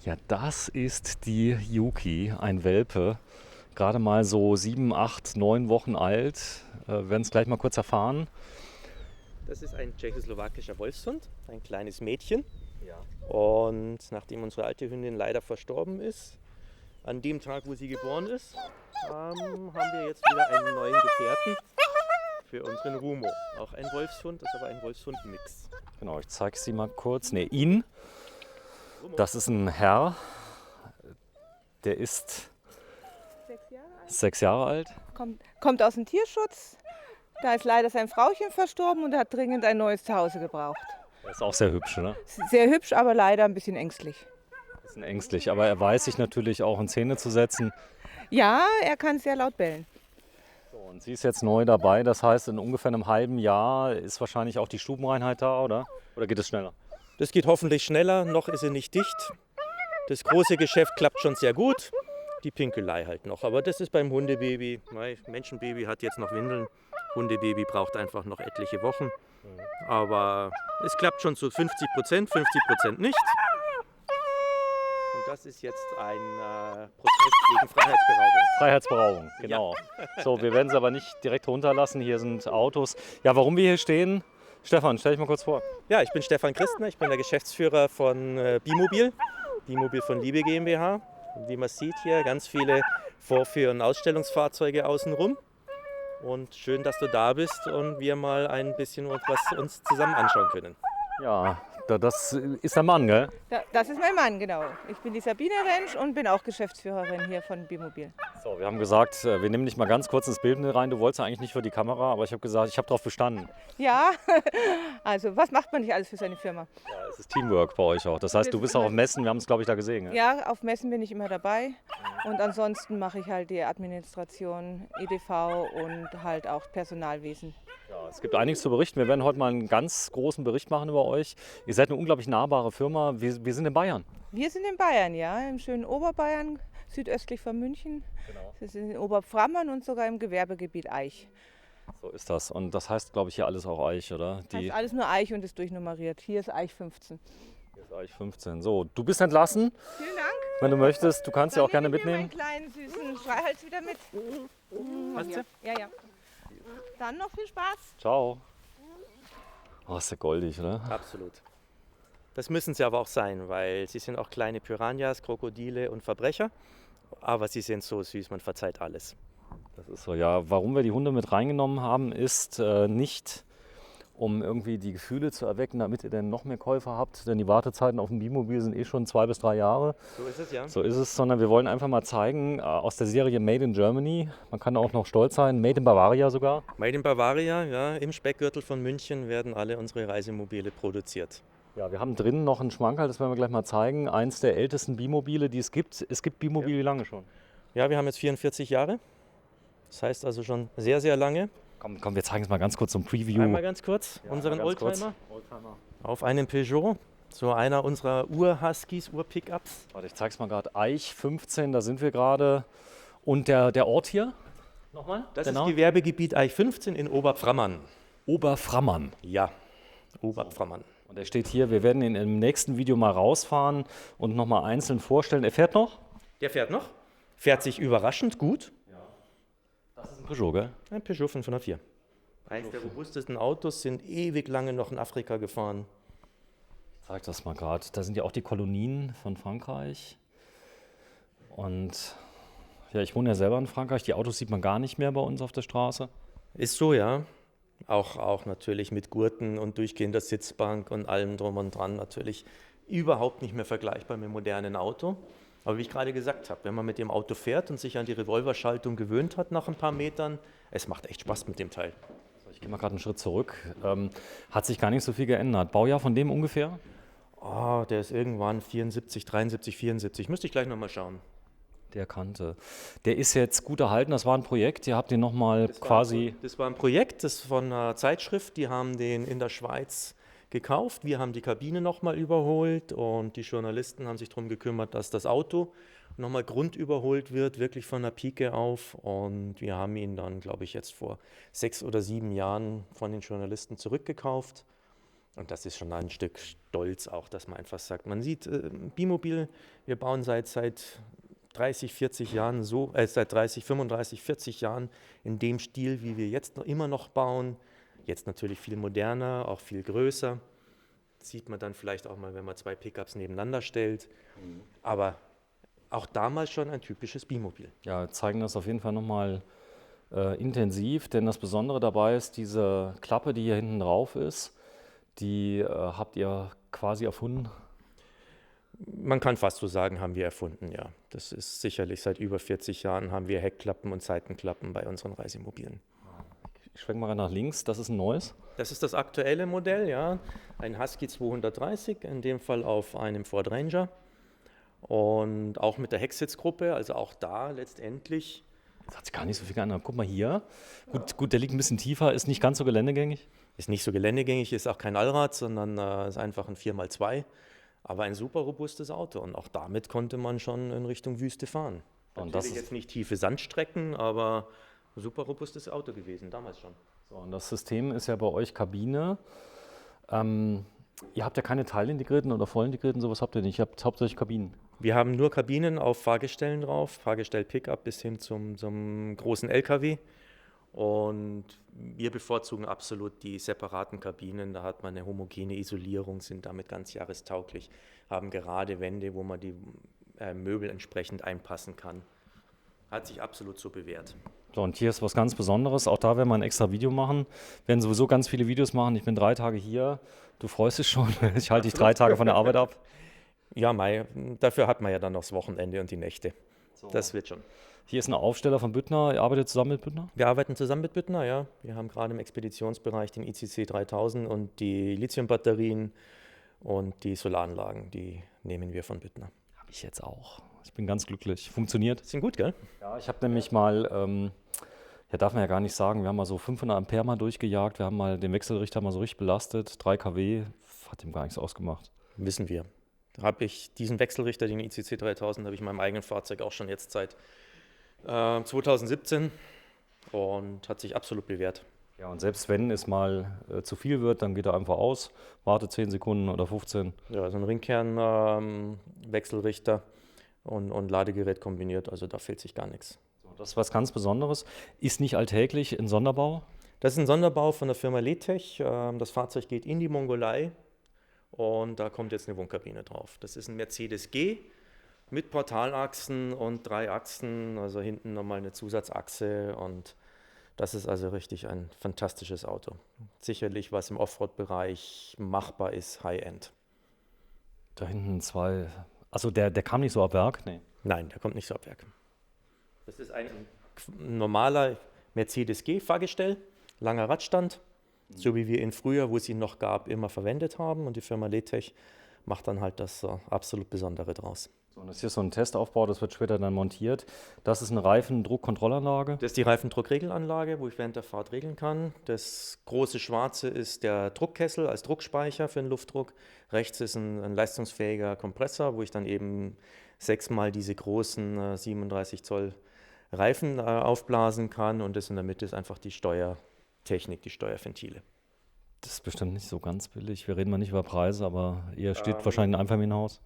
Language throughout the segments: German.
Ja, das ist die Yuki, ein Welpe. Gerade mal so 7, 8, 9 Wochen alt. Wir werden es gleich mal kurz erfahren. Das ist ein tschechoslowakischer Wolfshund, ein kleines Mädchen. Ja. Und nachdem unsere alte Hündin leider verstorben ist, an dem Tag, wo sie geboren ist, haben wir jetzt wieder einen neuen Gefährten für unseren Rumo. Auch ein Wolfshund, das ist aber ein Wolfshund-Mix. Genau, ich zeige sie mal kurz. Ne, ihn. Das ist ein Herr, der ist 6 Jahre alt. Kommt aus dem Tierschutz. Da ist leider sein Frauchen verstorben und er hat dringend ein neues Zuhause gebraucht. Er ist auch sehr hübsch, ne? Sehr hübsch, aber leider ein bisschen ängstlich. Bisschen ängstlich, aber er weiß sich natürlich auch in Szene zu setzen. Ja, er kann sehr laut bellen. So, und sie ist jetzt neu dabei, das heißt, in ungefähr einem halben Jahr ist wahrscheinlich auch die Stubenreinheit da, oder? Oder geht es schneller? Das geht hoffentlich schneller, noch ist sie nicht dicht. Das große Geschäft klappt schon sehr gut. Die Pinkelei halt noch. Aber das ist beim Hundebaby. Menschenbaby hat jetzt noch Windeln. Hundebaby braucht einfach noch etliche Wochen. Aber es klappt schon zu 50%, 50% nicht. Und das ist jetzt ein Protest gegen Freiheitsberaubung. Freiheitsberaubung, genau. Ja. So, wir werden sie aber nicht direkt runterlassen. Hier sind Autos. Ja, warum wir hier stehen? Stefan, stell dich mal kurz vor. Ja, ich bin Stefan Christner. Ich bin der Geschäftsführer von Bimobil. Bimobil von Liebe GmbH. Wie man sieht hier, ganz viele Vorführ- und Ausstellungsfahrzeuge außenrum. Und schön, dass du da bist und wir mal ein bisschen was uns zusammen anschauen können. Ja, das ist der Mann, gell? Das ist mein Mann, genau. Ich bin die Sabine Rentsch und bin auch Geschäftsführerin hier von Bimobil. So, wir haben gesagt, wir nehmen dich mal ganz kurz ins Bild mit rein. Du wolltest eigentlich nicht für die Kamera, aber ich habe gesagt, ich habe darauf bestanden. Ja, also was macht man nicht alles für seine Firma? Ja, es ist Teamwork bei euch auch. Das heißt, du bist auch auf Messen, wir haben es, glaube ich, da gesehen. Gell? Ja, auf Messen bin ich immer dabei. Und ansonsten mache ich halt die Administration, EDV und halt auch Personalwesen. Ja, es gibt einiges zu berichten. Wir werden heute mal einen ganz großen Bericht machen über euch. Ihr seid eine unglaublich nahbare Firma. Wir sind in Bayern. Wir sind in Bayern, ja, im schönen Oberbayern, südöstlich von München. Genau. Wir sind in Oberframmern und sogar im Gewerbegebiet Eich. So ist das. Und das heißt, glaube ich, hier alles auch Eich, oder? Das ist alles nur Eich und ist durchnummeriert. Hier ist Eich 15. Hier ist Eich 15. So, du bist entlassen. Vielen Dank. Wenn du möchtest, du kannst sie auch gerne mitnehmen. Ich nehme meinen kleinen süßen Schreihals wieder mit. Hast du? Ja, ja. Dann noch viel Spaß. Ciao. Oh, ist ja goldig, oder? Absolut. Das müssen sie aber auch sein, weil sie sind auch kleine Piranhas, Krokodile und Verbrecher. Aber sie sind so süß, man verzeiht alles. Das ist so, ja. Warum wir die Hunde mit reingenommen haben, ist nicht, um irgendwie die Gefühle zu erwecken, damit ihr dann noch mehr Käufer habt. Denn die Wartezeiten auf dem Bimobil sind eh schon 2 bis 3 Jahre. So ist es, ja. So ist es, sondern wir wollen einfach mal zeigen, aus der Serie Made in Germany, man kann auch noch stolz sein, Made in Bavaria sogar. Made in Bavaria, ja, im Speckgürtel von München werden alle unsere Reisemobile produziert. Ja, wir haben drinnen noch einen Schmankerl, das werden wir gleich mal zeigen. Eins der ältesten Bimobile, die es gibt. Es gibt Bimobile wie lange schon? Ja, wir haben jetzt 44 Jahre. Das heißt also schon sehr, sehr lange. Komm, wir zeigen es mal ganz kurz zum Preview. Einmal ganz kurz unseren Oldtimer auf einem Peugeot. So einer unserer Ur-Huskies, Ur-Pickups. Warte, ich zeige es mal gerade. Eich 15, da sind wir gerade. Und der Ort hier? Nochmal? Das ist Gewerbegebiet Eich 15 in Oberframmern. Oberframmern. Ja, Oberframmern. Und er steht hier, wir werden ihn im nächsten Video mal rausfahren und nochmal einzeln vorstellen. Er fährt noch? Der fährt noch. Fährt sich überraschend gut. Das ist ein Peugeot, gell? Ein Peugeot 504. Eines der robustesten Autos, sind ewig lange noch in Afrika gefahren. Ich zeig das mal gerade. Da sind ja auch die Kolonien von Frankreich. Und ja, ich wohne ja selber in Frankreich. Die Autos sieht man gar nicht mehr bei uns auf der Straße. Ist so, ja. Auch natürlich mit Gurten und durchgehender Sitzbank und allem drum und dran natürlich überhaupt nicht mehr vergleichbar mit einem modernen Auto. Aber wie ich gerade gesagt habe, wenn man mit dem Auto fährt und sich an die Revolverschaltung gewöhnt hat nach ein paar Metern, es macht echt Spaß mit dem Teil. Ich gehe mal gerade einen Schritt zurück. Hat sich gar nicht so viel geändert. Baujahr von dem ungefähr? Oh, der ist irgendwann 74, 73, 74. Müsste ich gleich nochmal schauen. Der kannte. Der ist jetzt gut erhalten, das war ein Projekt. Ihr habt den nochmal quasi. Das war ein Projekt, das ist von einer Zeitschrift, die haben den in der Schweiz gekauft. Wir haben die Kabine nochmal überholt und die Journalisten haben sich darum gekümmert, dass das Auto nochmal grundüberholt wird, wirklich von der Pike auf. Und wir haben ihn dann, glaube ich, jetzt vor 6 oder 7 Jahren von den Journalisten zurückgekauft. Und das ist schon ein Stück Stolz auch, dass man einfach sagt, man sieht, Bimobil, wir bauen seit 30, 40 Jahren seit 30, 35, 40 Jahren in dem Stil, wie wir jetzt immer noch bauen. Jetzt natürlich viel moderner, auch viel größer. Das sieht man dann vielleicht auch mal, wenn man 2 Pickups nebeneinander stellt. Aber auch damals schon ein typisches Bimobil. Ja, zeigen das auf jeden Fall nochmal intensiv, denn das Besondere dabei ist, diese Klappe, die hier hinten drauf ist, die habt ihr quasi erfunden. Man kann fast so sagen, haben wir erfunden, ja. Das ist sicherlich seit über 40 Jahren haben wir Heckklappen und Seitenklappen bei unseren Reisemobilen. Ich schwenke mal nach links, das ist ein neues. Das ist das aktuelle Modell, ja. Ein Husky 230, in dem Fall auf einem Ford Ranger. Und auch mit der Hecksitz-Gruppe, also auch da letztendlich. Das hat sich gar nicht so viel geändert. Guck mal hier. Gut, der liegt ein bisschen tiefer, ist nicht ganz so geländegängig. Ist nicht so geländegängig, ist auch kein Allrad, sondern ist einfach ein 4x2. Aber ein super robustes Auto. Und auch damit konnte man schon in Richtung Wüste fahren. Und Natürlich das ist, jetzt nicht tiefe Sandstrecken, aber ein super robustes Auto gewesen, damals schon. so, und das System ist ja bei euch Kabine. Ihr habt ja keine teilintegrierten oder vollintegrierten, sowas habt ihr nicht. Ihr habt hauptsächlich Kabinen. Wir haben nur Kabinen auf Fahrgestellen drauf, Fahrgestell-Pickup bis hin zum großen LKW. Und wir bevorzugen absolut die separaten Kabinen. Da hat man eine homogene Isolierung, sind damit ganz jahrestauglich, haben gerade Wände, wo man die Möbel entsprechend einpassen kann. Hat sich absolut so bewährt. So, und hier ist was ganz Besonderes. Auch da werden wir ein extra Video machen. Wir werden sowieso ganz viele Videos machen. Ich bin 3 Tage hier. Du freust dich schon. Ich halte dich 3 Tage von der Arbeit ab. Ja, Mai, dafür hat man ja dann noch das Wochenende und die Nächte. So. Das wird schon. Hier ist ein Aufsteller von Büttner. Ihr arbeitet zusammen mit Büttner? Wir arbeiten zusammen mit Büttner, ja. Wir haben gerade im Expeditionsbereich den ICC 3000 und die Lithiumbatterien und die Solaranlagen, die nehmen wir von Büttner. Habe ich jetzt auch. Ich bin ganz glücklich. Funktioniert. Sind gut, gell? Ja, ich habe nämlich mal, ja, darf man ja gar nicht sagen, wir haben mal so 500 Ampere mal durchgejagt. Wir haben mal den Wechselrichter mal so richtig belastet. 3 kW, hat ihm gar nichts ausgemacht. Wissen wir. Habe ich diesen Wechselrichter, den ICC 3000, habe ich in meinem eigenen Fahrzeug auch schon jetzt seit 2017 und hat sich absolut bewährt. Ja, und selbst wenn es mal zu viel wird, dann geht er einfach aus, wartet 10 Sekunden oder 15. Ja, so ein Ringkern-Wechselrichter und Ladegerät kombiniert, also da fehlt sich gar nichts. So, das ist was ganz Besonderes. Ist nicht alltäglich in Sonderbau. Das ist ein Sonderbau von der Firma Letech. Das Fahrzeug geht in die Mongolei und da kommt jetzt eine Wohnkabine drauf. Das ist ein Mercedes G mit Portalachsen und 3 Achsen, also hinten nochmal eine Zusatzachse, und das ist also richtig ein fantastisches Auto. Sicherlich, was im Offroad-Bereich machbar ist, High-End. Da hinten 2. Also der kam nicht so ab Werk? Nee. Nein, der kommt nicht so ab Werk. Das ist ein normaler Mercedes G-Fahrgestell, langer Radstand, so wie wir ihn früher, wo es ihn noch gab, immer verwendet haben, und die Firma Letech macht dann halt das absolut Besondere draus. So, und das hier ist so ein Testaufbau, das wird später dann montiert. Das ist eine Reifendruckkontrollanlage. Das ist die Reifendruckregelanlage, wo ich während der Fahrt regeln kann. Das große Schwarze ist der Druckkessel als Druckspeicher für den Luftdruck. Rechts ist ein leistungsfähiger Kompressor, wo ich dann eben 6-mal diese großen 37 Zoll Reifen aufblasen kann. Und das in der Mitte ist einfach die Steuertechnik, die Steuerventile. Das ist bestimmt nicht so ganz billig. Wir reden mal nicht über Preise, aber ihr steht wahrscheinlich ein Einfamilienhaus.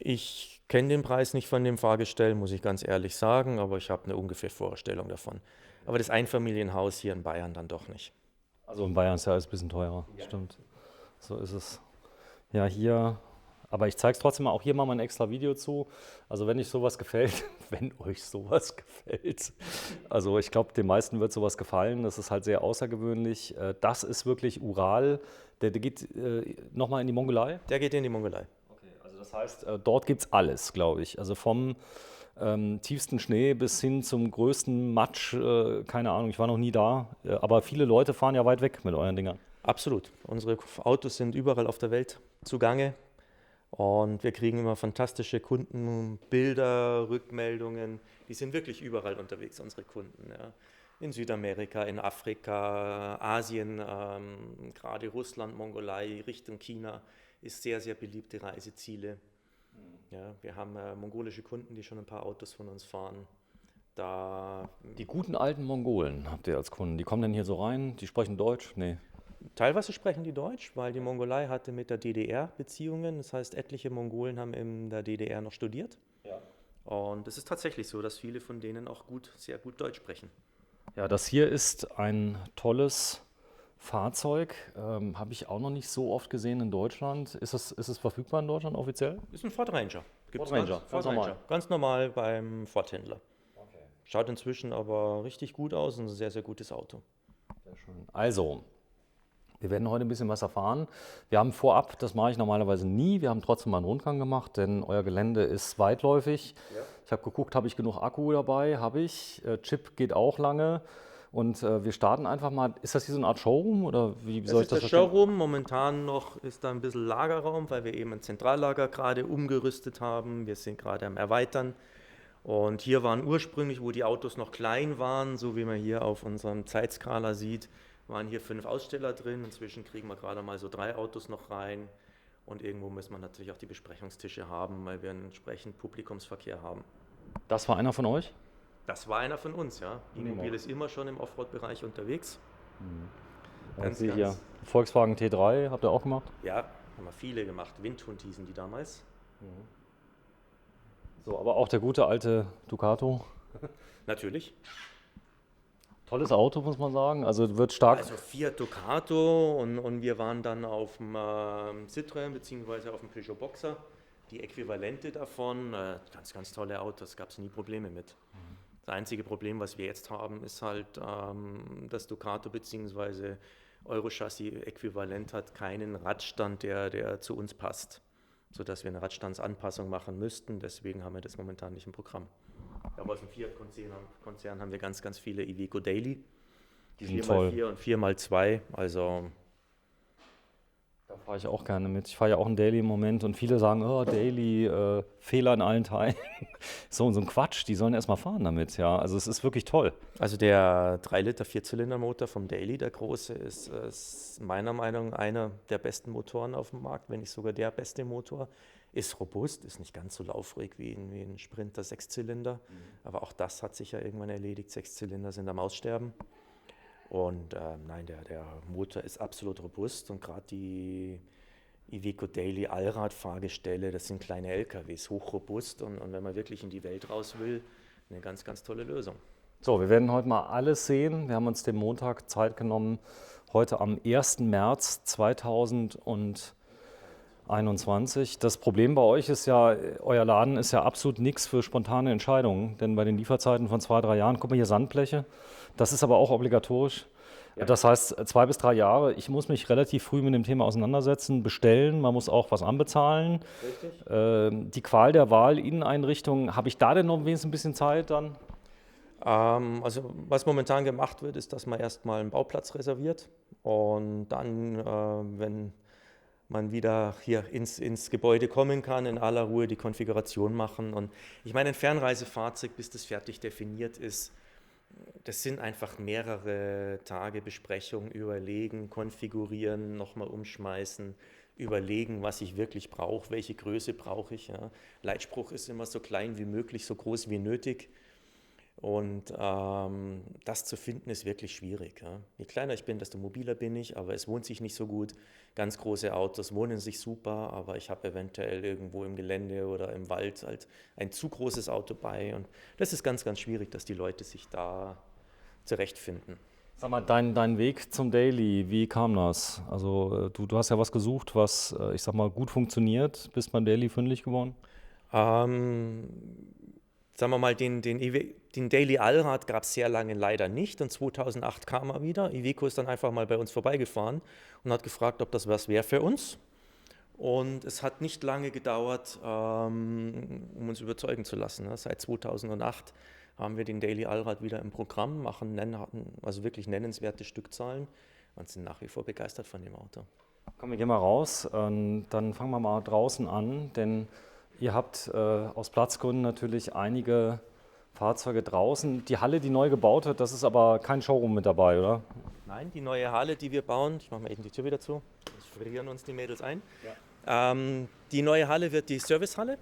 Ich kenne den Preis nicht von dem Fahrgestell, muss ich ganz ehrlich sagen, aber ich habe eine ungefähre Vorstellung davon. Aber das Einfamilienhaus hier in Bayern dann doch nicht. Also in Bayern ist ja alles ein bisschen teurer, Ja. Stimmt. So ist es. Ja, hier, aber ich zeige es trotzdem mal, auch hier machen wir ein extra Video zu. Also wenn euch sowas gefällt, wenn euch sowas gefällt, also ich glaube, den meisten wird sowas gefallen, das ist halt sehr außergewöhnlich. Das ist wirklich Ural, der geht nochmal in die Mongolei. Der geht in die Mongolei. Okay, also das heißt, dort gibt es alles, glaube ich. Also vom tiefsten Schnee bis hin zum größten Matsch, keine Ahnung, ich war noch nie da, aber viele Leute fahren ja weit weg mit euren Dingern. Absolut. Unsere Autos sind überall auf der Welt zugange und wir kriegen immer fantastische Kundenbilder, Rückmeldungen. Die sind wirklich überall unterwegs, unsere Kunden. Ja. In Südamerika, in Afrika, Asien, gerade Russland, Mongolei, Richtung China ist sehr, sehr beliebte Reiseziele. Ja, wir haben mongolische Kunden, die schon ein paar Autos von uns fahren. Die guten alten Mongolen habt ihr als Kunden, die kommen dann hier so rein, die sprechen Deutsch? Nee. Teilweise sprechen die Deutsch, weil die Mongolei hatte mit der DDR Beziehungen. Das heißt, etliche Mongolen haben in der DDR noch studiert. Ja. Und es ist tatsächlich so, dass viele von denen auch sehr gut Deutsch sprechen. Ja, das hier ist ein tolles Fahrzeug. Habe ich auch noch nicht so oft gesehen in Deutschland. Ist es verfügbar in Deutschland offiziell? Ist ein Ford Ranger. Gibt's Ford Ranger, ganz normal. Ganz normal beim Ford-Händler. Schaut inzwischen aber richtig gut aus und ist ein sehr, sehr gutes Auto. Sehr schön. Also, wir werden heute ein bisschen was erfahren. Wir haben vorab, das mache ich normalerweise nie, wir haben trotzdem mal einen Rundgang gemacht, denn euer Gelände ist weitläufig. Ja. Ich habe geguckt, habe ich genug Akku dabei? Habe ich. Chip geht auch lange. Und wir starten einfach mal. Ist das hier so eine Art Showroom oder wie soll ich das verstehen? Showroom. Momentan noch ist da ein bisschen Lagerraum, weil wir eben ein Zentrallager gerade umgerüstet haben. Wir sind gerade am Erweitern. Und hier waren ursprünglich, wo die Autos noch klein waren, so wie man hier auf unserem Zeitskala sieht, waren hier 5 Aussteller drin. Inzwischen kriegen wir gerade mal so 3 Autos noch rein. Und irgendwo müssen wir natürlich auch die Besprechungstische haben, weil wir entsprechend Publikumsverkehr haben. Das war einer von euch? Das war einer von uns, ja. E-Mobil ist immer schon im Offroad-Bereich unterwegs. Ganz hier. Volkswagen T3 habt ihr auch gemacht? Ja, haben wir viele gemacht. Windhund hießen die damals. So, aber auch der gute alte Ducato. Natürlich. Tolles Auto, muss man sagen. Also wird stark. Also Fiat Ducato und wir waren dann auf dem Citroën bzw. auf dem Peugeot Boxer. Die Äquivalente davon, ganz, ganz tolle Autos, gab es nie Probleme mit. Das einzige Problem, was wir jetzt haben, ist halt, das Ducato bzw. Eurochassis-Äquivalent hat keinen Radstand, der zu uns passt, sodass wir eine Radstandsanpassung machen müssten. Deswegen haben wir das momentan nicht im Programm. Aber aus dem Fiat-Konzern haben wir ganz, ganz viele Iveco Daily. Die sind toll. 4x4 und 4x2, also... Da fahre ich auch gerne mit. Ich fahre ja auch ein Daily im Moment und viele sagen, oh, Daily, Fehler in allen Teilen. So ein Quatsch, die sollen erstmal fahren damit, ja. Also es ist wirklich toll. Also der 3 Liter Vierzylindermotor vom Daily, der große, ist meiner Meinung nach einer der besten Motoren auf dem Markt, wenn nicht sogar der beste Motor. Ist robust, ist nicht ganz so laufrig wie ein Sprinter 6-Zylinder, aber auch das hat sich ja irgendwann erledigt. 6-Zylinder sind am Aussterben. Und nein, der Motor ist absolut robust und gerade die Iveco Daily Allrad-Fahrgestelle, das sind kleine LKWs, hochrobust und wenn man wirklich in die Welt raus will, eine ganz, ganz tolle Lösung. So, wir werden heute mal alles sehen. Wir haben uns den Montag Zeit genommen, heute am 1. März 2021. Das Problem bei euch ist ja, euer Laden ist ja absolut nichts für spontane Entscheidungen, denn bei den Lieferzeiten von 2-3 Jahren, guck mal hier Blechfläche, das ist aber auch obligatorisch. Ja. Das heißt 2 bis 3 Jahre, ich muss mich relativ früh mit dem Thema auseinandersetzen, bestellen, man muss auch was anbezahlen. Richtig. Die Qual der Wahl, Inneneinrichtungen, habe ich da denn noch wenigstens ein bisschen Zeit dann? Also was momentan gemacht wird, ist, dass man erstmal einen Bauplatz reserviert und dann, wenn man wieder hier ins Gebäude kommen kann, in aller Ruhe die Konfiguration machen. Und ich meine, ein Fernreisefahrzeug, bis das fertig definiert ist, das sind einfach mehrere Tage Besprechung, überlegen, konfigurieren, nochmal umschmeißen, überlegen, was ich wirklich brauche, welche Größe brauche ich. Ja. Leitspruch ist immer so klein wie möglich, so groß wie nötig. Und das zu finden ist wirklich schwierig. Ja. Je kleiner ich bin, desto mobiler bin ich, aber es wohnt sich nicht so gut. Ganz große Autos wohnen sich super, aber ich habe eventuell irgendwo im Gelände oder im Wald halt ein zu großes Auto bei. Und das ist ganz, ganz schwierig, dass die Leute sich da zurechtfinden. Sag mal, dein Weg zum Daily, wie kam das? Also du hast ja was gesucht, was, ich sag mal, gut funktioniert. Bist beim Daily fündig geworden? Sagen wir mal, den Daily Allrad gab es sehr lange leider nicht und 2008 kam er wieder. Iveco ist dann einfach mal bei uns vorbeigefahren und hat gefragt, ob das was wäre für uns. Und es hat nicht lange gedauert, um uns überzeugen zu lassen. Seit 2008 haben wir den Daily Allrad wieder im Programm, hatten also wirklich nennenswerte Stückzahlen und sind nach wie vor begeistert von dem Auto. Komm, wir gehen mal raus, dann fangen wir mal draußen an, denn ihr habt aus Platzgründen natürlich einige Fahrzeuge draußen. Die Halle, die neu gebaut wird, das ist aber kein Showroom mit dabei, oder? Nein, die neue Halle, die wir bauen, ich mache mal eben die Tür wieder zu, sonst frieren uns die Mädels ein. Ja. Die neue Halle wird die Servicehalle.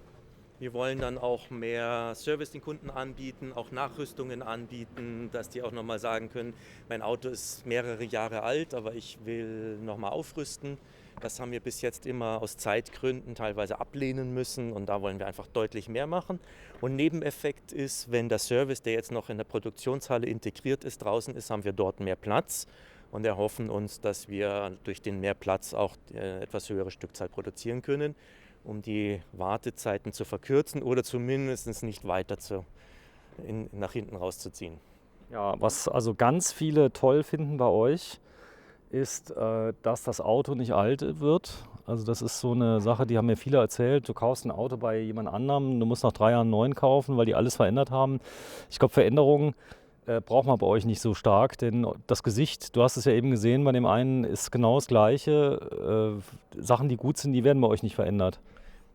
Wir wollen dann auch mehr Service den Kunden anbieten, auch Nachrüstungen anbieten, dass die auch nochmal sagen können, mein Auto ist mehrere Jahre alt, aber ich will nochmal aufrüsten. Das haben wir bis jetzt immer aus Zeitgründen teilweise ablehnen müssen und da wollen wir einfach deutlich mehr machen. Und Nebeneffekt ist, wenn der Service, der jetzt noch in der Produktionshalle integriert ist, draußen ist, haben wir dort mehr Platz und erhoffen uns, dass wir durch den mehr Platz auch etwas höhere Stückzahl produzieren können, um die Wartezeiten zu verkürzen oder zumindest nicht weiter nach hinten rauszuziehen. Ja, was also ganz viele toll finden bei euch, ist, dass das Auto nicht alt wird. Also das ist so eine Sache, die haben mir viele erzählt. Du kaufst ein Auto bei jemand anderem, du musst nach 3 Jahren einen neuen kaufen, weil die alles verändert haben. Ich glaube, Veränderungen braucht man bei euch nicht so stark, denn das Gesicht, du hast es ja eben gesehen, bei dem einen ist genau das Gleiche. Sachen, die gut sind, die werden bei euch nicht verändert.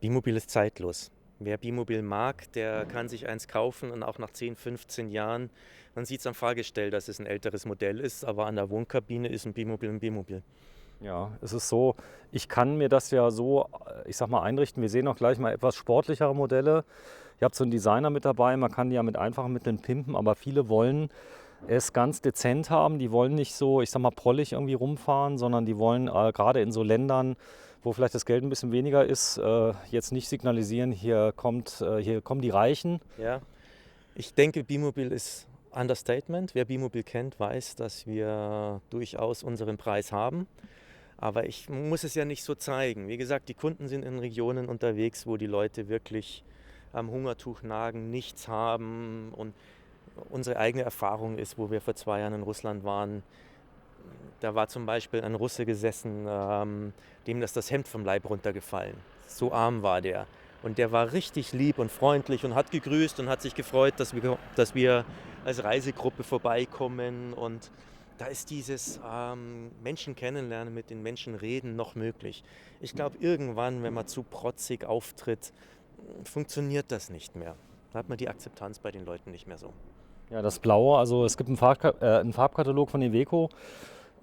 Bimobil ist zeitlos. Wer Bimobil mag, der kann sich eins kaufen und auch nach 10, 15 Jahren, man sieht es am Fahrgestell, dass es ein älteres Modell ist, aber an der Wohnkabine ist ein Bimobil. Ja, es ist so, ich kann mir das ja so, ich sag mal, einrichten. Wir sehen auch gleich mal etwas sportlichere Modelle. Ihr habt so einen Designer mit dabei, man kann die ja mit einfachen Mitteln pimpen, aber viele wollen es ganz dezent haben. Die wollen nicht so, ich sag mal, prollig irgendwie rumfahren, sondern die wollen gerade in so Ländern, wo vielleicht das Geld ein bisschen weniger ist, jetzt nicht signalisieren, hier kommen die Reichen. Ja, ich denke, Bimobil ist Understatement. Wer Bimobil kennt, weiß, dass wir durchaus unseren Preis haben. Aber ich muss es ja nicht so zeigen. Wie gesagt, die Kunden sind in Regionen unterwegs, wo die Leute wirklich am Hungertuch nagen, nichts haben. Und unsere eigene Erfahrung ist, wo wir vor 2 Jahren in Russland waren, da war zum Beispiel ein Russe gesessen, dem ist das Hemd vom Leib runtergefallen. So arm war der. Und der war richtig lieb und freundlich und hat gegrüßt und hat sich gefreut, dass wir als Reisegruppe vorbeikommen. Und da ist dieses Menschen kennenlernen, mit den Menschen reden noch möglich. Ich glaube, irgendwann, wenn man zu protzig auftritt, funktioniert das nicht mehr. Da hat man die Akzeptanz bei den Leuten nicht mehr so. Ja, das Blaue, also es gibt einen Farbkatalog von Iveco.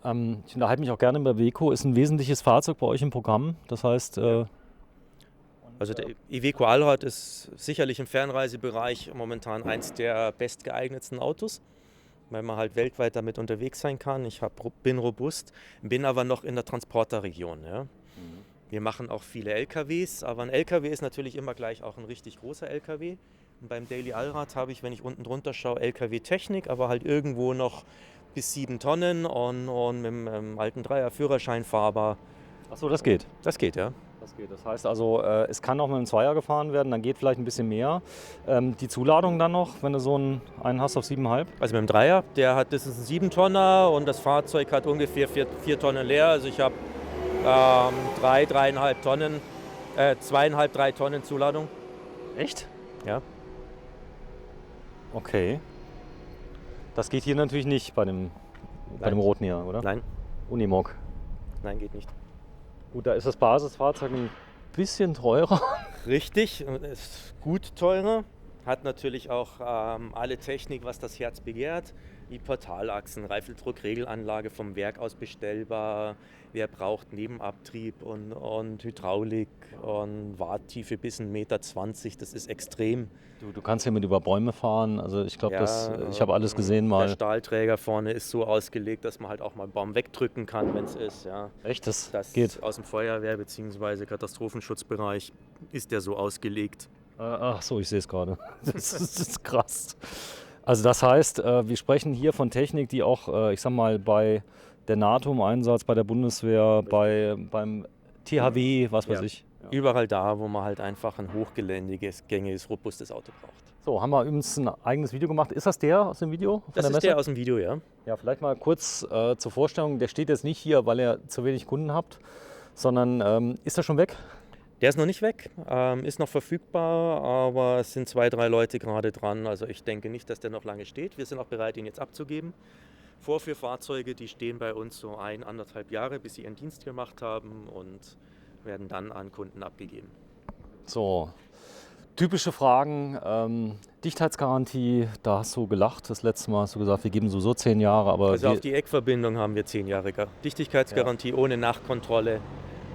Ich unterhalte mich auch gerne über Iveco, ist ein wesentliches Fahrzeug bei euch im Programm. Das heißt, also der Iveco Allrad ist sicherlich im Fernreisebereich momentan eins der bestgeeignetsten Autos, weil man halt weltweit damit unterwegs sein kann. Bin robust, bin aber noch in der Transporterregion. Ja. Wir machen auch viele LKWs, aber ein LKW ist natürlich immer gleich auch ein richtig großer LKW. Und beim Daily Allrad habe ich, wenn ich unten drunter schaue, LKW-Technik, aber halt irgendwo noch bis 7 Tonnen und mit einem alten Dreier-Führerschein fahrbar. Achso, das geht. Das geht, ja. Das geht. Das heißt also, es kann auch mit einem Zweier gefahren werden, dann geht vielleicht ein bisschen mehr. Die Zuladung dann noch, wenn du so einen hast auf 7,5? Also mit dem Dreier, das ist ein 7-Tonner und das Fahrzeug hat ungefähr 4 Tonnen leer. Also ich habe 3,5 Tonnen, 2,5, 3 Tonnen Zuladung. Echt? Ja. Okay. Das geht hier natürlich nicht bei dem roten hier, oder? Nein. Unimog. Nein, geht nicht. Gut, da ist das Basisfahrzeug ein bisschen teurer. Richtig, ist gut teurer. Hat natürlich auch alle Technik, was das Herz begehrt. Die Portalachsen, Reifeldruckregelanlage vom Werk aus bestellbar. Wer braucht Nebenabtrieb und Hydraulik und Warttiefe bis 1,20 Meter. Das ist extrem. Du kannst hier mit über Bäume fahren. Also ich glaube, ich habe alles gesehen mal. Der Stahlträger vorne ist so ausgelegt, dass man halt auch mal einen Baum wegdrücken kann, wenn es ist. Ja. Echt? Das geht? Aus dem Feuerwehr- bzw. Katastrophenschutzbereich ist der so ausgelegt. Ach so, ich sehe es gerade. Das ist krass. Also das heißt, wir sprechen hier von Technik, die auch, ich sag mal, bei der NATO im Einsatz, bei der Bundeswehr, beim THW, was weiß ich. Ja. Überall da, wo man halt einfach ein hochgeländiges, gängiges, robustes Auto braucht. So, haben wir übrigens ein eigenes Video gemacht. Ist das der aus dem Video? Das ist der aus dem Video, ja. Ja, vielleicht mal kurz zur Vorstellung. Der steht jetzt nicht hier, weil ihr zu wenig Kunden habt, sondern ist er schon weg? Der ist noch nicht weg, ist noch verfügbar, aber es sind 2, 3 Leute gerade dran. Also ich denke nicht, dass der noch lange steht. Wir sind auch bereit, ihn jetzt abzugeben. Vorführfahrzeuge, die stehen bei uns so 1,5 Jahre, bis sie ihren Dienst gemacht haben und werden dann an Kunden abgegeben. So, typische Fragen. Dichtheitsgarantie, da hast du gelacht. Das letzte Mal hast du gesagt, wir geben so 10 Jahre. Aber also auf die Eckverbindung haben wir 10 Jahre Dichtigkeitsgarantie ohne Nachkontrolle.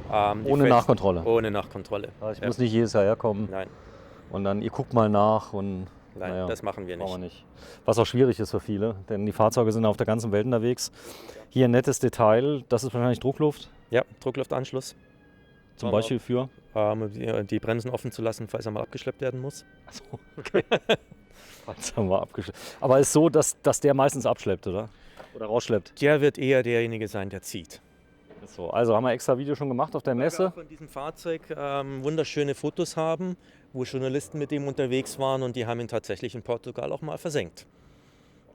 Ohne Nachkontrolle? Ohne Nachkontrolle. Ich muss nicht jedes Jahr herkommen? Nein. Und dann, ihr guckt mal nach und Nein, das machen wir brauchen wir nicht. nicht. Was auch schwierig ist für viele, denn die Fahrzeuge sind auf der ganzen Welt unterwegs. Hier ein nettes Detail, das ist wahrscheinlich Druckluft, Ja, Druckluftanschluss, zum Beispiel für... die Bremsen offen zu lassen, falls er mal abgeschleppt werden muss. Achso, okay. Jetzt haben wir abgeschleppt. Aber ist so, dass der meistens abschleppt, oder? Oder rausschleppt. Der wird eher derjenige sein, der zieht. Ist so. Also haben wir extra Video schon gemacht auf der Weil wir Messe. auch von diesem Fahrzeug wunderschöne Fotos haben, wo Journalisten mit dem unterwegs waren und die haben ihn tatsächlich in Portugal auch mal versenkt.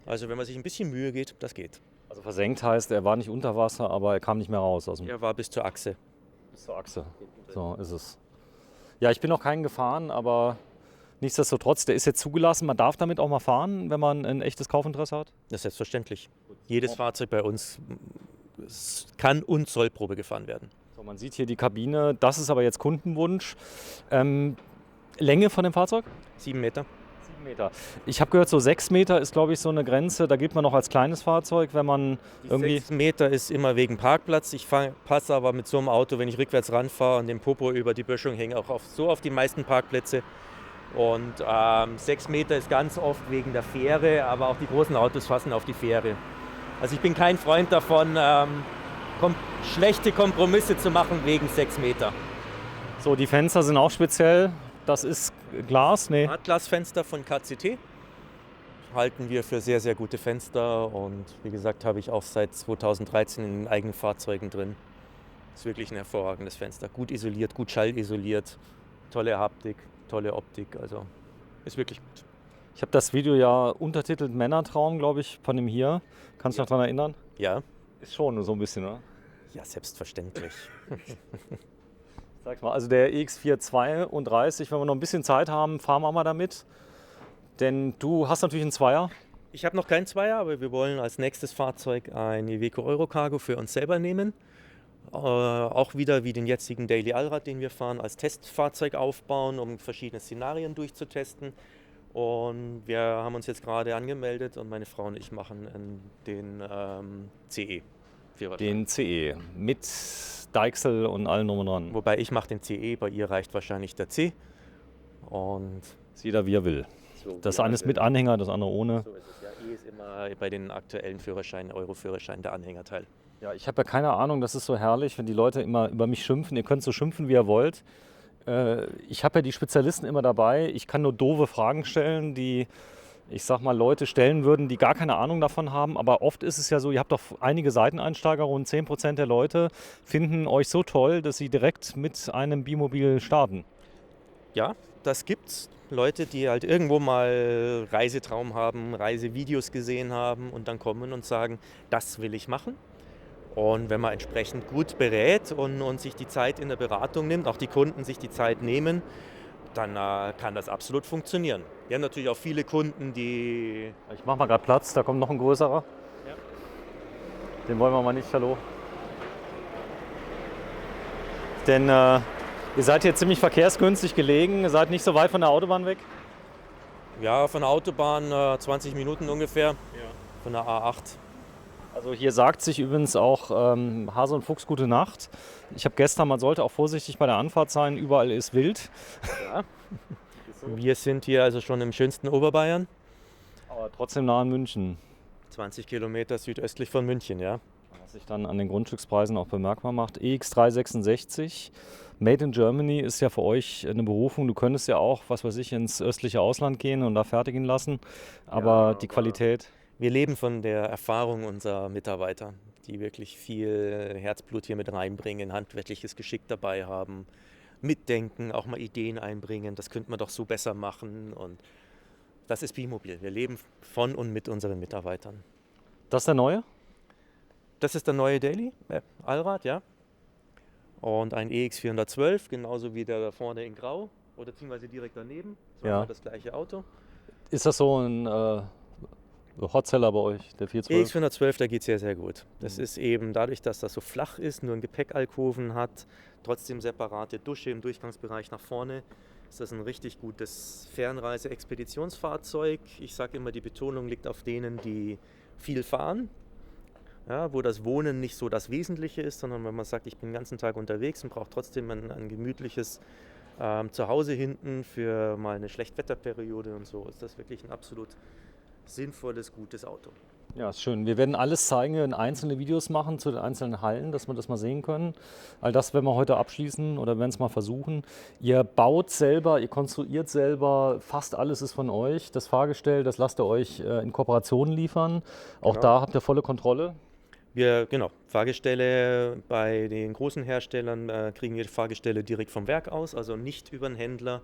Also wenn man sich ein bisschen Mühe gibt, das geht. Also versenkt heißt, er war nicht unter Wasser, aber er kam nicht mehr raus aus dem Er war bis zur Achse. bis zur Achse. So ist es. Ja, ich bin noch keinen gefahren, aber nichtsdestotrotz, der ist jetzt zugelassen. Man darf damit auch mal fahren, wenn man ein echtes Kaufinteresse hat. Das ist selbstverständlich. Jedes Fahrzeug bei uns kann und soll Probe gefahren werden. So, man sieht hier die Kabine. Das ist aber jetzt Kundenwunsch. Länge von dem Fahrzeug? 7 Meter. 7 Meter. Ich habe gehört, so 6 Meter ist, glaube ich, so eine Grenze. Da gilt man noch als kleines Fahrzeug, wenn man irgendwie... 6 Meter ist immer wegen Parkplatz. Ich passe aber mit so einem Auto, wenn ich rückwärts ranfahre und den Popo über die Böschung hänge, auch auf die meisten Parkplätze. Und 6 Meter ist ganz oft wegen der Fähre, aber auch die großen Autos fassen auf die Fähre. Also ich bin kein Freund davon, schlechte Kompromisse zu machen wegen 6 Meter. So, die Fenster sind auch speziell. Das ist Glas? Nee. Hartglasfenster von KCT halten wir für sehr, sehr gute Fenster und wie gesagt, habe ich auch seit 2013 in eigenen Fahrzeugen drin. Ist wirklich ein hervorragendes Fenster. Gut isoliert, gut schallisoliert, tolle Haptik, tolle Optik, also ist wirklich gut. Ich habe das Video ja untertitelt Männertraum, glaube ich, von dem hier. Kannst du dich noch daran erinnern? Ja? Ist schon so ein bisschen, oder? Ja, selbstverständlich. Sag mal, also der EX4 32, wenn wir noch ein bisschen Zeit haben, fahren wir mal damit. Denn du hast natürlich einen Zweier. Ich habe noch keinen Zweier, aber wir wollen als nächstes Fahrzeug ein Iveco Eurocargo für uns selber nehmen. Auch wieder wie den jetzigen Daily Allrad, den wir fahren, als Testfahrzeug aufbauen, um verschiedene Szenarien durchzutesten. Und wir haben uns jetzt gerade angemeldet und meine Frau und ich machen den CE-Führerschein. Den CE mit Deichsel und allem drum und dran. Wobei ich mache den CE, bei ihr reicht wahrscheinlich der C. Und Ist jeder wie er will. so Das wie eine ist er mit will. Anhänger, das andere ohne. So ist es ja. E ist immer bei den aktuellen Führerscheinen, Euro-Führerschein, der Anhängerteil. Ja, ich habe ja keine Ahnung, das ist so herrlich, wenn die Leute immer über mich schimpfen. Ihr könnt so schimpfen, wie ihr wollt. Ich habe ja die Spezialisten immer dabei. Ich kann nur doofe Fragen stellen, die, ich sag mal, Leute stellen würden, die gar keine Ahnung davon haben. Aber oft ist es ja so, ihr habt doch einige Seiteneinsteiger, rund 10% der Leute finden euch so toll, dass sie direkt mit einem Bimobil starten. Ja, das gibt's. Leute, die halt irgendwo mal Reisetraum haben, Reisevideos gesehen haben und dann kommen und sagen, das will ich machen. Und wenn man entsprechend gut berät und sich die Zeit in der Beratung nimmt, auch die Kunden sich die Zeit nehmen, dann kann das absolut funktionieren. Wir haben natürlich auch viele Kunden, die... Ich mache mal gerade Platz, da kommt noch ein größerer. Ja. Den wollen wir mal nicht, hallo. Denn ihr seid hier ziemlich verkehrsgünstig gelegen, ihr seid nicht so weit von der Autobahn weg. Ja, von der Autobahn 20 Minuten ungefähr, von der A8. Also hier sagt sich übrigens auch Hase und Fuchs gute Nacht. Ich habe gestern, man sollte auch vorsichtig bei der Anfahrt sein, überall ist wild. Ja. Wir sind hier also schon im schönsten Oberbayern. Aber trotzdem nah an München. 20 Kilometer südöstlich von München, ja. Was sich dann an den Grundstückspreisen auch bemerkbar macht. EX366, Made in Germany ist ja für euch eine Berufung. Du könntest ja auch, was weiß ich, ins östliche Ausland gehen und da fertigen lassen. Aber die Qualität... Wir leben von der Erfahrung unserer Mitarbeiter, die wirklich viel Herzblut hier mit reinbringen, handwerkliches Geschick dabei haben, mitdenken, auch mal Ideen einbringen, das könnte man doch so besser machen und das ist Bimobil. Wir leben von und mit unseren Mitarbeitern. Das ist der neue? Das ist der neue Daily, Allrad, ja. Und ein EX412, genauso wie der da vorne in Grau oder beziehungsweise direkt daneben. Das war das gleiche Auto. Ist das so ein Hotseller bei euch, der 412? EX412, da geht sehr, sehr gut. Das ist eben dadurch, dass das so flach ist, nur einen Gepäckalkoven hat, trotzdem separate Dusche im Durchgangsbereich nach vorne, ist das ein richtig gutes Fernreise-Expeditionsfahrzeug. Ich sage immer, die Betonung liegt auf denen, die viel fahren, ja, wo das Wohnen nicht so das Wesentliche ist, sondern wenn man sagt, ich bin den ganzen Tag unterwegs und brauche trotzdem ein gemütliches Zu Hause hinten für mal eine Schlechtwetterperiode und so ist das wirklich ein absolut sinnvolles, gutes Auto. Ja, ist schön. Wir werden alles zeigen, wir werden einzelne Videos machen zu den einzelnen Hallen, dass wir das mal sehen können. All das werden wir heute abschließen oder werden es mal versuchen. Ihr baut selber, ihr konstruiert selber, fast alles ist von euch. Das Fahrgestell, das lasst ihr euch in Kooperation liefern. Auch Genau. da habt ihr volle Kontrolle. Genau, Fahrgestelle bei den großen Herstellern kriegen wir Fahrgestelle direkt vom Werk aus, also nicht über einen Händler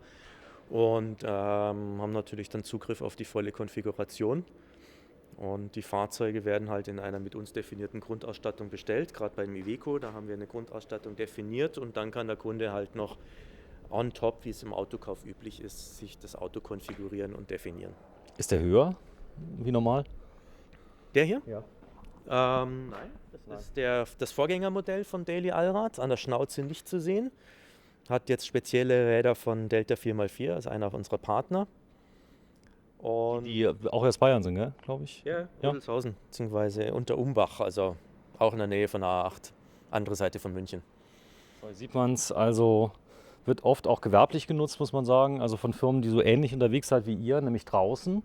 und haben natürlich dann Zugriff auf die volle Konfiguration. Und die Fahrzeuge werden halt in einer mit uns definierten Grundausstattung bestellt, gerade beim Iveco, da haben wir eine Grundausstattung definiert und dann kann der Kunde halt noch on top, wie es im Autokauf üblich ist, sich das Auto konfigurieren und definieren. Ist der höher wie normal? Der hier? Ja. Nein, das ist das Vorgängermodell von Daily Allrad, an der Schnauze nicht zu sehen. Hat jetzt spezielle Räder von Delta 4x4, ist einer unserer Partner. Und Die auch aus Bayern sind, gell, glaube ich. ja, Ja. Rüdelshausen, beziehungsweise Unterumbach, also auch in der Nähe von der A8, andere Seite von München. Da sieht man es, also wird oft auch gewerblich genutzt, muss man sagen. Also von Firmen, die so ähnlich unterwegs sind wie ihr, nämlich draußen.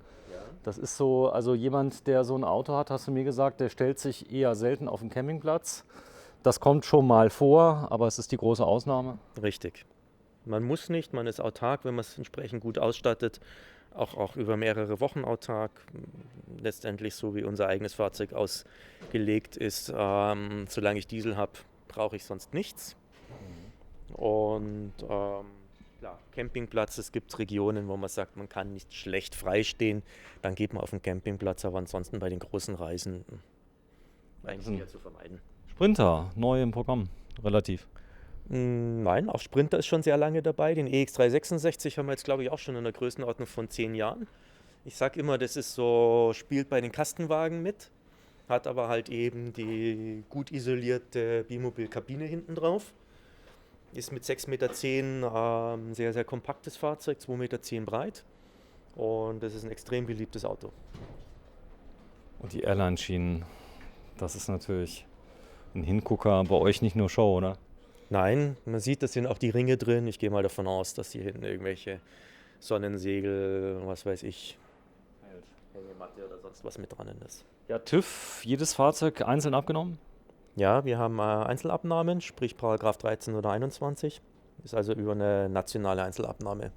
Das ist so, also jemand, der so ein Auto hat, hast du mir gesagt, der stellt sich eher selten auf den Campingplatz. Das kommt schon mal vor, aber es ist die große Ausnahme. Richtig. Man muss nicht, man ist autark, wenn man es entsprechend gut ausstattet. Auch über mehrere Wochen autark. Letztendlich so wie unser eigenes Fahrzeug ausgelegt ist. Solange ich Diesel habe, brauche ich sonst nichts. Und klar, Campingplatz, es gibt Regionen, wo man sagt, man kann nicht schlecht freistehen. Dann geht man auf den Campingplatz, aber ansonsten bei den großen Reisen eigentlich eher zu vermeiden. Sprinter, neu im Programm, relativ. Nein, auch Sprinter ist schon sehr lange dabei. Den EX366 haben wir jetzt, glaube ich, auch schon in der Größenordnung von 10 Jahren. Ich sage immer, das ist so, spielt bei den Kastenwagen mit, hat aber halt eben die gut isolierte Bimobil-Kabine hinten drauf. Ist mit 6,10 Meter ein sehr, sehr kompaktes Fahrzeug, 2,10 Meter breit. Und das ist ein extrem beliebtes Auto. Und die Airline-Schienen, das ist natürlich ein Hingucker, bei euch nicht nur Show, oder? Nein, man sieht, da sind auch die Ringe drin. Ich gehe mal davon aus, dass hier hinten irgendwelche Sonnensegel, was weiß ich, Hängematte oder sonst was mit dran ist. Ja, TÜV, jedes Fahrzeug einzeln abgenommen? Ja, wir haben Einzelabnahmen, sprich Paragraph 13 oder 21. Ist also über eine nationale Einzelabnahme.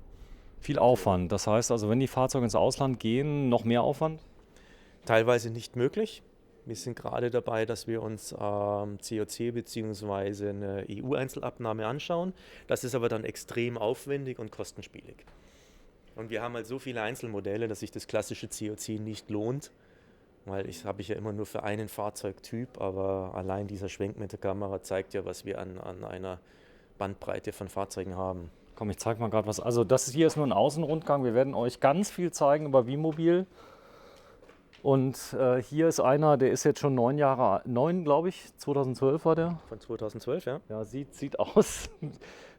Viel Aufwand. Das heißt also, wenn die Fahrzeuge ins Ausland gehen, noch mehr Aufwand? Teilweise nicht möglich. Wir sind gerade dabei, dass wir uns COC bzw. eine EU-Einzelabnahme anschauen. Das ist aber dann extrem aufwendig und kostenspielig. Und wir haben halt so viele Einzelmodelle, dass sich das klassische COC nicht lohnt, weil habe ich ja immer nur für einen Fahrzeugtyp, aber allein dieser Schwenk mit der Kamera zeigt ja, was wir an einer Bandbreite von Fahrzeugen haben. Komm, ich zeig mal gerade was. Also das hier ist nur ein Außenrundgang. Wir werden euch ganz viel zeigen über Bimobil. Und hier ist einer, der ist jetzt schon 9 Jahre, 9 glaube ich, 2012 war der. Von 2012, ja. Ja, sieht aus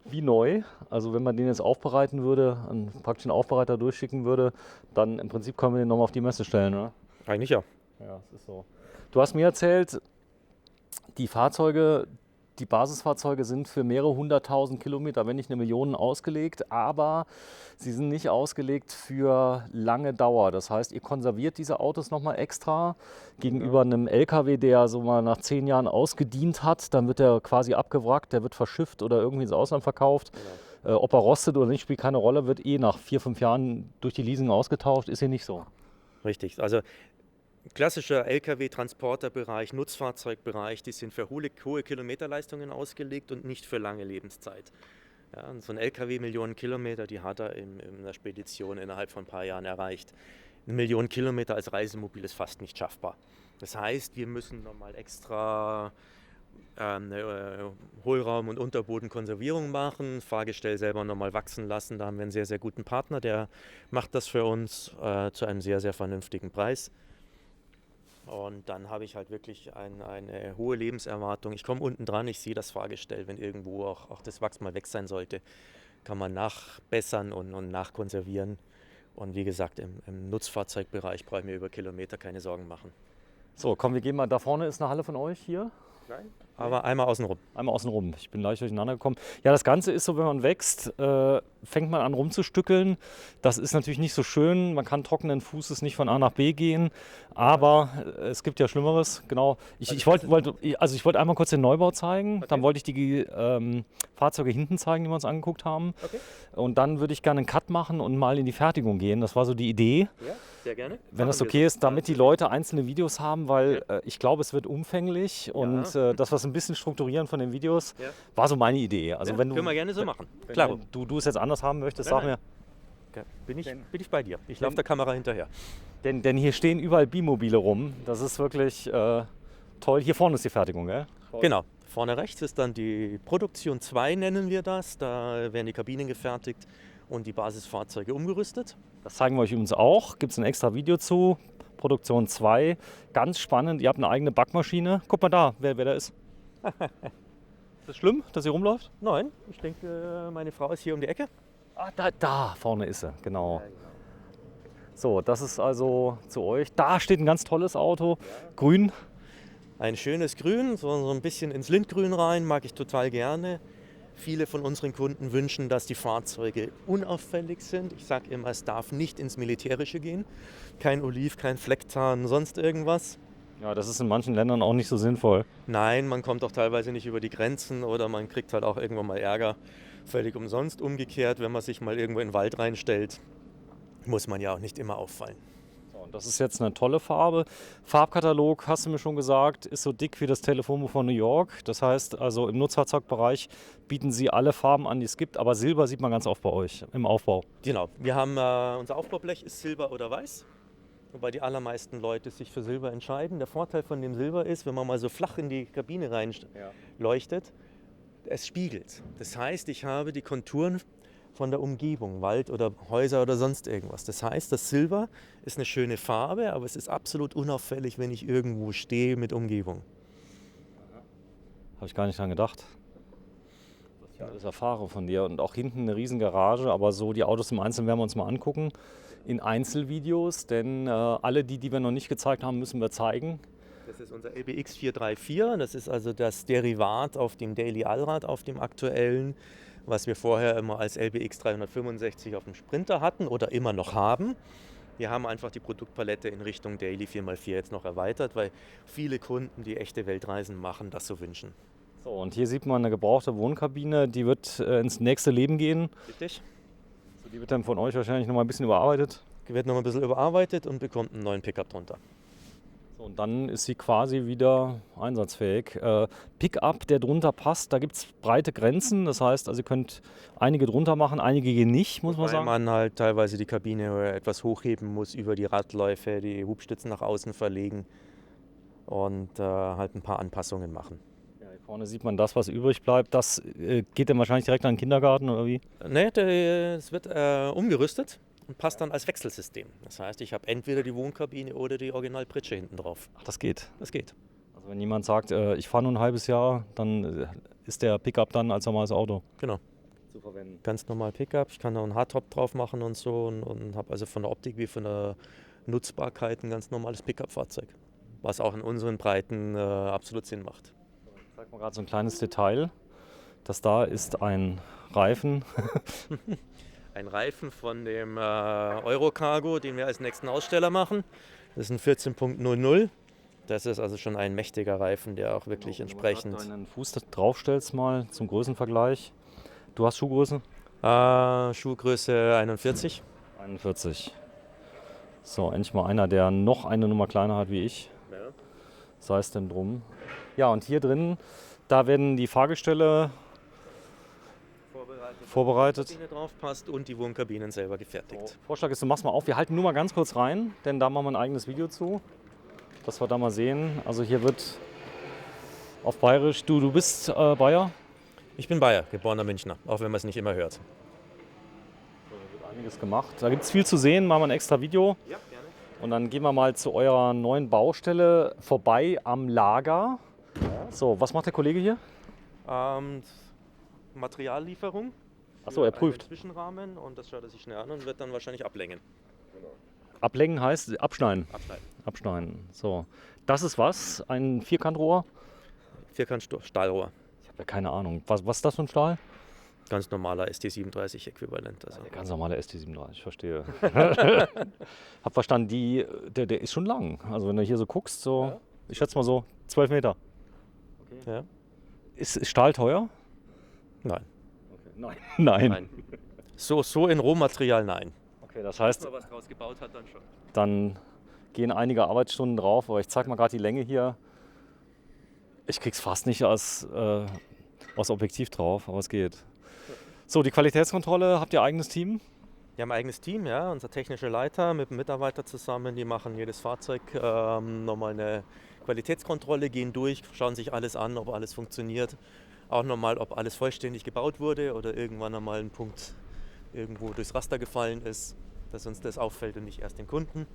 wie neu. Also wenn man den jetzt aufbereiten würde, praktisch einen Aufbereiter durchschicken würde, dann im Prinzip können wir den nochmal auf die Messe stellen, oder? Eigentlich ja. Ja, das ist so. Du hast mir erzählt, die Fahrzeuge, die Basisfahrzeuge sind für mehrere 100.000 Kilometer, wenn nicht 1 Million ausgelegt, aber sie sind nicht ausgelegt für lange Dauer. Das heißt, ihr konserviert diese Autos nochmal extra gegenüber einem LKW, der so mal nach 10 Jahren ausgedient hat. Dann wird er quasi abgewrackt, der wird verschifft oder irgendwie ins Ausland verkauft. Genau. Ob er rostet oder nicht, spielt keine Rolle, wird nach 4, 5 Jahren durch die Leasing ausgetauscht, ist hier nicht so. Richtig. Also klassischer Lkw-Transporterbereich, Nutzfahrzeugbereich, die sind für hohe Kilometerleistungen ausgelegt und nicht für lange Lebenszeit. Ja, und so ein Lkw, Millionen Kilometer, die hat er in der Spedition innerhalb von ein paar Jahren erreicht. 1 Million Kilometer als Reisemobil ist fast nicht schaffbar. Das heißt, wir müssen nochmal extra Hohlraum- und Unterbodenkonservierung machen, Fahrgestell selber nochmal wachsen lassen. Da haben wir einen sehr, sehr guten Partner, der macht das für uns zu einem sehr, sehr vernünftigen Preis. Und dann habe ich halt wirklich eine hohe Lebenserwartung. Ich komme unten dran, ich sehe das Fahrgestell, wenn irgendwo auch das Wachs mal weg sein sollte, kann man nachbessern und nachkonservieren. Und wie gesagt, im Nutzfahrzeugbereich brauche ich mir über Kilometer keine Sorgen machen. So, komm, wir gehen mal, da vorne ist eine Halle von euch hier. Nein? aber einmal außenrum. Einmal außen rum. Ich bin leicht durcheinander gekommen. Ja, das Ganze ist so, wenn man wächst, fängt man an rumzustückeln. Das ist natürlich nicht so schön. Man kann trockenen Fußes nicht von A nach B gehen. Aber es gibt ja Schlimmeres. Genau. Ich wollte einmal kurz den Neubau zeigen. Okay. Dann wollte ich die Fahrzeuge hinten zeigen, die wir uns angeguckt haben. Okay. Und dann würde ich gerne einen Cut machen und mal in die Fertigung gehen. Das war so die Idee. Ja, sehr gerne. Wenn das okay ist, damit die Leute einzelne Videos haben, weil ich glaube, es wird umfänglich und das, was ein bisschen strukturieren von den Videos, war so meine Idee. Also Ja, wenn du, können wir gerne so machen. wenn Klar. du es jetzt anders haben möchtest, Nein, sag mir. Okay. Bin ich bei dir. Ich laufe der Kamera hinterher. Denn hier stehen überall Bimobile rum. Das ist wirklich toll. Hier vorne ist die Fertigung, gell? Genau. Vorne rechts ist dann die Produktion 2, nennen wir das. Da werden die Kabinen gefertigt und die Basisfahrzeuge umgerüstet. Das zeigen wir euch übrigens auch. Gibt es ein extra Video zu. Produktion 2. Ganz spannend. Ihr habt eine eigene Backmaschine. Guck mal da, wer da ist. Ist das schlimm, dass sie rumläuft? Nein, ich denke, meine Frau ist hier um die Ecke. Ah, da vorne ist sie, genau. So, das ist also zu euch. Da steht ein ganz tolles Auto, grün. Ein schönes Grün, so ein bisschen ins Lindgrün rein, mag ich total gerne. Viele von unseren Kunden wünschen, dass die Fahrzeuge unauffällig sind. Ich sage immer, es darf nicht ins Militärische gehen. Kein Oliv, kein Flecktarn, sonst irgendwas. Ja, das ist in manchen Ländern auch nicht so sinnvoll. Nein, man kommt auch teilweise nicht über die Grenzen oder man kriegt halt auch irgendwann mal Ärger. Völlig umsonst. Umgekehrt, wenn man sich mal irgendwo in den Wald reinstellt, muss man ja auch nicht immer auffallen. So, und das ist jetzt eine tolle Farbe. Farbkatalog, hast du mir schon gesagt, ist so dick wie das Telefonbuch von New York. Das heißt, also im Nutzfahrzeugbereich bieten sie alle Farben an, die es gibt. Aber Silber sieht man ganz oft bei euch im Aufbau. Genau, wir haben unser Aufbaublech ist Silber oder Weiß. Wobei die allermeisten Leute sich für Silber entscheiden. Der Vorteil von dem Silber ist, wenn man mal so flach in die Kabine rein leuchtet, es spiegelt. Das heißt, ich habe die Konturen von der Umgebung, Wald oder Häuser oder sonst irgendwas. Das heißt, das Silber ist eine schöne Farbe, aber es ist absolut unauffällig, wenn ich irgendwo stehe mit Umgebung. Habe ich gar nicht dran gedacht. Was ich alles erfahre von dir. Und auch hinten eine riesen Garage, aber so die Autos im Einzelnen werden wir uns mal angucken. In Einzelvideos, denn alle die wir noch nicht gezeigt haben, müssen wir zeigen. Das ist unser LBX 434, das ist also das Derivat auf dem Daily Allrad, auf dem aktuellen, was wir vorher immer als LBX 365 auf dem Sprinter hatten oder immer noch haben. Wir haben einfach die Produktpalette in Richtung Daily 4x4 jetzt noch erweitert, weil viele Kunden, die echte Weltreisen machen, das so wünschen. So, und hier sieht man eine gebrauchte Wohnkabine, die wird ins nächste Leben gehen. Richtig? So, die wird dann von euch wahrscheinlich noch mal ein bisschen überarbeitet. Die wird noch mal ein bisschen überarbeitet und bekommt einen neuen Pickup drunter. So, und dann ist sie quasi wieder einsatzfähig. Pickup, der drunter passt, da gibt es breite Grenzen. Das heißt, also ihr könnt einige drunter machen, einige gehen nicht, muss man Weil sagen. man halt teilweise die Kabine etwas hochheben muss über die Radläufe, die Hubstützen nach außen verlegen und halt ein paar Anpassungen machen. Ja, hier vorne sieht man das, was übrig bleibt. Das geht dann wahrscheinlich direkt an den Kindergarten oder wie? Ne, es wird umgerüstet und passt dann als Wechselsystem. Das heißt, ich habe entweder die Wohnkabine oder die Originalpritsche hinten drauf. Ach, das geht. Das geht. Also wenn jemand sagt, ich fahre nur ein halbes Jahr, dann ist der Pickup dann als normales Auto Genau. zu verwenden. Ganz normal Pickup. Ich kann da einen Hardtop drauf machen und so und habe also von der Optik wie von der Nutzbarkeit ein ganz normales Pickup-Fahrzeug. Was auch in unseren Breiten absolut Sinn macht. Ich zeig mal gerade so ein kleines Detail. Das da ist ein Reifen. Ein Reifen von dem Eurocargo, den wir als nächsten Aussteller machen. Das ist ein 14.00. Das ist also schon ein mächtiger Reifen, der auch wirklich entsprechend... Wenn du deinen Fuß draufstellst mal zum Größenvergleich. Du hast Schuhgröße? Schuhgröße 41. 41. So, endlich mal einer, der noch eine Nummer kleiner hat wie ich. Ja. Sei es denn drum. Ja, und hier drin, da werden die Fahrgestelle vorbereitet. Die Kabine drauf passt und die Wohnkabinen selber gefertigt. So, Vorschlag ist, du machst mal auf. Wir halten nur mal ganz kurz rein, denn da machen wir ein eigenes Video zu, dass wir da mal sehen. Also hier wird auf Bayerisch, du bist Bayer? Ich bin Bayer, geborener Münchner, auch wenn man es nicht immer hört. So, da wird einiges gemacht. Da gibt es viel zu sehen, machen wir ein extra Video. Ja, gerne. Und dann gehen wir mal zu eurer neuen Baustelle vorbei am Lager. So, was macht der Kollege hier? Materiallieferung. Achso, er für prüft. einen Zwischenrahmen und das schaut er sich schnell an und wird dann wahrscheinlich ablängen. Ablängen heißt abschneiden. Abschneiden. Abschneiden. So, das ist was? Ein Vierkantrohr? Stahlrohr. Ich habe ja keine Ahnung. Was ist das für ein Stahl? Ganz normaler ST37-Äquivalent. Also. Der ganz normale ST37, ich verstehe. Hab verstanden, der ist schon lang. Also wenn du hier so guckst, so, ich schätze mal so 12 Meter. Okay. Ja. Ist Stahl teuer? Nein. Okay. Nein. Nein. So in Rohmaterial nein. Okay, das heißt, Wenn man was draus gebaut hat, dann schon. dann gehen einige Arbeitsstunden drauf, aber ich zeige mal gerade die Länge hier. Ich krieg's fast nicht aus Objektiv drauf, aber es geht. So, die Qualitätskontrolle, habt ihr eigenes Team? Wir haben ein eigenes Team, ja, unser technischer Leiter mit einem Mitarbeiter zusammen, die machen jedes Fahrzeug nochmal eine Qualitätskontrolle, gehen durch, schauen sich alles an, ob alles funktioniert. Auch nochmal, ob alles vollständig gebaut wurde oder irgendwann einmal ein Punkt irgendwo durchs Raster gefallen ist, dass uns das auffällt und nicht erst den Kunden.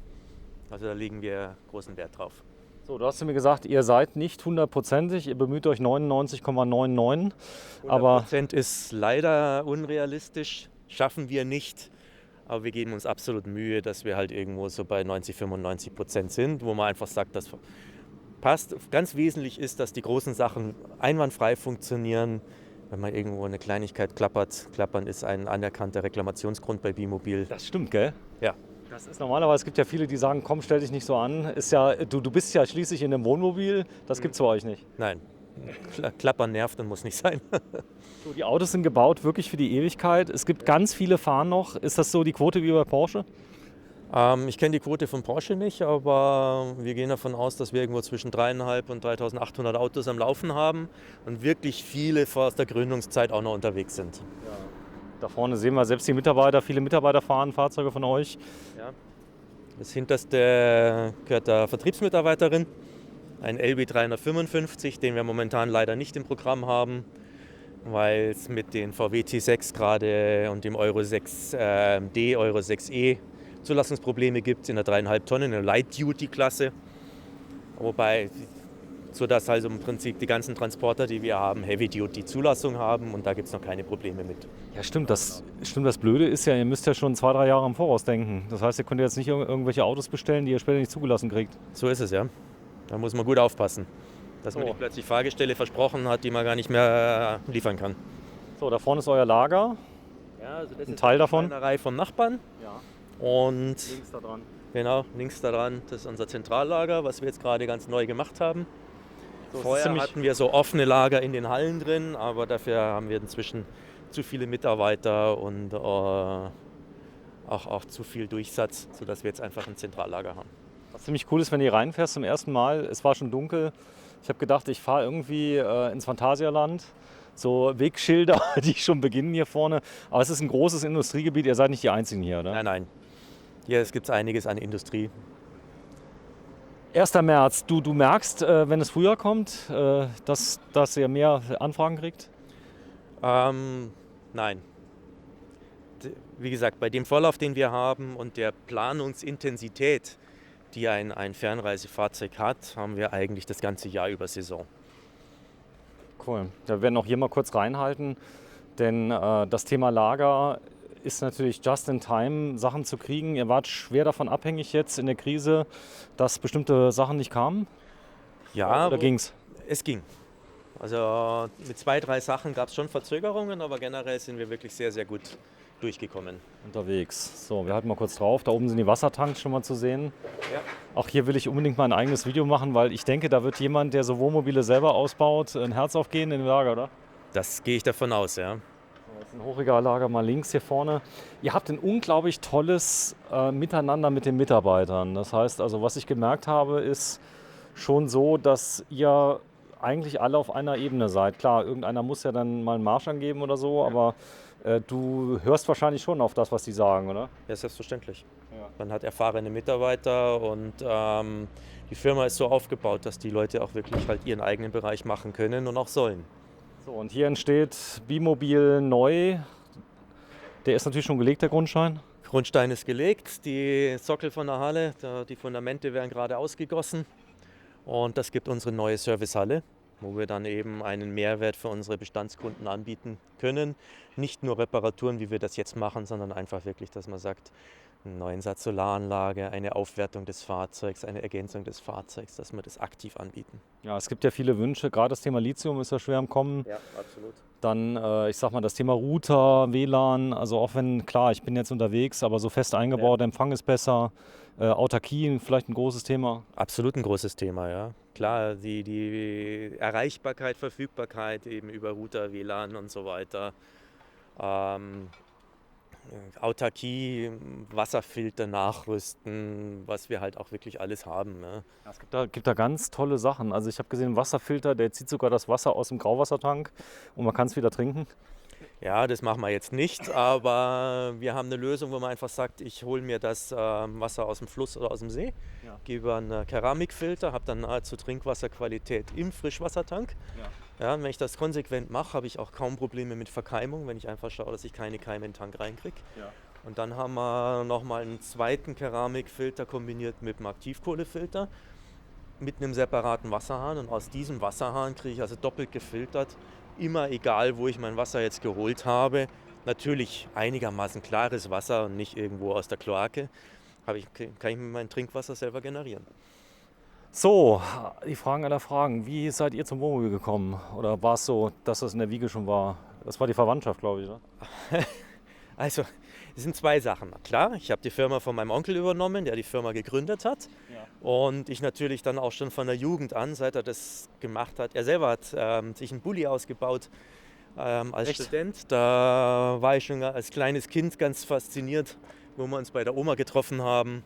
Also da legen wir großen Wert drauf. So, du hast mir gesagt, ihr seid nicht 100%ig, ihr bemüht euch 99,99. Aber 100% ist leider unrealistisch, schaffen wir nicht. Aber wir geben uns absolut Mühe, dass wir halt irgendwo so bei 90-95% sind, wo man einfach sagt, das passt. Ganz wesentlich ist, dass die großen Sachen einwandfrei funktionieren. Wenn man irgendwo eine Kleinigkeit klappern ist ein anerkannter Reklamationsgrund bei Bimobil. das stimmt, gell? Ja. Das ist normalerweise, es gibt ja viele, die sagen, komm, stell dich nicht so an. Ist ja, du bist ja schließlich in einem Wohnmobil, das gibt's bei euch nicht. Nein, Klappern nervt und muss nicht sein. So, die Autos sind gebaut wirklich für die Ewigkeit. Es gibt ganz viele fahren noch. Ist das so die Quote wie bei Porsche? Ich kenne die Quote von Porsche nicht, aber wir gehen davon aus, dass wir irgendwo zwischen 3.500 und 3.800 Autos am Laufen haben und wirklich viele aus der Gründungszeit auch noch unterwegs sind. Da vorne sehen wir selbst die Mitarbeiter, viele Mitarbeiter fahren Fahrzeuge von euch. Ja. Das hinterste gehört der Vertriebsmitarbeiterin, ein LB 355, den wir momentan leider nicht im Programm haben, weil es mit den VW T6 gerade und dem Euro 6D, Euro 6E Zulassungsprobleme gibt in der 3,5 Tonnen, in der Light-Duty-Klasse. Wobei, sodass also im Prinzip die ganzen Transporter, die wir haben, Heavy-Duty-Zulassung haben und da gibt es noch keine Probleme mit. Ja, stimmt. Das Blöde ist ja, ihr müsst ja schon 2-3 Jahre im Voraus denken. Das heißt, ihr könnt jetzt nicht irgendwelche Autos bestellen, die ihr später nicht zugelassen kriegt. So ist es, ja. Da muss man gut aufpassen, dass man nicht plötzlich Fahrgestelle versprochen hat, die man gar nicht mehr liefern kann. So, da vorne ist euer Lager. Ja, also das Ein Teil davon. Eine Reihe vom Nachbarn. Ja. Und Links da dran. genau, links daran, das ist unser Zentrallager, was wir jetzt gerade ganz neu gemacht haben. So, Vorher hatten wir so offene Lager in den Hallen drin, aber dafür haben wir inzwischen zu viele Mitarbeiter und auch zu viel Durchsatz, sodass wir jetzt einfach ein Zentrallager haben. Was ziemlich cool ist, wenn ihr reinfährst zum ersten Mal, es war schon dunkel. Ich habe gedacht, ich fahre irgendwie ins Phantasialand. So Wegschilder, die schon beginnen hier vorne. Aber es ist ein großes Industriegebiet, ihr seid nicht die Einzigen hier, oder? Nein, nein. Hier gibt es einiges an Industrie. 1. März, du merkst, wenn es früher kommt, dass ihr mehr Anfragen kriegt? Nein. Wie gesagt, bei dem Vorlauf, den wir haben und der Planungsintensität, die ein Fernreisefahrzeug hat, haben wir eigentlich das ganze Jahr über Saison. Cool. Wir werden auch hier mal kurz reinhalten, denn das Thema Lager ist natürlich just in time, Sachen zu kriegen. Ihr wart schwer davon abhängig jetzt in der Krise, dass bestimmte Sachen nicht kamen? Ja, oder ging's? Es ging. Also mit 2-3 Sachen gab es schon Verzögerungen, aber generell sind wir wirklich sehr, sehr gut durchgekommen. Unterwegs. So, wir halten mal kurz drauf. Da oben sind die Wassertanks schon mal zu sehen. Ja. Auch hier will ich unbedingt mal ein eigenes Video machen, weil ich denke, da wird jemand, der so Wohnmobile selber ausbaut, ein Herz aufgehen in dem Lager, oder? Das gehe ich davon aus, ja. Das ist ein Hochregallager mal links hier vorne. Ihr habt ein unglaublich tolles Miteinander mit den Mitarbeitern. Das heißt also, was ich gemerkt habe, ist schon so, dass ihr eigentlich alle auf einer Ebene seid. Klar, irgendeiner muss ja dann mal einen Marsch angeben oder so, aber du hörst wahrscheinlich schon auf das, was die sagen, oder? Ja, selbstverständlich. Ja. Man hat erfahrene Mitarbeiter und die Firma ist so aufgebaut, dass die Leute auch wirklich halt ihren eigenen Bereich machen können und auch sollen. So, und hier entsteht Bimobil neu. Der ist natürlich schon gelegt, der Grundstein. Grundstein ist gelegt, die Sockel von der Halle, die Fundamente werden gerade ausgegossen. Und das gibt unsere neue Servicehalle, wo wir dann eben einen Mehrwert für unsere Bestandskunden anbieten können. Nicht nur Reparaturen, wie wir das jetzt machen, sondern einfach wirklich, dass man sagt, einen neuen Satz Solaranlage, eine Aufwertung des Fahrzeugs, eine Ergänzung des Fahrzeugs, dass wir das aktiv anbieten. Ja, es gibt ja viele Wünsche, gerade das Thema Lithium ist ja schwer im Kommen. Ja, absolut. Dann, ich sag mal, das Thema Router, WLAN, also auch wenn, klar, ich bin jetzt unterwegs, aber so fest eingebaut, der Empfang ist besser. Autarkie, vielleicht ein großes Thema. Absolut ein großes Thema, ja. Klar, die Erreichbarkeit, Verfügbarkeit eben über Router, WLAN und so weiter. Autarkie, Wasserfilter nachrüsten, was wir halt auch wirklich alles haben. Ne? Ja, es gibt da ganz tolle Sachen. Also ich habe gesehen, einen Wasserfilter, der zieht sogar das Wasser aus dem Grauwassertank und man kann es wieder trinken. Ja, das machen wir jetzt nicht, aber wir haben eine Lösung, wo man einfach sagt, ich hole mir das Wasser aus dem Fluss oder aus dem See, gebe einen Keramikfilter, habe dann nahezu Trinkwasserqualität im Frischwassertank. Ja, und wenn ich das konsequent mache, habe ich auch kaum Probleme mit Verkeimung, wenn ich einfach schaue, dass ich keine Keime in den Tank reinkriege. Und dann haben wir nochmal einen zweiten Keramikfilter kombiniert mit einem Aktivkohlefilter, mit einem separaten Wasserhahn. Und aus diesem Wasserhahn kriege ich also doppelt gefiltert, immer egal, wo ich mein Wasser jetzt geholt habe. Natürlich einigermaßen klares Wasser und nicht irgendwo aus der Kloake. Kann ich mir mein Trinkwasser selber generieren. So, die Fragen aller Fragen. Wie seid ihr zum Wohnmobil gekommen? Oder war es so, dass das in der Wiege schon war? Das war die Verwandtschaft, glaube ich, oder? Also, es sind zwei Sachen. Klar, ich habe die Firma von meinem Onkel übernommen, der die Firma gegründet hat. Und ich natürlich dann auch schon von der Jugend an, seit er das gemacht hat. Er selber hat sich einen Bulli ausgebaut als Student. Da war ich schon als kleines Kind ganz fasziniert, wo wir uns bei der Oma getroffen haben.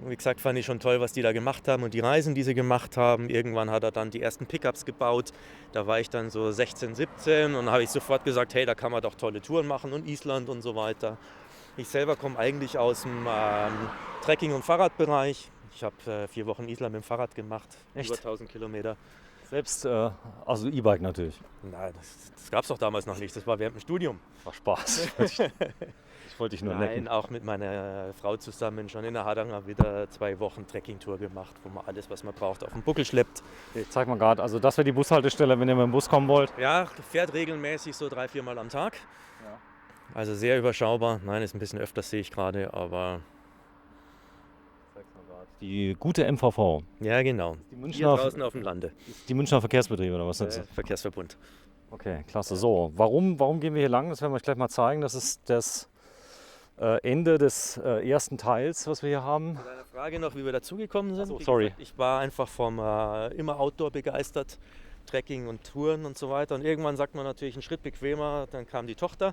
Wie gesagt, fand ich schon toll, was die da gemacht haben und die Reisen, die sie gemacht haben. Irgendwann hat er dann die ersten Pickups gebaut. Da war ich dann so 16, 17 und habe ich sofort gesagt, hey, da kann man doch tolle Touren machen und Island und so weiter. Ich selber komme eigentlich aus dem Trekking- und Fahrradbereich. Ich habe 4 Wochen Island mit dem Fahrrad gemacht, Echt? über 1000 Kilometer. Selbst, also E-Bike natürlich. Nein, das gab es doch damals noch nicht, das war während dem Studium. War Spaß. Ich wollte dich nur necken. Nein, auch mit meiner Frau zusammen schon in der Hardanger wieder 2 Wochen Trekkingtour gemacht, wo man alles, was man braucht, auf den Buckel schleppt. Ich zeig mal gerade, also das wäre die Bushaltestelle, wenn ihr mit dem Bus kommen wollt. Ja, fährt regelmäßig so 3-4 Mal am Tag. Also sehr überschaubar. Nein, ist ein bisschen öfters, sehe ich gerade, aber... Die gute MVV. Ja, genau. Die Hier Münchner, draußen auf dem Lande. die Münchner Verkehrsbetriebe oder was sind das? Verkehrsverbund. Okay, klasse. So, warum gehen wir hier lang? Das werden wir euch gleich mal zeigen. Das ist das Ende des ersten Teils, was wir hier haben. Zu deiner Frage noch, wie wir dazugekommen sind. Ach so, Wie sorry. gesagt, ich war einfach vom immer Outdoor begeistert, Trekking und Touren und so weiter. Und irgendwann sagt man natürlich einen Schritt bequemer, dann kam die Tochter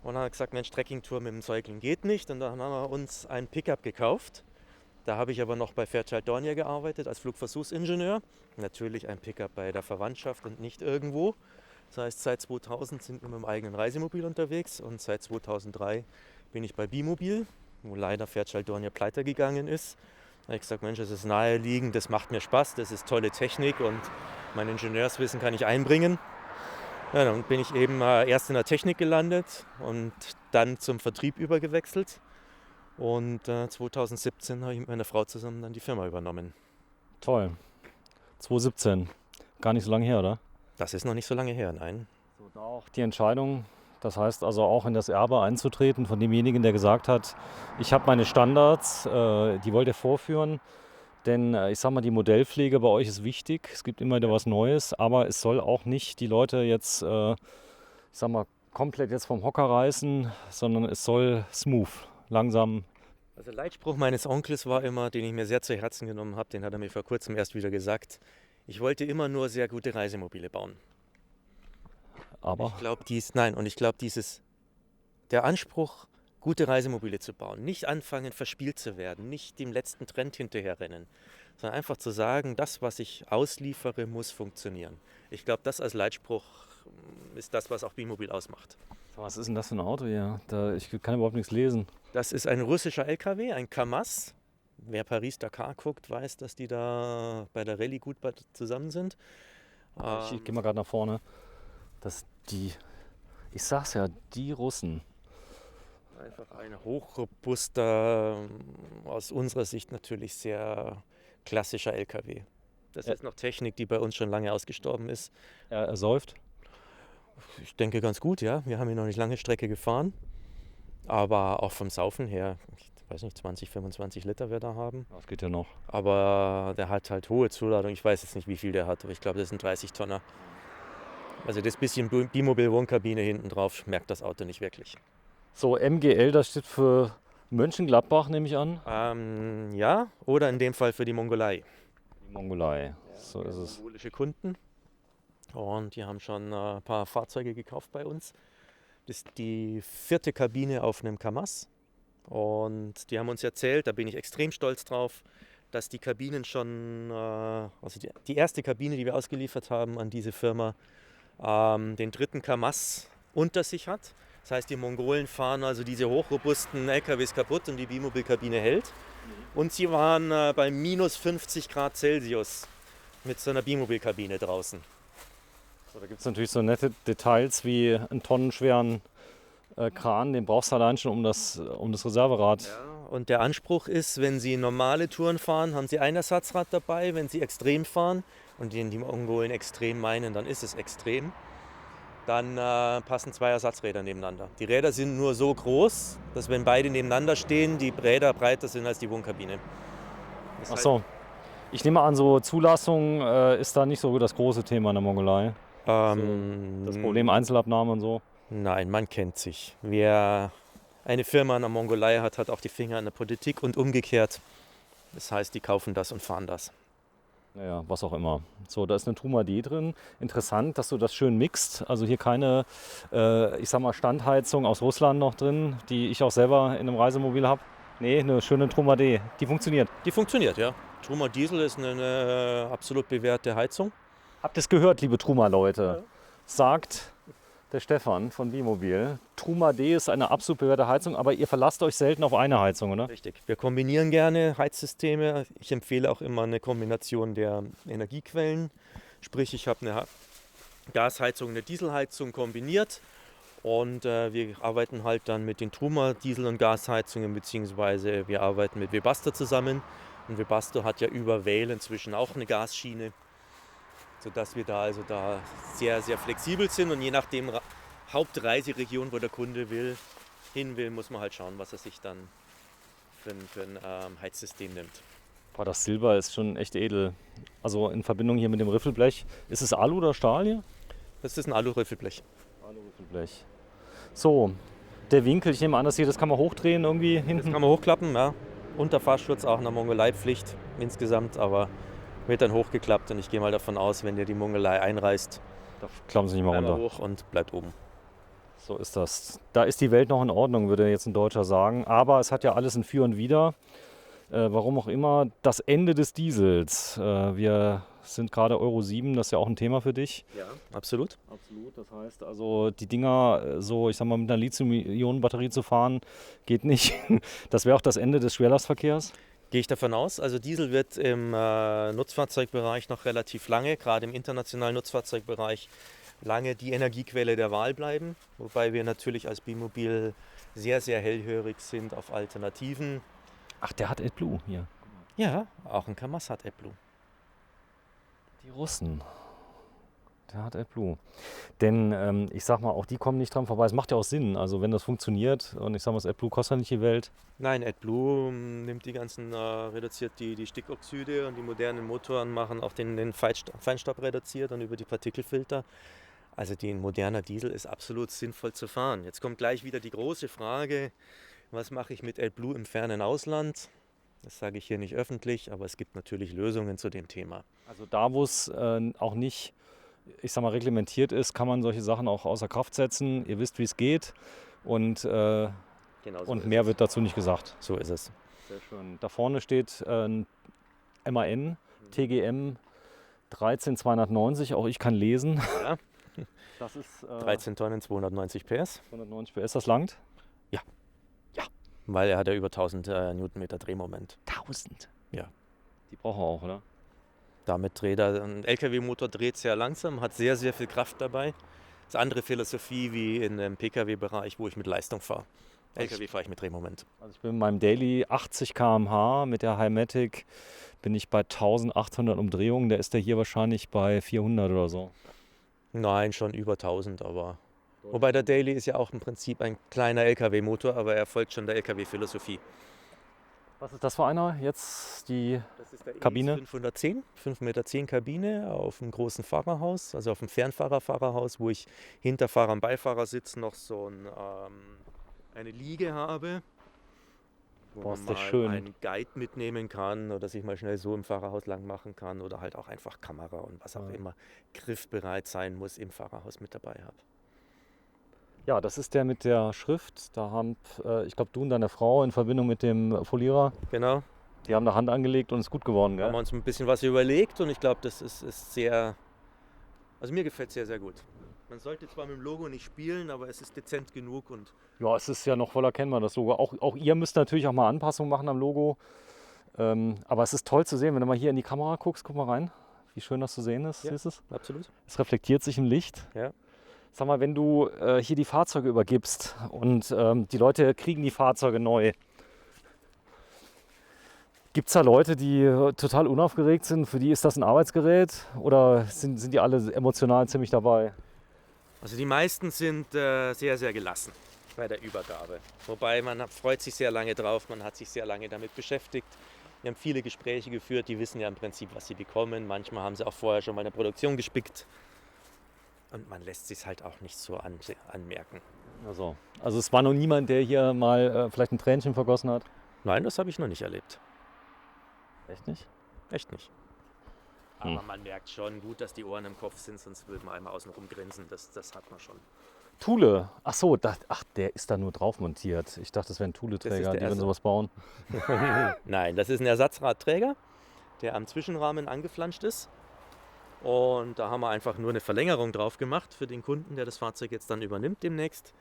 und dann hat gesagt, Mensch, Trekkingtour mit dem Säugling geht nicht. Und dann haben wir uns ein Pickup gekauft. Da habe ich aber noch bei Fairchild Dornier gearbeitet als Flugversuchsingenieur. Natürlich ein Pickup bei der Verwandtschaft und nicht irgendwo. Das heißt, seit 2000 sind wir mit dem eigenen Reisemobil unterwegs und seit 2003 bin ich bei Bimobil, wo leider Fairchild Dornier pleite gegangen ist. Da habe ich gesagt, Mensch, das ist naheliegend, das macht mir Spaß, das ist tolle Technik und mein Ingenieurswissen kann ich einbringen. Ja, dann bin ich eben erst in der Technik gelandet und dann zum Vertrieb übergewechselt. Und 2017 habe ich mit meiner Frau zusammen dann die Firma übernommen. Toll. 2017. Gar nicht so lange her, oder? Das ist noch nicht so lange her, nein. So, da auch die Entscheidung, das heißt also auch in das Erbe einzutreten von demjenigen, der gesagt hat, ich habe meine Standards, die wollt ihr vorführen. Denn ich sag mal, die Modellpflege bei euch ist wichtig. Es gibt immer wieder was Neues, aber es soll auch nicht die Leute jetzt, ich sag mal, komplett jetzt vom Hocker reißen, sondern es soll smooth, langsam. Also Leitspruch meines Onkels war immer, den ich mir sehr zu Herzen genommen habe, den hat er mir vor kurzem erst wieder gesagt. Ich wollte immer nur sehr gute Reisemobile bauen. Aber Ich glaube, der Anspruch, gute Reisemobile zu bauen, nicht anfangen verspielt zu werden, nicht dem letzten Trend hinterherrennen, sondern einfach zu sagen, das, was ich ausliefere, muss funktionieren. Ich glaube, das als Leitspruch ist das, was auch Bimobil ausmacht. was ist denn das für ein Auto hier? Ich kann überhaupt nichts lesen. Das ist ein russischer LKW, ein Kamaz. Wer Paris-Dakar guckt, weiß, dass die da bei der Rallye gut zusammen sind. Ich gehe mal gerade nach vorne. Ich sag's ja, die Russen. Einfach ein hochrobuster, aus unserer Sicht natürlich sehr klassischer LKW. Das ist noch Technik, die bei uns schon lange ausgestorben ist. Er säuft. Ich denke ganz gut, ja. Wir haben hier noch nicht lange Strecke gefahren. Aber auch vom Saufen her, ich weiß nicht, 20, 25 Liter wird er haben. Das geht ja noch. Aber der hat halt hohe Zuladung. Ich weiß jetzt nicht, wie viel der hat, aber ich glaube, das sind 30 Tonner. Also das bisschen Bimobil-Wohnkabine hinten drauf merkt das Auto nicht wirklich. So, MGL, das steht für Mönchengladbach, nehme ich an. Ja, oder in dem Fall für die Mongolei. Die Mongolei, so ist es. Mongolische Kunden. Und die haben schon ein paar Fahrzeuge gekauft bei uns. Das ist die 4. Kabine auf einem Kamaz. Und die haben uns erzählt, da bin ich extrem stolz drauf, dass die Kabinen schon, also die erste Kabine, die wir ausgeliefert haben an diese Firma, den 3. Kamaz unter sich hat. Das heißt, die Mongolen fahren also diese hochrobusten LKWs kaputt und die Bimobil-Kabine hält. Und sie waren bei minus 50 Grad Celsius mit so einer Bimobil-Kabine draußen. So, da gibt es natürlich so nette Details wie einen tonnenschweren Kran, den brauchst du allein schon um das Reserverad. Ja, und der Anspruch ist, wenn Sie normale Touren fahren, haben Sie ein Ersatzrad dabei. Wenn Sie extrem fahren und den die Mongolen extrem meinen, dann ist es extrem. Dann passen 2 Ersatzräder nebeneinander. Die Räder sind nur so groß, dass wenn beide nebeneinander stehen, die Räder breiter sind als die Wohnkabine. Ach so. Ich nehme an, so Zulassung ist da nicht so das große Thema in der Mongolei. Das Problem Einzelabnahme und so. Nein, man kennt sich. Wer eine Firma in der Mongolei hat, hat auch die Finger in der Politik und umgekehrt. Das heißt, die kaufen das und fahren das. Naja, was auch immer. So, da ist eine Truma D drin. Interessant, dass du das schön mixt. Also hier keine, ich sag mal, Standheizung aus Russland noch drin, die ich auch selber in einem Reisemobil habe. Nee, eine schöne Truma D. Die funktioniert. Die funktioniert, ja. Truma Diesel ist eine absolut bewährte Heizung. Habt ihr es gehört, liebe Truma-Leute? Sagt der Stefan von Bimobil. Truma D ist eine absolut bewährte Heizung, aber ihr verlasst euch selten auf eine Heizung, oder? Richtig. Wir kombinieren gerne Heizsysteme. Ich empfehle auch immer eine Kombination der Energiequellen. Sprich, ich habe eine Gasheizung, eine Dieselheizung kombiniert. Und wir arbeiten halt dann mit den Truma Diesel- und Gasheizungen, beziehungsweise wir arbeiten mit Webasto zusammen. Und Webasto hat ja über Vale inzwischen auch eine Gasschiene, sodass wir da sehr, sehr flexibel sind. Und je nachdem Hauptreiseregion, wo der Kunde hin will, muss man halt schauen, was er sich dann für ein Heizsystem nimmt. Boah, das Silber ist schon echt edel. Also in Verbindung hier mit dem Riffelblech. Ist es Alu oder Stahl hier? Das ist ein Alu-Riffelblech. Alu-Riffelblech. So, der Winkel, ich nehme an, das kann man hochdrehen irgendwie hinten. Das kann man hochklappen, ja. Unter Fahrschutz auch eine Mongolei-Pflicht insgesamt, aber wird dann hochgeklappt und ich gehe mal davon aus, wenn dir die Mongolei einreißt, da klappen sie nicht mal einmal runter. hoch und bleibt oben. So ist das. Da ist die Welt noch in Ordnung, würde jetzt ein Deutscher sagen. Aber es hat ja alles ein Für und Wider. Warum auch immer, das Ende des Diesels. Wir sind gerade Euro 7, das ist ja auch ein Thema für dich. Ja, absolut. Absolut, das heißt also, die Dinger so, ich sag mal, mit einer Lithium-Ionen-Batterie zu fahren, geht nicht. Das wäre auch das Ende des Schwerlastverkehrs. Gehe ich davon aus. Also Diesel wird im Nutzfahrzeugbereich noch relativ lange, gerade im internationalen Nutzfahrzeugbereich, lange die Energiequelle der Wahl bleiben. Wobei wir natürlich als Bimobil sehr, sehr hellhörig sind auf Alternativen. Ach, der hat AdBlue hier. Ja, auch ein Kamaz hat AdBlue. Die Russen. Der hat AdBlue. Denn ich sag mal, auch die kommen nicht dran vorbei. Es macht ja auch Sinn. Also wenn das funktioniert und ich sag mal, das AdBlue kostet ja nicht die Welt. Nein, AdBlue nimmt die ganzen, reduziert die Stickoxide und die modernen Motoren machen auch den Feinstaub reduziert und über die Partikelfilter. Also ein moderner Diesel ist absolut sinnvoll zu fahren. Jetzt kommt gleich wieder die große Frage, was mache ich mit AdBlue im fernen Ausland? Das sage ich hier nicht öffentlich, aber es gibt natürlich Lösungen zu dem Thema. Also da, wo es auch nicht, ich sag mal, reglementiert ist, kann man solche Sachen auch außer Kraft setzen. Ihr wisst, wie es geht und Genau so mehr wird dazu nicht gesagt. So ist es. Sehr schön. Da vorne steht ein MAN, TGM 13290, auch ich kann lesen. Ja. Das ist 13 Tonnen, 290 PS. 290 PS, das langt? Weil er hat ja über 1000 Newtonmeter Drehmoment. 1000? Ja. Die braucht er auch, oder? Damit dreht er, ein LKW-Motor dreht sehr langsam, hat sehr, sehr viel Kraft dabei. Das ist eine andere Philosophie wie in dem Pkw-Bereich, wo ich mit Leistung fahre. LKW fahre ich mit Drehmoment. Also ich bin in meinem Daily 80 km/h mit der Himatic bin ich bei 1800 Umdrehungen. Der ist der hier wahrscheinlich bei 400 oder so. Nein, schon über 1000, aber Wobei der Daily ist ja auch im Prinzip ein kleiner LKW-Motor, aber er folgt schon der LKW-Philosophie. Was ist das für einer? Jetzt die Das ist der Kabine? 510, 5,10 Meter Kabine auf einem großen Fahrerhaus, also auf einem Fernfahrerfahrerhaus, wo ich hinter Fahrer und Beifahrersitz noch so eine Liege habe, wo Boah, man ist das mal schön. einen Guide mitnehmen kann oder sich mal schnell so im Fahrerhaus lang machen kann oder halt auch einfach Kamera und was auch Ja. immer griffbereit sein muss im Fahrerhaus mit dabei habe. Ja, das ist der mit der Schrift. Da haben, ich glaube, du und deine Frau in Verbindung mit dem Folierer, Genau, die haben da Hand angelegt und ist gut geworden, da haben wir gell? uns ein bisschen was überlegt und ich glaube, das ist sehr, also mir gefällt es sehr, sehr gut. Man sollte zwar mit dem Logo nicht spielen, aber es ist dezent genug und Ja, es ist ja noch voll erkennbar, das Logo. Auch ihr müsst natürlich auch mal Anpassungen machen am Logo. Aber es ist toll zu sehen, wenn du mal hier in die Kamera guckst, guck mal rein, wie schön das zu sehen ist. Ja. Siehst du es? absolut. Es reflektiert sich im Licht. Ja. Sag mal, wenn du hier die Fahrzeuge übergibst und die Leute kriegen die Fahrzeuge neu, gibt es da Leute, die total unaufgeregt sind? Für die ist das ein Arbeitsgerät oder sind die alle emotional ziemlich dabei? Also die meisten sind sehr, sehr gelassen bei der Übergabe. Wobei freut sich sehr lange drauf, man hat sich sehr lange damit beschäftigt. Wir haben viele Gespräche geführt, die wissen ja im Prinzip, was sie bekommen. Manchmal haben sie auch vorher schon mal eine Produktion gespickt. Und man lässt sich halt auch nicht so anmerken. Also es war noch niemand, der hier mal vielleicht ein Tränchen vergossen hat? Nein, das habe ich noch nicht erlebt. Echt nicht? Echt nicht. Aber man merkt schon gut, dass die Ohren im Kopf sind, sonst würde man einmal außenrum grinsen. Das hat man schon. Thule. Ach so, der ist da nur drauf montiert. Ich dachte, das wären Das Thule-Träger, ist der die würden erste. sowas bauen. Nein, das ist ein Ersatzradträger, der am Zwischenrahmen angeflanscht ist. Und da haben wir einfach nur eine Verlängerung drauf gemacht für den Kunden, der das Fahrzeug jetzt dann übernimmt demnächst.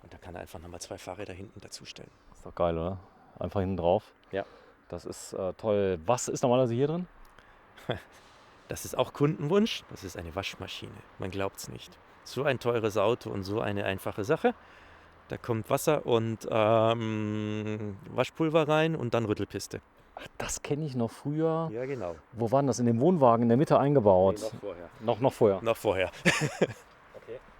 Und da kann er einfach nochmal 2 Fahrräder hinten dazustellen. Ist doch geil, oder? Einfach hinten drauf. Ja. Das ist toll. Was ist normalerweise hier drin? Das ist auch Kundenwunsch. Das ist eine Waschmaschine. Man glaubt es nicht. So ein teures Auto und so eine einfache Sache. Da kommt Wasser und Waschpulver rein und dann Rüttelpiste. Ach, das kenne ich noch früher. Ja, genau. Wo waren das? In dem Wohnwagen in der Mitte eingebaut. Nee, noch vorher. Noch vorher. Noch vorher.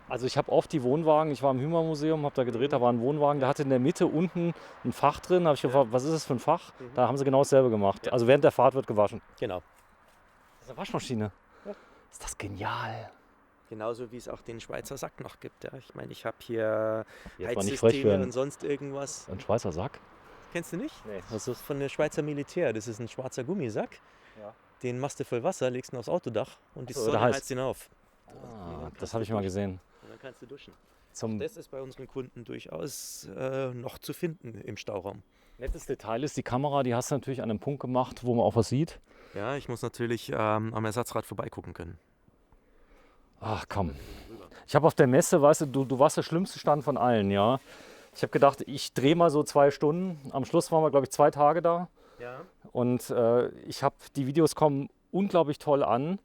Also ich habe oft die Wohnwagen, ich war im Hümer-Museum, habe da gedreht, da war ein Wohnwagen, der hatte in der Mitte unten ein Fach drin. Da habe ich gefragt, was ist das für ein Fach? Da haben sie genau dasselbe gemacht. Ja. Also während der Fahrt wird gewaschen. Genau. Das ist eine Waschmaschine. Ja. Ist das genial. Genauso wie es auch den Schweizer Sack noch gibt. Ja. Ich meine, ich habe hier Jetzt mal nicht frech Heizsysteme werden. und sonst irgendwas. Ein Schweizer Sack? Kennst du nicht? Nee. Das ist von der Schweizer Militär. Das ist ein schwarzer Gummisack. Ja. Den machst du voll Wasser, legst ihn aufs Autodach und die Ach so, Sonne der heißt- heizt ihn auf. Ah, das habe ich mal gesehen. Und dann kannst du duschen. Zum Das ist bei unseren Kunden durchaus noch zu finden im Stauraum. nettes Detail ist die Kamera, die hast du natürlich an einem Punkt gemacht, wo man auch was sieht. Ja, ich muss natürlich am Ersatzrad vorbeigucken können. Ach komm. Ich habe auf der Messe, weißt du warst der schlimmste Stand von allen, ja. Ich habe gedacht, ich drehe mal so 2 Stunden. Am Schluss waren wir, glaube ich, 2 Tage da. Ja. Und die Videos kommen unglaublich toll an,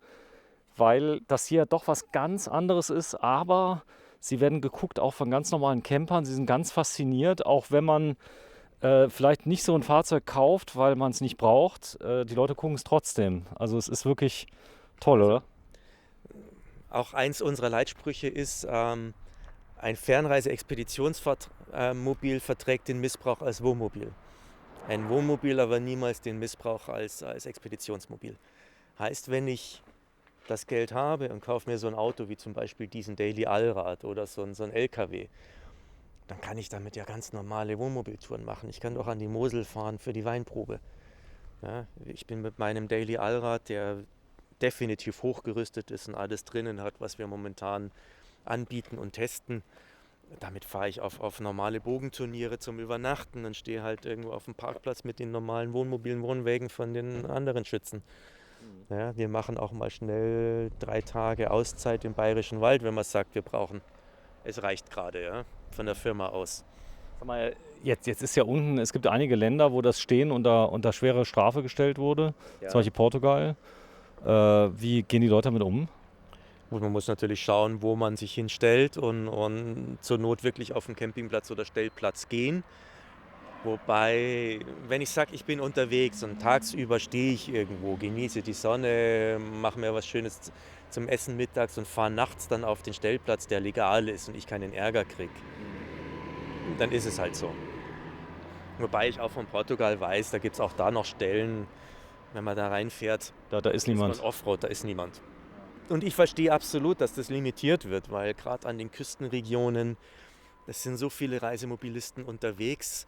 weil das hier doch was ganz anderes ist. Aber sie werden geguckt auch von ganz normalen Campern. Sie sind ganz fasziniert, auch wenn man vielleicht nicht so ein Fahrzeug kauft, weil man es nicht braucht. Die Leute gucken es trotzdem. Also es ist wirklich toll, oder? Auch eins unserer Leitsprüche ist, ein Fernreise-Expeditionsmobil verträgt den Missbrauch als Wohnmobil. Ein Wohnmobil aber niemals den Missbrauch als Expeditionsmobil. Heißt, wenn ich das Geld habe und kaufe mir so ein Auto wie zum Beispiel diesen Daily Allrad oder so ein LKW, dann kann ich damit ja ganz normale Wohnmobiltouren machen. Ich kann doch an die Mosel fahren für die Weinprobe. Ja, ich bin mit meinem Daily Allrad, der definitiv hochgerüstet ist und alles drinnen hat, was wir momentan anbieten und testen. Damit fahre ich auf normale Bogenturniere zum Übernachten und stehe halt irgendwo auf dem Parkplatz mit den normalen Wohnmobilen, Wohnwägen von den anderen Schützen. Ja, wir machen auch mal schnell 3 Tage Auszeit im Bayerischen Wald, wenn man sagt, wir brauchen. Es reicht gerade, ja, von der Firma aus. Sag mal, jetzt ist ja unten, es gibt einige Länder, wo das Stehen unter schwere Strafe gestellt wurde, Ja. zum Beispiel Portugal. Wie gehen die Leute damit um? Und man muss natürlich schauen, wo man sich hinstellt und zur Not wirklich auf den Campingplatz oder Stellplatz gehen. Wobei, wenn ich sage, ich bin unterwegs und tagsüber stehe ich irgendwo, genieße die Sonne, mache mir was Schönes zum Essen mittags und fahre nachts dann auf den Stellplatz, der legal ist und ich keinen Ärger kriege, dann ist es halt so. Wobei ich auch von Portugal weiß, da gibt es auch da noch Stellen, wenn man da reinfährt, Da ist ist niemand. man Offroad, da ist niemand. Und ich verstehe absolut, dass das limitiert wird, weil gerade an den Küstenregionen, es sind so viele Reisemobilisten unterwegs,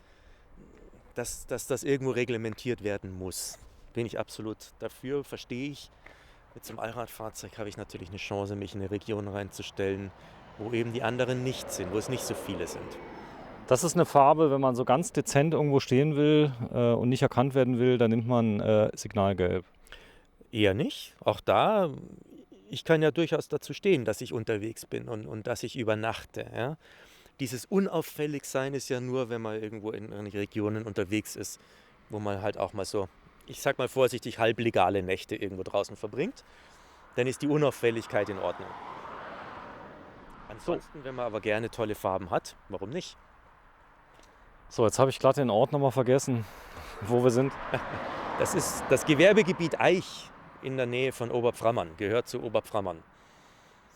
dass das irgendwo reglementiert werden muss. Bin ich absolut dafür, verstehe ich. Mit so einem Allradfahrzeug habe ich natürlich eine Chance, mich in eine Region reinzustellen, wo eben die anderen nicht sind, wo es nicht so viele sind. Das ist eine Farbe, wenn man so ganz dezent irgendwo stehen will und nicht erkannt werden will, dann nimmt man Signalgelb. Eher nicht. Auch da, ich kann ja durchaus dazu stehen, dass ich unterwegs bin und dass ich übernachte. Ja? Dieses Unauffälligsein ist ja nur, wenn man irgendwo in Regionen unterwegs ist, wo man halt auch mal so, ich sag mal vorsichtig, halblegale Nächte irgendwo draußen verbringt. Dann ist die Unauffälligkeit in Ordnung. Ansonsten, wenn man aber gerne tolle Farben hat, warum nicht? So, jetzt habe ich gerade den Ort nochmal vergessen, wo wir sind. Das ist das Gewerbegebiet Eich in der Nähe von Oberpframmern, gehört zu Oberpframmern.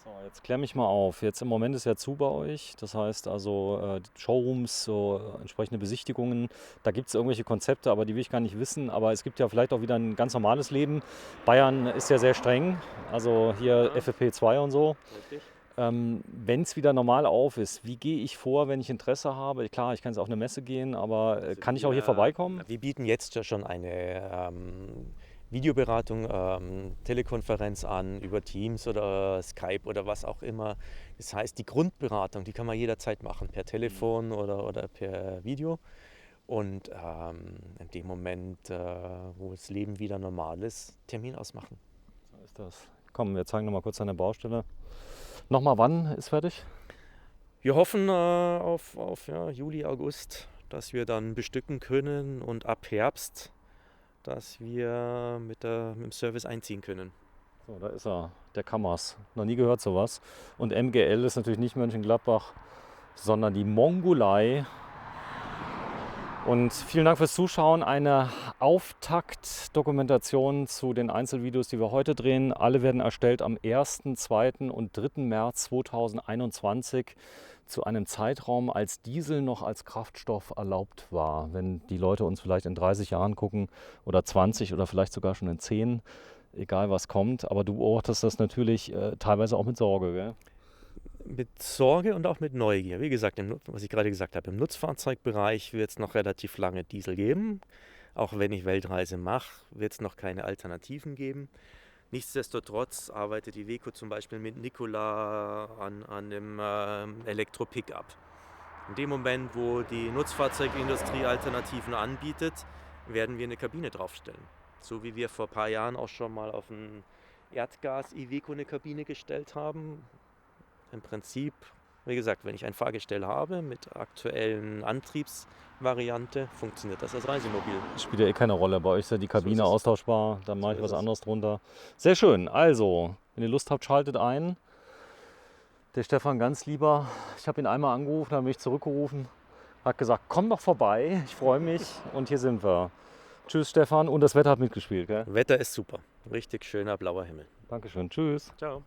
So, jetzt klär mich mal auf. Jetzt im Moment ist ja zu bei euch. Das heißt also Showrooms, so entsprechende Besichtigungen. Da gibt es irgendwelche Konzepte, aber die will ich gar nicht wissen. Aber es gibt ja vielleicht auch wieder ein ganz normales Leben. Bayern ist ja sehr streng. Also hier Ja. FFP2 und so. Richtig. Wenn es wieder normal auf ist, wie gehe ich vor, wenn ich Interesse habe? Klar, ich kann jetzt auf eine Messe gehen, aber kann ich auch hier vorbeikommen? Wir bieten jetzt ja schon eine Videoberatung, Telekonferenz an über Teams oder Skype oder was auch immer. Das heißt, die Grundberatung, die kann man jederzeit machen, per Telefon oder per Video. Und in dem Moment, wo das Leben wieder normal ist, Termin ausmachen. So ist das. Komm, wir zeigen noch mal kurz an der Baustelle. Nochmal, wann ist fertig? Wir hoffen auf Juli, August, dass wir dann bestücken können und ab Herbst, dass wir mit dem Service einziehen können. So, da ist er, der Kammers. Noch nie gehört sowas. Und MGL ist natürlich nicht Mönchengladbach, sondern die Mongolei. Und vielen Dank fürs Zuschauen. Eine Auftakt-Dokumentation zu den Einzelvideos, die wir heute drehen. Alle werden erstellt am 1., 2. und 3. März 2021 zu einem Zeitraum, als Diesel noch als Kraftstoff erlaubt war. Wenn die Leute uns vielleicht in 30 Jahren gucken oder 20 oder vielleicht sogar schon in 10, egal was kommt. Aber du beobachtest das natürlich teilweise auch mit Sorge, gell? Mit Sorge und auch mit Neugier. Wie gesagt, was ich gerade gesagt habe, im Nutzfahrzeugbereich wird es noch relativ lange Diesel geben. Auch wenn ich Weltreise mache, wird es noch keine Alternativen geben. Nichtsdestotrotz arbeitet Iveco zum Beispiel mit Nikola an einem Elektro-Pickup. In dem Moment, wo die Nutzfahrzeugindustrie Alternativen anbietet, werden wir eine Kabine draufstellen. So wie wir vor ein paar Jahren auch schon mal auf ein Erdgas-Iveco eine Kabine gestellt haben. Im Prinzip, wie gesagt, wenn ich ein Fahrgestell habe mit aktuellen Antriebsvariante, funktioniert das als Reisemobil. Spielt ja eh keine Rolle. Bei euch ist ja die Kabine ist es. austauschbar. Dann mache ich ist was es. anderes drunter. Sehr schön. Also, wenn ihr Lust habt, schaltet ein. Der Stefan ganz lieber. Ich habe ihn einmal angerufen, dann habe mich zurückgerufen. Hat gesagt, komm doch vorbei. Ich freue mich. Und hier sind wir. Tschüss, Stefan. Und das Wetter hat mitgespielt, gell? Wetter ist super. Richtig schöner blauer Himmel. Dankeschön. Tschüss. Ciao.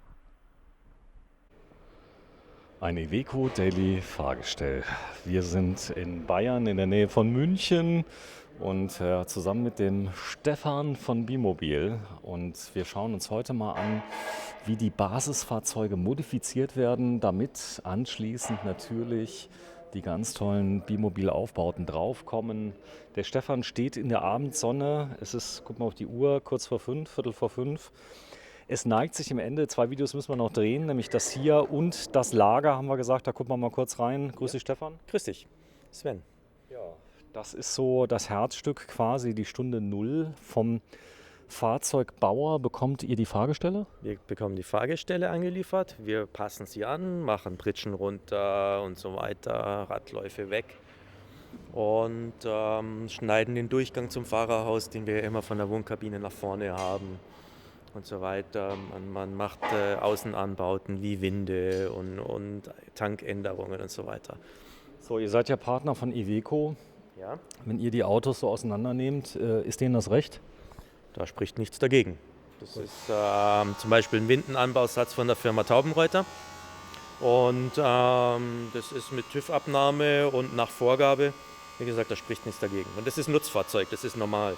Ein Iveco Daily Fahrgestell. Wir sind in Bayern in der Nähe von München und zusammen mit dem Stefan von Bimobil. Und wir schauen uns heute mal an, wie die Basisfahrzeuge modifiziert werden, damit anschließend natürlich die ganz tollen Bimobil-Aufbauten draufkommen. Der Stefan steht in der Abendsonne. Es ist, guck mal auf die Uhr, kurz vor 5, Viertel vor 5. Es neigt sich im Ende, 2 Videos müssen wir noch drehen, nämlich das hier und das Lager, haben wir gesagt, da gucken wir mal kurz rein. Grüß dich, Stefan. Grüß dich, Sven. Ja, das ist so das Herzstück quasi, die Stunde Null vom Fahrzeugbauer. Bekommt ihr die Fahrgestelle? Wir bekommen die Fahrgestelle angeliefert, wir passen sie an, machen Pritschen runter und so weiter, Radläufe weg und schneiden den Durchgang zum Fahrerhaus, den wir immer von der Wohnkabine nach vorne haben. Und so weiter. Man macht Außenanbauten wie Winde und Tankänderungen und so weiter. So, ihr seid ja Partner von Iveco. Ja, Wenn ihr die Autos so auseinandernehmt, ist denen das recht? da spricht nichts dagegen. Das ist zum Beispiel ein Windenanbausatz von der Firma Taubenreuter. Und das ist mit TÜV-Abnahme und nach Vorgabe. Wie gesagt, da spricht nichts dagegen. Und das ist ein Nutzfahrzeug, das ist normal.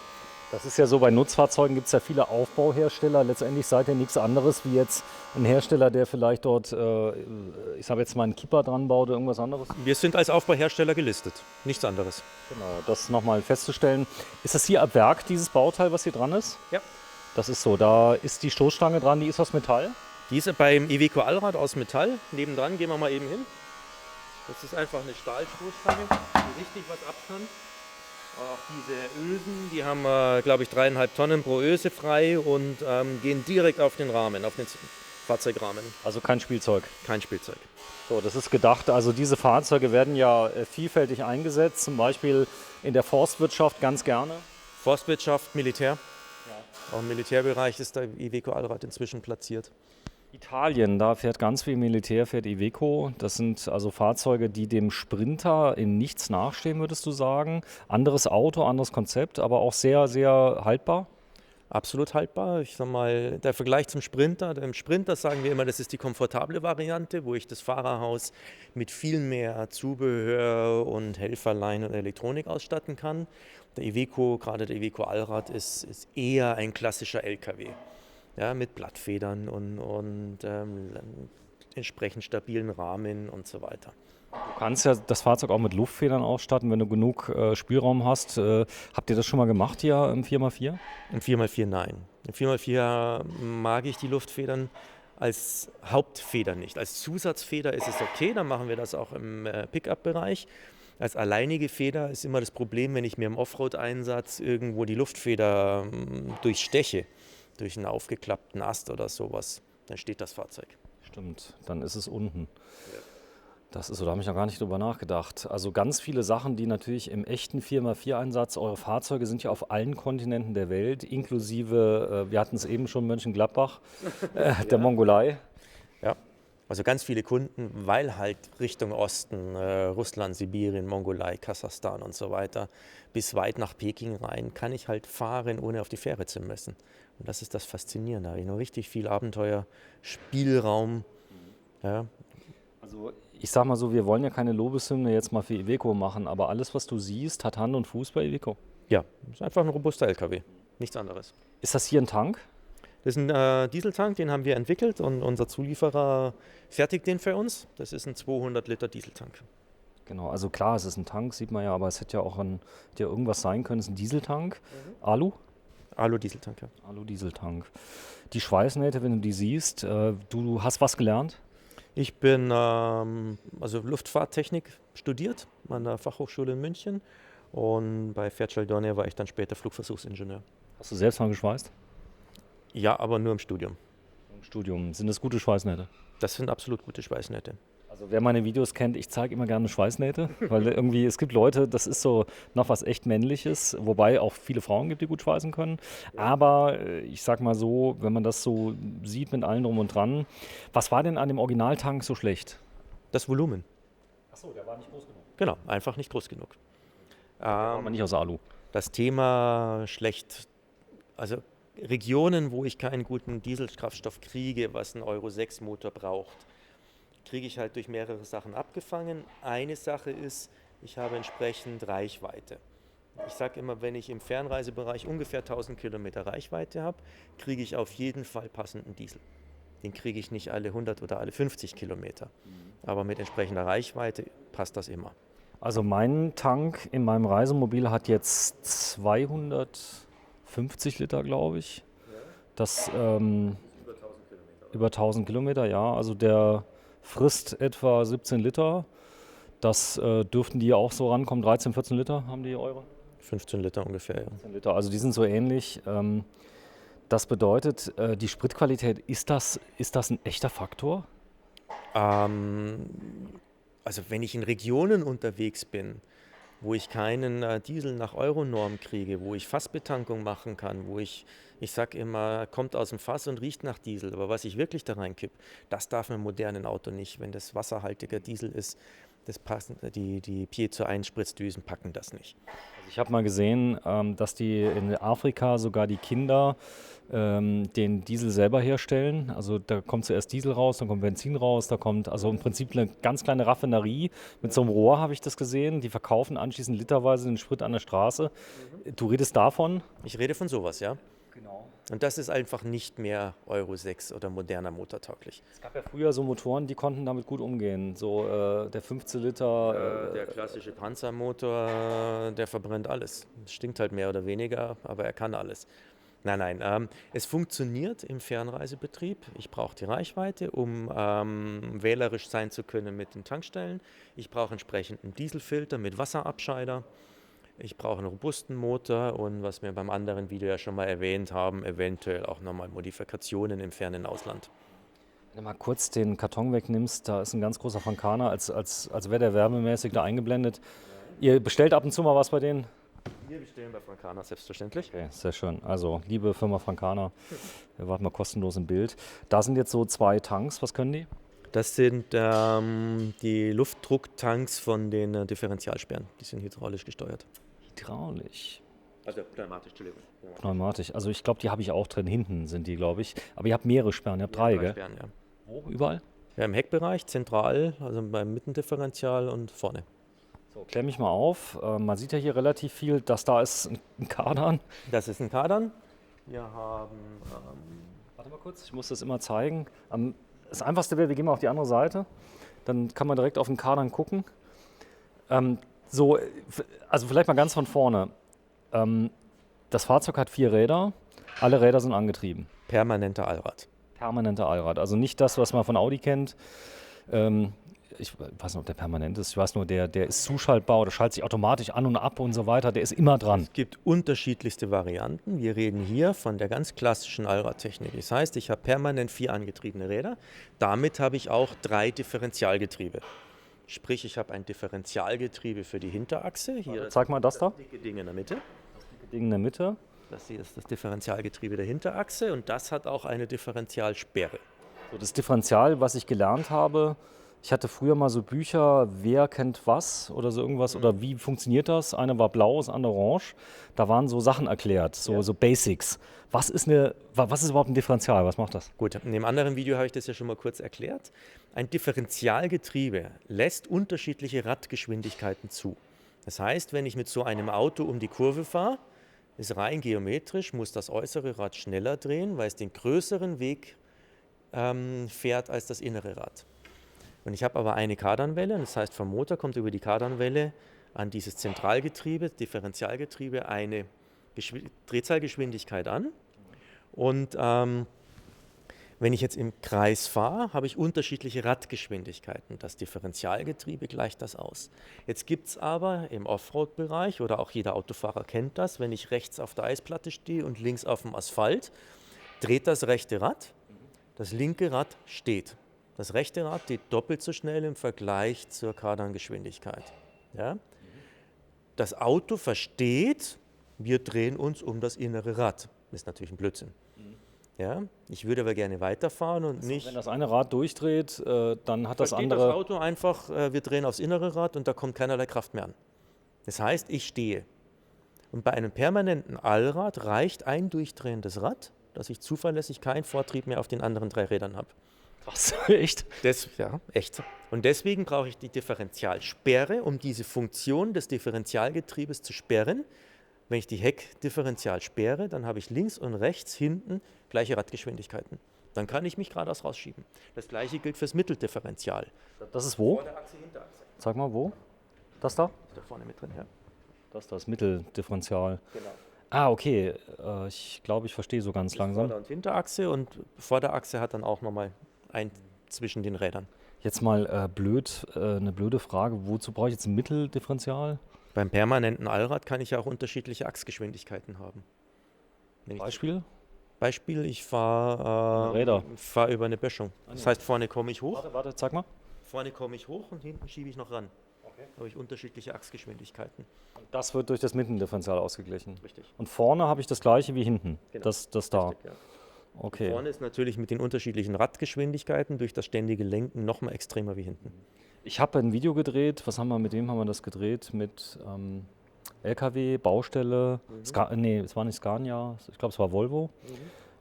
Das ist ja so, bei Nutzfahrzeugen gibt es ja viele Aufbauhersteller. Letztendlich seid ihr nichts anderes wie jetzt ein Hersteller, der vielleicht dort, ich sage jetzt mal, einen Kipper dran baut oder irgendwas anderes. Wir sind als Aufbauhersteller gelistet, nichts anderes. Genau, das nochmal festzustellen. Ist das hier ab Werk, dieses Bauteil, was hier dran ist? Ja. Das ist so, da ist die Stoßstange dran, die ist aus Metall. Diese beim Iveco Allrad aus Metall. Nebendran gehen wir mal eben hin. Das ist einfach eine Stahlstoßstange, die richtig was ab kann. Auch diese Ösen, die haben, glaube ich, 3,5 Tonnen pro Öse frei und gehen direkt auf den Rahmen, auf den Fahrzeugrahmen. Also kein Spielzeug. Kein Spielzeug. So, das ist gedacht, also diese Fahrzeuge werden ja vielfältig eingesetzt, zum Beispiel in der Forstwirtschaft ganz gerne. Forstwirtschaft, Militär. Auch im Militärbereich ist der Iveco Allrad inzwischen platziert. Italien, da fährt ganz viel Militär, fährt Iveco. Das sind also Fahrzeuge, die dem Sprinter in nichts nachstehen, würdest du sagen. Anderes Auto, anderes Konzept, aber auch sehr, sehr haltbar. Absolut haltbar. Ich sag mal, der Vergleich zum Sprinter. Im Sprinter sagen wir immer, das ist die komfortable Variante, wo ich das Fahrerhaus mit viel mehr Zubehör und Helferlein und Elektronik ausstatten kann. Der Iveco, gerade der Iveco Allrad, ist eher ein klassischer LKW. Ja, mit Blattfedern und entsprechend stabilen Rahmen und so weiter. Du kannst ja das Fahrzeug auch mit Luftfedern ausstatten, wenn du genug Spielraum hast. Habt ihr das schon mal gemacht hier im 4x4? Im 4x4 nein. Im 4x4 mag ich die Luftfedern als Hauptfeder nicht. Als Zusatzfeder ist es okay, dann machen wir das auch im Pickup-Bereich. Als alleinige Feder ist immer das Problem, wenn ich mir im Offroad-Einsatz irgendwo die Luftfeder durchsteche, durch einen aufgeklappten Ast oder sowas, dann steht das Fahrzeug. Stimmt, dann ist es unten. Das ist so, da habe ich noch gar nicht drüber nachgedacht. Also ganz viele Sachen, die natürlich im echten 4x4-Einsatz, eure Fahrzeuge sind ja auf allen Kontinenten der Welt, inklusive, wir hatten es eben schon, Mönchengladbach, der Mongolei. Ja, also ganz viele Kunden, weil halt Richtung Osten, Russland, Sibirien, Mongolei, Kasachstan und so weiter, bis weit nach Peking rein, kann ich halt fahren, ohne auf die Fähre zu müssen. Und das ist das Faszinierende. Da habe ich noch richtig viel Abenteuer, Spielraum. Ja. Also ich sag mal so, wir wollen ja keine Lobeshymne jetzt mal für Iveco machen, aber alles, was du siehst, hat Hand und Fuß bei Iveco. Ja, ist einfach ein robuster LKW, nichts anderes. Ist das hier ein Tank? Das ist ein Dieseltank, den haben wir entwickelt und unser Zulieferer fertigt den für uns. Das ist ein 200 Liter Dieseltank. Genau, also klar, es ist ein Tank, sieht man ja, aber es hätte ja auch hätte ja irgendwas sein können. Es ist ein Dieseltank. Alu? Alu-Dieseltank, ja. Alu-Dieseltank. Die Schweißnähte, wenn du die siehst, du hast was gelernt? Ich bin also Luftfahrttechnik studiert an der Fachhochschule in München und bei Fairchild Dornier war ich dann später Flugversuchsingenieur. Hast du selbst mal geschweißt? Ja, aber nur im Studium. Im Studium. Sind das gute Schweißnähte? Das sind absolut gute Schweißnähte. Also wer meine Videos kennt, ich zeige immer gerne Schweißnähte, weil irgendwie, es gibt Leute, das ist so noch was echt Männliches, wobei auch viele Frauen gibt, die gut schweißen können. Aber ich sag mal so, wenn man das so sieht mit allem drum und dran, was war denn an dem Originaltank so schlecht? Das Volumen. Achso, der war nicht groß genug. Genau, einfach nicht groß genug. Aber nicht aus Alu. Das Thema schlecht, also Regionen, wo ich keinen guten Dieselkraftstoff kriege, was ein Euro 6 Motor braucht, kriege ich halt durch mehrere Sachen abgefangen. Eine Sache ist, ich habe entsprechend Reichweite. Ich sage immer, wenn ich im Fernreisebereich ungefähr 1000 Kilometer Reichweite habe, kriege ich auf jeden Fall passenden Diesel. Den kriege ich nicht alle 100 oder alle 50 Kilometer. Aber mit entsprechender Reichweite passt das immer. Also mein Tank in meinem Reisemobil hat jetzt 250 Liter, glaube ich. Das über 1000 Kilometer, ja. Also der frisst etwa 17 Liter. Das dürften die auch so rankommen. 13, 14 Liter haben die eure? 15 Liter ungefähr, ja. 15 Liter, also die sind so ähnlich. Das bedeutet, die Spritqualität, ist das ein echter Faktor? Also wenn ich in Regionen unterwegs bin, wo ich keinen Diesel nach Euronorm kriege, wo ich Fassbetankung machen kann, wo ich sage immer, kommt aus dem Fass und riecht nach Diesel, aber was ich wirklich da reinkipp, das darf ein modernen Auto nicht, wenn das wasserhaltiger Diesel ist. die Piezo-1-Spritzdüsen packen das nicht. Also ich habe mal gesehen, dass die in Afrika sogar die Kinder den Diesel selber herstellen. Also da kommt zuerst Diesel raus, dann kommt Benzin raus, da kommt also im Prinzip eine ganz kleine Raffinerie. Mit so einem Rohr habe ich das gesehen. Die verkaufen anschließend literweise den Sprit an der Straße. Du redest davon? Ich rede von sowas, ja. Genau. Und das ist einfach nicht mehr Euro 6 oder moderner motortauglich. Es gab ja früher so Motoren, die konnten damit gut umgehen. So der 15 Liter. Der klassische Panzermotor, der verbrennt alles. Es stinkt halt mehr oder weniger, aber er kann alles. Nein, es funktioniert im Fernreisebetrieb. Ich brauche die Reichweite, um wählerisch sein zu können mit den Tankstellen. Ich brauche entsprechend einen Dieselfilter mit Wasserabscheider. Ich brauche einen robusten Motor und was wir beim anderen Video ja schon mal erwähnt haben, eventuell auch nochmal Modifikationen im fernen Ausland. Wenn du mal kurz den Karton wegnimmst, da ist ein ganz großer Frankaner, als wäre der wärmemäßig da eingeblendet. Ihr bestellt ab und zu mal was bei denen? Wir bestellen bei Francana selbstverständlich. Okay, sehr schön. Also, liebe Firma Francana, wir warten mal kostenlos im Bild. Da sind jetzt so 2 Tanks, was können die? Das sind die Luftdrucktanks von den Differentialsperren. Die sind hydraulisch gesteuert. Hydraulisch. Also pneumatisch, Entschuldigung. Pneumatisch. Also ich glaube, die habe ich auch drin. Hinten sind die, glaube ich. Aber ihr habt mehrere Sperren, ihr habt 3, gell? Sperren, ja. Wo? Überall? Ja, im Heckbereich, zentral, also beim Mittendifferential und vorne. So, klär mich mal auf. Man sieht ja hier relativ viel. Das da ist ein Kardan. Das ist ein Kardan. Wir haben... Warte mal kurz, ich muss das immer zeigen. Das Einfachste wäre, wir gehen mal auf die andere Seite. Dann kann man direkt auf den Kardan gucken. Also vielleicht mal ganz von vorne. Das Fahrzeug hat 4 Räder. Alle Räder sind angetrieben. permanenter Allrad. Permanenter Allrad. Also nicht das, was man von Audi kennt. Ich weiß nicht, ob der permanent ist. Ich weiß nur, der ist zuschaltbar oder schaltet sich automatisch an und ab und so weiter. Der ist immer dran. Es gibt unterschiedlichste Varianten. Wir reden hier von der ganz klassischen Allradtechnik. Das heißt, ich habe permanent 4 angetriebene Räder. Damit habe ich auch 3 Differentialgetriebe. Sprich, ich habe ein Differentialgetriebe für die Hinterachse. Hier Zeig mal das da. dicke Ding in der Mitte. Ding in der Mitte. Das hier ist das Differentialgetriebe der Hinterachse und das hat auch eine Differentialsperre. So, das Differential, was ich gelernt habe, ich hatte früher mal so Bücher, wer kennt was oder so irgendwas oder wie funktioniert das? Eine war blau, das andere orange. Da waren so Sachen erklärt, so Basics. Was ist überhaupt ein Differential? Was macht das? Gut, in dem anderen Video habe ich das ja schon mal kurz erklärt. Ein Differentialgetriebe lässt unterschiedliche Radgeschwindigkeiten zu. Das heißt, wenn ich mit so einem Auto um die Kurve fahre, ist rein geometrisch, muss das äußere Rad schneller drehen, weil es den größeren Weg fährt als das innere Rad. Und ich habe aber eine Kardanwelle, das heißt vom Motor kommt über die Kardanwelle an dieses Zentralgetriebe, Differentialgetriebe, eine Drehzahlgeschwindigkeit an. Und wenn ich jetzt im Kreis fahre, habe ich unterschiedliche Radgeschwindigkeiten. Das Differentialgetriebe gleicht das aus. Jetzt gibt es aber im Offroad-Bereich, oder auch jeder Autofahrer kennt das, wenn ich rechts auf der Eisplatte stehe und links auf dem Asphalt, dreht das rechte Rad, das linke Rad steht. Das rechte Rad geht doppelt so schnell im Vergleich zur Kardangeschwindigkeit. Ja? Das Auto versteht, wir drehen uns um das innere Rad. Das ist natürlich ein Blödsinn. Ja? Ich würde aber gerne weiterfahren und nicht... Wenn das eine Rad durchdreht, dann hat das versteht andere... das Auto einfach, wir drehen aufs innere Rad und da kommt keinerlei Kraft mehr an. Das heißt, ich stehe. Und bei einem permanenten Allrad reicht ein durchdrehendes Rad, dass ich zuverlässig keinen Vortrieb mehr auf den anderen 3 Rädern habe. Was? Echt? Ja, echt. Und deswegen brauche ich die Differentialsperre, um diese Funktion des Differentialgetriebes zu sperren. Wenn ich die Heckdifferential sperre, dann habe ich links und rechts hinten gleiche Radgeschwindigkeiten. Dann kann ich mich geradeaus rausschieben. Das gleiche gilt fürs Mitteldifferential. Das ist wo? Vorderachse, Hinterachse. Sag mal, wo? Das da? Ist da vorne mit drin, ja. Das Mitteldifferential. Genau. Ah, okay. Ich glaube, ich verstehe so ganz langsam. Vorder- und Hinterachse und Vorderachse hat dann auch nochmal ein zwischen den Rädern. Jetzt mal eine blöde Frage. Wozu brauche ich jetzt ein Mitteldifferential? Beim permanenten Allrad kann ich ja auch unterschiedliche Achsgeschwindigkeiten haben. Beispiel, ich fahre über eine Böschung. Das heißt, vorne komme ich hoch. Warte, zeig mal. Vorne komme ich hoch und hinten schiebe ich noch ran. Okay. Da habe ich unterschiedliche Achsgeschwindigkeiten. Das wird durch das Mittendifferential ausgeglichen. Richtig. Und vorne habe ich das gleiche wie hinten. Genau. Das da. Richtig, ja. Okay. Vorne ist natürlich mit den unterschiedlichen Radgeschwindigkeiten durch das ständige Lenken noch mal extremer wie hinten. Ich habe ein Video gedreht, mit wem haben wir das gedreht? Mit LKW, Baustelle, es war nicht Scania, ich glaube es war Volvo.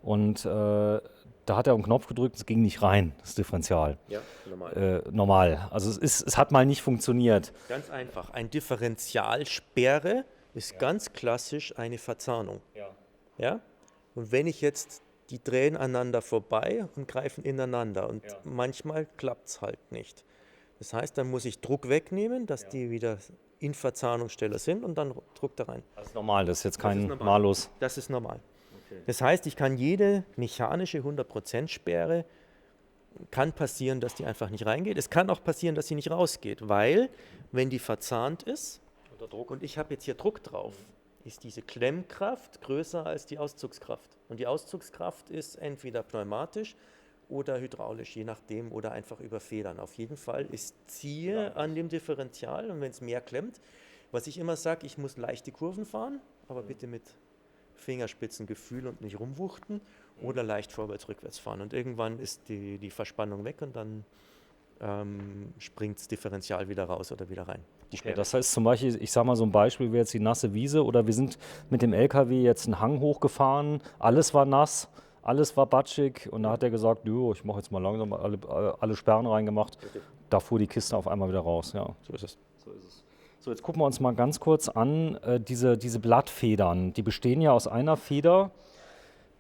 Und da hat er einen Knopf gedrückt, es ging nicht rein, das Differential. Ja, normal. Normal. Also es hat mal nicht funktioniert. Ganz einfach. Ein Differentialsperre ist ganz klassisch eine Verzahnung. Ja? Und wenn ich jetzt, die drehen aneinander vorbei und greifen ineinander und manchmal klappt es halt nicht. Das heißt, dann muss ich Druck wegnehmen, dass die wieder in Verzahnungsstelle sind und dann Druck da rein. Das ist normal, das ist jetzt kein normal. Malus. Das ist normal. Das heißt, ich kann jede mechanische 100% Sperre, kann passieren, dass die einfach nicht reingeht. Es kann auch passieren, dass sie nicht rausgeht, weil wenn die verzahnt ist und ich habe jetzt hier Druck drauf, ist diese Klemmkraft größer als die Auszugskraft. Und die Auszugskraft ist entweder pneumatisch oder hydraulisch, je nachdem, oder einfach über Federn. Auf jeden Fall ist Ziehe an dem Differential und wenn es mehr klemmt, was ich immer sage, ich muss leichte Kurven fahren, aber bitte mit Fingerspitzengefühl und nicht rumwuchten oder leicht vorwärts-rückwärts fahren. Und irgendwann ist die Verspannung weg und dann springt das Differential wieder raus oder wieder rein. Okay, das heißt zum Beispiel, ich sage mal so ein Beispiel, wäre jetzt die nasse Wiese oder wir sind mit dem LKW jetzt einen Hang hochgefahren, alles war nass, alles war batschig und da hat er gesagt, jo, ich mache jetzt mal langsam alle Sperren reingemacht. Da fuhr die Kiste auf einmal wieder raus. Ja. So ist es. So, jetzt gucken wir uns mal ganz kurz an, diese Blattfedern, die bestehen ja aus einer Feder,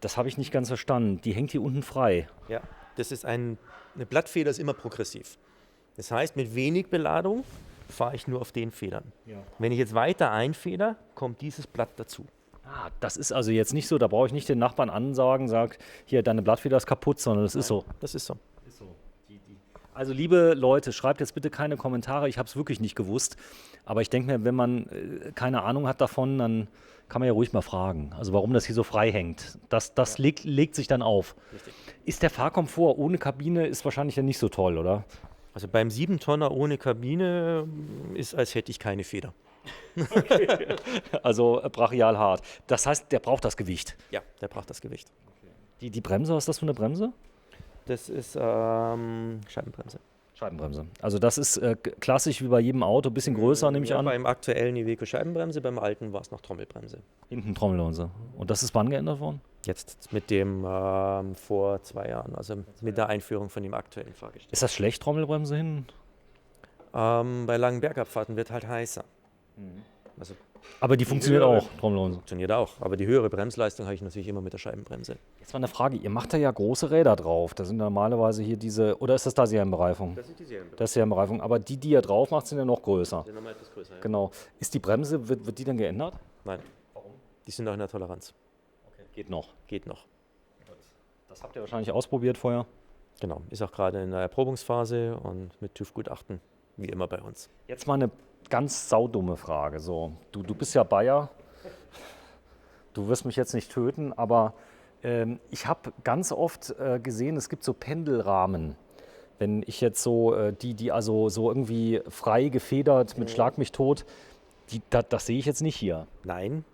das habe ich nicht ganz verstanden, die hängt hier unten frei. Ja, das ist eine Blattfeder ist immer progressiv. Das heißt, mit wenig Beladung fahre ich nur auf den Federn. Ja. Wenn ich jetzt weiter einfeder, kommt dieses Blatt dazu. Ah, das ist also jetzt nicht so, da brauche ich nicht den Nachbarn ansagen, sagt, hier, deine Blattfeder ist kaputt, sondern das ist so. Das ist so. Also liebe Leute, schreibt jetzt bitte keine Kommentare, ich habe es wirklich nicht gewusst. Aber ich denke mir, wenn man keine Ahnung hat davon, dann kann man ja ruhig mal fragen. Also warum das hier so frei hängt. Das legt sich dann auf. Richtig. Ist der Fahrkomfort ohne Kabine ist wahrscheinlich ja nicht so toll, oder? Also beim 7-Tonner ohne Kabine ist, als hätte ich keine Feder. Okay. Also brachial hart. Das heißt, der braucht das Gewicht. Ja, der braucht das Gewicht. Die Bremse, was ist das für eine Bremse? Das ist Scheibenbremse. Scheibenbremse. Also das ist klassisch wie bei jedem Auto, ein bisschen größer, nehme ich an. Beim aktuellen Iveco Scheibenbremse, beim alten war es noch Trommelbremse. Hinten Trommelbremse. Und das ist wann geändert worden? Jetzt mit dem vor 2 Jahren, also mit der Einführung von dem aktuellen Fahrgestell. Ist das schlecht, Trommelbremse hinten? Bei langen Bergabfahrten wird halt heißer. Also Aber die funktioniert auch, Trommelbremse. funktioniert auch, aber die höhere Bremsleistung habe ich natürlich immer mit der Scheibenbremse. Jetzt mal eine Frage, ihr macht da ja große Räder drauf. Da sind normalerweise hier diese, oder ist das da Serienbereifung? Das ist die Serienbremse. Das ist Serienbereifung, aber die ihr drauf macht, sind ja noch größer. Die sind nochmal etwas größer, ja. Genau. Ist die Bremse, wird die dann geändert? Nein. Warum? Die sind noch in der Toleranz. Okay. Geht noch. Geht noch. Das habt ihr wahrscheinlich ausprobiert vorher. Genau, ist auch gerade in der Erprobungsphase und mit TÜV-Gutachten, wie immer bei uns. Jetzt mal eine ganz saudumme Frage. So, du bist ja Bayer, du wirst mich jetzt nicht töten, aber ich habe ganz oft gesehen, es gibt so Pendelrahmen. Wenn ich jetzt so, die also so irgendwie frei gefedert mit Schlag mich tot, das sehe ich jetzt nicht hier. Nein,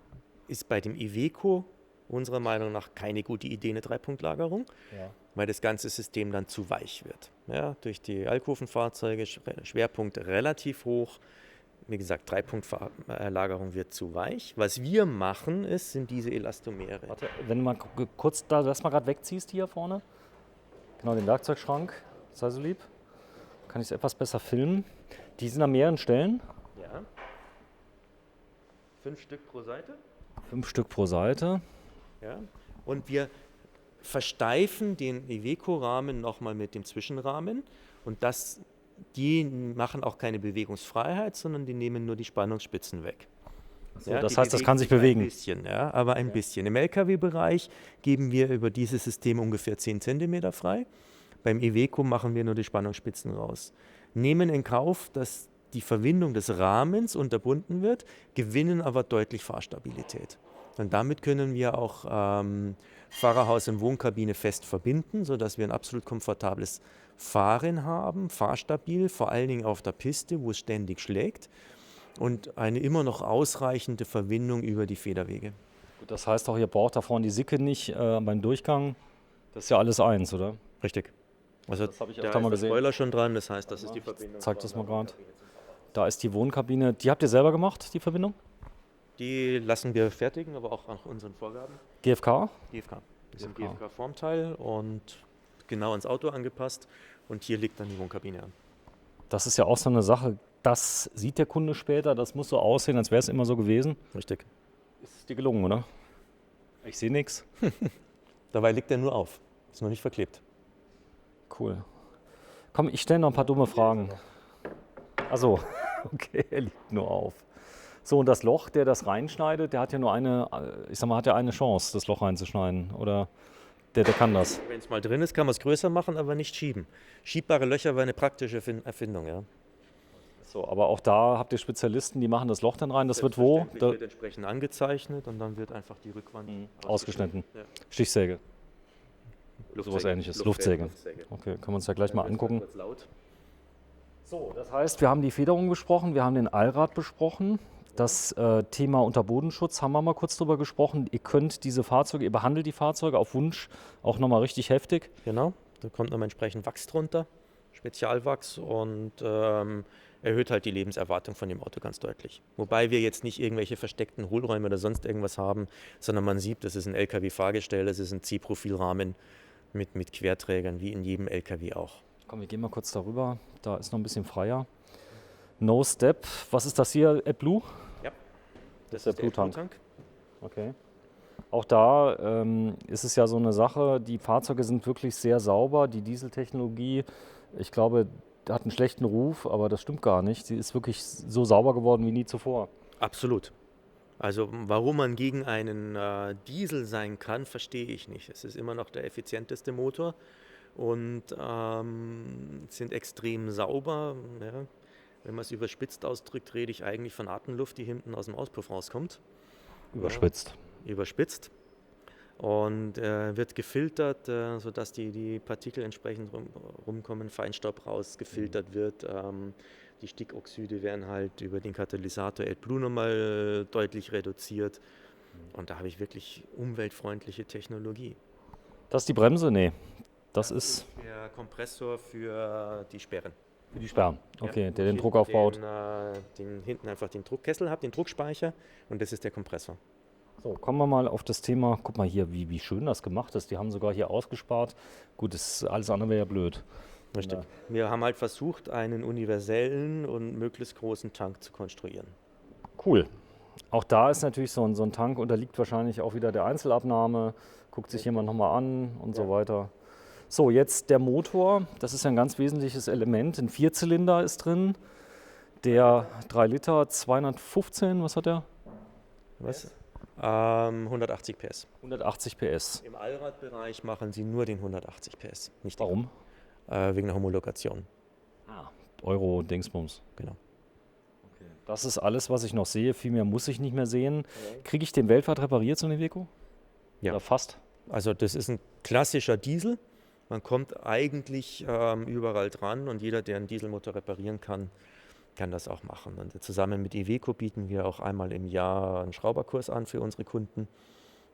ist bei dem Iveco unserer Meinung nach keine gute Idee, eine Dreipunktlagerung, weil das ganze System dann zu weich wird. Ja, durch die Alkovenfahrzeuge, Schwerpunkt relativ hoch. Wie gesagt, Dreipunktlagerung wird zu weich. Was wir machen, sind diese Elastomere. Warte, wenn du mal kurz das mal gerade wegziehst hier vorne, genau den Werkzeugschrank, sei so lieb, kann ich es etwas besser filmen. Die sind an mehreren Stellen. Ja. 5 Stück pro Seite. 5 Stück pro Seite. Ja. Und wir versteifen den Iveco-Rahmen nochmal mit dem Zwischenrahmen und die machen auch keine Bewegungsfreiheit, sondern die nehmen nur die Spannungsspitzen weg. So, ja, das heißt, das kann sich bewegen. Ein bisschen, ja, aber ein bisschen. Im LKW-Bereich geben wir über dieses System ungefähr 10 cm frei. Beim Iveco machen wir nur die Spannungsspitzen raus. Nehmen in Kauf, dass die Verwindung des Rahmens unterbunden wird, gewinnen aber deutlich Fahrstabilität. Und damit können wir auch Fahrerhaus und Wohnkabine fest verbinden, sodass wir ein absolut komfortables Fahren haben, fahrstabil, vor allen Dingen auf der Piste, wo es ständig schlägt und eine immer noch ausreichende Verbindung über die Federwege. Gut, das heißt auch, ihr braucht da vorne die Sicke nicht beim Durchgang. Das ist ja alles eins, oder? Richtig. Also Das habe ich da öfter mal ist der gesehen. Spoiler schon dran, das heißt, das ist die Verbindung. Zeig das von mal der grad. Wohnkabine zum Fahrzeug. Da ist die Wohnkabine. Die habt ihr selber gemacht, die Verbindung? Die lassen wir fertigen, aber auch nach unseren Vorgaben. GFK? GFK. Das ist ein GFK. GFK-Formteil und genau ans Auto angepasst. Und hier liegt dann die Wohnkabine an. Das ist ja auch so eine Sache, das sieht der Kunde später, das muss so aussehen, als wäre es immer so gewesen. Richtig. Ist dir gelungen, oder? Ich sehe nichts. Dabei liegt er nur auf. Ist noch nicht verklebt. Cool. Komm, ich stelle noch ein paar dumme Fragen. Achso, okay, er liegt nur auf. So, und das Loch, der das reinschneidet, der hat ja nur eine, ich sag mal, hat ja eine Chance, das Loch reinzuschneiden. Oder der kann das. Wenn es mal drin ist, kann man es größer machen, aber nicht schieben. Schiebbare Löcher war eine praktische Erfindung, ja. So, aber auch da habt ihr Spezialisten, die machen das Loch dann rein. Das wird wo? Selbstverständlich wird entsprechend angezeichnet und dann wird einfach die Rückwand Ausgeschnitten. Ja. Stichsäge. Luftsäge. Sowas Ähnliches. Luftsäge. Okay, können wir uns ja gleich mal angucken. Kurz laut. So, das heißt, wir haben die Federung besprochen, wir haben den Allrad besprochen. Das Thema Unterbodenschutz haben wir mal kurz drüber gesprochen. Ihr könnt diese Fahrzeuge, ihr behandelt die Fahrzeuge auf Wunsch auch nochmal richtig heftig. Genau, da kommt nochmal entsprechend Wachs drunter, Spezialwachs und erhöht halt die Lebenserwartung von dem Auto ganz deutlich. Wobei wir jetzt nicht irgendwelche versteckten Hohlräume oder sonst irgendwas haben, sondern man sieht, das ist ein LKW-Fahrgestell, das ist ein Ziehprofilrahmen mit Querträgern, wie in jedem LKW auch. Komm, wir gehen mal kurz darüber. Da ist noch ein bisschen freier. No Step. Was ist das hier? AdBlue? Ja, Das ist der AdBlue Blue-Tank. Okay. Auch da ist es ja so eine Sache, die Fahrzeuge sind wirklich sehr sauber. Die Dieseltechnologie, ich glaube, hat einen schlechten Ruf, aber das stimmt gar nicht. Sie ist wirklich so sauber geworden wie nie zuvor. Absolut. Also warum man gegen einen Diesel sein kann, verstehe ich nicht. Es ist immer noch der effizienteste Motor und sind extrem sauber. Ja. Wenn man es überspitzt ausdrückt, rede ich eigentlich von Atemluft, die hinten aus dem Auspuff rauskommt. Überspitzt. Überspitzt. Und wird gefiltert, sodass die Partikel entsprechend rumkommen, Feinstaub raus, gefiltert wird. Die Stickoxide werden halt über den Katalysator AdBlue nochmal deutlich reduziert. Und da habe ich wirklich umweltfreundliche Technologie. Das ist die Bremse? Nee. Das ist der Kompressor für die Sperren. für die Sperren. Okay, Ja, der den wo ich Druck aufbaut. hinten einfach den Druckkessel habe, den Druckspeicher und das ist der Kompressor. So, kommen wir mal auf das Thema. Guck mal hier, wie schön das gemacht ist. Die haben sogar hier ausgespart. Gut, alles andere wäre ja blöd. Richtig. Ja. Wir haben halt versucht, einen universellen und möglichst großen Tank zu konstruieren. Cool. Auch da ist natürlich so ein Tank, unterliegt wahrscheinlich auch wieder der Einzelabnahme. Guckt sich jemand nochmal an und so weiter. So, jetzt der Motor. Das ist ja ein ganz wesentliches Element. Ein Vierzylinder ist drin. Der 3 Liter, 215, was hat der? Was? 180 PS. 180 PS. Im Allradbereich machen sie nur den 180 PS. Nicht Warum? Wegen der Homologation. Euro-Dingsbums. Genau. Das ist alles, was ich noch sehe. Viel mehr muss ich nicht mehr sehen. Kriege ich den weltweit repariert, so eine Iveco? Ja. Oder fast? Also das ist ein klassischer Diesel. Man kommt eigentlich überall dran und jeder, der einen Dieselmotor reparieren kann, kann das auch machen. Und zusammen mit Iveco bieten wir auch einmal im Jahr einen Schrauberkurs an für unsere Kunden.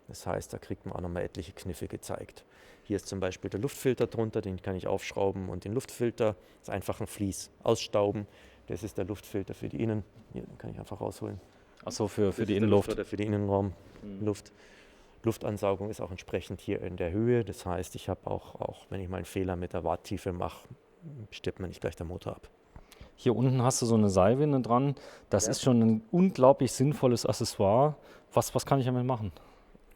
Das heißt, da kriegt man auch nochmal etliche Kniffe gezeigt. Hier ist zum Beispiel der Luftfilter drunter, den kann ich aufschrauben und den Luftfilter ist einfach ein Vlies ausstauben. Das ist der Luftfilter für die Innen. Hier, den kann ich einfach rausholen. Achso, für Das die ist der Innenluft. Luftfilter für die Innenraumluft. Luftansaugung ist auch entsprechend hier in der Höhe. Das heißt, ich habe auch wenn ich mal einen Fehler mit der Warttiefe mache, stirbt mir nicht gleich der Motor ab. Hier unten hast du so eine Seilwinde dran. Das ist schon ein unglaublich sinnvolles Accessoire. Was kann ich damit machen?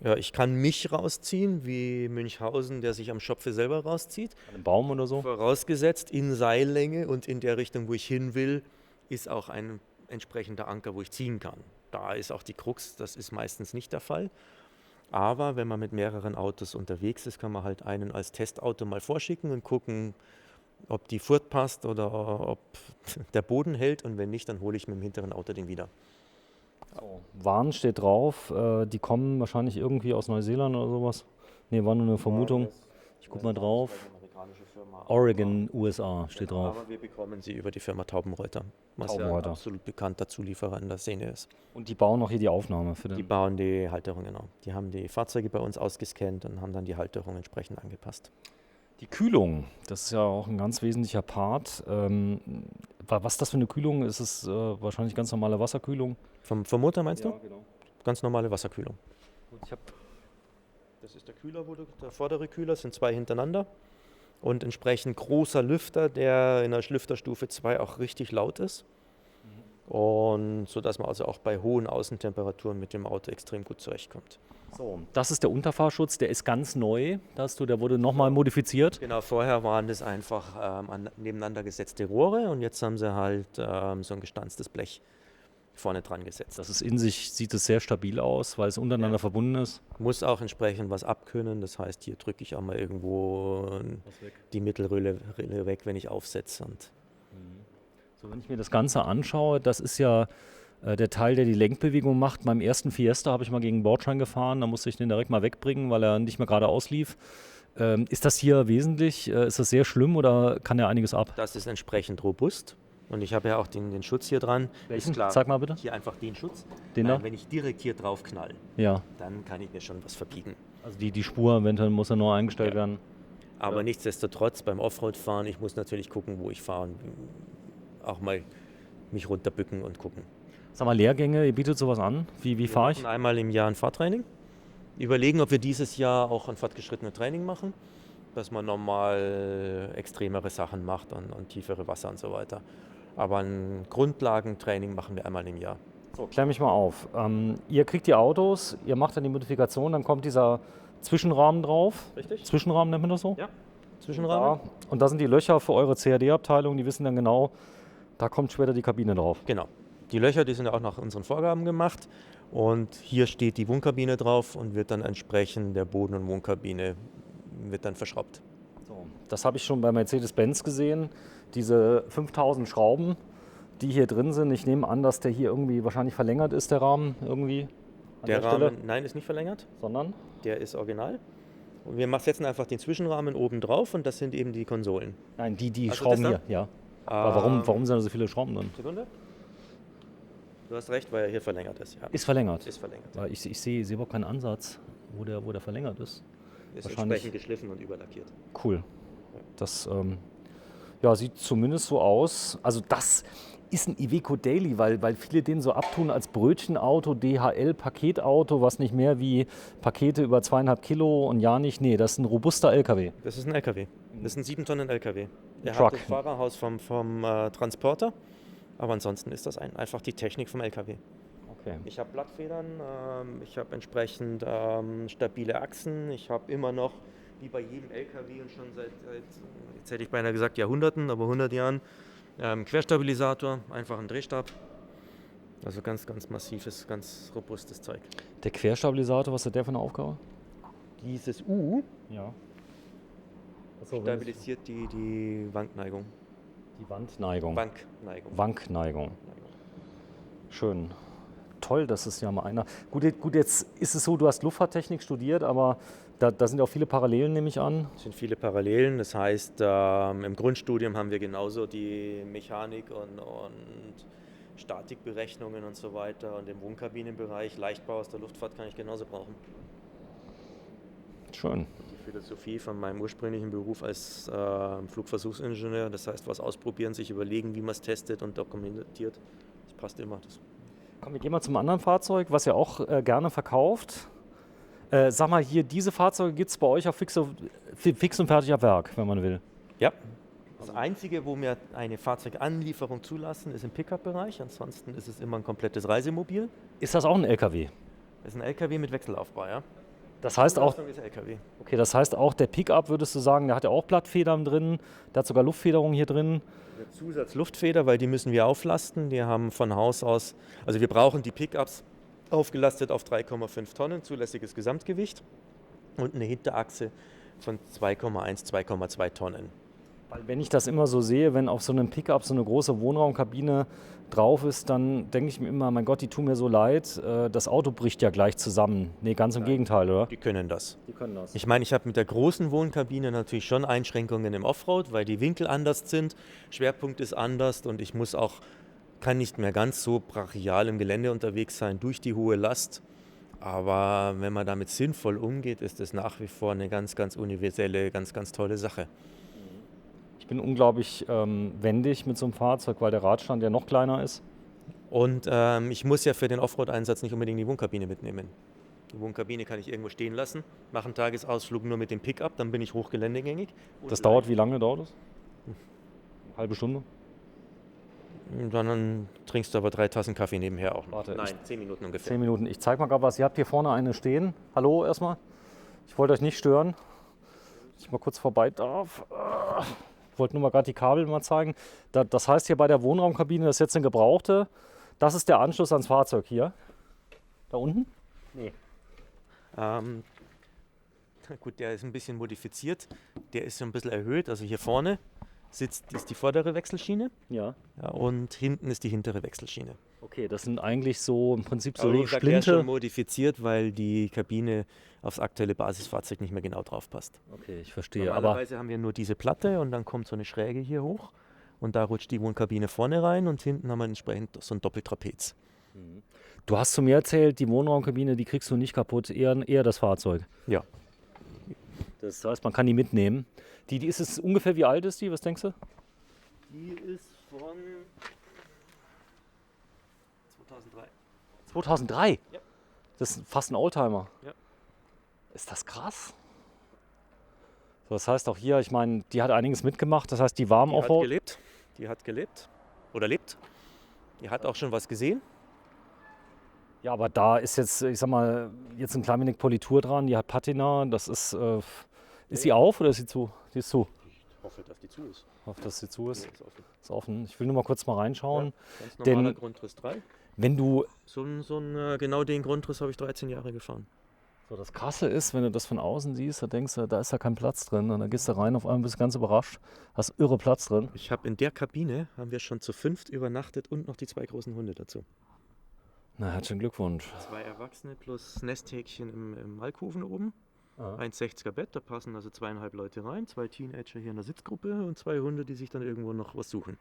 Ja, ich kann mich rausziehen, wie Münchhausen, der sich am Schopfe selber rauszieht. Einen Baum oder so? Vorausgesetzt, in Seillänge und in der Richtung, wo ich hin will, ist auch ein entsprechender Anker, wo ich ziehen kann. Da ist auch die Krux, das ist meistens nicht der Fall. Aber wenn man mit mehreren Autos unterwegs ist, kann man halt einen als Testauto mal vorschicken und gucken, ob die Furt passt oder ob der Boden hält. Und wenn nicht, dann hole ich mit dem hinteren Auto den wieder. So, Warn steht drauf. Die kommen wahrscheinlich irgendwie aus Neuseeland oder sowas. Nee, war nur eine Vermutung. Ich guck mal drauf. Oregon, USA steht drauf. Aber wir bekommen sie über die Firma Taubenreuter, was ja ein Taubenreuter. absolut bekannter Zulieferer in der Szene ist. Und die bauen noch hier die Aufnahme für Die den. bauen die Halterung, genau. Die haben die Fahrzeuge bei uns ausgescannt und haben dann die Halterung entsprechend angepasst. Die Kühlung, das ist ja auch ein ganz wesentlicher Part. Was ist das für eine Kühlung? Ist es wahrscheinlich ganz normale Wasserkühlung? Vom Motor meinst du? genau. Ganz normale Wasserkühlung. Gut, ich habe Das ist der Kühler, der vordere Kühler, sind 2 hintereinander. Und entsprechend großer Lüfter, der in der Lüfterstufe 2 auch richtig laut ist. Und sodass man also auch bei hohen Außentemperaturen mit dem Auto extrem gut zurechtkommt. so, das ist der Unterfahrschutz, der ist ganz neu. Der wurde nochmal modifiziert. Genau, vorher waren das einfach nebeneinander gesetzte Rohre und jetzt haben sie halt so ein gestanztes Blech vorne dran gesetzt. Das ist in sich, sieht es sehr stabil aus, weil es untereinander verbunden ist. Muss auch entsprechend was abkönnen, das heißt, hier drücke ich auch mal irgendwo die Mittelrille weg, wenn ich aufsetze. Und So, wenn ich mir das Ganze anschaue, das ist ja der Teil, der die Lenkbewegung macht. Beim ersten Fiesta habe ich mal gegen einen Bordschein gefahren, da musste ich den direkt mal wegbringen, weil er nicht mehr geradeaus lief. Ist das hier wesentlich? Ist das sehr schlimm oder kann er einiges ab? das ist entsprechend robust. Und ich habe ja auch den Schutz hier dran. Welchen? Ist klar, Zeig mal bitte. hier einfach den Schutz. Den da? Wenn ich direkt hier drauf knall, Ja, dann kann ich mir schon was verbiegen. also die Spur eventuell muss ja neu eingestellt werden. Aber nichtsdestotrotz beim Offroad-Fahren, ich muss natürlich gucken, wo ich fahre. Und auch mal mich runterbücken und gucken. Sag mal, Lehrgänge, ihr bietet sowas an? Wie fahre ich? Wir machen einmal im Jahr ein Fahrtraining. Überlegen, ob wir dieses Jahr auch ein fortgeschrittene Training machen, dass man normal extremere Sachen macht und tiefere Wasser und so weiter. Aber ein Grundlagentraining machen wir einmal im Jahr. So, klär mich mal auf. Ihr kriegt die Autos, ihr macht dann die Modifikation, dann kommt dieser Zwischenrahmen drauf. Richtig? Zwischenrahmen nennt man das so? Ja. Zwischenrahmen? Ja. Und da sind die Löcher für eure CAD-Abteilung, die wissen dann genau, da kommt später die Kabine drauf. Genau. Die Löcher, die sind ja auch nach unseren Vorgaben gemacht. Und hier steht die Wohnkabine drauf und wird dann entsprechend der Boden- und Wohnkabine wird dann verschraubt. So, das habe ich schon bei Mercedes-Benz gesehen. Diese 5000 Schrauben, die hier drin sind. Ich nehme an, dass der hier irgendwie wahrscheinlich verlängert ist, der Rahmen irgendwie. An Der Stelle. Rahmen, nein, ist nicht verlängert. Sondern? Der ist original. Und wir setzen einfach den Zwischenrahmen oben drauf und das sind eben die Konsolen. Nein, die Also Schrauben das da? hier, ja. Aber warum sind da so viele Schrauben drin? Sekunde. Du hast recht, weil er hier verlängert ist. Ja. Ist verlängert. Ist verlängert. Weil ich sehe überhaupt keinen Ansatz, wo der verlängert ist. Ist wahrscheinlich- entsprechend geschliffen und überlackiert. Cool. Das sieht zumindest so aus. Also das ist ein Iveco Daily, weil viele den so abtun als Brötchenauto, DHL-Paketauto, was nicht mehr wie Pakete über 2,5 Kilo und ja nicht. Nee, das ist ein robuster LKW. Das ist ein LKW. Das ist ein 7 Tonnen LKW. Der Truck. hat das Fahrerhaus vom Transporter. Aber ansonsten ist das einfach die Technik vom LKW. Okay. Ich habe Blattfedern, ich habe entsprechend stabile Achsen. Ich habe immer noch, wie bei jedem LKW und schon seit jetzt hätte ich beinahe gesagt Jahrhunderten, aber 100 Jahren, Querstabilisator, einfach ein Drehstab. Also ganz, ganz massives, ganz robustes Zeug. Der Querstabilisator, was hat der für eine Aufgabe? Dieses U Ja. stabilisiert die Wankneigung. Die Wandneigung. Wankneigung. Wankneigung. Schön. Toll, dass es ja mal einer. Gut, jetzt ist es so, du hast Luftfahrttechnik studiert, aber da sind auch viele Parallelen, nehme ich an. Es sind viele Parallelen. Das heißt, im Grundstudium haben wir genauso die Mechanik und Statikberechnungen und so weiter. Und im Wohnkabinenbereich, Leichtbau aus der Luftfahrt kann ich genauso brauchen. Schön. Die Philosophie von meinem ursprünglichen Beruf als Flugversuchsingenieur, das heißt, was ausprobieren, sich überlegen, wie man es testet und dokumentiert, das passt immer. Komm, wir gehen mal zum anderen Fahrzeug, was ihr auch gerne verkauft. Sag mal, hier, diese Fahrzeuge gibt es bei euch auch fix und fertig ab Werk, wenn man will. Ja. Das Einzige, wo wir eine Fahrzeuganlieferung zulassen, ist im Pickup-Bereich. Ansonsten ist es immer ein komplettes Reisemobil. Ist das auch ein LKW? Das ist ein LKW mit Wechselaufbau, ja. Das heißt auch, Ist LKW. okay, das heißt auch, der Pickup, würdest du sagen, der hat ja auch Blattfedern drin, der hat sogar Luftfederung hier drin. Eine Zusatzluftfeder, weil die müssen wir auflasten. Die haben von Haus aus, also wir brauchen die Pickups aufgelastet auf 3,5 Tonnen, zulässiges Gesamtgewicht und eine Hinterachse von 2,1, 2,2 Tonnen. Weil wenn ich das immer so sehe, wenn auf so einem Pickup so eine große Wohnraumkabine drauf ist, dann denke ich mir immer, mein Gott, die tun mir so leid, das Auto bricht ja gleich zusammen. Nee, ganz im Gegenteil, oder? Die können das. Die können das. Ich meine, ich habe mit der großen Wohnkabine natürlich schon Einschränkungen im Offroad, weil die Winkel anders sind, Schwerpunkt ist anders und ich kann nicht mehr ganz so brachial im Gelände unterwegs sein durch die hohe Last. Aber wenn man damit sinnvoll umgeht, ist das nach wie vor eine ganz, ganz universelle, ganz, ganz tolle Sache. Ich bin unglaublich wendig mit so einem Fahrzeug, weil der Radstand ja noch kleiner ist. Und ich muss ja für den Offroad-Einsatz nicht unbedingt die Wohnkabine mitnehmen. Die Wohnkabine kann ich irgendwo stehen lassen, mache einen Tagesausflug nur mit dem Pickup, dann bin ich hochgeländegängig. Das dauert, wie lange dauert das? Eine halbe Stunde? Dann trinkst du aber 3 Tassen Kaffee nebenher auch noch. Warte, Nein, 10 Minuten ungefähr. 10 Minuten. Ich zeige mal gerade was. Ihr habt hier vorne eine stehen. Hallo erstmal. Ich wollte euch nicht stören. Ich mal kurz vorbei darf. Ich wollte nur mal gerade die Kabel mal zeigen. Das heißt hier bei der Wohnraumkabine, das ist jetzt eine gebrauchte. Das ist der Anschluss ans Fahrzeug hier. Da unten? Nee. Gut, der ist ein bisschen modifiziert. Der ist so ein bisschen erhöht. Also hier vorne ist die vordere Wechselschiene, Ja. ja, und hinten ist die hintere Wechselschiene. Okay, das sind eigentlich so im Prinzip Aber so wie gesagt, der ist schon Splinte. modifiziert, weil die Kabine aufs aktuelle Basisfahrzeug nicht mehr genau drauf passt. Okay, ich verstehe. Aber Normalerweise haben wir nur diese Platte und dann kommt so eine Schräge hier hoch und da rutscht die Wohnkabine vorne rein und hinten haben wir entsprechend so ein Doppeltrapez. du hast zu mir erzählt, die Wohnraumkabine, die kriegst du nicht kaputt, eher das Fahrzeug. Ja. Das heißt, man kann die mitnehmen. Die ist es ungefähr, wie alt ist die? Was denkst du? Die ist von 2003. 2003? Ja. Das ist fast ein Oldtimer. Ja. Ist das krass? So, das heißt auch hier, ich meine, die hat einiges mitgemacht. Das heißt, die war im Die hat Offroad. gelebt. Die hat gelebt. Oder lebt. Die hat auch schon was gesehen. Ja, aber da ist jetzt, ich sag mal, jetzt ein klein wenig Politur dran. Die hat Patina. Das ist. Ist sie auf oder ist sie zu? Die ist zu. Ich hoffe, dass die zu ist. Ich hoffe, dass sie zu ist. Nee, ist offen. Ist offen. Ich will nur mal kurz mal reinschauen. Ganz Denn- normaler Grundriss 3. Wenn du. Genau den Grundriss habe ich 13 Jahre gefahren. So, das Krasse ist, wenn du das von außen siehst, da denkst du, da ist ja kein Platz drin. Und dann gehst du rein, auf einmal bist du ganz überrascht. Hast irre Platz drin. Ich habe in der Kabine, haben wir schon zu 5 übernachtet und noch die 2 großen Hunde dazu. Na, herzlichen Glückwunsch. 2 Erwachsene plus Nesthäkchen im Alkoven oben. Aha. Ein 60er Bett, da passen also 2,5 Leute rein. 2 Teenager hier in der Sitzgruppe und 2 Hunde, die sich dann irgendwo noch was suchen.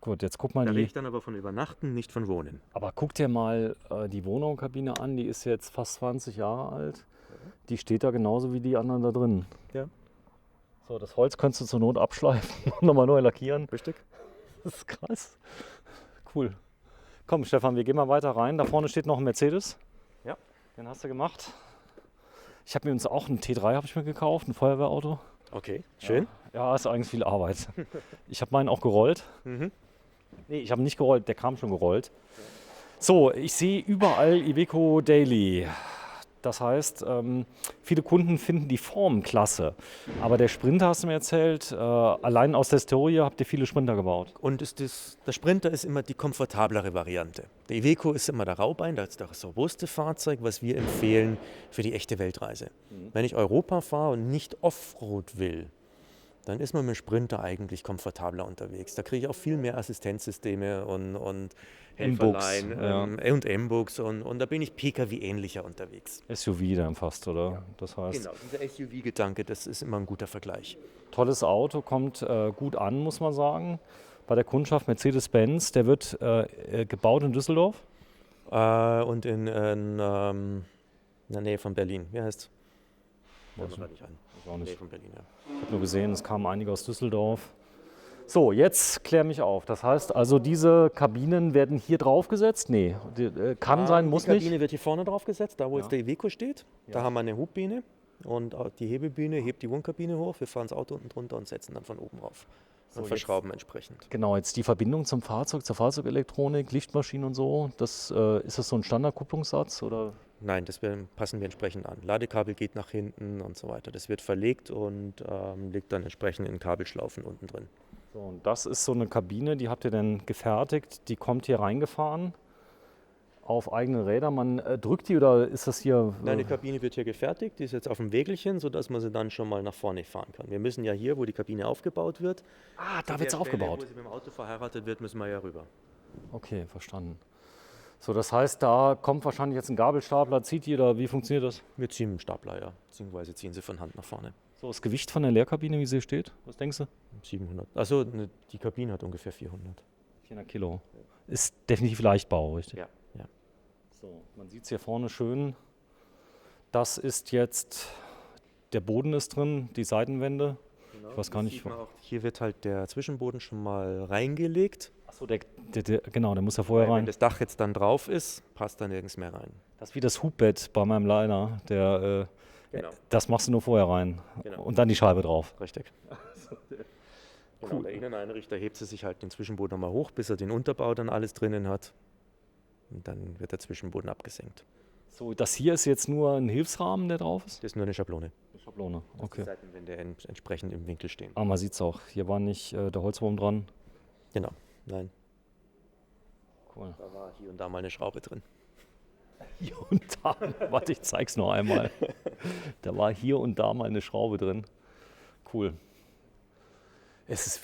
Gut, jetzt guck mal Da rede die. ich dann aber von Übernachten, nicht von Wohnen. Aber guck dir mal die Wohnraumkabine an, die ist jetzt fast 20 Jahre alt. Die steht da genauso wie die anderen da drin. Ja. So, das Holz könntest du zur Not abschleifen und nochmal neu lackieren. Richtig? Das ist krass. Cool. Komm, Stefan, wir gehen mal weiter rein. Da vorne steht noch ein Mercedes. Ja. Den hast du gemacht. Ich habe mir uns auch einen T3 habe ich mir gekauft, ein Feuerwehrauto. Okay, schön. Ja, ist eigentlich viel Arbeit. Ich habe meinen auch gerollt. Mhm. Nee, ich habe ihn nicht gerollt, der kam schon gerollt. So, ich sehe überall Iveco Daily. Das heißt, viele Kunden finden die Form klasse. Aber der Sprinter, hast du mir erzählt, allein aus der Historie habt ihr viele Sprinter gebaut. Und der Sprinter ist immer die komfortablere Variante. Der Iveco ist immer der Raubein, das robuste Fahrzeug, was wir empfehlen für die echte Weltreise. Wenn ich Europa fahre und nicht Offroad will, dann ist man mit dem Sprinter eigentlich komfortabler unterwegs. Da kriege ich auch viel mehr Assistenzsysteme und Helferlein und M-Books und da bin ich Pkw-ähnlicher unterwegs. SUV dann fast, oder? Das heißt, Genau, dieser SUV-Gedanke, das ist immer ein guter Vergleich. tolles Auto, kommt gut an, muss man sagen. Bei der Kundschaft Mercedes-Benz, der wird gebaut in Düsseldorf. Und in der Nähe von Berlin. Wie heißt es? Weiß Fällt mir nicht ein. Auch nicht. Nähe von Berlin, ja. Ich habe nur gesehen, es kamen einige aus Düsseldorf. So, jetzt klär mich auf. Das heißt also, diese Kabinen werden hier draufgesetzt? Nee, kann sein, muss die Kabine nicht. wird hier vorne drauf gesetzt, da wo Ja. jetzt der Iveco steht. Da Ja. haben wir eine Hubbiene und auch die Hebebühne hebt die Wohnkabine hoch. Wir fahren das Auto unten drunter und setzen dann von oben rauf. Und So, verschrauben entsprechend. Genau, jetzt die Verbindung zum Fahrzeug, zur Fahrzeugelektronik, Lichtmaschinen und so. Ist das so ein Standardkupplungssatz? Oder? Nein, passen wir entsprechend an. Ladekabel geht nach hinten und so weiter. Das wird verlegt und liegt dann entsprechend in Kabelschlaufen unten drin. So, und das ist so eine Kabine, die habt ihr dann gefertigt. Die kommt hier reingefahren auf eigene Räder. Man drückt die oder ist das hier? Nein, die Kabine wird hier gefertigt, die ist jetzt auf dem Wägelchen, sodass man sie dann schon mal nach vorne fahren kann. Wir müssen ja hier, wo die Kabine aufgebaut wird, Da wird sie aufgebaut. Wo sie mit dem Auto verheiratet wird, müssen wir ja rüber. Okay, verstanden. So, das heißt, da kommt wahrscheinlich jetzt ein Gabelstapler, zieht die oder wie funktioniert das? Wir ziehen mit dem Stapler, ja. Beziehungsweise ziehen sie von Hand nach vorne. So, das Gewicht von der Leerkabine, wie sie hier steht, was denkst du? 700. Achso, die Kabine hat ungefähr 400. 400 Kilo. Ist definitiv Leichtbau, richtig? Ja, ja. So, man sieht es hier vorne schön. Das ist jetzt, der Boden ist drin, die Seitenwände. Genau, Ich weiß gar nicht. Hier wird halt der Zwischenboden schon mal reingelegt. Achso, genau, der muss ja vorher Weil rein. wenn das Dach jetzt dann drauf ist, passt da nirgends mehr rein. Das ist wie das Hubbett bei meinem Liner. Genau. Das machst du nur vorher rein. Genau. Und dann die Scheibe drauf. Richtig. Genau, der Inneneinrichter hebt sie sich halt den Zwischenboden nochmal hoch, bis er den Unterbau dann alles drinnen hat. Und dann wird der Zwischenboden abgesenkt. So, das hier ist jetzt nur ein Hilfsrahmen, der drauf ist? Das ist nur eine Schablone. Eine Schablone, okay. Die Seitenwände entsprechend im Winkel stehen. Ah, man sieht es auch. Hier war nicht der Holzwurm dran. Genau, nein. Cool. Da war hier und da mal eine Schraube drin. Hier und da, warte, ich zeig's noch einmal. Da war hier und da mal eine Schraube drin. Cool. Es ist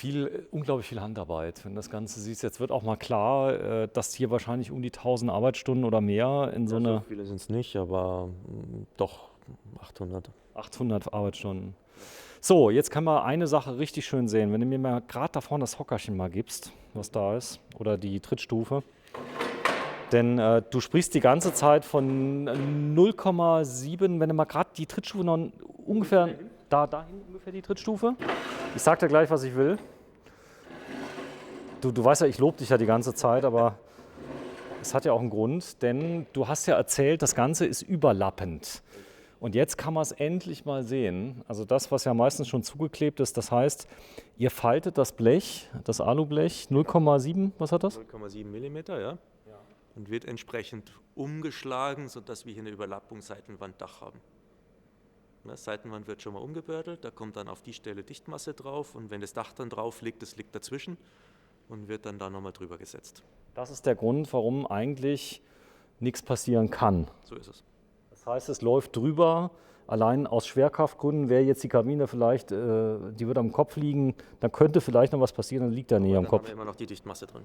unglaublich viel Handarbeit, wenn du das Ganze siehst. Jetzt wird auch mal klar, dass hier wahrscheinlich um die 1000 Arbeitsstunden oder mehr in so eine... So viele sind es nicht, aber doch 800. 800 Arbeitsstunden. So, jetzt kann man eine Sache richtig schön sehen. Wenn du mir mal gerade da vorne das Hockerchen mal gibst, was da ist, oder die Trittstufe. Denn du sprichst die ganze Zeit von 0,7, wenn du mal gerade die Trittstufe noch ungefähr, dahin ungefähr die Trittstufe. Ich sag dir gleich, was ich will. Du weißt ja, ich lobe dich ja die ganze Zeit, aber es hat ja auch einen Grund, denn du hast ja erzählt, das Ganze ist überlappend. Und jetzt kann man es endlich mal sehen. Also das, was ja meistens schon zugeklebt ist, das heißt, ihr faltet das Blech, das Alublech, 0,7, was hat das? 0,7 Millimeter, ja. Und wird entsprechend umgeschlagen, sodass wir hier eine Überlappung Seitenwand-Dach haben. Das Seitenwand wird schon mal umgebördelt, da kommt dann auf die Stelle Dichtmasse drauf und wenn das Dach dann drauf liegt, das liegt dazwischen und wird dann da nochmal drüber gesetzt. Das ist der Grund, warum eigentlich nichts passieren kann. So ist es. Das heißt, es läuft drüber, allein aus Schwerkraftgründen wäre jetzt die Kabine vielleicht, die würde am Kopf liegen, dann könnte vielleicht noch was passieren, dann liegt er näher am Dann Kopf. haben wir immer noch die Dichtmasse drin.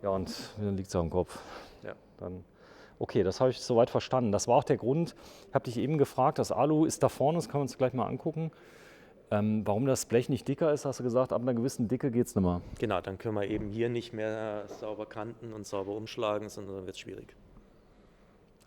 Ja, und dann liegt es am Kopf. Ja. Dann, okay, das habe ich soweit verstanden. Das war auch der Grund, ich habe dich eben gefragt, das Alu ist da vorne, das können wir uns gleich mal angucken. Warum das Blech nicht dicker ist, hast du gesagt, ab einer gewissen Dicke geht es nicht mehr. Genau, dann können wir eben hier nicht mehr sauber kanten und sauber umschlagen, sondern dann wird es schwierig.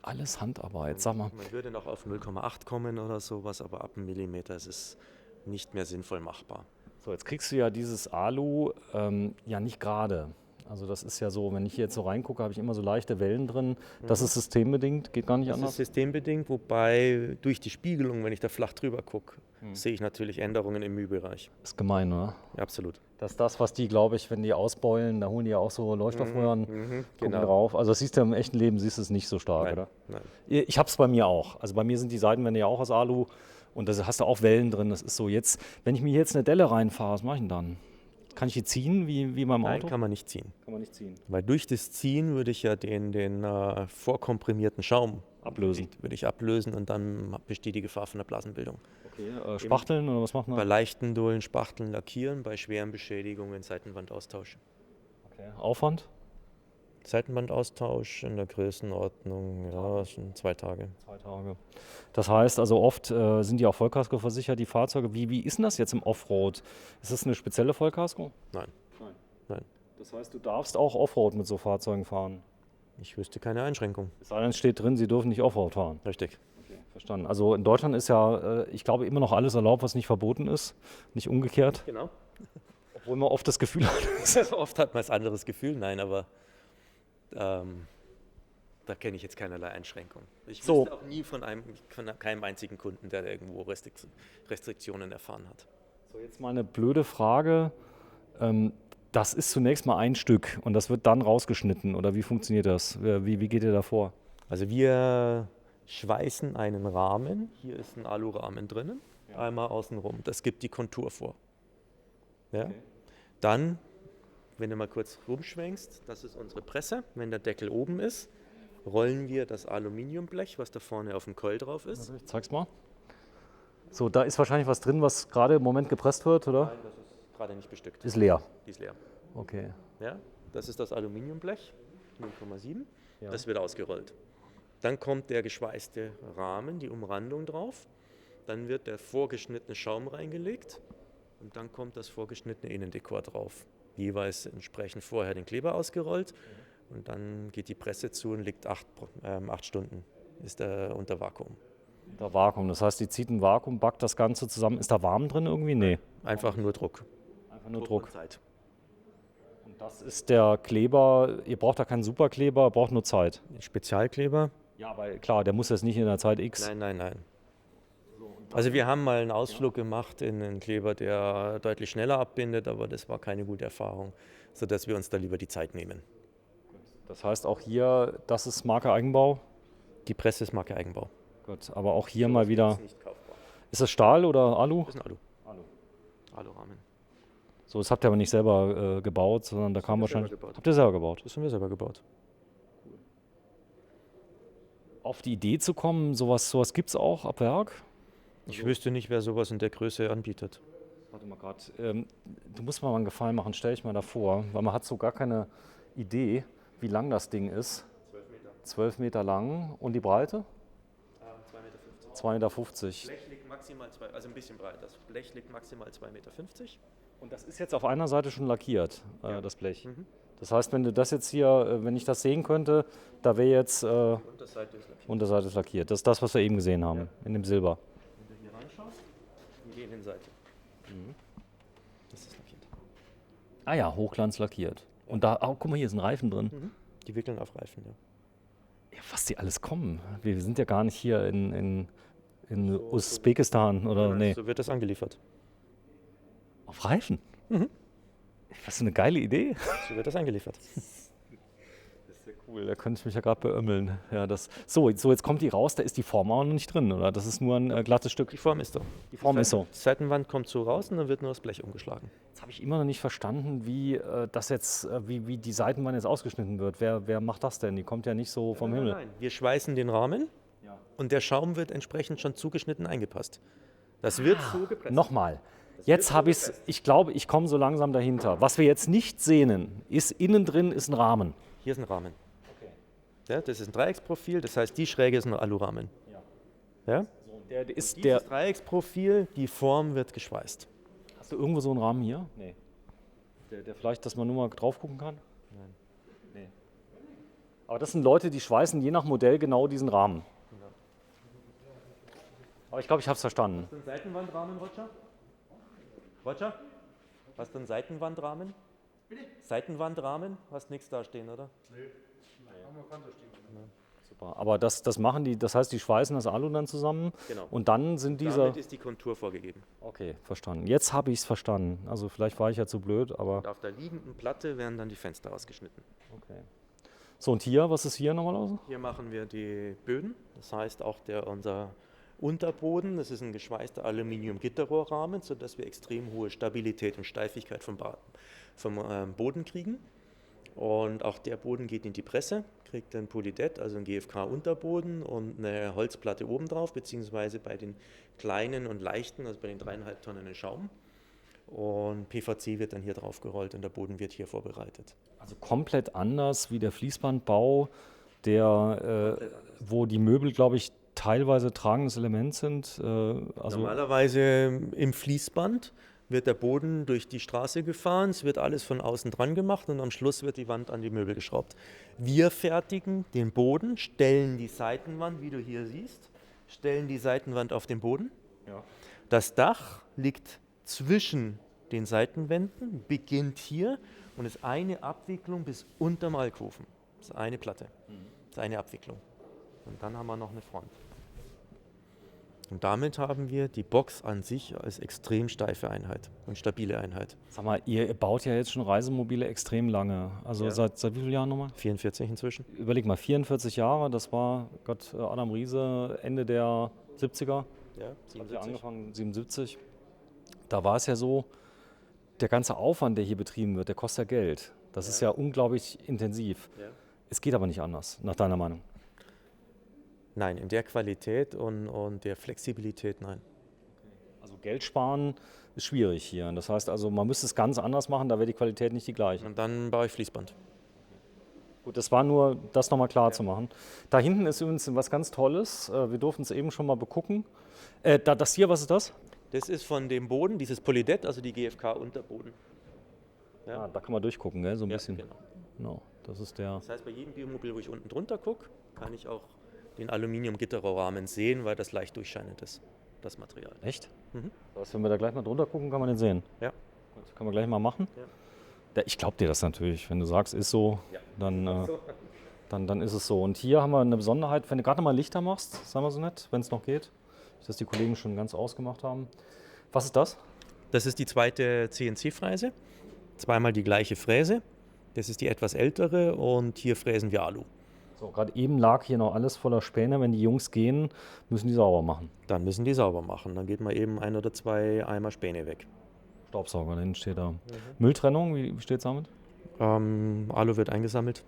Alles Handarbeit, sag mal. Man würde noch auf 0,8 kommen oder sowas, aber ab einem Millimeter ist es nicht mehr sinnvoll machbar. So, jetzt kriegst du ja dieses Alu ja nicht gerade. Also das ist ja so, wenn ich hier jetzt so reingucke, habe ich immer so leichte Wellen drin. Das ist systembedingt, geht gar nicht Das anders. ist systembedingt, wobei durch die Spiegelung, wenn ich da flach drüber gucke, sehe ich natürlich Änderungen im Mühlbereich. Ist gemein, oder? Ja, absolut. Das ist das, was die, glaube ich, wenn die ausbeulen, da holen die ja auch so Leuchtstoffröhren, gucken genau. drauf. Also das siehst du im echten Leben, siehst du es nicht so stark, Nein, oder? nein. Ich habe es bei mir auch. Also bei mir sind die Seitenwände ja auch aus Alu und da hast du auch Wellen drin. Das ist so jetzt, wenn ich mir jetzt eine Delle reinfahre, was mache ich denn dann? Kann ich die ziehen, wie beim Nein, Auto? kann man nicht ziehen. Kann man nicht ziehen. Weil durch das Ziehen würde ich ja den vorkomprimierten Schaum Ablösen. würde ich ablösen und dann besteht die Gefahr von der Blasenbildung. Okay, Spachteln oder was macht Bei man? leichten Dullen Spachteln lackieren, bei schweren Beschädigungen Seitenwand austauschen. Okay. Aufwand? Seitenwandaustausch in der Größenordnung, ja, schon 2 Tage. 2 Tage. Das heißt, also oft sind die auch Vollkasko versichert, die Fahrzeuge. Wie ist denn das jetzt im Offroad? Ist das eine spezielle Vollkasko? Nein, nein. Das heißt, du darfst auch Offroad mit so Fahrzeugen fahren? Ich wüsste keine Einschränkung. Es sei denn, es steht drin, sie dürfen nicht Offroad fahren. Richtig. Okay, verstanden. Also in Deutschland ist ja, ich glaube, immer noch alles erlaubt, was nicht verboten ist. Nicht umgekehrt. Genau. Obwohl man oft das Gefühl hat. Oft hat man ein anderes Gefühl, nein, aber da kenne ich jetzt keinerlei Einschränkung. Ich So. wüsste auch nie von keinem einzigen Kunden, der irgendwo Restriktionen erfahren hat. So, jetzt mal eine blöde Frage. Das ist zunächst mal ein Stück und das wird dann rausgeschnitten. Oder wie funktioniert das? Wie geht ihr da vor? Also wir schweißen einen Rahmen, hier ist ein Alurahmen drinnen, einmal außenrum, das gibt die Kontur vor. Ja? Okay. Dann, wenn du mal kurz rumschwenkst, das ist unsere Presse, wenn der Deckel oben ist, rollen wir das Aluminiumblech, was da vorne auf dem Keul drauf ist. Ich zeig's mal. So, da ist wahrscheinlich was drin, was gerade im Moment gepresst wird, oder? Nein, das ist gerade nicht bestückt. Ist leer. Die ist leer. Okay. Ja? Das ist das Aluminiumblech, 0,7. Ja. Das wird ausgerollt. Dann kommt der geschweißte Rahmen, die Umrandung drauf. Dann wird der vorgeschnittene Schaum reingelegt und dann kommt das vorgeschnittene Innendekor drauf. Jeweils entsprechend vorher den Kleber ausgerollt Und dann geht die Presse zu und liegt 8 Stunden, ist er unter Vakuum. Da Vakuum, das heißt, die zieht ein Vakuum, backt das Ganze zusammen. Ist da warm drin irgendwie? Nee, Einfach nur Druck. einfach nur Druck. und Zeit. Und das ist der Kleber, ihr braucht da keinen Superkleber, braucht nur Zeit. Spezialkleber? Ja, aber klar, der muss jetzt nicht in der Zeit X. Nein. Also wir haben mal einen Ausflug gemacht in einen Kleber, der deutlich schneller abbindet, aber das war keine gute Erfahrung, sodass wir uns da lieber die Zeit nehmen. Das heißt auch hier, das ist Marke Eigenbau. Die Presse ist Marke Eigenbau. Gut, aber auch hier mal wieder. Ist nicht kaufbar. Ist das Stahl oder Alu? Das ist ein Alu. Alu. Alurahmen. So, das habt ihr aber nicht selber gebaut, sondern da kam wir wahrscheinlich. selber gebaut. Habt ihr selber gebaut? Das haben wir selber gebaut. Auf die Idee zu kommen, sowas gibt es auch ab Werk. Ich wüsste nicht, wer sowas in der Größe anbietet. Warte mal gerade. Du musst mir mal einen Gefallen machen, stell dich mal davor, weil man hat so gar keine Idee, wie lang das Ding ist. 12 Meter. 12 Meter lang und die Breite? 2,50 Meter. 2,50 Meter. Blech liegt maximal also ein bisschen breit. Das Blech liegt maximal 2,50 Meter. Und das ist jetzt auf einer Seite schon lackiert, Ja. das Blech. Mhm. Das heißt, wenn du das jetzt hier, wenn ich das sehen könnte, da wäre jetzt Die Unterseite ist lackiert. Unterseite ist lackiert. Das ist das, was wir eben gesehen haben, in dem Silber. Wenn du hier reinschaust, die Innenseite. Das ist lackiert. Ah ja, Hochglanz lackiert. Und da, oh, guck mal, hier ist ein Reifen drin. Die wickeln auf Reifen, ja. Ja, was die alles kommen. Wir sind ja gar nicht hier in Usbekistan oder nee. So wird das angeliefert. Auf Reifen? Was für eine geile Idee. So wird das angeliefert. Das ist ja cool, da könnte ich mich ja gerade beömmeln. Ja, so, jetzt kommt die raus, da ist die Form auch noch nicht drin, oder? Das ist nur ein glattes Stück. Die Form ist so. Die Form ist so. Die Seitenwand kommt so raus und dann wird nur das Blech umgeschlagen. Jetzt habe ich immer noch nicht verstanden, wie das jetzt, wie die Seitenwand jetzt ausgeschnitten wird. Wer macht das denn? Die kommt ja nicht so vom Himmel. Nein, wir schweißen den Rahmen Ja. und der Schaum wird entsprechend schon zugeschnitten eingepasst. Das wird so gepresst. Nochmal. Jetzt habe ich es, ich glaube, ich komme so langsam dahinter. Was wir jetzt nicht sehen, ist innen drin ist ein Rahmen. Hier ist ein Rahmen. Ja, das ist ein Dreiecksprofil, das heißt, die Schräge ist ein Alurahmen. Ja? So, der ist Dieses Dreiecksprofil, die Form wird geschweißt. Hast du irgendwo so einen Rahmen hier? Nee. Der vielleicht, dass man nur mal drauf gucken kann? Nein. Nee. Aber das sind Leute, die schweißen je nach Modell genau diesen Rahmen. Aber ich glaube, ich habe es verstanden. Hast du einen Seitenwandrahmen, Roger? Roger? Hast du einen Seitenwandrahmen? Bitte? Seitenwandrahmen? Hast nichts da stehen, oder? Super. Aber das machen die, das heißt, die schweißen das Alu dann zusammen Genau. und dann sind diese. Damit ist die Kontur vorgegeben. Okay, verstanden. Jetzt habe ich es verstanden. Also vielleicht war ich ja zu blöd, aber. Und auf der liegenden Platte werden dann die Fenster ausgeschnitten. Okay. So, und hier, was ist hier normalerweise? Hier machen wir die Böden, das heißt auch unser Unterboden, das ist ein geschweißter Aluminium-Gitterrohrrahmen, sodass wir extrem hohe Stabilität und Steifigkeit vom Boden kriegen. Und auch der Boden geht in die Presse, kriegt ein Polydett, also ein GFK-Unterboden und eine Holzplatte obendrauf, beziehungsweise bei den kleinen und leichten, also bei den 3,5 Tonnen Schaum. Und PVC wird dann hier drauf gerollt und der Boden wird hier vorbereitet. Also komplett anders wie der Fließbandbau, wo die Möbel, glaube ich, teilweise tragendes Element sind. Also Normalerweise im Fließband wird der Boden durch die Straße gefahren, es wird alles von außen dran gemacht und am Schluss wird die Wand an die Möbel geschraubt. Wir fertigen den Boden, stellen die Seitenwand, wie du hier siehst, stellen die Seitenwand auf den Boden. Ja. Das Dach liegt zwischen den Seitenwänden, beginnt hier und ist eine Abwicklung bis unterm Alkoven. Das ist eine Platte, das ist eine Abwicklung. Und dann haben wir noch eine Front. Und damit haben wir die Box an sich als extrem steife Einheit und stabile Einheit. sag mal, ihr baut ja jetzt schon Reisemobile extrem lange. Also Ja. seit wie vielen Jahren nochmal? 44 inzwischen. Überleg mal, 44 Jahre, das war Adam Riese Ende der 70er. Ja, Hat ja 77. angefangen, 77. Da war es ja so, der ganze Aufwand, der hier betrieben wird, der kostet ja Geld. Das ist ja unglaublich intensiv. Ja. Es geht aber nicht anders, nach deiner Meinung. Nein, in der Qualität und der Flexibilität nein. Also Geld sparen ist schwierig hier. Das heißt also, man müsste es ganz anders machen, da wäre die Qualität nicht die gleiche. Und dann baue ich Fließband. Gut, das war nur, das nochmal klar zu machen. Da hinten ist übrigens was ganz Tolles. Wir durften es eben schon mal begucken. Das hier, was ist das? Das ist von dem Boden, dieses Polydett, also die GFK-Unterboden. Ah, da kann man durchgucken, gell? So ein Ja, bisschen. genau. Genau. Das ist der. Das heißt, bei jedem Biomobil, wo ich unten drunter gucke, kann ich auch den Aluminium-Gitterrohrrahmen sehen, weil das leicht durchscheinend ist, das Material. Echt? Mhm. Das, wenn wir da gleich mal drunter gucken, kann man den sehen. Ja. Das können wir gleich mal machen. Ja. Ich glaube dir das natürlich. Wenn du sagst, ist so, Ja. dann ist es so. Und hier haben wir eine Besonderheit, wenn du gerade noch mal Lichter machst, sagen wir so nett, wenn es noch geht. Nicht, dass die Kollegen schon ganz ausgemacht haben. Was ist das? Das ist die zweite CNC-Fräse. Zweimal die gleiche Fräse. Das ist die etwas ältere und hier fräsen wir Alu. So, gerade eben lag hier noch alles voller Späne. Wenn die Jungs gehen, müssen die sauber machen. Dann müssen die sauber machen. Dann geht mal eben 1 oder 2 Eimer Späne weg. Staubsauger, da hinten steht da. Mülltrennung, wie steht es damit? Alu wird eingesammelt,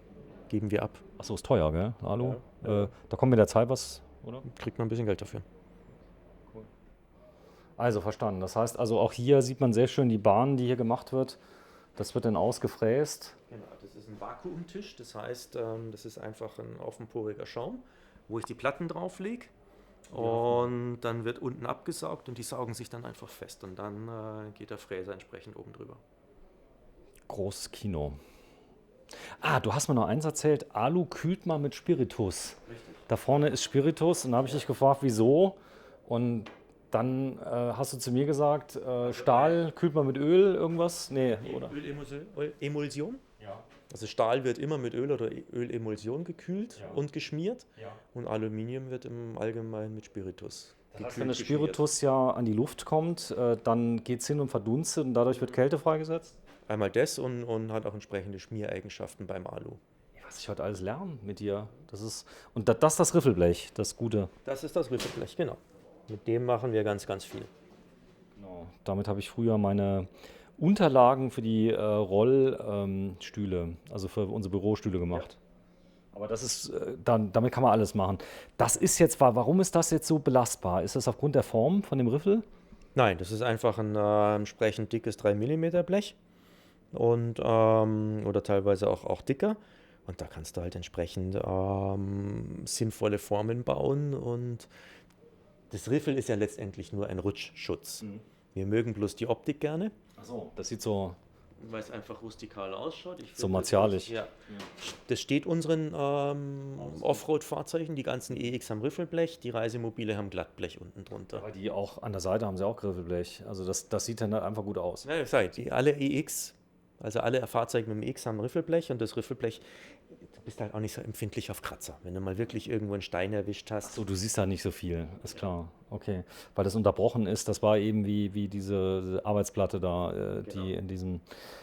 geben wir ab. Achso, ist teuer, gell? Alu. Ja. Da kommt mit der Zeit was, oder? Kriegt man ein bisschen Geld dafür. Also verstanden. Das heißt, also auch hier sieht man sehr schön die Bahn, die hier gemacht wird. Das wird dann ausgefräst. Genau, das ist ein Vakuumtisch. Das heißt, das ist einfach ein offenporiger Schaum, wo ich die Platten drauflege. Und dann wird unten abgesaugt und die saugen sich dann einfach fest. Und dann geht der Fräser entsprechend oben drüber. Großes Kino. Ah, du hast mir noch eins erzählt. Alu kühlt man mit Spiritus. Richtig. Da vorne ist Spiritus und da habe ich dich gefragt, wieso. Und dann hast du zu mir gesagt, Stahl kühlt man mit Öl, irgendwas? Nee, oder? Ölemulsion. Ja. Also Stahl wird immer mit Öl oder Ölemulsion gekühlt Ja. und geschmiert. Ja. Und Aluminium wird im Allgemeinen mit Spiritus Das heißt, wenn das Spiritus ja an die Luft kommt, dann geht es hin und verdunstet und dadurch wird Kälte freigesetzt? Einmal das und hat auch entsprechende Schmiereigenschaften beim Alu. Was ich heute alles lerne mit dir. Das ist, und das ist das Riffelblech, das Gute. Das ist das Riffelblech, genau. Mit dem machen wir ganz, ganz viel. Genau. Damit habe ich früher meine Unterlagen für die Rollstühle, also für unsere Bürostühle gemacht. Aber das ist, damit kann man alles machen. Das ist jetzt, warum ist das jetzt so belastbar? Ist das aufgrund der Form von dem Riffel? Nein, das ist einfach ein entsprechend dickes 3 mm Blech und, oder teilweise auch dicker. Und da kannst du halt entsprechend sinnvolle Formen bauen. Und das Riffel ist ja letztendlich nur ein Rutschschutz. Wir mögen bloß die Optik gerne. Achso, das sieht so, Weil es einfach rustikal ausschaut. so martialisch. Ja. Das steht unseren Offroad-Fahrzeugen. Die ganzen EX haben Riffelblech, die Reisemobile haben Glattblech unten drunter. Aber die auch an der Seite haben sie auch Griffelblech. Also das sieht dann halt einfach gut aus. Ja, das sag ich, alle EX, also alle Fahrzeuge mit dem EX haben Riffelblech und das Riffelblech, du bist halt auch nicht so empfindlich auf Kratzer. Wenn du mal wirklich irgendwo einen Stein erwischt hast. So, du siehst da nicht so viel, ist klar. Okay, weil das unterbrochen ist, das war eben wie diese Arbeitsplatte da, die in diesem...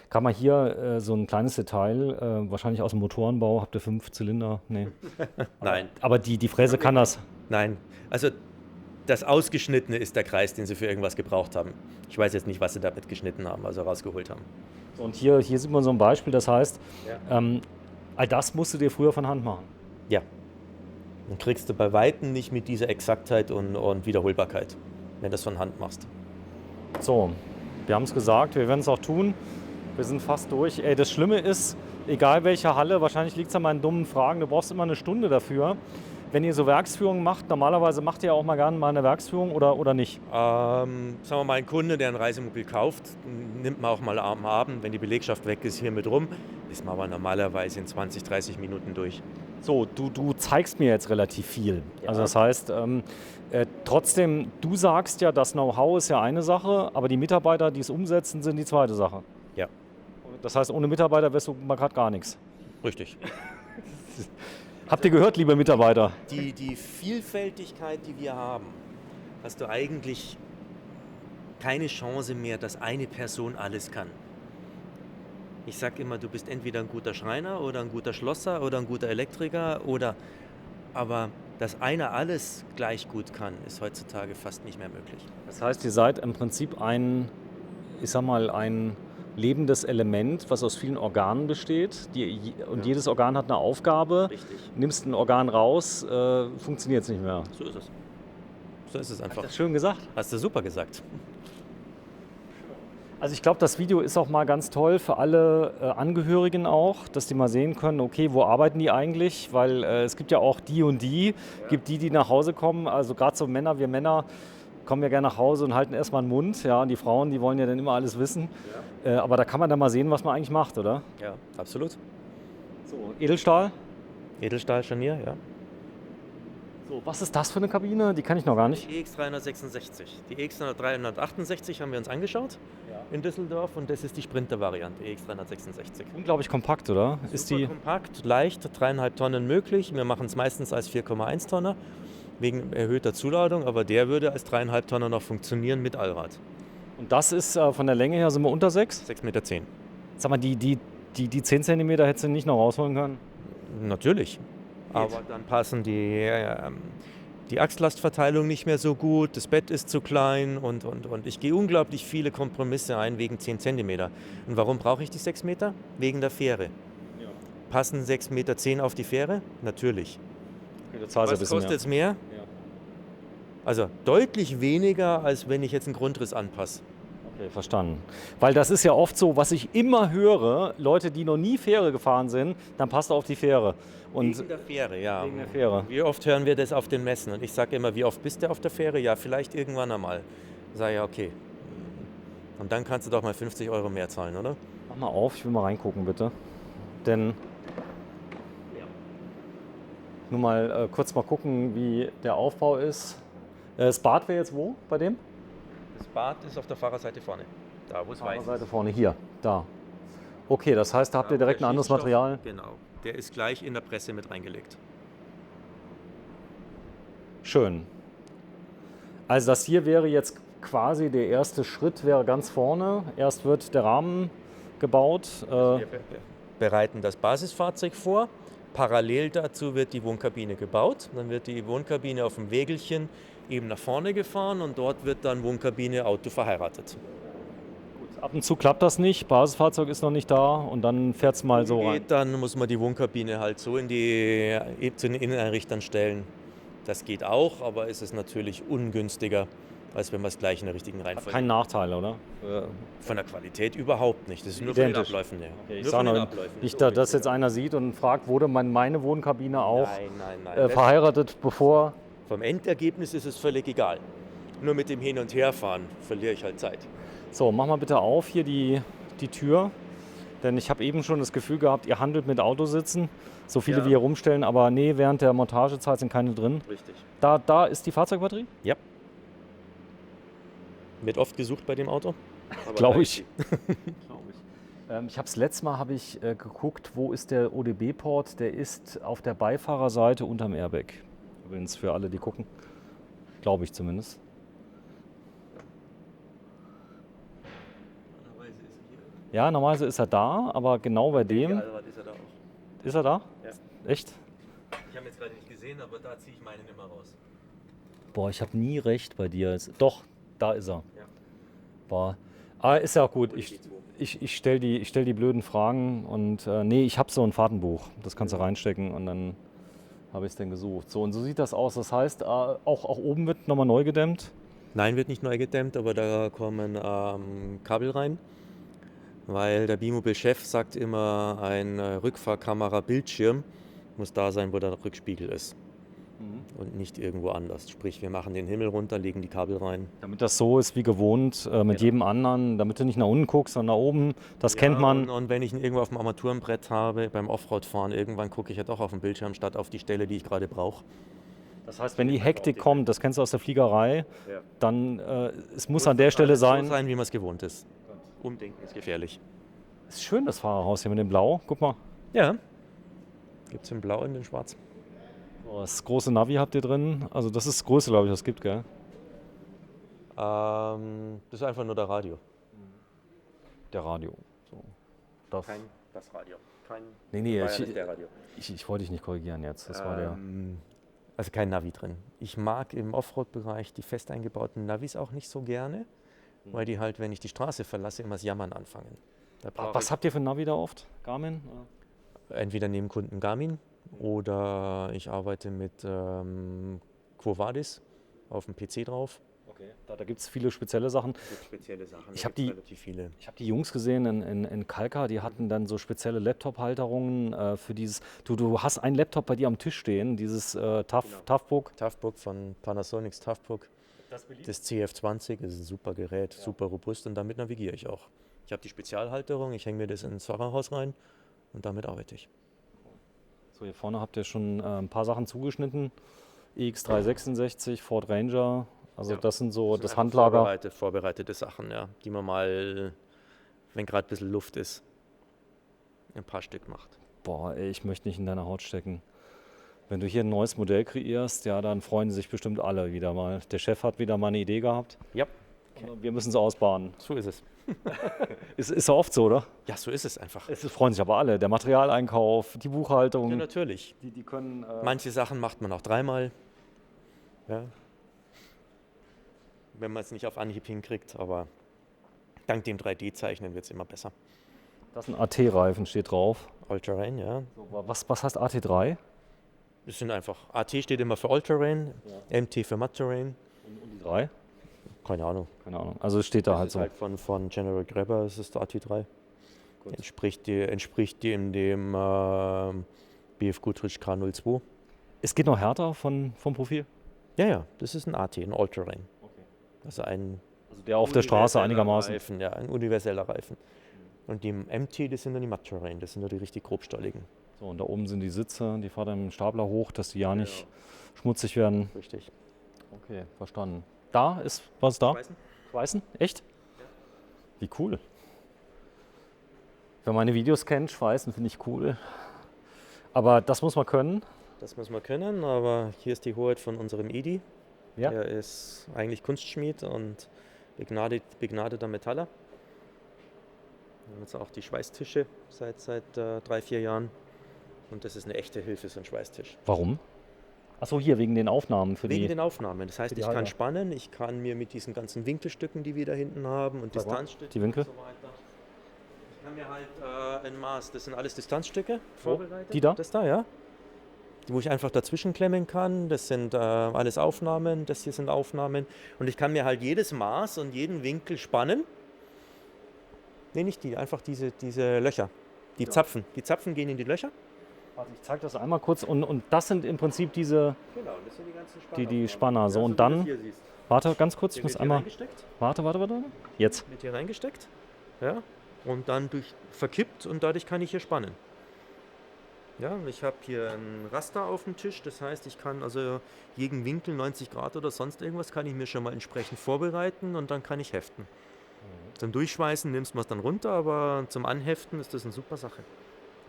Kann man hier so ein kleines Detail, wahrscheinlich aus dem Motorenbau, habt ihr 5 Zylinder? Nee. Nein. Aber die Fräse kann das. Nein, also das Ausgeschnittene ist der Kreis, den sie für irgendwas gebraucht haben. Ich weiß jetzt nicht, was sie damit geschnitten haben, also rausgeholt haben. Und hier sieht man so ein Beispiel, das heißt, all das musst du dir früher von Hand machen. Ja. Dann kriegst du bei Weitem nicht mit dieser Exaktheit und Wiederholbarkeit, wenn du das von Hand machst. So, wir haben es gesagt, wir werden es auch tun. Wir sind fast durch. Ey, das Schlimme ist, egal welche Halle, wahrscheinlich liegt es an meinen dummen Fragen, du brauchst immer eine Stunde dafür. Wenn ihr so Werksführungen macht, normalerweise macht ihr auch mal gerne mal eine Werksführung oder nicht? Sagen wir mal, ein Kunde, der ein Reisemobil kauft, nimmt man auch mal am Abend, wenn die Belegschaft weg ist, hier mit rum. Ist man aber normalerweise in 20, 30 Minuten durch. So, du zeigst mir jetzt relativ viel. Ja. Also das heißt, trotzdem, du sagst ja, das Know-how ist ja eine Sache, aber die Mitarbeiter, die es umsetzen, sind die zweite Sache. Ja. Das heißt, ohne Mitarbeiter wärst du mal gerade gar nichts. Richtig. Habt ihr gehört, liebe Mitarbeiter? Die Vielfältigkeit, die wir haben, hast du eigentlich keine Chance mehr, dass eine Person alles kann. Ich sage immer, du bist entweder ein guter Schreiner oder ein guter Schlosser oder ein guter Elektriker aber dass einer alles gleich gut kann, ist heutzutage fast nicht mehr möglich. Das heißt, ihr seid im Prinzip ein lebendes Element, was aus vielen Organen besteht. Jedes Organ hat eine Aufgabe. Richtig. Nimmst ein Organ raus, funktioniert es nicht mehr. So ist es. So ist es einfach. Das schön gesagt. Hast du super gesagt. Also ich glaube, das Video ist auch mal ganz toll für alle Angehörigen auch, dass die mal sehen können, okay, wo arbeiten die eigentlich? Weil es gibt ja auch die und die, gibt die nach Hause kommen, also gerade so Männer, wir Männer kommen ja gerne nach Hause und halten erstmal den Mund, ja, und die Frauen, die wollen ja dann immer alles wissen. Aber da kann man dann mal sehen, was man eigentlich macht, oder? Ja, absolut. So, Edelstahl. Edelstahlscharnier, ja. So, was ist das für eine Kabine? Die kann ich noch gar nicht. Die EX366. Die EX368 haben wir uns angeschaut in Düsseldorf und das ist die Sprinter-Variante, EX366. Unglaublich kompakt, oder? Ist Super die? kompakt, leicht, 3,5 Tonnen möglich. Wir machen es meistens als 4,1 Tonner wegen erhöhter Zuladung, aber der würde als 3,5 Tonner noch funktionieren mit Allrad. Und das ist von der Länge her sind wir unter 6? 6,10 Meter. Sag mal, die 10 cm hättest du nicht noch rausholen können? Natürlich. Aber dann passen die Achslastverteilung nicht mehr so gut, das Bett ist zu klein und. Ich gehe unglaublich viele Kompromisse ein wegen 10 cm. Und warum brauche ich die 6 Meter? Wegen der Fähre. Ja. Passen 6,10 Meter auf die Fähre? Natürlich. Okay, du zahlst ein Was bisschen kostet es mehr? Ja. Also deutlich weniger, als wenn ich jetzt einen Grundriss anpasse. Okay, verstanden. Weil das ist ja oft so, was ich immer höre, Leute, die noch nie Fähre gefahren sind, dann passt auf die Fähre. Und Wegen der Fähre, ja. wegen der Fähre. Wie oft hören wir das auf den Messen? Und ich sage immer, wie oft bist du auf der Fähre? Ja, vielleicht irgendwann einmal. Sag ja, okay. Und dann kannst du doch mal 50 Euro mehr zahlen, oder? Mach mal auf, ich will mal reingucken, bitte. Denn nur mal kurz mal gucken, wie der Aufbau ist. Das Bad wäre jetzt wo bei dem? Das Bad ist auf der Fahrerseite vorne. Da, wo es weiß ist. Seite vorne, hier, da. Okay, das heißt, da habt ihr Da, wo direkt ein der anderes Schichtstoff- Material. Genau. Der ist gleich in der Presse mit reingelegt. Schön. Also das hier wäre jetzt quasi der erste Schritt, wäre ganz vorne. Erst wird der Rahmen gebaut. Wir bereiten das Basisfahrzeug vor. Parallel dazu wird die Wohnkabine gebaut. Dann wird die Wohnkabine auf dem Wägelchen eben nach vorne gefahren und dort wird dann Wohnkabine, Auto verheiratet. Ab und zu klappt das nicht, Basisfahrzeug ist noch nicht da und dann fährt es mal so rein. Geht, dann muss man die Wohnkabine halt so zu den Inneneinrichtern stellen. Das geht auch, aber es ist natürlich ungünstiger, als wenn man es gleich in der richtigen Reihenfolge. Kein Nachteil, oder? Von der Qualität überhaupt nicht. Das ist nur von den Identisch. Abläufen her. Okay, ich Nur sage von den nur, Abläufen. nicht, dass jetzt einer sieht und fragt, wurde meine Wohnkabine auch Nein. verheiratet, bevor... Vom Endergebnis ist es völlig egal. Nur mit dem Hin- und Herfahren verliere ich halt Zeit. So, mach mal bitte auf hier die Tür, denn ich habe eben schon das Gefühl gehabt, ihr handelt mit Autositzen, so viele Ja. wie ihr rumstellen, aber nee, während der Montagezeit sind keine drin. Richtig. Da ist die Fahrzeugbatterie? Ja. Wird oft gesucht bei dem Auto. Aber Glaube da ich. ist sie. Ich habe das letzte Mal geguckt, wo ist der ODB-Port? Der ist auf der Beifahrerseite unterm Airbag. Übrigens für alle, die gucken. Glaube ich zumindest. Normalerweise ist sie hier. Ja, normalerweise ist er da, aber genau bei dem. Allrad ist er da auch. Ist er da? Ja. Echt? Ich habe ihn jetzt gerade nicht gesehen, aber da ziehe ich meinen immer raus. Boah, ich habe nie recht bei dir. Doch, da ist er. Ja. Boah. Aber ist ja auch gut. Und Ich, geht's wo? ich stelle die blöden Fragen und nee, ich habe so ein Fahrtenbuch. Das kannst du reinstecken und dann habe ich es denn gesucht. So, und so sieht das aus. Das heißt, auch oben wird nochmal neu gedämmt. Nein, wird nicht neu gedämmt, aber da kommen Kabel rein, weil der B-Mobil-Chef sagt immer, ein Rückfahrkamera-Bildschirm muss da sein, wo der Rückspiegel ist und nicht irgendwo anders. Sprich, wir machen den Himmel runter, legen die Kabel rein. Damit das so ist wie gewohnt mit Genau. jedem anderen, damit du nicht nach unten guckst, sondern nach oben. Das kennt man. Und wenn ich ihn irgendwo auf dem Armaturenbrett habe, beim Offroad-Fahren, irgendwann gucke ich ja doch auf den Bildschirm statt auf die Stelle, die ich gerade brauche. Das heißt, wenn die Hektik kommt, das kennst du aus der Fliegerei, Ja. dann es muss an der Stelle sein. So sein, wie man es gewohnt ist. Umdenken ist gefährlich. Ist schön, das Fahrerhaus hier mit dem Blau. Guck mal. Ja. Gibt es in Blau und in Schwarz. So, das große Navi habt ihr drin. Also das ist das Größte, glaube ich, was es gibt, gell? Das ist einfach nur der Radio. Der Radio. So. Das, das Radio. Kein nee, der Radio. ich wollte dich nicht korrigieren jetzt. Das war der. Also kein Navi drin. Ich mag im Offroad-Bereich die fest eingebauten Navis auch nicht so gerne, weil die halt, wenn ich die Straße verlasse, immer das Jammern anfangen. Da brauche Was habt ihr für ein Navi da oft? Garmin? ich entweder neben Kunden Garmin oder ich arbeite mit Quo Vadis auf dem PC drauf. Okay. Da gibt es viele spezielle Sachen. Es gibt spezielle Sachen. Ich da hab gibt's die- relativ viele. Ich habe die Jungs gesehen in Kalka, die hatten dann so spezielle Laptop-Halterungen für dieses. Du hast einen Laptop bei dir am Tisch stehen, dieses Toughbook. Toughbook von Panasonics Toughbook. Das CF20 ist ein super Gerät, super robust und damit navigiere ich auch. Ich habe die Spezialhalterung, ich hänge mir das ins Fahrerhaus rein und damit arbeite ich. So, hier vorne habt ihr schon ein paar Sachen zugeschnitten. EX366, Ford Ranger. Also Ja. das sind so das einfach Handlager. Vorbereitete Sachen, ja, die man mal, wenn gerade ein bisschen Luft ist, ein paar Stück macht. Boah, ey, ich möchte nicht in deiner Haut stecken. Wenn du hier ein neues Modell kreierst, ja, dann freuen sich bestimmt alle wieder mal. Der Chef hat wieder mal eine Idee gehabt. Ja, Und wir müssen es ausbaden. so ist es. Ist ja oft so, oder? Ja, so ist es einfach. Es freuen sich aber alle. Der Materialeinkauf, die Buchhaltung. Ja, natürlich. Die können. Manche Sachen macht man auch dreimal. Ja. Wenn man es nicht auf Anhieb hinkriegt, aber dank dem 3D-Zeichnen wird es immer besser. Das ist ein AT-Reifen, steht drauf. All-Terrain, ja. So, was heißt AT3? Das sind einfach, AT steht immer für All-Terrain, MT für Mud-Terrain. Und die 3? Keine Ahnung. Keine Ahnung. Also es steht da Das halt ist so. halt von General Grabber, das ist der AT3. Gut. Entspricht dem BF Goodrich K02. Es geht noch härter vom Profil. Ja, das ist ein AT, ein All-Terrain. Okay. Also ein Also der auf der Straße universeller einigermaßen. Reifen, ja, ein universeller Reifen. Und die MT, das sind dann die Mud-Terrain, das sind dann die richtig grobstolligen. So, und da oben sind die Sitze, die fahren dann im Stapler hoch, dass die ja nicht schmutzig werden. Richtig. Okay, verstanden. Da ist, was ist da? Schweißen? Schweißen? Echt? Wie cool. Wer meine Videos kennt, Schweißen finde ich cool. Aber das muss man können. Das muss man können, aber hier ist die Hoheit von unserem Edi. Ja. Er ist eigentlich Kunstschmied und begnadeter Metaller. Wir haben jetzt auch die Schweißtische seit 3-4 Jahren. Und das ist eine echte Hilfe, so ein Schweißtisch. Warum? Achso, hier wegen den Aufnahmen für Wegen die. den Aufnahmen. Das heißt, für die ich kann Halter. spannen, ich kann mir mit diesen ganzen Winkelstücken, die wir da hinten haben und Sag mal, Distanzstücken die Winkel? und so weiter. Ich kann mir halt ein Maß, das sind alles Distanzstücke vorbereitet. die da? Das da, ja. Wo ich einfach dazwischen klemmen kann. Das sind alles Aufnahmen, das hier sind Aufnahmen. Und ich kann mir halt jedes Maß und jeden Winkel spannen. Nee, nicht die, einfach diese Löcher. Die Zapfen. Die Zapfen gehen in die Löcher. Warte, ich zeige das einmal kurz. Und das sind im Prinzip diese. Genau, das sind die ganzen Die Spanner. So, und dann. Warte, ganz kurz, ich muss einmal. Warte. Jetzt. Mit hier reingesteckt. Ja. Und dann verkippt und dadurch kann ich hier spannen. Ja, ich habe hier ein Raster auf dem Tisch, das heißt, ich kann also jeden Winkel 90 Grad oder sonst irgendwas kann ich mir schon mal entsprechend vorbereiten und dann kann ich heften. Zum Durchschweißen nimmst du es dann runter, aber zum Anheften ist das eine super Sache.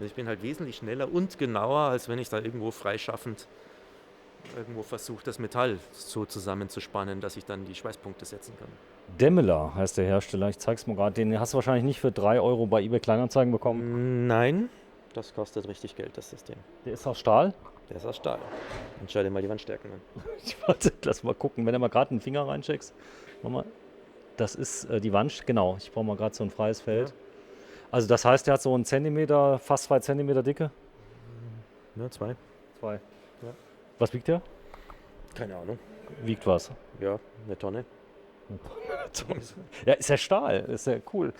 Ich bin halt wesentlich schneller und genauer, als wenn ich da irgendwo freischaffend irgendwo versuche, das Metall so zusammenzuspannen, dass ich dann die Schweißpunkte setzen kann. Demmeler heißt der Hersteller. Ich zeig's mal gerade. Den hast du wahrscheinlich nicht für 3 Euro bei eBay Kleinanzeigen bekommen. Nein, das kostet richtig Geld, das System. Der ist aus Stahl. Der ist aus Stahl. Und schau dir mal die Wandstärken an. Warte, lass mal gucken. Wenn du mal gerade einen Finger reincheckst. Mach mal. Das ist die Wand. Genau, ich brauche mal gerade so ein freies Feld. Ja. Also das heißt, der hat so einen Zentimeter, fast 2 Zentimeter Dicke. Ja, 2. 2. Ja. Was wiegt der? Keine Ahnung. Wiegt was? Ja, eine Tonne. Ja, ist ja Stahl, ist ja cool.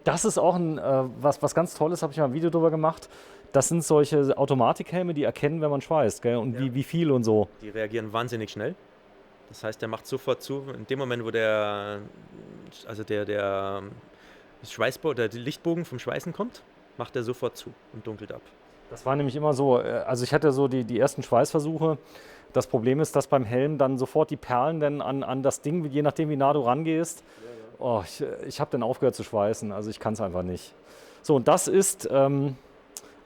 Das ist auch was ganz Tolles, habe ich mal ein Video drüber gemacht. Das sind solche Automatikhelme, die erkennen, wenn man schweißt, gell? Und Ja. wie viel und so. Die reagieren wahnsinnig schnell. Das heißt, der macht sofort zu. In dem Moment, wo der Schweißbogen, der Lichtbogen vom Schweißen kommt, macht er sofort zu und dunkelt ab. Das war nämlich immer so, also ich hatte so die ersten Schweißversuche. Das Problem ist, dass beim Helm dann sofort die Perlen dann an das Ding, je nachdem wie nah du rangehst, oh, ich habe dann aufgehört zu schweißen, also ich kann es einfach nicht. So, und das ist ein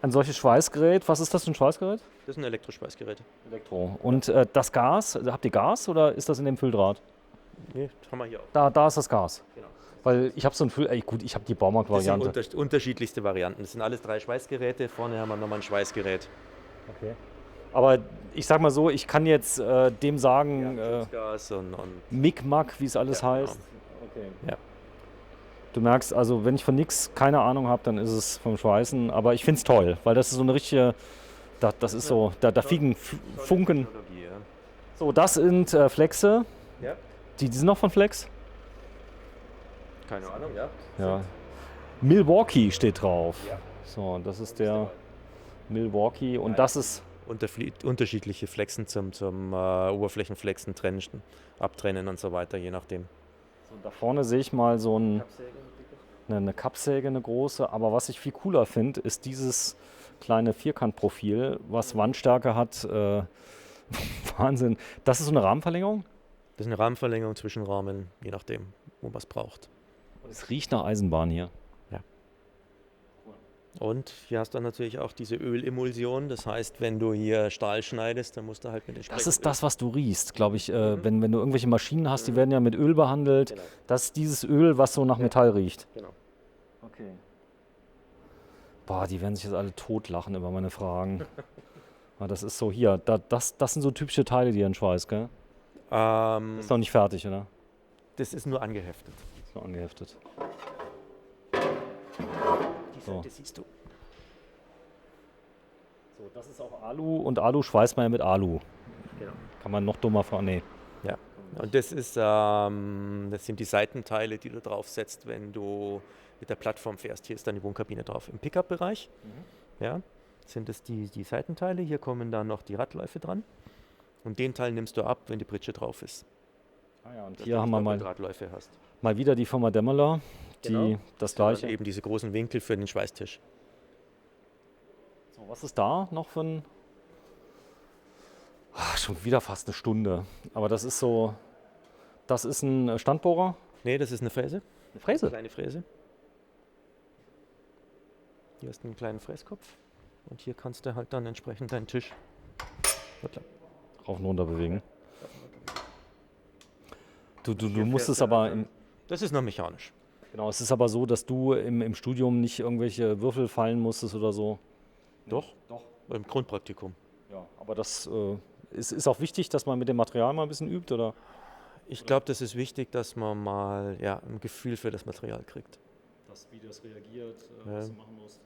solches Schweißgerät. Was ist das für ein Schweißgerät? Das sind Elektroschweißgeräte. Elektro. Und das Gas, also habt ihr Gas oder ist das in dem Fülldraht? Nee, das haben wir hier auch. Da ist das Gas. Genau. Weil ich habe so ein gut, ich habe die Das sind Baumarkt-Variante. unterschiedlichste Varianten. Das sind alles 3 Schweißgeräte. Vorne haben wir nochmal ein Schweißgerät. Okay. Aber ich sag mal so, ich kann jetzt dem sagen, Gas und Mic-Mac, wie es alles Ja, heißt. Okay. Ja. Du merkst, also wenn ich von nichts keine Ahnung habe, dann ist es vom Schweißen. Aber ich finde es toll, weil das ist so eine richtige, das ist so, da fliegen Funken. Technologie, ja. So, das sind Flexe. Ja. Die sind noch von Flex? Keine Ahnung, ja. Ja. Milwaukee steht drauf. Ja. So, das ist der Milwaukee und das ist, Unterschiedliche Flexen zum Oberflächenflexen abtrennen und so weiter, je nachdem. so, da vorne sehe ich mal so eine Kappsäge, eine große. Aber was ich viel cooler finde, ist kleine Vierkantprofil, was Wandstärke hat. Wahnsinn. Das ist so eine Rahmenverlängerung? Das ist eine Rahmenverlängerung, Zwischenrahmen, je nachdem, wo man es braucht. Es riecht nach Eisenbahn hier. Und hier hast du dann natürlich auch diese Ölemulsion. Das heißt, wenn du hier Stahl schneidest, dann musst du halt mit dem Das ist das, was du riechst, glaube ich. Wenn du irgendwelche Maschinen hast, die werden ja mit Öl behandelt. Genau. Das ist dieses Öl, was so nach Metall riecht. Genau. Okay. Boah, die werden sich jetzt alle totlachen über meine Fragen. Das ist so hier. Das sind so typische Teile, die ihr schweißt, gell? Ist noch nicht fertig, oder? Das ist nur angeheftet. Ist noch angeheftet. Die So. Seite siehst du. So, das ist auch Alu und Alu schweißt man ja mit Alu. Genau. Kann man noch dummer fragen? Nee. Ja. Und das sind die Seitenteile, die du draufsetzt, wenn du mit der Plattform fährst. Hier ist dann die Wohnkabine drauf. Im Pickup-Bereich sind es die Seitenteile. Hier kommen dann noch die Radläufe dran. Und den Teil nimmst du ab, wenn die Pritsche drauf ist. Ah ja, und Dass hier du haben wir nicht mal, doppelt Radläufe hast. mal wieder die Firma Demmeler, die Genau. das Dann gleiche. eben diese großen Winkel für den Schweißtisch. So, was ist da noch für ein... schon wieder fast eine Stunde. Aber das ist so... Das ist ein Standbohrer. Nee, das ist eine Fräse. Eine Eine Fräse. kleine Fräse. Hier hast du einen kleinen Fräskopf. Und hier kannst du halt dann entsprechend deinen Tisch Rauf und runter bewegen. Du musst es aber... Das ist noch mechanisch. Genau, es ist aber so, dass du im Studium nicht irgendwelche Würfel fallen musstest oder so. Doch? Doch. Im Grundpraktikum. Ja, aber das ist auch wichtig, dass man mit dem Material mal ein bisschen übt, oder? Ich glaube, das ist wichtig, dass man mal ein Gefühl für das Material kriegt. Wie das reagiert, was du machen musst.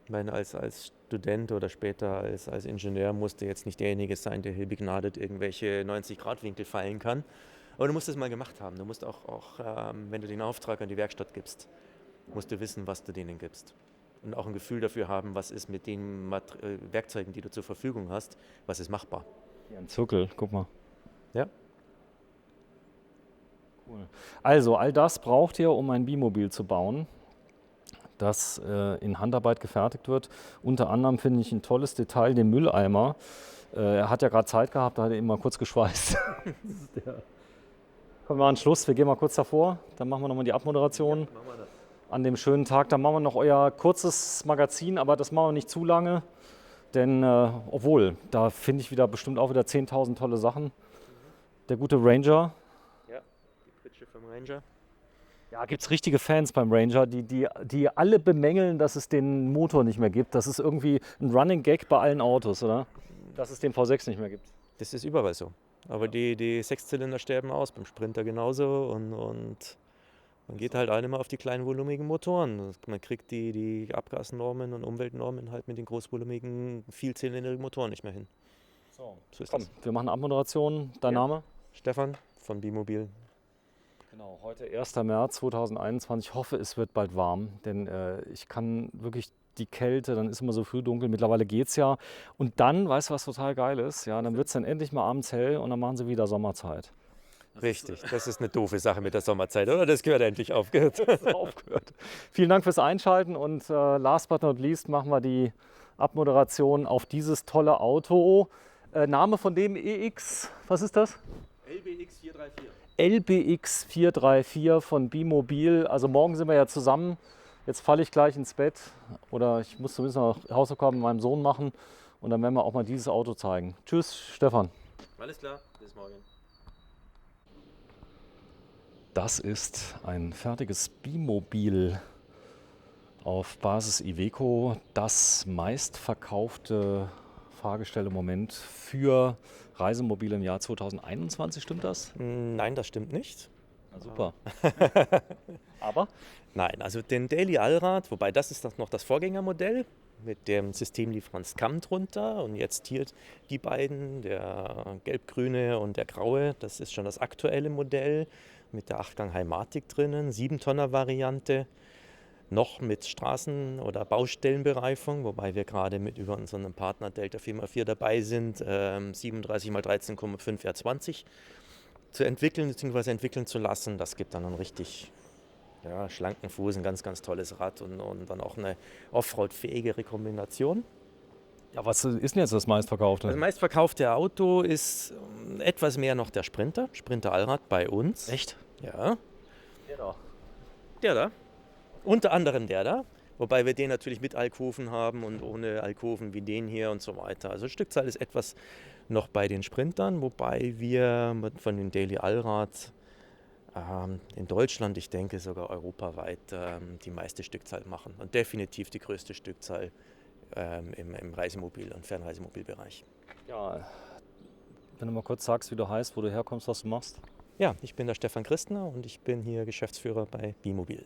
Ich meine, als Student oder später als Ingenieur musst du jetzt nicht derjenige sein, der hier begnadet irgendwelche 90-Grad-Winkel feilen kann. Aber du musst es mal gemacht haben. Du musst auch wenn du den Auftrag an die Werkstatt gibst, musst du wissen, was du denen gibst. Und auch ein Gefühl dafür haben, was ist mit den Werkzeugen, die du zur Verfügung hast, was ist machbar. Hier ein Zirkel, guck mal. Ja. Cool. Also, all das braucht ihr, um ein Bimobil zu bauen, das in Handarbeit gefertigt wird. Unter anderem finde ich ein tolles Detail, den Mülleimer. Er hat ja gerade Zeit gehabt, da hat er eben mal kurz geschweißt. Kommen wir an den Schluss, wir gehen mal kurz davor, dann machen wir nochmal die Abmoderation. An dem schönen Tag, dann machen wir noch euer kurzes Magazin, aber das machen wir nicht zu lange, denn obwohl, da finde ich bestimmt auch wieder 10.000 tolle Sachen. Der gute Ranger. Ja, die Pritsche vom Ranger. Ja, gibt es richtige Fans beim Ranger, die alle bemängeln, dass es den Motor nicht mehr gibt. Das ist irgendwie ein Running Gag bei allen Autos, oder? Dass es den V6 nicht mehr gibt. Das ist überall so. Aber die Sechszylinder sterben aus, beim Sprinter genauso. Und man geht halt alle mal auf die kleinen volumigen Motoren. Man kriegt die Abgasnormen und Umweltnormen halt mit den großvolumigen, vielzylindrigen Motoren nicht mehr hin. So ist komm, das. wir machen Abmoderation. Dein Ja. Name? Stefan von Bimobil. Genau, heute 1. März 2021. Ich hoffe, es wird bald warm, denn ich kann wirklich die Kälte, dann ist immer so früh dunkel, mittlerweile geht es ja. Und dann, weißt du, was total geil ist? Ja, dann wird es dann endlich mal abends hell und dann machen sie wieder Sommerzeit. Richtig, das ist eine doofe Sache mit der Sommerzeit, oder? Das gehört endlich aufgehört. Aufgehört. Vielen Dank fürs Einschalten und last but not least machen wir die Abmoderation auf dieses tolle Auto. Name von dem EX, was ist das? LBX 434. LBX 434 von Bimobil. Also morgen sind wir ja zusammen. Jetzt falle ich gleich ins Bett oder ich muss zumindest noch Hausaufgaben mit meinem Sohn machen und dann werden wir auch mal dieses Auto zeigen. Tschüss, Stefan. Alles klar, bis morgen. Das ist ein fertiges Bimobil auf Basis Iveco, das meistverkaufte Fahrgestell im Moment für Reisemobile im Jahr 2021. Stimmt das? Nein, das stimmt nicht. Na super. Aber? Nein, also den Daily Allrad, wobei das ist noch das Vorgängermodell mit dem Systemlieferant Scam drunter und jetzt hier die beiden, der gelb-grüne und der graue, das ist schon das aktuelle Modell mit der 8-Gang Heimatic drinnen, 7-Tonner-Variante, noch mit Straßen- oder Baustellenbereifung, wobei wir gerade mit über unseren Partner Delta 4x4 dabei sind, 37x13,5 R20 zu entwickeln bzw. entwickeln zu lassen. Das gibt dann einen richtig Ja, schlanken Fuß, ein ganz, ganz tolles Rad und dann auch eine Offroad-fähigere Kombination. Ja, was ist denn jetzt das meistverkaufte? Das meistverkaufte Auto ist etwas mehr noch der Sprinter Allrad bei uns. Echt? Ja, Ja, doch. der da. Unter anderem der da. Wobei wir den natürlich mit Alkoven haben und ohne Alkoven wie den hier und so weiter. Also Stückzahl ist etwas noch bei den Sprintern, wobei wir von den Daily Allrad in Deutschland, ich denke sogar europaweit, die meiste Stückzahl machen. Und definitiv die größte Stückzahl im Reisemobil- und Fernreisemobilbereich. Ja, wenn du mal kurz sagst, wie du heißt, wo du herkommst, was du machst. Ja, ich bin der Stefan Christner und ich bin hier Geschäftsführer bei Bimobil.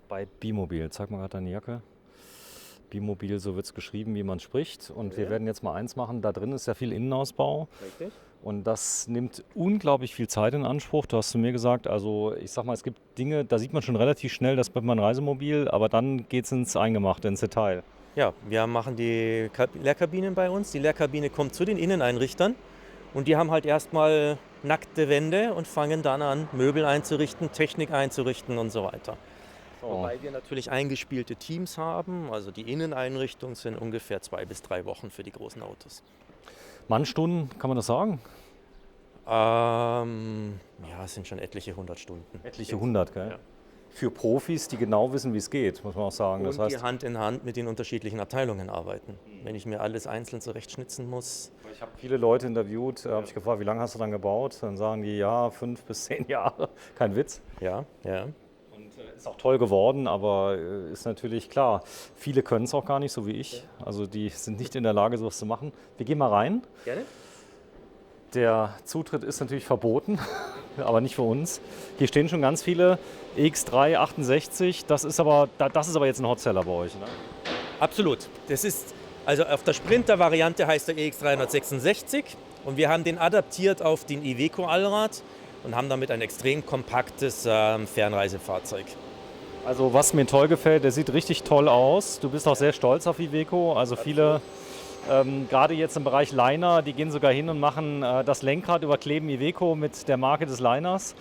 Bei Bimobil, zeig mal gerade deine Jacke. Bimobil, so wird es geschrieben, wie man spricht. Und wir werden jetzt mal eins machen, da drin ist ja viel Innenausbau. Richtig. Und das nimmt unglaublich viel Zeit in Anspruch. Du hast zu mir gesagt, also ich sag mal, es gibt Dinge, da sieht man schon relativ schnell, das wird mein Reisemobil, aber dann geht es ins Eingemachte, ins Detail. Ja, wir machen die Leerkabinen bei uns. Die Leerkabine kommt zu den Inneneinrichtern und die haben halt erstmal nackte Wände und fangen dann an, Möbel einzurichten, Technik einzurichten und so weiter. Wobei wir natürlich eingespielte Teams haben. Also die Inneneinrichtungen sind ungefähr 2 bis 3 Wochen für die großen Autos. Mannstunden, kann man das sagen? Ja, es sind schon etliche 100 Stunden. Etliche 100, gell? Ja. Für Profis, die genau wissen, wie es geht, muss man auch sagen. Und Das heißt, die Hand in Hand mit den unterschiedlichen Abteilungen arbeiten. Wenn ich mir alles einzeln zurechtschnitzen muss. ich habe viele Leute interviewt, habe ich gefragt, wie lange hast du dann gebaut? Dann sagen die, ja, 5 bis 10 Jahre. Kein Witz. Ja. Und ist auch toll geworden, aber ist natürlich klar, viele können es auch gar nicht, so wie ich. Also die sind nicht in der Lage, sowas zu machen. Wir gehen mal rein. Gerne. Der Zutritt ist natürlich verboten, aber nicht für uns. Hier stehen schon ganz viele EX3 das ist aber jetzt ein Hotseller bei euch, ne? Absolut. Das ist, also auf der Sprinter-Variante heißt der EX366 und wir haben den adaptiert auf den Iveco Allrad und haben damit ein extrem kompaktes Fernreisefahrzeug. Also was mir toll gefällt, der sieht richtig toll aus. Du bist auch sehr stolz auf Iveco. Also viele, gerade jetzt im Bereich Liner, die gehen sogar hin und machen das Lenkrad, überkleben Iveco mit der Marke des Liners.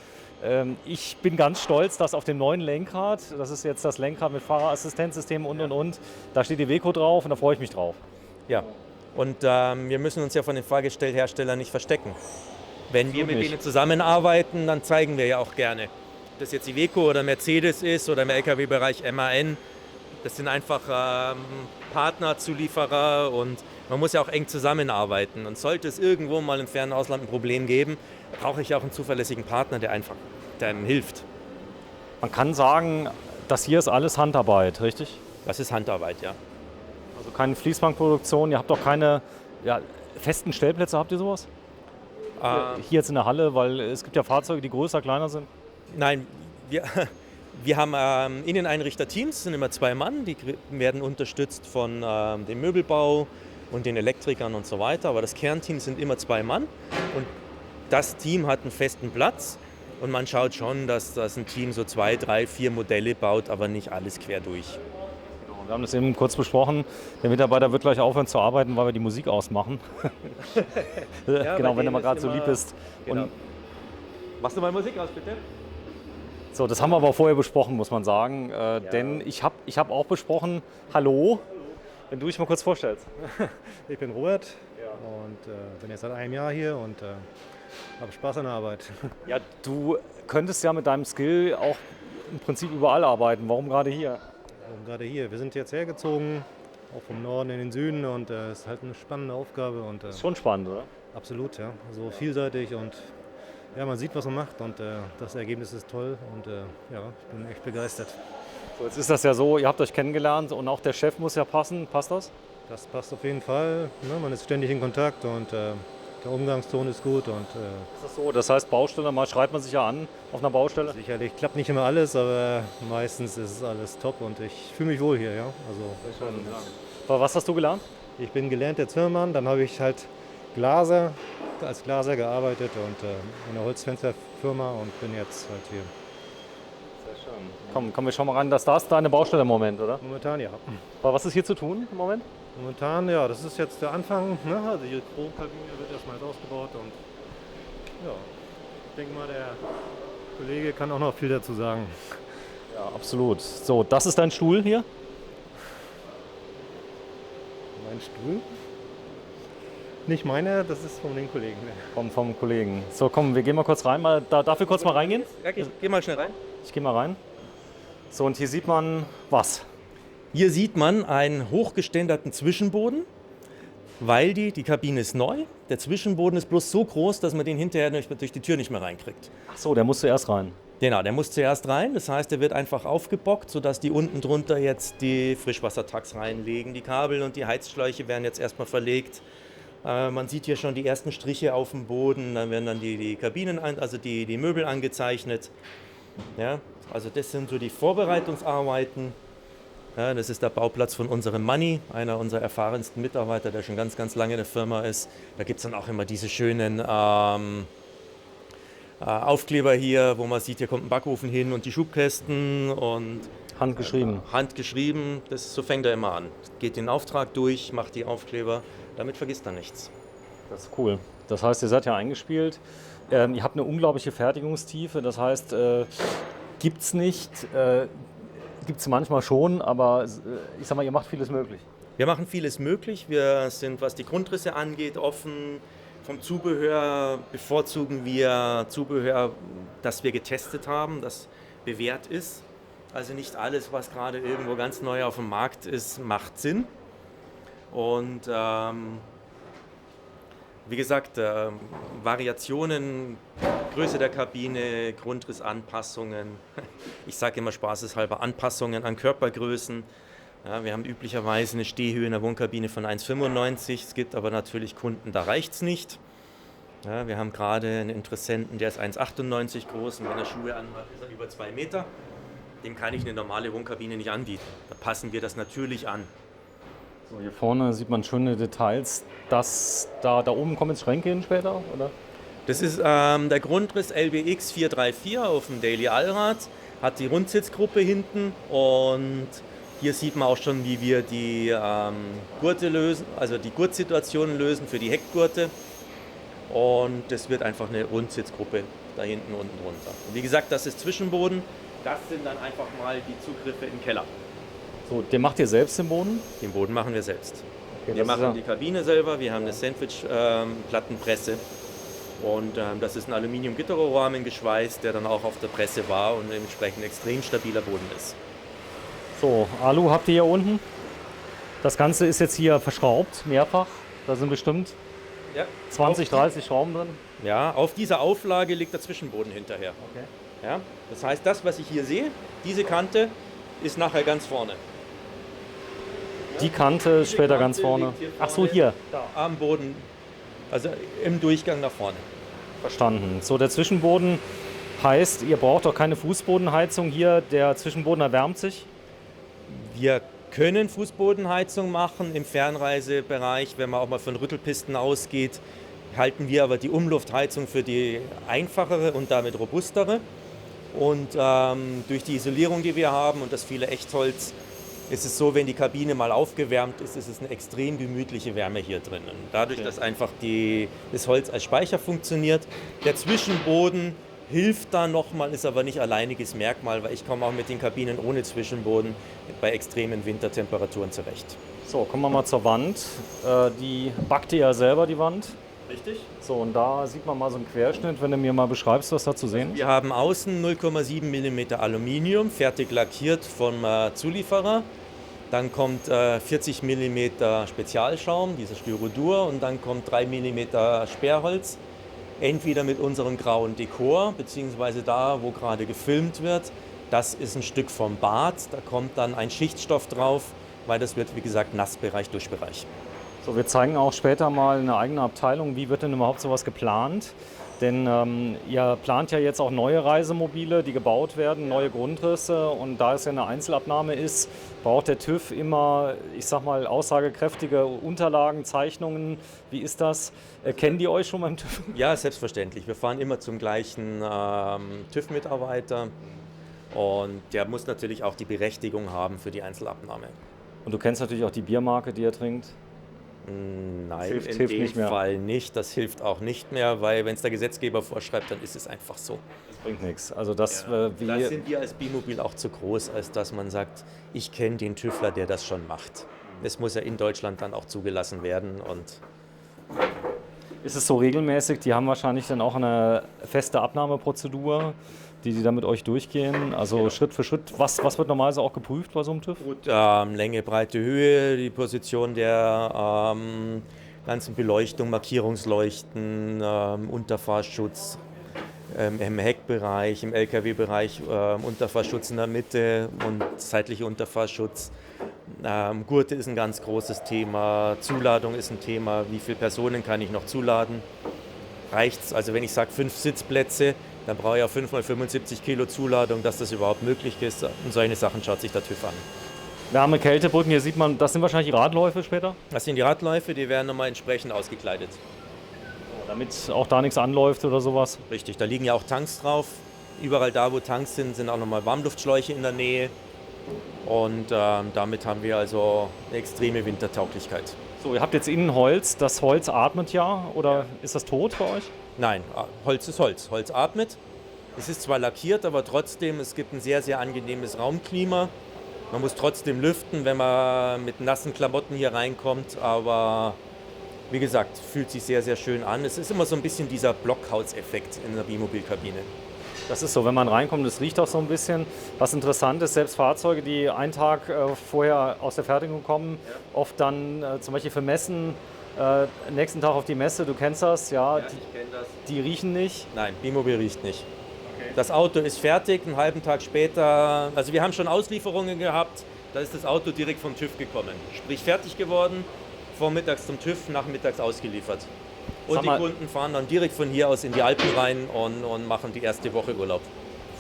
Ich bin ganz stolz, dass auf dem neuen Lenkrad, das ist jetzt das Lenkrad mit Fahrerassistenzsystem und, da steht Iveco drauf und da freue ich mich drauf. Ja, und wir müssen uns ja von den Fahrgestellherstellern nicht verstecken. Wenn wir mit denen zusammenarbeiten, dann zeigen wir ja auch gerne. Ob das jetzt Iveco oder Mercedes ist oder im Lkw-Bereich MAN, das sind einfach Partner, Zulieferer und man muss ja auch eng zusammenarbeiten. Und sollte es irgendwo mal im fernen Ausland ein Problem geben, brauche ich auch einen zuverlässigen Partner, der einem hilft. Man kann sagen, das hier ist alles Handarbeit, richtig? Das ist Handarbeit, ja. Also keine Fließbandproduktion, ihr habt doch keine festen Stellplätze, habt ihr sowas? Hier jetzt in der Halle, weil es gibt ja Fahrzeuge, die größer, kleiner sind. Nein, wir haben Inneneinrichterteams, sind immer 2 Mann, die werden unterstützt von dem Möbelbau und den Elektrikern und so weiter, aber das Kernteam sind immer 2 Mann und das Team hat einen festen Platz und man schaut schon, dass ein Team so 2, 3, 4 Modelle baut, aber nicht alles quer durch. Wir haben das eben kurz besprochen. Der Mitarbeiter wird gleich aufhören zu arbeiten, weil wir die Musik ausmachen. Ja, genau, wenn er mal gerade so lieb ist. Genau. Und machst du mal Musik aus, bitte? so, das haben wir aber vorher besprochen, muss man sagen. Denn ich hab auch besprochen, hallo, wenn du dich mal kurz vorstellst. Ich bin Robert und bin jetzt seit einem Jahr hier und habe Spaß an der Arbeit. Ja, du könntest ja mit deinem Skill auch im Prinzip überall arbeiten. Warum gerade hier? Und gerade hier, wir sind jetzt hergezogen, auch vom Norden in den Süden und es ist halt eine spannende Aufgabe und Ist schon spannend, oder? absolut, ja, so vielseitig und ja, man sieht, was man macht und das Ergebnis ist toll und ja, ich bin echt begeistert. So, jetzt ist das ja so, ihr habt euch kennengelernt und auch der Chef muss ja passen. Passt das? Das passt auf jeden Fall, ne? Man ist ständig in Kontakt und der Umgangston ist gut und Ist das so? Das heißt, Baustelle, mal schreibt man sich ja an auf einer Baustelle? sicherlich klappt nicht immer alles, aber meistens ist es alles top und ich fühle mich wohl hier, ja. Also, Aber was hast du gelernt? ich bin gelernter Zimmermann, dann habe ich halt als Glaser gearbeitet und in einer Holzfensterfirma und bin jetzt halt hier. Komm, wir schauen mal rein. Das da ist deine Baustelle im Moment, oder? Momentan ja. Aber was ist hier zu tun im Moment? Momentan, ja, das ist jetzt der Anfang. Ne? Also die Probekabine wird erstmal ausgebaut und ja, ich denke mal, der Kollege kann auch noch viel dazu sagen. Ja, Ja, absolut. So, das ist dein Stuhl hier? Mein Stuhl? Nicht meine, das ist von den Kollegen. Vom Kollegen. So, komm, wir gehen mal kurz rein. Darf ich kurz mal reingehen? Ja, geh mal schnell rein. Ich gehe mal rein. So, und hier sieht man was? Hier sieht man einen hochgeständerten Zwischenboden, weil die Kabine ist neu. Der Zwischenboden ist bloß so groß, dass man den hinterher durch die Tür nicht mehr reinkriegt. Ach so, der muss zuerst rein. Genau, der muss zuerst rein. Das heißt, der wird einfach aufgebockt, sodass die unten drunter jetzt die Frischwassertanks reinlegen. Die Kabel und die Heizschläuche werden jetzt erstmal verlegt. Man sieht hier schon die ersten Striche auf dem Boden. Dann werden dann die Kabinen, also die Möbel angezeichnet. Ja, also das sind so die Vorbereitungsarbeiten. Ja, das ist der Bauplatz von unserem Manni, einer unserer erfahrensten Mitarbeiter, der schon ganz, ganz lange in der Firma ist. Da gibt es dann auch immer diese schönen Aufkleber hier, wo man sieht, hier kommt ein Backofen hin und die Schubkästen und Handgeschrieben. handgeschrieben. So fängt er immer an. Geht den Auftrag durch, macht die Aufkleber, damit vergisst er nichts. Das ist cool. Das heißt, ihr seid ja eingespielt. Ihr habt eine unglaubliche Fertigungstiefe. Das heißt, gibt es nicht, gibt es manchmal schon, aber ich sag mal, ihr macht vieles möglich. Wir machen vieles möglich. Wir sind, was die Grundrisse angeht, offen. Vom Zubehör bevorzugen wir Zubehör, das wir getestet haben, das bewährt ist. Also nicht alles, was gerade irgendwo ganz neu auf dem Markt ist, macht Sinn. Und wie gesagt, Variationen, Größe der Kabine, Grundrissanpassungen, ich sage immer spaßeshalber Anpassungen an Körpergrößen. Ja, wir haben üblicherweise eine Stehhöhe in der Wohnkabine von 1,95. Es gibt aber natürlich Kunden, da reicht es nicht. Ja, wir haben gerade einen Interessenten, der ist 1,98 groß und wenn er Schuhe anhat, ist er über 2 Meter. Dem kann ich eine normale Wohnkabine nicht anbieten. Da passen wir das natürlich an. So, hier vorne sieht man schöne Details. Da oben kommen jetzt Schränke hin später, oder? Das ist der Grundriss LBX 434 auf dem Daily Allrad. Hat die Rundsitzgruppe hinten und hier sieht man auch schon, wie wir die Gurte lösen, also die Gurtsituationen lösen für die Heckgurte. Und das wird einfach eine Rundsitzgruppe da hinten unten drunter. Und wie gesagt, das ist Zwischenboden. Das sind dann einfach mal die Zugriffe im Keller. So, den macht ihr selbst den Boden? Den Boden machen wir selbst. Okay, Wir das ist machen ja- die Kabine selber, wir haben eine Sandwich-Plattenpresse. Und das ist ein Aluminium-Gitterrohrrahmen geschweißt, der dann auch auf der Presse war und entsprechend extrem stabiler Boden ist. So, Alu habt ihr hier unten. Das Ganze ist jetzt hier verschraubt, mehrfach. Da sind bestimmt Ja, 20, 30 Schrauben drin. Ja, auf dieser Auflage liegt der Zwischenboden hinterher. Okay. Ja, das heißt, das, was ich hier sehe, diese Kante, ist nachher ganz vorne. Die Kante ist später Kante ganz vorne. liegt hier Ach so, vorne. hier. Am Boden, also im Durchgang nach vorne. Verstanden. So, der Zwischenboden heißt, ihr braucht doch keine Fußbodenheizung hier. Der Zwischenboden erwärmt sich. Wir können Fußbodenheizung machen im Fernreisebereich, wenn man auch mal von Rüttelpisten ausgeht, halten wir aber die Umluftheizung für die einfachere und damit robustere. Und durch die Isolierung, die wir haben und das viele Echtholz, ist es so, wenn die Kabine mal aufgewärmt ist, ist es eine extrem gemütliche Wärme hier drinnen. Dadurch, dass einfach das Holz als Speicher funktioniert. Der Zwischenboden hilft da nochmal, ist aber nicht alleiniges Merkmal, weil ich komme auch mit den Kabinen ohne Zwischenboden bei extremen Wintertemperaturen zurecht. So, kommen wir mal zur Wand. Die backt ihr ja selber, die Wand. Richtig? So, und da sieht man mal so einen Querschnitt, wenn du mir mal beschreibst, was da zu sehen ist. Wir haben außen 0,7 mm Aluminium, fertig lackiert vom Zulieferer. Dann kommt 40 mm Spezialschaum, dieser Styrodur, und dann kommt 3 mm Sperrholz. Entweder mit unserem grauen Dekor, beziehungsweise da, wo gerade gefilmt wird. Das ist ein Stück vom Bad, da kommt dann ein Schichtstoff drauf, weil das wird, wie gesagt, Nassbereich, Duschbereich. So, wir zeigen auch später mal eine eigene Abteilung. Wie wird denn überhaupt sowas geplant? Denn ihr plant ja jetzt auch neue Reisemobile, die gebaut werden, neue Grundrisse. Und da es ja eine Einzelabnahme ist, braucht der TÜV immer, ich sag mal, aussagekräftige Unterlagen, Zeichnungen. Wie ist das? Kennen die euch schon beim TÜV? Ja, selbstverständlich. Wir fahren immer zum gleichen TÜV-Mitarbeiter und der muss natürlich auch die Berechtigung haben für die Einzelabnahme. Und du kennst natürlich auch die Biermarke, die er trinkt. Nein, hilft in dem nicht mehr. Fall nicht. Das hilft auch nicht mehr, weil wenn es der Gesetzgeber vorschreibt, dann ist es einfach so. Das bringt nichts. Also das, Da sind wir als Bimobil auch zu groß, als dass man sagt, ich kenne den TÜVler, der das schon macht. Es muss ja in Deutschland dann auch zugelassen werden und ist es so regelmäßig? Die haben wahrscheinlich dann auch eine feste Abnahmeprozedur, die da mit euch durchgehen. Also Schritt für Schritt. Was wird normalerweise auch geprüft bei so einem TÜV? gut, Länge, Breite, Höhe, die Position der ganzen Beleuchtung, Markierungsleuchten, Unterfahrschutz im Heckbereich, im LKW-Bereich, Unterfahrschutz in der Mitte und seitlicher Unterfahrschutz. Gurte ist ein ganz großes Thema, Zuladung ist ein Thema, wie viele Personen kann ich noch zuladen? Reicht's? Also wenn ich sage 5 Sitzplätze, dann brauche ich auch 5 x 75 Kilo Zuladung, dass das überhaupt möglich ist. Und solche Sachen schaut sich der TÜV an. Wärme, Kältebrücken, hier sieht man, das sind wahrscheinlich die Radläufe später, Das sind die Radläufe, die werden nochmal entsprechend ausgekleidet. damit auch da nichts anläuft oder sowas. Richtig, da liegen ja auch Tanks drauf. Überall da, wo Tanks sind auch nochmal Warmluftschläuche in der Nähe. Und damit haben wir also eine extreme Wintertauglichkeit. So, ihr habt jetzt innen Holz. Das Holz atmet ja, oder ist das tot bei euch? Nein, Holz ist Holz. Holz atmet. Es ist zwar lackiert, aber trotzdem, es gibt ein sehr, sehr angenehmes Raumklima. Man muss trotzdem lüften, wenn man mit nassen Klamotten hier reinkommt, aber wie gesagt, fühlt sich sehr, sehr schön an. Es ist immer so ein bisschen dieser Blockhauseffekt in der Bimobil-Kabine. Das ist so, wenn man reinkommt, es riecht auch so ein bisschen. Was interessant ist, selbst Fahrzeuge, die einen Tag vorher aus der Fertigung kommen, oft dann zum Beispiel für Messen, nächsten Tag auf die Messe, du kennst das, ja, Ich kenne das. die riechen nicht. Nein, Bimobil riecht nicht. Das Auto ist fertig, einen halben Tag später, also wir haben schon Auslieferungen gehabt, da ist das Auto direkt vom TÜV gekommen. Sprich fertig geworden, vormittags zum TÜV, nachmittags ausgeliefert. Und Sag die mal- Kunden fahren dann direkt von hier aus in die Alpen rein und machen die erste Woche Urlaub.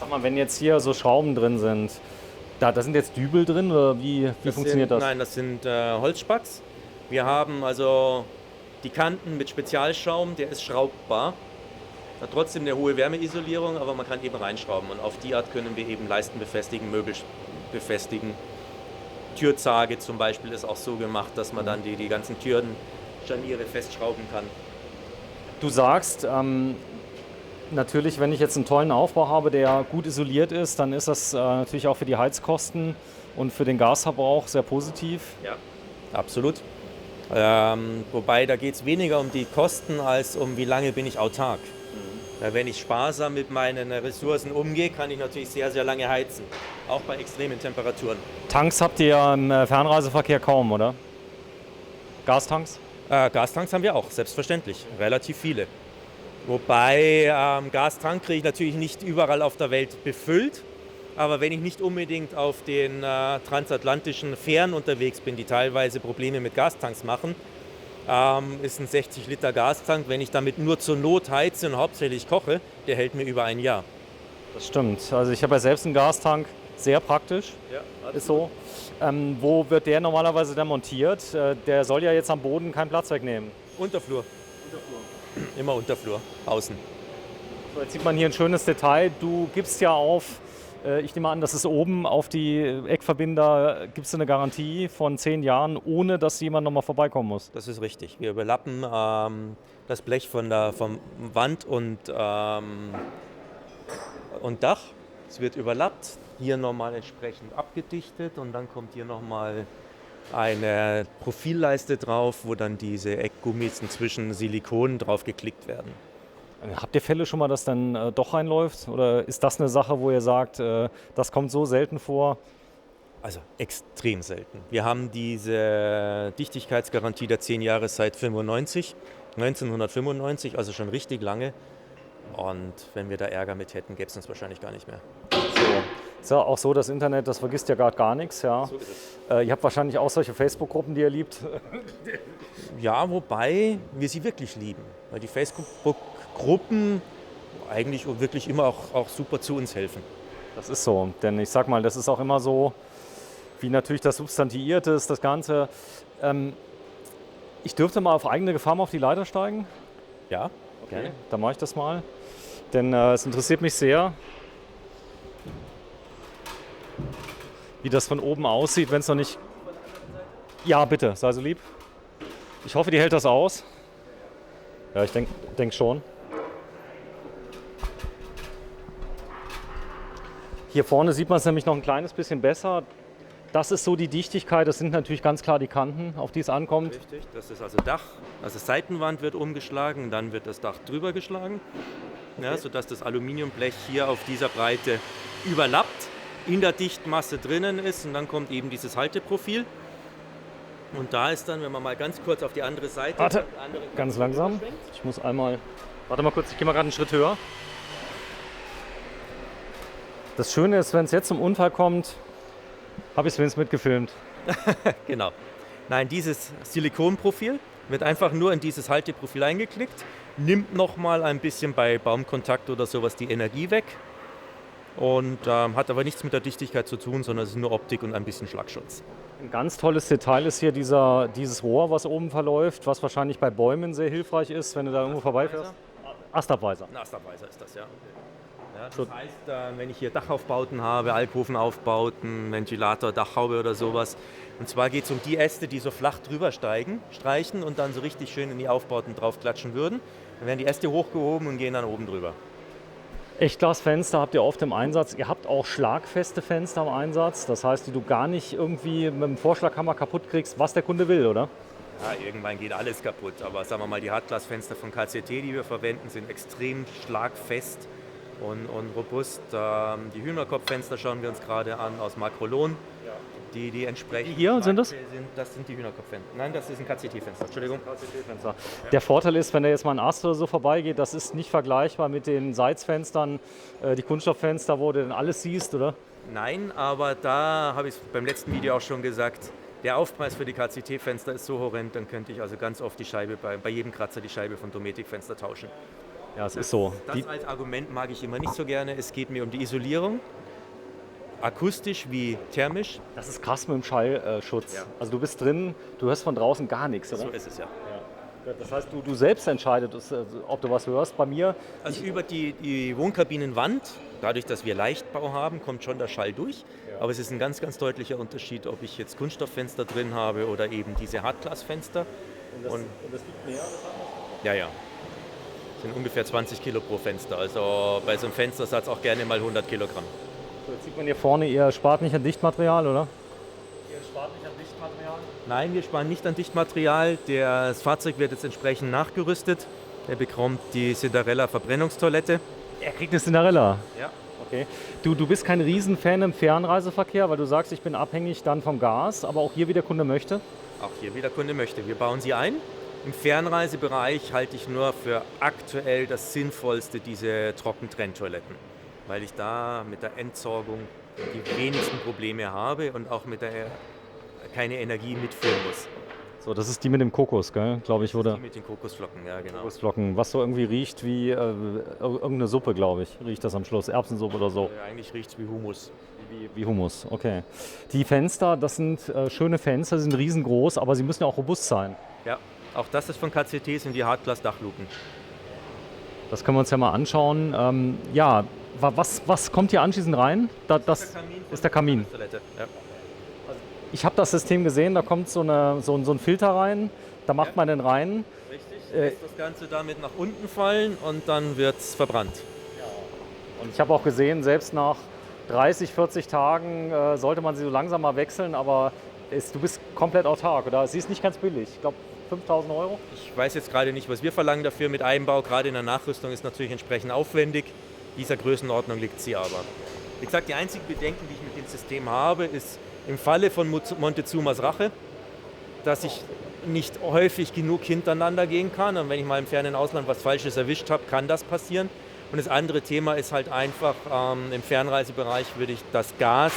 Sag mal, wenn jetzt hier so Schrauben drin sind, da sind jetzt Dübel drin oder wie funktioniert das? Nein, das sind Holzspacks. Wir haben also die Kanten mit Spezialschaum, der ist schraubbar. Hat trotzdem eine hohe Wärmeisolierung, aber man kann eben reinschrauben. Und auf die Art können wir eben Leisten befestigen, Möbel befestigen. Türzage zum Beispiel ist auch so gemacht, dass man dann die ganzen Türen, Scharniere festschrauben kann. Du sagst, natürlich, wenn ich jetzt einen tollen Aufbau habe, der gut isoliert ist, dann ist das natürlich auch für die Heizkosten und für den Gasverbrauch sehr positiv. Ja, absolut. Wobei, da geht es weniger um die Kosten, als um wie lange bin ich autark. Wenn ich sparsam mit meinen Ressourcen umgehe, kann ich natürlich sehr, sehr lange heizen. Auch bei extremen Temperaturen. Tanks habt ihr ja im Fernreiseverkehr kaum, oder? Gastanks? Gastanks haben wir auch, selbstverständlich. Relativ viele. Wobei Gastank kriege ich natürlich nicht überall auf der Welt befüllt. Aber wenn ich nicht unbedingt auf den transatlantischen Fähren unterwegs bin, die teilweise Probleme mit Gastanks machen, ist ein 60 Liter Gastank, wenn ich damit nur zur Not heize und hauptsächlich koche, der hält mir über ein Jahr. Das stimmt. Also ich habe ja selbst einen Gastank, sehr praktisch, ist so. Wo wird der normalerweise dann montiert? Der soll ja jetzt am Boden keinen Platz wegnehmen. Unterflur. Immer Unterflur, außen. So, jetzt sieht man hier ein schönes Detail. Du gibst ja auf, ich nehme an, das ist oben auf die Eckverbinder, gibst du eine Garantie von 10 Jahren, ohne dass jemand nochmal vorbeikommen muss. Das ist richtig. Wir überlappen das Blech vom Wand und Dach. Es wird überlappt, hier nochmal entsprechend abgedichtet und dann kommt hier nochmal eine Profilleiste drauf, wo dann diese Eckgummis inzwischen Silikon drauf geklickt werden. Habt ihr Fälle schon mal, dass dann doch reinläuft? Oder ist das eine Sache, wo ihr sagt, das kommt so selten vor? Also extrem selten. Wir haben diese Dichtigkeitsgarantie der 10 Jahre seit 1995, also schon richtig lange. Und wenn wir da Ärger mit hätten, gäbe es uns wahrscheinlich gar nicht mehr. Ist ja auch so, das Internet, das vergisst ja gar nichts. Ja. So ist es. Ihr habt wahrscheinlich auch solche Facebook-Gruppen, die ihr liebt. Ja, wobei wir sie wirklich lieben. Weil die Facebook-Gruppen eigentlich wirklich immer auch super zu uns helfen. Das ist so, denn ich sag mal, das ist auch immer so, wie natürlich das substantiiert ist, das Ganze. Ich dürfte mal auf eigene Gefahr mal auf die Leiter steigen. Ja, Okay, dann mache ich das mal. Denn es interessiert mich sehr, wie das von oben aussieht, wenn es noch nicht... Ja, bitte, sei so lieb. Ich hoffe, die hält das aus. Ja, ich denk schon. Hier vorne sieht man es nämlich noch ein kleines bisschen besser. Das ist so die Dichtigkeit, das sind natürlich ganz klar die Kanten, auf die es ankommt. Richtig, das ist also Dach, also Seitenwand wird umgeschlagen, dann wird das Dach drüber geschlagen, ja, sodass das Aluminiumblech hier auf dieser Breite überlappt, in der Dichtmasse drinnen ist und dann kommt eben dieses Halteprofil. Und da ist dann, wenn man mal ganz kurz auf die andere Seite... Warte, die andere ganz langsam. Ich muss einmal... Warte mal kurz, ich gehe mal gerade einen Schritt höher. Das Schöne ist, wenn es jetzt zum Unfall kommt, habe ich es wenigstens mitgefilmt. Genau. Nein, dieses Silikonprofil wird einfach nur in dieses Halteprofil eingeklickt, nimmt nochmal ein bisschen bei Baumkontakt oder sowas die Energie weg und hat aber nichts mit der Dichtigkeit zu tun, sondern es ist nur Optik und ein bisschen Schlagschutz. Ein ganz tolles Detail ist hier dieses Rohr, was oben verläuft, was wahrscheinlich bei Bäumen sehr hilfreich ist, wenn du da irgendwo vorbeifährst. Astabweiser. Ein Astabweiser ist das, ja. Ja, das heißt, wenn ich hier Dachaufbauten habe, Alkofenaufbauten, Ventilator, Dachhaube oder sowas. Und zwar geht es um die Äste, die so flach drüber streichen und dann so richtig schön in die Aufbauten draufklatschen würden. Dann werden die Äste hochgehoben und gehen dann oben drüber. Echtglasfenster habt ihr oft im Einsatz. Ihr habt auch schlagfeste Fenster im Einsatz. Das heißt, die du gar nicht irgendwie mit dem Vorschlaghammer kaputt kriegst, was der Kunde will, oder? Ja, irgendwann geht alles kaputt. Aber sagen wir mal, die Hartglasfenster von KCT, die wir verwenden, sind extrem schlagfest und robust. Die Hühnerkopffenster schauen wir uns gerade an aus Makrolon. Die entsprechend. Hier sind das? Das sind die Hühnerkopffenster. Nein, das ist ein KCT-Fenster. Entschuldigung. KCT-Fenster. Der Vorteil ist, wenn da jetzt mal ein Ast oder so vorbeigeht, das ist nicht vergleichbar mit den Seitsfenstern, die Kunststofffenster, wo du dann alles siehst, oder? Nein, aber da habe ich es beim letzten Video auch schon gesagt, der Aufpreis für die KCT-Fenster ist so horrend, dann könnte ich also ganz oft die Scheibe, bei jedem Kratzer die Scheibe von Dometic-Fenster tauschen. Ja, es ist so. Das als Argument mag ich immer nicht so gerne. Es geht mir um die Isolierung, akustisch wie thermisch. Das ist krass mit dem Schallschutz. Ja. Also du bist drin, du hörst von draußen gar nichts, oder? So ist es ja. Das heißt, du selbst entscheidest, ob du was hörst. Bei mir, Also über die Wohnkabinenwand, dadurch, dass wir Leichtbau haben, kommt schon der Schall durch. Ja. Aber es ist ein ganz, ganz deutlicher Unterschied, ob ich jetzt Kunststofffenster drin habe oder eben diese Hartglasfenster. Und das liegt mehr? Ja, ja. Das sind ungefähr 20 Kilo pro Fenster. Also bei so einem Fenstersatz auch gerne mal 100 Kilogramm. So, jetzt sieht man hier vorne, ihr spart nicht an Dichtmaterial, oder? Ihr spart nicht an Dichtmaterial? Nein, wir sparen nicht an Dichtmaterial. Das Fahrzeug wird jetzt entsprechend nachgerüstet. Er bekommt die Cinderella-Verbrennungstoilette. Er kriegt eine Cinderella? Ja. Okay. Du bist kein Riesenfan im Fernreiseverkehr, weil du sagst, ich bin abhängig dann vom Gas, aber auch hier, wie der Kunde möchte? Auch hier, wie der Kunde möchte. Wir bauen sie ein. Im Fernreisebereich halte ich nur für aktuell das Sinnvollste diese Trockentrenntoiletten, weil ich da mit der Entsorgung die wenigsten Probleme habe und auch mit der keine Energie mitführen muss. So, das ist die mit dem Kokos, gell? Glaube ich, oder? Die mit den Kokosflocken, ja genau. Kokosflocken, was so irgendwie riecht wie irgendeine Suppe, glaube ich. Riecht das am Schluss, Erbsensuppe oder so. Eigentlich riecht es wie Hummus. Wie Hummus, okay. Die Fenster, das sind schöne Fenster, sind riesengroß, aber sie müssen ja auch robust sein. Ja, auch das ist von KCT, sind die Hartglas-Dachluken. Das können wir uns ja mal anschauen. Ja, was kommt hier anschließend rein? Das ist der Kamin. Ja. Ich habe das System gesehen, da kommt so ein Filter rein, da macht man den rein. Richtig, lässt das Ganze damit nach unten fallen und dann wird es verbrannt. Und ich habe auch gesehen, selbst nach 30, 40 Tagen sollte man sie so langsam mal wechseln, aber du bist komplett autark, oder? Sie ist nicht ganz billig, ich glaube 5.000 €. Ich weiß jetzt gerade nicht, was wir verlangen dafür mit Einbau, gerade in der Nachrüstung ist natürlich entsprechend aufwendig. Dieser Größenordnung liegt sie aber. Wie gesagt, die einzige Bedenken, die ich mit dem System habe, ist im Falle von Montezumas Rache, dass ich nicht häufig genug hintereinander gehen kann. Und wenn ich mal im fernen Ausland was Falsches erwischt habe, kann das passieren. Und das andere Thema ist halt einfach, im Fernreisebereich würde ich das Gas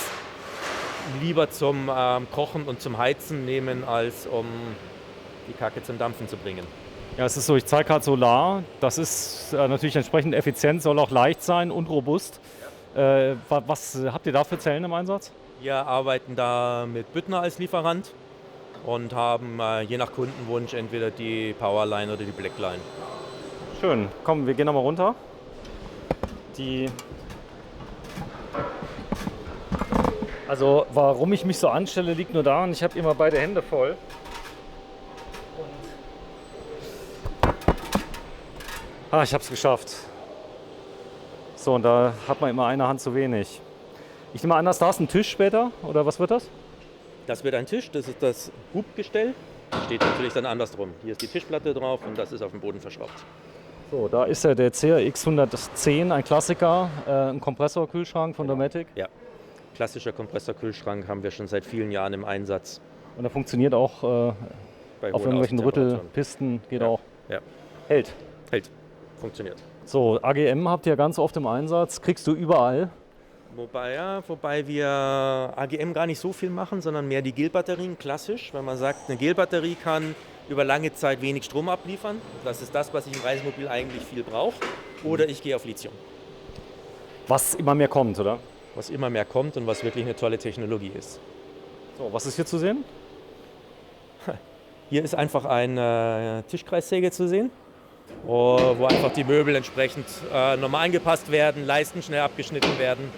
lieber zum Kochen und zum Heizen nehmen, als um die Kacke zum Dampfen zu bringen. Ja, es ist so, ich zeige gerade Solar. Das ist natürlich entsprechend effizient, soll auch leicht sein und robust. Was habt ihr da für Zellen im Einsatz? Wir arbeiten da mit Büttner als Lieferant und haben je nach Kundenwunsch entweder die Powerline oder die Blackline. Schön. Komm, wir gehen nochmal runter. Also warum ich mich so anstelle, liegt nur daran, ich habe immer beide Hände voll. Und Ah, ich habe es geschafft. So, und da hat man immer eine Hand zu wenig. Ich nehme an, dass da ist ein Tisch später, oder was wird das? Das wird ein Tisch, das ist das Hubgestell. Steht natürlich dann andersrum. Hier ist die Tischplatte drauf und das ist auf dem Boden verschraubt. So, da ist ja der CRX 110, ein Klassiker, ein Kompressorkühlschrank von Dometic. Ja, klassischer Kompressorkühlschrank haben wir schon seit vielen Jahren im Einsatz. Und der funktioniert auch Bei auf hohen irgendwelchen Außentemperaturen. Rüttelpisten, geht Ja. auch. Ja, Hält. hält. Funktioniert. So, AGM habt ihr ganz oft im Einsatz, kriegst du überall. Wobei wir AGM gar nicht so viel machen, sondern mehr die Gelbatterien, klassisch. Wenn man sagt, eine Gelbatterie kann über lange Zeit wenig Strom abliefern. Das ist das, was ich im Reisemobil eigentlich viel brauche. Oder ich gehe auf Lithium. Was immer mehr kommt, oder? Was immer mehr kommt und was wirklich eine tolle Technologie ist. So, was ist hier zu sehen? Hier ist einfach eine Tischkreissäge zu sehen, wo einfach die Möbel entsprechend nochmal angepasst werden, Leisten schnell abgeschnitten werden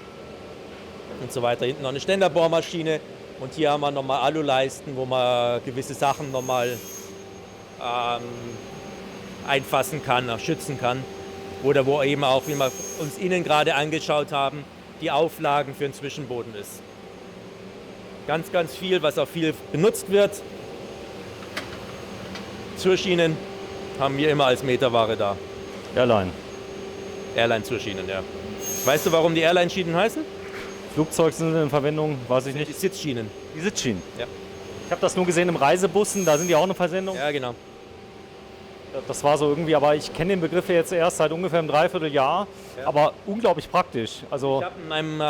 und so weiter. Hinten noch eine Ständerbohrmaschine und hier haben wir nochmal Aluleisten, wo man gewisse Sachen nochmal einfassen kann, schützen kann. Oder wo eben auch, wie wir uns innen gerade angeschaut haben, die Auflagen für den Zwischenboden ist. Ganz, ganz viel, was auch viel benutzt wird. Zurschienen haben wir immer als Meterware da. Airline. Airline-Zurschienen, ja. Weißt du, warum die Airline-Schienen heißen? Flugzeuge sind in Verwendung, weiß ich Die nicht. Sitzschienen. Die Sitzschienen. Ja. Ich habe das nur gesehen im Reisebussen, da sind die auch eine Versendung. Ja, genau. Das war so irgendwie, aber ich kenne den Begriff ja jetzt erst seit ungefähr einem Dreivierteljahr, Ja. aber unglaublich praktisch. Also Ich habe in meinem,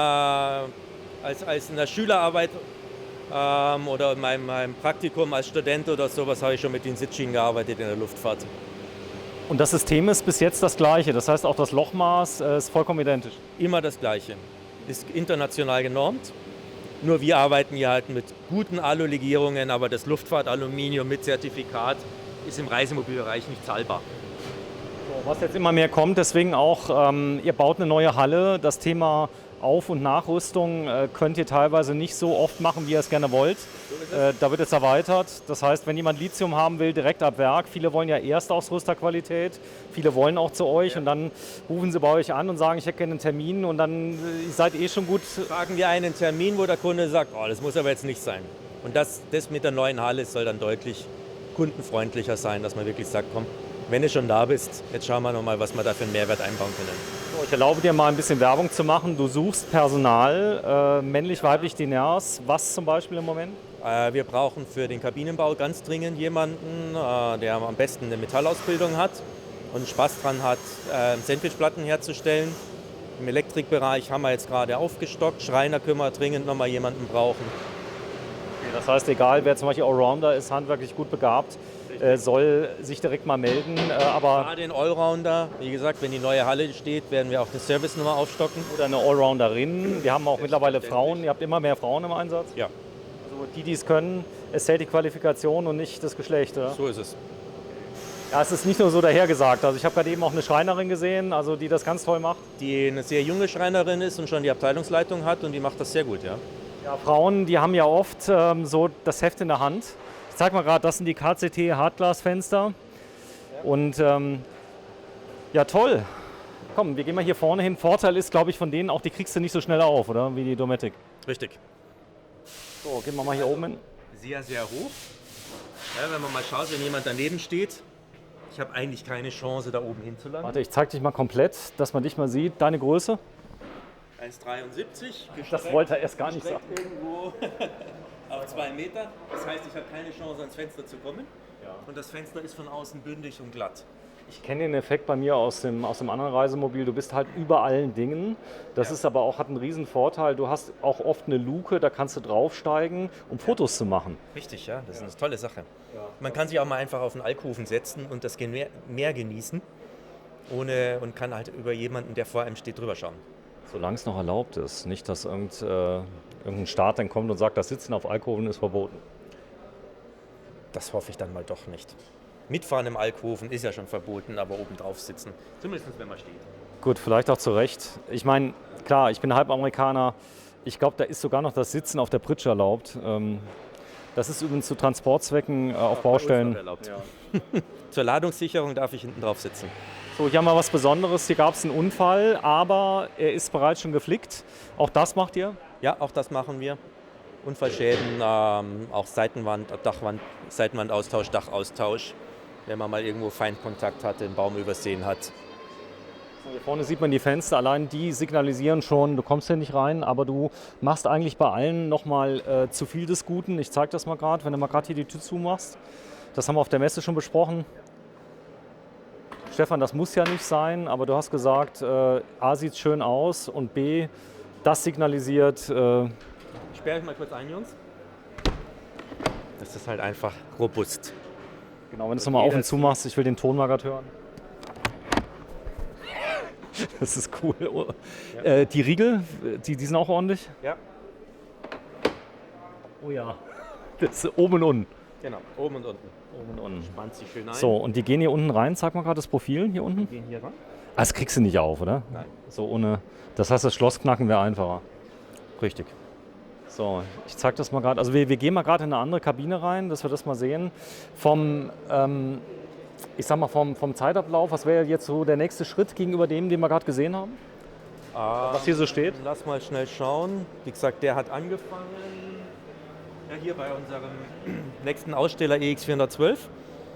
als in der Schülerarbeit oder in meinem Praktikum als Student oder sowas habe ich schon mit den Sitzschienen gearbeitet in der Luftfahrt. und das System ist bis jetzt das gleiche, das heißt auch das Lochmaß ist vollkommen identisch. Immer das Gleiche. Ist international genormt. Nur wir arbeiten hier halt mit guten Alulegierungen, aber das Luftfahrtaluminium mit Zertifikat ist im Reisemobilbereich nicht zahlbar. So, was jetzt immer mehr kommt, deswegen auch, ihr baut eine neue Halle, das Thema Auf- und Nachrüstung könnt ihr teilweise nicht so oft machen, wie ihr es gerne wollt. Da wird es erweitert. Das heißt, wenn jemand Lithium haben will, direkt ab Werk, viele wollen ja Erstausrüsterqualität, viele wollen auch zu euch und dann rufen sie bei euch an und sagen, ich hätte gerne einen Termin und dann ihr seid eh schon gut. Sagen wir einen Termin, wo der Kunde sagt, oh, das muss aber jetzt nicht sein. Und das mit der neuen Halle soll dann deutlich kundenfreundlicher sein, dass man wirklich sagt, komm, wenn du schon da bist, jetzt schauen wir nochmal, was wir da für einen Mehrwert einbauen können. So, ich erlaube dir mal ein bisschen Werbung zu machen. Du suchst Personal, männlich, weiblich, divers. Was zum Beispiel im Moment? Wir brauchen für den Kabinenbau ganz dringend jemanden, der am besten eine Metallausbildung hat und Spaß dran hat, Sandwichplatten herzustellen. Im Elektrikbereich haben wir jetzt gerade aufgestockt. Schreiner können wir dringend nochmal jemanden brauchen. Das heißt, egal wer zum Beispiel Allrounder ist, handwerklich gut begabt, soll sich direkt mal melden. Aber Gerade den Allrounder, wie gesagt, wenn die neue Halle steht, werden wir auch eine Service-Nummer aufstocken. oder eine Allrounderin. Wir haben auch mittlerweile Frauen. Ihr habt immer mehr Frauen im Einsatz. Ja, Also die es können, es zählt die Qualifikation und nicht das Geschlecht. Oder? so ist es. Ja, es ist nicht nur so dahergesagt. Also ich habe gerade eben auch eine Schreinerin gesehen, also die das ganz toll macht. Die eine sehr junge Schreinerin ist und schon die Abteilungsleitung hat und die macht das sehr gut, ja. Ja, Frauen, die haben ja oft so das Heft in der Hand. Ich zeig mal gerade, das sind die KCT Hartglasfenster. Und ja, toll. Komm, wir gehen mal hier vorne hin. Vorteil ist, glaube ich, von denen auch, die kriegst du nicht so schnell auf, oder? Wie die Dometic. Richtig. So, gehen wir mal hier oben hin. Sehr, sehr hoch. Ja, wenn man mal schaut, wenn jemand daneben steht, ich habe eigentlich keine Chance, da oben hinzulangen. Warte, ich zeig dich mal komplett, dass man dich mal sieht. Deine Größe? 1,73. Das wollte er erst gar nicht sagen. Irgendwo auf 2 Meter. Das heißt, ich habe keine Chance, ans Fenster zu kommen. Und das Fenster ist von außen bündig und glatt. Ich kenne den Effekt bei mir aus dem anderen Reisemobil. Du bist halt über allen Dingen. Das ist aber auch, hat einen riesen Vorteil. Du hast auch oft eine Luke, da kannst du draufsteigen, um Fotos zu machen. Richtig, ja. Das ist eine tolle Sache. Man kann sich auch mal einfach auf den Alkoven setzen und das Meer genießen. Und kann halt über jemanden, der vor einem steht, drüber schauen. Solange es noch erlaubt ist. Nicht, dass irgendein Staat dann kommt und sagt, das Sitzen auf Alkoven ist verboten. Das hoffe ich dann mal doch nicht. Mitfahren im Alkoven ist ja schon verboten, aber oben drauf sitzen. Zumindest wenn man steht. Gut, vielleicht auch zu Recht. Ich meine, klar, ich bin Halbamerikaner. Ich glaube, da ist sogar noch das Sitzen auf der Pritsche erlaubt. Das ist übrigens zu Transportzwecken auf Baustellen. Erlaubt. Zur Ladungssicherung darf ich hinten drauf sitzen. So, hier haben wir was Besonderes. Hier gab es einen Unfall, aber er ist bereits schon geflickt. Auch das macht ihr? Ja, auch das machen wir. Unfallschäden, auch Seitenwand, Dachwand, Seitenwandaustausch, Dachaustausch. Wenn man mal irgendwo Feinkontakt hatte, einen Baum übersehen hat. So, hier vorne sieht man die Fenster. Allein die signalisieren schon, du kommst hier nicht rein. Aber du machst eigentlich bei allen nochmal zu viel des Guten. Ich zeige das mal gerade, wenn du mal gerade hier die Tür zumachst. Das haben wir auf der Messe schon besprochen. Stefan, das muss ja nicht sein, aber du hast gesagt, A sieht schön aus und B, das signalisiert. Ich sperre euch mal kurz ein, Jungs. Das ist halt einfach robust. Genau, wenn du es nochmal auf und zu machst, ich will den Ton mal gerade hören. Das ist cool. Ja. Die Riegel, die sind auch ordentlich? Ja. Oh ja. Das ist oben und unten. Genau, oben und unten. Oben und unten. Spannt sich schön ein. So, und die gehen hier unten rein. Zeig mal gerade das Profil hier unten. Gehen hier ran. Ah, das kriegst du nicht auf, oder? Nein. So ohne. Das heißt, das Schloss knacken wäre einfacher. Richtig. So, ich zeig das mal gerade. Also wir gehen mal gerade in eine andere Kabine rein, dass wir das mal sehen. Ich sag mal vom Zeitablauf, was wäre jetzt so der nächste Schritt gegenüber dem, den wir gerade gesehen haben? Was hier so steht? Lass mal schnell schauen. Wie gesagt, der hat angefangen. Ja, hier bei unserem nächsten Aussteller EX412.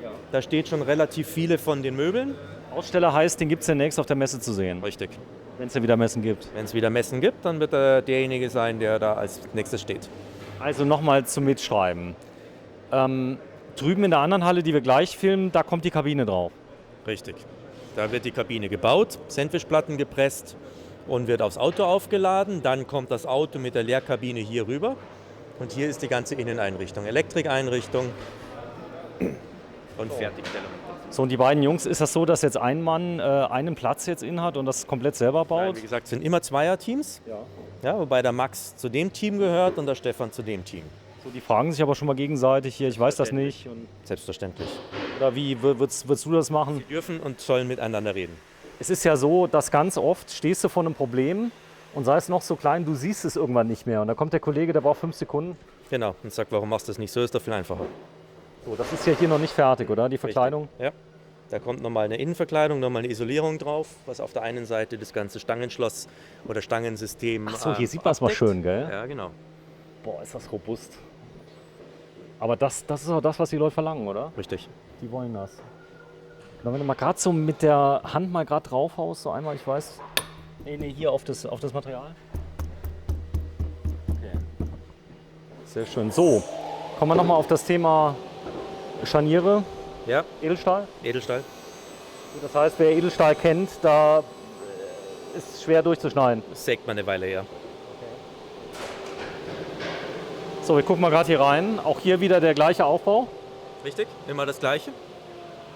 Ja. Da steht schon relativ viele von den Möbeln. Aussteller heißt, den gibt es demnächst auf der Messe zu sehen, Richtig. wenn es ja wieder Messen gibt. Wenn es wieder Messen gibt, dann wird er derjenige sein, der da als nächstes steht. Also nochmal zum Mitschreiben. Drüben in der anderen Halle, die wir gleich filmen, da kommt die Kabine drauf. Richtig. Da wird die Kabine gebaut, Sandwichplatten gepresst und wird aufs Auto aufgeladen. Dann kommt das Auto mit der Leerkabine hier rüber. Und hier ist die ganze Inneneinrichtung, Elektrikeinrichtung und Fertigstellung. So, und die beiden Jungs, ist das so, dass jetzt ein Mann einen Platz jetzt in hat und das komplett selber baut? Nein, wie gesagt, es sind immer Zweierteams, ja, wobei der Max zu dem Team gehört und der Stefan zu dem Team. So, die fragen sich aber schon mal gegenseitig hier, ich weiß das nicht. Und, Selbstverständlich. oder wie würdest du das machen? Sie dürfen und sollen miteinander reden. Es ist ja so, dass ganz oft stehst du vor einem Problem und sei es noch so klein, du siehst es irgendwann nicht mehr. Und da kommt der Kollege, der braucht 5 Sekunden. Genau, und sagt, warum machst du das nicht so, ist doch viel einfacher. So, das ist ja hier noch nicht fertig, oder? Die Verkleidung? Richtig. Ja, da kommt nochmal eine Innenverkleidung, nochmal eine Isolierung drauf, was auf der einen Seite das ganze Stangenschloss oder Stangensystem Ach so, hier sieht man es mal abdeckt. schön, gell? Ja, genau. Boah, ist das robust. Aber das ist auch das, was die Leute verlangen, oder? Richtig. Die wollen das. Und wenn du mal gerade so mit der Hand mal gerade draufhaust, so einmal, ich weiß. Nee, hier auf das Material. Okay. Sehr schön. So, kommen wir nochmal auf das Thema Scharniere, Ja, Edelstahl. Edelstahl. Das heißt, wer Edelstahl kennt, da ist schwer durchzuschneiden. Das sägt man eine Weile, ja. So, wir gucken mal gerade hier rein. Auch hier wieder der gleiche Aufbau. Richtig, immer das Gleiche.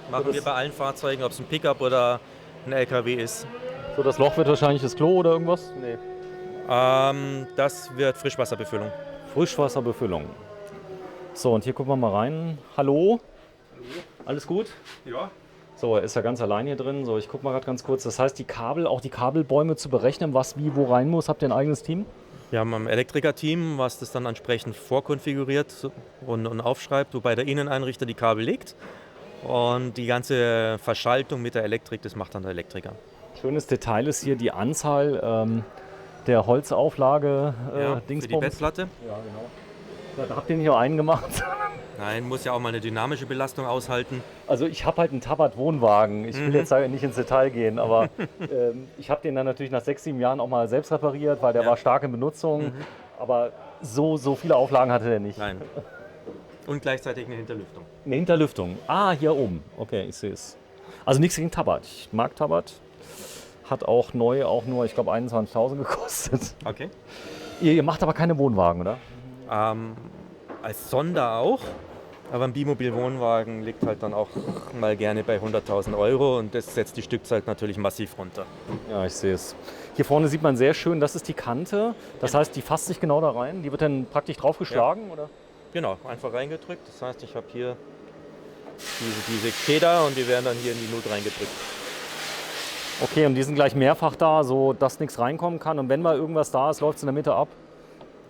Machen das- wir bei allen Fahrzeugen, ob es ein Pickup oder ein LKW ist. So, das Loch wird wahrscheinlich das Klo oder irgendwas? Nee. Das wird Frischwasserbefüllung. Frischwasserbefüllung. So, und hier gucken wir mal rein. Hallo? Alles gut? Ja. So, er ist ja ganz allein hier drin. So, ich gucke mal gerade ganz kurz. Das heißt, die Kabel, auch die Kabelbäume zu berechnen, was wie wo rein muss, habt ihr ein eigenes Team? Wir haben ein Elektriker-Team, was das dann entsprechend vorkonfiguriert und aufschreibt, wobei der Inneneinrichter die Kabel legt. Und die ganze Verschaltung mit der Elektrik, das macht dann der Elektriker. Schönes Detail ist hier die Anzahl der Holzauflage Ja, für die Dingsbums. Bettplatte. Ja, genau. Da habt ihr nicht nur einen gemacht. Nein, muss ja auch mal eine dynamische Belastung aushalten. Also ich habe halt einen Tabat-Wohnwagen. Ich will jetzt nicht ins Detail gehen, aber ich habe den dann natürlich nach 6, 7 Jahren auch mal selbst repariert, weil der war stark in Benutzung. Aber so viele Auflagen hatte der nicht. Nein. Und gleichzeitig eine Hinterlüftung. Eine Hinterlüftung. Ah, hier oben. Okay, ich sehe es. Also nichts gegen Tabat. Ich mag Tabat. Hat auch neu auch nur, ich glaube, 21.000 gekostet. Okay. Ihr macht aber keine Wohnwagen, oder? Als Sonder auch. Aber ein Bimobil-Wohnwagen liegt halt dann auch mal gerne bei 100.000 Euro und das setzt die Stückzahl natürlich massiv runter. Ja, ich sehe es. Hier vorne sieht man sehr schön, das ist die Kante. Das heißt, die fasst sich genau da rein. Die wird dann praktisch draufgeschlagen, oder? Genau, einfach reingedrückt. Das heißt, ich habe hier diese Feder und die werden dann hier in die Nut reingedrückt. Okay, und die sind gleich mehrfach da, so dass nichts reinkommen kann. Und wenn mal irgendwas da ist, läuft es in der Mitte ab.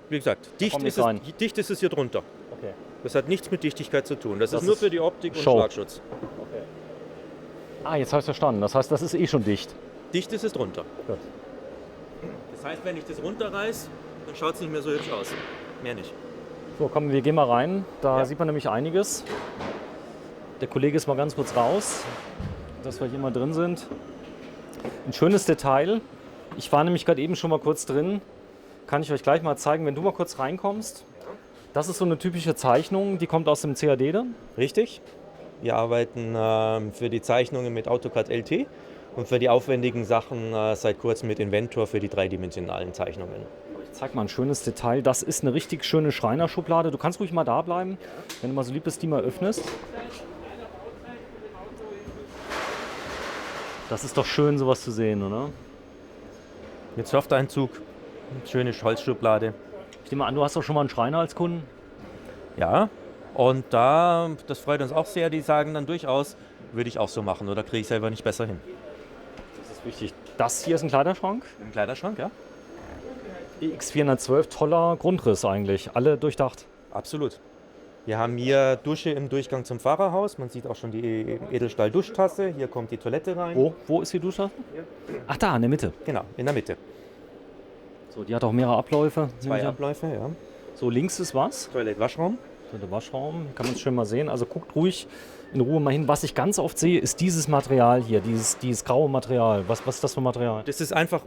Wie gesagt, dicht kommt ist, nichts rein. dicht ist es hier drunter. Okay. Das hat nichts mit Dichtigkeit zu tun. Das Das ist nur ist für die Optik und Show. Schlagschutz. Okay. Ah, jetzt habe ich verstanden. Das heißt, das ist eh schon dicht. Dicht ist es drunter. Gut. Das heißt, wenn ich das runterreiß, dann schaut es nicht mehr so hübsch aus. Mehr nicht. So, komm, wir gehen mal rein. Da Ja. sieht man nämlich einiges. Der Kollege ist mal ganz kurz raus, dass wir hier mal drin sind. Ein schönes Detail. Ich war nämlich gerade eben schon mal kurz drin. Kann ich euch gleich mal zeigen, wenn du mal kurz reinkommst. Das ist so eine typische Zeichnung, die kommt aus dem CAD dann. Richtig. Wir arbeiten für die Zeichnungen mit AutoCAD LT und für die aufwendigen Sachen seit kurzem mit Inventor für die dreidimensionalen Zeichnungen. Ich zeig mal ein schönes Detail. Das ist eine richtig schöne Schreinerschublade. Du kannst ruhig mal da bleiben, wenn du mal so lieb bist, die mal öffnest. Das ist doch schön, sowas zu sehen, oder? Mit Softeinzug, schöne Holzschublade. Ich nehme an, du hast doch schon mal einen Schreiner als Kunden. Ja, und das freut uns auch sehr, die sagen dann durchaus, würde ich auch so machen oder kriege ich selber nicht besser hin. Das ist wichtig. Das hier ist ein Kleiderschrank. Im Kleiderschrank, ja? EX412, toller Grundriss eigentlich. Alle durchdacht. Absolut. Wir haben hier Dusche im Durchgang zum Fahrerhaus. Man sieht auch schon die Edelstahl-Duschtasse. Hier kommt die Toilette rein. Wo ist die Dusche? Ach, da, in der Mitte. Genau, in der Mitte. So, die hat auch mehrere Abläufe. nehme Zwei ich an. Abläufe, ja. So, links ist was? Toilette-Waschraum. So, der Waschraum. Kann man es schön mal sehen. Also guckt ruhig in Ruhe mal hin. Was ich ganz oft sehe, ist dieses Material hier. Dieses graue Material. Was ist das für Material? Das ist einfach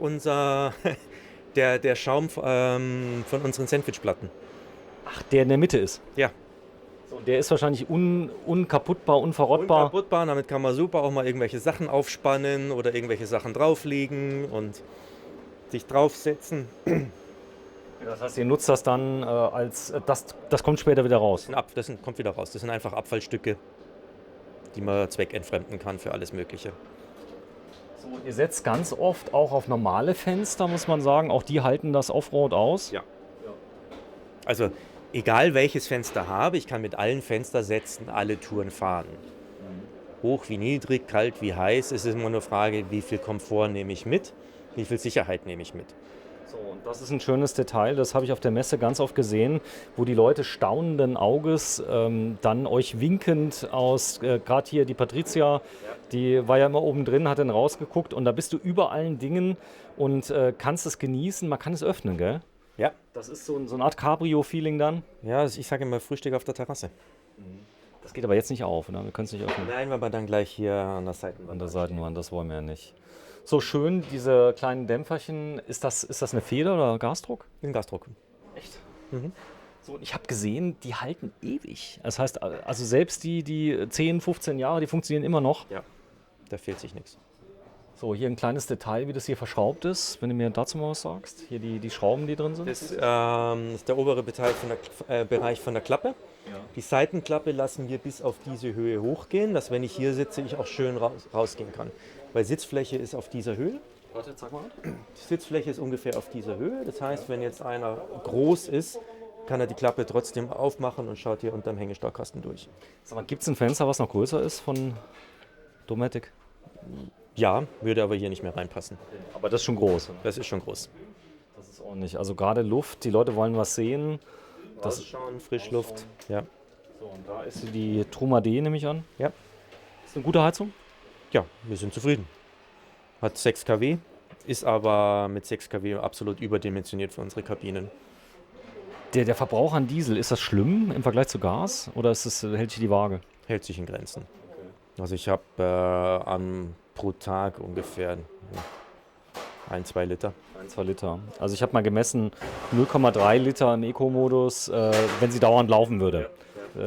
der Schaum von unseren Sandwichplatten. Ach, der in der Mitte ist. Ja. So, der ist wahrscheinlich unkaputtbar, unverrottbar. Unkaputtbar, damit kann man super auch mal irgendwelche Sachen aufspannen oder irgendwelche Sachen drauflegen und sich draufsetzen. Das heißt, ihr nutzt das dann das kommt später wieder raus. Kommt wieder raus. Das sind einfach Abfallstücke, die man zweckentfremden kann für alles Mögliche. So, ihr setzt ganz oft auch auf normale Fenster, muss man sagen. Auch die halten das Offroad aus. Ja. Also egal welches Fenster habe, ich kann mit allen Fenstersätzen alle Touren fahren. Hoch wie niedrig, kalt wie heiß, es ist immer nur eine Frage, wie viel Komfort nehme ich mit, wie viel Sicherheit nehme ich mit. So, und das ist ein schönes Detail, das habe ich auf der Messe ganz oft gesehen, wo die Leute staunenden Auges dann euch winkend gerade hier die Patricia, die war ja immer oben drin, hat dann rausgeguckt und da bist du über allen Dingen und kannst es genießen, man kann es öffnen, gell? Ja. Das ist so eine Art Cabrio-Feeling dann. Ja, ich sage immer Frühstück auf der Terrasse. Das geht aber jetzt nicht auf, ne? Wir können es nicht öffnen. Nein, weil wir dann gleich hier an der Seitenwand. An der Seitenwand, das wollen wir ja nicht. So schön, diese kleinen Dämpferchen. Ist das eine Feder oder Gasdruck? Ein Gasdruck. Echt? Mhm. So, und ich habe gesehen, die halten ewig. Das heißt, also selbst die 10, 15 Jahre, die funktionieren immer noch. Ja, da fehlt sich nichts. So, hier ein kleines Detail, wie das hier verschraubt ist, wenn du mir dazu mal was sagst. Hier die Schrauben, die drin sind. Das ist der obere Bereich von der Klappe. Ja. Die Seitenklappe lassen wir bis auf diese Höhe hochgehen, dass wenn ich hier sitze, ich auch schön rausgehen kann. Weil Sitzfläche ist auf dieser Höhe. Warte, sag mal. Die Sitzfläche ist ungefähr auf dieser Höhe. Das heißt, wenn jetzt einer groß ist, kann er die Klappe trotzdem aufmachen und schaut hier unterm Hängestahlkasten durch. Sag mal, gibt es ein Fenster, was noch größer ist von Dometic? Ja, würde aber hier nicht mehr reinpassen. Aber das ist schon groß. Oder? Das ist schon groß. Das ist ordentlich. Also gerade Luft, die Leute wollen was sehen. Das Ausschauen, Frischluft. Ja. So, und da ist die Truma D, nehme ich an. Ja. Ist eine gute Heizung? Ja, wir sind zufrieden. Hat 6 kW, ist aber mit 6 kW absolut überdimensioniert für unsere Kabinen. Der Verbrauch an Diesel, ist das schlimm im Vergleich zu Gas oder hält sich die Waage? Hält sich in Grenzen. Also ich habe pro Tag ungefähr 1-2 Liter. 1-2 Liter. Also ich habe mal gemessen, 0,3 Liter im Eco-Modus, wenn sie dauernd laufen würde.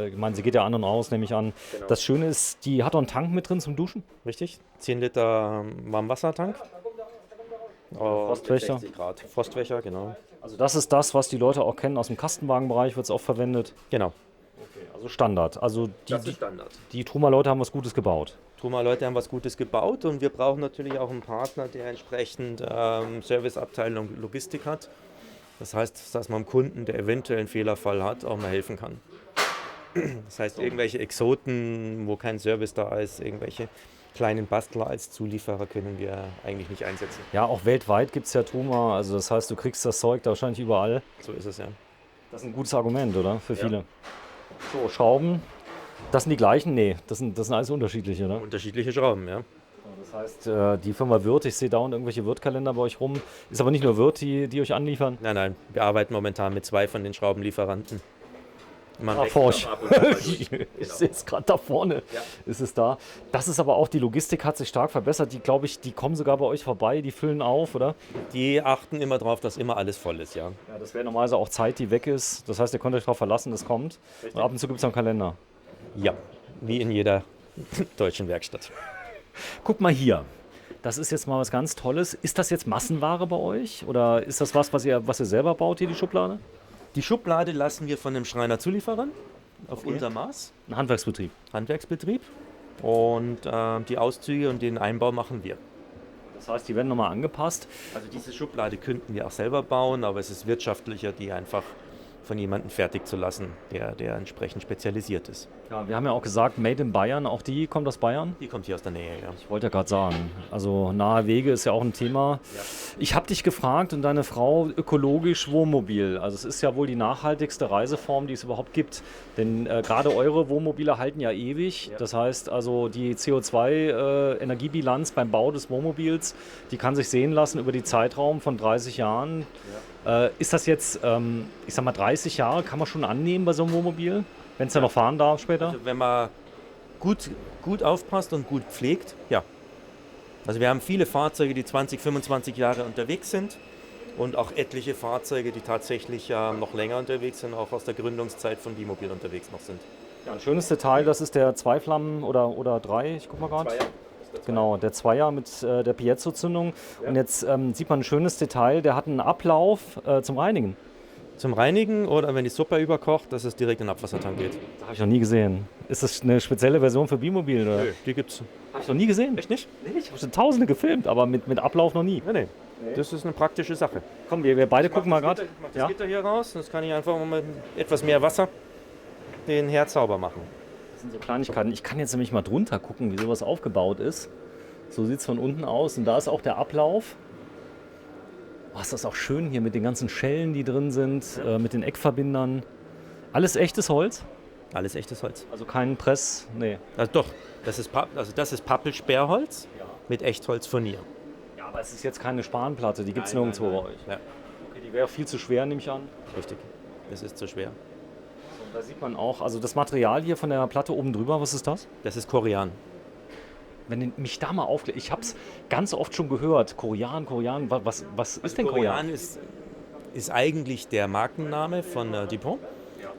Ich meine, sie geht ja an und aus, nehme ich an. Genau. Das Schöne ist, die hat auch einen Tank mit drin zum Duschen. Richtig, 10 Liter Warmwassertank. Frostwächer. 60 Grad. Frostwächer, genau. Also das ist das, was die Leute auch kennen aus dem Kastenwagenbereich, wird es auch verwendet. Genau. Okay, also Standard. Also das ist Standard. Die Truma-Leute haben was Gutes gebaut. Truma-Leute haben was Gutes gebaut und wir brauchen natürlich auch einen Partner, der entsprechend Serviceabteilung Logistik hat. Das heißt, dass man dem Kunden, der eventuell einen Fehlerfall hat, auch mal helfen kann. Das heißt, irgendwelche Exoten, wo kein Service da ist, irgendwelche kleinen Bastler als Zulieferer können wir eigentlich nicht einsetzen. Ja, auch weltweit gibt es ja Truma. Also das heißt, du kriegst das Zeug da wahrscheinlich überall. So ist es, ja. Das ist ein gutes Argument, oder? Für viele. So, Schrauben. Das sind die gleichen? Nee, das sind alles unterschiedliche, ne? Unterschiedliche Schrauben, ja. Das heißt, die Firma Wirth, ich sehe dauernd irgendwelche Wirth-Kalender bei euch rum. Ist aber nicht nur Wirth, die euch anliefern? Nein, wir arbeiten momentan mit 2 von den Schraubenlieferanten. Forsch. Ich sehe es gerade da vorne. Ja. Ist es da. Das ist aber auch, die Logistik hat sich stark verbessert. Die, glaube ich, die kommen sogar bei euch vorbei, die füllen auf, oder? Die achten immer drauf, dass immer alles voll ist, ja. Ja, das wäre normalerweise auch Zeit, die weg ist. Das heißt, ihr könnt euch darauf verlassen, das kommt. Und ab und zu gibt es einen Kalender. Ja, wie in jeder deutschen Werkstatt. Guck mal hier. Das ist jetzt mal was ganz Tolles. Ist das jetzt Massenware bei euch? Oder ist das was ihr selber baut, hier die Schublade? Die Schublade lassen wir von einem Schreiner zuliefern, auf unser Maß, Ein Handwerksbetrieb. Handwerksbetrieb. Und die Auszüge und den Einbau machen wir. Das heißt, die werden nochmal angepasst. Also diese Schublade könnten wir auch selber bauen, aber es ist wirtschaftlicher, die einfach von jemandem fertig zu lassen, der entsprechend spezialisiert ist. Ja, wir haben ja auch gesagt, Made in Bayern, auch die kommt aus Bayern. Die kommt hier aus der Nähe, ja. Ich wollte ja gerade sagen, also nahe Wege ist ja auch ein Thema. Ja. Ich habe dich gefragt und deine Frau ökologisch Wohnmobil. Also es ist ja wohl die nachhaltigste Reiseform, die es überhaupt gibt. Denn gerade eure Wohnmobile halten ja ewig. Ja. Das heißt also die CO2-Energiebilanz beim Bau des Wohnmobils, die kann sich sehen lassen über die Zeitraum von 30 Jahren. Ja. Ist das jetzt, ich sag mal 30 Jahre, kann man schon annehmen bei so einem Wohnmobil, wenn es ja noch fahren darf später? Also wenn man gut aufpasst und gut pflegt, ja. Also wir haben viele Fahrzeuge, die 20, 25 Jahre unterwegs sind und auch etliche Fahrzeuge, die tatsächlich noch länger unterwegs sind, auch aus der Gründungszeit von Bimobil unterwegs noch sind. Ja, ein schönes Detail, das ist der Zweiflammen oder 3, ich guck mal gerade. Genau, der Zweier mit der Piezo-Zündung. Ja. Und jetzt sieht man ein schönes Detail, der hat einen Ablauf zum Reinigen. Zum Reinigen oder wenn die Suppe überkocht, dass es direkt in den Abwassertank geht. Das habe ich noch nie gesehen. Ist das eine spezielle Version für Bimobil? Oder? Nö, die gibt's. Habe ich noch nie gesehen. Echt nicht? Nee, ich habe schon Tausende gefilmt, aber mit Ablauf noch nie. Nee. Das ist eine praktische Sache. Komm, wir beide gucken mal gerade. Ich mach das Gitter hier raus, das kann ich einfach mal mit etwas mehr Wasser den Herd sauber machen. Das sind so Kleinigkeiten. Ich kann jetzt nämlich mal drunter gucken, wie sowas aufgebaut ist. So sieht es von unten aus. Und da ist auch der Ablauf. Oh, ist das auch schön hier mit den ganzen Schellen, die drin sind, mit den Eckverbindern. Alles echtes Holz? Alles echtes Holz. Also kein Press? Nee. Also doch, das ist Pappelsperrholz mit Echtholzfurnier. Ja, aber es ist jetzt keine Spanplatte, die gibt es nirgendwo bei euch. Ja, Okay, die wäre viel zu schwer, nehme ich an. richtig. Es ist zu schwer. Und da sieht man auch, also das Material hier von der Platte oben drüber, was ist das? Das ist Korean. Wenn ihr mich da mal aufklärt, ich habe es ganz oft schon gehört, Korean, was ist denn Korean? Ist eigentlich der Markenname von Dupont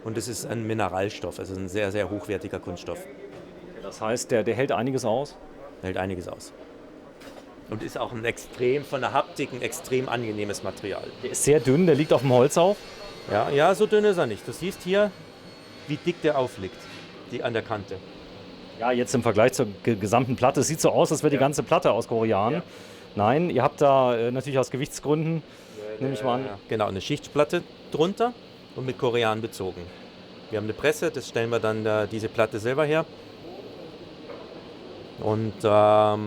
und es ist ein Mineralstoff, also ein sehr, sehr hochwertiger Kunststoff. Das heißt, der hält einiges aus? Hält einiges aus. Und ist auch von der Haptik ein extrem angenehmes Material. Der ist sehr dünn, der liegt auf dem Holz auf. Ja, so dünn ist er nicht. Du siehst hier, wie dick der aufliegt, an der Kante. Ja, jetzt im Vergleich zur gesamten Platte. Es sieht so aus, als wäre die ganze Platte aus Korean. Ja. Nein, ihr habt da natürlich aus Gewichtsgründen, nehme ich mal an. Genau, eine Schichtplatte drunter und mit Korean bezogen. Wir haben eine Presse, das stellen wir dann diese Platte selber her. Und das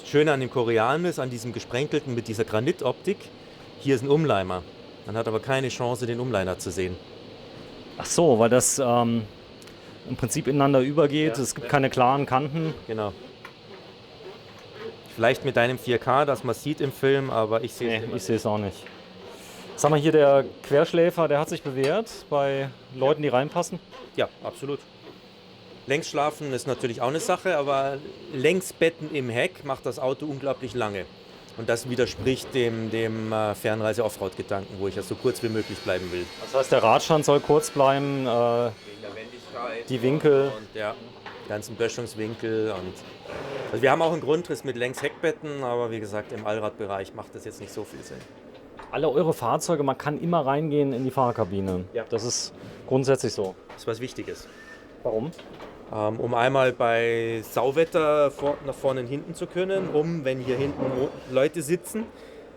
Schöne an dem Korean ist, an diesem gesprenkelten mit dieser Granitoptik, hier ist ein Umleimer. Man hat aber keine Chance, den Umleiner zu sehen. Ach so, weil das im Prinzip ineinander übergeht. Es gibt keine klaren Kanten. Genau. Vielleicht mit deinem 4K, das man sieht im Film, aber ich sehe es Nee, immer ich sehe es auch nicht. Sag mal, hier der Querschläfer, der hat sich bewährt bei Leuten, die reinpassen. Ja, absolut. Längsschlafen ist natürlich auch eine Sache, aber Längsbetten im Heck macht das Auto unglaublich lange. Und das widerspricht dem Fernreise-Offroad-Gedanken, wo ich ja so kurz wie möglich bleiben will. Das heißt, der Radstand soll kurz bleiben, Wegen der Wendigkeit. die Winkel. Und ja, die ganzen Böschungswinkel. Also wir haben auch einen Grundriss mit Längsheckbetten, aber wie gesagt, im Allradbereich macht das jetzt nicht so viel Sinn. Alle eure Fahrzeuge, man kann immer reingehen in die Fahrerkabine. Ja. Das ist grundsätzlich so. Das ist was Wichtiges. Warum? Um einmal bei Sauwetter nach vorne und hinten zu können, wenn hier hinten Leute sitzen,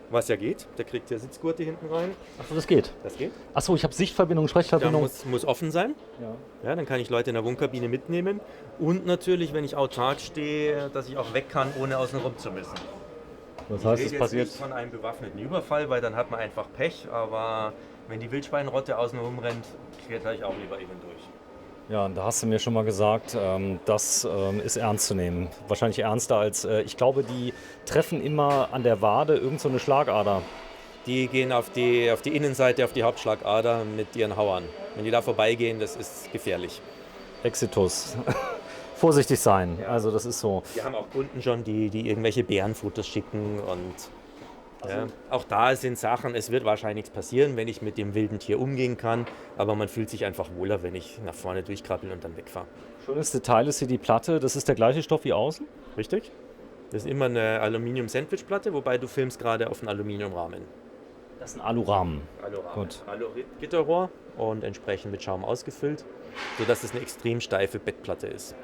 was ja geht, der kriegt ja Sitzgurte hinten rein. Achso, das geht. Das geht. Achso, ich habe Sichtverbindung, Da Sprechverbindung. muss offen sein. Ja. Ja, dann kann ich Leute in der Wohnkabine mitnehmen. Und natürlich, wenn ich autark stehe, dass ich auch weg kann, ohne außen rum zu müssen. Das Ich heißt, rede es jetzt passiert. nicht von einem bewaffneten Überfall, weil dann hat man einfach Pech. Aber wenn die Wildschweinrotte außen rumrennt, kletter ich auch lieber eben durch. Ja, da hast du mir schon mal gesagt, das ist ernst zu nehmen. Wahrscheinlich ernster als, ich glaube, die treffen immer an der Wade irgend so eine Schlagader. Die gehen auf die Innenseite, auf die Hauptschlagader mit ihren Hauern. Wenn die da vorbeigehen, das ist gefährlich. Exitus. Vorsichtig sein, also das ist so. Wir haben auch Kunden schon, die irgendwelche Bärenfotos schicken und ja, auch da sind Sachen, es wird wahrscheinlich nichts passieren, wenn ich mit dem wilden Tier umgehen kann, aber man fühlt sich einfach wohler, wenn ich nach vorne durchkrabbel und dann wegfahre. Schönes Detail ist hier die Platte, das ist der gleiche Stoff wie außen? Richtig? Das ist immer eine Aluminium-Sandwich-Platte, wobei du filmst gerade auf einen Aluminiumrahmen. Das ist ein Alurahmen. Gut. Gitterrohr und entsprechend mit Schaum ausgefüllt, sodass es eine extrem steife Bettplatte ist.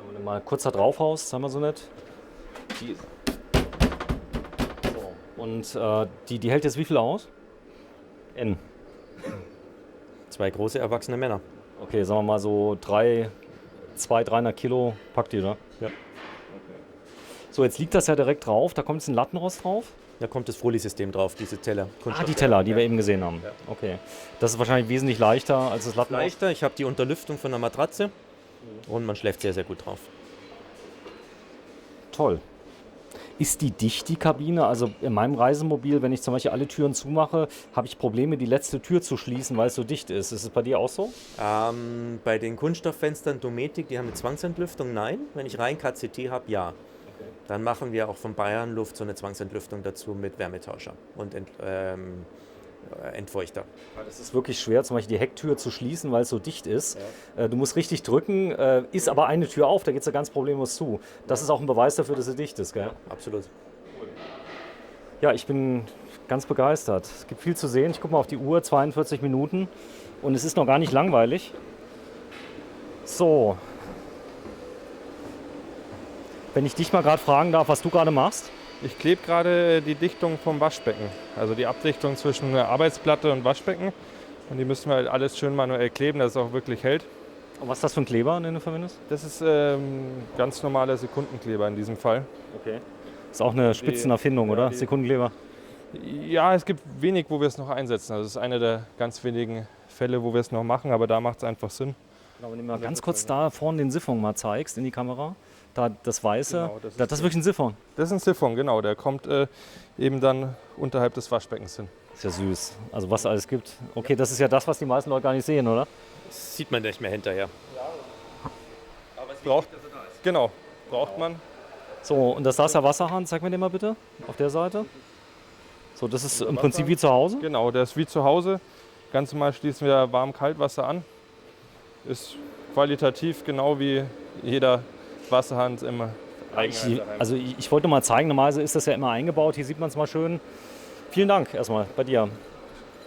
Wenn du mal kurz da drauf haust, sagen wir so nett. Die so. Und die hält jetzt wie viel aus? N. 2 große erwachsene Männer. Okay, sagen wir mal so 300 Kilo packt die, oder? Ja. Okay. So, jetzt liegt das ja direkt drauf, da kommt jetzt ein Lattenrost drauf. Da kommt das Froli-System drauf, diese Teller. Die Teller, die wir eben gesehen haben. Ja. Okay. Das ist wahrscheinlich wesentlich leichter als das Lattenrost. Leichter, ich habe die Unterlüftung von der Matratze und man schläft sehr, sehr gut drauf. Toll. Ist die dicht, die Kabine? Also in meinem Reisemobil, wenn ich zum Beispiel alle Türen zumache, habe ich Probleme, die letzte Tür zu schließen, weil es so dicht ist. Ist es bei dir auch so? Bei den Kunststofffenstern Dometic, die haben eine Zwangsentlüftung, nein. Wenn ich rein KCT habe, ja. Okay. Dann machen wir auch von Bayern Luft so eine Zwangsentlüftung dazu mit Wärmetauscher und Entfeuchter. Das ist wirklich schwer, zum Beispiel die Hecktür zu schließen, weil es so dicht ist. Ja. Du musst richtig drücken, ist aber eine Tür auf, da geht es ja ganz problemlos zu. Das ist auch ein Beweis dafür, dass sie dicht ist, gell? Ja, absolut. Ja, ich bin ganz begeistert. Es gibt viel zu sehen. Ich gucke mal auf die Uhr, 42 Minuten und es ist noch gar nicht langweilig. So. Wenn ich dich mal gerade fragen darf, was du gerade machst? Ich klebe gerade die Dichtung vom Waschbecken, also die Abdichtung zwischen der Arbeitsplatte und Waschbecken. Und die müssen wir halt alles schön manuell kleben, dass es auch wirklich hält. Und was ist das für ein Kleber, den du verwendest? Das ist ganz normaler Sekundenkleber in diesem Fall. Okay. Ist auch eine Spitzenerfindung, oder? Sekundenkleber? Ja, es gibt wenig, wo wir es noch einsetzen. Also es ist einer der ganz wenigen Fälle, wo wir es noch machen, aber da macht es einfach Sinn. Genau, wenn du mal ganz kurz da vorne den Siphon mal zeigst in die Kamera. Da das Weiße, Genau, das ist wirklich ein Siphon. Das ist ein Siphon, genau. Der kommt eben dann unterhalb des Waschbeckens hin. Ist ja süß. Also was alles gibt. Okay, das ist ja das, was die meisten Leute gar nicht sehen, oder? Das sieht man nicht mehr hinterher. Aber es braucht, genau, braucht man. So, und das da ist der Wasserhahn. Zeig mir den mal bitte auf der Seite. So, das ist im Prinzip wie zu Hause? Genau, der ist wie zu Hause. Ganz normal schließen wir Warm-Kaltwasser an. Ist qualitativ genau wie jeder Wasserhahn im eigenen Also ich wollte mal zeigen, normalerweise ist das ja immer eingebaut. Hier sieht man es mal schön. Vielen Dank erstmal bei dir.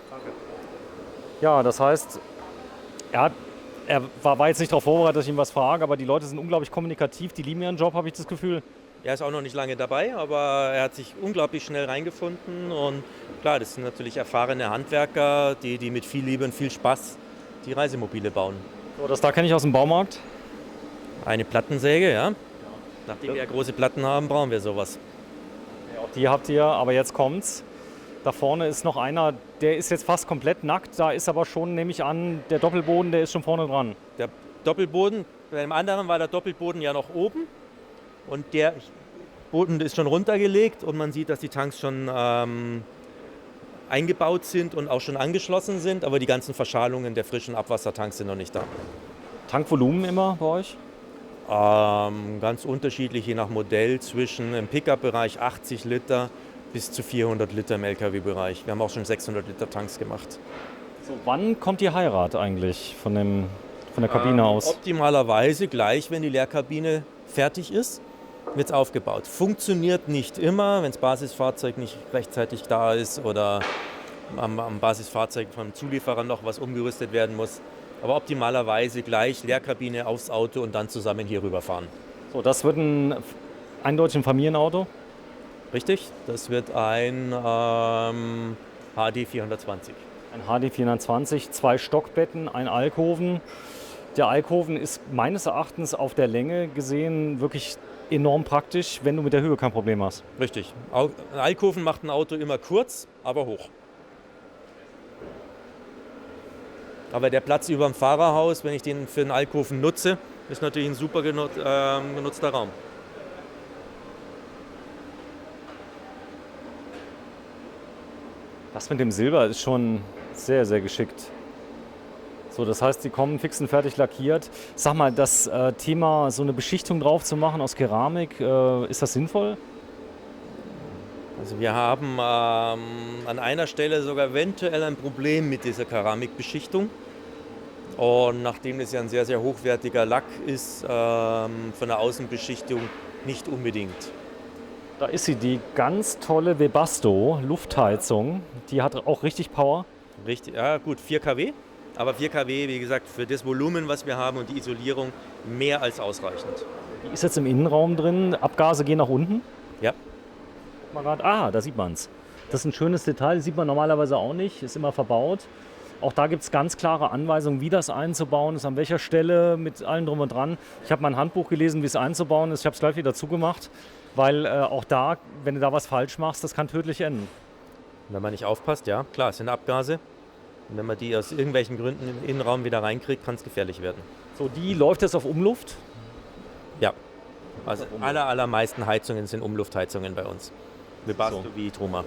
Danke. Ja, das heißt, er war jetzt nicht darauf vorbereitet, dass ich ihm was frage, aber die Leute sind unglaublich kommunikativ, die lieben ihren Job, habe ich das Gefühl. Er ist auch noch nicht lange dabei, aber er hat sich unglaublich schnell reingefunden. Und klar, das sind natürlich erfahrene Handwerker, die mit viel Liebe und viel Spaß die Reisemobile bauen. So, das da kenne ich aus dem Baumarkt. Eine Plattensäge, ja. Nachdem wir ja große Platten haben, brauchen wir sowas. Ja, auch die habt ihr, aber jetzt kommt's. Da vorne ist noch einer, der ist jetzt fast komplett nackt. Da ist aber schon, nehme ich an, der Doppelboden, der ist schon vorne dran. Der Doppelboden, bei dem anderen war der Doppelboden ja noch oben. Und der Boden ist schon runtergelegt und man sieht, dass die Tanks schon eingebaut sind und auch schon angeschlossen sind. Aber die ganzen Verschalungen der frischen Abwassertanks sind noch nicht da. Tankvolumen immer bei euch? Ganz unterschiedlich, je nach Modell, zwischen im Pickup-Bereich 80 Liter bis zu 400 Liter im LKW-Bereich. Wir haben auch schon 600 Liter Tanks gemacht. So, wann kommt die Heirat eigentlich von der Kabine aus? Optimalerweise gleich, wenn die Leerkabine fertig ist, wird es aufgebaut. Funktioniert nicht immer, wenn das Basisfahrzeug nicht rechtzeitig da ist oder am Basisfahrzeug vom Zulieferer noch was umgerüstet werden muss. Aber optimalerweise gleich Leerkabine aufs Auto und dann zusammen hier rüberfahren. So, das wird eindeutig ein Familienauto? Richtig, das wird ein HD 420. Ein HD 420, 2 Stockbetten, ein Alkoven. Der Alkoven ist meines Erachtens auf der Länge gesehen wirklich enorm praktisch, wenn du mit der Höhe kein Problem hast. Richtig. Ein Alkoven macht ein Auto immer kurz, aber hoch. Aber der Platz über dem Fahrerhaus, wenn ich den für den Alkoven nutze, ist natürlich ein super genutzter Raum. Das mit dem Silber ist schon sehr, sehr geschickt. So, das heißt, die kommen fix und fertig lackiert. Sag mal, das Thema, so eine Beschichtung drauf zu machen aus Keramik, ist das sinnvoll? Also wir haben an einer Stelle sogar eventuell ein Problem mit dieser Keramikbeschichtung. Und nachdem es ja ein sehr, sehr hochwertiger Lack ist, von der Außenbeschichtung nicht unbedingt. Da ist sie, die ganz tolle Webasto Luftheizung. Die hat auch richtig Power. Richtig, ja gut, 4 kW. Aber 4 kW, wie gesagt, für das Volumen, was wir haben und die Isolierung, mehr als ausreichend. Die ist jetzt im Innenraum drin. Abgase gehen nach unten. Ja. Guck mal grad. Ah, da sieht man es. Das ist ein schönes Detail, sieht man normalerweise auch nicht, ist immer verbaut. Auch da gibt es ganz klare Anweisungen, wie das einzubauen ist, an welcher Stelle, mit allem drum und dran. Ich habe mein Handbuch gelesen, wie es einzubauen ist. Ich habe es gleich wieder zugemacht, weil auch da, wenn du da was falsch machst, das kann tödlich enden. Wenn man nicht aufpasst, ja, klar, es sind Abgase. Und wenn man die aus irgendwelchen Gründen im Innenraum wieder reinkriegt, kann es gefährlich werden. So, die läuft jetzt auf Umluft. Ja, also allermeisten Heizungen sind Umluftheizungen bei uns. Webasto wie Truma.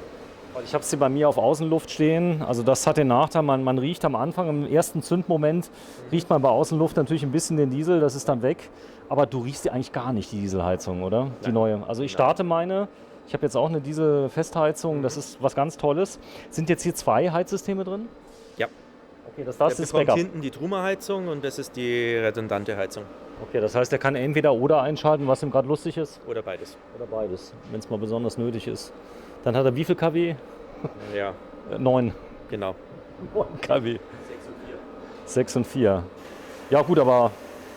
Ich habe sie bei mir auf Außenluft stehen. Also das hat den Nachteil, man riecht am Anfang, im ersten Zündmoment, riecht man bei Außenluft natürlich ein bisschen den Diesel, das ist dann weg. Aber du riechst die eigentlich gar nicht, die Dieselheizung, oder? Nein. Die neue. Also ich starte meine. Ich habe jetzt auch eine Diesel-Festheizung, das ist was ganz Tolles. Sind jetzt hier 2 Heizsysteme drin? Ja. Okay, das ist bekommt Backup. hinten die Truma-Heizung und das ist die redundante Heizung. Okay, das heißt, er kann entweder oder einschalten, was ihm gerade lustig ist. Oder beides. Oder beides, wenn es mal besonders nötig ist. Dann hat er wie viel kW? Ja. 9. Genau. 9 kW. 6 und 4. Ja gut, aber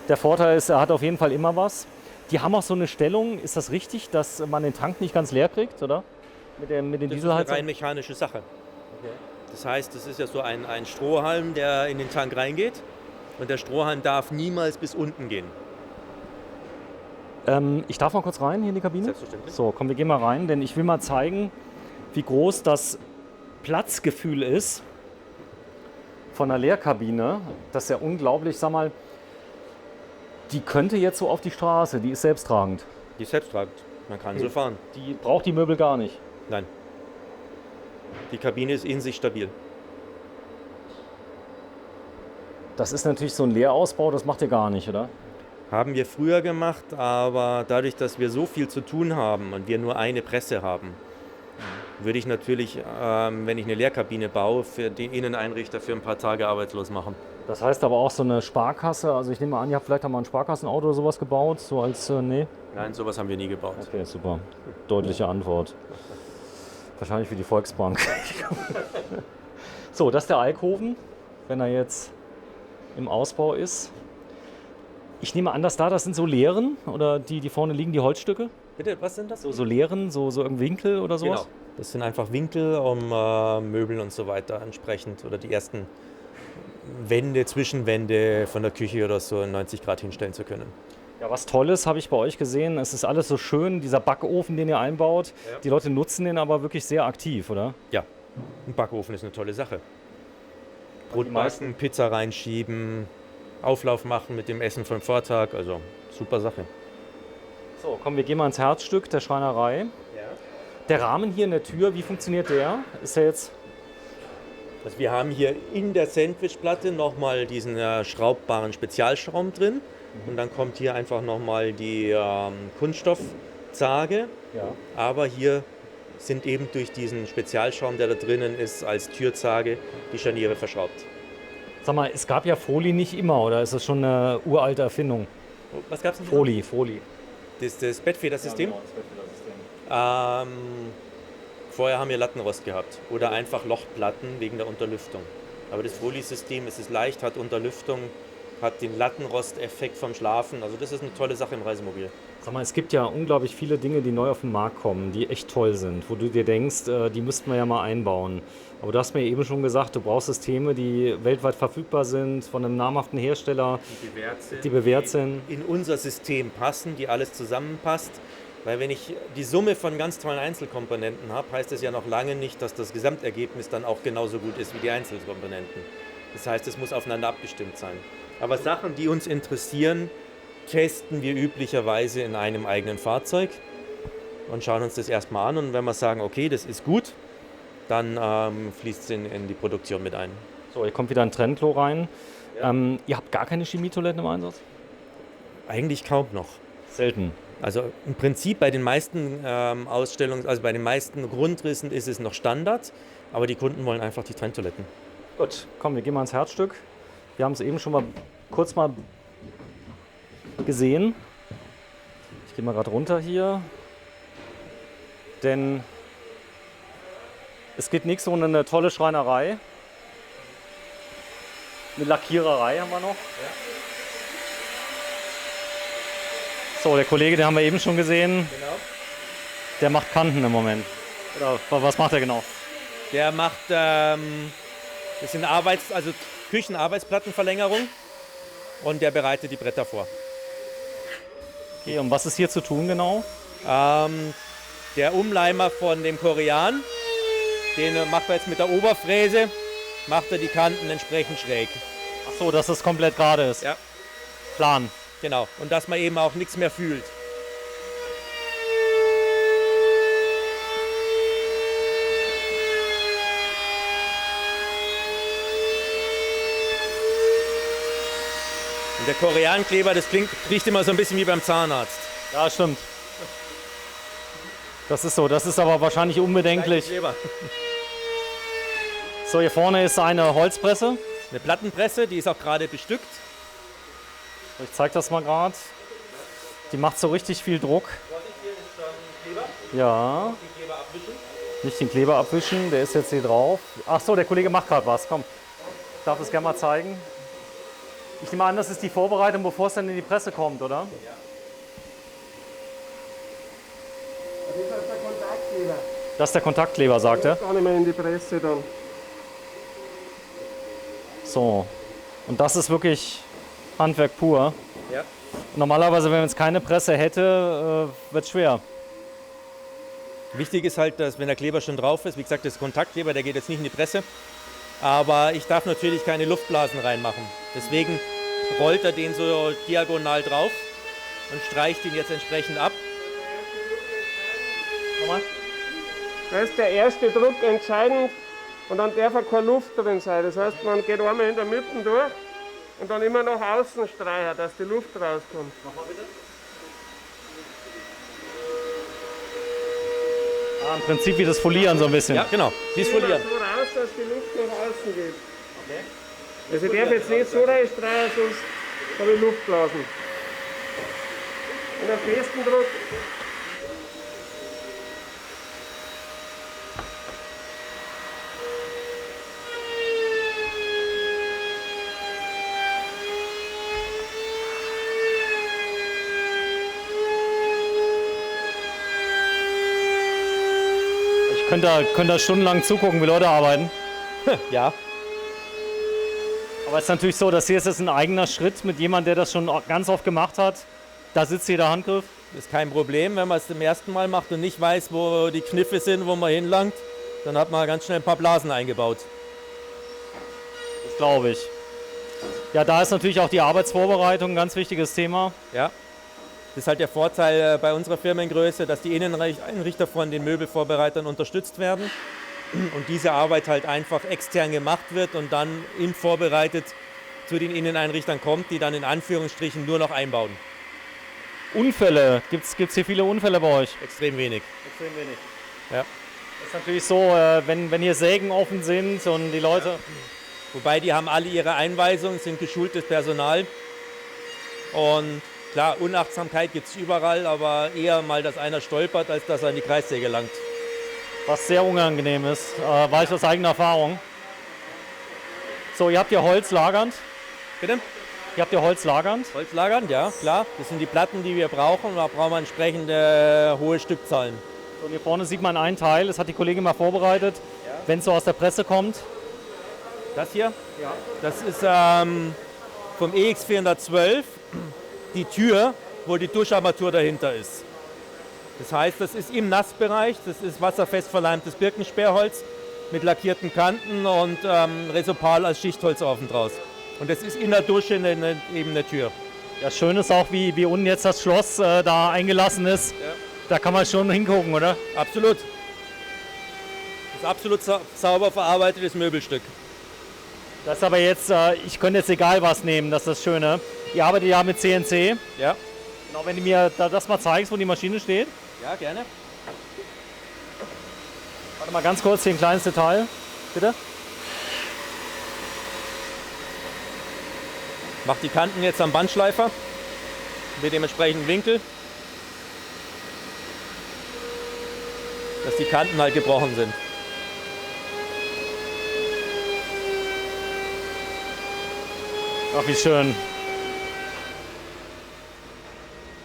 der Vorteil ist, er hat auf jeden Fall immer was. Die haben auch so eine Stellung, ist das richtig, dass man den Tank nicht ganz leer kriegt, oder? Mit den Das ist eine Dieselheizungen? rein mechanische Sache. Okay. Das heißt, das ist ja so ein Strohhalm, der in den Tank reingeht. Und der Strohhalm darf niemals bis unten gehen. Ich darf mal kurz rein hier in die Kabine? Selbstverständlich. So, komm, wir gehen mal rein, denn ich will mal zeigen, wie groß das Platzgefühl ist von einer Leerkabine. Das ist ja unglaublich, sag mal, die könnte jetzt so auf die Straße, die ist selbsttragend. Die ist selbsttragend. Man kann so fahren. Die braucht die Möbel gar nicht. Nein. Die Kabine ist in sich stabil. Das ist natürlich so ein Leerausbau, das macht ihr gar nicht, oder? Haben wir früher gemacht, aber dadurch, dass wir so viel zu tun haben und wir nur eine Presse haben, würde ich natürlich, wenn ich eine Leerkabine baue, für den Inneneinrichter für ein paar Tage arbeitslos machen. Das heißt aber auch so eine Sparkasse, also ich nehme an, ihr habt vielleicht auch mal ein Sparkassenauto oder sowas gebaut, so als, nee? Nein, sowas haben wir nie gebaut. Okay, super. Deutliche Antwort. Wahrscheinlich wie die Volksbank. So, das ist der Alkoven, wenn er jetzt im Ausbau ist. Ich nehme an, dass das sind so Leeren oder die vorne liegen, die Holzstücke? Bitte, was sind das? So Leeren, so im Winkel oder sowas? Genau. Das sind einfach Winkel, um Möbel und so weiter entsprechend oder die ersten Wände, Zwischenwände von der Küche oder so in 90 Grad hinstellen zu können. Ja, was Tolles habe ich bei euch gesehen. Es ist alles so schön, dieser Backofen, den ihr einbaut. Ja. Die Leute nutzen den aber wirklich sehr aktiv, oder? Ja, ein Backofen ist eine tolle Sache. Die meisten- Brot backen, Pizza reinschieben, Auflauf machen mit dem Essen vom Vortag, also super Sache. So, komm, wir gehen mal ins Herzstück der Schreinerei. Der Rahmen hier in der Tür, wie funktioniert der? Ist der jetzt... Also wir haben hier in der Sandwichplatte nochmal diesen schraubbaren Spezialschraum drin und dann kommt hier einfach nochmal die Kunststoffzage, Ja. aber hier sind eben durch diesen Spezialschraum, der da drinnen ist, als Türzage die Scharniere verschraubt. Sag mal, es gab ja Folie nicht immer, oder ist das schon eine uralte Erfindung? Was gab es denn? Folie. Das Bettfedersystem. Ja, genau, das Bettfedersystem. Vorher haben wir Lattenrost gehabt oder einfach Lochplatten wegen der Unterlüftung. Aber das Folie-System, es ist leicht, hat Unterlüftung, hat den Lattenrosteffekt vom Schlafen. Also das ist eine tolle Sache im Reisemobil. Sag mal, es gibt ja unglaublich viele Dinge, die neu auf den Markt kommen, die echt toll sind, wo du dir denkst, die müssten wir ja mal einbauen. Aber du hast mir eben schon gesagt, du brauchst Systeme, die weltweit verfügbar sind, von einem namhaften Hersteller, die bewährt sind. In unser System passen, die alles zusammenpasst. Weil wenn ich die Summe von ganz tollen Einzelkomponenten habe, heißt das ja noch lange nicht, dass das Gesamtergebnis dann auch genauso gut ist wie die Einzelkomponenten. Das heißt, es muss aufeinander abgestimmt sein. Aber Sachen, die uns interessieren, testen wir üblicherweise in einem eigenen Fahrzeug und schauen uns das erstmal an. Und wenn wir sagen, okay, das ist gut, dann fließt es in die Produktion mit ein. So, hier kommt wieder ein Trendlo rein. Ihr habt gar keine Chemietoiletten im Einsatz? Eigentlich kaum noch. Selten. Also im Prinzip bei den meisten also bei den meisten Grundrissen ist es noch Standard, aber die Kunden wollen einfach die Trenntoiletten. Gut, komm, wir gehen mal ins Herzstück. Wir haben es eben schon mal kurz mal gesehen. Ich gehe mal gerade runter hier. Denn es geht nichts ohne eine tolle Schreinerei. Eine Lackiererei haben wir noch. So, der Kollege, den haben wir eben schon gesehen. Genau. Der macht Kanten im Moment. Oder was macht er genau? Der macht das sind Küchenarbeitsplattenverlängerung und der bereitet die Bretter vor. Okay, und was ist hier zu tun genau? Der Umleimer von dem Korean, den macht er jetzt mit der Oberfräse, macht er die Kanten entsprechend schräg. Ach so, dass das komplett gerade ist. Ja. Plan. Genau, und dass man eben auch nichts mehr fühlt. Und der Koreankleber, das riecht immer so ein bisschen wie beim Zahnarzt. Ja, stimmt. Das ist so, das ist aber wahrscheinlich unbedenklich. Kleber. So, hier vorne ist eine Holzpresse. Eine Plattenpresse, die ist auch gerade bestückt. Ich zeige das mal gerade. Die macht so richtig viel Druck. Ja. Nicht den Kleber abwischen, der ist jetzt hier drauf. Ach so, der Kollege macht gerade was. Komm, ich darf es gerne mal zeigen. Ich nehme an, das ist die Vorbereitung, bevor es dann in die Presse kommt, oder? Das ist der Kontaktkleber. Das ist der Kontaktkleber, sagt er. Gar nicht mehr in die Presse dann. So. Und das ist wirklich Handwerk pur. Ja. Normalerweise, wenn man jetzt keine Presse hätte, wird es schwer. Wichtig ist halt, dass wenn der Kleber schon drauf ist, wie gesagt, das Kontaktkleber, der geht jetzt nicht in die Presse. Aber ich darf natürlich keine Luftblasen reinmachen. Deswegen rollt er den so diagonal drauf und streicht ihn jetzt entsprechend ab. Nochmal. Da ist der erste Druck entscheidend und dann darf auch keine Luft drin sein. Das heißt, man geht einmal in der Mitte durch und dann immer nach außen streichen, dass die Luft rauskommt. Ah, im Prinzip wie das Folieren so ein bisschen. Ja, genau, disfolieren. So raus, dass die Luft nach außen geht. Also ich darf jetzt nicht so reinstreichen, sonst habe ich Luftblasen. Und einen festen Druck. Könnt ihr stundenlang zugucken, wie Leute arbeiten. Ja. Aber es ist natürlich so, das hier ist jetzt ein eigener Schritt mit jemandem, der das schon ganz oft gemacht hat. Da sitzt jeder Handgriff. Das ist kein Problem, wenn man es zum ersten Mal macht und nicht weiß, wo die Kniffe sind, wo man hinlangt, dann hat man ganz schnell ein paar Blasen eingebaut. Das glaube ich. Ja, da ist natürlich auch die Arbeitsvorbereitung ein ganz wichtiges Thema. Ja. Das ist halt der Vorteil bei unserer Firmengröße, dass die Inneneinrichter von den Möbelvorbereitern unterstützt werden und diese Arbeit halt einfach extern gemacht wird und dann vorbereitet zu den Inneneinrichtern kommt, die dann in Anführungsstrichen nur noch einbauen. Unfälle, gibt's hier viele Unfälle bei euch? Extrem wenig. Extrem wenig. Ja. Das ist natürlich so, wenn hier Sägen offen sind und die Leute... Ja. Wobei die haben alle ihre Einweisungen, sind geschultes Personal und klar, Unachtsamkeit gibt es überall, aber eher mal, dass einer stolpert, als dass er in die Kreissäge langt. Was sehr unangenehm ist, weiß ich aus eigener Erfahrung. So, ihr habt hier Holz lagernd. Bitte? Ihr habt hier Holz lagernd. Holz lagernd, ja, klar. Das sind die Platten, die wir brauchen. Da brauchen wir entsprechende hohe Stückzahlen. So, und hier vorne sieht man ein Teil, das hat die Kollegin mal vorbereitet, ja. Wenn es so aus der Presse kommt. Das hier? Ja. Das ist vom EX412. Die Tür, wo die Duscharmatur dahinter ist. Das heißt, das ist im Nassbereich, das ist wasserfest verleimtes Birkensperrholz mit lackierten Kanten und Resopal als Schichtholzofen draus. Und das ist in der Dusche eine ebene Tür. Ja, schön ist auch, wie unten jetzt das Schloss da eingelassen ist. Ja. Da kann man schon hingucken, oder? Absolut. Das ist absolut sauber verarbeitetes Möbelstück. Das ist aber jetzt, ich könnte jetzt egal was nehmen, das ist das Schöne. Ihr arbeitet ja mit CNC. Ja. Genau, wenn du mir das mal zeigst, wo die Maschine steht. Ja, gerne. Warte mal ganz kurz, hier ein kleines Detail. Bitte. Mach die Kanten jetzt am Bandschleifer mit dem entsprechenden Winkel, dass die Kanten halt gebrochen sind. Ach, wie schön.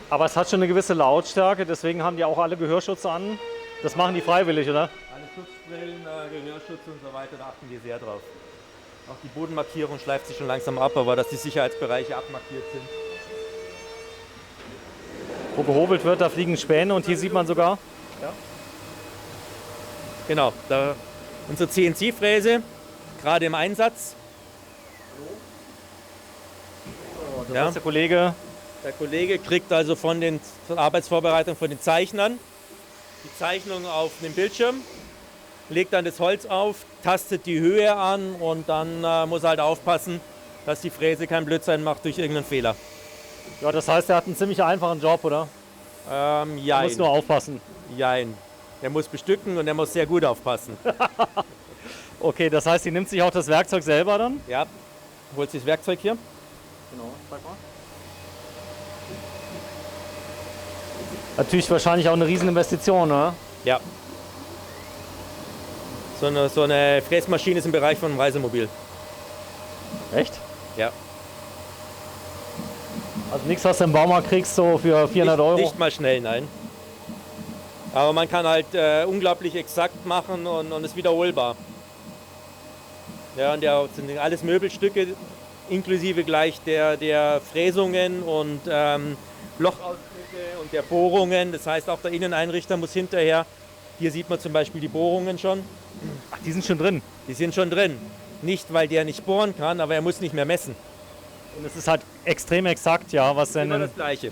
Aber es hat schon eine gewisse Lautstärke, deswegen haben die auch alle Gehörschutz an. Das machen die freiwillig, oder? Alle Schutzbrillen, Gehörschutz und so weiter, da achten wir sehr drauf. Auch die Bodenmarkierung schleift sich schon langsam ab, aber dass die Sicherheitsbereiche abmarkiert sind. Wo gehobelt wird, da fliegen Späne und hier sieht man sogar. Ja. Genau, da unsere CNC-Fräse, gerade im Einsatz. Das Ja. ist der Kollege. Der Kollege kriegt also von den Arbeitsvorbereitungen von den Zeichnern die Zeichnung auf den Bildschirm, legt dann das Holz auf, tastet die Höhe an und dann muss er halt aufpassen, dass die Fräse keinen Blödsinn macht durch irgendeinen Fehler. Ja, das heißt, er hat einen ziemlich einfachen Job, oder? Er muss Jein. nur aufpassen. Jein. Der muss bestücken und der muss sehr gut aufpassen. Okay, das heißt, sie nimmt sich auch das Werkzeug selber dann? Ja, holt sich das Werkzeug hier. Genau, zeig mal. Natürlich wahrscheinlich auch eine Rieseninvestition, ne? Ja. So eine Fräsmaschine ist im Bereich von einem Reisemobil. Echt? Ja. Also nichts, was du im Baumarkt kriegst, so für 400 Euro? Nicht mal schnell, nein. Aber man kann halt unglaublich exakt machen und ist wiederholbar. Ja, und das sind alles Möbelstücke, inklusive gleich der Fräsungen und Lochausschnitte und der Bohrungen. Das heißt, auch der Inneneinrichter muss hinterher, hier sieht man zum Beispiel die Bohrungen schon, Ach, die sind schon drin. die sind schon drin. Nicht, weil der nicht bohren kann, aber er muss nicht mehr messen. Und es ist halt extrem exakt, ja, was denn... Immer das Gleiche.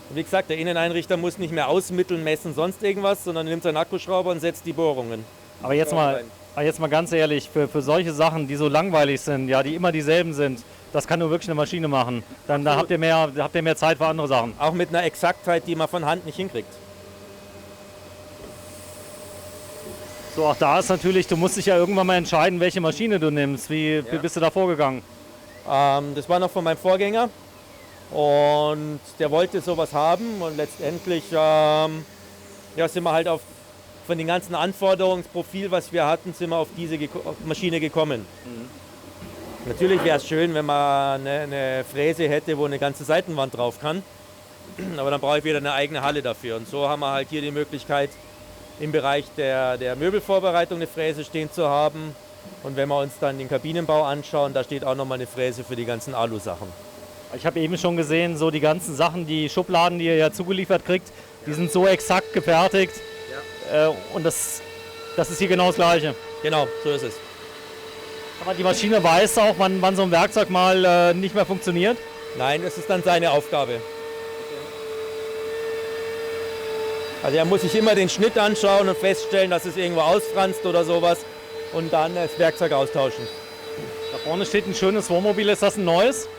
Und wie gesagt, der Inneneinrichter muss nicht mehr ausmitteln, messen, sonst irgendwas, sondern nimmt seinen Akkuschrauber und setzt die Bohrungen. Aber jetzt mal ganz ehrlich, für solche Sachen, die so langweilig sind, ja, die immer dieselben sind, das kann nur wirklich eine Maschine machen. Dann da habt ihr mehr Zeit für andere Sachen. Auch mit einer Exaktheit, die man von Hand nicht hinkriegt. So, auch da ist natürlich, du musst dich ja irgendwann mal entscheiden, welche Maschine du nimmst. Wie bist du da vorgegangen? Das war noch von meinem Vorgänger und der wollte sowas haben und letztendlich sind wir halt von den ganzen Anforderungsprofil, was wir hatten, sind wir auf diese Maschine gekommen. Natürlich wäre es schön, wenn man eine Fräse hätte, wo eine ganze Seitenwand drauf kann, aber dann brauche ich wieder eine eigene Halle dafür. Und so haben wir halt hier die Möglichkeit, im Bereich der Möbelvorbereitung eine Fräse stehen zu haben. Und wenn wir uns dann den Kabinenbau anschauen, da steht auch nochmal eine Fräse für die ganzen Alu-Sachen. Ich habe eben schon gesehen, so die ganzen Sachen, die Schubladen, die ihr ja zugeliefert kriegt, die sind so exakt gefertigt. Und das ist hier genau das Gleiche. Genau, so ist es. Aber die Maschine weiß auch, wann so ein Werkzeug mal nicht mehr funktioniert. Nein, das ist dann seine Aufgabe. Also er muss sich immer den Schnitt anschauen und feststellen, dass es irgendwo ausfranst oder sowas und dann das Werkzeug austauschen. Da vorne steht ein schönes Wohnmobil, ist das ein neues?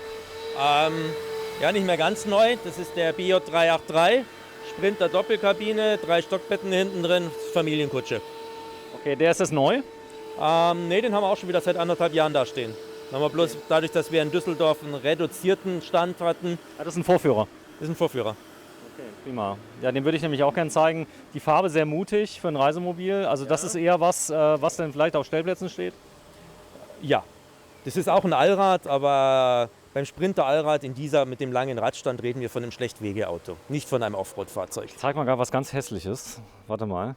Ja, nicht mehr ganz neu. Das ist der BJ383, Sprinter Doppelkabine, 3 Stockbetten hinten drin, Familienkutsche. Okay, der ist jetzt neu? Ne, den haben wir auch schon wieder seit 1,5 Jahren da stehen. Haben wir bloß dadurch, dass wir in Düsseldorf einen reduzierten Stand hatten. Ja, das ist ein Vorführer. Das ist ein Vorführer. Okay, prima. Ja, den würde ich nämlich auch gerne zeigen. Die Farbe sehr mutig für ein Reisemobil. Also das ist eher was denn vielleicht auf Stellplätzen steht? Ja, das ist auch ein Allrad, aber beim Sprinter Allrad mit dem langen Radstand reden wir von einem Schlechtwegeauto, nicht von einem Offroad-Fahrzeug. Ich zeig mal gerade was ganz Hässliches. Warte mal.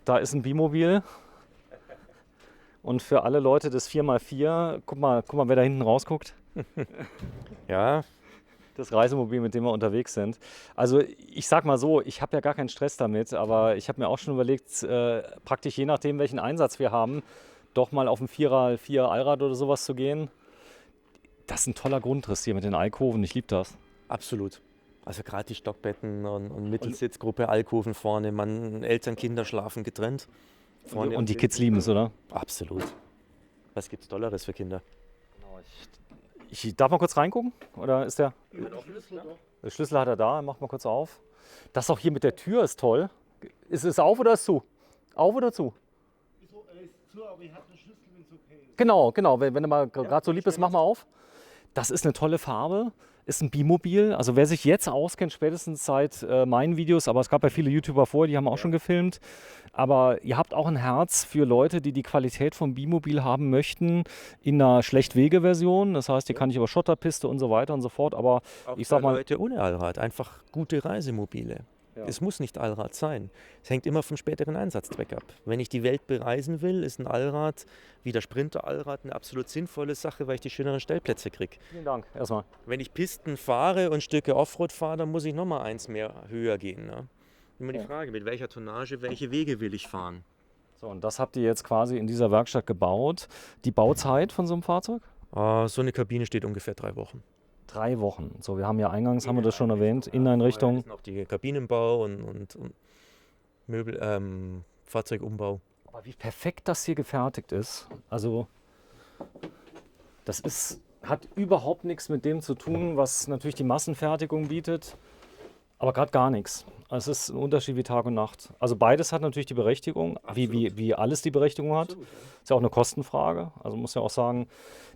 Da ist ein Bimobil. Und für alle Leute des 4x4, guck mal, wer da hinten rausguckt. Ja, das Reisemobil, mit dem wir unterwegs sind. Also ich sag mal so, ich habe ja gar keinen Stress damit, aber ich habe mir auch schon überlegt, praktisch je nachdem, welchen Einsatz wir haben, doch mal auf ein 4x4 Allrad oder sowas zu gehen. Das ist ein toller Grundriss hier mit den Alkoven, ich liebe das. Absolut. Also gerade die Stockbetten und Mittelsitzgruppe, Alkoven vorne, Eltern, Kinder schlafen getrennt. Vorne Und die Kids lieben es, oder? Absolut. Was gibt's Tolleres für Kinder? Ich darf mal kurz reingucken? Oder ist der? Der Schlüssel hat er da, mach mal kurz auf. Das auch hier mit der Tür ist toll. Ist es auf oder ist zu? Auf oder zu? Ist zu, aber ich habe den Schlüssel, wenn es okay ist. Genau, genau. Wenn du mal gerade so lieb bist, mach mal auf. Das ist eine tolle Farbe. Ist ein Bimobil. Also wer sich jetzt auskennt, spätestens seit meinen Videos, aber es gab ja viele YouTuber vorher, die haben auch schon gefilmt. Aber ihr habt auch ein Herz für Leute, die die Qualität vom Bimobil haben möchten in einer Schlechtwege-Version. Das heißt, die kann ich über Schotterpiste und so weiter und so fort. Aber Auch ich sag mal, Leute ohne Allrad, einfach gute Reisemobile. Ja. Es muss nicht Allrad sein. Es hängt immer vom späteren Einsatzzweck ab. Wenn ich die Welt bereisen will, ist ein Allrad wie der Sprinter-Allrad eine absolut sinnvolle Sache, weil ich die schöneren Stellplätze kriege. vielen Dank erstmal. Wenn ich Pisten fahre und Stücke Offroad fahre, dann muss ich nochmal eins mehr höher gehen. Ne? Immer die Frage, mit welcher Tonnage, welche Wege will ich fahren? So, und das habt ihr jetzt quasi in dieser Werkstatt gebaut. Die Bauzeit von so einem Fahrzeug? So eine Kabine steht ungefähr 3 Wochen. 3 Wochen. So, wir haben ja eingangs, haben wir das schon erwähnt, Inneneinrichtung. Vorher ist noch die Kabinenbau und Möbel, Fahrzeugumbau. Aber wie perfekt das hier gefertigt ist. Also, hat überhaupt nichts mit dem zu tun, was natürlich die Massenfertigung bietet. Aber gerade gar nichts. Es ist ein Unterschied wie Tag und Nacht. Also beides hat natürlich die Berechtigung, wie alles die Berechtigung hat. Ist ja auch eine Kostenfrage. Also muss ja auch sagen,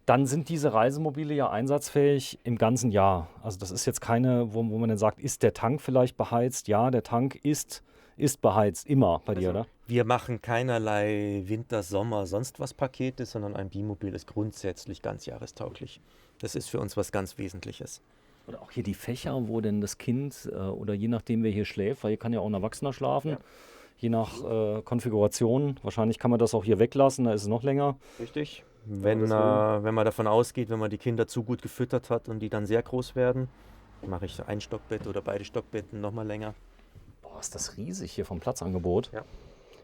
dann sind diese Reisemobile ja einsatzfähig im ganzen Jahr. Also das ist jetzt keine, wo man dann sagt, ist der Tank vielleicht beheizt? Ja, der Tank ist beheizt, immer bei dir, oder? Wir machen keinerlei Winter, Sommer, sonst was Pakete, sondern ein Bimobil ist grundsätzlich ganzjahrestauglich. Das ist für uns was ganz Wesentliches. Oder auch hier die Fächer, wo denn das Kind oder je nachdem, wer hier schläft, weil hier kann ja auch ein Erwachsener schlafen, je nach Konfiguration. Wahrscheinlich kann man das auch hier weglassen, da ist es noch länger. Richtig. Wenn man davon ausgeht, wenn man die Kinder zu gut gefüttert hat und die dann sehr groß werden, mache ich ein Stockbett oder beide Stockbetten nochmal länger. Boah, ist das riesig hier vom Platzangebot. Ja.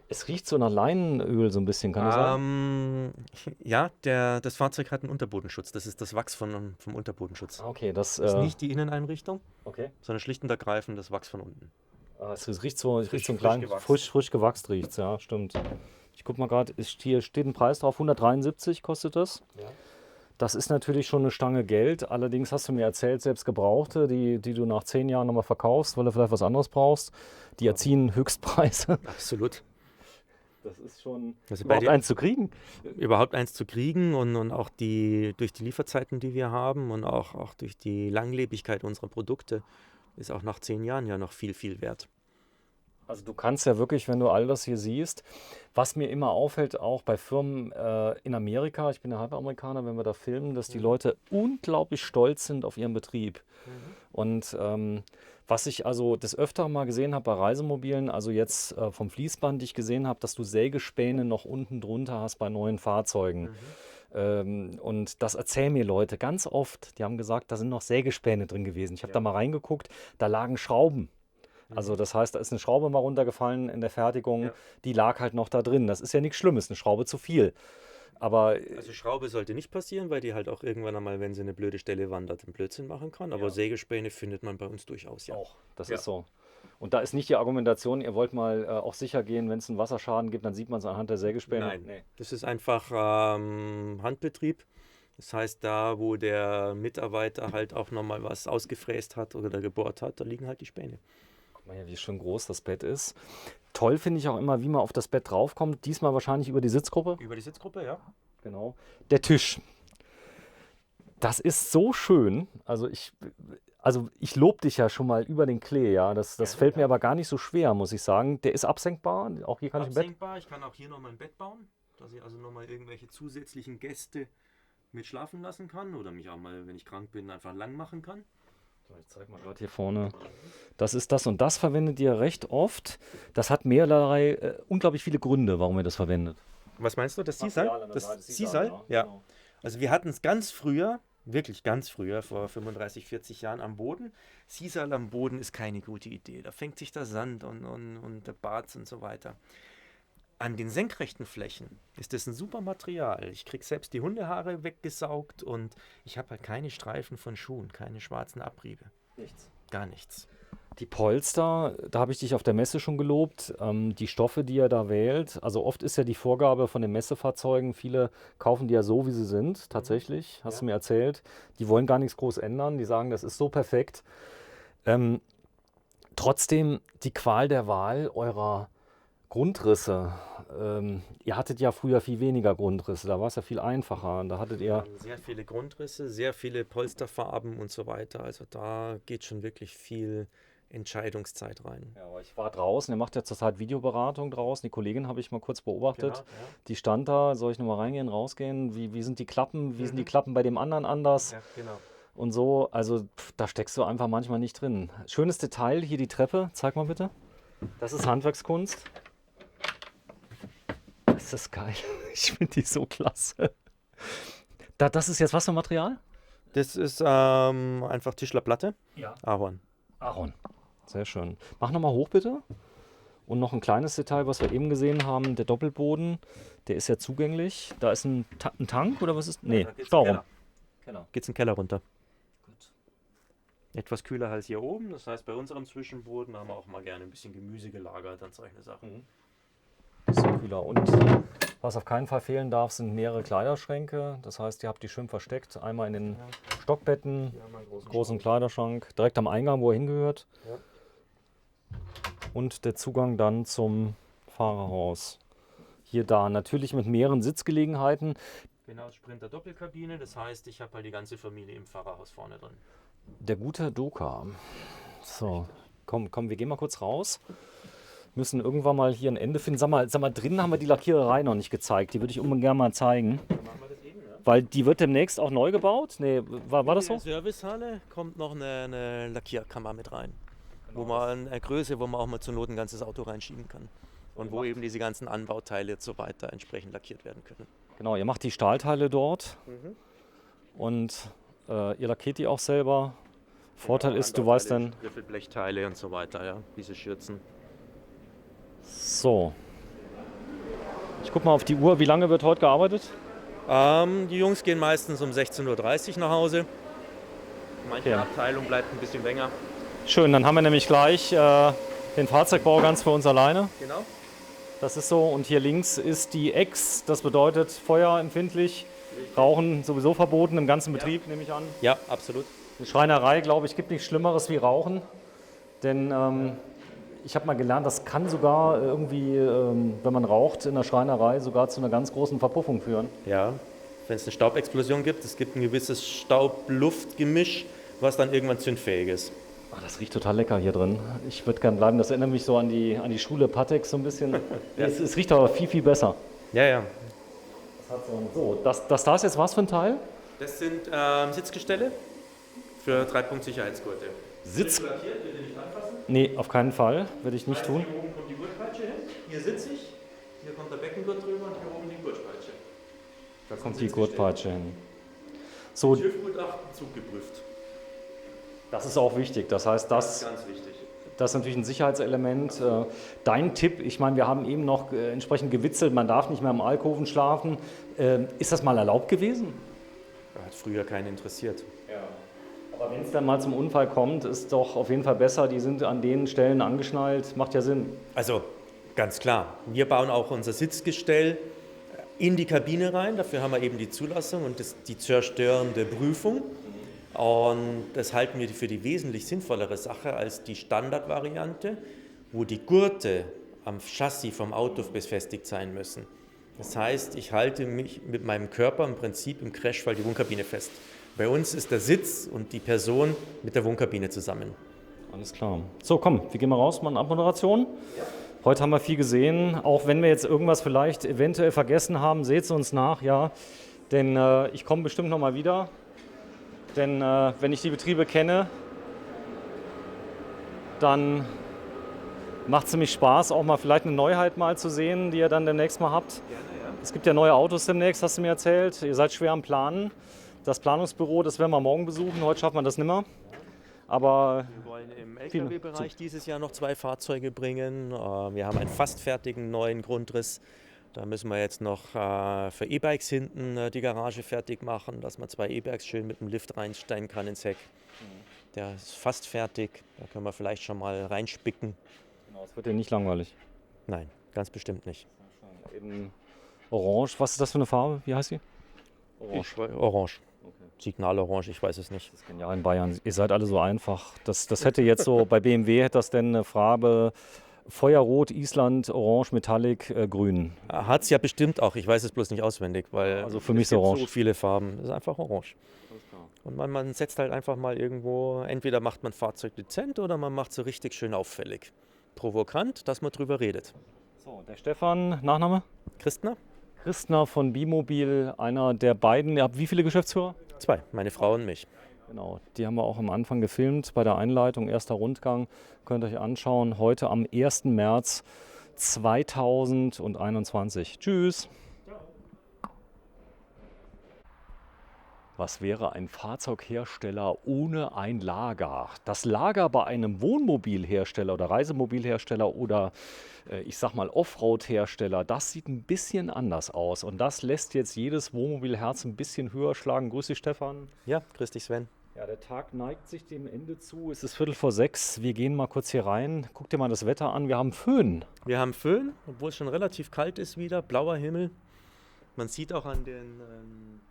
Es riecht so nach Leinenöl so ein bisschen, kann das sein? Ja, das Fahrzeug hat einen Unterbodenschutz. Das ist das Wachs vom Unterbodenschutz. Okay, das ist nicht die Inneneinrichtung, okay. sondern schlicht und ergreifend das Wachs von unten. Es riecht so ein klein, frisch gewachst riecht es, ja, stimmt. Ich guck mal gerade, hier steht ein Preis drauf, 173 kostet das. Ja. Das ist natürlich schon eine Stange Geld. Allerdings hast du mir erzählt, selbst Gebrauchte, die du nach 10 Jahren nochmal verkaufst, weil du vielleicht was anderes brauchst, die erziehen Höchstpreise. Absolut. Das ist schon also überhaupt eins zu kriegen. Überhaupt eins zu kriegen und auch durch die Lieferzeiten, die wir haben und auch durch die Langlebigkeit unserer Produkte ist auch nach 10 Jahren ja noch viel, viel wert. Also du kannst ja wirklich, wenn du all das hier siehst, was mir immer auffällt, auch bei Firmen in Amerika, ich bin ja Halbamerikaner, wenn wir da filmen, dass die Leute unglaublich stolz sind auf ihren Betrieb. Und was ich also des Öfteren mal gesehen habe bei Reisemobilen, also jetzt vom Fließband, die ich gesehen habe, dass du Sägespäne noch unten drunter hast bei neuen Fahrzeugen. Und das erzählen mir Leute ganz oft, die haben gesagt, da sind noch Sägespäne drin gewesen. Ich habe da mal reingeguckt, da lagen Schrauben. Also das heißt, da ist eine Schraube mal runtergefallen in der Fertigung, die lag halt noch da drin. Das ist ja nichts Schlimmes, eine Schraube zu viel. Aber also Schraube sollte nicht passieren, weil die halt auch irgendwann einmal, wenn sie eine blöde Stelle wandert, einen Blödsinn machen kann. Aber Sägespäne findet man bei uns durchaus, ja. Auch, das ist so. Und da ist nicht die Argumentation, ihr wollt mal auch sicher gehen, wenn es einen Wasserschaden gibt, dann sieht man es anhand der Sägespäne. Nein, das ist einfach Handbetrieb. Das heißt, da wo der Mitarbeiter halt auch nochmal was ausgefräst hat oder gebohrt hat, da liegen halt die Späne. Wie schön groß das Bett ist. Toll finde ich auch immer, wie man auf das Bett draufkommt. Diesmal wahrscheinlich über die Sitzgruppe. Über die Sitzgruppe, ja. Genau. Der Tisch. Das ist so schön. Also ich lobe dich ja schon mal über den Klee, ja. Das fällt mir aber gar nicht so schwer, muss ich sagen. Der ist absenkbar. Auch hier kann ich ein Bett. Absenkbar. Ich kann auch hier nochmal ein Bett bauen, dass ich also nochmal irgendwelche zusätzlichen Gäste mit schlafen lassen kann oder mich auch mal, wenn ich krank bin, einfach lang machen kann. Ich zeige mal gerade hier vorne. Das ist das und das verwendet ihr recht oft. Das hat mehrerlei, unglaublich viele Gründe, warum ihr das verwendet. Was meinst du? Das Sisal? Das Sisal? Ja. Genau. Also wir hatten es ganz früher, wirklich ganz früher, vor 35, 40 Jahren am Boden. Sisal am Boden ist keine gute Idee. Da fängt sich der Sand und der Barz und so weiter. An den senkrechten Flächen ist das ein super Material. Ich kriege selbst die Hundehaare weggesaugt und ich habe halt keine Streifen von Schuhen, keine schwarzen Abriebe. Nichts. Gar nichts. Die Polster, da habe ich dich auf der Messe schon gelobt. Die Stoffe, die ihr da wählt, also oft ist ja die Vorgabe von den Messefahrzeugen, viele kaufen die ja so, wie sie sind, tatsächlich, hast du mir erzählt. Die wollen gar nichts groß ändern, die sagen, das ist so perfekt. Trotzdem die Qual der Wahl eurer Grundrisse. Ihr hattet ja früher viel weniger Grundrisse, da war es ja viel einfacher. Da hattet ihr Sehr viele Grundrisse, sehr viele Polsterfarben und so weiter. Also da geht schon wirklich viel Entscheidungszeit rein. Ja, aber ich war draußen, ihr macht ja zurzeit Videoberatung draußen. Die Kollegin habe ich mal kurz beobachtet. Genau, ja. Die stand da, soll ich nochmal reingehen, rausgehen? Wie sind die Klappen? Wie sind die Klappen bei dem anderen anders? Ja, genau. Und so, also da steckst du einfach manchmal nicht drin. Schönes Detail, hier die Treppe, zeig mal bitte. Das ist Handwerkskunst. Das ist geil. Ich finde die so klasse. Das ist jetzt was für Material? Das ist einfach Tischlerplatte. Ja. Ahorn. Ahorn. Sehr schön. Mach nochmal hoch bitte. Und noch ein kleines Detail, was wir eben gesehen haben, der Doppelboden, der ist ja zugänglich. Da ist ein Tank oder was ist? Nee, da geht's Stauraum. Keller. Geht's in den Keller runter. Gut. Etwas kühler als hier oben. Das heißt, bei unserem Zwischenboden haben wir auch mal gerne ein bisschen Gemüse gelagert und solche Sachen. Bisschen kühler. Und was auf keinen Fall fehlen darf, sind mehrere Kleiderschränke. Das heißt, ihr habt die schön versteckt. Einmal in den Stockbetten, großen Kleiderschrank, direkt am Eingang, wo er hingehört. Ja. Und der Zugang dann zum Fahrerhaus. Hier da, natürlich mit mehreren Sitzgelegenheiten. Genau, Sprinter Doppelkabine. Das heißt, ich habe halt die ganze Familie im Fahrerhaus vorne drin. Der gute Doka. So, komm, wir gehen mal kurz raus. Müssen irgendwann mal hier ein Ende finden. Sag mal, drinnen haben wir die Lackiererei noch nicht gezeigt. Die würde ich unbedingt gerne mal zeigen. Dann machen wir das eben, ja. Weil die wird demnächst auch neu gebaut. Nee, war das so? In der Servicehalle kommt noch eine Lackierkammer mit rein. Wo man eine Größe, wo man auch mal zur Not ein ganzes Auto reinschieben kann. Und wo eben diese ganzen Anbauteile und so weiter entsprechend lackiert werden können. Genau, ihr macht die Stahlteile dort. Und ihr lackiert die auch selber. Vorteil ist, du weißt dann... Würfelblechteile und so weiter, ja. Diese Schürzen. So. Ich guck mal auf die Uhr. Wie lange wird heute gearbeitet? Die Jungs gehen meistens um 16:30 Uhr nach Hause. Manche Okay. Abteilung bleibt ein bisschen länger. Schön, dann haben wir nämlich gleich den Fahrzeugbau ganz für uns alleine. Genau. Das ist so. Und hier links ist die Ex. Das bedeutet feuerempfindlich. Rauchen sowieso verboten im ganzen Betrieb, nehme ich an. Ja, absolut. Eine Schreinerei, glaube ich, gibt nichts Schlimmeres wie Rauchen. Denn ich habe mal gelernt, das kann sogar irgendwie, wenn man raucht in der Schreinerei, sogar zu einer ganz großen Verpuffung führen. Ja, wenn es eine Staubexplosion gibt, es gibt ein gewisses Staub-Luft-Gemisch, was dann irgendwann zündfähig ist. Ach, das riecht total lecker hier drin. Ich würde gern bleiben. Das erinnert mich so an die Schule Patex so ein bisschen. Es riecht aber viel, viel besser. Ja, ja. So, das da ist jetzt was für ein Teil? Das sind Sitzgestelle für 3-Punkt-Sicherheitsgurte. Sitz? Lackiert, bitte nicht anfassen. Nee, auf keinen Fall. Würde ich nicht tun. Hier oben kommt die Gurtpeitsche hin, hier sitze ich, hier kommt der Beckengurt drüber und hier oben die Gurtpeitsche. Da kommt die Gurtpeitsche hin. So, TÜV-Gutachten zugeprüft. das ist auch wichtig. Das heißt, Das ist ganz wichtig. das ist natürlich ein Sicherheitselement. Dein Tipp, ich meine, wir haben eben noch entsprechend gewitzelt, man darf nicht mehr im Alkoven schlafen. Ist das mal erlaubt gewesen? Hat früher keinen interessiert. Aber wenn es dann mal zum Unfall kommt, ist doch auf jeden Fall besser, die sind an den Stellen angeschnallt, macht ja Sinn. Also ganz klar, wir bauen auch unser Sitzgestell in die Kabine rein, dafür haben wir eben die Zulassung und die zerstörende Prüfung. Und das halten wir für die wesentlich sinnvollere Sache als die Standardvariante, wo die Gurte am Chassis vom Auto befestigt sein müssen. Das heißt, ich halte mich mit meinem Körper im Prinzip im Crashfall die Wohnkabine fest. Bei uns ist der Sitz und die Person mit der Wohnkabine zusammen. Alles klar. So, komm, wir gehen mal raus, mal eine Abmoderation. Heute haben wir viel gesehen, auch wenn wir jetzt irgendwas vielleicht eventuell vergessen haben, seht es uns nach, ja. Denn ich komme bestimmt noch mal wieder. Denn wenn ich die Betriebe kenne, dann macht es nämlich Spaß, auch mal vielleicht eine Neuheit mal zu sehen, die ihr dann demnächst mal habt. Es gibt ja neue Autos demnächst, hast du mir erzählt. Ihr seid schwer am Planen. Das Planungsbüro, das werden wir morgen besuchen. Heute schafft man das nicht mehr. Aber Wir wollen im LKW-Bereich dieses Jahr noch 2 Fahrzeuge bringen. Wir haben einen fast fertigen neuen Grundriss. Da müssen wir jetzt noch für E-Bikes hinten die Garage fertig machen, dass man 2 E-Bikes schön mit dem Lift reinsteigen kann ins Heck. Der ist fast fertig. Da können wir vielleicht schon mal reinspicken. genau, es wird ja nicht langweilig. Nein, ganz bestimmt nicht. Eben orange, was ist das für eine Farbe? Wie heißt sie? Orange. Signalorange, ich weiß es nicht. Das ist genial in Bayern. Ihr seid alle so einfach. Das hätte jetzt so, bei BMW hätte das denn eine Farbe Feuerrot, Island, Orange, Metallic, Grün. Hat es ja bestimmt auch, ich weiß es bloß nicht auswendig, weil Also für mich es ist gibt orange. so viele Farben. Das ist einfach orange. Und man setzt halt einfach mal irgendwo, entweder macht man Fahrzeug dezent oder man macht so richtig schön auffällig. Provokant, dass man drüber redet. So, der Stefan, Nachname? Christner? Christner von Bimobil, einer der beiden. Ihr habt wie viele Geschäftsführer? 2, meine Frau und mich. Genau, die haben wir auch am Anfang gefilmt bei der Einleitung, erster Rundgang. Könnt ihr euch anschauen, heute am 1. März 2021. Tschüss. Was wäre ein Fahrzeughersteller ohne ein Lager? Das Lager bei einem Wohnmobilhersteller oder Reisemobilhersteller oder ich sag mal Offroad-Hersteller, das sieht ein bisschen anders aus. Und das lässt jetzt jedes Wohnmobilherz ein bisschen höher schlagen. Grüß dich, Stefan. Ja, grüß dich, Sven. Ja, der Tag neigt sich dem Ende zu. Es ist 5:45. Wir gehen mal kurz hier rein. Guck dir mal das Wetter an. Wir haben Föhn. Wir haben Föhn, obwohl es schon relativ kalt ist wieder, blauer Himmel. Man sieht auch an den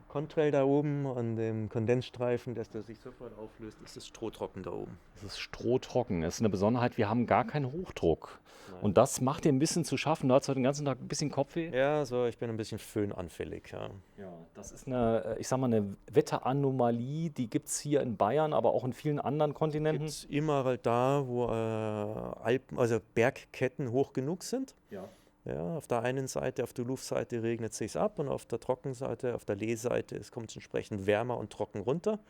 Contrail da oben, an dem Kondensstreifen, dass der sich sofort auflöst, ist es strohtrocken da oben. Es ist strohtrocken. Es ist eine Besonderheit, wir haben gar keinen Hochdruck. Nein. Und das macht dir ein bisschen zu schaffen. Du hast heute den ganzen Tag ein bisschen Kopfweh. Ja, so, ich bin ein bisschen föhnanfällig. Ja. Ja, das ist eine, ich sag mal, eine Wetteranomalie, die gibt es hier in Bayern, aber auch in vielen anderen Kontinenten. Gibt's immer halt da, wo also Bergketten hoch genug sind. Ja. Ja, auf der einen Seite, auf der Luftseite regnet es sich ab und auf der Trockenseite, auf der Lehseite, kommt es entsprechend wärmer und trocken runter.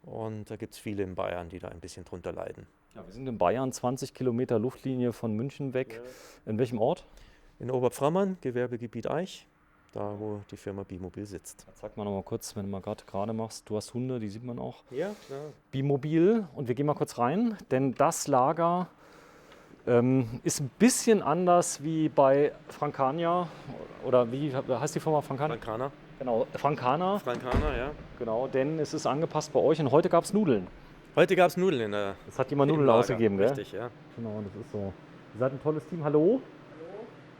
Und da gibt es viele in Bayern, die da ein bisschen drunter leiden. Ja, wir sind in Bayern, 20 Kilometer Luftlinie von München weg. In welchem Ort? In Oberpframmern, Gewerbegebiet Eich, da wo die Firma Bimobil sitzt. Zeig mal noch mal kurz, wenn du mal gerade machst. Du hast Hunde, die sieht man auch. Ja, klar. Bimobil. Und wir gehen mal kurz rein, denn das Lager ist ein bisschen anders wie bei Francania. Oder wie heißt die Firma Francania? Frankana. Genau, Francana. Frankana, ja. Genau, denn es ist angepasst bei euch und heute gab es Nudeln. Heute gab es Nudeln in der. Es hat jemand im Nudeln Lager. ausgegeben, gell? Richtig, ja. Genau, das ist so. Ihr seid ein tolles Team. Hallo? Hallo.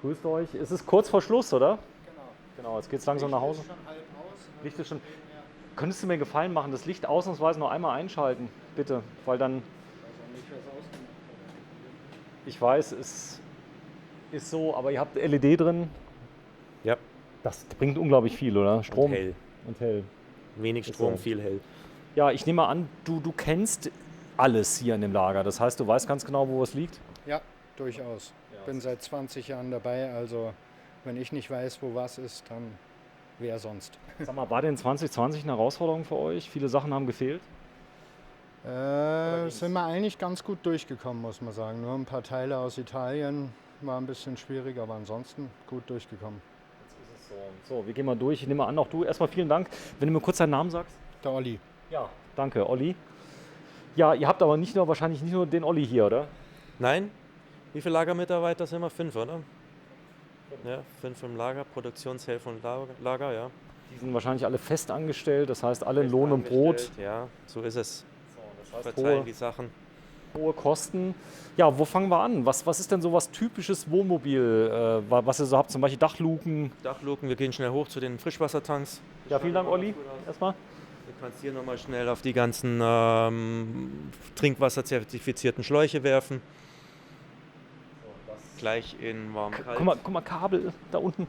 Grüßt euch. Es ist kurz vor Schluss, oder? Genau, jetzt geht es langsam nach Hause. Licht ist schon. Könntest du mir einen Gefallen machen, das Licht ausnahmsweise noch einmal einschalten, bitte? Weil dann. Ich weiß, es ist so, aber ihr habt LED drin. Ja. Das bringt unglaublich viel, oder? Strom Und hell. und hell. Wenig Ist Strom, so. viel hell. Ja, ich nehme an, du kennst alles hier in dem Lager. Das heißt, du weißt ganz genau, wo es liegt? Ja, durchaus. Bin seit 20 Jahren dabei, also wenn ich nicht weiß, wo was ist, dann wer sonst. Sag mal, war denn 2020 eine Herausforderung für euch? Viele Sachen haben gefehlt? Sind wir eigentlich ganz gut durchgekommen, muss man sagen. Nur ein paar Teile aus Italien war ein bisschen schwierig, aber ansonsten gut durchgekommen. Jetzt ist es so. So, wir gehen mal durch. Ich nehme an, auch du. Erstmal vielen Dank. Wenn du mir kurz deinen Namen sagst. Der Olli. Ja, danke, Olli. Ja, ihr habt aber wahrscheinlich nicht nur den Olli hier, oder? Nein? Wie viele Lagermitarbeiter sind wir? 5, oder? Ja, 5 im Lager, Produktionshelfer und Lager, ja. Die sind wahrscheinlich alle fest angestellt, das heißt alle in Lohn und Brot. Angestellt, ja, so ist es. Das heißt, Verteilen die Sachen. hohe Kosten. Ja, wo fangen wir an? Was ist denn so was typisches Wohnmobil, was ihr so habt? Zum Beispiel Dachluken. Dachluken, wir gehen schnell hoch zu den Frischwassertanks. Ja, vielen Dank, Olli. Erstmal. Du kannst hier nochmal schnell auf die ganzen trinkwasserzertifizierten Schläuche werfen. Gleich in warm-kalt. Guck mal, Kabel da unten.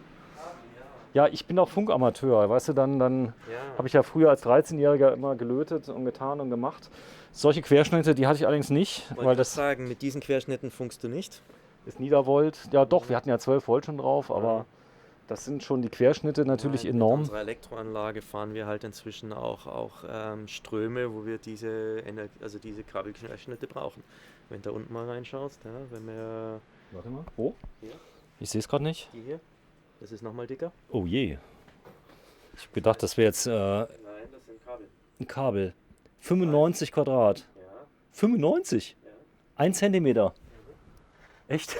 Ja, ich bin auch Funkamateur, weißt du, dann Ja. habe ich ja früher als 13-Jähriger immer gelötet und getan und gemacht. Solche Querschnitte, die hatte ich allerdings nicht, Wollte weil ich das sagen, mit diesen Querschnitten funkst du nicht. ist Niedervolt. Ja doch, wir hatten ja 12 Volt schon drauf, aber das sind schon die Querschnitte natürlich Nein, enorm. Mit unserer Elektroanlage fahren wir halt inzwischen auch Ströme, wo wir diese Kabelquerschnitte brauchen. Wenn du da unten mal reinschaust, ja, wenn wir Warte mal, wo? Hier. Ich sehe es gerade nicht. die hier, das ist nochmal dicker. Oh je. Ich habe gedacht, das wäre jetzt Nein, das sind Kabel. ein Kabel. 95 Quadrat. Ja. 95? Ja. 1 Zentimeter. Echt?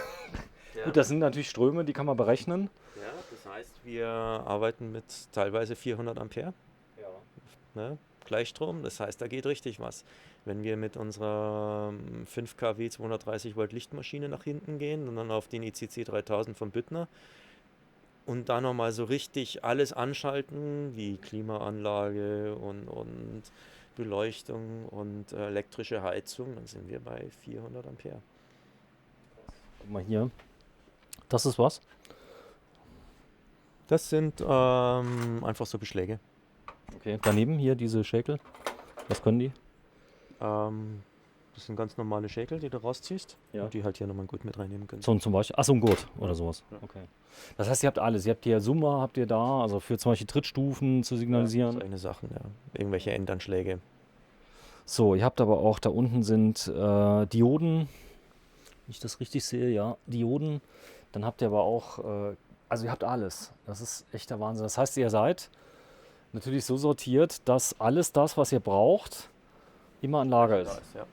Ja. Gut, das sind natürlich Ströme, die kann man berechnen. Ja, das heißt, wir arbeiten mit teilweise 400 Ampere. Ne? Gleichstrom, das heißt, da geht richtig was. Wenn wir mit unserer 5 kW 230 Volt Lichtmaschine nach hinten gehen und dann auf den ICC 3000 von Büttner und dann nochmal so richtig alles anschalten, wie Klimaanlage und Beleuchtung und elektrische Heizung, dann sind wir bei 400 Ampere. Guck mal hier. Das ist was? Das sind einfach so Beschläge. Okay. Daneben hier diese Schäkel. Was können die? Das sind ganz normale Schäkel, die du rausziehst Ja. und die halt hier nochmal gut mit reinnehmen können. So zum Beispiel. Achso, ein Gurt oder sowas. Ja. Okay. Das heißt, ihr habt alles. Ihr habt hier Summer, habt ihr da, also für zum Beispiel Trittstufen zu signalisieren. Solche Sachen, ja. Irgendwelche Endanschläge. So, ihr habt aber auch, da unten sind Dioden. Wenn ich das richtig sehe, ja, Dioden. Dann habt ihr aber auch, also ihr habt alles. Das ist echt der Wahnsinn. Das heißt, ihr seid natürlich so sortiert, dass alles das, was ihr braucht, immer an Lager ist. Ja.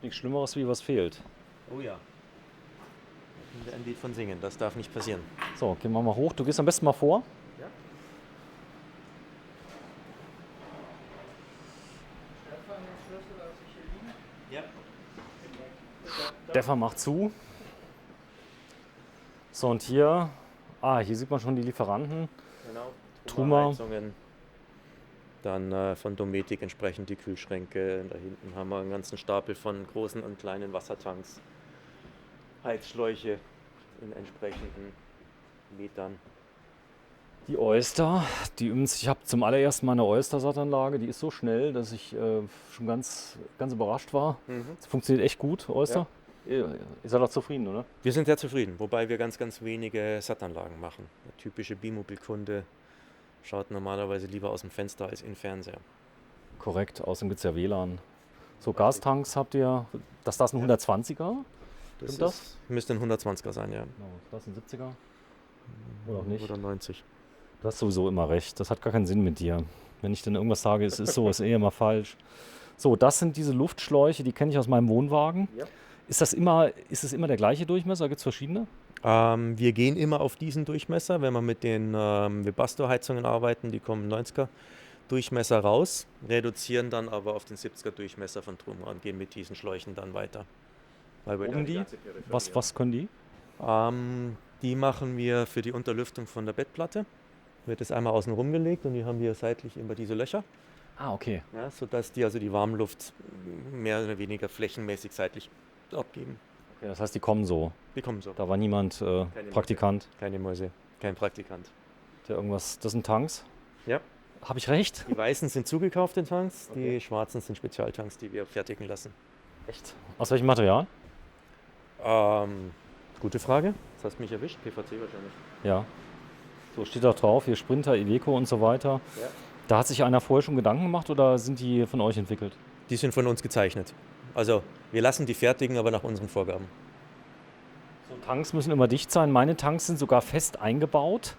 Nichts Schlimmeres, wie was fehlt. Oh ja. Da können wir ein Lied von singen, das darf nicht passieren. So, gehen wir mal hoch. Du gehst am besten mal vor. Ja. Ja. Stefan macht zu. So, und hier, hier sieht man schon die Lieferanten. Genau. Truma. Heizungen. Dann von Dometic entsprechend die Kühlschränke. Da hinten haben wir einen ganzen Stapel von großen und kleinen Wassertanks. Heizschläuche in entsprechenden Metern. Die Oyster, die übrigens, ich habe zum allerersten Mal eine Oyster-Sattanlage, die ist so schnell, dass ich schon ganz überrascht war. Es funktioniert echt gut, Oyster. Ihr seid auch zufrieden, oder? Wir sind sehr zufrieden, wobei wir ganz wenige Sattanlagen machen. Der typische Bimobil-Kunde schaut normalerweise lieber aus dem Fenster als in den Fernseher. Korrekt, außerdem gibt es ja WLAN. So, Gastanks habt ihr, das ist ein 120er? Stimmt das? Müsste ein 120er sein, ja. Genau, das ist ein 70er? Oder auch nicht? Oder 90. Du hast sowieso immer recht, das hat gar keinen Sinn mit dir. Wenn ich dann irgendwas sage, es ist so, ist eh immer falsch. So, das sind diese Luftschläuche, die kenne ich aus meinem Wohnwagen. Ja. Ist es immer der gleiche Durchmesser? Gibt es verschiedene? Wir gehen immer auf diesen Durchmesser, wenn wir mit den Webasto-Heizungen arbeiten, die kommen 90er Durchmesser raus, reduzieren dann aber auf den 70er Durchmesser von Truma und gehen mit diesen Schläuchen dann weiter. Weil wir Oben da die? ganze Peripherie Was können die? haben. Die machen wir für die Unterlüftung von der Bettplatte. Wird das einmal außen rum gelegt und die haben hier seitlich immer diese Löcher, Ah, okay. ja, sodass die also die Warmluft mehr oder weniger flächenmäßig seitlich abgeben. Okay, das heißt, die kommen so. Die kommen so. Da war niemand Praktikant, Keine Mäuse, kein Praktikant. der irgendwas. Das sind Tanks? Ja. Habe ich recht? Die weißen sind zugekaufte Tanks, Okay. die schwarzen sind Spezialtanks, die wir fertigen lassen. Echt? Aus welchem Material? Gute Frage. Das hast mich erwischt. PVC wahrscheinlich. Ja. So steht auch drauf, hier Sprinter, Iveco und so weiter. Ja. Da hat sich einer vorher schon Gedanken gemacht oder sind die von euch entwickelt? Die sind von uns gezeichnet. Also wir lassen die fertigen, aber nach unseren Vorgaben. So, Tanks müssen immer dicht sein. Meine Tanks sind sogar fest eingebaut.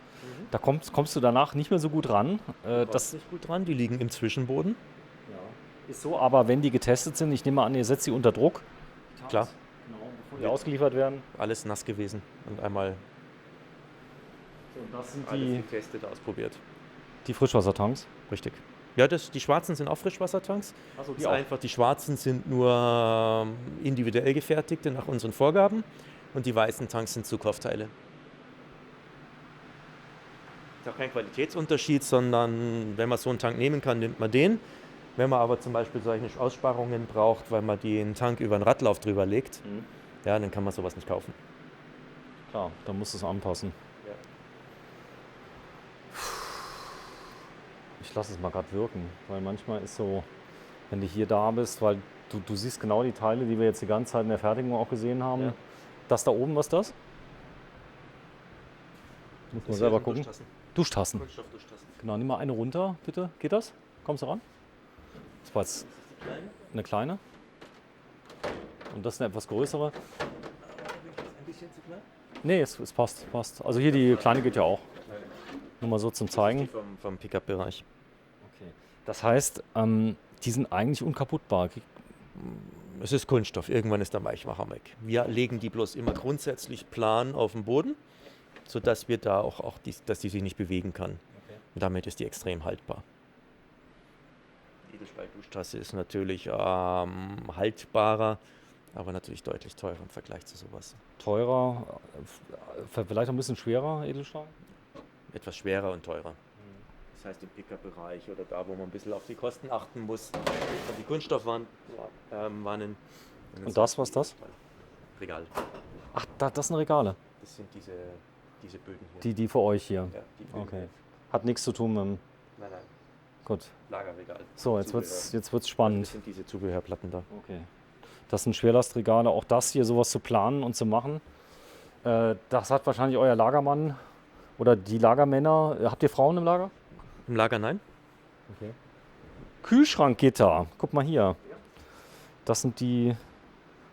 Da kommst du danach nicht mehr so gut ran. Das ist nicht gut dran. Die liegen im Zwischenboden. Ist so, aber wenn die getestet sind, ich nehme an, ihr setzt sie unter Druck. Klar. Genau, bevor die ausgeliefert werden. Alles nass gewesen und einmal So, das sind alles getestet, ausprobiert. die Frischwassertanks. Richtig. Ja, die schwarzen sind auch Frischwassertanks. Also Das ist einfach, die schwarzen sind nur individuell gefertigte nach unseren Vorgaben und die weißen Tanks sind Zukaufteile. Ist auch kein Qualitätsunterschied, sondern wenn man so einen Tank nehmen kann, nimmt man den. Wenn man aber zum Beispiel solche Aussparungen braucht, weil man den Tank über einen Radlauf drüber legt, ja, dann kann man sowas nicht kaufen. Klar, da musst du es anpassen. Ja. Ich lasse es mal gerade wirken, weil manchmal ist so, wenn du hier da bist, weil du siehst genau die Teile, die wir jetzt die ganze Zeit in der Fertigung auch gesehen haben. Ja. Das da oben, was ist das? Muss man selber gucken. Duschtassen. Kunststoffduschtassen. Genau, nimm mal eine runter, bitte. Geht das? Kommst du ran? Das war jetzt eine kleine. Und das ist eine etwas größere. Ein bisschen zu klein? Nee, es passt. Also hier die kleine geht ja auch. Nur mal so zum Zeigen. Vom Pickup-Bereich. Okay. Das heißt, die sind eigentlich unkaputtbar. Es ist Kunststoff, irgendwann ist der Weichmacher weg. Wir legen die bloß immer grundsätzlich plan auf den Boden, sodass wir da dass die sich nicht bewegen kann. Okay. Und damit ist die extrem haltbar. Die Edelstahl-Duschtasse ist natürlich haltbarer, aber natürlich deutlich teurer im Vergleich zu sowas. Teurer, vielleicht auch ein bisschen schwerer, Edelstahl? Etwas schwerer und teurer. Das heißt im Pickup-Bereich oder da, wo man ein bisschen auf die Kosten achten muss, und die Kunststoffwannen. Und das, was ist das? Regal. Ach, das sind Regale. Das sind diese Böden hier. Die für euch hier. Ja, die Böden. Okay. Hat nichts zu tun mit dem. Nein. Gut. Lagerregal. So, jetzt wird's spannend. Das sind diese Zubehörplatten da. Okay. Das sind Schwerlastregale. Auch das hier, sowas zu planen und zu machen. Das hat wahrscheinlich euer Lagermann oder die Lagermänner. Habt ihr Frauen im Lager? Im Lager nein. Okay. Kühlschrankgitter. Guck mal hier. Das sind die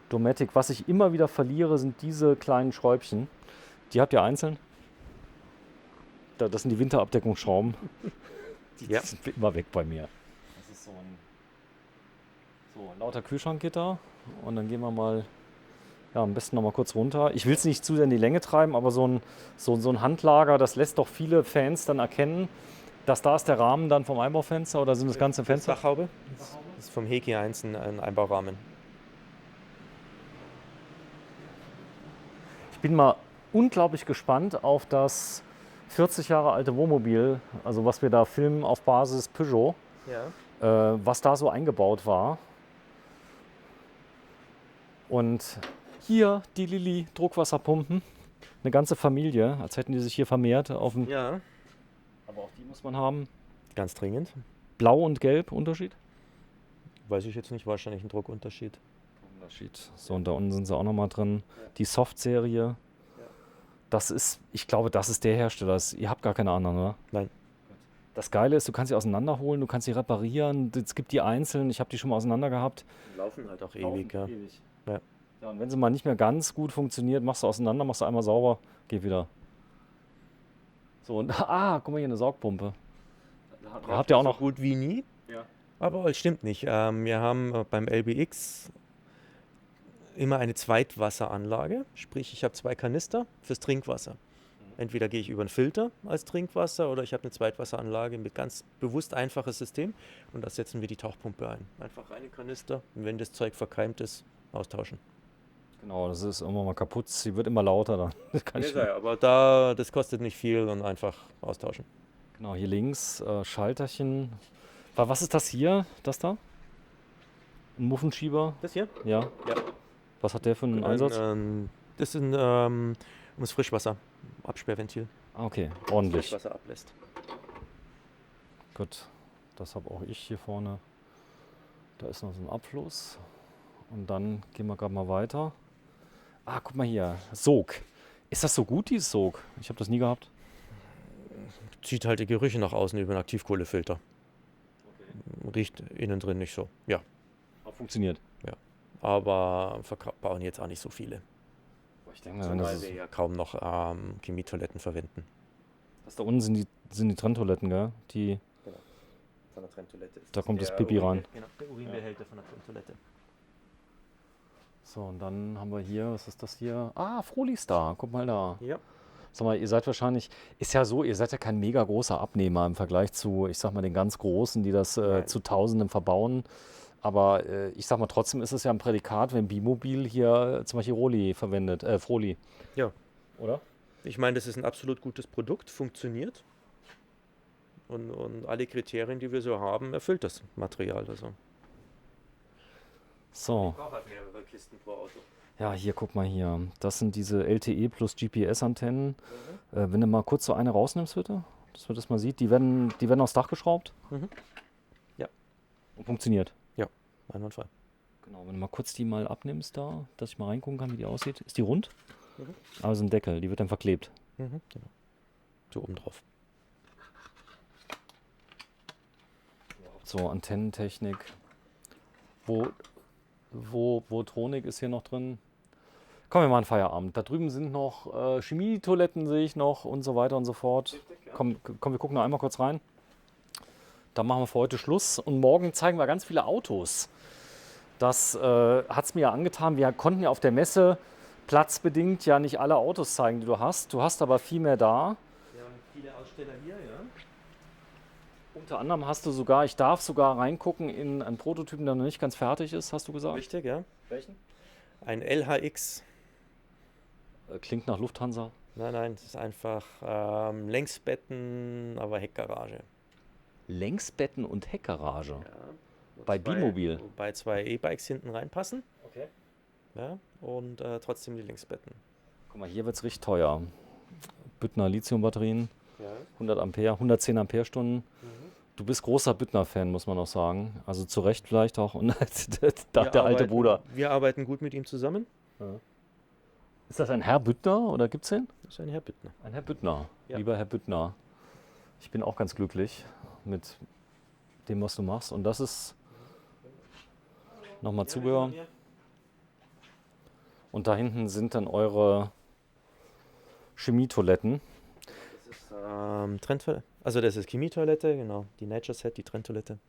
Dometic. Was ich immer wieder verliere, sind diese kleinen Schräubchen. Die habt ihr einzeln? Das sind die Winterabdeckungsschrauben. Die sind immer weg bei mir. Das ist so lauter Kühlschrankgitter. Und dann gehen wir mal, ja, am besten noch mal kurz runter. Ich will es nicht zu sehr in die Länge treiben, aber so ein Handlager, das lässt doch viele Fans dann erkennen, dass da ist der Rahmen dann vom Einbaufenster oder sind das ganze Fenster? Dachhaube. Das ist vom Heki 1 ein Einbaurahmen. Ich bin mal unglaublich gespannt auf das 40 Jahre alte Wohnmobil, also was wir da filmen auf Basis Peugeot, was da so eingebaut war. Und hier die Lilly Druckwasserpumpen, eine ganze Familie, als hätten die sich hier vermehrt auf dem. Ja. Aber auch die muss man haben. Ganz dringend. Blau und Gelb, Unterschied? Weiß ich jetzt nicht, wahrscheinlich ein Druckunterschied. So, und da unten sind sie auch nochmal drin. Die Soft-Serie. Das ist, ich glaube, das ist der Hersteller. Ihr habt gar keine anderen, oder? Nein. Das Geile ist, du kannst sie auseinanderholen, du kannst sie reparieren. Es gibt die einzeln, ich habe die schon mal auseinander gehabt. Die laufen halt auch ewig, ja. Ja. Ja, und wenn sie mal nicht mehr ganz gut funktioniert, machst du auseinander, machst du einmal sauber, geht wieder. So, und guck mal hier, eine Saugpumpe. Habt ihr auch noch? So gut wie nie. Ja. Aber es stimmt nicht. Wir haben beim LBX immer eine Zweitwasseranlage. Sprich, ich habe 2 Kanister fürs Trinkwasser. Entweder gehe ich über einen Filter als Trinkwasser oder ich habe eine Zweitwasseranlage mit ganz bewusst einfaches System. Und da setzen wir die Tauchpumpe ein. Einfach rein in den Kanister und wenn das Zeug verkeimt ist, austauschen. Genau, das ist irgendwann mal kaputt. Sie wird immer lauter dann. Das kann ich Aber das kostet nicht viel und einfach austauschen. Genau, hier links Schalterchen. Was ist das hier? Das da? Ein Muffenschieber? Das hier? Ja. Ja. Was hat der für einen Einsatz? Das ist um das Frischwasser-Absperrventil. Ah, okay, ordentlich. Frischwasser ablässt. Gut, das habe auch ich hier vorne. Da ist noch so ein Abfluss. Und dann gehen wir gerade mal weiter. Ah, guck mal hier, Sog. Ist das so gut, dieses Sog? Ich habe das nie gehabt. Zieht halt die Gerüche nach außen über einen Aktivkohlefilter. Okay. Riecht innen drin nicht so, ja. Aber funktioniert. Ja. Aber bauen jetzt auch nicht so viele. Ich denke, Zumal wir ja kaum noch Chemietoiletten verwenden. Das da unten sind die Trenntoiletten, gell? Die, genau. Von der Trenntoilette. Da kommt das Pipi rein. Genau, der Urinbehälter von der Trenntoilette. So, und dann haben wir hier, was ist das hier? Ah, Frolistar, guck mal da. Ja. Sag mal, ihr seid wahrscheinlich, ist ja so, ihr seid ja kein mega großer Abnehmer im Vergleich zu, ich sag mal, den ganz Großen, die das zu Tausenden verbauen. Aber ich sag mal, trotzdem ist es ja ein Prädikat, wenn Bimobil hier zum Beispiel Froli. Ja. Oder? Ich meine, das ist ein absolut gutes Produkt, funktioniert. Und alle Kriterien, die wir so haben, erfüllt das Material. Also. So. Ich brauche halt mehrere Kisten pro Auto. Ja, hier, guck mal hier. Das sind diese LTE plus GPS-Antennen. Wenn du mal kurz so eine rausnimmst, bitte, dass man das mal sieht. Die werden aufs Dach geschraubt. Mhm. Ja. Und funktioniert. Ja, einwandfrei. Genau, wenn du mal kurz die mal abnimmst da, dass ich mal reingucken kann, wie die aussieht. Ist die rund? Mhm. Aber so ein Deckel, die wird dann verklebt. Mhm, genau. So oben drauf. So, Antennentechnik. Votronik ist hier noch drin. Kommen wir mal an Feierabend. Da drüben sind noch Chemietoiletten, sehe ich noch und so weiter und so fort. Komm, wir gucken noch einmal kurz rein. Dann machen wir für heute Schluss und morgen zeigen wir ganz viele Autos. Das hat es mir ja angetan. Wir konnten ja auf der Messe platzbedingt ja nicht alle Autos zeigen, die du hast. Du hast aber viel mehr da. Wir haben viele Aussteller hier, ja. Unter anderem hast du sogar, ich darf sogar reingucken in einen Prototypen, der noch nicht ganz fertig ist, hast du gesagt? Richtig, ja. Welchen? Ein LHX. Klingt nach Lufthansa. Nein, das ist einfach Längsbetten, aber Heckgarage. Längsbetten und Heckgarage. Ja, Bei Bimobil. Bei 2 E-Bikes hinten reinpassen. Okay. Ja, und trotzdem die Längsbetten. Guck mal, hier wird es richtig teuer. Büttner Lithiumbatterien, Ja. 100 Ampere, 110 Ampere-Stunden. Du bist großer Büttner-Fan, muss man auch sagen. Also zu Recht vielleicht auch. Und der alte Bruder. Wir arbeiten gut mit ihm zusammen. Ist das ein Herr Büttner oder gibt's den? Das ist ein Herr Büttner. Ein Herr Büttner. Ja. Lieber Herr Büttner. Ich bin auch ganz glücklich mit dem, was du machst. Und das ist nochmal Zubehör. Und da hinten sind dann eure Chemietoiletten. Das ist Trenntoilette. Also das ist Chemietoilette, genau. Die Nature's Head, die Trenntoilette.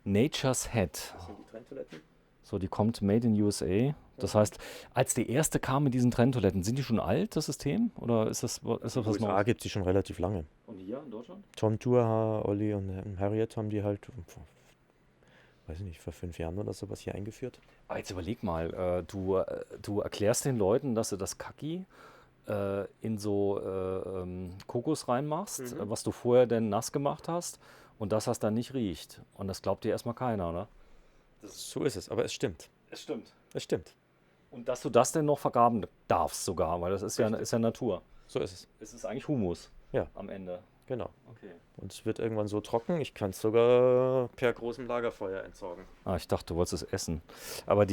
Nature's Head. Das sind die Trenntoiletten. So, die kommt made in USA. Das heißt, als die erste kam mit diesen Trenntoiletten, sind die schon alt, das System? Oder ist das was USA Neues? gibt es die schon relativ lange. Und hier in Deutschland? Tom Tour, Olli und Harriet haben die halt, weiß ich nicht, vor 5 Jahren oder sowas hier eingeführt. Aber jetzt überleg mal, du erklärst den Leuten, dass du das Kaki in so Kokos reinmachst, was du vorher denn nass gemacht hast und dass das dann nicht riecht. Und das glaubt dir erstmal keiner, oder? So ist es, aber es stimmt. Es stimmt. Es stimmt. Und dass du das denn noch vergraben darfst sogar, weil das ist ja Natur. So ist es. Es ist eigentlich Humus Ja. am Ende. Genau. Okay. Und es wird irgendwann so trocken, ich kann es sogar per großem Lagerfeuer entsorgen. Ah, ich dachte, du wolltest es essen. Aber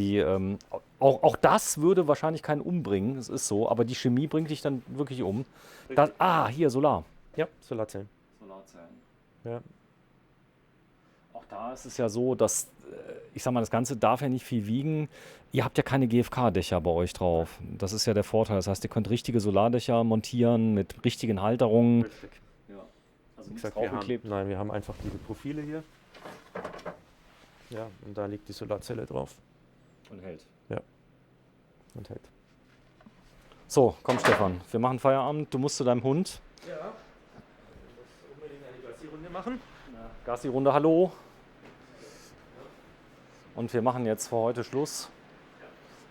auch das würde wahrscheinlich keinen umbringen, es ist so, aber die Chemie bringt dich dann wirklich um. Hier, Solar. Ja, Solarzellen. Solarzellen. Ja. Auch da ist es ja so, dass, ich sag mal, das Ganze darf ja nicht viel wiegen. Ihr habt ja keine GFK-Dächer bei euch drauf. Das ist ja der Vorteil. Das heißt, ihr könnt richtige Solardächer montieren mit richtigen Halterungen. Richtig. Ja. Also Wie nichts gesagt, draufgeklebt. wir haben einfach diese Profile hier. Ja, und da liegt die Solarzelle drauf Und hält. und hält. So, komm Stefan, wir machen Feierabend. Du musst zu deinem Hund. Ja, ich muss unbedingt eine Gassi-Runde machen. Gassi-Runde, hallo. Und wir machen jetzt für heute Schluss.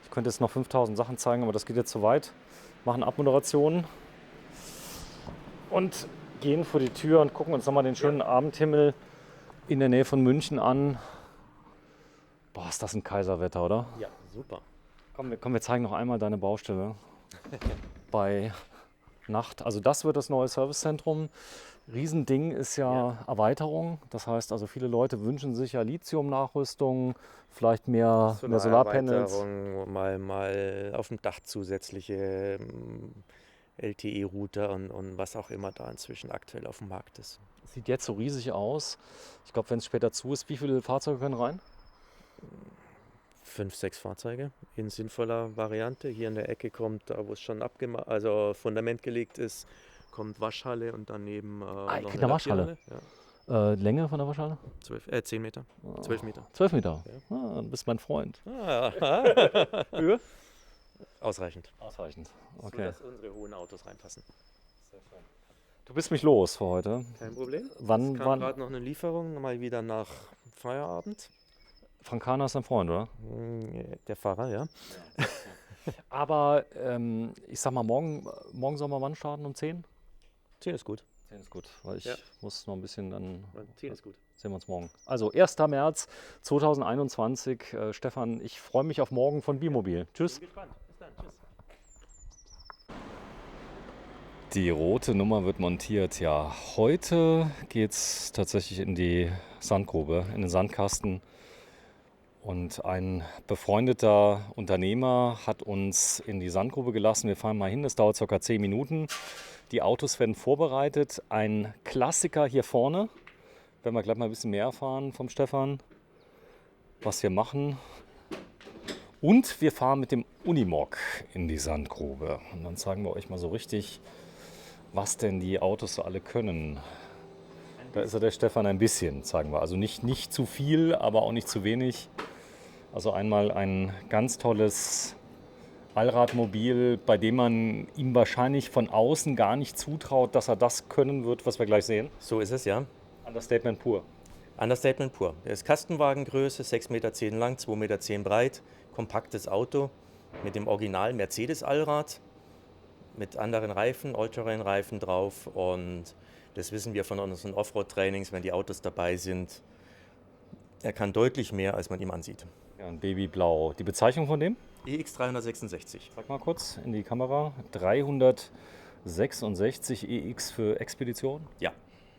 Ich könnte jetzt noch 5000 Sachen zeigen, aber das geht jetzt zu weit. Machen Abmoderationen und gehen vor die Tür und gucken uns nochmal den schönen Abendhimmel in der Nähe von München an. Boah, ist das ein Kaiserwetter, oder? Ja, super. Komm, wir zeigen noch einmal deine Baustelle bei Nacht. Also das wird das neue Servicezentrum. Riesending ist ja Erweiterung. Das heißt also, viele Leute wünschen sich ja Lithium-Nachrüstung, vielleicht mehr Solarpanels. Erweiterung, mal auf dem Dach zusätzliche LTE-Router und was auch immer da inzwischen aktuell auf dem Markt ist. Sieht jetzt so riesig aus. Ich glaube, wenn es später zu ist, wie viele Fahrzeuge können rein? 5, 6 Fahrzeuge in sinnvoller Variante. Hier in der Ecke kommt, da wo es schon Fundament gelegt ist, kommt Waschhalle und daneben noch eine eine Waschhalle. Ja, Länge von der Waschhalle? 10 Meter, 12 Meter. 12 Meter. Ah, du bist mein Freund. Höhe? Ausreichend. Ausreichend. So, Okay. dass unsere hohen Autos reinpassen. Du bist mich los für heute. Kein Problem. Wann? Es kam gerade noch eine Lieferung, mal wieder nach Feierabend. Frankana ist dein Freund, oder? Der Fahrer, ja. Aber ich sag mal, morgen soll man wann starten? Um 10? 10 ist gut. 10 ist gut, weil ich Ja. muss noch ein bisschen dann. 10 ist gut. Sehen wir uns morgen. Also 1. März 2021. Stefan, ich freue mich auf morgen von Bimobil. Tschüss. Bin gespannt. Bis dann. Tschüss. Die rote Nummer wird montiert. Ja, heute geht es tatsächlich in die Sandgrube, in den Sandkasten. Und ein befreundeter Unternehmer hat uns in die Sandgrube gelassen. Wir fahren mal hin, das dauert ca. 10 Minuten. Die Autos werden vorbereitet. Ein Klassiker hier vorne. Werden wir gleich mal ein bisschen mehr erfahren vom Stefan, was wir machen. Und wir fahren mit dem Unimog in die Sandgrube. Und dann zeigen wir euch mal so richtig was denn die Autos so alle können. Da ist ja der Stefan ein bisschen, sagen wir. Also nicht zu viel, aber auch nicht zu wenig. Also einmal ein ganz tolles Allradmobil, bei dem man ihm wahrscheinlich von außen gar nicht zutraut, dass er das können wird, was wir gleich sehen. So ist es, ja. Understatement pur. Understatement pur. Er ist Kastenwagengröße, 6,10 Meter lang, 2,10 Meter breit, kompaktes Auto mit dem Original Mercedes-Allrad, mit anderen Reifen, All-Terrain-Reifen drauf, und das wissen wir von unseren Offroad-Trainings, wenn die Autos dabei sind. Er kann deutlich mehr, als man ihm ansieht. Ja, ein Babyblau. Die Bezeichnung von dem? EX366. Sag mal kurz in die Kamera. 366 EX für Expedition? Ja.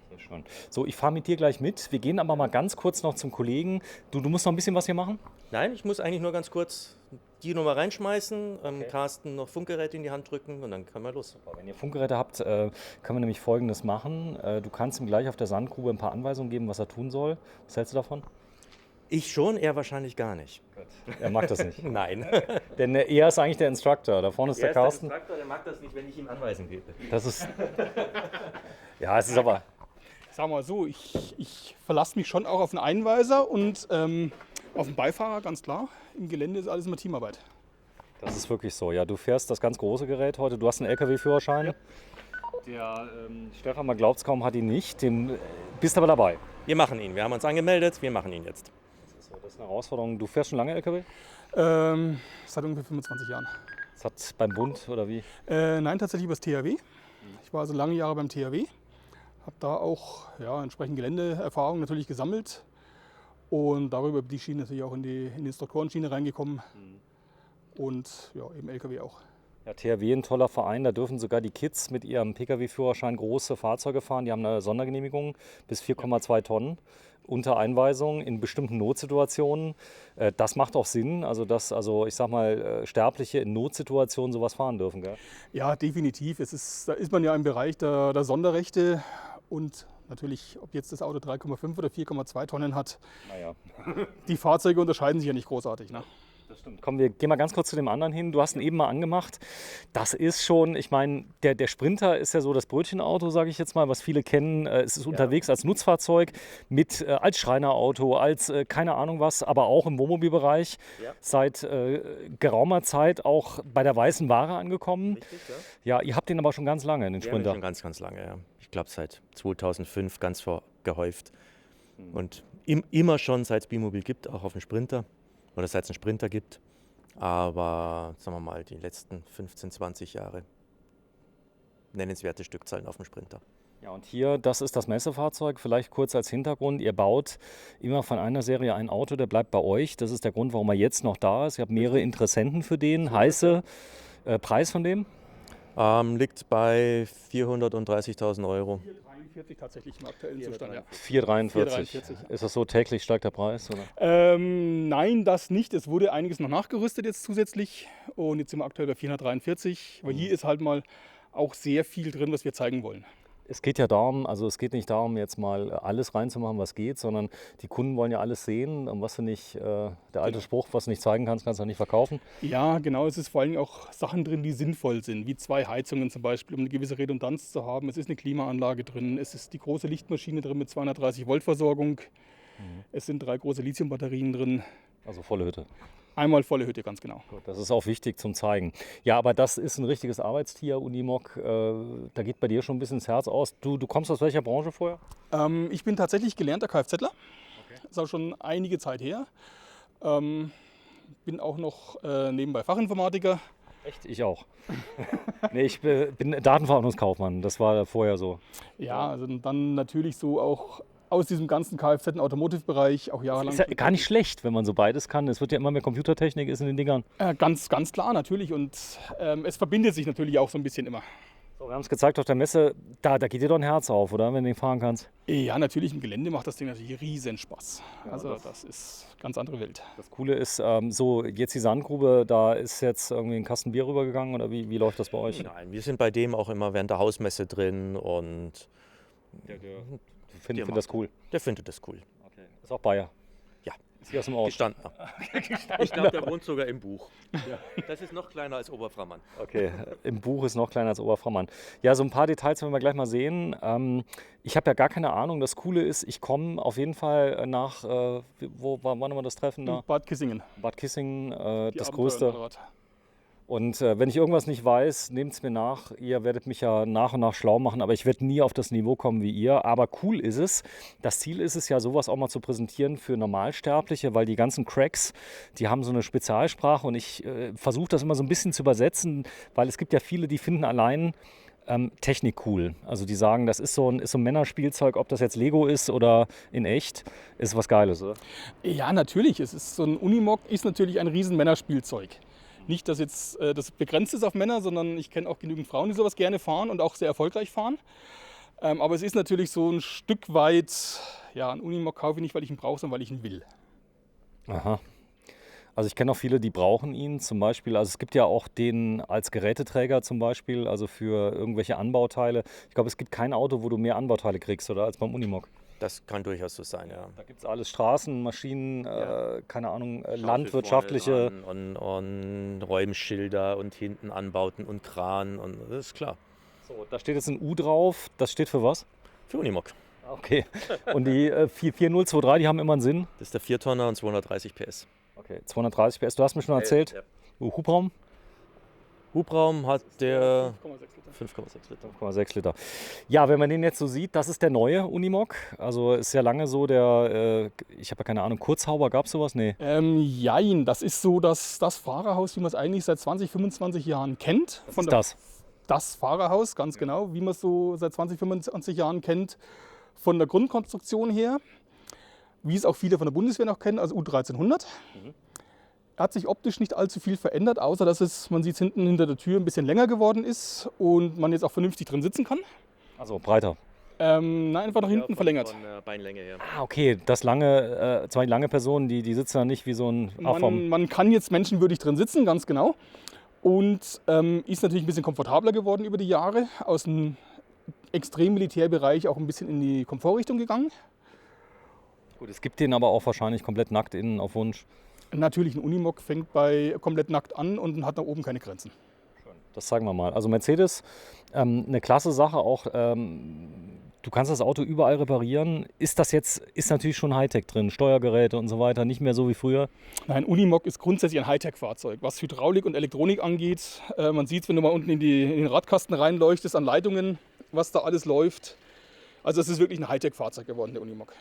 Sehr schön. So, ich fahre mit dir gleich mit. Wir gehen aber mal ganz kurz noch zum Kollegen. Du musst noch ein bisschen was hier machen? Nein, ich muss eigentlich nur ganz kurz die Nummer reinschmeißen, Carsten noch Funkgerät in die Hand drücken und dann können wir los. Wenn ihr Funkgeräte habt, können wir nämlich Folgendes machen. Du kannst ihm gleich auf der Sandgrube ein paar Anweisungen geben, was er tun soll. Was hältst du davon? Ich schon, er wahrscheinlich gar nicht. Er mag das nicht. Nein. Denn er ist eigentlich der Instructor. Da vorne ist der Carsten. Der Instructor, der mag das nicht, wenn ich ihm Anweisungen gebe. Das ist. Ja, es ist aber. Sag mal so, ich verlasse mich schon auch auf einen Einweiser und auf den Beifahrer, ganz klar. Im Gelände ist alles immer Teamarbeit. Das ist wirklich so. Ja, du fährst das ganz große Gerät heute. Du hast einen LKW-Führerschein. Ja. Der Stefan, man glaubt es kaum, hat ihn nicht. Dem bist aber dabei. Wir machen ihn. Wir haben uns angemeldet. Wir machen ihn jetzt. Das ist eine Herausforderung. Du fährst schon lange LKW? Seit ungefähr 25 Jahren. Das hat beim Bund oder wie? Nein, tatsächlich über das THW. Ich war also lange Jahre beim THW. Habe da auch entsprechend Geländeerfahrung natürlich gesammelt. Und darüber über die Schiene natürlich auch in die Instruktorenschiene reingekommen. Und ja, eben LKW auch. Ja, THW, ein toller Verein, da dürfen sogar die Kids mit ihrem Pkw-Führerschein große Fahrzeuge fahren. Die haben eine Sondergenehmigung bis 4,2 Tonnen unter Einweisung in bestimmten Notsituationen. Das macht auch Sinn, also dass ich sag mal, Sterbliche in Notsituationen sowas fahren dürfen, gell? Ja, definitiv. Da ist man ja im Bereich der Sonderrechte und natürlich, ob jetzt das Auto 3,5 oder 4,2 Tonnen hat, naja. Die Fahrzeuge unterscheiden sich ja nicht großartig. Ne? Das stimmt. Komm, wir gehen mal ganz kurz zu dem anderen hin. Du hast ihn eben mal angemacht. Das ist schon, ich meine, der Sprinter ist ja so das Brötchenauto, sage ich jetzt mal, was viele kennen. Es ist unterwegs als Nutzfahrzeug, als Schreinerauto, als keine Ahnung was, aber auch im Wohnmobilbereich. Ja. Seit geraumer Zeit auch bei der weißen Ware angekommen. Richtig, ja. Ja, ihr habt den aber schon ganz lange, den Sprinter. Schon ganz, ganz lange, ja. Ich glaube seit 2005 ganz gehäuft. Und immer schon, seit es Bimobil gibt, auch auf dem Sprinter. Oder seit es einen Sprinter gibt. Aber sagen wir mal, die letzten 15, 20 Jahre nennenswerte Stückzahlen auf dem Sprinter. Ja, und hier, das ist das Messefahrzeug. Vielleicht kurz als Hintergrund. Ihr baut immer von einer Serie ein Auto, der bleibt bei euch. Das ist der Grund, warum er jetzt noch da ist. Ihr habt mehrere Interessenten für den. Heiße Preis von dem? Liegt bei 430.000 Euro. 4,43 tatsächlich im aktuellen Zustand, ja. 4,43. Ist das so, täglich steigt der Preis? Oder? Nein, das nicht. Es wurde einiges noch nachgerüstet jetzt zusätzlich. Und jetzt sind wir aktuell bei 443. Aber hier ist halt mal auch sehr viel drin, was wir zeigen wollen. Es geht ja darum, also es geht nicht darum, jetzt mal alles reinzumachen, was geht, sondern die Kunden wollen ja alles sehen. Und was du nicht, der alte Spruch, was du nicht zeigen kannst, kannst du nicht verkaufen. Ja, genau. Es ist vor allem auch Sachen drin, die sinnvoll sind, wie 2 Heizungen zum Beispiel, um eine gewisse Redundanz zu haben. Es ist eine Klimaanlage drin, es ist die große Lichtmaschine drin mit 230 Volt Versorgung. Es sind 3 große Lithiumbatterien drin. Also volle Hütte. Einmal volle Hütte, ganz genau. Gut, das ist auch wichtig zum Zeigen. Ja, aber das ist ein richtiges Arbeitstier, Unimog. Da geht bei dir schon ein bisschen ins Herz aus. Du kommst aus welcher Branche vorher? Ich bin tatsächlich gelernter Kfzler. Okay. Das ist auch schon einige Zeit her. Bin auch noch nebenbei Fachinformatiker. Echt? Ich auch. Nee, ich bin Datenverarbeitungskaufmann. Das war vorher so. Ja, also dann natürlich so auch aus diesem ganzen Kfz- und Automotive-Bereich auch jahrelang. Ist ja gar nicht schlecht, wenn man so beides kann. Es wird ja immer mehr Computertechnik ist in den Dingern. Ganz klar natürlich und es verbindet sich natürlich auch so ein bisschen immer. So, wir haben es gezeigt auf der Messe, da geht dir doch ein Herz auf, oder, wenn du den fahren kannst? Ja, natürlich, im Gelände macht das Ding natürlich riesen Spaß. Ja, also das ist eine ganz andere Welt. Das Coole ist, so jetzt die Sandgrube, da ist jetzt irgendwie ein Kasten Bier rübergegangen oder wie läuft das bei euch? Nein, wir sind bei dem auch immer während der Hausmesse drin und findet das cool? Der findet das cool. Okay. Ist auch Bayer? Ja. Ist hier aus dem Ort? Gestandener. Ich glaube, der wohnt sogar im Buch. Das ist noch kleiner als Oberframmann. Okay, im Buch ist noch kleiner als Oberframmann. Ja, so ein paar Details werden wir gleich mal sehen. Ich habe ja gar keine Ahnung. Das Coole ist, ich komme auf jeden Fall nach, wann haben wir das Treffen da? Bad Kissingen. Bad Kissingen, Die das Abenteuer größte. im Rad. Und wenn ich irgendwas nicht weiß, nehmt es mir nach. Ihr werdet mich ja nach und nach schlau machen, aber ich werde nie auf das Niveau kommen wie ihr. Aber cool ist es. Das Ziel ist es ja, sowas auch mal zu präsentieren für Normalsterbliche, weil die ganzen Cracks, die haben so eine Spezialsprache und ich versuche das immer so ein bisschen zu übersetzen, weil es gibt ja viele, die finden allein Technik cool. Also die sagen, das ist so ein Männerspielzeug, ob das jetzt Lego ist oder in echt, ist was Geiles, oder? Ja, natürlich. Es ist so ein Unimog ist natürlich ein riesen Männerspielzeug. Nicht, dass jetzt das begrenzt ist auf Männer, sondern ich kenne auch genügend Frauen, die sowas gerne fahren und auch sehr erfolgreich fahren. Aber es ist natürlich so ein Stück weit, ja, ein Unimog kaufe ich nicht, weil ich ihn brauche, sondern weil ich ihn will. Aha. Also ich kenne auch viele, die brauchen ihn zum Beispiel. Also es gibt ja auch den als Geräteträger zum Beispiel, also für irgendwelche Anbauteile. Ich glaube, es gibt kein Auto, wo du mehr Anbauteile kriegst, oder, als beim Unimog. Das kann durchaus so sein, ja. Da gibt es alles, Straßen, Maschinen, keine Ahnung, Schaufel landwirtschaftliche. vorne dran und Räumschilder und hinten Anbauten und Kran und das ist klar. So, da steht jetzt ein U drauf. Das steht für was? Für Unimog. Okay. Und die 4023, die haben immer einen Sinn? Das ist der 4-Tonner und 230 PS. Okay, 230 PS. Du hast mir schon erzählt. Ja. Hubraum? Hubraum hat der 5,6 Liter. 5,6 Liter. Ja, wenn man den jetzt so sieht, das ist der neue Unimog. Also ist ja lange so der, ich habe ja keine Ahnung, Kurzhauber, gab es sowas? Nee. Jein, das ist so das Fahrerhaus, wie man es eigentlich seit 20, 25 Jahren kennt. Was ist das? Das Fahrerhaus, ganz genau, wie man es so seit 20, 25 Jahren kennt. Von der Grundkonstruktion her, wie es auch viele von der Bundeswehr noch kennen, also U1300. Er hat sich optisch nicht allzu viel verändert, außer dass es, man sieht es hinten hinter der Tür, ein bisschen länger geworden ist und man jetzt auch vernünftig drin sitzen kann. Also breiter. Nein, einfach nach hinten verlängert. Von der Beinlänge her. Ah, okay. Das lange, zwei lange Personen, die sitzen da nicht wie so ein Man kann jetzt menschenwürdig drin sitzen, ganz genau. Und ist natürlich ein bisschen komfortabler geworden über die Jahre. Aus dem Extrem-Militärbereich auch ein bisschen in die Komfortrichtung gegangen. Gut, es gibt den aber auch wahrscheinlich komplett nackt innen auf Wunsch. Natürlich, ein Unimog fängt bei komplett nackt an und hat nach oben keine Grenzen. Das zeigen wir mal. Also Mercedes, eine klasse Sache auch. Du kannst das Auto überall reparieren. Ist natürlich schon Hightech drin, Steuergeräte und so weiter, nicht mehr so wie früher? Nein, Unimog ist grundsätzlich ein Hightech-Fahrzeug. Was Hydraulik und Elektronik angeht, man sieht es, wenn du mal unten in den Radkasten reinleuchtest, an Leitungen, was da alles läuft. Also es ist wirklich ein Hightech-Fahrzeug geworden, der Unimog.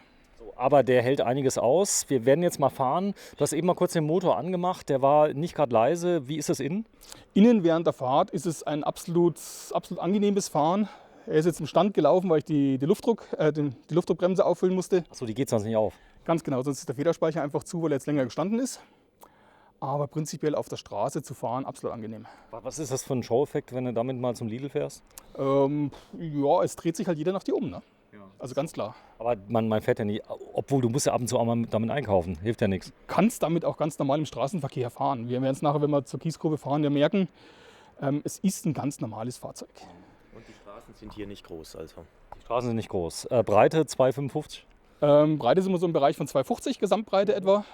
Aber der hält einiges aus. Wir werden jetzt mal fahren. Du hast eben mal kurz den Motor angemacht. Der war nicht gerade leise. Wie ist es innen? Innen während der Fahrt ist es ein absolut angenehmes Fahren. Er ist jetzt im Stand gelaufen, weil ich die Luftdruckbremse auffüllen musste. Achso, die geht sonst nicht auf. Ganz genau, sonst ist der Federspeicher einfach zu, weil er jetzt länger gestanden ist. Aber prinzipiell auf der Straße zu fahren, absolut angenehm. Was ist das für ein Show-Effekt, wenn du damit mal zum Lidl fährst? Ja, es dreht sich halt jeder nach dir um, ne? Ja. Also ganz klar. Aber man fährt ja nicht, obwohl du musst ja ab und zu auch mal damit einkaufen. Hilft ja nichts. Du kannst damit auch ganz normal im Straßenverkehr fahren. Wir werden es nachher, wenn wir zur Kiesgrube fahren, ja merken, es ist ein ganz normales Fahrzeug. Und die Straßen sind hier nicht groß. Also. Die Straßen sind nicht groß. Breite 2,55? Breite sind wir so im Bereich von 2,50 Gesamtbreite etwa.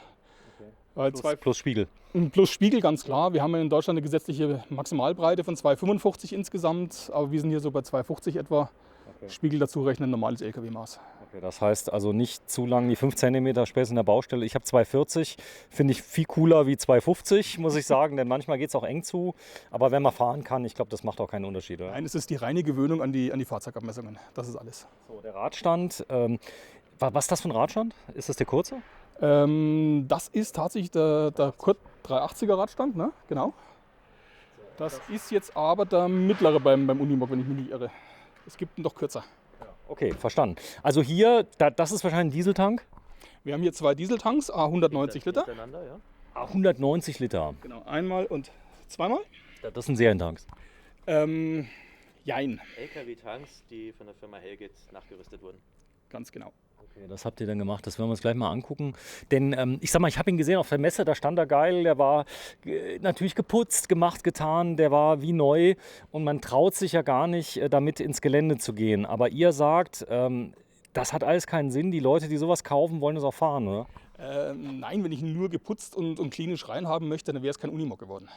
Plus Spiegel. Plus Spiegel, ganz klar. Wir haben in Deutschland eine gesetzliche Maximalbreite von 2,55 insgesamt, aber wir sind hier so bei 2,50 etwa. Okay. Spiegel dazu rechnen, normales LKW-Maß. Okay, das heißt also nicht zu lang die 5 cm Späße in der Baustelle. Ich habe 2,40, finde ich viel cooler wie 2,50, muss ich sagen, denn manchmal geht es auch eng zu. Aber wenn man fahren kann, ich glaube, das macht auch keinen Unterschied. Oder? Nein, es ist die reine Gewöhnung an die Fahrzeugabmessungen. Das ist alles. So, der Radstand, was ist das für ein Radstand? Ist das der kurze? Das ist tatsächlich der 380er Radstand, ne? Genau. Das ist jetzt aber der mittlere beim Unimog, wenn ich mich nicht irre. Es gibt ihn doch kürzer. Okay, verstanden. Also hier, das ist wahrscheinlich ein Dieseltank? Wir haben hier 2 Dieseltanks, A190 Liter. Ja? A190 Liter. Genau, einmal und zweimal. Das sind Serientanks. Jein. LKW-Tanks, die von der Firma Helget nachgerüstet wurden. Ganz genau. Okay, das habt ihr dann gemacht, das werden wir uns gleich mal angucken. Denn ich sag mal, ich habe ihn gesehen auf der Messe, da stand er geil, der war natürlich geputzt, gemacht, getan, der war wie neu und man traut sich ja gar nicht, damit ins Gelände zu gehen. Aber ihr sagt, das hat alles keinen Sinn, die Leute, die sowas kaufen, wollen das auch fahren, oder? Nein, wenn ich ihn nur geputzt und klinisch rein haben möchte, dann wäre es kein Unimog geworden.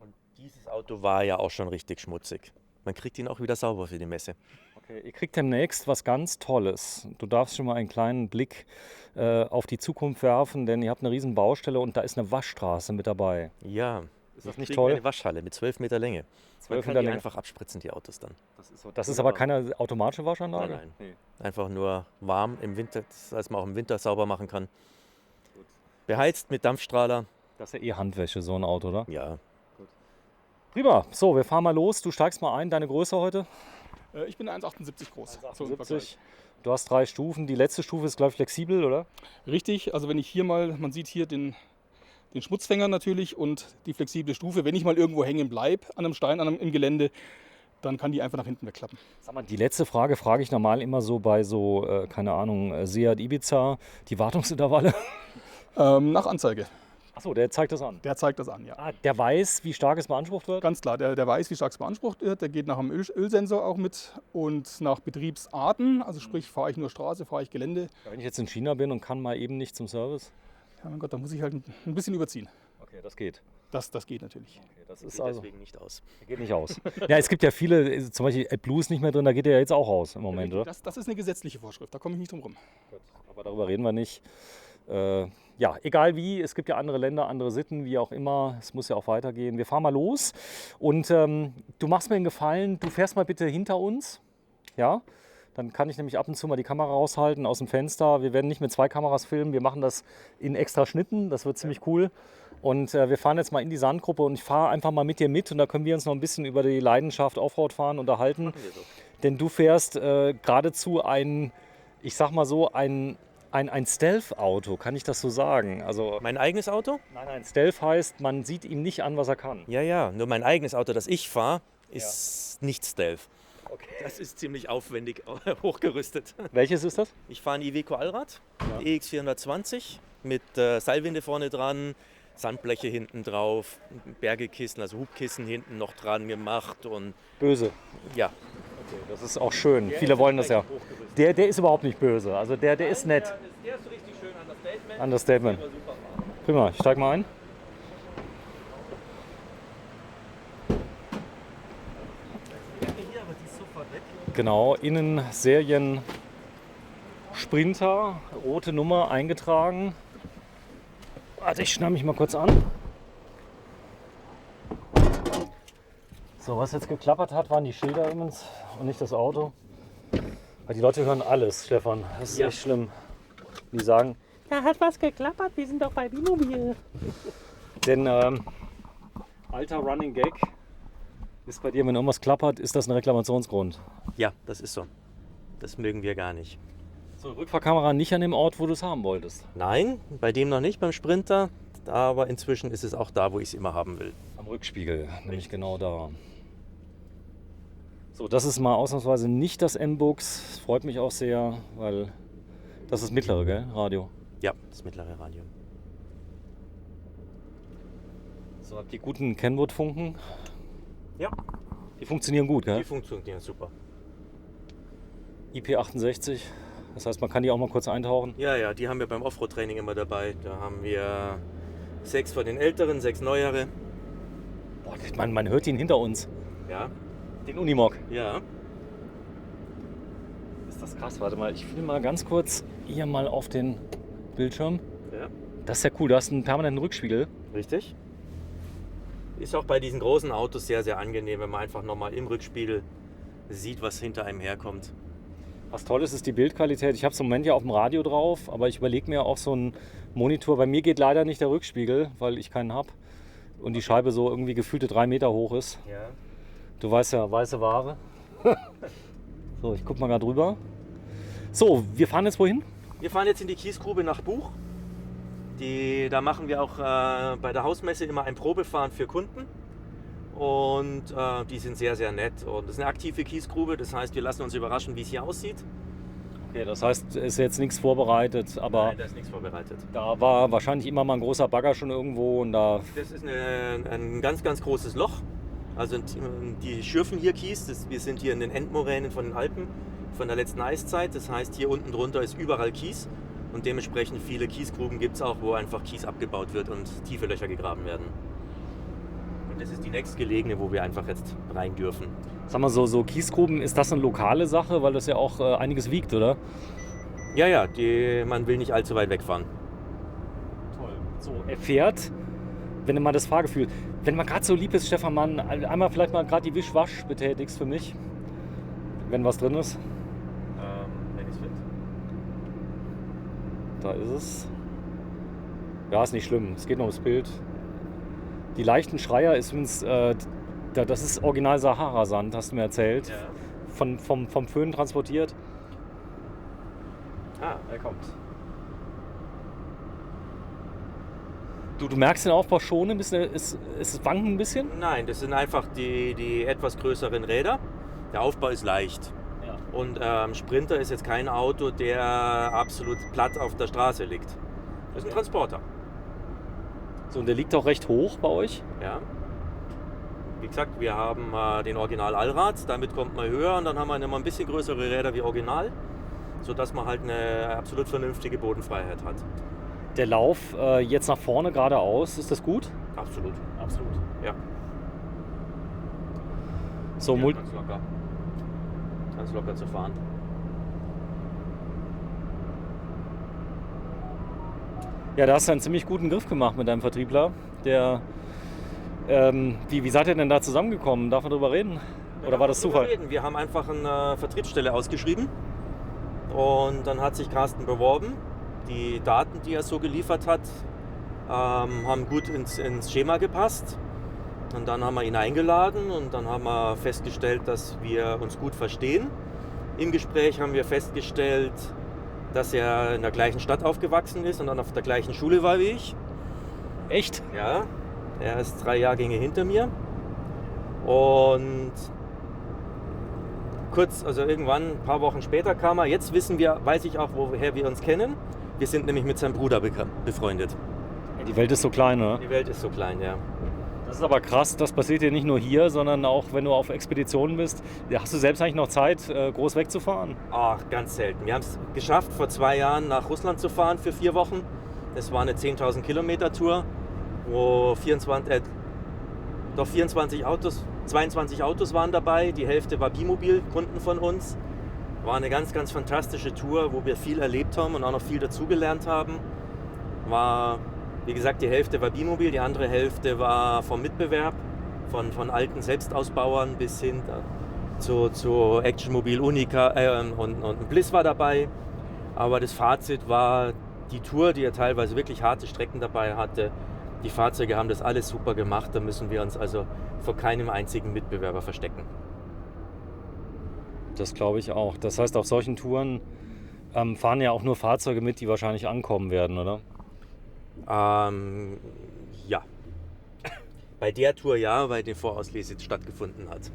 Und dieses Auto war ja auch schon richtig schmutzig. Man kriegt ihn auch wieder sauber für die Messe. Okay, ihr kriegt demnächst was ganz Tolles. Du darfst schon mal einen kleinen Blick auf die Zukunft werfen, denn ihr habt eine riesen Baustelle und da ist eine Waschstraße mit dabei. Ja, Ist das wir nicht kriegen toll? Eine Waschhalle mit 12 Meter Länge. 12 Man kann Meter die Länge. einfach abspritzen, die Autos dann. Das ist aber keine automatische Waschanlage? Nein, nein. Einfach nur warm im Winter, dass man auch im Winter sauber machen kann. Beheizt mit Dampfstrahler. Das ist ja Handwäsche, so ein Auto, oder? Ja. Prima. So, wir fahren mal los. Du steigst mal ein. Deine Größe heute? Ich bin 1,78 groß. So im 70. Vergleich. Du hast 3 Stufen. Die letzte Stufe ist, glaube ich, flexibel, oder? Richtig, also wenn ich hier mal, man sieht hier den Schmutzfänger natürlich und die flexible Stufe. Wenn ich mal irgendwo hängen bleibe an einem Stein im Gelände, dann kann die einfach nach hinten wegklappen. Sag mal, die letzte Frage frage ich normal immer so bei so, keine Ahnung, Seat Ibiza, die Wartungsintervalle. Nach Anzeige. Achso, der zeigt das an. Der zeigt das an, ja. Ah, der weiß, wie stark es beansprucht wird? Ganz klar, der weiß, wie stark es beansprucht wird. Der geht nach dem Ölsensor auch mit und nach Betriebsarten. Also sprich, fahre ich nur Straße, fahre ich Gelände. Ja, wenn ich jetzt in China bin und kann mal eben nicht zum Service? Ja, mein Gott, da muss ich halt ein bisschen überziehen. Okay, das geht. Das geht natürlich. Okay, das Sieht ist also, deswegen nicht aus. geht nicht aus. Ja, es gibt ja viele, zum Beispiel AdBlue ist nicht mehr drin, da geht der ja jetzt auch aus im Moment, oder? Das ist eine gesetzliche Vorschrift, da komme ich nicht drum rum. Gut, aber darüber reden wir nicht. Ja, egal wie, es gibt ja andere Länder, andere Sitten, wie auch immer. Es muss ja auch weitergehen. Wir fahren mal los und du machst mir einen Gefallen, du fährst mal bitte hinter uns. Ja, dann kann ich nämlich ab und zu mal die Kamera raushalten aus dem Fenster. Wir werden nicht mit 2 Kameras filmen, wir machen das in extra Schnitten, das wird ziemlich cool. Und wir fahren jetzt mal in die Sandgruppe und ich fahre einfach mal mit dir mit und da können wir uns noch ein bisschen über die Leidenschaft Offroad-Fahren unterhalten. Denn du fährst geradezu ich sag mal so, ein Stealth-Auto, kann ich das so sagen? Also, Mein eigenes Auto? nein, Stealth heißt, man sieht ihm nicht an, was er kann. Ja, nur mein eigenes Auto, das ich fahre, ist nicht Stealth. Okay. Das ist ziemlich aufwendig hochgerüstet. Welches ist das? Ich fahre ein Iveco Allrad, die EX420 mit Seilwinde vorne dran, Sandbleche hinten drauf, Bergekissen, also Hubkissen hinten noch dran gemacht und Böse. ja. Okay, das ist auch schön. Viele wollen das ja. Der ist überhaupt nicht böse. Also der ist nett. Der ist richtig schön Understatement. Understatement. Prima, ich steig mal ein. Genau, innen Serien Sprinter, rote Nummer eingetragen. Warte, ich schnapp mich mal kurz an. So, was jetzt geklappert hat, waren die Schilder übrigens und nicht das Auto. Weil die Leute hören alles, Stefan. Das ist echt schlimm. Die sagen, Da hat was geklappert, wir sind doch bei Bimobil. denn alter Running Gag ist bei dir, wenn irgendwas klappert, ist das ein Reklamationsgrund. Ja, das ist so. Das mögen wir gar nicht. So, Rückfahrkamera nicht an dem Ort, wo du es haben wolltest. Nein, bei dem noch nicht, beim Sprinter. Aber inzwischen ist es auch da, wo ich es immer haben will. Am Rückspiegel, nämlich genau da. So, das ist mal ausnahmsweise nicht das M-Bux. Das freut mich auch sehr, weil das ist mittlere, gell? Radio. Ja, das mittlere Radio. So, habt ihr guten Kenwood-Funken? Ja, Die funktionieren gut, die gell? funktionieren super. IP68, das heißt, man kann die auch mal kurz eintauchen. Ja, die haben wir beim Offroad-Training immer dabei. Da haben wir 6 von den älteren, 6 neuere. Boah, man hört ihn hinter uns, Ja, den Unimog. ja. Ist das krass? Warte mal, ich will mal ganz kurz hier mal auf den Bildschirm. Ja, Das ist ja cool, du hast einen permanenten Rückspiegel. richtig. Ist auch bei diesen großen Autos sehr, sehr angenehm, wenn man einfach nochmal im Rückspiegel sieht, was hinter einem herkommt. Was toll ist die Bildqualität. Ich habe es im Moment ja auf dem Radio drauf, aber ich überlege mir auch so einen Monitor. Bei mir geht leider nicht der Rückspiegel, weil ich keinen habe. Und die Scheibe so irgendwie gefühlte 3 Meter hoch ist. Ja. Du weißt ja, weiße Ware. So, ich guck mal gerade drüber. So, wir fahren jetzt wohin? Wir fahren jetzt in die Kiesgrube nach Buch. Da machen wir auch bei der Hausmesse immer ein Probefahren für Kunden. Und die sind sehr, sehr nett. Und das ist eine aktive Kiesgrube, das heißt, wir lassen uns überraschen, wie es hier aussieht. Okay, das heißt, es ist jetzt nichts vorbereitet, aber Nein, da ist nichts vorbereitet. da war wahrscheinlich immer mal ein großer Bagger schon irgendwo und da. Das ist ein ganz, ganz großes Loch. Also die schürfen hier Kies. Wir sind hier in den Endmoränen von den Alpen von der letzten Eiszeit. Das heißt, hier unten drunter ist überall Kies. Und dementsprechend viele Kiesgruben gibt es auch, wo einfach Kies abgebaut wird und tiefe Löcher gegraben werden. Und das ist die nächstgelegene, wo wir einfach jetzt rein dürfen. Sag mal, so Kiesgruben, ist das eine lokale Sache, weil das ja auch einiges wiegt, oder? Ja, man will nicht allzu weit wegfahren. Toll. So, er fährt, wenn du mal das Fahrgefühl, wenn man gerade so lieb ist, Stefan Mann, einmal vielleicht mal gerade die Wischwasch betätigst für mich, wenn was drin ist. Wenn ich es finde. Da ist es. Ja, ist nicht schlimm. Es geht noch ums Bild. Die leichten Schreier ist übrigens, das ist original Sahara-Sand, hast du mir erzählt. Ja. Vom Föhn transportiert. Er kommt. Du merkst den Aufbau schon ein bisschen, es wankt ein bisschen? Nein, das sind einfach die etwas größeren Räder. Der Aufbau ist leicht. Ja. Und Sprinter ist jetzt kein Auto, der absolut platt auf der Straße liegt. Das ist ein Transporter. So, und der liegt auch recht hoch bei euch? Ja. Wie gesagt, wir haben den Original Allrad, damit kommt man höher und dann haben wir immer ein bisschen größere Räder wie Original, sodass man halt eine absolut vernünftige Bodenfreiheit hat. Der Lauf jetzt nach vorne geradeaus, ist das gut? Absolut. Absolut. Ja. So, Ja, ganz locker. Ganz locker zu fahren. ja, da hast du einen ziemlich guten Griff gemacht mit deinem Vertriebler. Der, wie seid ihr denn da zusammengekommen? Darf man drüber reden? Oder war das Zufall? Wir haben einfach eine Vertriebsstelle ausgeschrieben und dann hat sich Carsten beworben. Die Daten, die er so geliefert hat, haben gut ins Schema gepasst. Und dann haben wir ihn eingeladen und dann haben wir festgestellt, dass wir uns gut verstehen. Im Gespräch haben wir festgestellt, dass er in der gleichen Stadt aufgewachsen ist und dann auf der gleichen Schule war wie ich. Echt? Ja, er ist 3 Jahrgänge hinter mir. Und also irgendwann, ein paar Wochen später kam er. Jetzt weiß ich auch, woher wir uns kennen. Wir sind nämlich mit seinem Bruder befreundet. Die Welt ist so klein, oder? Die Welt ist so klein, ja. Das ist aber krass, das passiert ja nicht nur hier, sondern auch wenn du auf Expeditionen bist. Hast du selbst eigentlich noch Zeit, groß wegzufahren? Ach, ganz selten. Wir haben es geschafft, vor 2 Jahren nach Russland zu fahren für 4 Wochen. Das war eine 10.000 Kilometer Tour, wo 22 Autos waren dabei. Die Hälfte war Bimobil, Kunden von uns. War eine ganz, ganz fantastische Tour, wo wir viel erlebt haben und auch noch viel dazugelernt haben. Wie gesagt, die Hälfte war Bimobil, die andere Hälfte war vom Mitbewerb, von alten Selbstausbauern bis hin zu Actionmobil, Unica und Bliss war dabei. Aber das Fazit war die Tour, die ja teilweise wirklich harte Strecken dabei hatte. Die Fahrzeuge haben das alles super gemacht, da müssen wir uns also vor keinem einzigen Mitbewerber verstecken. Das glaube ich auch. Das heißt, auf solchen Touren fahren ja auch nur Fahrzeuge mit, die wahrscheinlich ankommen werden, oder? Ja. Bei der Tour ja, weil die Vorauslese stattgefunden hat.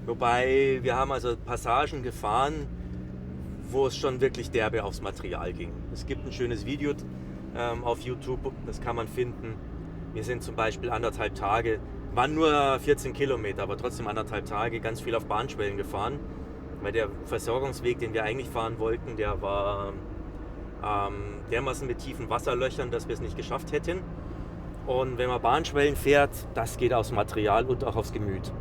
Wobei wir haben also Passagen gefahren, wo es schon wirklich derbe aufs Material ging. Es gibt ein schönes Video auf YouTube, das kann man finden. Wir sind zum Beispiel 1,5 Tage, waren nur 14 Kilometer, aber trotzdem 1,5 Tage ganz viel auf Bahnschwellen gefahren. Weil der Versorgungsweg, den wir eigentlich fahren wollten, der war dermaßen mit tiefen Wasserlöchern, dass wir es nicht geschafft hätten. Und wenn man Bahnschwellen fährt, das geht aufs Material und auch aufs Gemüt.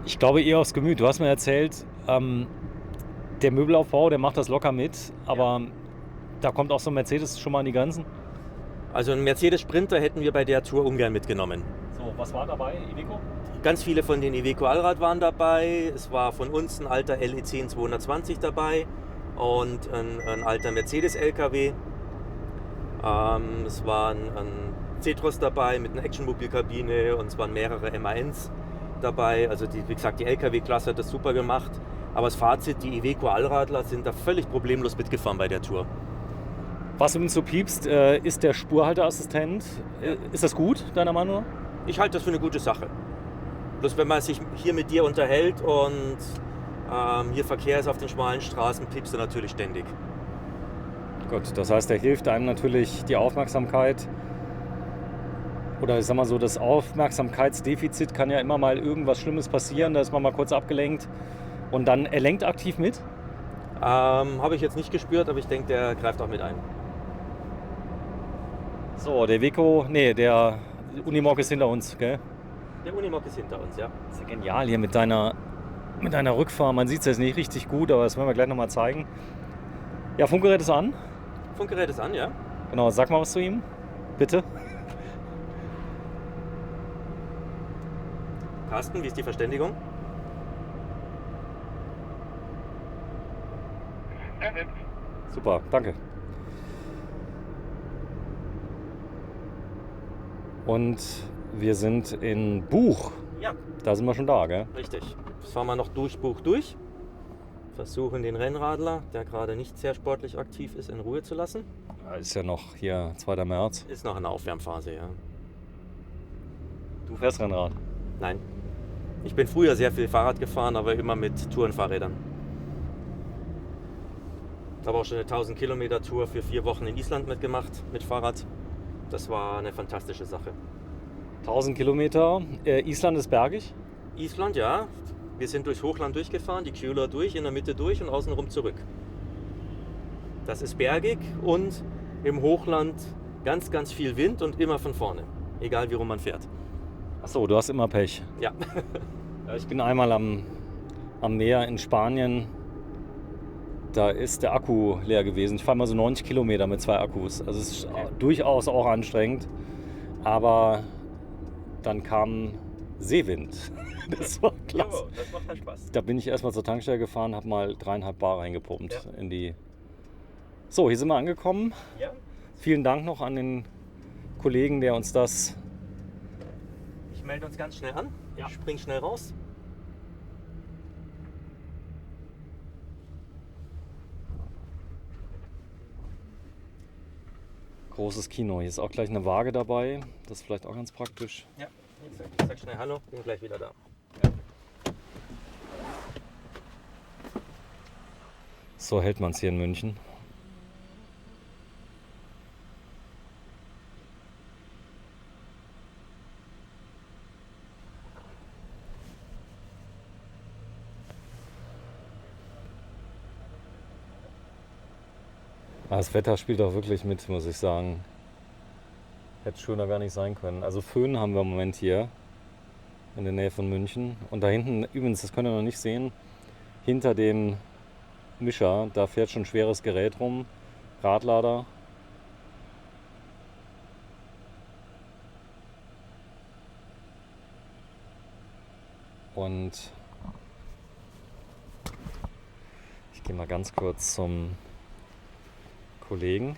Ich glaube eher aufs Gemüt. Du hast mir erzählt, der Möbelaufbau, der macht das locker mit, aber da kommt auch so ein Mercedes schon mal an die Grenzen. Also einen Mercedes Sprinter hätten wir bei der Tour ungern mitgenommen. So, was war dabei, Iveco? Ganz viele von den Iveco Allrad waren dabei. Es war von uns ein alter LE10 220 dabei und ein alter Mercedes LKW. Es war ein C-Tross dabei mit einer Actionmobilkabine und es waren mehrere MANs dabei. Also wie gesagt, die LKW-Klasse hat das super gemacht. Aber das Fazit, die Iveco Allradler sind da völlig problemlos mitgefahren bei der Tour. Was übrigens so piepst, ist der Spurhalteassistent. Ist das gut, deiner Meinung nach? Ich halte das für eine gute Sache. Bloß wenn man sich hier mit dir unterhält und hier Verkehr ist auf den schmalen Straßen, piepst er natürlich ständig. Gut, das heißt, er hilft einem natürlich die Aufmerksamkeit. Oder ich sag mal so, das Aufmerksamkeitsdefizit kann ja immer mal irgendwas Schlimmes passieren, da ist man mal kurz abgelenkt. Und dann, er lenkt aktiv mit? Habe ich jetzt nicht gespürt, aber ich denke, der greift auch mit ein. So, der Unimog ist hinter uns, gell? Der Unimog ist hinter uns, ja. Das ist ja genial hier mit deiner Rückfahr. Man sieht es jetzt nicht richtig gut, aber das werden wir gleich nochmal zeigen. Ja, Funkgerät ist an. Funkgerät ist an, ja. Genau, sag mal was zu ihm, bitte. Carsten, wie ist die Verständigung? Super, danke. Und wir sind in Buch. Ja. Da sind wir schon da, gell? Richtig. Jetzt fahren wir noch durch Buch durch. Versuchen den Rennradler, der gerade nicht sehr sportlich aktiv ist, in Ruhe zu lassen. Ja, ist ja noch hier 2. März. Ist noch in der Aufwärmphase, ja. Du fährst Rennrad? Nein. Ich bin früher sehr viel Fahrrad gefahren, aber immer mit Tourenfahrrädern. Ich habe auch schon eine 1000 Kilometer Tour für 4 Wochen in Island mitgemacht mit Fahrrad. Das war eine fantastische Sache. 1000 Kilometer. Island ist bergig? Island, ja. Wir sind durchs Hochland durchgefahren, die Kjöla durch, in der Mitte durch und außenrum zurück. Das ist bergig und im Hochland ganz, ganz viel Wind und immer von vorne. Egal wie rum man fährt. Achso, du hast immer Pech. Ja. Ja, ich bin einmal am Meer in Spanien. Da ist der Akku leer gewesen. Ich fahre mal so 90 Kilometer mit 2 Akkus. Also es ist durchaus auch anstrengend. Aber dann kam Seewind. Das war klasse. Jo, das macht halt Spaß. Da bin ich erstmal zur Tankstelle gefahren, habe mal 3,5 Bar reingepumpt in die. So, hier sind wir angekommen. Ja. Vielen Dank noch an den Kollegen, der uns das. Ich melde uns ganz schnell an. Ja. Ich spring schnell raus. Großes Kino. Hier ist auch gleich eine Waage dabei. Das ist vielleicht auch ganz praktisch. Ja, ich sag schnell Hallo, bin gleich wieder da. So hält man es hier in München. Das Wetter spielt auch wirklich mit, muss ich sagen. Hätte schöner gar nicht sein können. Also Föhn haben wir im Moment hier in der Nähe von München. Und da hinten, übrigens, das könnt ihr noch nicht sehen, hinter dem Mischer, da fährt schon ein schweres Gerät rum, Radlader. Und ich gehe mal ganz kurz zum Kollegen.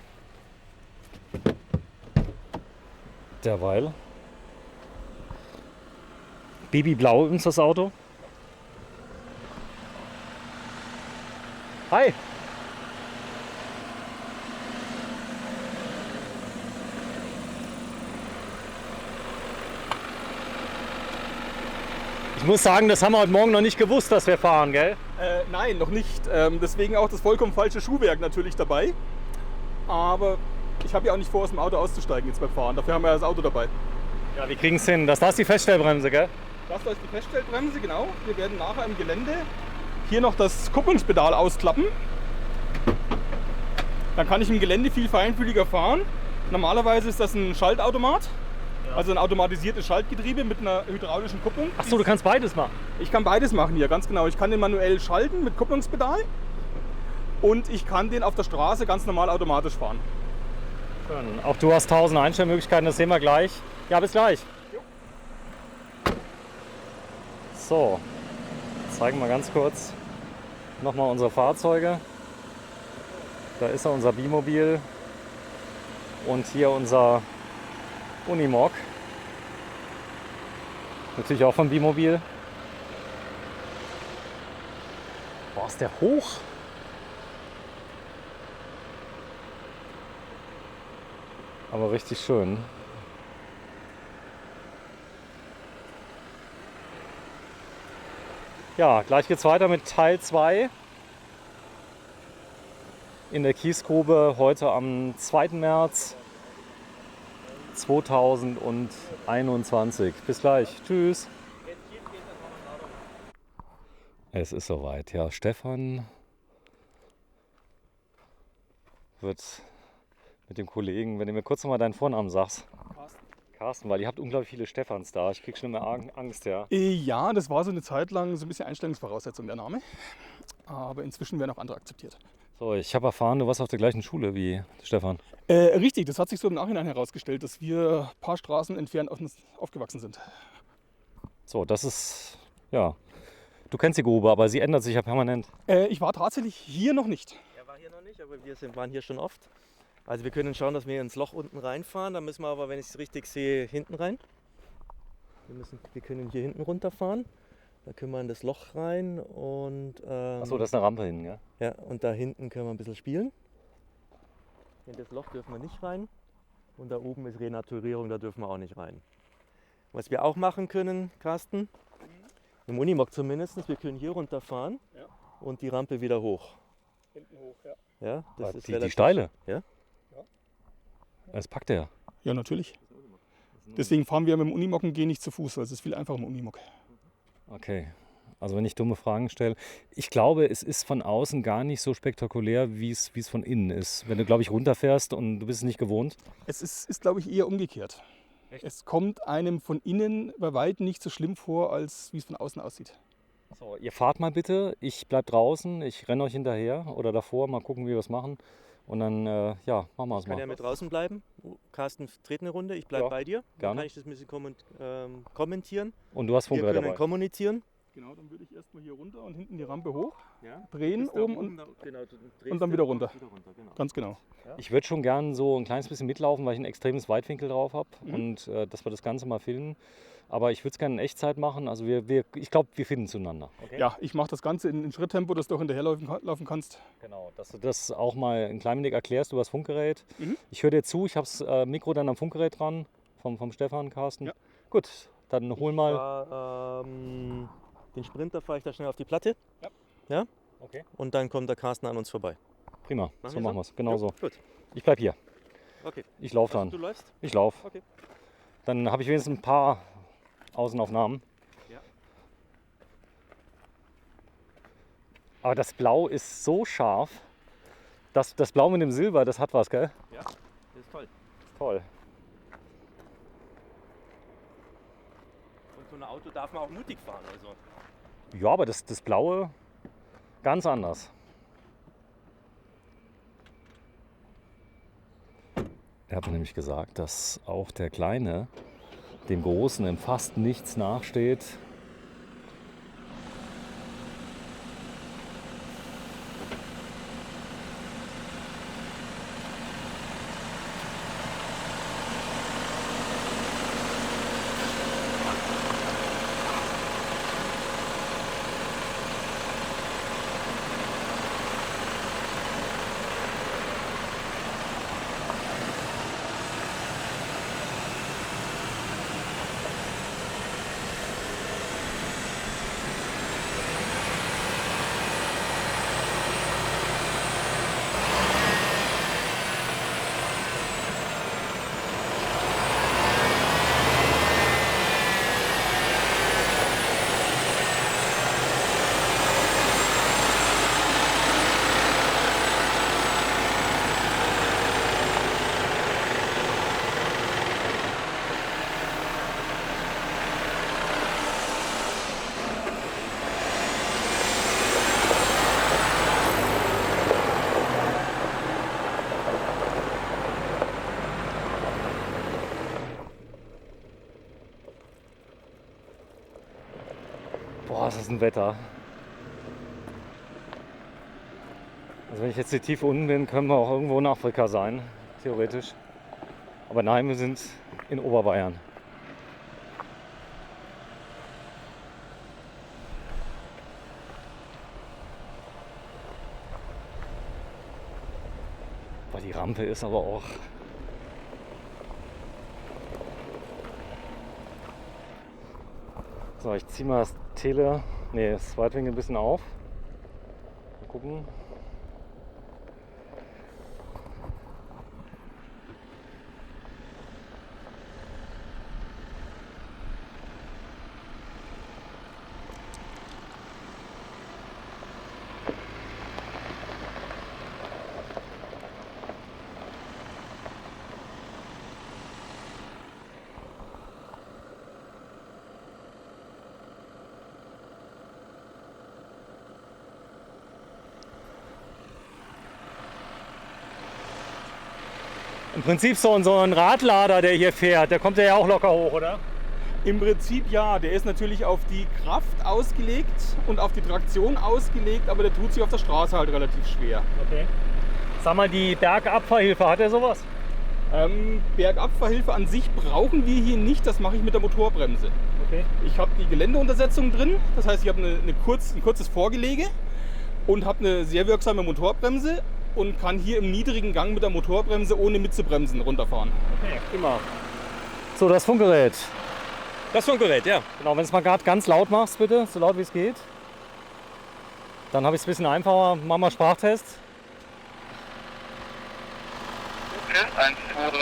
Derweil. Babyblau übrigens das Auto. Hi! Ich muss sagen, das haben wir heute Morgen noch nicht gewusst, dass wir fahren, gell? Nein, noch nicht. Deswegen auch das vollkommen falsche Schuhwerk natürlich dabei. Aber ich habe ja auch nicht vor, aus dem Auto auszusteigen jetzt beim Fahren. Dafür haben wir ja das Auto dabei. Ja, wir kriegen es hin. Das ist die Feststellbremse, gell? Das ist die Feststellbremse, genau. Wir werden nachher im Gelände hier noch das Kupplungspedal ausklappen. Dann kann ich im Gelände viel feinfühliger fahren. Normalerweise ist das ein Schaltautomat. Also ein automatisiertes Schaltgetriebe mit einer hydraulischen Kupplung. Achso, du kannst beides machen? Ich kann beides machen hier, ganz genau. Ich kann den manuell schalten mit Kupplungspedal und ich kann den auf der Straße ganz normal automatisch fahren. Schön. Auch du hast 1000 Einstellmöglichkeiten, das sehen wir gleich. Ja, bis gleich. Jo. So, zeigen wir ganz kurz nochmal unsere Fahrzeuge. Da ist ja unser Bimobil und hier unser Unimog. Natürlich auch vom Bimobil. Boah, ist der hoch! Aber richtig schön. Ja, gleich geht's weiter mit Teil 2 in der Kiesgrube heute am 2. März 2021. Bis gleich. Tschüss. Es ist soweit. Ja, Stefan wird mit dem Kollegen, wenn du mir kurz nochmal deinen Vornamen sagst. Carsten, weil ihr habt unglaublich viele Stefans da. Ich krieg schon immer Angst, ja. Ja, das war so eine Zeit lang so ein bisschen Einstellungsvoraussetzung, der Name. Aber inzwischen werden auch andere akzeptiert. So, ich habe erfahren, du warst auf der gleichen Schule wie Stefan. Richtig, das hat sich so im Nachhinein herausgestellt, dass wir ein paar Straßen entfernt aufgewachsen sind. So, das ist, ja, du kennst die Grube, aber sie ändert sich ja permanent. Ich war tatsächlich hier noch nicht. Er war hier noch nicht, aber waren hier schon oft. Also wir können schauen, dass wir ins Loch unten reinfahren. Da müssen wir aber, wenn ich es richtig sehe, hinten rein. Wir können hier hinten runterfahren. Da können wir in das Loch rein und... Achso, das ist eine Rampe hin, ja? Ja, und da hinten können wir ein bisschen spielen. In das Loch dürfen wir nicht rein. Und da oben ist Renaturierung, da dürfen wir auch nicht rein. Was wir auch machen können, Carsten, im Unimog zumindest, wir können hier runterfahren und die Rampe wieder hoch. Hinten hoch, ja. Ja, das ist die steile? Ja. Das packt er. Ja, natürlich. Deswegen fahren wir mit dem Unimog und gehen nicht zu Fuß, weil es ist viel einfacher im Unimog. Okay, also wenn ich dumme Fragen stelle. Ich glaube, es ist von außen gar nicht so spektakulär, wie es von innen ist. Wenn du, glaube ich, runterfährst und du bist es nicht gewohnt. Es ist, glaube ich, eher umgekehrt. Echt? Es kommt einem von innen bei weitem nicht so schlimm vor, als wie es von außen aussieht. So, ihr fahrt mal bitte, ich bleib draußen, ich renne euch hinterher oder davor, mal gucken, wie wir es machen. Und dann, ja, machen wir es mal. Kann ja mit draußen bleiben. Carsten dreht eine Runde, ich bleibe bei dir. Dann kann ich das ein bisschen kommentieren. Und du hast Funkgerät dabei. Wir können kommunizieren. Genau, dann würde ich erstmal hier runter und hinten die Rampe hoch, drehen oben und dann wieder runter. Genau. Ganz genau. Ja. Ich würde schon gern so ein kleines bisschen mitlaufen, weil ich ein extremes Weitwinkel drauf habe und dass wir das Ganze mal filmen. Aber ich würde es gerne in Echtzeit machen. Also ich glaube, wir finden zueinander. Okay? Ja, ich mache das Ganze in Schritttempo, dass du auch hinterherlaufen kannst. Genau, dass du das auch mal ein klein wenig erklärst. Du hast Funkgerät. Ich höre dir zu, ich habe das Mikro dann am Funkgerät dran, vom Stefan, Carsten. Ja. Gut, dann hol mal. Den Sprinter fahre ich da schnell auf die Platte. Ja? Okay. Und dann kommt der Carsten an uns vorbei. Prima, so machen wir es. Genau so. Gut. Ich bleib hier. Okay. Ich laufe dann. Du läufst? Ich laufe. Okay. Dann habe ich wenigstens ein paar Außenaufnahmen. Ja. Aber das Blau ist so scharf. Das Blau mit dem Silber, das hat was, gell? Ja, das ist toll. Toll. Und so ein Auto darf man auch mutig fahren. Also. Ja, aber das Blaue ganz anders. Er hat mir nämlich gesagt, dass auch der Kleine dem Großen in fast nichts nachsteht. Boah, ist das ein Wetter. Also wenn ich jetzt hier tief unten bin, können wir auch irgendwo in Afrika sein, theoretisch. Aber nein, wir sind in Oberbayern. Boah, die Rampe ist aber auch... So, ich ziehe mal das das Weitwinkel ein bisschen auf. Mal gucken. Im Prinzip so ein Radlader, der hier fährt, der kommt ja auch locker hoch, oder? Im Prinzip ja, der ist natürlich auf die Kraft ausgelegt und auf die Traktion ausgelegt, aber der tut sich auf der Straße halt relativ schwer. Okay. Sag mal, die Bergabfahrhilfe, hat er sowas? Bergabfahrhilfe an sich brauchen wir hier nicht, das mache ich mit der Motorbremse. Okay. Ich habe die Geländeuntersetzung drin, das heißt, ich habe ein kurzes Vorgelege und habe eine sehr wirksame Motorbremse und kann hier im niedrigen Gang mit der Motorbremse ohne mitzubremsen runterfahren. Okay, immer. So, das Funkgerät. Das Funkgerät, ja. Genau, wenn du es mal gerade ganz laut machst, bitte, so laut wie es geht. Dann habe ich es ein bisschen einfacher. Mach mal Sprachtest. 1, 2, 3.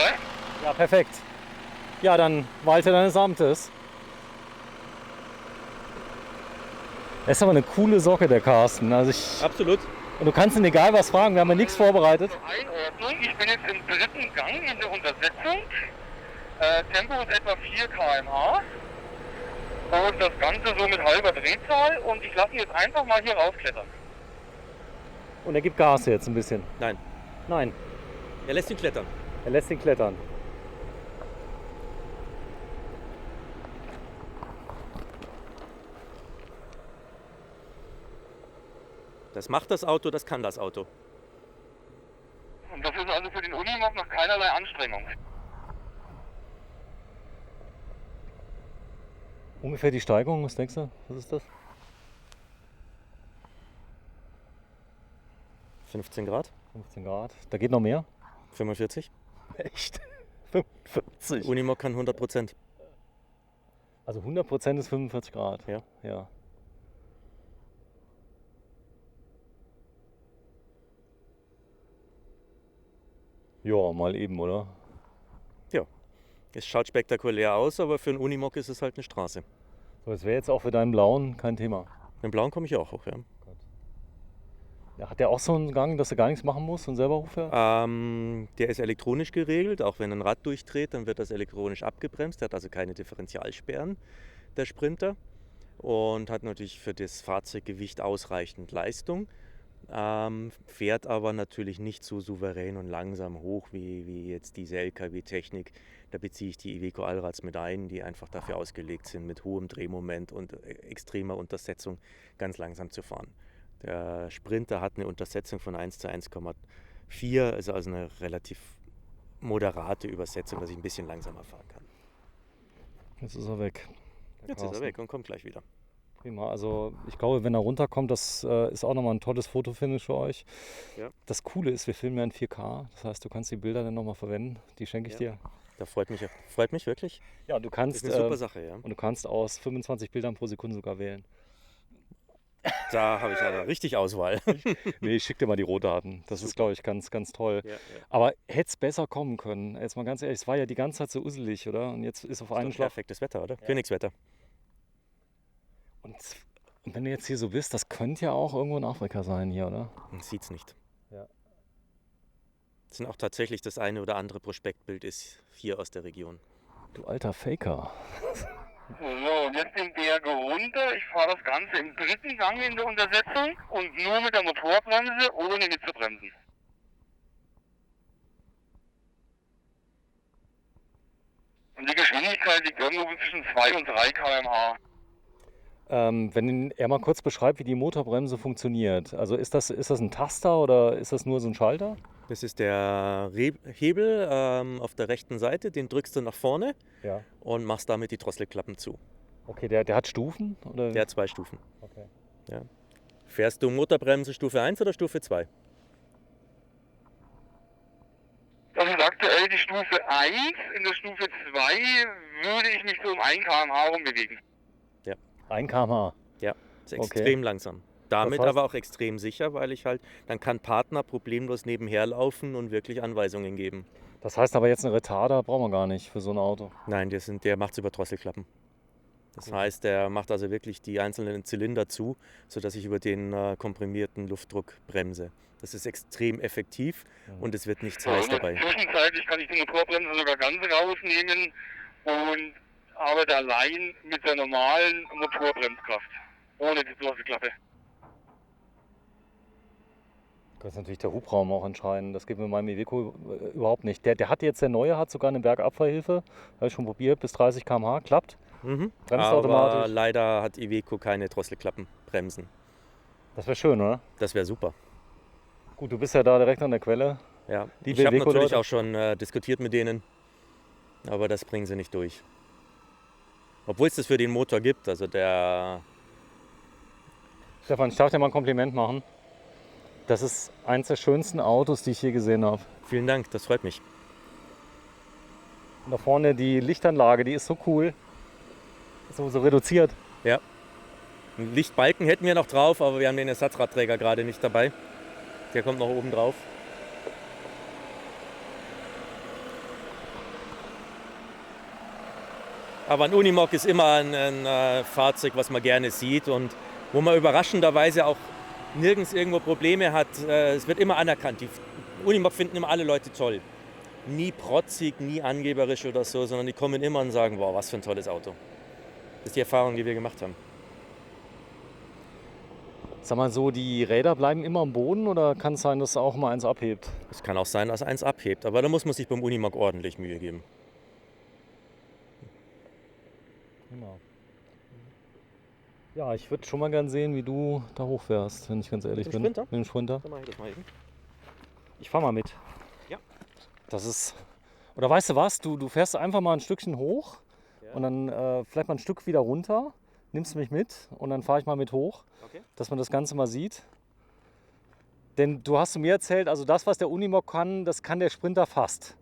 Ja, perfekt. Ja, dann walte deines Amtes. Das ist aber eine coole Socke, der Carsten. Also Absolut. Und du kannst ihn egal was fragen, wir haben ja nichts vorbereitet. Einordnung, ich bin jetzt im 3. Gang in der Untersetzung. Tempo ist etwa 4 km/h. Und das Ganze so mit halber Drehzahl. Und ich lasse ihn jetzt einfach mal hier rausklettern. Und er gibt Gas jetzt ein bisschen. Nein. Nein. Er lässt ihn klettern. Er lässt ihn klettern. Das macht das Auto, das kann das Auto. Und das ist also für den Unimog noch keinerlei Anstrengung. Ungefähr die Steigung, was denkst du? Was ist das? 15 Grad. 15 Grad. Da geht noch mehr? 45. Echt? 45? Unimog kann 100%. Also 100% ist 45 Grad? Ja. Ja. Ja, mal eben, oder? Ja. Es schaut spektakulär aus, aber für einen Unimog ist es halt eine Straße. So, das wäre jetzt auch für deinen blauen kein Thema. Mit dem blauen komme ich auch hoch, ja. Ja, hat der auch so einen Gang, dass er gar nichts machen muss und selber hochfährt? Der ist elektronisch geregelt. Auch wenn ein Rad durchdreht, dann wird das elektronisch abgebremst. Der hat also keine Differentialsperren, der Sprinter. Und hat natürlich für das Fahrzeuggewicht ausreichend Leistung. Fährt aber natürlich nicht so souverän und langsam hoch wie jetzt diese LKW-Technik. Da beziehe ich die Iveco Allrads mit ein, die einfach dafür ausgelegt sind, mit hohem Drehmoment und extremer Untersetzung ganz langsam zu fahren. Der Sprinter hat eine Untersetzung von 1:1,4, also eine relativ moderate Übersetzung, dass ich ein bisschen langsamer fahren kann. Jetzt ist er weg. Jetzt ist er weg und kommt gleich wieder. Prima, also ich glaube, wenn er runterkommt, das ist auch nochmal ein tolles Fotofinish für euch. Ja. Das Coole ist, wir filmen ja in 4K, das heißt, du kannst die Bilder dann nochmal verwenden, die schenke ich dir. Das freut mich wirklich. Ja, du kannst, das ist eine super Sache, ja. Und du kannst aus 25 Bildern pro Sekunde sogar wählen. Da habe ich aber richtig Auswahl. Nee, ich schicke dir mal die Rohdaten. Das ist, glaube ich, ganz, ganz toll. Ja, ja. Aber hätte es besser kommen können. Jetzt mal ganz ehrlich, es war ja die ganze Zeit so uselig, oder? Und jetzt ist auf einen Schlag. Perfektes Wetter, oder? Ja. Königswetter. Und wenn du jetzt hier so bist, das könnte ja auch irgendwo in Afrika sein hier, oder? Man sieht es nicht. Ja. Es sind auch tatsächlich das eine oder andere Prospektbild ist hier aus der Region. Du alter Faker. So, und jetzt den Berg runter. Ich fahre das Ganze im 3. Gang in der Untersetzung und nur mit der Motorbremse, ohne mitzubremsen. Und die Geschwindigkeit liegt irgendwo zwischen 2 und 3 km/h. Wenn er mal kurz beschreibt, wie die Motorbremse funktioniert. Also ist das ein Taster oder ist das nur so ein Schalter? Das ist der Hebel auf der rechten Seite, den drückst du nach vorne und machst damit die Drosselklappen zu. Okay, der hat Stufen? Oder? Der hat 2 Stufen. Okay. Ja. Fährst du Motorbremse Stufe 1 oder Stufe 2? Das ist aktuell die Stufe 1. In der Stufe 2 würde ich mich so um 1 km/h rumbewegen. Ja. 1 km/h? Ja, ist extrem langsam. Damit das heißt, aber auch extrem sicher, weil dann kann Partner problemlos nebenher laufen und wirklich Anweisungen geben. Das heißt aber jetzt einen Retarder brauchen wir gar nicht für so ein Auto. Nein, der macht es über Drosselklappen. Das heißt, der macht also wirklich die einzelnen Zylinder zu, sodass ich über den komprimierten Luftdruck bremse. Das ist extrem effektiv und es wird nichts heiß dabei. Zwischenzeitlich kann ich die Motorbremse sogar ganz rausnehmen und arbeite allein mit der normalen Motorbremskraft, ohne die Drosselklappe. Das ist natürlich der Hubraum auch entscheidend. Das geht mit meinem Iveco überhaupt nicht. Der neue hat sogar eine Bergabfahrhilfe. Habe ich schon probiert, bis 30 km/h, klappt. Mhm. Bremst Aber automatisch. leider hat Iveco keine Drosselklappenbremsen. Das wäre schön, oder? Das wäre super. Gut, du bist ja da direkt an der Quelle. Ja. Die Ich habe Iveco natürlich Leute? auch schon diskutiert mit denen, aber das bringen sie nicht durch. Obwohl es das für den Motor gibt. Also der Stefan, ich darf dir mal ein Kompliment machen. Das ist eines der schönsten Autos, die ich je gesehen habe. Vielen Dank, das freut mich. Und da vorne die Lichtanlage, die ist so cool. So reduziert. Ja. Einen Lichtbalken hätten wir noch drauf, aber wir haben den Ersatzradträger gerade nicht dabei. Der kommt noch oben drauf. Aber ein Unimog ist immer ein Fahrzeug, was man gerne sieht und wo man überraschenderweise auch nirgends irgendwo Probleme hat. Es wird immer anerkannt. Die Unimog finden immer alle Leute toll. Nie protzig, nie angeberisch oder so, sondern die kommen immer und sagen, wow, was für ein tolles Auto. Das ist die Erfahrung, die wir gemacht haben. Sag mal so, die Räder bleiben immer am Boden oder kann es sein, dass auch mal eins abhebt? Es kann auch sein, dass eins abhebt, aber da muss man sich beim Unimog ordentlich Mühe geben. Genau. Ja, ich würde schon mal gern sehen, wie du da hochfährst, wenn ich ganz ehrlich bin. Sprinter? Mit dem Sprinter? Dann mache ich das mal eben. Ich fahr mal mit. Ja. Das ist. Oder weißt du was? Du fährst einfach mal ein Stückchen hoch Ja. und dann vielleicht mal ein Stück wieder runter, nimmst mich mit und dann fahre ich mal mit hoch, Okay. dass man das Ganze mal sieht. Denn du hast mir erzählt, also das, was der Unimog kann, das kann der Sprinter fast.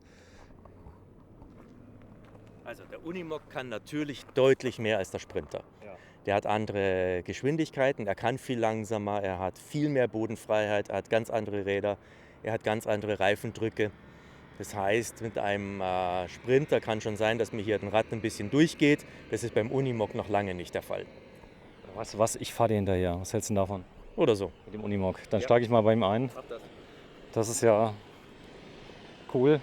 Also der Unimog kann natürlich deutlich mehr als der Sprinter. Ja. Der hat andere Geschwindigkeiten, er kann viel langsamer, er hat viel mehr Bodenfreiheit, er hat ganz andere Räder, er hat ganz andere Reifendrücke. Das heißt, mit einem Sprinter kann schon sein, dass mir hier ein Rad ein bisschen durchgeht. Das ist beim Unimog noch lange nicht der Fall. Weißt du was, ich fahre dir hinterher. Was hältst du denn davon? Oder so. Mit dem Unimog. Dann Ja. steige ich mal bei ihm ein. Mach das. Das ist ja cool.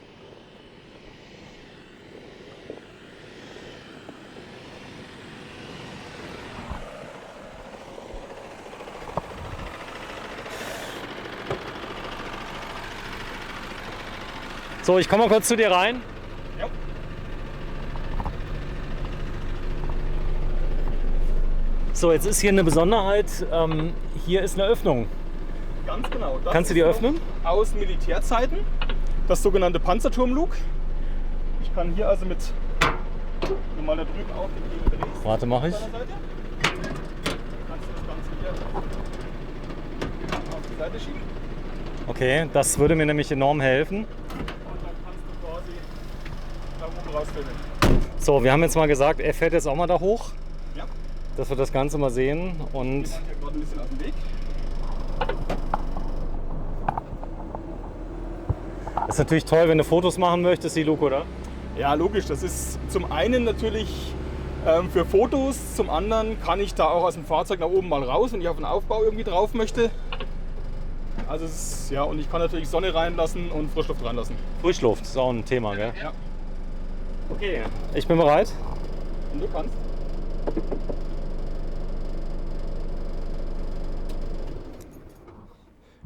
So, ich komme mal kurz zu dir rein. Ja. So, jetzt ist hier eine Besonderheit. Hier ist eine Öffnung. Ganz genau. Das Kannst du die ist noch öffnen? Aus Militärzeiten. Das sogenannte Panzerturmlug. Ich kann hier also mit, wenn du mal da drüben auf den Gegend drehst, Warte, mache ich. auf deiner Seite, kannst du das Ganze hier auf die Seite schieben. Okay, das würde mir nämlich enorm helfen. Und dann kannst du quasi da oben rausfilmen. So, wir haben jetzt mal gesagt, er fährt jetzt auch mal da hoch, Ja. dass wir das Ganze mal sehen. Und Ich hier gerade ein bisschen auf dem Weg. das ist natürlich toll, wenn du Fotos machen möchtest, die Luke, oder? Ja, logisch. Das ist zum einen natürlich für Fotos, zum anderen kann ich da auch aus dem Fahrzeug nach oben mal raus, wenn ich auf den Aufbau irgendwie drauf möchte. Also es ist, ja, und ich kann natürlich Sonne reinlassen und Frischluft reinlassen. Frischluft ist auch ein Thema, gell? Ja. Okay. Ich bin bereit. Und du kannst.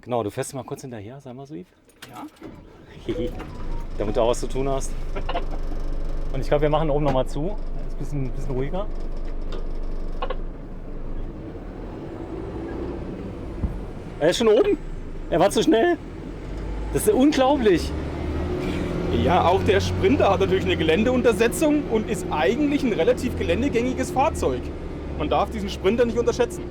Genau, du fährst mal kurz hinterher, sei mal so lieb. Ja. Damit du auch was zu tun hast. Und ich glaube, wir machen oben nochmal zu. Ist ein bisschen ruhiger. Er ist schon oben. Er war zu schnell. Das ist unglaublich. Ja, auch der Sprinter hat natürlich eine Geländeuntersetzung und ist eigentlich ein relativ geländegängiges Fahrzeug. Man darf diesen Sprinter nicht unterschätzen.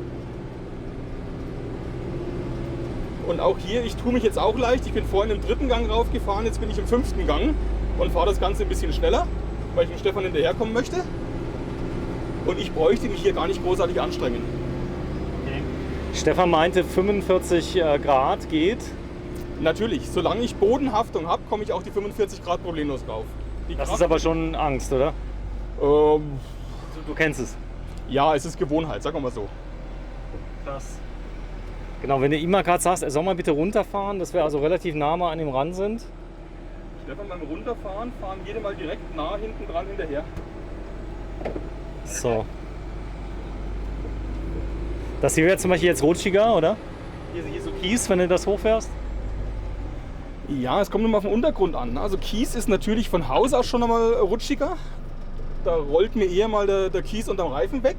Und auch hier, ich tue mich jetzt auch leicht. Ich bin vorhin im 3. Gang raufgefahren, jetzt bin ich im 5. Gang und fahre das Ganze ein bisschen schneller, weil ich dem Stefan hinterherkommen möchte. Und ich bräuchte mich hier gar nicht großartig anstrengen. Stefan meinte, 45 Grad geht. Natürlich, solange ich Bodenhaftung habe, komme ich auch die 45 Grad problemlos rauf. Die Das Kraft- ist aber schon Angst, oder? Du kennst es. Ja, es ist Gewohnheit, sagen wir mal so. Krass. Genau, wenn du ihm mal gerade sagst, er soll mal bitte runterfahren, dass wir also relativ nah mal an ihm ran sind. Stefan, beim Runterfahren fahren jede mal direkt nah hinten dran hinterher. So. Das hier wäre zum Beispiel jetzt rutschiger, oder? Hier so Kies, wenn du das hochfährst. Ja, es kommt nur mal auf den Untergrund an. Also Kies ist natürlich von Haus aus schon einmal rutschiger. Da rollt mir eher mal der Kies unterm Reifen weg.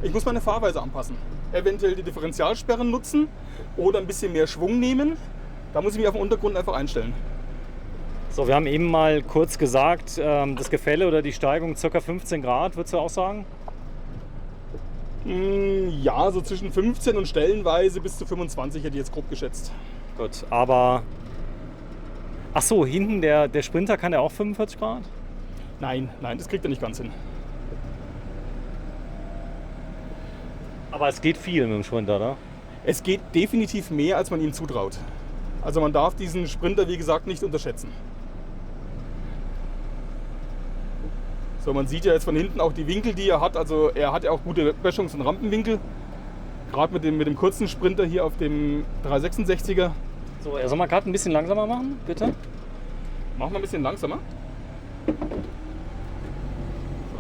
Ich muss meine Fahrweise anpassen. Eventuell die Differentialsperren nutzen oder ein bisschen mehr Schwung nehmen. Da muss ich mich auf den Untergrund einfach einstellen. So, wir haben eben mal kurz gesagt, das Gefälle oder die Steigung ca. 15 Grad, würdest du auch sagen? Ja, so zwischen 15 und stellenweise bis zu 25 hätte ich jetzt grob geschätzt. Gut, aber... Ach so, hinten der Sprinter, kann der auch 45 Grad? Nein, das kriegt er nicht ganz hin. Aber es geht viel mit dem Sprinter, oder? Es geht definitiv mehr, als man ihm zutraut. Also man darf diesen Sprinter, wie gesagt, nicht unterschätzen. So, man sieht ja jetzt von hinten auch die Winkel, die er hat. Also er hat ja auch gute Böschungs- und Rampenwinkel. Gerade mit dem kurzen Sprinter hier auf dem 366er. So, er soll mal gerade ein bisschen langsamer machen, bitte? Machen wir ein bisschen langsamer. So,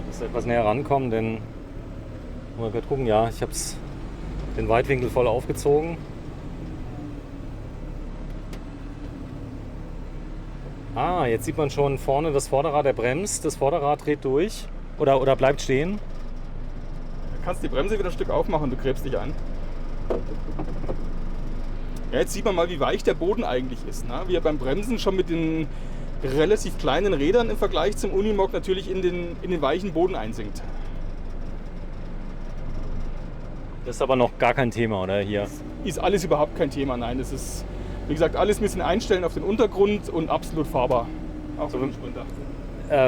dass wir etwas näher rankommen, denn... Mal gerade gucken, ja, ich habe den Weitwinkel voll aufgezogen. Ah, jetzt sieht man schon vorne das Vorderrad, der bremst, das Vorderrad dreht durch oder bleibt stehen. Du kannst die Bremse wieder ein Stück aufmachen, du gräbst dich ein. Ja, jetzt sieht man mal, wie weich der Boden eigentlich ist. Ne? Wie er beim Bremsen schon mit den relativ kleinen Rädern im Vergleich zum Unimog natürlich in den weichen Boden einsinkt. Das ist aber noch gar kein Thema, oder hier? Ist alles überhaupt kein Thema, nein. Das ist, wie gesagt, alles ein bisschen einstellen auf den Untergrund und absolut fahrbar. Auch so mit dem Sprinter.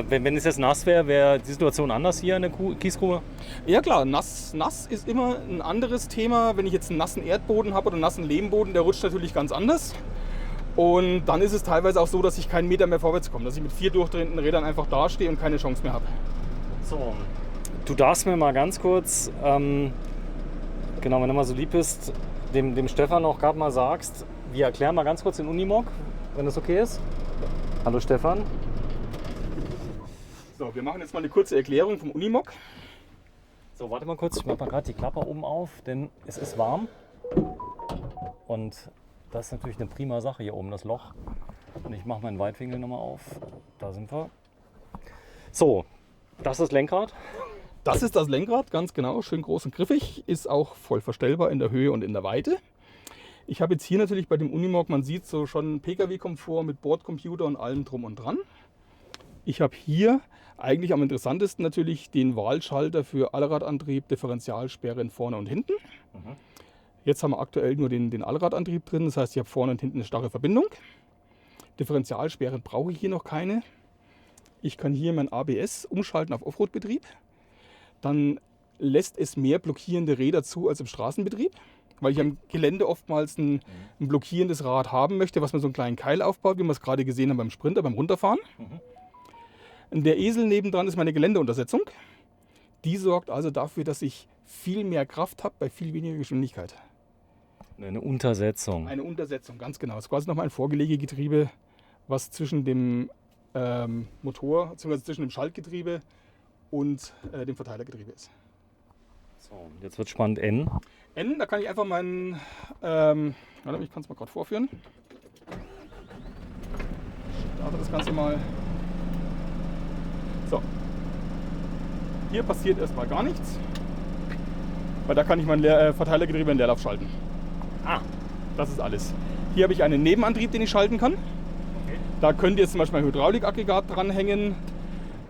Wenn es jetzt nass wäre, wäre die Situation anders hier in der Kiesgrube? Ja klar, nass ist immer ein anderes Thema. Wenn ich jetzt einen nassen Erdboden habe oder einen nassen Lehmboden, der rutscht natürlich ganz anders. Und dann ist es teilweise auch so, dass ich keinen Meter mehr vorwärts komme. Dass ich mit 4 durchdrehenden Rädern einfach dastehe und keine Chance mehr habe. So, du darfst mir mal ganz kurz... Genau, wenn du mal so lieb bist, dem Stefan auch gerade mal sagst, wir erklären mal ganz kurz den Unimog, wenn das okay ist. Hallo Stefan. So, wir machen jetzt mal eine kurze Erklärung vom Unimog. So, warte mal kurz, ich mache mal gerade die Klappe oben auf, denn es ist warm. Und das ist natürlich eine prima Sache hier oben, das Loch. Und ich mache meinen Weitwinkel nochmal auf. Da sind wir. So, das ist das Lenkrad. Das ist das Lenkrad, ganz genau, schön groß und griffig, ist auch voll verstellbar in der Höhe und in der Weite. Ich habe jetzt hier natürlich bei dem Unimog, man sieht so schon Pkw-Komfort mit Bordcomputer und allem drum und dran. Ich habe hier eigentlich am interessantesten natürlich den Wahlschalter für Allradantrieb, Differentialsperren vorne und hinten. Jetzt haben wir aktuell nur den Allradantrieb drin, das heißt, ich habe vorne und hinten eine starre Verbindung. Differentialsperren brauche ich hier noch keine. Ich kann hier mein ABS umschalten auf Offroad-Betrieb. Dann lässt es mehr blockierende Räder zu als im Straßenbetrieb, weil ich am Gelände oftmals ein blockierendes Rad haben möchte, was mir so einen kleinen Keil aufbaut, wie wir es gerade gesehen haben beim Sprinter, beim Runterfahren. Der Esel nebendran ist meine Geländeuntersetzung. Die sorgt also dafür, dass ich viel mehr Kraft habe bei viel weniger Geschwindigkeit. Eine Untersetzung. Eine Untersetzung, ganz genau. Das ist quasi nochmal ein Vorgelegegetriebe, was zwischen dem Motor, bzw. zwischen dem Schaltgetriebe und dem Verteilergetriebe ist. So, jetzt wird spannend. N, da kann ich einfach meinen, ich kann es mal gerade vorführen. Ich starte das Ganze mal. So, hier passiert erstmal gar nichts, weil da kann ich mein Verteilergetriebe in Leerlauf schalten. Das ist alles. Hier habe ich einen Nebenantrieb, den ich schalten kann. Da könnte jetzt zum Beispiel ein Hydraulikaggregat dranhängen.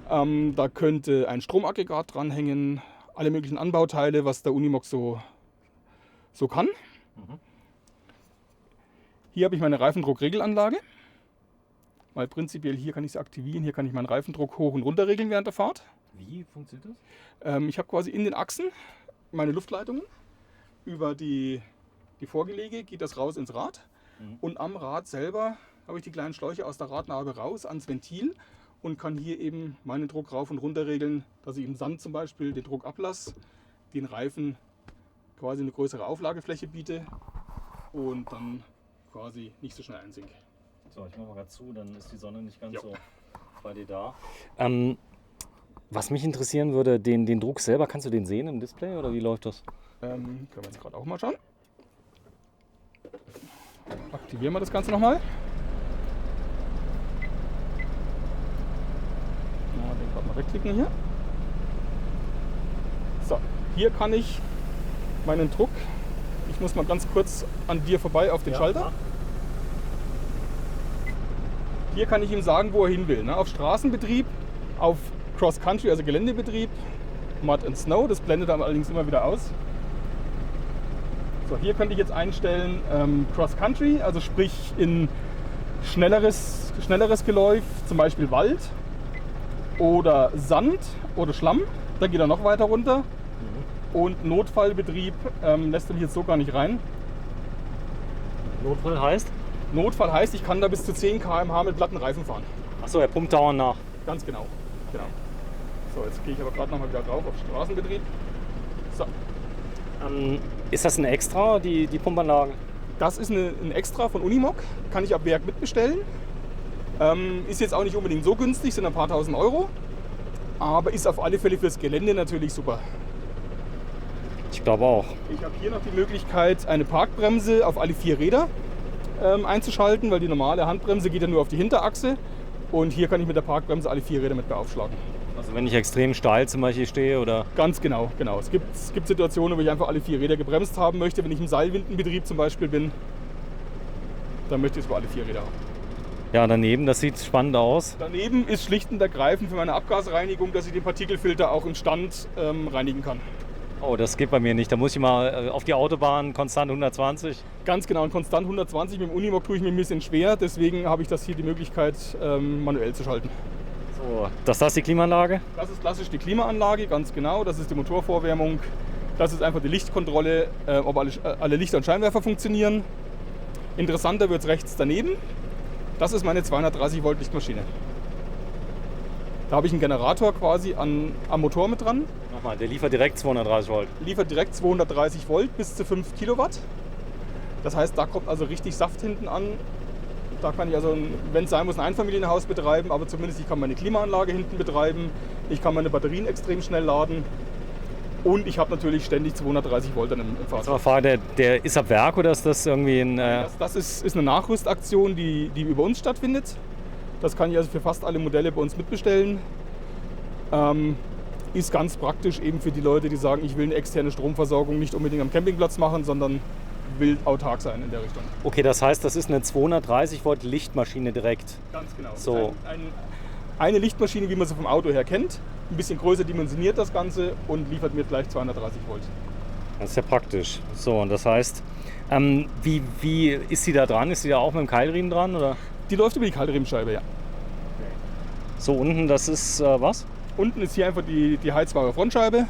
Da könnte ein Stromaggregat dranhängen, alle möglichen Anbauteile, was der Unimog so kann. Hier habe ich meine Reifendruckregelanlage. Weil prinzipiell hier kann ich sie aktivieren, hier kann ich meinen Reifendruck hoch und runter regeln während der Fahrt. Wie funktioniert das? Ich habe quasi in den Achsen meine Luftleitungen. Über die Vorgelege geht das raus ins Rad. Und am Rad selber habe ich die kleinen Schläuche aus der Radnabe raus ans Ventil. Und kann hier eben meinen Druck rauf und runter regeln, dass ich im Sand zum Beispiel den Druck ablasse, den Reifen quasi eine größere Auflagefläche biete und dann quasi nicht so schnell einsinke. So, ich mache mal gerade zu, dann ist die Sonne nicht ganz so bei dir da. Was mich interessieren würde, den Druck selber, kannst du den sehen im Display oder wie läuft das? Können wir jetzt gerade auch mal schauen. Aktivieren wir das Ganze nochmal. Gerade mal wegklicken hier. So, hier kann ich meinen Druck, ich muss mal ganz kurz an dir vorbei auf den Schalter. Hier kann ich ihm sagen, wo er hin will. Ne? Auf Straßenbetrieb, auf Cross-Country, also Geländebetrieb, Mud and Snow, das blendet dann allerdings immer wieder aus. So, hier könnte ich jetzt einstellen Cross-Country, also sprich in schnelleres Geläuf, zum Beispiel Wald oder Sand oder Schlamm. Da geht er noch weiter runter. Und Notfallbetrieb lässt er mich jetzt so gar nicht rein. Notfall heißt? Notfall heißt, ich kann da bis zu 10 km/h mit glatten Reifen fahren. Achso, er pumpt dauernd nach. Ganz genau. So, jetzt gehe ich aber gerade noch mal wieder drauf auf Straßenbetrieb. So. Ist das ein Extra, die Pumpanlage? Das ist ein Extra von Unimog, kann ich ab Werk mitbestellen. Ist jetzt auch nicht unbedingt so günstig, sind ein paar tausend Euro. Aber ist auf alle Fälle fürs Gelände natürlich super. Ich glaube auch. Ich habe hier noch die Möglichkeit, eine Parkbremse auf alle 4 Räder einzuschalten, weil die normale Handbremse geht ja nur auf die Hinterachse. Und hier kann ich mit der Parkbremse alle 4 Räder mit beaufschlagen. Also wenn ich extrem steil zum Beispiel stehe oder? Ganz genau. Es gibt Situationen, wo ich einfach alle 4 Räder gebremst haben möchte. Wenn ich im Seilwindenbetrieb zum Beispiel bin, dann möchte ich es über alle 4 Räder haben. Ja, daneben, das sieht spannend aus. Daneben ist schlicht und ergreifend für meine Abgasreinigung, dass ich den Partikelfilter auch im Stand reinigen kann. Oh, das geht bei mir nicht. Da muss ich mal auf die Autobahn konstant 120. Ganz genau, und konstant 120 mit dem Unimog tue ich mir ein bisschen schwer. Deswegen habe ich das hier die Möglichkeit, manuell zu schalten. So, das ist die Klimaanlage? Das ist klassisch die Klimaanlage, ganz genau. Das ist die Motorvorwärmung. Das ist einfach die Lichtkontrolle, ob alle Lichter und Scheinwerfer funktionieren. Interessanter wird es rechts daneben. Das ist meine 230 Volt Lichtmaschine. Da habe ich einen Generator quasi am Motor mit dran. Nochmal, der liefert direkt 230 Volt. Liefert direkt 230 Volt bis zu 5 Kilowatt. Das heißt, da kommt also richtig Saft hinten an. Da kann ich also, wenn es sein muss, ein Einfamilienhaus betreiben, aber zumindest ich kann meine Klimaanlage hinten betreiben. Ich kann meine Batterien extrem schnell laden. Und ich habe natürlich ständig 230 Volt dann im Fahrzeug. Der ist ab Werk oder ist das irgendwie ein... Das ist eine Nachrüstaktion, die über uns stattfindet. Das kann ich also für fast alle Modelle bei uns mitbestellen. Ist ganz praktisch eben für die Leute, die sagen, ich will eine externe Stromversorgung nicht unbedingt am Campingplatz machen, sondern will autark sein in der Richtung. Okay, das heißt, das ist eine 230 Volt Lichtmaschine direkt. Ganz genau. So. Eine Lichtmaschine, wie man sie vom Auto her kennt. Ein bisschen größer dimensioniert das Ganze und liefert mir gleich 230 Volt. Das ist ja praktisch. So, und das heißt, wie ist sie da dran? Ist sie da auch mit dem Keilriemen dran? Oder? Die läuft über die Keilriemenscheibe, ja. So, unten, das ist was? Unten ist hier einfach die heizbare Frontscheibe.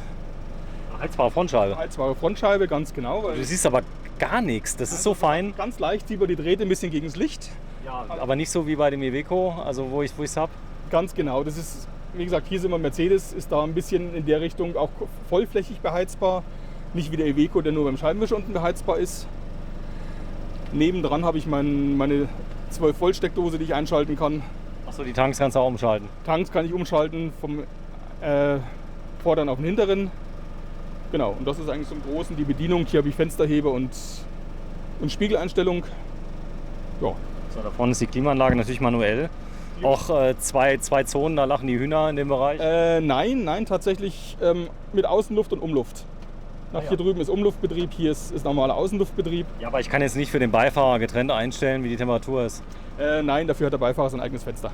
Heizbare Frontscheibe? Heizbare Frontscheibe, ganz genau. Du siehst aber gar nichts, das ist so fein. Ganz leicht, die über die Drähte ein bisschen gegen das Licht. Ja, aber nicht so wie bei dem Iveco, also wo ich es habe. Ganz genau, das ist, wie gesagt, hier sind wir Mercedes, ist da ein bisschen in der Richtung auch vollflächig beheizbar. Nicht wie der Iveco, der nur beim Scheibenwischer unten beheizbar ist. Nebendran habe ich meine 12 Volt Steckdose, die ich einschalten kann. Achso, die Tanks kannst du auch umschalten? Tanks kann ich umschalten vom Vorderen auf den Hinteren. Genau, und das ist eigentlich so im Großen die Bedienung. Hier habe ich Fensterheber und Spiegeleinstellung. Ja. So, da vorne ist die Klimaanlage natürlich manuell. Auch zwei Zonen, da lachen die Hühner in dem Bereich? Nein, tatsächlich mit Außenluft und Umluft. Hier drüben ist Umluftbetrieb, hier ist normaler Außenluftbetrieb. Ja, aber ich kann jetzt nicht für den Beifahrer getrennt einstellen, wie die Temperatur ist. Nein, dafür hat der Beifahrer sein eigenes Fenster.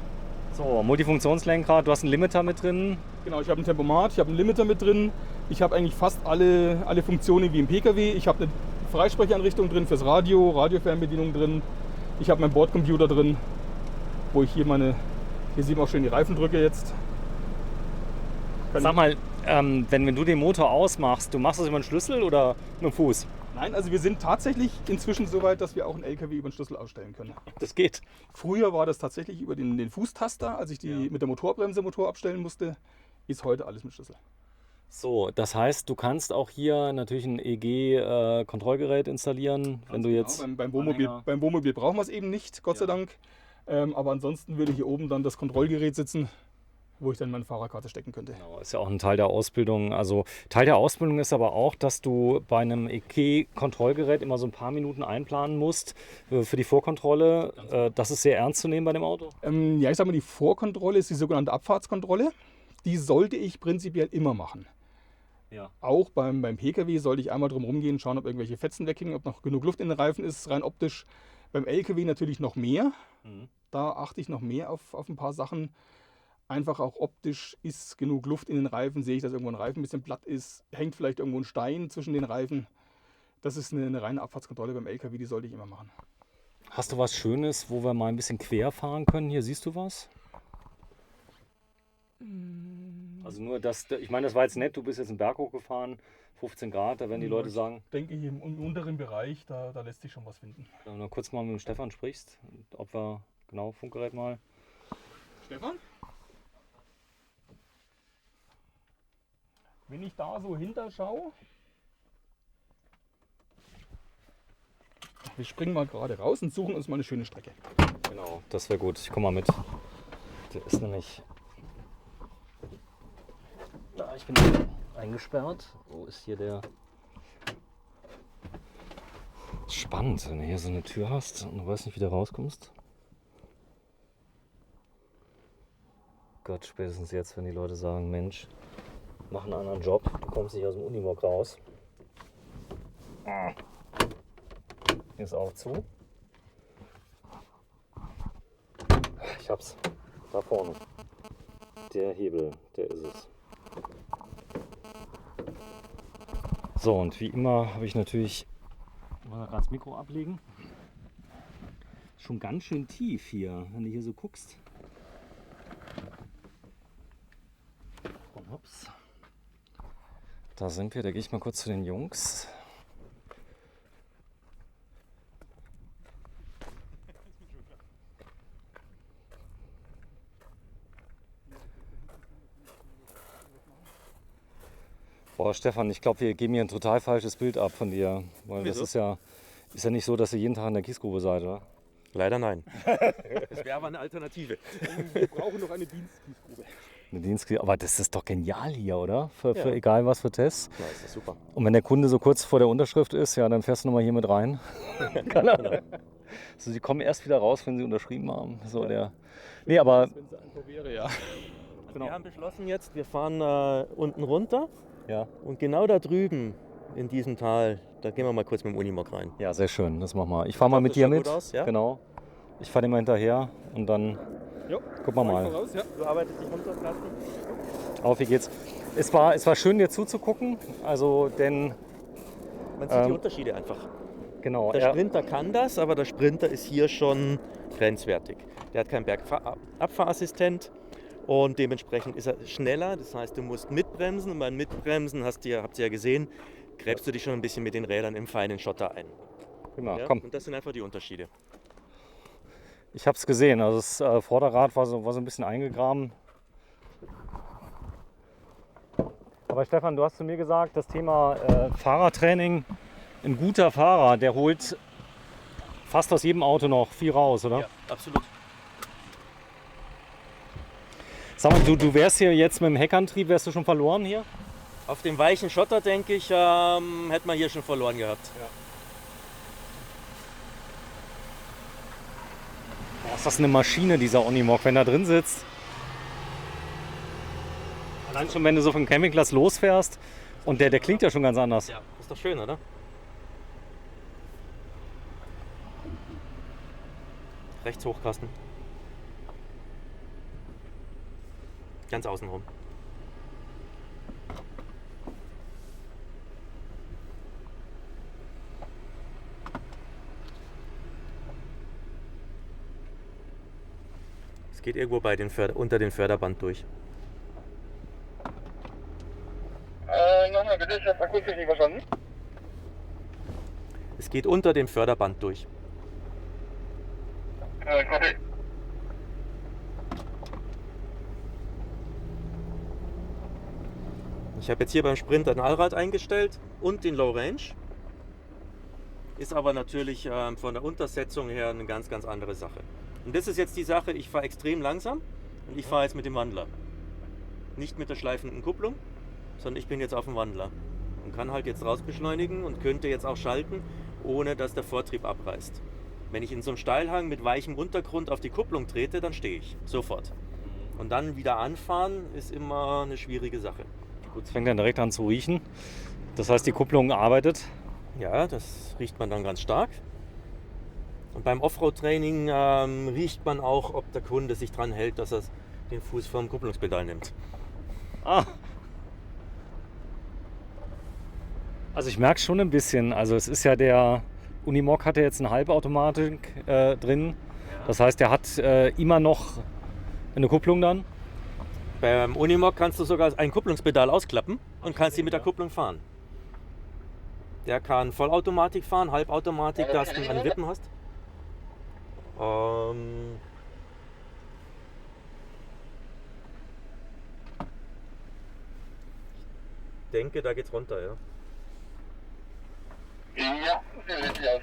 So, Multifunktionslenkrad, du hast einen Limiter mit drin? Genau, ich habe ein Tempomat, ich habe einen Limiter mit drin. Ich habe eigentlich fast alle Funktionen wie im Pkw. Ich habe eine Freisprechanrichtung drin fürs Radio, Radiofernbedienung drin. Ich habe meinen Bordcomputer drin, wo ich hier sieht man auch schön die Reifendrücke jetzt. Sag mal, wenn du den Motor ausmachst, du machst das über den Schlüssel oder mit dem Fuß? Nein, also wir sind tatsächlich inzwischen so weit, dass wir auch einen LKW über den Schlüssel ausstellen können. Das geht. Früher war das tatsächlich über den Fußtaster, als ich mit der Motorbremse Motor abstellen musste. Ist heute alles mit Schlüssel. So, das heißt, du kannst auch hier natürlich ein EG-Kontrollgerät installieren, wenn du jetzt... Beim Wohnmobil brauchen wir es eben nicht, Gott sei Dank. Aber ansonsten würde hier oben dann das Kontrollgerät sitzen, wo ich dann meine Fahrerkarte stecken könnte. Genau, ist ja auch ein Teil der Ausbildung. Also Teil der Ausbildung ist aber auch, dass du bei einem EG-Kontrollgerät immer so ein paar Minuten einplanen musst für die Vorkontrolle. Das ist sehr ernst zu nehmen bei dem Auto? Ja, ich sag mal, die Vorkontrolle ist die sogenannte Abfahrtskontrolle. die sollte ich prinzipiell immer machen. Ja. Auch beim PKW sollte ich einmal drum rumgehen, schauen, ob irgendwelche Fetzen weghängen, ob noch genug Luft in den Reifen ist, rein optisch. Beim LKW natürlich noch mehr. Da achte ich noch mehr auf ein paar Sachen. Einfach auch optisch, ist genug Luft in den Reifen, sehe ich, dass irgendwo ein Reifen ein bisschen platt ist, hängt vielleicht irgendwo ein Stein zwischen den Reifen. Das ist eine reine Abfahrtskontrolle beim LKW, die sollte ich immer machen. Hast du was Schönes, wo wir mal ein bisschen quer fahren können? Hier siehst du was? Also nur das, ich meine, das war jetzt nett, du bist jetzt einen Berg hochgefahren, 15 Grad, da werden die Leute sagen. Ich denke, hier im unteren Bereich, da lässt sich schon was finden. Wenn du kurz mal mit dem Stefan sprichst, ob wir, genau, Funkgerät mal. Stefan? Wenn ich da so hinter schaue, wir springen mal gerade raus und suchen uns mal eine schöne Strecke. Genau, das wäre gut. Ich komme mal mit. Der ist nämlich. Da, ich bin eingesperrt. Wo ist hier der? Spannend, wenn du hier so eine Tür hast und du weißt nicht, wie du rauskommst. Gott, spätestens jetzt, wenn die Leute sagen, Mensch, mach einen anderen Job, du kommst nicht aus dem Unimog raus. Hier ist auch zu. Ich hab's. Da vorne. Der Hebel, der ist es. So, und wie immer habe ich natürlich. Wollen wir gerade das Mikro ablegen? Schon ganz schön tief hier, wenn du hier so guckst. Und ups. Da sind wir, da gehe ich mal kurz zu den Jungs. Boah, Stefan, ich glaube, wir geben hier ein total falsches Bild ab von dir. Weil das ist ja nicht so, dass ihr jeden Tag in der Kiesgrube seid, oder? Leider nein. Das wäre aber eine Alternative. Wir brauchen noch eine Dienstkiesgrube. Eine Dienstkiesgrube, aber das ist doch genial hier, oder? Für egal was für Tests. Ja, ist das super. Und wenn der Kunde so kurz vor der Unterschrift ist, ja, dann fährst du nochmal hier mit rein. Also, sie kommen erst wieder raus, wenn sie unterschrieben haben. So, nee, aber... Wenn es einfach wäre, ja. Wir haben beschlossen jetzt, wir fahren unten runter. Ja. Und genau da drüben in diesem Tal, da gehen wir mal kurz mit dem Unimog rein. Ja, sehr schön, das machen wir. Ich fahre mal mit dir mit. Gut aus, ja? Genau. Ich fahre dir mal hinterher und dann gucken wir mal. Voraus, ja. Du arbeitest dich runter, Carsten. Auf, wie geht's? Es war schön, dir zuzugucken. Also, denn. Man sieht die Unterschiede einfach. Genau. Der Sprinter kann das, aber der Sprinter ist hier schon grenzwertig. Der hat keinen Bergabfahrassistent. Und dementsprechend ist er schneller, das heißt, du musst mitbremsen und beim Mitbremsen, habt ihr ja gesehen, gräbst du dich schon ein bisschen mit den Rädern im feinen Schotter ein. Prima, Ja? komm. Und das sind einfach die Unterschiede. Ich habe es gesehen, also das Vorderrad war so ein bisschen eingegraben. Aber Stefan, du hast zu mir gesagt, das Thema Fahrertraining, ein guter Fahrer, der holt fast aus jedem Auto noch viel raus, oder? Ja, absolut. Sag mal, du wärst hier jetzt mit dem Heckantrieb, wärst du schon verloren hier? Auf dem weichen Schotter, denke ich, hätte man hier schon verloren gehabt. Ja. Boah, ist das eine Maschine, dieser Unimog, wenn er drin sitzt. Allein schon, wenn du so vom Campingplatz losfährst und der klingt ja schon ganz anders. Ja, ist doch schön, oder? Rechts hoch, Carsten. Ganz außen rum. Es geht irgendwo unter den Förderband durch. Nochmal bitte, ich habe akustisch nicht verstanden. Es geht unter dem Förderband durch. Copy. Ich habe jetzt hier beim Sprinter ein Allrad eingestellt und den Low Range. Ist aber natürlich von der Untersetzung her eine ganz, ganz andere Sache. Und das ist jetzt die Sache, ich fahre extrem langsam und ich fahre jetzt mit dem Wandler. Nicht mit der schleifenden Kupplung, sondern ich bin jetzt auf dem Wandler. Und kann halt jetzt rausbeschleunigen und könnte jetzt auch schalten, ohne dass der Vortrieb abreißt. Wenn ich in so einem Steilhang mit weichem Untergrund auf die Kupplung trete, dann stehe ich sofort. Und dann wieder anfahren ist immer eine schwierige Sache. Gut, es fängt dann direkt an zu riechen. Das heißt, die Kupplung arbeitet. Ja, das riecht man dann ganz stark. Und beim Offroad-Training riecht man auch, ob der Kunde sich dran hält, dass er den Fuß vom Kupplungspedal nimmt. Also ich merke schon ein bisschen. Also es ist ja der Unimog hat ja jetzt eine Halbautomatik drin. Das heißt, der hat immer noch eine Kupplung dann. Beim Unimog kannst du sogar ein Kupplungspedal ausklappen und kannst ihn mit der Kupplung fahren. Der kann Vollautomatik fahren, Halbautomatik, dass du eine Wippen hast. Ich denke, da geht's runter, ja. Ja, sehr richtig aus.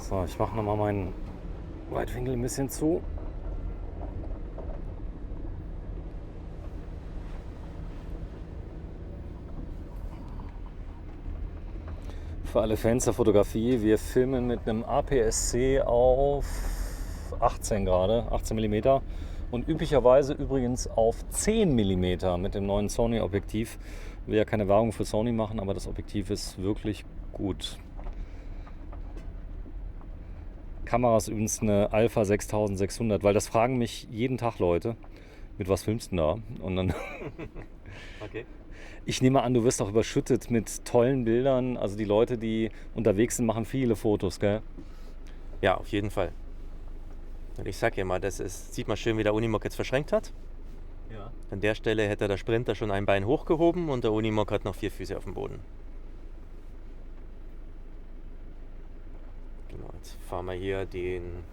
So, ich mache nochmal meinen Weitwinkel ein bisschen zu. Für alle Fans der Fotografie, wir filmen mit einem APS-C auf 18 gerade, 18 mm und üblicherweise übrigens auf 10 mm mit dem neuen Sony-Objektiv. Ich will ja keine Werbung für Sony machen, aber das Objektiv ist wirklich gut. Kamera ist übrigens eine Alpha 6600, weil das fragen mich jeden Tag Leute, mit was filmst du denn da? Und dann Okay. Ich nehme an, du wirst auch überschüttet mit tollen Bildern. Also die Leute, die unterwegs sind, machen viele Fotos, gell? Ja, auf jeden Fall. Und ich sag ja mal, sieht man schön, wie der Unimog jetzt verschränkt hat. Ja. An der Stelle hätte der Sprinter schon ein Bein hochgehoben und der Unimog hat noch 4 Füße auf dem Boden. Genau, jetzt fahren wir hier den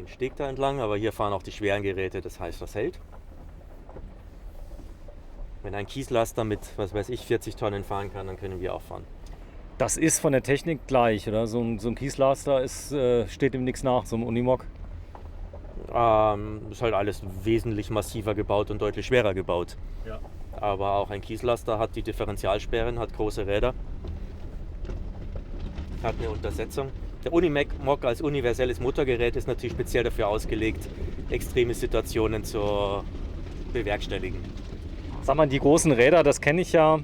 Steg da entlang, aber hier fahren auch die schweren Geräte, das heißt, das hält. Wenn ein Kieslaster mit, was weiß ich, 40 Tonnen fahren kann, dann können wir auch fahren. Das ist von der Technik gleich, oder? So ein Kieslaster steht ihm nichts nach, so ein Unimog. Ist halt alles wesentlich massiver gebaut und deutlich schwerer gebaut. Ja. Aber auch ein Kieslaster hat die Differentialsperren, hat große Räder, hat eine Untersetzung. Der Unimog als universelles Motorgerät ist natürlich speziell dafür ausgelegt, extreme Situationen zu bewerkstelligen. Sag mal, die großen Räder, das kenne ich ja,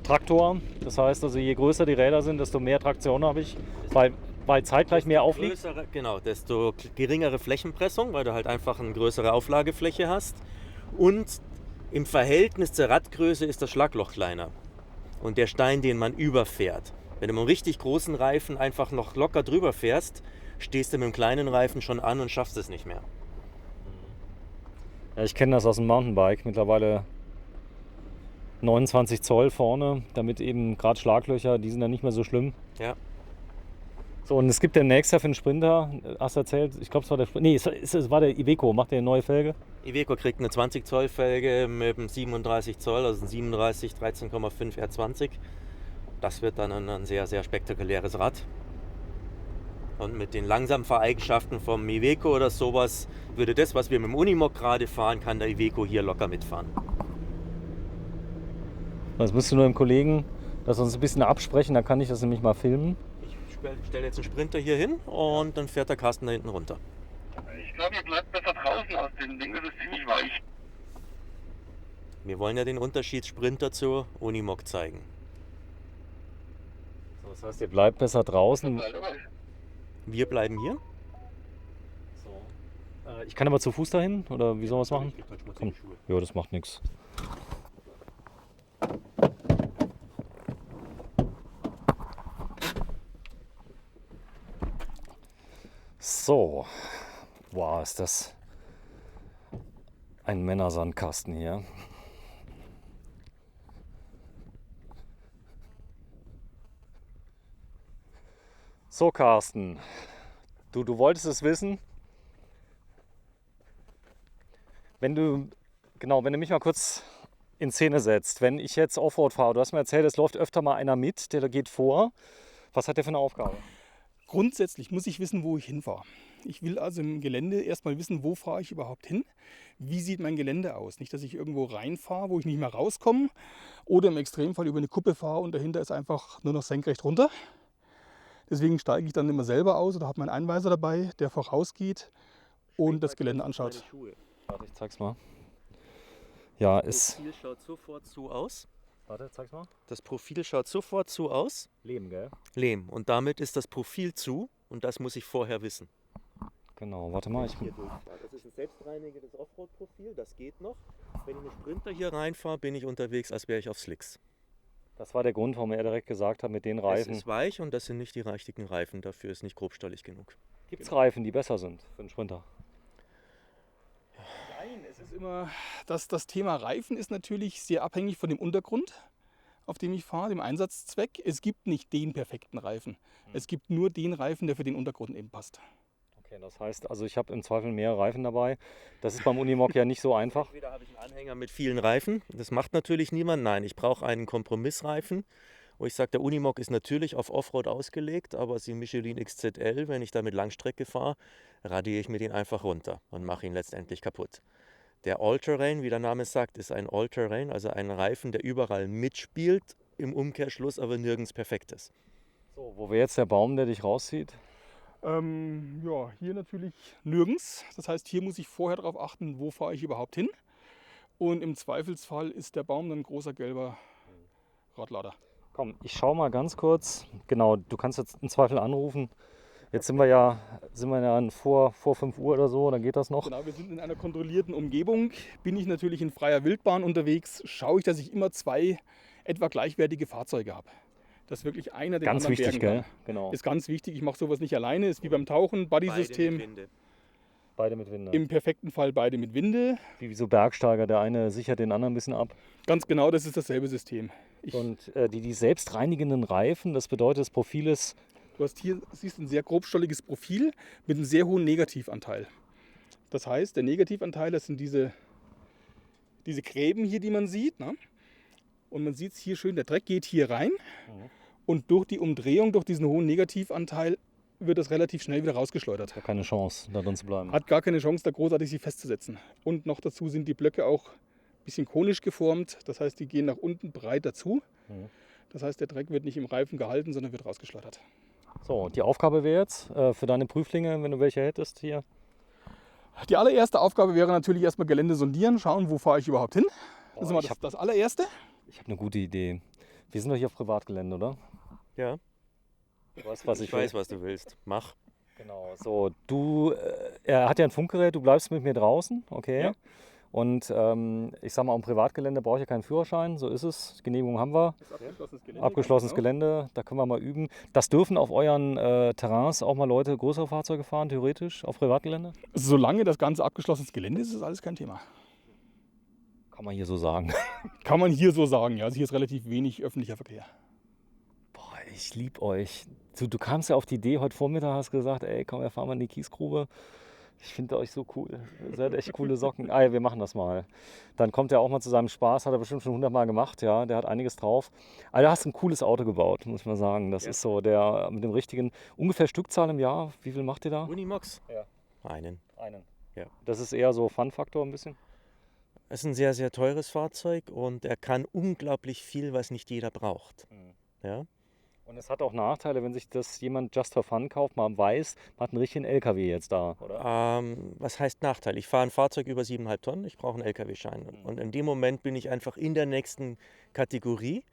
Traktor. Das heißt also, je größer die Räder sind, desto mehr Traktion habe ich, weil zeitgleich mehr aufliegt. Genau, desto geringere Flächenpressung, weil du halt einfach eine größere Auflagefläche hast. Und im Verhältnis zur Radgröße ist das Schlagloch kleiner. Und der Stein, den man überfährt. Wenn du mit einem richtig großen Reifen einfach noch locker drüber fährst, stehst du mit einem kleinen Reifen schon an und schaffst es nicht mehr. Ja, ich kenne das aus dem Mountainbike. Mittlerweile 29 Zoll vorne, damit eben gerade Schlaglöcher, die sind dann nicht mehr so schlimm. Ja. So, und es gibt demnächst ja für den Sprinter, hast du erzählt, ich glaube es war der Sprinter, nee, es war der Iveco, macht der eine neue Felge? Iveco kriegt eine 20 Zoll Felge mit einem 37 Zoll, also ein 37 13,5 R20. Das wird dann ein sehr, sehr spektakuläres Rad. Und mit den Langsamfahreigenschaften vom Iveco oder sowas würde das, was wir mit dem Unimog gerade fahren, kann der Iveco hier locker mitfahren. Das müsst du nur dem Kollegen das uns ein bisschen absprechen, dann kann ich das nämlich mal filmen. Ich stelle jetzt einen Sprinter hier hin und dann fährt der Carsten da hinten runter. Ich glaube, ihr bleibt besser draußen aus dem Ding, das ist ziemlich weich. Wir wollen ja den Unterschied Sprinter zu Unimog zeigen. So, das heißt, ihr bleibt besser draußen. Wir bleiben hier. Ich kann aber zu Fuß dahin, oder wie sollen wir es machen? Komm. Ja, das macht nichts. So, wow, ist das ein Männersandkasten hier. So, Carsten, du wolltest es wissen. Wenn du mich mal kurz in Szene setzt, wenn ich jetzt Offroad fahre, du hast mir erzählt, es läuft öfter mal einer mit, der geht vor. Was hat der für eine Aufgabe? Grundsätzlich muss ich wissen, wo ich hinfahre. Ich will also im Gelände erstmal wissen, wo fahre ich überhaupt hin? Wie sieht mein Gelände aus? Nicht, dass ich irgendwo reinfahre, wo ich nicht mehr rauskomme oder im Extremfall über eine Kuppe fahre und dahinter ist einfach nur noch senkrecht runter. Deswegen steige ich dann immer selber aus oder habe meinen Einweiser dabei, der vorausgeht und das Gelände anschaut. Warte, ich zeig's mal. Ja, Das Profil schaut sofort so aus. Warte, zeig's mal. Das Profil schaut sofort so aus. Lehm, gell? Lehm. Und damit ist das Profil zu und das muss ich vorher wissen. Genau, warte mal. Hier durchfahre. Das ist ein selbstreinigendes Offroad-Profil, das geht noch. Wenn ich mit Sprinter hier reinfahre, bin ich unterwegs, als wäre ich auf Slicks. Das war der Grund, warum er direkt gesagt hat, mit den Es Reifen. ist weich und das sind nicht die richtigen Reifen, dafür ist nicht grobstollig genug. Gibt es Reifen, die besser sind für einen Sprinter? Nein, es ist immer, das Thema Reifen ist natürlich sehr abhängig von dem Untergrund, auf dem ich fahre, dem Einsatzzweck. Es gibt nicht den perfekten Reifen. Es gibt nur den Reifen, der für den Untergrund eben passt. Okay, das heißt, also ich habe im Zweifel mehr Reifen dabei. Das ist beim Unimog ja nicht so einfach. Entweder habe ich einen Anhänger mit vielen Reifen, das macht natürlich niemand. Nein, ich brauche einen Kompromissreifen, wo ich sage, der Unimog ist natürlich auf Offroad ausgelegt, aber die Michelin XZL, wenn ich da mit Langstrecke fahre, radiere ich mir den einfach runter und mache ihn letztendlich kaputt. Der All-Terrain, wie der Name sagt, ist ein All-Terrain, also ein Reifen, der überall mitspielt, im Umkehrschluss aber nirgends perfekt ist. So, wo wäre jetzt der Baum, der dich rauszieht? Ja, hier natürlich nirgends. Das heißt, hier muss ich vorher darauf achten, wo fahre ich überhaupt hin. Und im Zweifelsfall ist der Baum dann ein großer gelber Radlader. Komm, ich schaue mal ganz kurz. Genau, du kannst jetzt im Zweifel anrufen. Jetzt sind wir ja vor 5 Uhr oder so, dann geht das noch. Genau, wir sind in einer kontrollierten Umgebung. Bin ich natürlich in freier Wildbahn unterwegs, schaue ich, dass ich immer 2 etwa gleichwertige Fahrzeuge habe. Dass wirklich einer den Ganz anderen wichtig, bergen gell? Genau. kann. Ist ganz wichtig. Ich mache sowas nicht alleine. Ist wie beim Tauchen, Buddy-System. Beide mit Winde. Im perfekten Fall beide mit Winde. Wie so Bergsteiger, der eine sichert den anderen ein bisschen ab. Ganz genau, das ist dasselbe System. Und die selbstreinigenden Reifen, das bedeutet, das Profil ist... Du hast hier, siehst ein sehr grobstolliges Profil mit einem sehr hohen Negativanteil. Das heißt, der Negativanteil, das sind diese Gräben hier, die man sieht. Ne? Und man sieht es hier schön, der Dreck geht hier rein. Und durch die Umdrehung, durch diesen hohen Negativanteil, wird das relativ schnell wieder rausgeschleudert. Hat keine Chance, da drin zu bleiben. Hat gar keine Chance, da großartig sich festzusetzen. Und noch dazu sind die Blöcke auch ein bisschen konisch geformt. Das heißt, die gehen nach unten breit dazu. Das heißt, der Dreck wird nicht im Reifen gehalten, sondern wird rausgeschleudert. So, die Aufgabe wäre jetzt für deine Prüflinge, wenn du welche hättest hier? Die allererste Aufgabe wäre natürlich erstmal Gelände sondieren, schauen, wo fahre ich überhaupt hin. Das ist immer das allererste. Ich habe eine gute Idee. Wir sind doch hier auf Privatgelände, oder? Ja. Du weißt, was ich weiß, was du willst. Mach. Genau. So, er hat ja ein Funkgerät, du bleibst mit mir draußen, okay? Ja. Und ich sag mal, am Privatgelände brauche ich ja keinen Führerschein, so ist es. Die Genehmigung haben wir. Das ist abgeschlossenes Gelände. Abgeschlossenes Gelände, da können wir mal üben. Das dürfen auf euren Terrains auch mal Leute größere Fahrzeuge fahren, theoretisch, auf Privatgelände? Solange das Ganze abgeschlossenes Gelände ist, ist alles kein Thema. Kann man hier so sagen. Kann man hier so sagen, ja. Also hier ist relativ wenig öffentlicher Verkehr. Boah, ich liebe euch. Du kamst ja auf die Idee, heute Vormittag hast gesagt, ey, komm, wir fahren mal in die Kiesgrube. Ich finde euch so cool. Ihr seid echt coole Socken. Ah ja, wir machen das mal. Dann kommt er auch mal zu seinem Spaß, hat er bestimmt schon 100 Mal gemacht, ja. Der hat einiges drauf. Aber du hast ein cooles Auto gebaut, muss ich mal sagen. Das ist so der mit dem richtigen, ungefähr Stückzahl im Jahr. Wie viel macht ihr da? Unimogs? Ja. Einen. Ja. Das ist eher so Fun-Faktor ein bisschen? Es ist ein sehr, sehr teures Fahrzeug und er kann unglaublich viel, was nicht jeder braucht. Ja? Und es hat auch Nachteile, wenn sich das jemand just for fun kauft, man weiß, man hat einen richtigen LKW jetzt da, oder? Was heißt Nachteil? Ich fahre ein Fahrzeug über 7,5 Tonnen, ich brauche einen LKW-Schein. Und in dem Moment bin ich einfach in der nächsten Kategorie.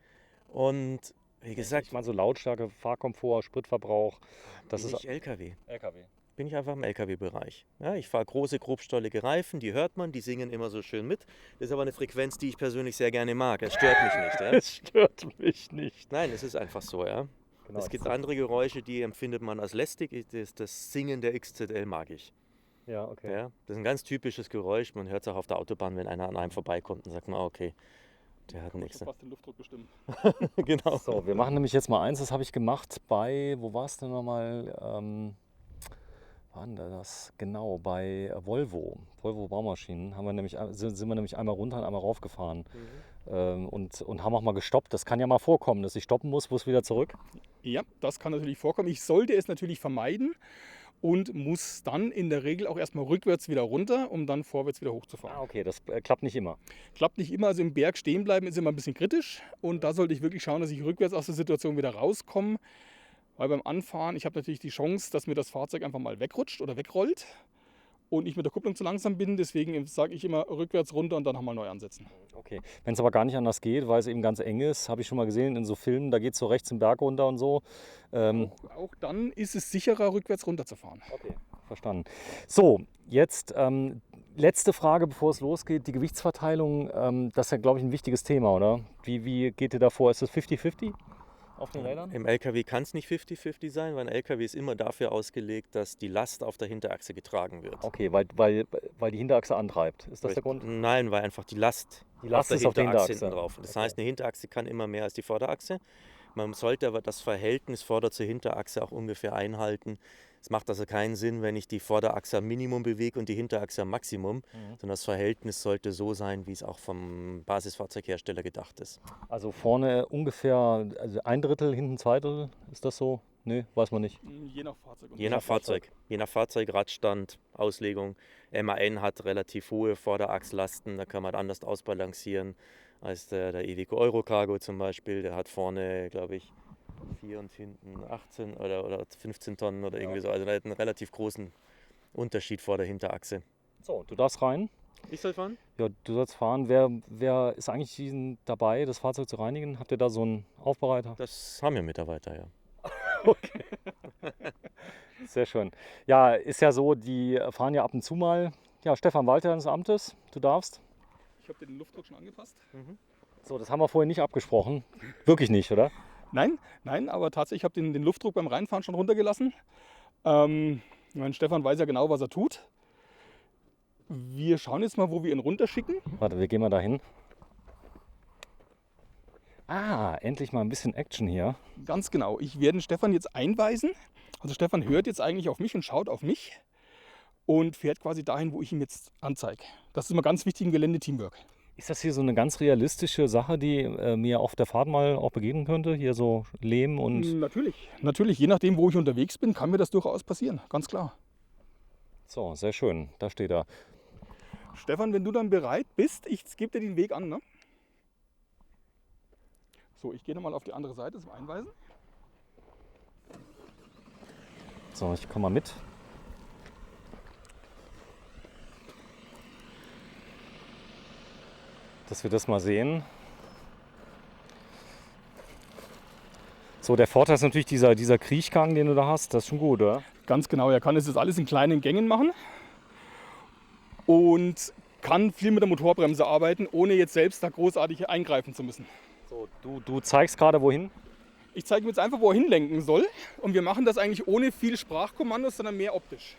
Und wie gesagt... Ich meine so Lautstärke, Fahrkomfort, Spritverbrauch, das ist... LKW. LKW. Bin ich einfach im LKW-Bereich. Ja, ich fahre große, grobstollige Reifen, die hört man, die singen immer so schön mit. Das ist aber eine Frequenz, die ich persönlich sehr gerne mag. Es stört mich nicht. Ja? Es stört mich nicht. Nein, es ist einfach so, ja. Genau, es gibt andere Geräusche, die empfindet man als lästig. Das Singen der XZL mag ich. Ja, okay. Ja, das ist ein ganz typisches Geräusch. Man hört es auch auf der Autobahn, wenn einer an einem vorbeikommt und sagt, na okay, der hat nichts. Fast den Luftdruck bestimmen. Genau. So, wir machen nämlich jetzt mal eins, das habe ich gemacht bei, wo war es denn nochmal? Wann das? Genau, bei Volvo Baumaschinen sind wir nämlich einmal runter und einmal raufgefahren und haben auch mal gestoppt. Das kann ja mal vorkommen, dass ich stoppen muss wieder zurück. Ja, das kann natürlich vorkommen. Ich sollte es natürlich vermeiden und muss dann in der Regel auch erstmal rückwärts wieder runter, um dann vorwärts wieder hochzufahren. Ah, okay, das klappt nicht immer. Klappt nicht immer, also im Berg stehen bleiben ist immer ein bisschen kritisch und da sollte ich wirklich schauen, dass ich rückwärts aus der Situation wieder rauskomme. Weil beim Anfahren, ich habe natürlich die Chance, dass mir das Fahrzeug einfach mal wegrutscht oder wegrollt und ich mit der Kupplung zu langsam bin. Deswegen sage ich immer rückwärts runter und dann nochmal neu ansetzen. Okay. Wenn es aber gar nicht anders geht, weil es eben ganz eng ist, habe ich schon mal gesehen in so Filmen, da geht es so rechts den Berg runter und so. Auch dann ist es sicherer, rückwärts runterzufahren. Okay, verstanden. So, jetzt letzte Frage, bevor es losgeht. Die Gewichtsverteilung, das ist ja, glaube ich, ein wichtiges Thema, oder? Wie geht ihr da vor? Ist das 50-50 auf den Rädern? Im LKW kann es nicht 50-50 sein, weil ein LKW ist immer dafür ausgelegt, dass die Last auf der Hinterachse getragen wird. Okay, weil die Hinterachse antreibt. Ist das der Grund? Nein, weil einfach die Last ist auf der Hinterachse hinten drauf. Das heißt, eine Hinterachse kann immer mehr als die Vorderachse. Man sollte aber das Verhältnis Vorder- zur Hinterachse auch ungefähr einhalten. Es macht also keinen Sinn, wenn ich die Vorderachse am Minimum bewege und die Hinterachse am Maximum, sondern das Verhältnis sollte so sein, wie es auch vom Basisfahrzeughersteller gedacht ist. Also vorne ungefähr also 1/3, hinten 2/3, ist das so? Nee, weiß man nicht. Je nach Fahrzeug. Je nach Fahrzeug, Radstand, Auslegung. MAN hat relativ hohe Vorderachslasten, da kann man anders ausbalancieren als der Iveco Eurocargo zum Beispiel. Der hat vorne, glaube ich, 4 und hinten 18 oder 15 Tonnen oder irgendwie so. Also der hat einen relativ großen Unterschied vor der Hinterachse. So, du darfst rein. Ich soll fahren? Ja, du sollst fahren. Wer ist eigentlich dabei, das Fahrzeug zu reinigen? Habt ihr da so einen Aufbereiter? Das haben wir Mitarbeiter, ja. Okay. Sehr schön. Ja, ist ja so, die fahren ja ab und zu mal. Ja, Stefan Walter des Amtes, du darfst. Ich habe den Luftdruck schon angepasst. So, das haben wir vorhin nicht abgesprochen. Wirklich nicht, oder? Nein, aber tatsächlich habe ich den Luftdruck beim Reinfahren schon runtergelassen. Mein Stefan weiß ja genau, was er tut. Wir schauen jetzt mal, wo wir ihn runterschicken. Warte, wir gehen mal dahin. Ah, endlich mal ein bisschen Action hier. Ganz genau. Ich werde den Stefan jetzt einweisen. Also Stefan hört jetzt eigentlich auf mich und schaut auf mich und fährt quasi dahin, wo ich ihm jetzt anzeige. Das ist immer ganz wichtig im Gelände Teamwork. Ist das hier so eine ganz realistische Sache, die mir auf der Fahrt mal auch begegnen könnte? Hier so Lehm und... Natürlich. Je nachdem, wo ich unterwegs bin, kann mir das durchaus passieren. Ganz klar. So, sehr schön. Da steht er. Stefan, wenn du dann bereit bist, ich gebe dir den Weg an. Ne? So, ich gehe nochmal auf die andere Seite zum Einweisen. So, ich komme mal mit. Dass wir das mal sehen. So, der Vorteil ist natürlich dieser Kriechgang, den du da hast. Das ist schon gut, oder? Ganz genau, er kann das jetzt alles in kleinen Gängen machen und kann viel mit der Motorbremse arbeiten, ohne jetzt selbst da großartig eingreifen zu müssen. So, du zeigst gerade wohin? Ich zeige ihm jetzt einfach, wo er hinlenken soll, und wir machen das eigentlich ohne viel Sprachkommandos, sondern mehr optisch.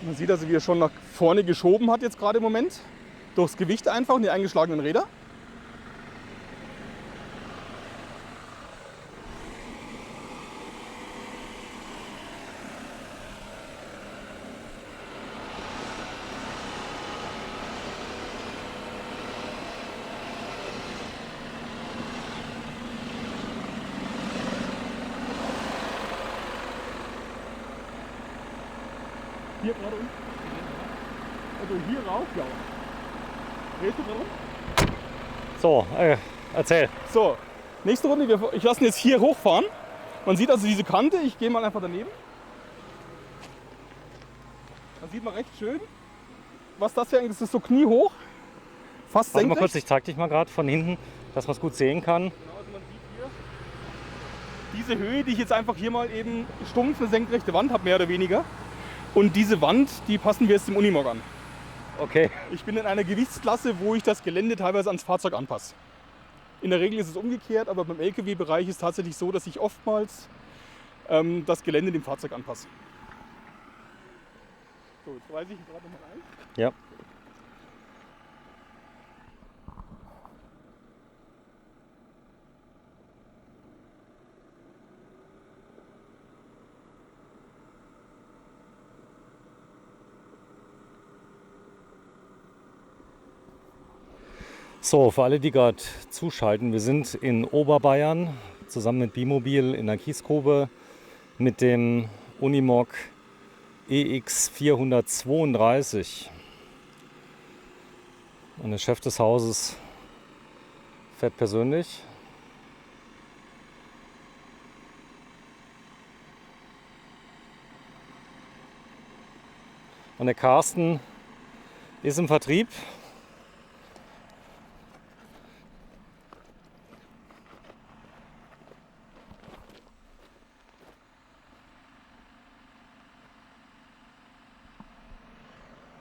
Man sieht also, wie er schon nach vorne geschoben hat jetzt gerade im Moment. Durchs Gewicht einfach und die eingeschlagenen Räder. Hier gerade unten. Also hier rauf, ja. Drehst du drum? So, erzähl. So, nächste Runde. Ich lasse ihn jetzt hier hochfahren. Man sieht also diese Kante. Ich gehe mal einfach daneben. Da sieht man recht schön, was das hier eigentlich ist. Das ist so kniehoch. Fast Warte senkrecht. mal kurz, ich zeig dich mal gerade von hinten, dass man es gut sehen kann. Also man sieht hier diese Höhe, die ich jetzt einfach hier mal eben stumpf eine senkrechte Wand habe, mehr oder weniger. Und diese Wand, die passen wir jetzt dem Unimog an. Okay. Ich bin in einer Gewichtsklasse, wo ich das Gelände teilweise ans Fahrzeug anpasse. In der Regel ist es umgekehrt, aber beim LKW-Bereich ist es tatsächlich so, dass ich oftmals das Gelände dem Fahrzeug anpasse. So, jetzt weise ich ihn gerade nochmal ein. Ja. So, für alle, die gerade zuschalten, wir sind in Oberbayern zusammen mit Bimobil in der Kiesgrube mit dem Unimog EX432. Und der Chef des Hauses fährt persönlich. Und der Carsten ist im Vertrieb.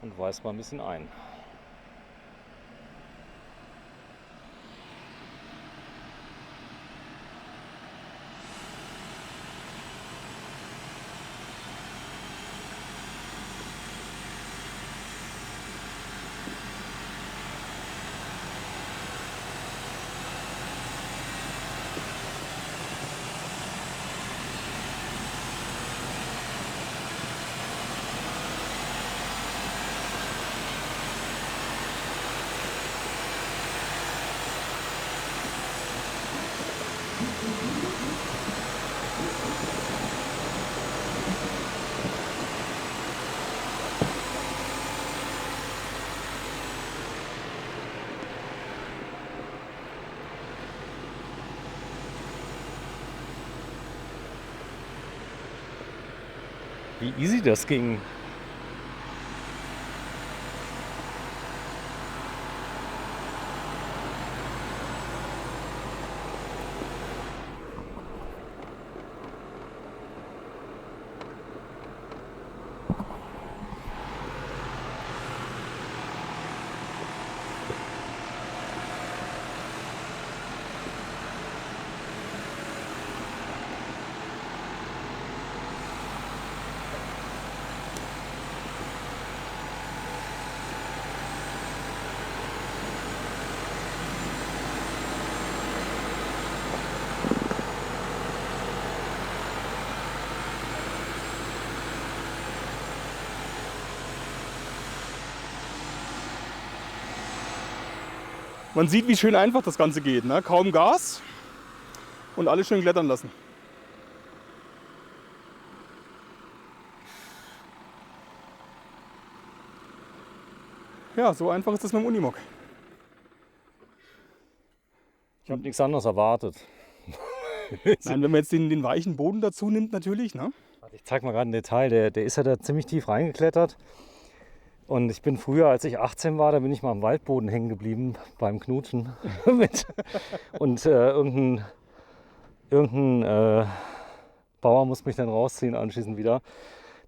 Und weist mal ein bisschen ein. Wie easy das ging. Man sieht, wie schön einfach das Ganze geht. Ne? Kaum Gas und alles schön klettern lassen. Ja, so einfach ist das mit dem Unimog. Ich habe nichts anderes erwartet. Nein, wenn man jetzt den weichen Boden dazu nimmt, natürlich. Ne? Ich zeige mal gerade ein Detail. Der ist ja da ziemlich tief reingeklettert. Und ich bin früher, als ich 18 war, da bin ich mal am Waldboden hängen geblieben beim Knutschen. Und irgendein Bauer muss mich dann rausziehen anschließend wieder.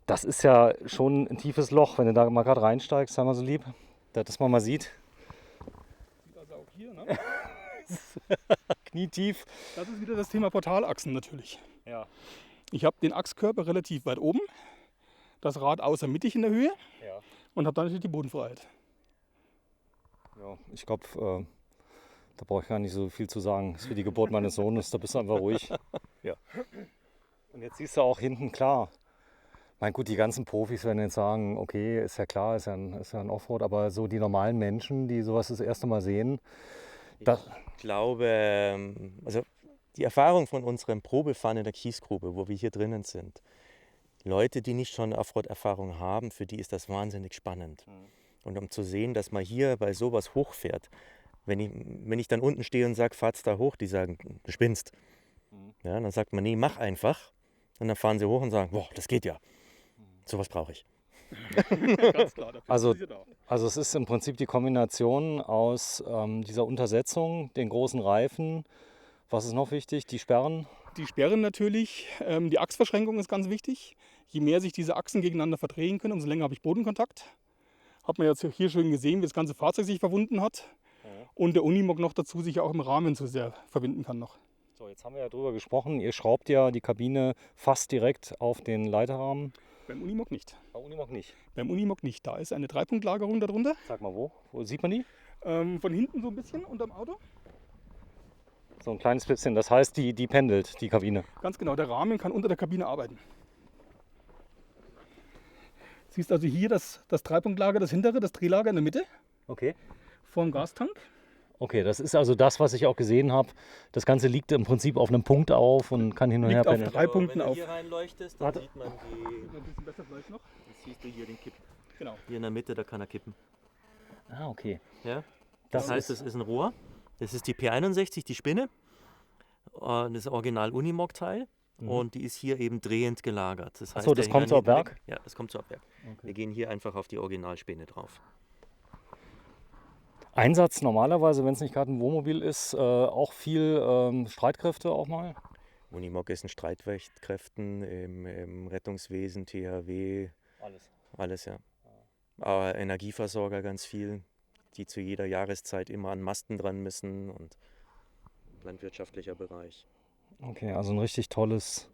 Das ist ja schon ein tiefes Loch, wenn du da mal gerade reinsteigst, sei mal so lieb, dass man mal sieht. Also auch hier, ne? Knietief. Das ist wieder das Thema Portalachsen natürlich. Ja. Ich habe den Achskörper relativ weit oben, das Rad außer mittig in der Höhe. Ja. Und habe dann natürlich die Bodenfreiheit. Ja, ich glaube, da brauche ich gar nicht so viel zu sagen. Das ist wie die Geburt meines Sohnes, da bist du einfach ruhig. Ja. Und jetzt siehst du auch hinten klar. Mein gut, die ganzen Profis werden jetzt sagen, okay, ist ja klar, ist ja ein Offroad, aber so die normalen Menschen, die sowas das erste Mal sehen. Ich glaube, also die Erfahrung von unserem Probefahren in der Kiesgrube, wo wir hier drinnen sind, Leute, die nicht schon Offroad-Erfahrung haben, für die ist das wahnsinnig spannend. Und um zu sehen, dass man hier bei sowas hochfährt, wenn ich dann unten stehe und sage, fahrt's da hoch, die sagen, du spinnst. Ja, dann sagt man, nee, mach einfach. Und dann fahren sie hoch und sagen, boah, das geht ja. Sowas brauche ich. Ganz klar, dafür Also, sind sie da. also es ist im Prinzip die Kombination aus dieser Untersetzung, den großen Reifen. Was ist noch wichtig? Die Sperren. Die Sperren natürlich, die Achsverschränkung ist ganz wichtig. Je mehr sich diese Achsen gegeneinander verdrehen können, umso länger habe ich Bodenkontakt. Hat man jetzt hier schön gesehen, wie das ganze Fahrzeug sich verwunden hat. Und der Unimog noch dazu sich auch im Rahmen zu sehr verbinden kann noch. So, jetzt haben wir ja drüber gesprochen. Ihr schraubt ja die Kabine fast direkt auf den Leiterrahmen. Beim Unimog nicht. Beim Unimog nicht. Beim Unimog nicht. Da ist eine Dreipunktlagerung darunter. Sag mal wo? Wo sieht man die? Von hinten so ein bisschen unterm Auto. So ein kleines bisschen. Das heißt, die pendelt, die Kabine. Ganz genau, der Rahmen kann unter der Kabine arbeiten. Siehst also hier das Dreipunktlager, das hintere, das Drehlager in der Mitte Okay. vom Gastank. Okay, das ist also das, was ich auch gesehen habe. Das Ganze liegt im Prinzip auf einem Punkt auf und kann hin und her Liegt auf pendeln. 3 Punkten wenn du auf. hier reinleuchtest, dann Warte. sieht man Ein bisschen besser vielleicht noch. jetzt siehst du hier den Kipp. Genau. Hier in der Mitte, da kann er kippen. Ah, okay. Ja? Das heißt, das ist ein Rohr. Das ist die P61, die Spinne. Das Original Unimog-Teil. Und die ist hier eben drehend gelagert. Das heißt, so, das der kommt so ab hinten Werk? Ja, das kommt so ab Werk. Wir gehen hier einfach auf die Originalspinne drauf. Einsatz normalerweise, wenn es nicht gerade ein Wohnmobil ist, auch viel Streitkräfte auch mal. Unimog ist in Streitkräften, im Rettungswesen, THW, Alles. alles, ja. Aber Energieversorger ganz viel, die zu jeder Jahreszeit immer an Masten dran müssen und landwirtschaftlicher Bereich. Okay, also ein richtig tolles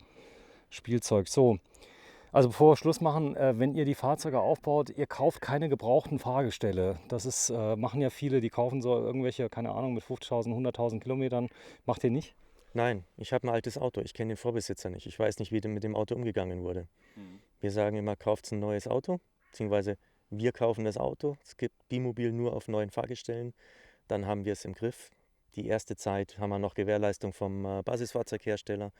Spielzeug. So, also bevor wir Schluss machen, wenn ihr die Fahrzeuge aufbaut, ihr kauft keine gebrauchten Fahrgestelle. Das ist, machen ja viele, die kaufen so irgendwelche, keine Ahnung, mit 50.000, 100.000 Kilometern. Macht ihr nicht? Nein, ich habe ein altes Auto. Ich kenne den Vorbesitzer nicht. Ich weiß nicht, wie mit dem Auto umgegangen wurde. Wir sagen immer, kauft ein neues Auto, beziehungsweise wir kaufen das Auto. Es gibt Bimobil nur auf neuen Fahrgestellen. Dann haben wir es im Griff. Die erste Zeit haben wir noch Gewährleistung vom Basisfahrzeughersteller,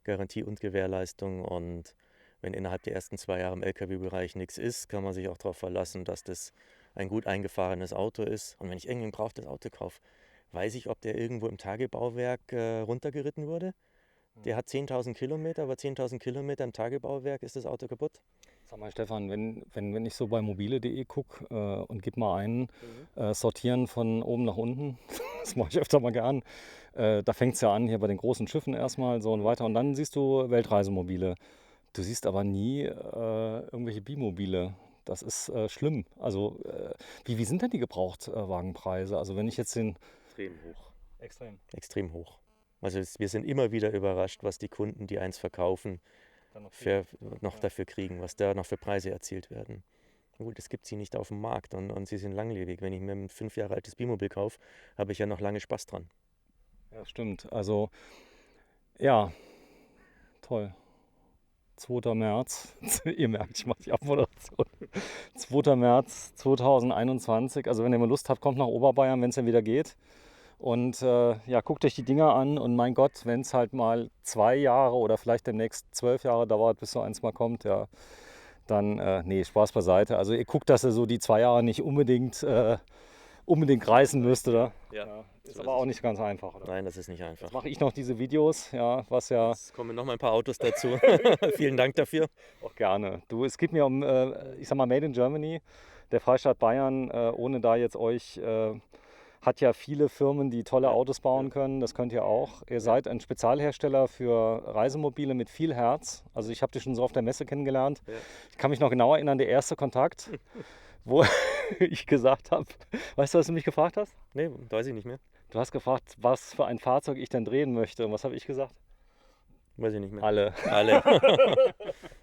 Garantie und Gewährleistung. Und wenn innerhalb der ersten 2 Jahre im Lkw-Bereich nichts ist, kann man sich auch darauf verlassen, dass das ein gut eingefahrenes Auto ist. Und wenn ich irgendein gebrauchtes Auto kaufe, weiß ich, ob der irgendwo im Tagebauwerk runtergeritten wurde. Der hat 10.000 Kilometer, aber 10.000 Kilometer im Tagebauwerk ist das Auto kaputt. Sag mal, Stefan, wenn ich so bei mobile.de gucke und gib mal ein, sortieren von oben nach unten, das mache ich öfter mal gern. Da fängt es ja an, hier bei den großen Schiffen erstmal so und weiter. Und dann siehst du Weltreisemobile. Du siehst aber nie irgendwelche Bimobile. Das ist schlimm. Also wie sind denn die Gebrauchtwagenpreise? Also wenn ich jetzt den... Extrem hoch. Extrem. Extrem hoch. Also wir sind immer wieder überrascht, was die Kunden, die eins verkaufen, noch dafür kriegen, was da noch für Preise erzielt werden. Gut, es gibt sie nicht auf dem Markt und sie sind langlebig. Wenn ich mir ein 5 Jahre altes Bimobil kaufe, habe ich ja noch lange Spaß dran. Ja, stimmt. Also, ja, toll. 2. März, ihr merkt, ich mache die Abmoderation. 2. März 2021. Also wenn ihr mal Lust habt, kommt nach Oberbayern, wenn es dann wieder geht. Und ja, guckt euch die Dinger an und mein Gott, wenn es halt mal 2 Jahre oder vielleicht demnächst 12 Jahre dauert, bis so eins mal kommt, ja, dann, nee, Spaß beiseite. Also ihr guckt, dass ihr so die 2 Jahre nicht unbedingt reißen müsst, oder? Ja, ist aber auch nicht ganz einfach, oder? Nein, das ist nicht einfach. Jetzt mache ich noch diese Videos, ja, was ja... Es kommen noch mal ein paar Autos dazu. Vielen Dank dafür. Auch gerne. Du, es geht mir um, ich sag mal, Made in Germany, der Freistaat Bayern, ohne da jetzt euch... hat ja viele Firmen, die tolle Autos bauen können. Das könnt ihr auch. Ihr seid ein Spezialhersteller für Reisemobile mit viel Herz. Also ich habe dich schon so auf der Messe kennengelernt. Ja. Ich kann mich noch genau erinnern, der erste Kontakt, wo ich gesagt habe, weißt du, was du mich gefragt hast? Nee, weiß ich nicht mehr. Du hast gefragt, was für ein Fahrzeug ich denn drehen möchte. Und was habe ich gesagt? Weiß ich nicht mehr. Alle.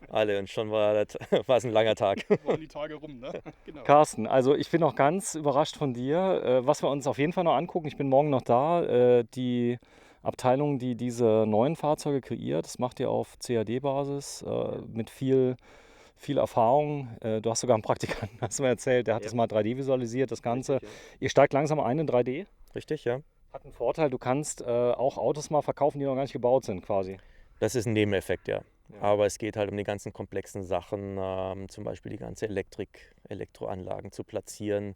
Alle. Und schon war es ein langer Tag. Waren die Tage rum, ne? Genau. Carsten, also ich bin noch ganz überrascht von dir. Was wir uns auf jeden Fall noch angucken, ich bin morgen noch da, die Abteilung, die diese neuen Fahrzeuge kreiert, das macht ihr auf CAD-Basis mit viel Erfahrung. Du hast sogar einen Praktikanten, hast du mir erzählt, der hat das mal 3D visualisiert, das Ganze. Richtig, ja. Ihr steigt langsam ein in 3D. Richtig, ja. Hat einen Vorteil, du kannst auch Autos mal verkaufen, die noch gar nicht gebaut sind quasi. Das ist ein Nebeneffekt, ja. Aber es geht halt um die ganzen komplexen Sachen, zum Beispiel die ganze Elektroanlagen zu platzieren,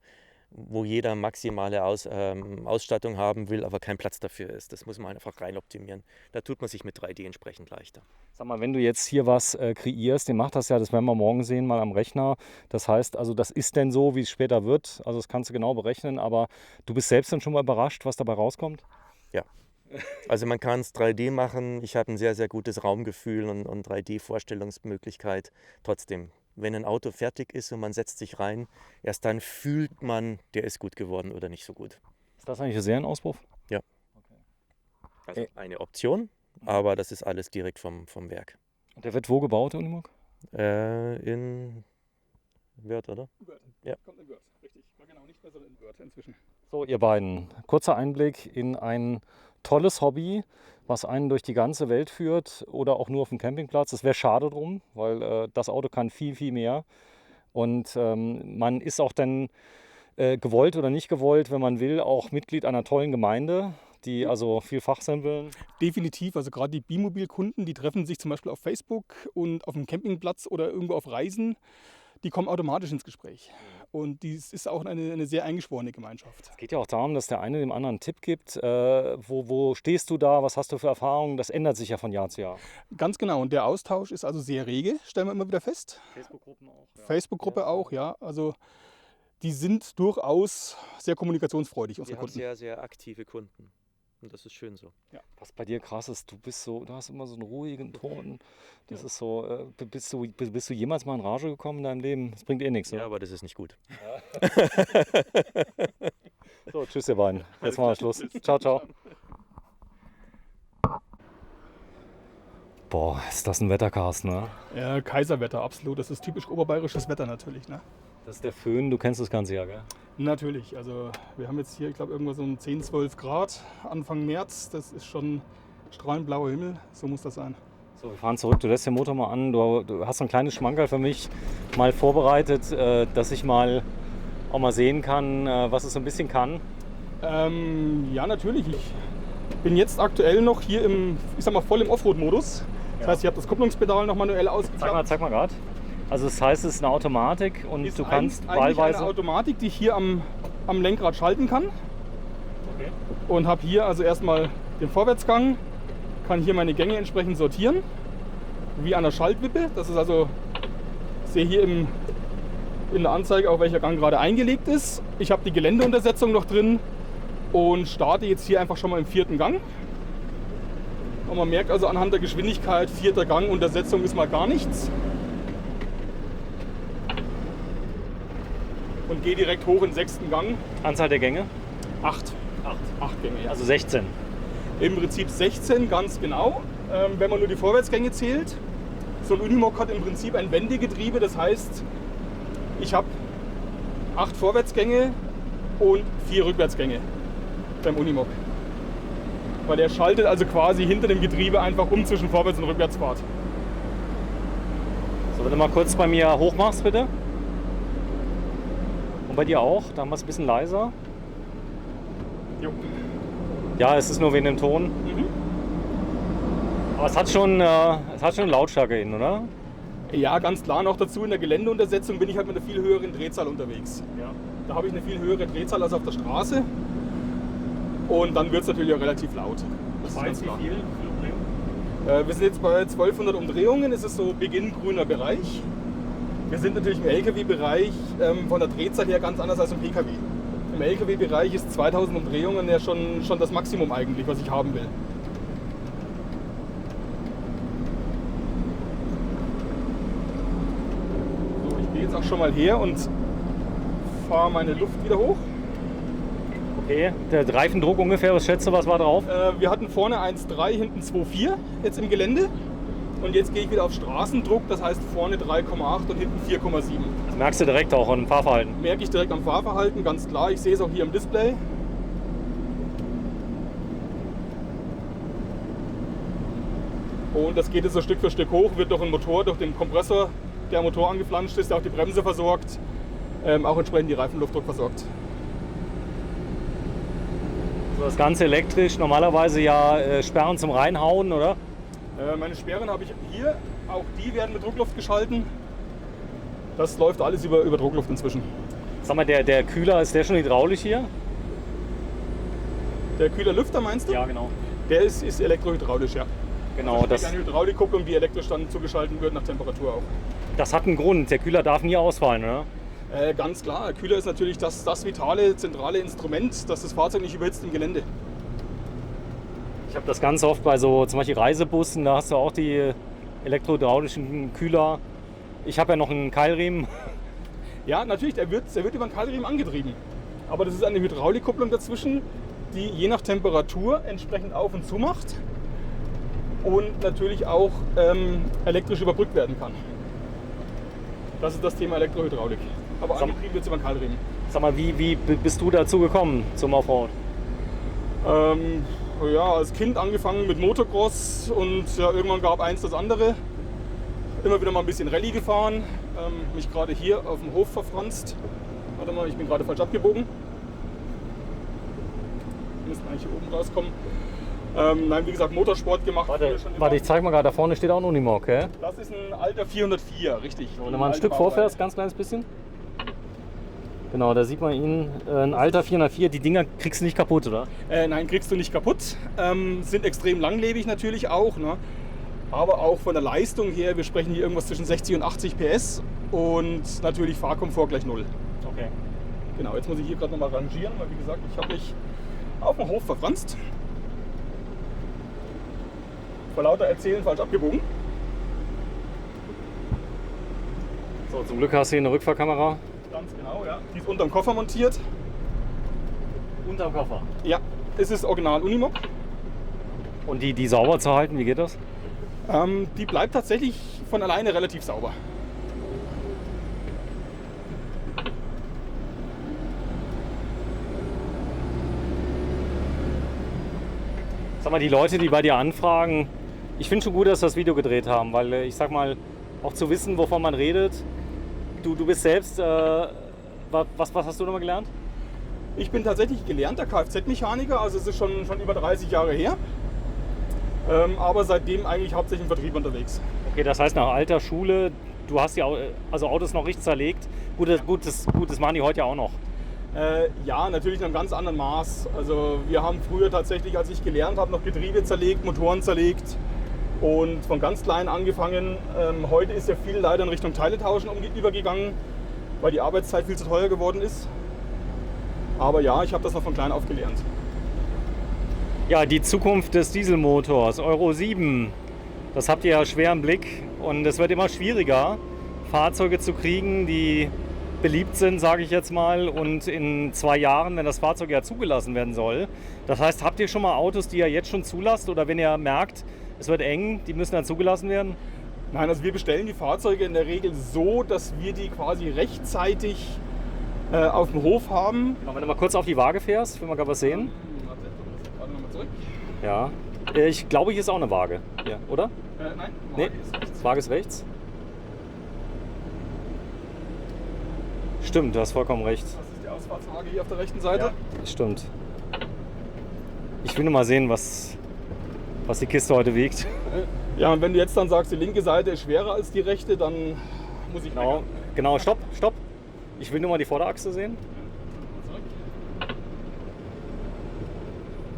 wo jeder maximale Ausstattung haben will, aber kein Platz dafür ist. Das muss man einfach rein optimieren. Da tut man sich mit 3D entsprechend leichter. Sag mal, wenn du jetzt hier was kreierst, den macht das ja, das werden wir morgen sehen, mal am Rechner. Das heißt, also das ist denn so, wie es später wird. Also das kannst du genau berechnen, aber du bist selbst dann schon mal überrascht, was dabei rauskommt? Ja. Also man kann es 3D machen. Ich habe ein sehr, sehr gutes Raumgefühl und 3D-Vorstellungsmöglichkeit. Trotzdem, wenn ein Auto fertig ist und man setzt sich rein, erst dann fühlt man, der ist gut geworden oder nicht so gut. Ist das eigentlich ein Serienauspuff? Ja. Also eine Option, aber das ist alles direkt vom Werk. Und der wird wo gebaut, der Unimog? In Wörth, oder? Wörth. Ja. Kommt in Wörth, richtig. War genau nicht mehr so in Wörth inzwischen. So, ihr beiden, kurzer Einblick in ein tolles Hobby, was einen durch die ganze Welt führt oder auch nur auf dem Campingplatz. Es wäre schade drum, weil das Auto kann viel, viel mehr. Und man ist auch dann gewollt oder nicht gewollt, wenn man will, auch Mitglied einer tollen Gemeinde, die also viel fachsimpeln. Definitiv, also gerade die Bimobil-Kunden, die treffen sich zum Beispiel auf Facebook und auf dem Campingplatz oder irgendwo auf Reisen. Die kommen automatisch ins Gespräch. Und dies ist auch eine sehr eingeschworene Gemeinschaft. Es geht ja auch darum, dass der eine dem anderen einen Tipp gibt. Wo stehst du da? Was hast du für Erfahrungen? Das ändert sich ja von Jahr zu Jahr. Ganz genau. Und der Austausch ist also sehr rege, stellen wir immer wieder fest. Facebook-Gruppen auch. Ja. Facebook-Gruppe auch, ja. Also die sind durchaus sehr kommunikationsfreudig, unsere Wir haben Kunden. sehr, sehr aktive Kunden. Und das ist schön so. Ja. Was bei dir krass ist, du hast immer so einen ruhigen Ton. Das ist so, bist du jemals mal in Rage gekommen in deinem Leben? Das bringt eh nichts, Ja, ne? aber das ist nicht gut. So, tschüss ihr beiden. Jetzt machen wir Schluss. Ciao, ciao. Boah, ist das ein Wettercast, ne? Ja, Kaiserwetter, absolut. Das ist typisch oberbayerisches Wetter natürlich, ne? Das ist der Föhn, du kennst das ganze Jahr, gell? Natürlich, also wir haben jetzt hier, ich glaube, irgendwo so um 10, 12 Grad Anfang März. Das ist schon strahlend blauer Himmel, so muss das sein. So, wir fahren zurück, du lässt den Motor mal an. Du hast so ein kleines Schmankerl für mich mal vorbereitet, dass ich auch mal sehen kann, was es so ein bisschen kann. Ja, natürlich. Ich bin jetzt aktuell noch hier voll im Offroad-Modus. Das heißt, ich habe das Kupplungspedal noch manuell ausgeklappt. Zeig mal gerade. Also das heißt, es ist eine Automatik und du kannst eigentlich wahlweise... eine Automatik, die ich hier am Lenkrad schalten kann. Okay. Und habe hier also erstmal den Vorwärtsgang, kann hier meine Gänge entsprechend sortieren, wie an der Schaltwippe. Das ist also, ich sehe hier in der Anzeige auch, welcher Gang gerade eingelegt ist. Ich habe die Geländeuntersetzung noch drin und starte jetzt hier einfach schon mal im 4. Gang. Und man merkt also anhand der Geschwindigkeit, 4. Gang, Untersetzung ist mal gar nichts. Und gehe direkt hoch in den 6. Gang. Anzahl der Gänge? 8 Gänge, ja. Also 16. Im Prinzip 16, ganz genau, wenn man nur die Vorwärtsgänge zählt. So ein Unimog hat im Prinzip ein Wendegetriebe, das heißt, ich habe 8 Vorwärtsgänge und 4 Rückwärtsgänge beim Unimog. Weil der schaltet also quasi hinter dem Getriebe einfach um zwischen Vorwärts- und Rückwärtsfahrt. So, wenn du mal kurz bei mir hochmachst, bitte. Und bei dir auch, da haben wir es ein bisschen leiser. Jo. Ja, es ist nur wegen dem Ton. Aber es hat schon Lautstärke hin, oder? Ja, ganz klar. Noch dazu in der Geländeuntersetzung bin ich halt mit einer viel höheren Drehzahl unterwegs. Ja. Da habe ich eine viel höhere Drehzahl als auf der Straße. Und dann wird es natürlich auch relativ laut. Das ist ganz klar. Wie viel? Wir sind jetzt bei 1200 Umdrehungen. Es ist so Beginn grüner Bereich. Wir sind natürlich im LKW-Bereich von der Drehzahl her ganz anders als im PKW. Im LKW-Bereich ist 2000 Umdrehungen ja schon das Maximum eigentlich, was ich haben will. So, ich gehe jetzt auch schon mal her und fahre meine Luft wieder hoch. Okay, der Reifendruck ungefähr, was schätzt du, was war drauf? Wir hatten vorne 1,3, hinten 2,4 jetzt im Gelände. Und jetzt gehe ich wieder auf Straßendruck, das heißt vorne 3,8 und hinten 4,7. Das merkst du direkt auch am Fahrverhalten? Merke ich direkt am Fahrverhalten, ganz klar. Ich sehe es auch hier im Display. Und das geht jetzt so Stück für Stück hoch, wird durch den Motor, durch den Kompressor, der am Motor angeflanscht ist, der auch die Bremse versorgt, auch entsprechend die Reifenluftdruck versorgt. So, das Ganze elektrisch, normalerweise ja Sperren zum Reinhauen, oder? Meine Sperren habe ich hier auch die werden mit Druckluft geschalten. Das läuft alles über Druckluft inzwischen. Sag mal, der Kühler, ist der schon hydraulisch hier? Der Kühlerlüfter meinst du? Ja, genau. Der ist elektrohydraulisch, ja. Genau, Also das, eine Hydraulikkupplung, die elektrisch dann zugeschaltet wird nach Temperatur auch. das hat einen Grund. Der Kühler darf nie ausfallen, oder? Ganz klar, der Kühler ist natürlich das vitale, zentrale Instrument, dass das Fahrzeug nicht überhitzt im Gelände. Ich habe das ganz oft bei so zum Beispiel Reisebussen, da hast du auch die elektrohydraulischen Kühler. Ich habe ja noch einen Keilriemen. Ja, natürlich, der wird über einen Keilriemen angetrieben. Aber das ist eine Hydraulikkupplung dazwischen, die je nach Temperatur entsprechend auf und zu macht und natürlich auch elektrisch überbrückt werden kann. Das ist das Thema Elektrohydraulik. Aber angetrieben wird es über einen Keilriemen. Sag mal, wie bist du dazu gekommen zum Offroad? Ja, als Kind angefangen mit Motocross und ja, irgendwann gab eins das andere. Immer wieder mal ein bisschen Rallye gefahren, mich gerade hier auf dem Hof verfranst. Warte mal, ich bin gerade falsch abgebogen. Wir müssen eigentlich hier oben rauskommen. Nein, wie gesagt, Motorsport gemacht. Warte, ich zeig mal gerade, da vorne steht auch ein Unimog, gell? Das ist ein alter 404, richtig. Wenn du mal ein Stück vorfährst, ganz kleines bisschen. Genau, da sieht man ihn, ein alter 404. Die Dinger kriegst du nicht kaputt, oder? Nein, kriegst du nicht kaputt. Sind extrem langlebig natürlich auch, ne? Aber auch von der Leistung her, wir sprechen hier irgendwas zwischen 60 und 80 PS und natürlich Fahrkomfort gleich 0. Okay. Genau, jetzt muss ich hier gerade nochmal rangieren, weil wie gesagt, ich habe mich auf dem Hof verfranst. Vor lauter Erzählen falsch abgebogen. So, zum Glück hast du hier eine Rückfahrkamera. Ganz genau, ja. Die ist unterm Koffer montiert. Unterm Koffer? Ja, es ist original Unimog. Und die sauber zu halten, wie geht das? Die bleibt tatsächlich von alleine relativ sauber. Sag mal, die Leute, die bei dir anfragen, ich finde schon gut, dass wir das Video gedreht haben, weil ich sag mal, auch zu wissen, wovon man redet. Du bist selbst, was hast du nochmal gelernt? Ich bin tatsächlich gelernter Kfz-Mechaniker, also es ist schon über 30 Jahre her. Aber seitdem eigentlich hauptsächlich im Vertrieb unterwegs. Okay, das heißt nach alter Schule, du hast die Autos noch richtig zerlegt. Gut, das machen die heute ja auch noch. Ja, natürlich in einem ganz anderen Maß. Also wir haben früher tatsächlich, als ich gelernt habe, noch Getriebe zerlegt, Motoren zerlegt und von ganz klein angefangen. Heute ist ja viel leider in Richtung Teiletauschen übergegangen, weil die Arbeitszeit viel zu teuer geworden ist. Aber ja, ich habe das noch von klein auf gelernt. Ja, die Zukunft des Dieselmotors, Euro 7, das habt ihr ja schwer im Blick und es wird immer schwieriger, Fahrzeuge zu kriegen, die beliebt sind, sage ich jetzt mal, und in 2 Jahren, wenn das Fahrzeug ja zugelassen werden soll. Das heißt, habt ihr schon mal Autos, die ihr jetzt schon zulasst oder wenn ihr merkt, es wird eng, die müssen dann zugelassen werden? Nein, also wir bestellen die Fahrzeuge in der Regel so, dass wir die quasi rechtzeitig auf dem Hof haben. Wenn du mal kurz auf die Waage fährst, will man gerade was sehen. Warte nochmal zurück. Ja, ich glaube, hier ist auch eine Waage, ja, oder? Nein, Nee, ist rechts. Waage ist rechts. Stimmt, du hast vollkommen recht. Das ist die Ausfahrtswaage hier auf der rechten Seite. Ja, stimmt. Ich will nur mal sehen, was die Kiste heute wiegt. Ja, und wenn du jetzt dann sagst, die linke Seite ist schwerer als die rechte, dann muss ich Genau, stopp. Ich will nur mal die Vorderachse sehen.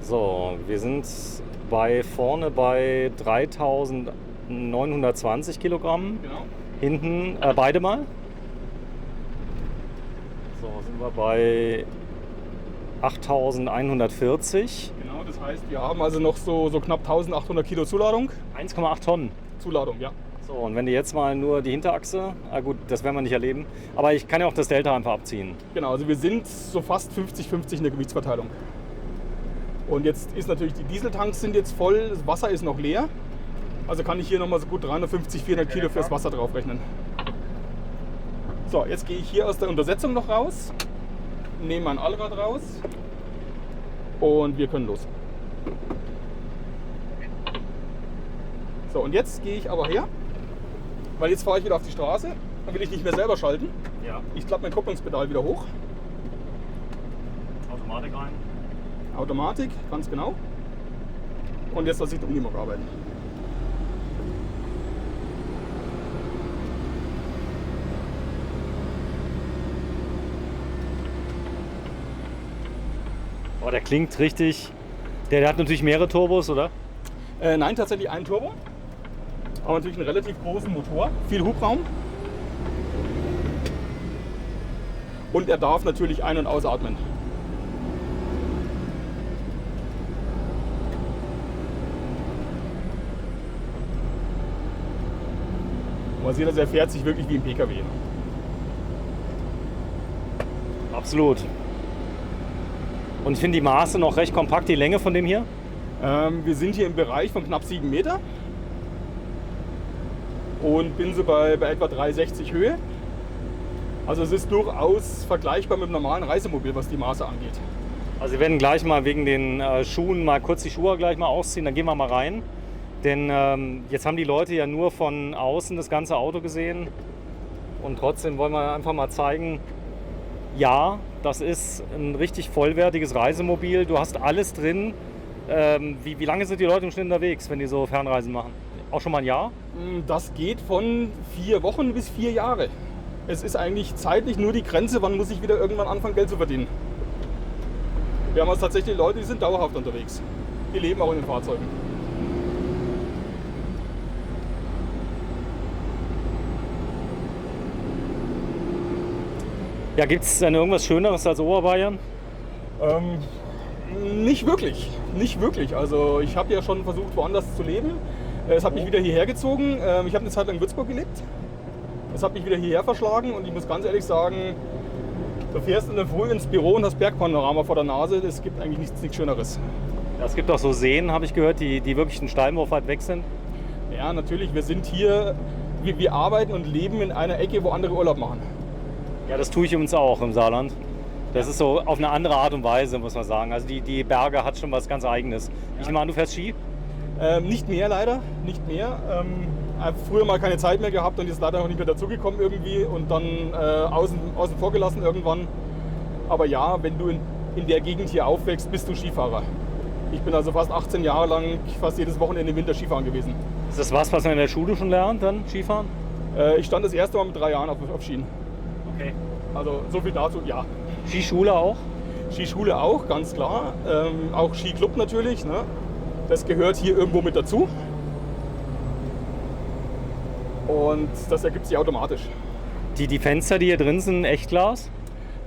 So, wir sind vorne bei 3.920 Kilogramm. Genau. Hinten beide mal. So, sind wir bei 8.140. Genau, das heißt, wir haben also noch so knapp 1.800 Kilo Zuladung. 1,8 Tonnen. Zuladung, ja. So, und wenn du jetzt mal nur die Hinterachse, gut, das werden wir nicht erleben, aber ich kann ja auch das Delta einfach abziehen. Genau, also wir sind so fast 50-50 in der Gewichtsverteilung. Und jetzt ist natürlich, die Dieseltanks sind jetzt voll, das Wasser ist noch leer. Also kann ich hier nochmal so gut 350, 400 Kilo fürs Wasser draufrechnen. So, jetzt gehe ich hier aus der Untersetzung noch raus, nehme mein Allrad raus und wir können los. So, und jetzt gehe ich aber her, weil jetzt fahre ich wieder auf die Straße, dann will ich nicht mehr selber schalten. Ja. Ich klappe mein Kupplungspedal wieder hoch. Automatik rein. Automatik, ganz genau. Und jetzt lasse ich den Unimog arbeiten. Boah, der klingt richtig. Der hat natürlich mehrere Turbos, oder? Nein, tatsächlich ein Turbo. Aber natürlich einen relativ großen Motor, viel Hubraum. Und er darf natürlich ein- und ausatmen. Man sieht, er fährt sich wirklich wie ein PKW. Absolut. Und ich finde die Maße noch recht kompakt, die Länge von dem hier. Wir sind hier im Bereich von knapp 7 Meter und bin so bei etwa 3,60 Höhe. Also es ist durchaus vergleichbar mit einem normalen Reisemobil, was die Maße angeht. Also wir werden gleich mal wegen den Schuhen mal kurz die Schuhe gleich mal ausziehen, dann gehen wir mal rein. Denn jetzt haben die Leute ja nur von außen das ganze Auto gesehen und trotzdem wollen wir einfach mal zeigen, ja, das ist ein richtig vollwertiges Reisemobil, du hast alles drin. Wie lange sind die Leute im Schnitt unterwegs, wenn die so Fernreisen machen? Auch schon mal ein Jahr? Das geht von 4 Wochen bis 4 Jahre. Es ist eigentlich zeitlich nur die Grenze, wann muss ich wieder irgendwann anfangen, Geld zu verdienen. Wir haben also tatsächlich Leute, die sind dauerhaft unterwegs. Die leben auch in den Fahrzeugen. Ja, gibt es denn irgendwas Schöneres als Oberbayern? Nicht wirklich. Nicht wirklich. Also ich habe ja schon versucht, woanders zu leben. Es hat mich wieder hierher gezogen. Ich habe eine Zeit lang in Würzburg gelebt. Es hat mich wieder hierher verschlagen und ich muss ganz ehrlich sagen, du fährst in der Früh ins Büro und hast Bergpanorama vor der Nase. Es gibt eigentlich nichts Schöneres. Ja, es gibt auch so Seen, habe ich gehört, die wirklich einen Steinwurf weit weg sind. Ja, natürlich. Wir sind hier, wir arbeiten und leben in einer Ecke, wo andere Urlaub machen. Ja, das tue ich übrigens auch im Saarland. Das ist so auf eine andere Art und Weise, muss man sagen. Also die Berge hat schon was ganz Eigenes. Ich nehme an, du fährst Ski? Nicht mehr leider, nicht mehr. Früher mal keine Zeit mehr gehabt und ist leider noch nicht mehr dazugekommen irgendwie und dann außen vor gelassen irgendwann. Aber ja, wenn du in der Gegend hier aufwächst, bist du Skifahrer. Ich bin also fast 18 Jahre lang fast jedes Wochenende im Winter Skifahren gewesen. Ist das was man in der Schule schon lernt, dann Skifahren? Ich stand das erste Mal mit 3 Jahren auf Skien. Okay. Also so viel dazu, ja. Skischule auch? Skischule auch, ganz klar. Auch Skiclub natürlich. Ne? Das gehört hier irgendwo mit dazu. Und das ergibt sich automatisch. Die Fenster, die hier drin sind, Echtglas?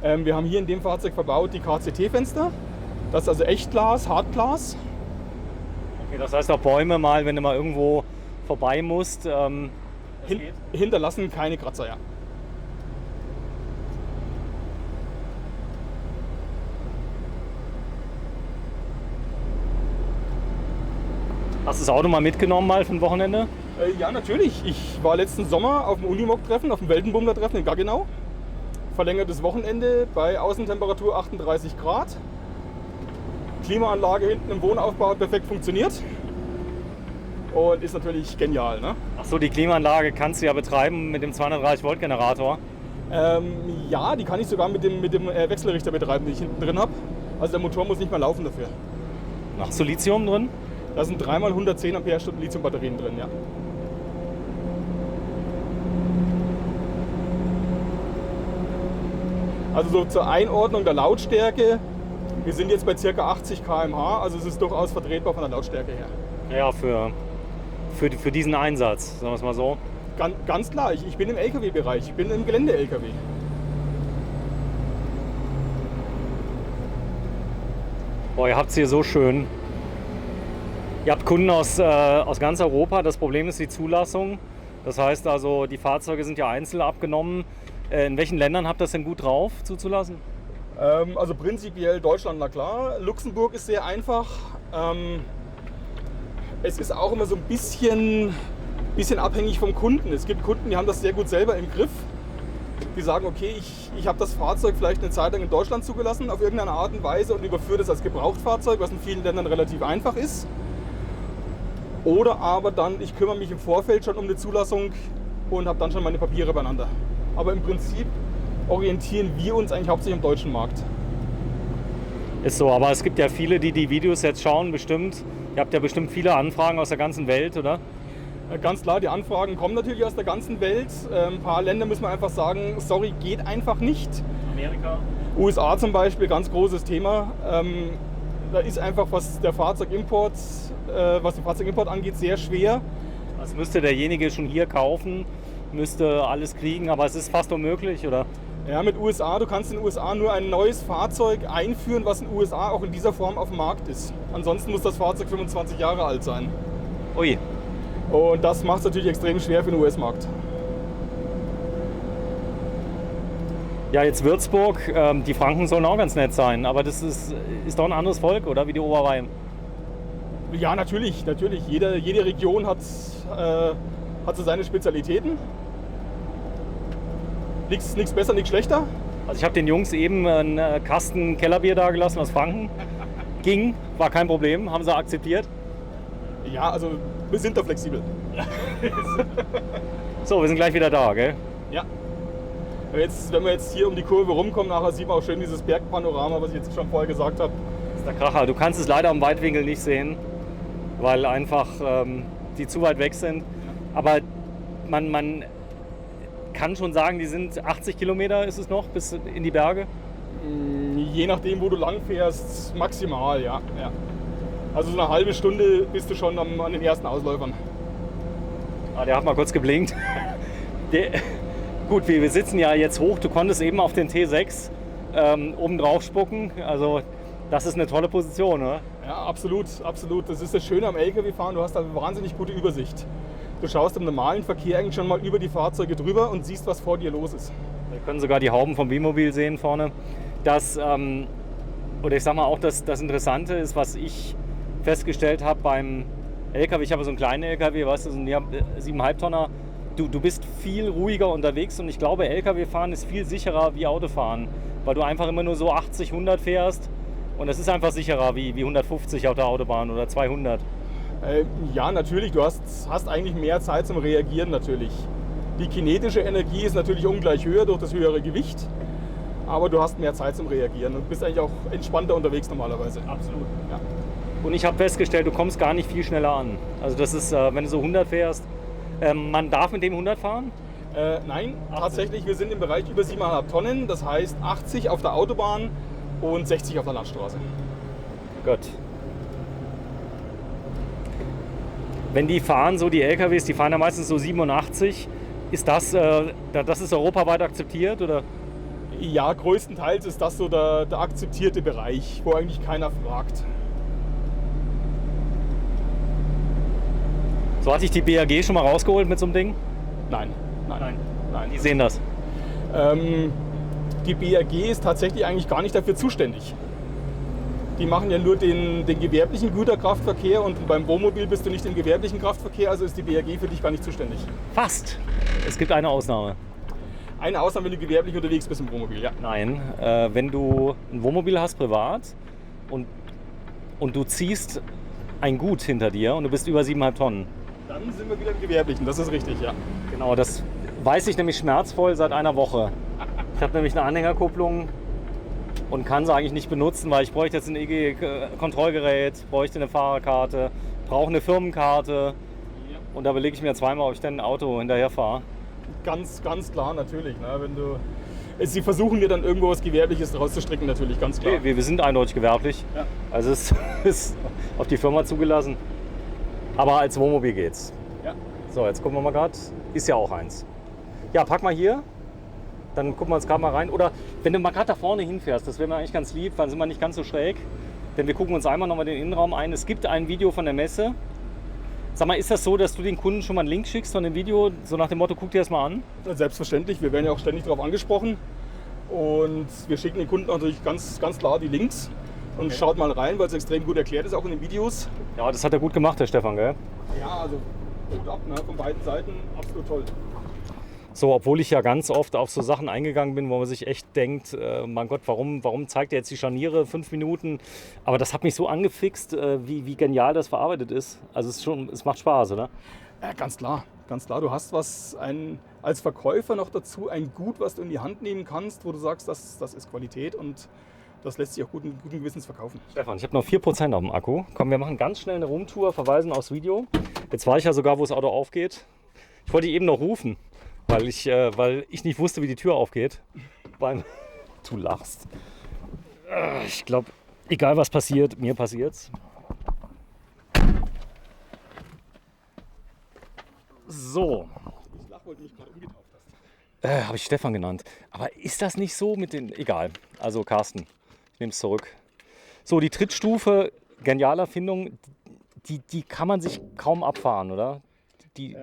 Wir haben hier in dem Fahrzeug verbaut die KCT-Fenster. Das ist also Echtglas, Hartglas. Okay, das heißt auch Bäume mal, wenn du mal irgendwo vorbei musst. Hinterlassen keine Kratzer, ja. Hast du das Auto mal mitgenommen mal für ein Wochenende? Ja, natürlich. Ich war letzten Sommer auf dem Unimog-Treffen, auf dem Weltenbummler-Treffen in Gaggenau. Verlängertes Wochenende bei Außentemperatur 38 Grad. Klimaanlage hinten im Wohnaufbau hat perfekt funktioniert. Und ist natürlich genial, ne? Achso, die Klimaanlage kannst du ja betreiben mit dem 230 Volt Generator. Ja, die kann ich sogar mit dem Wechselrichter betreiben, den ich hinten drin habe. Also der Motor muss nicht mehr laufen dafür. Hast du Lithium drin? Da sind 3x110 Ampere-Stunden Lithium-Batterien drin, ja. Also so zur Einordnung der Lautstärke, wir sind jetzt bei ca. 80 km/h, also es ist durchaus vertretbar von der Lautstärke her. Ja, für diesen Einsatz, sagen wir es mal so. Ganz klar, ich bin im LKW-Bereich, ich bin im Gelände-LKW. Boah, ihr habt es hier so schön. Ihr habt Kunden aus ganz Europa. Das Problem ist die Zulassung. Das heißt also, die Fahrzeuge sind ja einzeln abgenommen. In welchen Ländern habt ihr das denn gut drauf zuzulassen? Also prinzipiell Deutschland, na klar. Luxemburg ist sehr einfach. Es ist auch immer so ein bisschen abhängig vom Kunden. Es gibt Kunden, die haben das sehr gut selber im Griff. Die sagen, okay, ich habe das Fahrzeug vielleicht eine Zeit lang in Deutschland zugelassen auf irgendeine Art und Weise und überführe das als Gebrauchtfahrzeug, was in vielen Ländern relativ einfach ist. Oder aber dann, ich kümmere mich im Vorfeld schon um eine Zulassung und habe dann schon meine Papiere beieinander. Aber im Prinzip orientieren wir uns eigentlich hauptsächlich am deutschen Markt. Ist so, aber es gibt ja viele, die die Videos jetzt schauen, bestimmt. Ihr habt ja bestimmt viele Anfragen aus der ganzen Welt, oder? Ganz klar, die Anfragen kommen natürlich aus der ganzen Welt. Ein paar Länder müssen wir einfach sagen, sorry, geht einfach nicht. Amerika? USA zum Beispiel, ganz großes Thema. da ist einfach, was den Fahrzeugimport angeht, sehr schwer. Das müsste derjenige schon hier kaufen, müsste alles kriegen, aber es ist fast unmöglich, oder? Ja, mit USA, du kannst in den USA nur ein neues Fahrzeug einführen, was in den USA auch in dieser Form auf dem Markt ist. Ansonsten muss das Fahrzeug 25 Jahre alt sein. Ui. Und das macht es natürlich extrem schwer für den US-Markt. Ja, jetzt Würzburg, die Franken sollen auch ganz nett sein, aber das ist doch ein anderes Volk, oder? Wie die Oberrhein. Ja, natürlich. Jede Region hat so seine Spezialitäten. Nichts besser, nichts schlechter. Also ich habe den Jungs eben einen Kasten Kellerbier da gelassen aus Franken. Ging, war kein Problem, haben sie akzeptiert. Ja, also wir sind da flexibel. So, wir sind gleich wieder da, gell? Ja. Wenn wir jetzt hier um die Kurve rumkommen, nachher sieht man auch schön dieses Bergpanorama, was ich jetzt schon vorher gesagt habe. Das ist der Kracher. Du kannst es leider im Weitwinkel nicht sehen, weil einfach die zu weit weg sind. Aber man kann schon sagen, die sind 80 Kilometer ist es noch bis in die Berge? Je nachdem, wo du lang fährst, maximal, ja. Also so eine halbe Stunde bist du schon an den ersten Ausläufern. Ah, der hat mal kurz geblinkt. Gut, wir sitzen ja jetzt hoch. Du konntest eben auf den T6 oben drauf spucken. Also das ist eine tolle Position, oder? Ja, absolut. Das ist das Schöne am LKW-Fahren. Du hast da wahnsinnig gute Übersicht. Du schaust im normalen Verkehr eigentlich schon mal über die Fahrzeuge drüber und siehst, was vor dir los ist. Wir können sogar die Hauben vom Bimobil sehen vorne. Oder ich sag mal auch, das Interessante ist, was ich festgestellt habe beim LKW. Ich habe so einen kleinen LKW, weißt du, so einen 7,5 Tonner. Du bist viel ruhiger unterwegs und ich glaube, LKW-Fahren ist viel sicherer wie Autofahren, weil du einfach immer nur so 80, 100 fährst und es ist einfach sicherer wie 150 auf der Autobahn oder 200. Ja, natürlich. Du hast eigentlich mehr Zeit zum Reagieren natürlich. Die kinetische Energie ist natürlich ungleich höher durch das höhere Gewicht, aber du hast mehr Zeit zum Reagieren und bist eigentlich auch entspannter unterwegs normalerweise. Absolut. Ja. Und ich habe festgestellt, du kommst gar nicht viel schneller an. Also das ist, wenn du so 100 fährst, man darf mit dem 100 fahren? Nein, tatsächlich, wir sind im Bereich über 7,5 Tonnen, das heißt 80 auf der Autobahn und 60 auf der Landstraße. Gut. Wenn die fahren, so die LKWs, die fahren ja meistens so 87, ist das ist europaweit akzeptiert, oder? Ja, größtenteils ist das so der akzeptierte Bereich, wo eigentlich keiner fragt. So, hatte ich die BAG schon mal rausgeholt mit so einem Ding? Nein. Die sehen das? Die BAG ist tatsächlich eigentlich gar nicht dafür zuständig. Die machen ja nur den gewerblichen Güterkraftverkehr und beim Wohnmobil bist du nicht im gewerblichen Kraftverkehr, also ist die BAG für dich gar nicht zuständig. Fast. Es gibt eine Ausnahme. Eine Ausnahme, wenn du gewerblich unterwegs bist im Wohnmobil, ja. Nein, wenn du ein Wohnmobil hast privat und du ziehst ein Gut hinter dir und du bist über 7,5 Tonnen. Dann sind wir wieder im Gewerblichen, das ist richtig, ja. Genau, das weiß ich nämlich schmerzvoll seit einer Woche. Ich habe nämlich eine Anhängerkupplung und kann sie eigentlich nicht benutzen, weil ich bräuchte jetzt ein EG-Kontrollgerät, bräuchte eine Fahrerkarte, brauche eine Firmenkarte und da überlege ich mir zweimal, ob ich dann ein Auto hinterher fahre. Ganz klar natürlich. Ne? Sie versuchen dir dann irgendwo was Gewerbliches rauszustricken, natürlich, ganz klar. Wir sind eindeutig gewerblich, ja. Also es ist auf die Firma zugelassen, aber als Wohnmobil geht's. Ja. So, jetzt gucken wir mal gerade, ist ja auch eins. Ja, pack mal hier. Dann gucken wir uns gerade mal rein. Oder wenn du mal gerade da vorne hinfährst, das wäre mir eigentlich ganz lieb, dann sind wir nicht ganz so schräg. Denn wir gucken uns einmal nochmal den Innenraum ein. Es gibt ein Video von der Messe. Sag mal, ist das so, dass du den Kunden schon mal einen Link schickst von dem Video, so nach dem Motto, guck dir das mal an? Selbstverständlich, wir werden ja auch ständig darauf angesprochen. Und wir schicken den Kunden natürlich ganz klar die Links. Und schaut mal rein, weil es extrem gut erklärt ist, auch in den Videos. Ja, das hat er gut gemacht, der Stefan, gell? Ja, also gut ab, ne? Von beiden Seiten, absolut toll. So, obwohl ich ja ganz oft auf so Sachen eingegangen bin, wo man sich echt denkt, mein Gott, warum zeigt er jetzt die Scharniere 5 Minuten? Aber das hat mich so angefixt, wie genial das verarbeitet ist. Also es macht Spaß, oder? Ja, ganz klar. Du hast als Verkäufer noch dazu ein Gut, was du in die Hand nehmen kannst, wo du sagst, das ist Qualität und das lässt sich auch guten Gewissens verkaufen. Stefan, ich habe noch 4% auf dem Akku. Komm, wir machen ganz schnell eine Rumtour, verweisen aufs Video. Jetzt war ich ja sogar, wo das Auto aufgeht. Ich wollte eben noch rufen. Weil ich nicht wusste, wie die Tür aufgeht. Du lachst. Ich glaube, Egal was passiert, mir passiert's. So. Ich lach, weil du mich gerade umgetauft hast. Habe ich Stefan genannt. Aber ist das nicht so mit den... Egal. Also Carsten, ich nehme es zurück. So, die Trittstufe, geniale Erfindung, die kann man sich kaum abfahren, oder? Die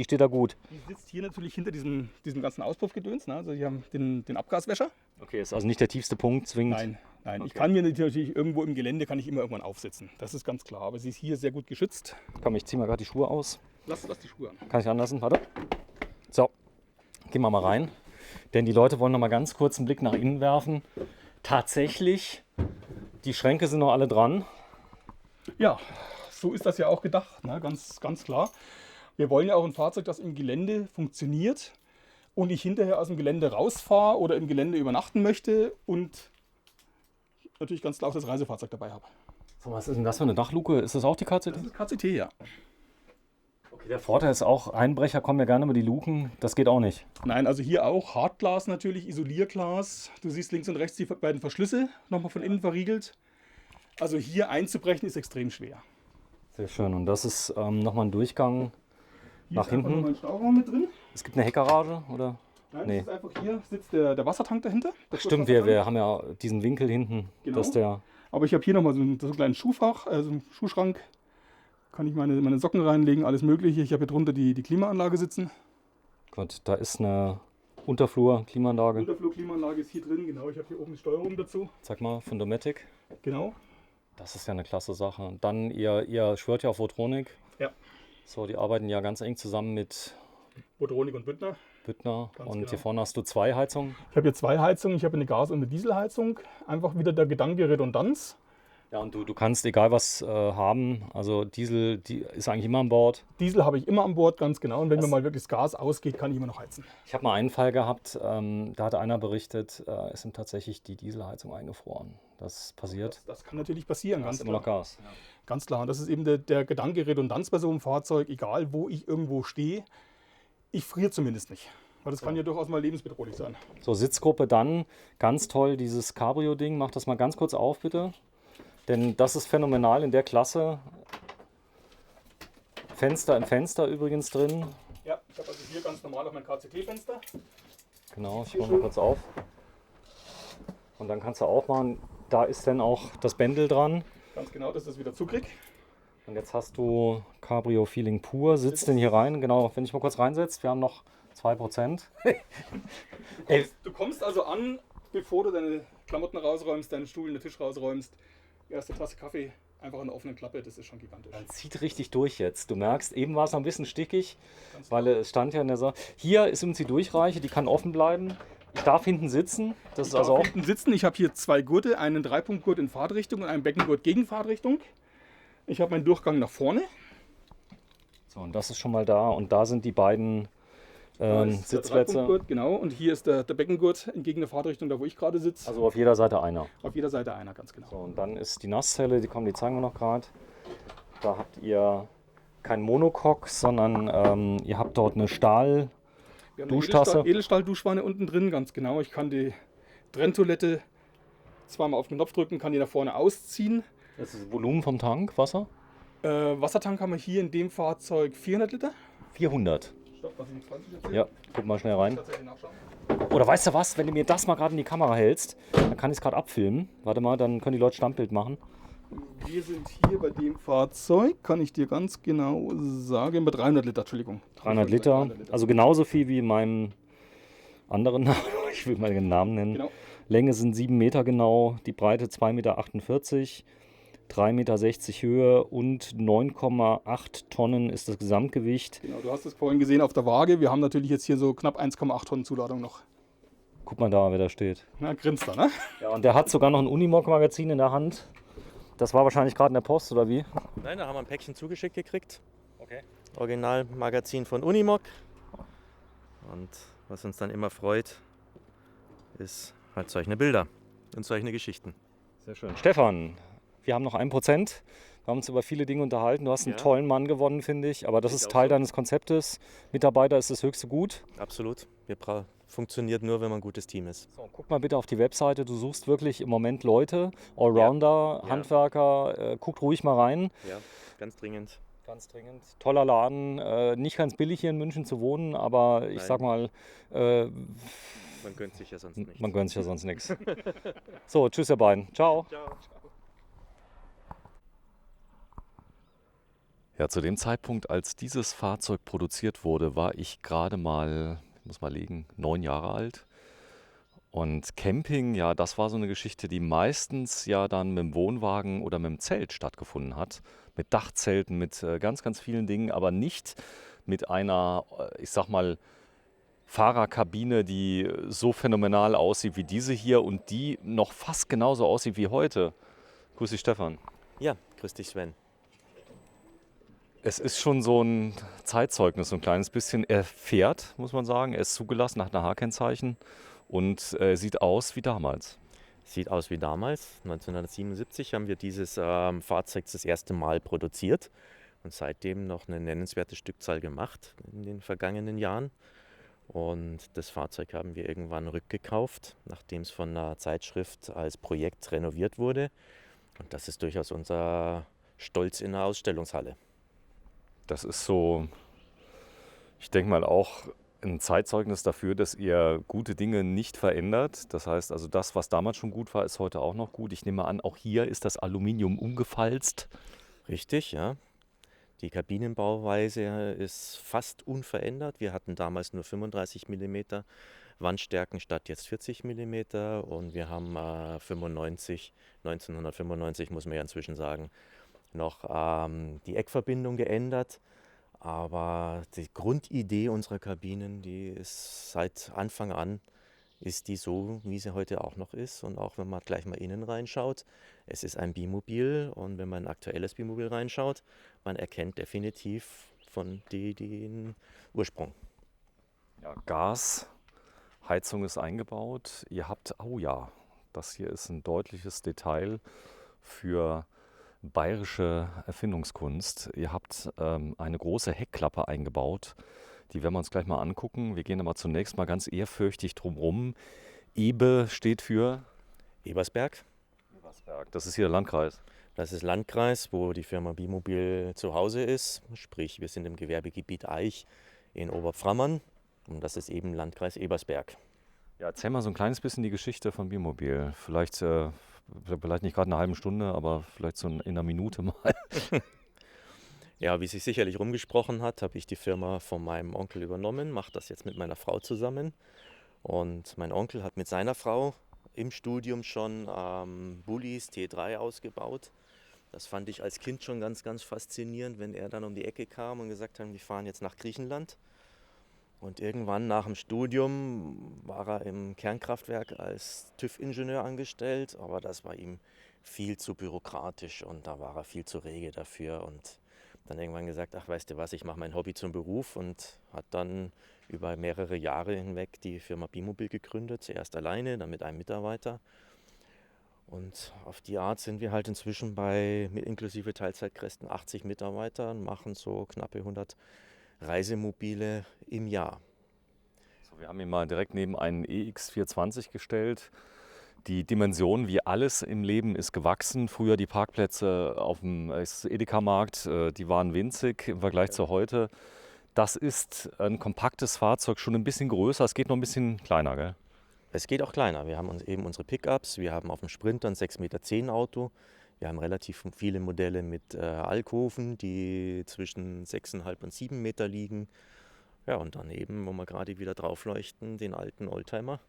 steht da gut. Die sitzt hier natürlich hinter diesem ganzen Auspuffgedöns. Ne? Also hier haben den Abgaswäscher. Okay, ist also nicht der tiefste Punkt zwingend. Nein. Okay. Ich kann mir natürlich irgendwo im Gelände kann ich immer irgendwann aufsetzen. Das ist ganz klar. Aber sie ist hier sehr gut geschützt. Komm, ich ziehe mal gerade die Schuhe aus. Lass die Schuhe an. Kann ich anlassen? Warte. So, gehen wir mal rein. Denn die Leute wollen noch mal ganz kurz einen Blick nach innen werfen. Tatsächlich, die Schränke sind noch alle dran. Ja, so ist das ja auch gedacht, ne? Ganz klar. Wir wollen ja auch ein Fahrzeug, das im Gelände funktioniert und ich hinterher aus dem Gelände rausfahre oder im Gelände übernachten möchte und natürlich ganz klar auch das Reisefahrzeug dabei habe. So, was ist denn das für eine Dachluke? Ist das auch die KCT? Das ist KCT, ja. Okay, der Vorteil ist auch, Einbrecher kommen ja gerne über die Luken. Das geht auch nicht. Nein, also hier auch Hartglas natürlich, Isolierglas. Du siehst links und rechts die beiden Verschlüsse nochmal von innen verriegelt. Also hier einzubrechen ist extrem schwer. Sehr schön. Und das ist nochmal ein Durchgang Hier nach ist einfach hinten. nochmal ein Stauraum mit drin. Es gibt eine Heckgarage, oder? Nein, Nee. das ist einfach hier sitzt der Wassertank dahinter. Der Stimmt, Schutzwassertank. wir haben ja diesen Winkel hinten, Genau. dass der... Aber ich habe hier nochmal so einen kleinen Schuhfach, also einen Schuhschrank. Kann ich meine Socken reinlegen, alles Mögliche. Ich habe hier drunter die Klimaanlage sitzen. Gut, da ist eine Unterflur-Klimaanlage. Unterflur-Klimaanlage ist hier drin, genau. Ich habe hier oben die Steuerung dazu. Sag mal, von Dometic. Genau. Das ist ja eine klasse Sache. Und dann, ihr schwört ja auf Votronic. Ja. So, die arbeiten ja ganz eng zusammen mit Votronic und Büttner. Büttner. Ganz Und genau. hier vorne hast du 2 Heizungen. Ich habe hier 2 Heizungen. Ich habe eine Gas- und eine Dieselheizung. Einfach wieder der Gedanke Redundanz. Ja, und du kannst egal was haben. Also Diesel, die ist eigentlich immer an Bord. Diesel habe ich immer an Bord, ganz genau. Und wenn Das- mir mal wirklich das Gas ausgeht, kann ich immer noch heizen. Ich habe mal einen Fall gehabt, da hatte einer berichtet, es sind tatsächlich die Dieselheizungen eingefroren. Das passiert. Das kann natürlich passieren, Da ganz ist immer noch klar. Gas. Ganz klar. Und das ist eben der Gedanke Redundanz bei so einem Fahrzeug. Egal, wo ich irgendwo stehe, ich friere zumindest nicht. Weil das kann ja durchaus mal lebensbedrohlich sein. So, Sitzgruppe dann, ganz toll, dieses Cabrio-Ding. Mach das mal ganz kurz auf, bitte. Denn das ist phänomenal in der Klasse. Fenster im Fenster übrigens drin. Ja, ich habe also hier ganz normal auch mein KCT-Fenster. Genau, ich mache mal kurz auf. Und dann kannst du auch machen, da ist dann auch das Bändel dran. Ganz genau, dass ich das wieder zukrieg. Und jetzt hast du Cabrio-Feeling pur. Sitzt denn hier rein? Genau, wenn ich mal kurz reinsetze, wir haben noch 2%. Du kommst also an, bevor du deine Klamotten rausräumst, deinen Stuhl und den Tisch rausräumst. Erste Tasse Kaffee, einfach an der offenen Klappe, das ist schon gigantisch. Man zieht richtig durch jetzt. Du merkst, eben war es noch ein bisschen stickig, weil es stand ja in der Sache. Hier ist übrigens die Durchreiche, die kann offen bleiben. Ich darf hinten sitzen. Das ist Ich also darf auch. hinten sitzen. Ich habe hier 2 Gurte, einen 3-Punkt-Gurt in Fahrtrichtung und einen Beckengurt gegen Fahrtrichtung. Ich habe meinen Durchgang nach vorne. So, und das ist schon mal da. Und da sind die beiden Da ist der Sitzplätze. 3-Punkt-Gurt, genau. Und hier ist der Beckengurt entgegen der Fahrtrichtung, da wo ich gerade sitze. Also auf jeder Seite einer. Auf jeder Seite einer, ganz genau. So, und dann ist die Nasszelle, die zeigen wir noch gerade. Da habt ihr kein Monocoque, sondern ihr habt dort eine Stahl. Wir haben Duschtasse. eine Edelstahl-Duschwanne unten drin, ganz genau. Ich kann die Trenntoilette zweimal auf den Knopf drücken, kann die nach vorne ausziehen. Das ist das Volumen vom Tank, Wasser? Wassertank haben wir hier in dem Fahrzeug 400 Liter. 400. Stopp, was ich nicht falsch erzähle. Ja, guck mal schnell rein. Tatsächlich nachschauen. Oder weißt du was, wenn du mir das mal gerade in die Kamera hältst, dann kann ich es gerade abfilmen. Warte mal, dann können die Leute Standbild machen. Wir sind hier bei dem Fahrzeug, kann ich dir ganz genau sagen, bei 300 Liter, Entschuldigung. 300 Liter, also genauso viel wie in meinem anderen, ich will mal den Namen nennen. Genau. Länge sind 7 Meter genau, die Breite 2,48 Meter, 3,60 Meter Höhe und 9,8 Tonnen ist das Gesamtgewicht. Genau, du hast es vorhin gesehen auf der Waage. Wir haben natürlich jetzt hier so knapp 1,8 Tonnen Zuladung noch. Guck mal da, wer da steht. Na, grinst da, ne? Ja, und der hat sogar noch ein Unimog-Magazin in der Hand. Das war wahrscheinlich gerade in der Post, oder wie? Nein, da haben wir ein Päckchen zugeschickt gekriegt. Okay. Originalmagazin von Unimog. Und was uns dann immer freut, ist halt solche Bilder und solche Geschichten. Sehr schön. Stefan, wir haben noch 1%. Wir haben uns über viele Dinge unterhalten. Du hast einen tollen Mann gewonnen, finde ich. Aber das ist Teil deines Konzeptes. Mitarbeiter ist das höchste Gut. Absolut. Wir funktioniert nur, wenn man ein gutes Team ist. So, guck mal bitte auf die Webseite. Du suchst wirklich im Moment Leute, Allrounder, Ja. Handwerker. Guckt ruhig mal rein. Ja, ganz dringend. Ganz dringend. Toller Laden. Nicht ganz billig hier in München zu wohnen, aber ich Nein. sag mal, Man gönnt sich ja sonst nichts. man gönnt sich ja sonst nichts. So, tschüss ihr beiden. Ciao. Ja, zu dem Zeitpunkt, als dieses Fahrzeug produziert wurde, war ich gerade mal, ich muss mal liegen, 9 Jahre alt. Und Camping, ja, das war so eine Geschichte, die meistens ja dann mit dem Wohnwagen oder mit dem Zelt stattgefunden hat. Mit Dachzelten, mit ganz, ganz vielen Dingen, aber nicht mit einer, ich sag mal, Fahrerkabine, die so phänomenal aussieht wie diese hier und die noch fast genauso aussieht wie heute. Grüß dich, Stefan. Ja, grüß dich, Sven. Es ist schon so ein Zeitzeugnis, so ein kleines bisschen. Er fährt, muss man sagen. Er ist zugelassen, hat ein H-Kennzeichen und sieht aus wie damals. Sieht aus wie damals. 1977 haben wir dieses Fahrzeug das erste Mal produziert und seitdem noch eine nennenswerte Stückzahl gemacht in den vergangenen Jahren. Und das Fahrzeug haben wir irgendwann rückgekauft, nachdem es von einer Zeitschrift als Projekt renoviert wurde. Und das ist durchaus unser Stolz in der Ausstellungshalle. Das ist so, ich denke mal auch ein Zeitzeugnis dafür, dass ihr gute Dinge nicht verändert. Das heißt also, das, was damals schon gut war, ist heute auch noch gut. Ich nehme an, auch hier ist das Aluminium umgefalzt. Richtig, ja. Die Kabinenbauweise ist fast unverändert. Wir hatten damals nur 35 mm Wandstärken statt jetzt 40 mm und wir haben 1995 muss man ja inzwischen sagen, noch die Eckverbindung geändert. Aber die Grundidee unserer Kabinen, die ist seit Anfang an, ist die so, wie sie heute auch noch ist. Und auch wenn man gleich mal innen reinschaut, es ist ein Bimobil und wenn man ein aktuelles Bimobil reinschaut, man erkennt definitiv von den Ursprung. Ja, Gas, Heizung ist eingebaut. Ihr habt, oh ja, das hier ist ein deutliches Detail für bayerische Erfindungskunst. Ihr habt eine große Heckklappe eingebaut. Die werden wir uns gleich mal angucken. Wir gehen aber zunächst mal ganz ehrfürchtig drumherum. Ebe steht für Ebersberg. Ebersberg. Das ist hier der Landkreis. Das ist Landkreis, wo die Firma Bimobil zu Hause ist. Sprich, wir sind im Gewerbegebiet Aich in Oberpframmern und das ist eben Landkreis Ebersberg. Ja, erzähl mal so ein kleines bisschen die Geschichte von Bimobil. Vielleicht nicht gerade eine halbe Stunde, aber vielleicht so in einer Minute mal. Ja, wie sich sicherlich rumgesprochen hat, habe ich die Firma von meinem Onkel übernommen, mache das jetzt mit meiner Frau zusammen. Und mein Onkel hat mit seiner Frau im Studium schon Bullis T3 ausgebaut. Das fand ich als Kind schon ganz, ganz faszinierend, wenn er dann um die Ecke kam und gesagt hat, wir fahren jetzt nach Griechenland. Und irgendwann nach dem Studium war er im Kernkraftwerk als TÜV-Ingenieur angestellt, aber das war ihm viel zu bürokratisch und da war er viel zu rege dafür und dann irgendwann gesagt, ach weißt du was, ich mache mein Hobby zum Beruf und hat dann über mehrere Jahre hinweg die Firma Bimobil gegründet, zuerst alleine, dann mit einem Mitarbeiter. Und auf die Art sind wir halt inzwischen bei inklusive Teilzeitkräften 80 Mitarbeitern, machen so knappe 100 Reisemobile im Jahr. So, wir haben ihn mal direkt neben einen EX420 gestellt. Die Dimension, wie alles im Leben, ist gewachsen. Früher die Parkplätze auf dem Edeka-Markt, die waren winzig im Vergleich zu heute. Das ist ein kompaktes Fahrzeug, schon ein bisschen größer. Es geht noch ein bisschen kleiner, gell? Es geht auch kleiner. Wir haben eben unsere Pickups. Wir haben auf dem Sprinter ein 6,10 Meter Auto. Wir haben relativ viele Modelle mit Alkoven, die zwischen 6,5 und 7 Meter liegen. Ja, und daneben, wo wir gerade wieder drauf leuchten, den alten Oldtimer,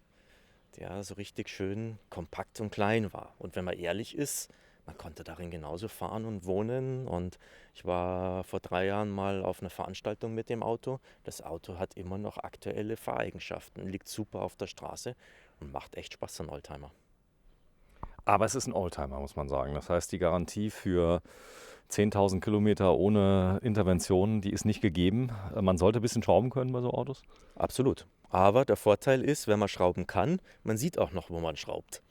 der so richtig schön kompakt und klein war. Und wenn man ehrlich ist, man konnte darin genauso fahren und wohnen. Und ich war vor 3 Jahren mal auf einer Veranstaltung mit dem Auto. Das Auto hat immer noch aktuelle Fahreigenschaften, liegt super auf der Straße und macht echt Spaß, so ein Oldtimer. Aber es ist ein Oldtimer, muss man sagen. Das heißt, die Garantie für 10.000 Kilometer ohne Intervention, die ist nicht gegeben. Man sollte ein bisschen schrauben können bei so Autos. Absolut. Aber der Vorteil ist, wenn man schrauben kann, man sieht auch noch, wo man schraubt.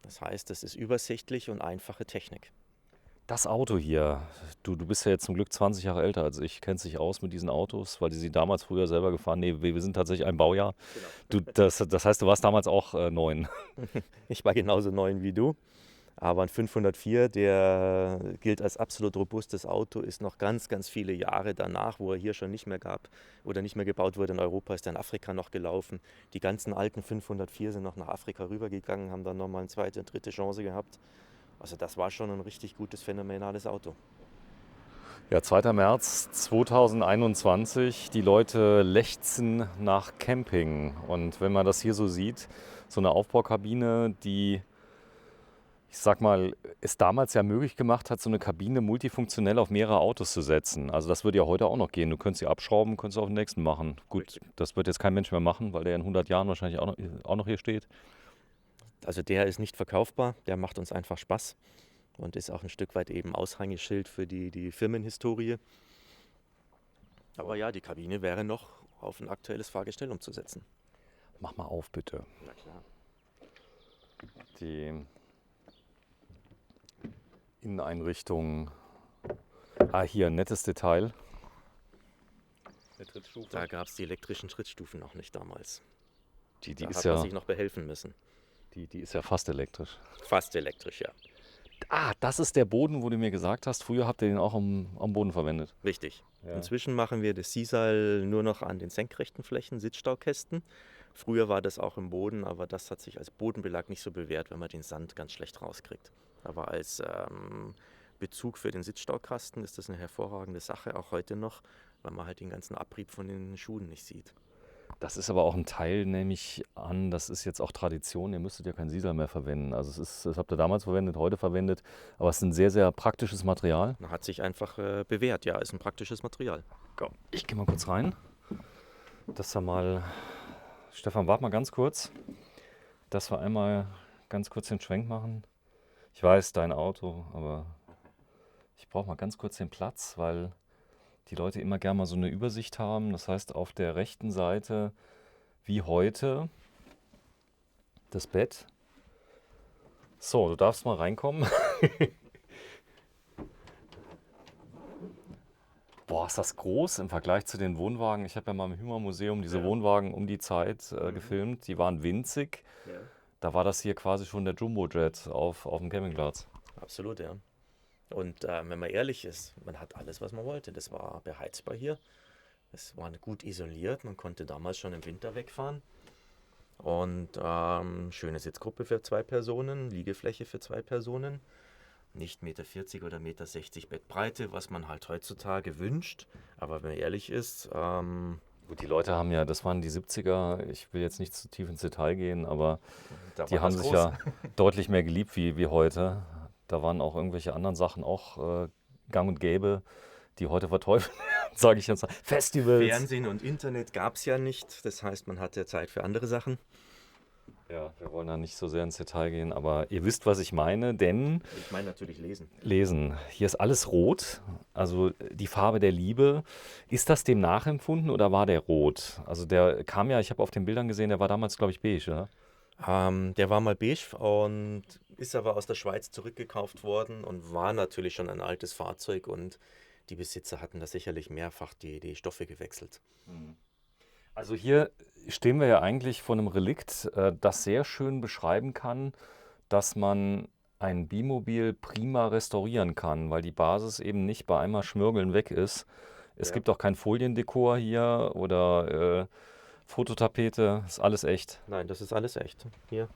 Das heißt, es ist übersichtlich und einfache Technik. Das Auto hier, du bist ja jetzt zum Glück 20 Jahre älter als ich, kennst dich aus mit diesen Autos, weil die sie damals früher selber gefahren. Nee, wir sind tatsächlich ein Baujahr. Das heißt, du warst damals auch 9. Ich war genauso neu wie du. Aber ein 504, der gilt als absolut robustes Auto, ist noch ganz, ganz viele Jahre danach, wo er hier schon nicht mehr gab oder nicht mehr gebaut wurde in Europa, ist er in Afrika noch gelaufen. Die ganzen alten 504 sind noch nach Afrika rübergegangen, haben dann nochmal eine zweite, dritte Chance gehabt. Also das war schon ein richtig gutes, phänomenales Auto. Ja, 2. März 2021, die Leute lechzen nach Camping. Und wenn man das hier so sieht, so eine Aufbaukabine, die, ich sag mal, es damals ja möglich gemacht hat, so eine Kabine multifunktionell auf mehrere Autos zu setzen. Also das würde ja heute auch noch gehen. Du könntest sie abschrauben, könntest auf den nächsten machen. Gut, das wird jetzt kein Mensch mehr machen, weil der in 100 Jahren wahrscheinlich auch noch hier steht. Also der ist nicht verkaufbar, der macht uns einfach Spaß. Und ist auch ein Stück weit eben Aushängeschild für die Firmenhistorie. Aber ja, die Kabine wäre noch auf ein aktuelles Fahrgestell umzusetzen. Mach mal auf, bitte. Na klar. Die Inneneinrichtung. Hier ein nettes Detail. Da gab es die elektrischen Trittstufen noch nicht damals. Die Da ist hat ja, man sich noch behelfen müssen. die ist ja fast elektrisch. Fast elektrisch, ja. Das ist der Boden, wo du mir gesagt hast, früher habt ihr den auch am Boden verwendet. Richtig. Ja. Inzwischen machen wir das Sisal nur noch an den senkrechten Flächen, Sitzstaukästen. Früher war das auch im Boden, aber das hat sich als Bodenbelag nicht so bewährt, wenn man den Sand ganz schlecht rauskriegt. Aber als Bezug für den Sitzstaukasten ist das eine hervorragende Sache, auch heute noch, weil man halt den ganzen Abrieb von den Schuhen nicht sieht. Das ist aber auch ein Teil, nehme ich an, das ist jetzt auch Tradition, ihr müsstet ja kein Sisal mehr verwenden. Also das habt ihr damals verwendet, heute verwendet, aber es ist ein sehr, sehr praktisches Material. Man hat sich einfach bewährt, ja, ist ein praktisches Material. Ich gehe mal kurz rein, dass wir mal, Stefan, warte mal ganz kurz, dass wir einmal ganz kurz den Schwenk machen. Ich weiß, dein Auto, aber ich brauche mal ganz kurz den Platz, weil die Leute immer gerne mal so eine Übersicht haben. Das heißt, auf der rechten Seite, wie heute, das Bett. So, du darfst mal reinkommen. Boah, ist das groß im Vergleich zu den Wohnwagen. Ich habe ja mal im Hümer-Museum diese Wohnwagen um die Zeit gefilmt. Die waren winzig. Ja. Da war das hier quasi schon der Jumbo-Jet auf dem Campingplatz. Absolut, ja. Und wenn man ehrlich ist, man hat alles, was man wollte. Das war beheizbar hier. Es war gut isoliert. Man konnte damals schon im Winter wegfahren. Und schöne Sitzgruppe für 2 Personen, Liegefläche für 2 Personen. Nicht 1,40 m oder 1,60 m Bettbreite, was man halt heutzutage wünscht. Aber wenn man ehrlich ist... Gut, die Leute haben ja, das waren die 70er, ich will jetzt nicht zu tief ins Detail gehen, aber die haben sich ja deutlich mehr geliebt wie heute. Da waren auch irgendwelche anderen Sachen auch gang und gäbe, die heute verteufeln, sage ich jetzt mal. Festivals. Fernsehen und Internet gab es ja nicht, das heißt, man hatte Zeit für andere Sachen. Ja, wir wollen da nicht so sehr ins Detail gehen, aber ihr wisst, was ich meine, denn... Ich meine natürlich lesen. Lesen. Hier ist alles rot, also die Farbe der Liebe. Ist das dem nachempfunden oder war der rot? Also der kam ja, ich habe auf den Bildern gesehen, der war damals, glaube ich, beige, oder? Der war mal beige und ist aber aus der Schweiz zurückgekauft worden und war natürlich schon ein altes Fahrzeug und die Besitzer hatten da sicherlich mehrfach die Stoffe gewechselt. Also hier stehen wir ja eigentlich vor einem Relikt, das sehr schön beschreiben kann, dass man ein Bimobil prima restaurieren kann, weil die Basis eben nicht bei einmal Schmürgeln weg ist. Es gibt auch kein Foliendekor hier oder Fototapete, ist alles echt. Nein, das ist alles echt. Hier.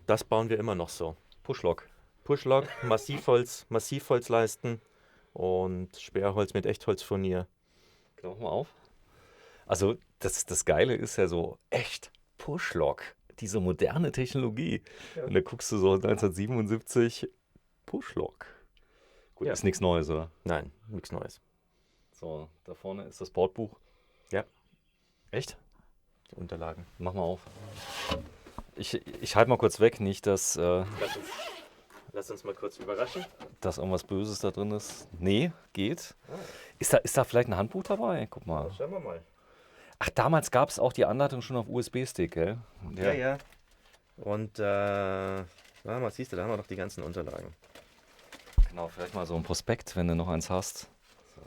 Das bauen wir immer noch so. Pushlock. Pushlock, Massivholzleisten und Sperrholz mit Echtholzfurnier. Mach mal auf. Also das Geile ist ja so echt Pushlock, diese moderne Technologie. Ja. Und da guckst du so 1977, Pushlock. Gut, ist nichts Neues, oder? Nein, nichts Neues. So, da vorne ist das Bordbuch. Ja. Echt? Die Unterlagen. Mach mal auf. Ich halte mal kurz weg, nicht, dass... Lass uns mal kurz überraschen. Dass irgendwas Böses da drin ist. Nee, geht. Ist da vielleicht ein Handbuch dabei? Guck mal. Schauen wir mal. Ach, damals gab es auch die Anleitung schon auf USB-Stick, gell? Ja. Und mal, siehst du, da haben wir noch die ganzen Unterlagen. Genau, vielleicht mal so ein Prospekt, wenn du noch eins hast. So.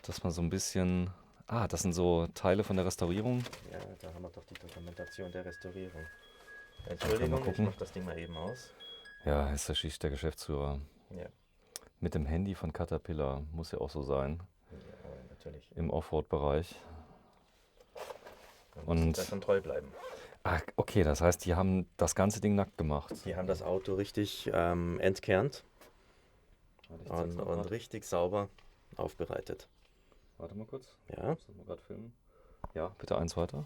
Dass man so ein bisschen... Ah, das sind so Teile von der Restaurierung. Ja, da haben wir doch die Dokumentation der Restaurierung. Können wir Entschuldigung, ich gucken. mach das Ding mal eben aus. Ja, ist der Schicht der Geschäftsführer. Ja, Mit dem Handy von Caterpillar. Muss ja auch so sein. ja natürlich. Im Offroad-Bereich. Man muss Und- davon treu bleiben. Ah, okay, das heißt, die haben das ganze Ding nackt gemacht. Die haben das Auto richtig entkernt und richtig sauber aufbereitet. Warte mal kurz. Ja, Muss das mal gerade filmen? Ja, bitte eins weiter.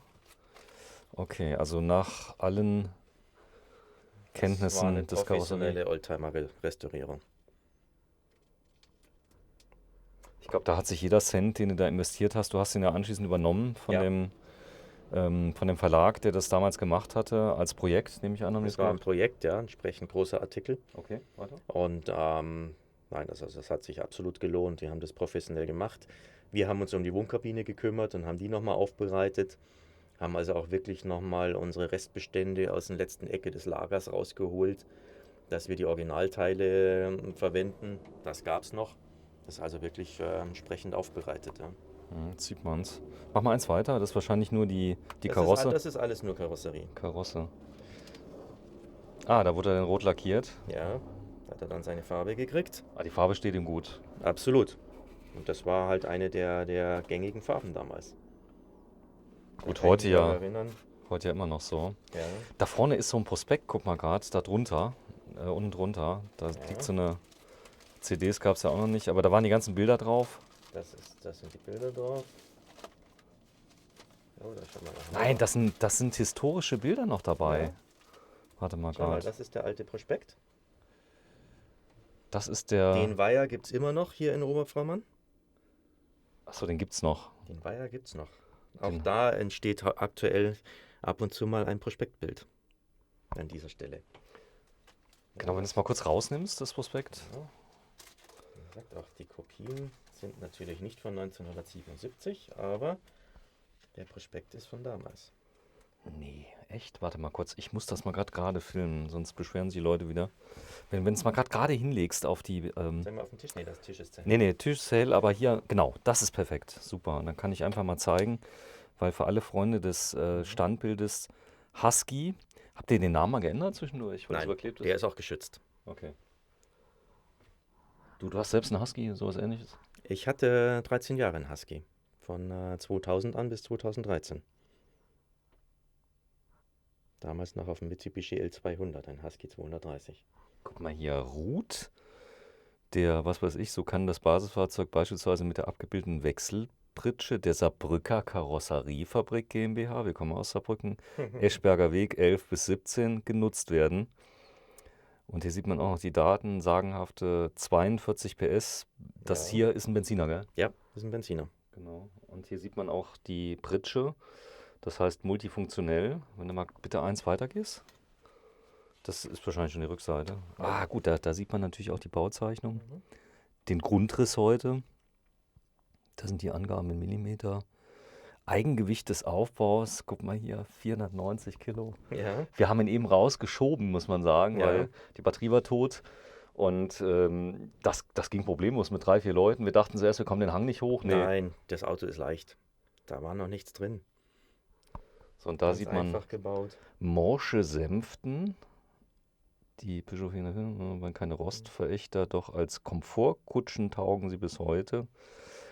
Okay, also nach allen das war Kenntnissen eine des Karosserie. professionelle Oldtimer-Restaurierung. Ich glaube, da hat sich jeder Cent, den du da investiert hast, du hast ihn ja anschließend übernommen von Ja. von dem Verlag, der das damals gemacht hatte, als Projekt, nehme ich an. haben die Das war ein gemacht? Projekt, ja, entsprechend großer Artikel. Okay, weiter. Und nein, das hat sich absolut gelohnt. Die haben das professionell gemacht. Wir haben uns um die Wohnkabine gekümmert und haben die nochmal aufbereitet. Haben also auch wirklich nochmal unsere Restbestände aus der letzten Ecke des Lagers rausgeholt, dass wir die Originalteile verwenden. Das gab es noch. Das ist also wirklich entsprechend aufbereitet. Ja. Jetzt sieht man es. Mach mal eins weiter, das ist wahrscheinlich nur die Das Karosse. das ist alles nur Karosserie. Karosse. Ah, da wurde er dann rot lackiert. Ja, da hat er dann seine Farbe gekriegt. Ah, die Farbe steht ihm gut. Absolut. Und das war halt eine der gängigen Farben damals. Gut, Da kann heute ich mich ja. noch erinnern. Heute ja immer noch so. Ja. Da vorne ist so ein Prospekt, guck mal gerade, da drunter, unten drunter. Da liegt so eine CDs, gab es ja auch noch nicht, aber da waren die ganzen Bilder drauf. Das sind die Bilder drauf. Oh, da schauen wir nach. Nein, das sind historische Bilder noch dabei. Ja. Warte mal Schau mal, gerade. das ist der alte Prospekt. Das ist der. Den Weiher gibt es immer noch hier in Oberfraumann. Achso, den gibt's noch. Den Weiher gibt es noch. Auch Den- da entsteht aktuell ab und zu mal ein Prospektbild. An dieser Stelle. Genau, wenn du es mal kurz rausnimmst, das Prospekt. Wie gesagt, auch die Kopien sind natürlich nicht von 1977, aber der Prospekt ist von damals. Nee, echt? Warte mal kurz. Ich muss das mal gerade filmen, sonst beschweren sich die Leute wieder. Wenn du es mal gerade hinlegst auf die. Sollen wir auf den Tisch? Nee, das Tisch ist zu Nee, Tisch ist hell, aber hier, genau, das ist perfekt. Super. Und dann kann ich einfach mal zeigen, weil für alle Freunde des Standbildes Husky, habt ihr den Namen mal geändert zwischendurch? weil das Nein, überklebt der ist auch geschützt. Okay. Du hast selbst einen Husky, sowas ähnliches? Ich hatte 13 Jahre einen Husky. Von 2000 an bis 2013. Damals noch auf dem Mitsubishi L200, ein Husky 230. Guck mal hier, Ruth, der, was weiß ich, so kann das Basisfahrzeug beispielsweise mit der abgebildeten Wechselpritsche der Saarbrücker Karosseriefabrik GmbH, wir kommen aus Saarbrücken, Eschberger Weg 11 bis 17 genutzt werden. Und hier sieht man auch noch die Daten, sagenhafte 42 PS. Das Ja. hier ist ein Benziner, gell? Ja, das ist ein Benziner. Genau. Und hier sieht man auch die Pritsche, das heißt multifunktionell. Wenn du mal bitte eins weitergehst. Das ist wahrscheinlich schon die Rückseite. Ah, gut, da sieht man natürlich auch die Bauzeichnung. Den Grundriss heute. Da sind die Angaben in Millimeter. Eigengewicht des Aufbaus, guck mal hier, 490 Kilo. Ja. Wir haben ihn eben rausgeschoben, muss man sagen, Ja. weil die Batterie war tot. Und das ging problemlos mit 3, 4 Leuten. Wir dachten zuerst, wir kommen den Hang nicht hoch. Nee. Nein, das Auto ist leicht. Da war noch nichts drin. So, und da Ganz sieht man einfach gebaut. morsche Sänften. Die Peugeot 404 waren keine Rostverächter, doch als Komfortkutschen taugen sie bis heute.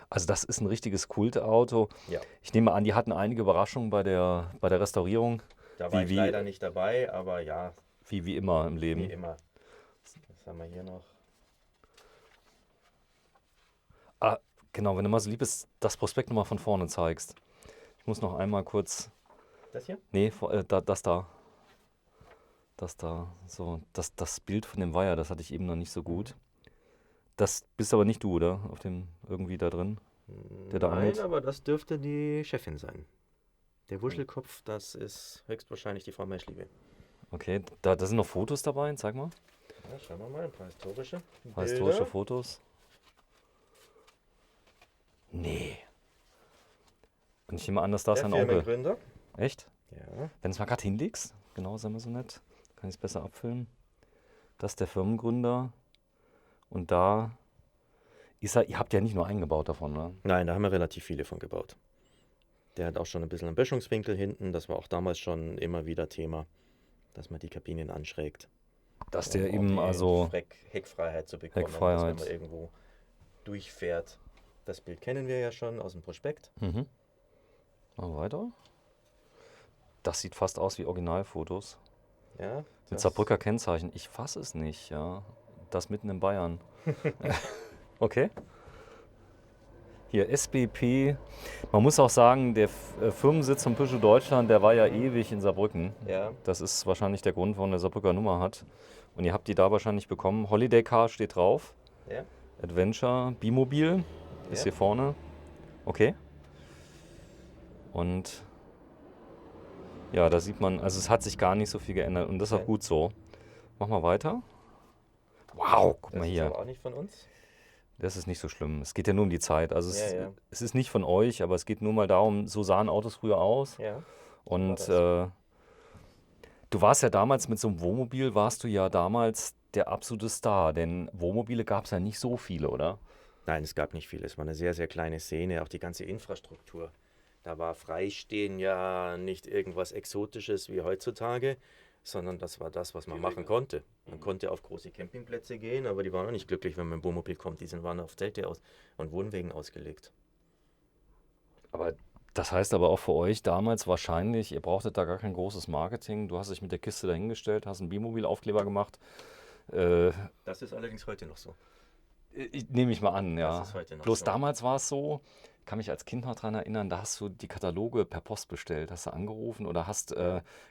Also das ist ein richtiges Kultauto. Ja. Ich nehme an, die hatten einige Überraschungen bei der Restaurierung. Da war ich wie- leider nicht dabei, aber ja, Wie immer im Leben. wie immer. Was haben wir hier noch? Ah, genau, wenn du mal so lieb bist, das Prospekt nochmal von vorne zeigst. Ich muss noch einmal kurz. Das hier? Nee, das da. Das da. So, das Bild von dem Weiher, das hatte ich eben noch nicht so gut. Das bist aber nicht du, oder? Auf dem irgendwie da drin. Der da Nein, angelt? aber das dürfte die Chefin sein. Der Wuschelkopf, das ist höchstwahrscheinlich die Frau Meschliebe. Okay, da sind noch Fotos dabei, zeig mal. Ja, schauen wir mal, ein paar historische Historische Bilder. Fotos. Nee. Und ich nehme an, dass das Der ein Onkel. Firmengründer. Echt? Ja. Wenn du es mal gerade hinlegst, genau, sagen wir so nett. kann ich es besser abfilmen. Das ist der Firmengründer. Und da ist er, ihr habt ja nicht nur einen gebaut davon, ne? Nein, da haben wir relativ viele von gebaut. Der hat auch schon ein bisschen einen Böschungswinkel hinten. Das war auch damals schon immer wieder Thema, dass man die Kabinen anschrägt. Dass der um eben die also Heckfreiheit zu bekommen, Heckfreiheit. dass wenn man irgendwo durchfährt. Das Bild kennen wir ja schon aus dem Prospekt. Mhm. Mal weiter. Das sieht fast aus wie Originalfotos. Ja, Mit das- Saarbrücker Kennzeichen. Ich fasse es nicht, ja. Das mitten in Bayern. Okay. Hier SBP. Man muss auch sagen, der Firmensitz von Peugeot Deutschland, der war ja ewig in Saarbrücken. Ja. Das ist wahrscheinlich der Grund, warum der Saarbrücker Nummer hat. Und ihr habt die da wahrscheinlich bekommen. Holiday Car steht drauf. Ja. Adventure, Bimobil ist Ja. hier vorne. Okay. Und ja, da sieht man, also es hat sich gar nicht so viel geändert und das ist auch Nein. gut so. Mach mal weiter. Wow, guck Das mal ist hier. aber auch nicht von uns. Das ist nicht so schlimm. Es geht ja nur um die Zeit. Also Ja. es ist nicht von euch, aber es geht nur mal darum, so sahen Autos früher aus. Ja. Und war du warst ja damals mit so einem Wohnmobil, warst du ja damals der absolute Star. Denn Wohnmobile gab es ja nicht so viele, oder? Nein, es gab nicht viel. Es war eine sehr, sehr kleine Szene. Auch die ganze Infrastruktur. Da war Freistehen ja nicht irgendwas Exotisches wie heutzutage, sondern das war das, was man machen konnte. Man konnte auf große Campingplätze gehen, aber die waren auch nicht glücklich, wenn man mit dem Wohnmobil kommt. Die waren auf Zelte und Wohnwegen ausgelegt. Aber das heißt aber auch für euch damals wahrscheinlich, ihr brauchtet da gar kein großes Marketing. Du hast dich mit der Kiste dahingestellt, hast einen Bimobil-Aufkleber gemacht. Das ist allerdings heute noch so. Nehme ich mal an, ja. Das ist heute noch Bloß so. damals war es so, kann mich als Kind noch daran erinnern, da hast du die Kataloge per Post bestellt, hast du angerufen oder hast,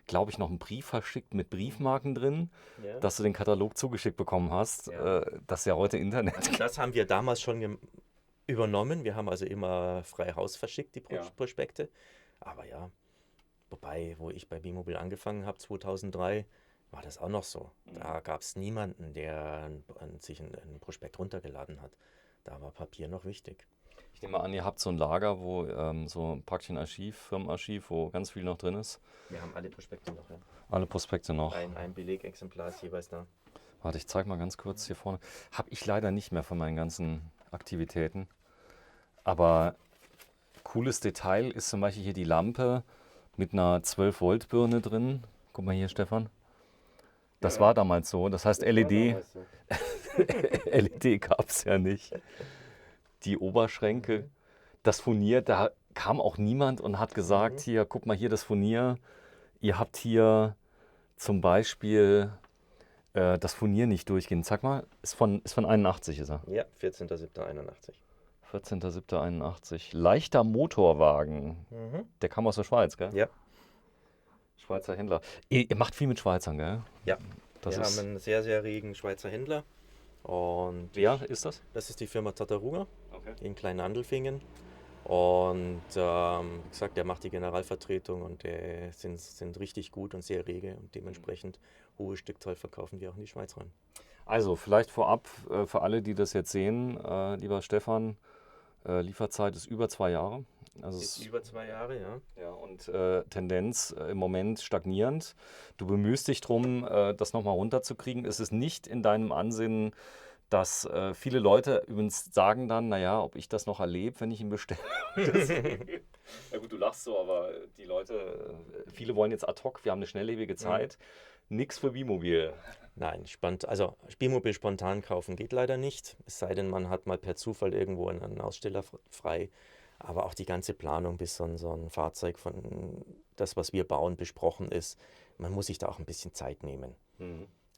glaube ich, noch einen Brief verschickt mit Briefmarken drin, Ja. dass du den Katalog zugeschickt bekommen hast. Ja. Das ist ja heute Internet. Das haben wir damals schon übernommen. Wir haben also immer frei Haus verschickt, die Ja. Prospekte. Aber ja, wobei, wo ich bei Bimobil angefangen habe, 2003, war das auch noch so. Da gab es niemanden, der sich ein Prospekt runtergeladen hat. Da war Papier noch wichtig. Ich nehme mal an, ihr habt so ein Lager, wo so praktisch ein Archiv, Firmenarchiv, wo ganz viel noch drin ist. Wir haben alle Prospekte noch. Ja. Alle Prospekte noch. Ein Belegexemplar ist jeweils da. Warte, ich zeige mal ganz kurz hier vorne. Habe ich leider nicht mehr von meinen ganzen Aktivitäten. Aber cooles Detail ist zum Beispiel hier die Lampe mit einer 12-Volt-Birne drin. Guck mal hier, Stefan. Das war damals so. Das heißt LED. LED gab es ja nicht. Die Oberschränke, das Furnier, da kam auch niemand und hat gesagt, hier, guck mal hier das Furnier. Ihr habt hier zum Beispiel das Furnier nicht durchgehend. Sag mal, ist von 81 ist er. Ja, 14.07.81. 14.07.81. Leichter Motorwagen. Der kam aus der Schweiz, gell? Ja. Schweizer Händler. Ihr macht viel mit Schweizern, gell? Ja, Das wir ist, haben einen sehr, sehr regen Schweizer Händler. Und wer ist das? das ist die Firma Tataruga Okay. in Kleinandelfingen. Und wie gesagt, der macht die Generalvertretung und sind richtig gut und sehr rege und dementsprechend hohe Stückzahl verkaufen wir auch in die Schweiz rein. Also vielleicht vorab für alle, die das jetzt sehen, lieber Stefan, Lieferzeit ist über 2 Jahre. Also Ist über 2 Jahre, ja. ja, und Tendenz im Moment stagnierend. Du bemühst dich darum, das nochmal runterzukriegen. Es ist nicht in deinem Ansinnen, dass viele Leute übrigens sagen dann, naja, ob ich das noch erlebe, wenn ich ihn bestelle. Ja gut, du lachst so, aber die Leute, viele wollen jetzt ad hoc, wir haben eine schnelllebige Zeit. Nix für Bimobil. Nein, also Bimobil spontan kaufen geht leider nicht. Es sei denn, man hat mal per Zufall irgendwo einen Aussteller frei. Aber auch die ganze Planung, bis so ein Fahrzeug von das, was wir bauen, besprochen ist, man muss sich da auch ein bisschen Zeit nehmen.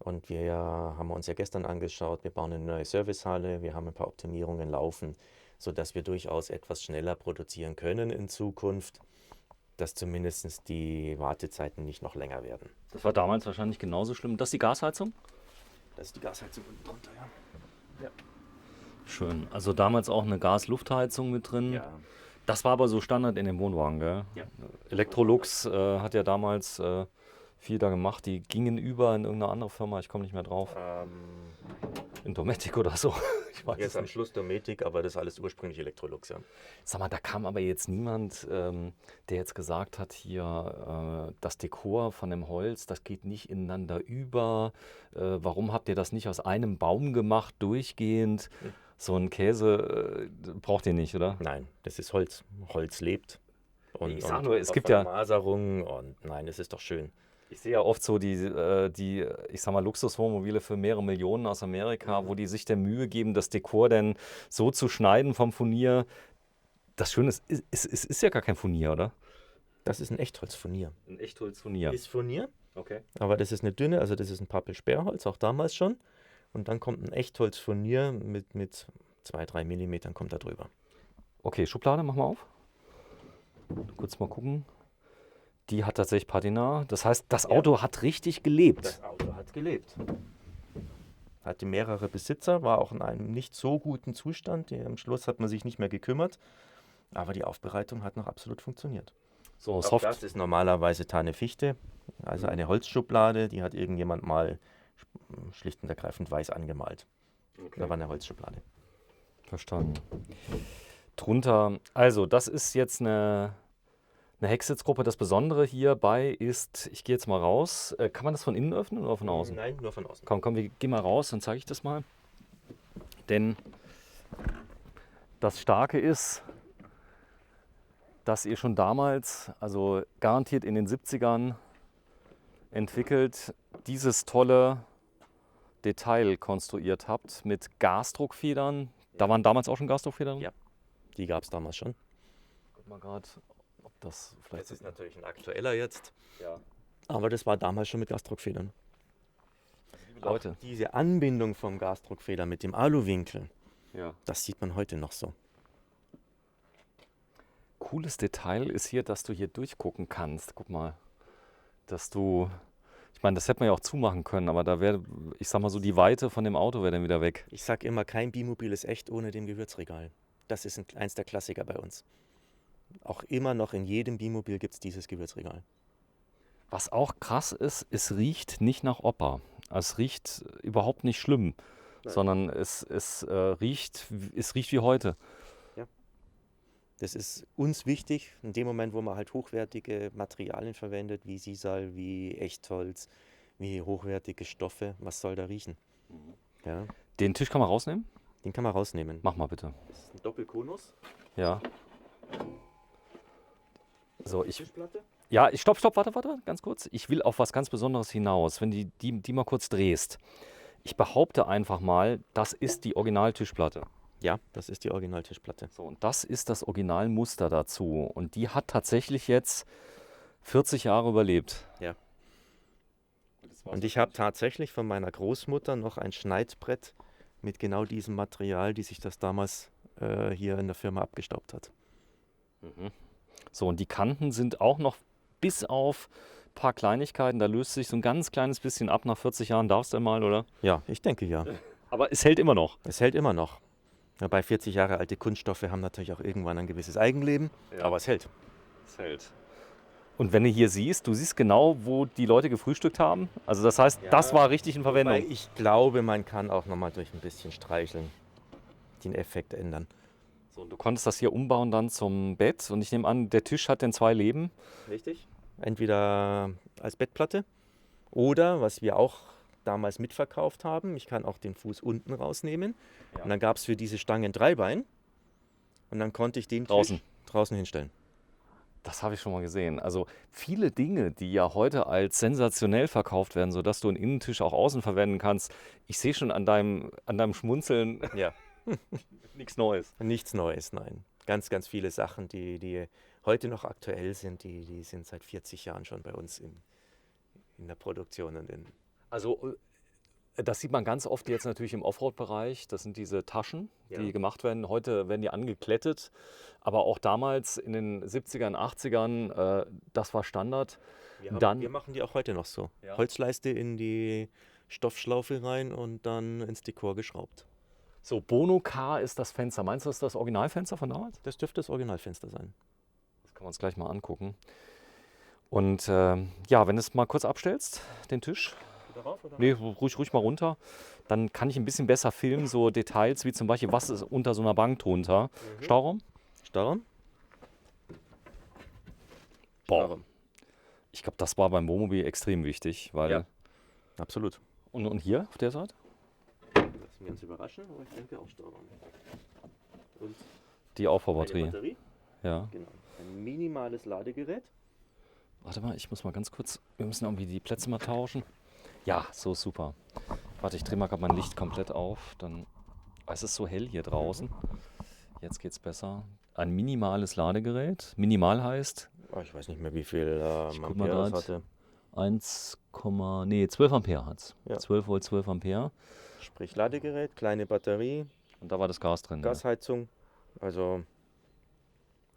Und wir haben uns ja gestern angeschaut, wir bauen eine neue Servicehalle, wir haben ein paar Optimierungen laufen, sodass wir durchaus etwas schneller produzieren können in Zukunft, dass zumindest die Wartezeiten nicht noch länger werden. Das war damals wahrscheinlich genauso schlimm. Das ist die Gasheizung? Das ist die Gasheizung unten drunter, ja. Schön. Also damals auch eine Gas-Luftheizung mit drin. Ja. Das war aber so Standard in dem Wohnwagen, gell? Ja. Electrolux hat ja damals viel da gemacht. Die gingen über in irgendeine andere Firma, ich komme nicht mehr drauf. in Dometic oder so. Ich weiß Jetzt es am nicht. Schluss Dometic, aber das ist alles ursprünglich Electrolux, ja. Sag mal, da kam aber jetzt niemand, der jetzt gesagt hat, hier das Dekor von dem Holz, das geht nicht ineinander über. Warum habt ihr das nicht aus einem Baum gemacht, durchgehend? So einen Käse braucht ihr nicht, oder? Nein, das ist Holz. Holz lebt. Und, Ich sag und nur, es auf gibt ja- Vermaserung und nein, das ist doch schön. Ich sehe ja oft so die, ich sag mal, Luxuswohnmobile für mehrere Millionen aus Amerika, wo die sich der Mühe geben, das Dekor dann so zu schneiden vom Furnier. Das Schöne ist, es ist ja gar kein Furnier, oder? Das ist ein Echtholzfurnier. Ein Echtholzfurnier. Ist Furnier, Okay. aber das ist eine dünne, also das ist ein Pappelsperrholz, auch damals schon. Und dann kommt ein Echtholzfurnier mit 2-3 Millimetern kommt da drüber. Okay, Schublade, mach mal auf. Kurz mal gucken. Die hat tatsächlich Patina. Das heißt, das Auto hat richtig gelebt. Das Auto hat gelebt. Hatte mehrere Besitzer, war auch in einem nicht so guten Zustand. Am Schluss hat man sich nicht mehr gekümmert. Aber die Aufbereitung hat noch absolut funktioniert. So, Auch Soft. das ist normalerweise Tanne-Fichte. Also eine Holzschublade, die hat irgendjemand mal schlicht und ergreifend weiß angemalt. Da war eine Holzschublade. Verstanden. Drunter, also das ist jetzt eine Hecksitzgruppe. Das Besondere hierbei ist, ich gehe jetzt mal raus. Kann man das von innen öffnen oder von außen? Nein, nur von außen. Komm, wir gehen mal raus, dann zeige ich das mal. Denn das Starke ist, dass ihr schon damals, also garantiert in den 70ern, entwickelt, dieses tolle Detail konstruiert habt mit Gasdruckfedern. Da waren damals auch schon Gasdruckfedern? Ja. Die gab es damals schon. Guck mal gerade, ob das vielleicht Das ist natürlich ein aktueller jetzt. Ja. Aber das war damals schon mit Gasdruckfedern. Leute. Auch diese Anbindung vom Gasdruckfeder mit dem Aluwinkel, Ja. das sieht man heute noch so. Cooles Detail ist hier, dass du hier durchgucken kannst. Guck mal, dass du, ich meine, das hätte man ja auch zumachen können, aber da wäre, ich sag mal so, die Weite von dem Auto wäre dann wieder weg. Ich sag immer, kein Bimobil ist echt ohne dem Gewürzregal. Das ist eins der Klassiker bei uns. Auch immer noch in jedem Bimobil gibt es dieses Gewürzregal. Was auch krass ist, es riecht nicht nach Opa. Es riecht überhaupt nicht schlimm, sondern es riecht wie heute. Das ist uns wichtig, in dem Moment, wo man halt hochwertige Materialien verwendet, wie Sisal, wie Echtholz, wie hochwertige Stoffe. Was soll da riechen? Ja, Den Tisch kann man rausnehmen? den kann man rausnehmen. Mach mal bitte. Das ist ein Doppelkonus. Ja. So, Tischplatte. ja, stopp, warte, ganz kurz. Ich will auf was ganz Besonderes hinaus, wenn die mal kurz drehst. Ich behaupte einfach mal, das ist die Originaltischplatte. Ja, das ist die Originaltischplatte. So, und das ist das Originalmuster dazu. Und die hat tatsächlich jetzt 40 Jahre überlebt. Ja. Und ich habe tatsächlich von meiner Großmutter noch ein Schneidbrett mit genau diesem Material, die sich das damals hier in der Firma abgestaubt hat. So, und die Kanten sind auch noch bis auf ein paar Kleinigkeiten. Da löst sich so ein ganz kleines bisschen ab. Nach 40 Jahren darfst du mal, oder? Ja, ich denke ja. Aber es hält immer noch. Es hält immer noch. Ja, bei 40 Jahre alte Kunststoffe haben natürlich auch irgendwann ein gewisses Eigenleben, aber es hält. Es hält. Und wenn du hier siehst, du siehst genau, wo die Leute gefrühstückt haben. Also das heißt, das war richtig in Verwendung. Wobei ich glaube, man kann auch nochmal durch ein bisschen Streicheln den Effekt ändern. So, und du konntest das hier umbauen dann zum Bett. Und ich nehme an, der Tisch hat denn 2 Leben. Richtig. Entweder als Bettplatte oder, was wir auch damals mitverkauft haben, ich kann auch den Fuß unten rausnehmen. Ja. Und dann gab es für diese Stangen 3 Bein. Und dann konnte ich den Draußen. Tisch draußen hinstellen. Das habe ich schon mal gesehen. Also viele Dinge, die ja heute als sensationell verkauft werden, sodass du einen Innentisch auch außen verwenden kannst. Ich sehe schon an deinem Schmunzeln Ja. nichts Neues. Nichts Neues, nein. Ganz, ganz viele Sachen, die heute noch aktuell sind, die sind seit 40 Jahren schon bei uns in der Produktion und in. Also das sieht man ganz oft jetzt natürlich im Offroad-Bereich. Das sind diese Taschen, Ja. die gemacht werden. Heute werden die angeklettet. Aber auch damals in den 70ern, 80ern, das war Standard. Wir machen die auch heute noch so. Ja. Holzleiste in die Stoffschlaufe rein und dann ins Dekor geschraubt. So, Bono K ist das Fenster. Meinst du, das ist das Originalfenster von damals? Das dürfte das Originalfenster sein. Das können wir uns gleich mal angucken. Und ja, wenn du es mal kurz abstellst, den Tisch. Darauf, oder? Nee, ruhig mal runter. Dann kann ich ein bisschen besser filmen, so Details wie zum Beispiel, was ist unter so einer Bank drunter. Stauraum? Stauraum? Boah. Stauraum. Ich glaube, das war beim Wohnmobil extrem wichtig, weil. Ja. Absolut. Und hier auf der Seite? Lass mich ganz überraschen, aber ich denke auch Stauraum. Und Die eine Aufbaubatterie. Batterie. Ja. Genau. Ein minimales Ladegerät. Warte mal, ich muss mal ganz kurz. Wir müssen irgendwie die Plätze mal tauschen. Ja, so super. Warte, ich drehe mal gerade mein Licht komplett auf. Dann. Es ist so hell hier draußen. Jetzt geht's besser. Ein minimales Ladegerät. Minimal heißt. Oh, ich weiß nicht mehr, wie viel Ich guck mal Ampere das grad. hatte. 12 Ampere hat es. Ja. 12 Volt, 12 Ampere. Sprich Ladegerät, kleine Batterie, Und da war das Gas drin. Gasheizung. Also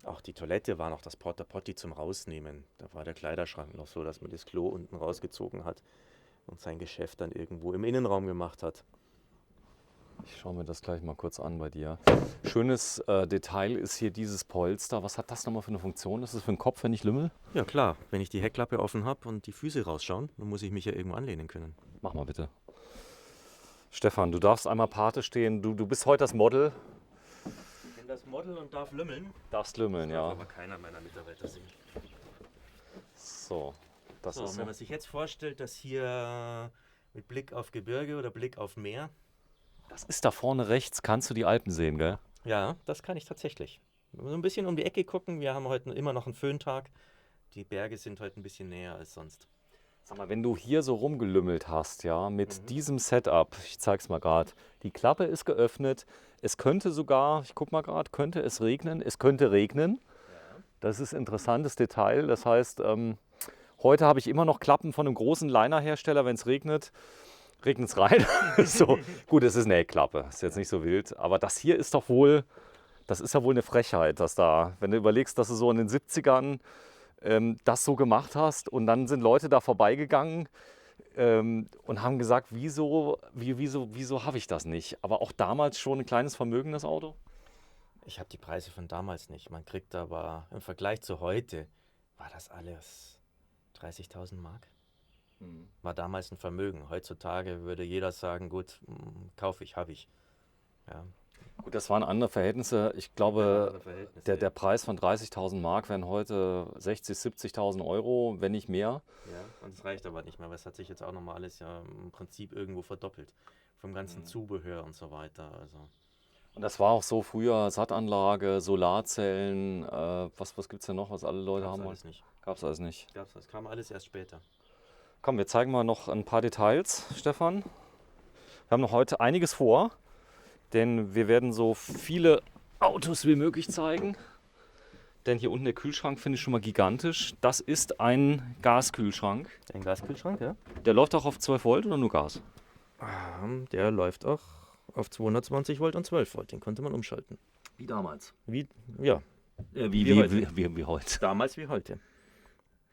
auch die Toilette war noch das Porta Potty zum Rausnehmen. Da war der Kleiderschrank noch so, dass man das Klo unten rausgezogen hat und sein Geschäft dann irgendwo im Innenraum gemacht hat. Ich schaue mir das gleich mal kurz an bei dir. Schönes Detail ist hier dieses Polster. Was hat das nochmal für eine Funktion? Ist das für den Kopf, wenn ich lümmel? Ja klar, wenn ich die Heckklappe offen habe und die Füße rausschauen, dann muss ich mich ja irgendwo anlehnen können. Mach mal bitte. Stefan, du darfst einmal Pate stehen. Du bist heute das Model. Ich bin das Model und darf lümmeln. Darfst lümmeln, ja. Aber keiner meiner Mitarbeiter sehen. So, das So, ist wenn man sich jetzt vorstellt, dass hier mit Blick auf Gebirge oder Blick auf Meer. das ist da vorne rechts. Kannst du die Alpen sehen, gell? Ja, das kann ich tatsächlich. So ein bisschen um die Ecke gucken. Wir haben heute immer noch einen Föhntag. Die Berge sind heute ein bisschen näher als sonst. Sag mal, wenn du hier so rumgelümmelt hast, ja, mit diesem Setup, ich zeig's mal gerade, die Klappe ist geöffnet, es könnte sogar, ich guck mal gerade, könnte es regnen, es könnte regnen. Das ist ein interessantes Detail, das heißt, heute habe ich immer noch Klappen von einem großen Liner-Hersteller, wenn es regnet, regnet es rein. So, gut, es ist eine Heckklappe, ist jetzt nicht so wild, aber das hier ist doch wohl, das ist ja wohl eine Frechheit, dass da, wenn du überlegst, dass du so in den 70ern das so gemacht hast und dann sind Leute da vorbeigegangen und haben gesagt, wieso habe ich das nicht? Aber auch damals schon ein kleines Vermögen, das Auto? Ich habe die Preise von damals nicht. Man kriegt aber im Vergleich zu heute, war das alles 30.000 Mark. War damals ein Vermögen. Heutzutage würde jeder sagen, gut, kaufe ich, habe ich. Ja. Gut, das waren andere Verhältnisse. Ich glaube, andere Verhältnisse, der Preis von 30.000 Mark wären heute 60.000, 70.000 Euro, wenn nicht mehr. Ja, und es reicht aber nicht mehr, weil es hat sich jetzt auch nochmal alles ja im Prinzip irgendwo verdoppelt. Vom ganzen Zubehör und so weiter. Also. Und das war auch so früher, Sattanlage, Solarzellen, was gibt es denn noch, was alle Leute Gab's haben wollen? alles nicht. Gab es alles nicht. Das kam alles erst später. Komm, wir zeigen mal noch ein paar Details, Stefan. Wir haben noch heute einiges vor, denn wir werden so viele Autos wie möglich zeigen. Denn hier unten der Kühlschrank finde ich schon mal gigantisch. Das ist ein Gaskühlschrank. Ein Gaskühlschrank, ja? Der läuft auch auf 12 Volt oder nur Gas? Der läuft auch auf 220 Volt und 12 Volt. Den konnte man umschalten. Wie damals. Ja. Wie heute. Damals wie heute.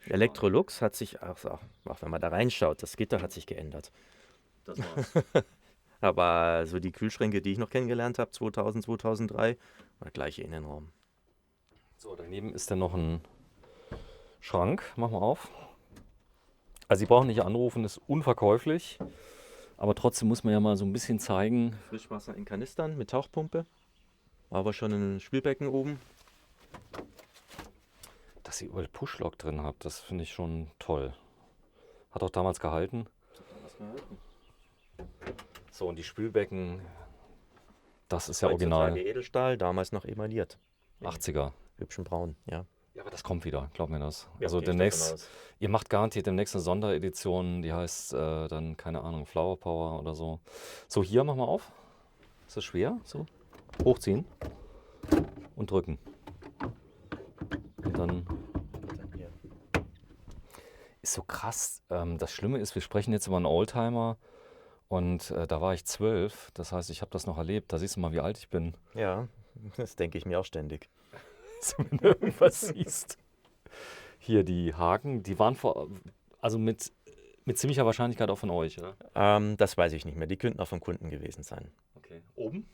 Electrolux hat sich, auch wenn man da reinschaut, das Gitter hat sich geändert. Das war's. Aber so die Kühlschränke, die ich noch kennengelernt habe, 2000, 2003, war der gleiche Innenraum. So, daneben ist dann noch ein Schrank. Mach mal auf. Also Sie brauchen nicht anrufen, ist unverkäuflich. Aber trotzdem muss man ja mal so ein bisschen zeigen. Frischwasser in Kanistern mit Tauchpumpe. Aber schon ein Spülbecken oben. Dass ihr überall Pushlock drin habt, das finde ich schon toll. Hat auch damals gehalten. So, und die Spülbecken, das ist ja original. Heutzutage Edelstahl, damals noch emailliert. 80er. Hübschen Braun, ja. Ja, aber das kommt wieder, glaub mir das. Ja, Also gehe ich demnächst, davon aus. ihr macht garantiert demnächst eine Sonderedition, die heißt dann, keine Ahnung, Flower Power oder so. So, hier, mach mal auf. Ist das schwer? So, hochziehen und drücken. Und dann ist so krass. Das Schlimme ist, wir sprechen jetzt über einen Oldtimer und da war ich 12. Das heißt, ich habe das noch erlebt. Da siehst du mal, wie alt ich bin. Ja, das denke ich mir auch ständig. So, wenn du irgendwas siehst. Hier die Haken, die waren mit ziemlicher Wahrscheinlichkeit auch von euch, oder? Das weiß ich nicht mehr. Die könnten auch vom Kunden gewesen sein. Okay. Oben?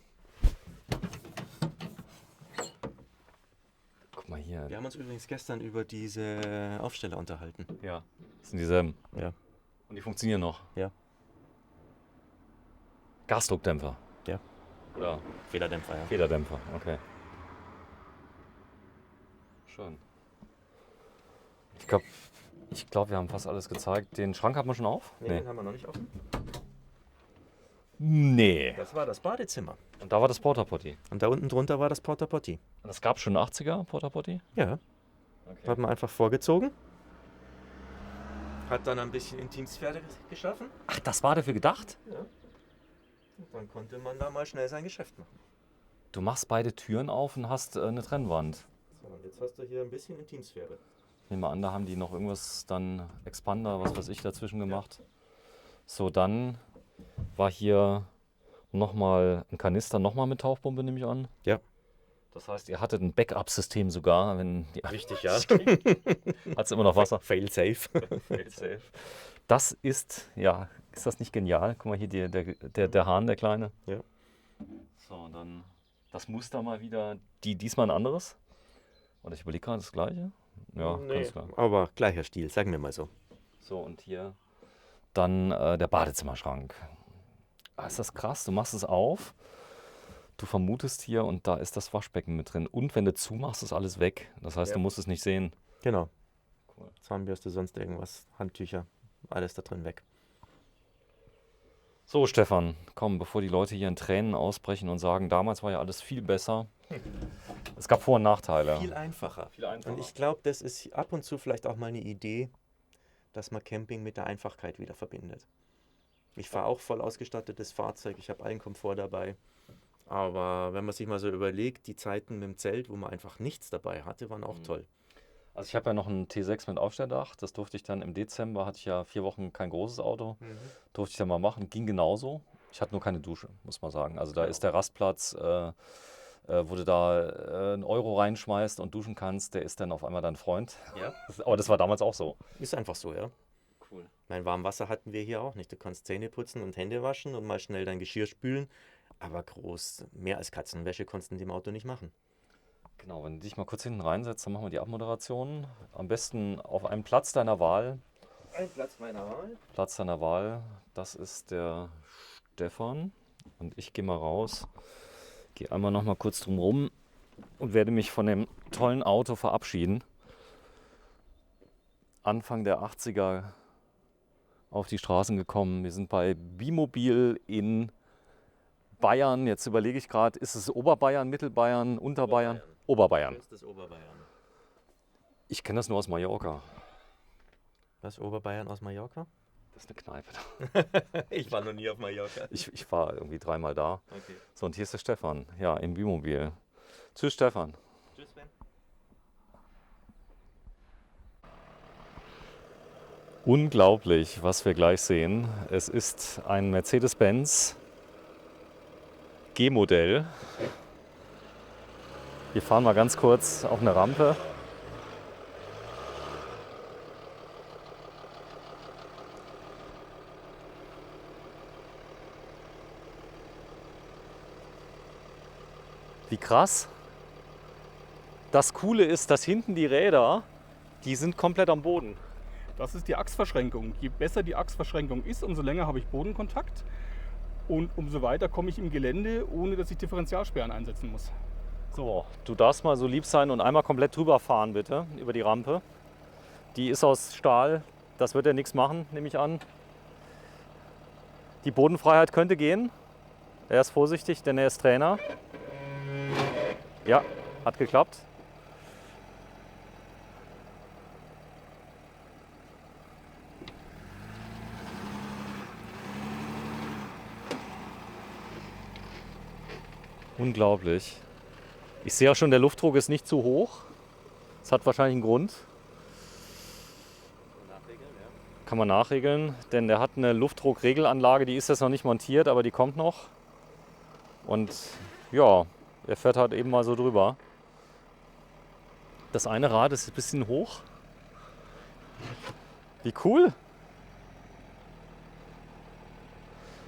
Guck mal hier. Wir haben uns übrigens gestern über diese Aufsteller unterhalten. Ja. Das sind dieselben. Ja. Und die funktionieren noch. Ja. Gasdruckdämpfer? Ja. Oder Federdämpfer, ja. Federdämpfer, okay. Schön. Ich glaube, wir haben fast alles gezeigt. Den Schrank hat man schon auf? Nee, den haben wir noch nicht offen. Nee. Das war das Badezimmer. Und da war das Porta Potty. Und da unten drunter war das Porta Potty. Und das gab schon 80er Porta Potty? Ja. Okay. Hat man einfach vorgezogen. Hat dann ein bisschen Intimsphäre geschaffen. Ach, das war dafür gedacht? Ja. Und dann konnte man da mal schnell sein Geschäft machen. Du machst beide Türen auf und hast eine Trennwand. So, und jetzt hast du hier ein bisschen Intimsphäre. Ich nehme an, da haben die noch irgendwas dann Expander, was weiß ich, dazwischen gemacht. So, dann war hier nochmal ein Kanister, nochmal mit Tauchpumpe, nehme ich an. Ja. Das heißt, ihr hattet ein Backup-System sogar, wenn die Richtig, ja. Hat es immer noch Wasser. Fail safe. Fail safe. Das ist, ja, ist das nicht genial? Guck mal hier, der Hahn, der Kleine. Ja. So, und dann das Muster mal wieder, diesmal ein anderes. Oder ich überlege gerade das gleiche. Ja, Nee, ganz klar. aber gleicher Stil, sagen wir mal so. So, und hier dann der Badezimmerschrank. Ah, ist das krass, du machst es auf, du vermutest hier und da ist das Waschbecken mit drin. Und wenn du zumachst, ist alles weg. Das heißt, Ja. du musst es nicht sehen. Genau. Cool. Zahnbürste, sonst irgendwas, Handtücher, alles da drin weg. So, Stefan, komm, bevor die Leute hier in Tränen ausbrechen und sagen, damals war ja alles viel besser. Es gab Vor- und Nachteile. Viel einfacher. Viel einfacher. Und ich glaube, das ist ab und zu vielleicht auch mal eine Idee, dass man Camping mit der Einfachkeit wieder verbindet. Ich fahre auch voll ausgestattetes Fahrzeug, ich habe allen Komfort dabei. Aber wenn man sich mal so überlegt, die Zeiten mit dem Zelt, wo man einfach nichts dabei hatte, waren auch toll. Also ich habe ja noch einen T6 mit Aufstelldach. Das durfte ich dann im Dezember, hatte ich ja 4 Wochen kein großes Auto. Durfte ich dann mal machen, ging genauso. Ich hatte nur keine Dusche, muss man sagen. Also da ist der Rastplatz, wo du da einen Euro reinschmeißt und duschen kannst, der ist dann auf einmal dein Freund. Ja. Aber das war damals auch so. Ist einfach so, ja. Cool. Mein Warmwasser hatten wir hier auch nicht. Du kannst Zähne putzen und Hände waschen und mal schnell dein Geschirr spülen. Aber groß, mehr als Katzenwäsche konntest du in dem Auto nicht machen. Genau, wenn du dich mal kurz hinten reinsetzt, dann machen wir die Abmoderation. Am besten auf einem Platz deiner Wahl. Ein Platz meiner Wahl. Platz deiner Wahl, das ist der Stefan. Und ich gehe mal raus, gehe einmal noch mal kurz drum rum und werde mich von dem tollen Auto verabschieden. Anfang der 80er auf die Straßen gekommen. Wir sind bei Bimobil in Bayern. Jetzt überlege ich gerade, ist es Oberbayern, Mittelbayern, Unterbayern? Oberbayern. Das ist Oberbayern. Ich kenne das nur aus Mallorca. Was, Oberbayern aus Mallorca? Das ist eine Kneipe. Ich war noch nie auf Mallorca. Ich war irgendwie 3-mal da. Okay. So, und hier ist der Stefan, ja, im Bimobil. Tschüss, Stefan. Tschüss, Sven. Unglaublich, was wir gleich sehen. Es ist ein Mercedes-Benz G-Modell. Wir fahren mal ganz kurz auf eine Rampe. Wie krass. Das Coole ist, dass hinten die Räder, die sind komplett am Boden. Das ist die Achsverschränkung. Je besser die Achsverschränkung ist, umso länger habe ich Bodenkontakt und umso weiter komme ich im Gelände, ohne dass ich Differentialsperren einsetzen muss. So, du darfst mal so lieb sein und einmal komplett drüber fahren, bitte, über die Rampe. Die ist aus Stahl, das wird ja nichts machen, nehme ich an. Die Bodenfreiheit könnte gehen. Er ist vorsichtig, denn er ist Trainer. Ja, hat geklappt. Unglaublich. Ich sehe auch schon, der Luftdruck ist nicht zu hoch. Das hat wahrscheinlich einen Grund. Kann man nachregeln, denn der hat eine Luftdruckregelanlage, die ist jetzt noch nicht montiert, aber die kommt noch. Und ja, er fährt halt eben mal so drüber. Das eine Rad ist ein bisschen hoch. Wie cool.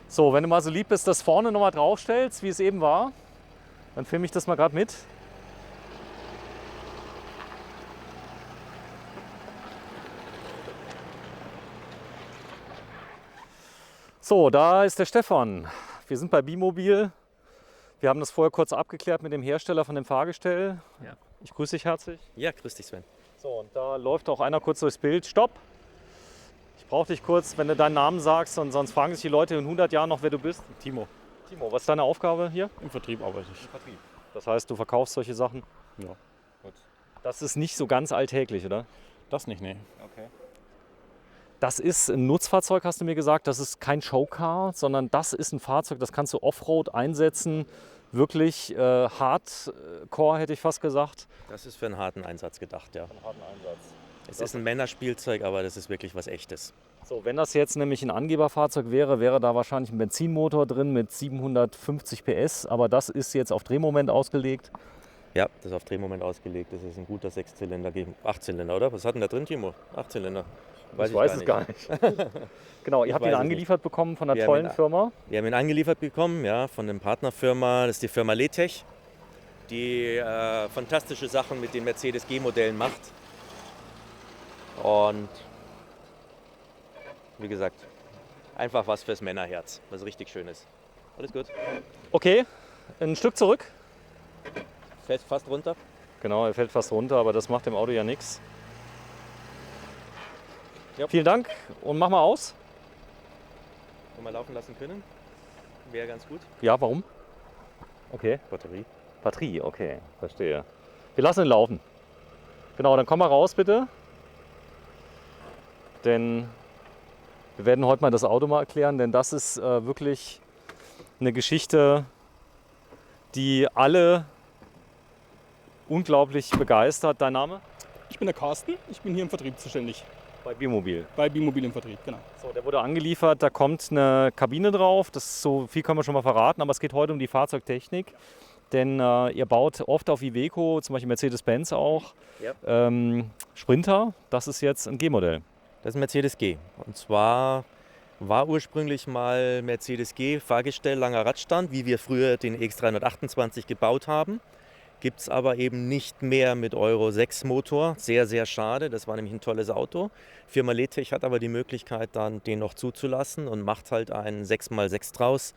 So, wenn du mal so lieb bist, das vorne nochmal draufstellst, wie es eben war, dann filme ich das mal gerade mit. So, da ist der Stefan. wir sind bei Bimobil. Wir haben das vorher kurz abgeklärt mit dem Hersteller von dem Fahrgestell. Ja. Ich grüße dich herzlich. Ja, grüß dich, Sven. So, und da läuft auch einer kurz durchs Bild. Stopp! Ich brauche dich kurz, wenn du deinen Namen sagst, und sonst fragen sich die Leute in 100 Jahren noch, wer du bist. Timo, Timo, was ist deine Aufgabe hier? im Vertrieb arbeite ich. Vertrieb. Das heißt, du verkaufst solche Sachen? Ja, gut. Das ist nicht so ganz alltäglich, oder? Das nicht, nee. Okay. Das ist ein Nutzfahrzeug, hast du mir gesagt. Das ist kein Showcar, sondern das ist ein Fahrzeug, das kannst du Offroad einsetzen. Wirklich Hardcore, hätte ich fast gesagt. Das ist für einen harten Einsatz gedacht, ja. Für einen harten Einsatz. Es ist ein Männerspielzeug, aber das ist wirklich was Echtes. So, wenn das jetzt nämlich ein Angeberfahrzeug wäre, wäre da wahrscheinlich ein Benzinmotor drin mit 750 PS. Aber das ist jetzt auf Drehmoment ausgelegt. Ja, das ist auf Drehmoment ausgelegt. Das ist ein guter 6-Zylinder, 8-Zylinder, oder? Was hat denn da drin, Timo? 8-Zylinder. Ich weiß es gar nicht. Genau, ihr habt ihn angeliefert bekommen von einer tollen Firma. Wir haben ihn angeliefert bekommen, ja, von einer Partnerfirma. Das ist die Firma Letech, die fantastische Sachen mit den Mercedes G-Modellen macht. Und wie gesagt, einfach was fürs Männerherz, was richtig schön ist. Alles gut. Okay, ein Stück zurück. Fällt fast runter. Genau, er fällt fast runter, aber das macht dem Auto ja nichts. Ja. Vielen Dank und mach mal aus. Wenn wir laufen lassen können, wäre ganz gut. Ja, warum? Okay. Batterie, okay, verstehe. Wir lassen ihn laufen. Genau, dann komm mal raus bitte. Denn wir werden heute mal das Auto mal erklären, denn das ist wirklich eine Geschichte, die alle unglaublich begeistert. Dein Name? Ich bin der Carsten, ich bin hier im Vertrieb zuständig. Bei Bimobil. Bei Bimobil im Vertrieb, genau. So, der wurde angeliefert, da kommt eine Kabine drauf. Das so viel können wir schon mal verraten, aber es geht heute um die Fahrzeugtechnik. Denn ihr baut oft auf Iveco, zum Beispiel Mercedes-Benz auch, Ja. Sprinter. Das ist jetzt ein G-Modell. Das ist ein Mercedes G. Und zwar war ursprünglich mal Mercedes G Fahrgestell langer Radstand, wie wir früher den EX328 gebaut haben. Gibt es aber eben nicht mehr mit Euro 6 Motor. Sehr, sehr schade. Das war nämlich ein tolles Auto. Firma Letech hat aber die Möglichkeit, dann den noch zuzulassen und macht halt einen 6x6 draus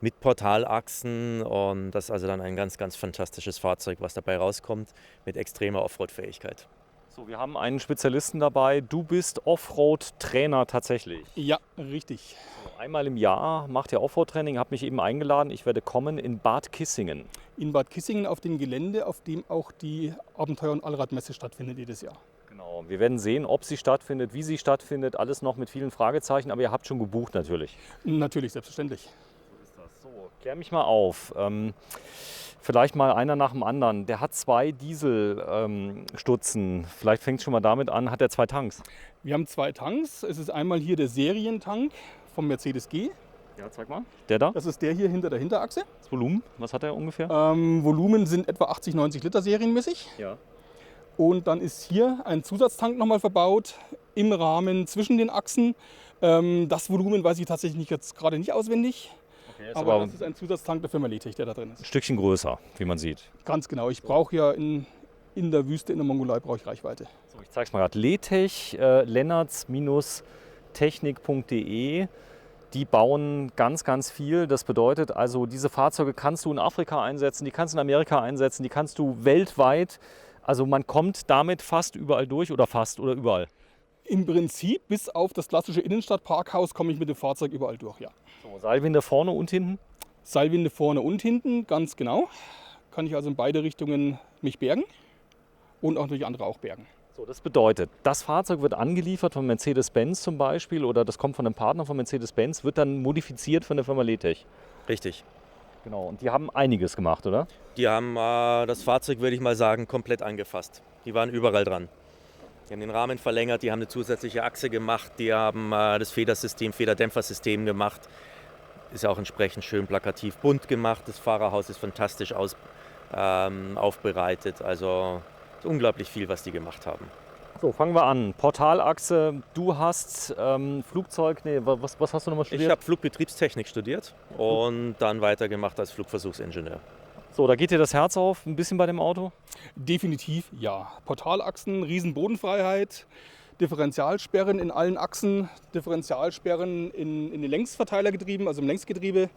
mit Portalachsen. Und das ist also dann ein ganz, ganz fantastisches Fahrzeug, was dabei rauskommt, mit extremer Offroad-Fähigkeit. So, wir haben einen Spezialisten dabei. Du bist Offroad-Trainer tatsächlich. Ja, richtig. So, einmal im Jahr macht ihr Offroad-Training. Habe mich eben eingeladen. Ich werde kommen in Bad Kissingen. In Bad Kissingen auf dem Gelände, auf dem auch die Abenteuer- und Allradmesse stattfindet jedes Jahr. Genau. Wir werden sehen, ob sie stattfindet, wie sie stattfindet. Alles noch mit vielen Fragezeichen. Aber ihr habt schon gebucht natürlich. Natürlich, selbstverständlich. So ist das. So, klär mich mal auf. Vielleicht mal einer nach dem anderen. Der hat 2 Dieselstutzen. Vielleicht fängt es schon mal damit an. Hat er 2 Tanks? Wir haben 2 Tanks. Es ist einmal hier der Serientank vom Mercedes G. Ja, zeig mal. Der da? Das ist der hier hinter der Hinterachse. Das Volumen, was hat er ungefähr? Volumen sind etwa 80, 90 Liter serienmäßig. Ja. Und dann ist hier ein Zusatztank nochmal verbaut im Rahmen zwischen den Achsen. Das Volumen weiß ich tatsächlich jetzt gerade nicht auswendig. Okay, aber das ist ein Zusatztank der Firma Letech, der da drin ist. Ein Stückchen größer, wie man sieht. Ganz genau. Ich brauche ja in der Wüste, in der Mongolei, brauche ich Reichweite. So, ich zeige es mal gerade. Letech, lennartz-technik.de. Die bauen ganz, ganz viel. Das bedeutet also, diese Fahrzeuge kannst du in Afrika einsetzen, die kannst du in Amerika einsetzen, die kannst du weltweit. Also man kommt damit fast überall durch oder überall. Im Prinzip, bis auf das klassische Innenstadtparkhaus, komme ich mit dem Fahrzeug überall durch, ja. So, Seilwinde vorne und hinten? Seilwinde vorne und hinten, ganz genau. Kann ich also in beide Richtungen mich bergen und auch durch andere auch bergen. So, das bedeutet, das Fahrzeug wird angeliefert von Mercedes-Benz zum Beispiel oder das kommt von einem Partner von Mercedes-Benz, wird dann modifiziert von der Firma Letech. Richtig. Genau, und die haben einiges gemacht, oder? Die haben das Fahrzeug, würde ich mal sagen, komplett angefasst. Die waren überall dran. Die haben den Rahmen verlängert, die haben eine zusätzliche Achse gemacht, die haben das Federdämpfersystem gemacht. Ist ja auch entsprechend schön plakativ bunt gemacht. Das Fahrerhaus ist fantastisch aufbereitet. Also ist unglaublich viel, was die gemacht haben. So, fangen wir an. Portalachse, du hast Flugzeug, was hast du nochmal studiert? Ich habe Flugbetriebstechnik studiert und dann weitergemacht als Flugversuchsingenieur. So, da geht dir das Herz auf, ein bisschen bei dem Auto? Definitiv ja. Portalachsen, riesen Bodenfreiheit, Differentialsperren in allen Achsen, Differentialsperren in den Längsverteilergetrieben, also im Längsgetriebe.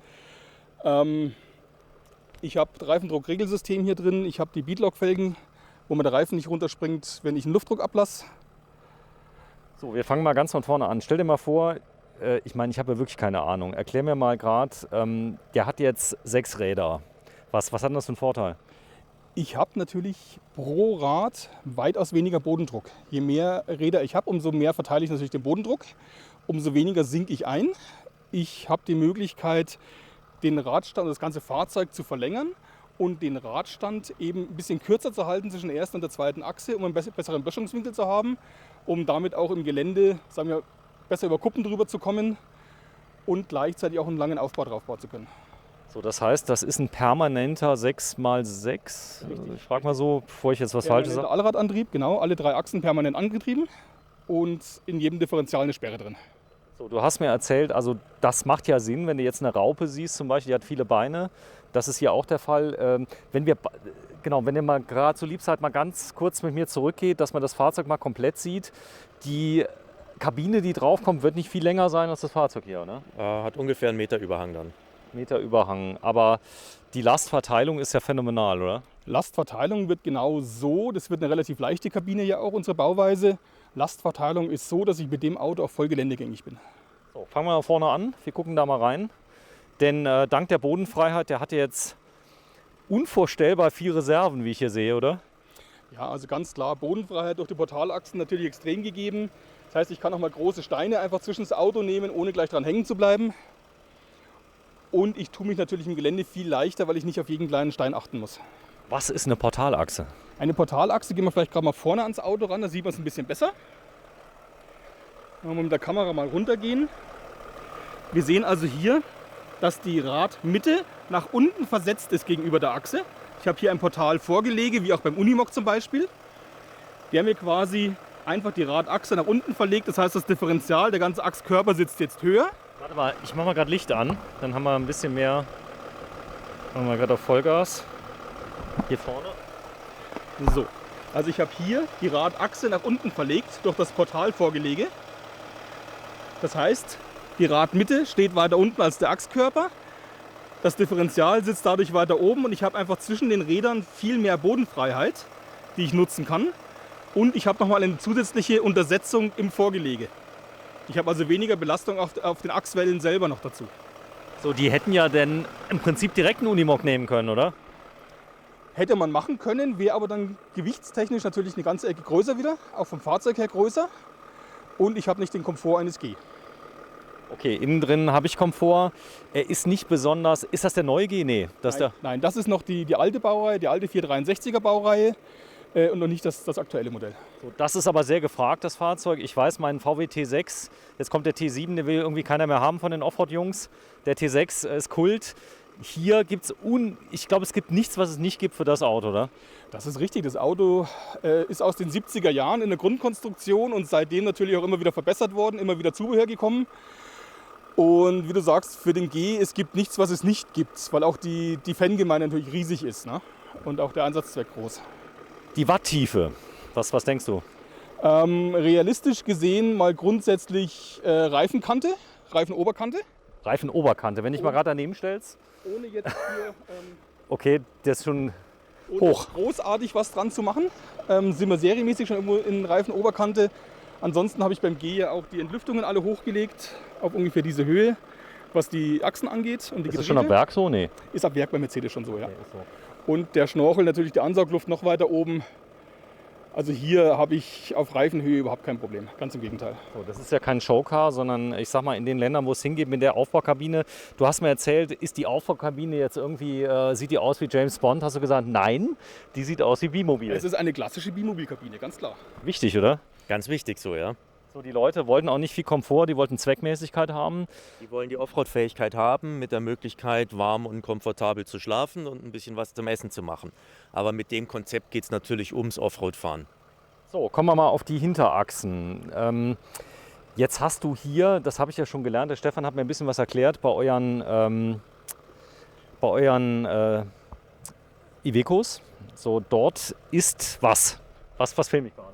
Ich habe das Reifendruckregelsystem hier drin. Ich habe die Beadlock-Felgen, wo mir der Reifen nicht runterspringt, wenn ich einen Luftdruck ablasse. So, wir fangen mal ganz von vorne an. Stell dir mal vor, ich meine, ich habe ja wirklich keine Ahnung. Erklär mir mal gerade, der hat jetzt 6 Räder. Was hat denn das für einen Vorteil? Ich habe natürlich pro Rad weitaus weniger Bodendruck. Je mehr Räder ich habe, umso mehr verteile ich natürlich den Bodendruck, umso weniger sinke ich ein. Ich habe die Möglichkeit, den Radstand, das ganze Fahrzeug zu verlängern und den Radstand eben ein bisschen kürzer zu halten zwischen der ersten und der zweiten Achse, um einen besseren Böschungswinkel zu haben, um damit auch im Gelände, sagen wir, besser über Kuppen drüber zu kommen und gleichzeitig auch einen langen Aufbau drauf bauen zu können. So, das heißt, das ist ein permanenter 6x6. Ich frage mal so, bevor ich jetzt was Falsches sage. Allradantrieb, genau, alle 3 Achsen permanent angetrieben und in jedem Differential eine Sperre drin. So, du hast mir erzählt, also das macht ja Sinn, wenn du jetzt eine Raupe siehst zum Beispiel, die hat viele Beine. Das ist hier auch der Fall. Wenn ihr mal gerade so lieb seid, mal ganz kurz mit mir zurückgeht, dass man das Fahrzeug mal komplett sieht. Die Kabine, die draufkommt, wird nicht viel länger sein als das Fahrzeug hier, ne? Hat ungefähr einen Meter Überhang dann. Meter Überhang. Aber die Lastverteilung ist ja phänomenal, oder? Lastverteilung wird genau so, das wird eine relativ leichte Kabine ja auch, unsere Bauweise. Lastverteilung ist so, dass ich mit dem Auto auch voll geländegängig bin. So, fangen wir mal vorne an. Wir gucken da mal rein. Denn dank der Bodenfreiheit, der hat jetzt unvorstellbar viel Reserven, wie ich hier sehe, oder? Ja, also ganz klar, Bodenfreiheit durch die Portalachsen natürlich extrem gegeben. Das heißt, ich kann auch mal große Steine einfach zwischen das Auto nehmen, ohne gleich dran hängen zu bleiben. Und ich tue mich natürlich im Gelände viel leichter, weil ich nicht auf jeden kleinen Stein achten muss. Was ist eine Portalachse? Eine Portalachse, gehen wir vielleicht gerade mal vorne ans Auto ran, da sieht man es ein bisschen besser. Wenn wir mit der Kamera mal runtergehen. Wir sehen also hier, dass die Radmitte nach unten versetzt ist gegenüber der Achse. Ich habe hier ein Portalvorgelege, wie auch beim Unimog zum Beispiel. Wir haben hier quasi einfach die Radachse nach unten verlegt, das heißt das Differential, der ganze Achskörper sitzt jetzt höher. Warte mal, ich mache mal gerade Licht an, dann haben wir ein bisschen mehr. Machen wir gerade auf Vollgas. Hier vorne. So, also ich habe hier die Radachse nach unten verlegt durch das Portalvorgelege. Das heißt, die Radmitte steht weiter unten als der Achskörper. Das Differential sitzt dadurch weiter oben und ich habe einfach zwischen den Rädern viel mehr Bodenfreiheit, die ich nutzen kann. Und ich habe nochmal eine zusätzliche Untersetzung im Vorgelege. Ich habe also weniger Belastung auf den Achswellen selber noch dazu. So, die hätten ja dann im Prinzip direkt einen Unimog nehmen können, oder? Hätte man machen können, wäre aber dann gewichtstechnisch natürlich eine ganze Ecke größer wieder, auch vom Fahrzeug her größer. Und ich habe nicht den Komfort eines G. Okay, innen drin habe ich Komfort. Er ist nicht besonders. Ist das der neue G? Nee. Nein, das ist noch die alte Baureihe, die alte 463er Baureihe und noch nicht das aktuelle Modell. So, das ist aber sehr gefragt, das Fahrzeug. Ich weiß, mein VW T6, jetzt kommt der T7, den will irgendwie keiner mehr haben von den Offroad-Jungs. Der T6 ist Kult. Hier gibt es, ich glaube, es gibt nichts, was es nicht gibt für das Auto, oder? Das ist richtig. Das Auto ist aus den 70er Jahren in der Grundkonstruktion und seitdem natürlich auch immer wieder verbessert worden, immer wieder Zubehör gekommen. Und wie du sagst, für den G, es gibt nichts, was es nicht gibt, weil auch die Fangemeinde natürlich riesig ist, ne? Und auch der Einsatzzweck groß. Die Watttiefe, was denkst du? Realistisch gesehen mal grundsätzlich Reifenkante, Reifenoberkante. Reifenoberkante, wenn ich mal gerade daneben stellst. Ohne jetzt hier okay, das ist schon hoch. Großartig was dran zu machen. Sind wir serienmäßig schon irgendwo in Reifenoberkante. Ansonsten habe ich beim G ja auch die Entlüftungen alle hochgelegt auf ungefähr diese Höhe, was die Achsen angeht. Und die ist das schon ab Werk so? Nee. Ist ab Werk bei Mercedes schon so, ja. Okay, so. Und der Schnorchel, natürlich die Ansaugluft noch weiter oben. Also hier habe ich auf Reifenhöhe überhaupt kein Problem, ganz im Gegenteil. So, das ist ja kein Showcar, sondern ich sag mal in den Ländern, wo es hingeht mit der Aufbaukabine. Du hast mir erzählt, ist die Aufbaukabine jetzt irgendwie, sieht die aus wie James Bond? Hast du gesagt, nein, die sieht aus wie Bimobil. Es ist eine klassische Bimobilkabine, ganz klar. Wichtig, oder? Ganz wichtig so, ja. So, die Leute wollten auch nicht viel Komfort, die wollten Zweckmäßigkeit haben. Die wollen die Offroad-Fähigkeit haben, mit der Möglichkeit, warm und komfortabel zu schlafen und ein bisschen was zum Essen zu machen. Aber mit dem Konzept geht es natürlich ums Offroad-Fahren. So, kommen wir mal auf die Hinterachsen. Jetzt hast du hier, das habe ich ja schon gelernt, der Stefan hat mir ein bisschen was erklärt, bei euren Ivecos. So, dort ist was? Was filme ich gerade?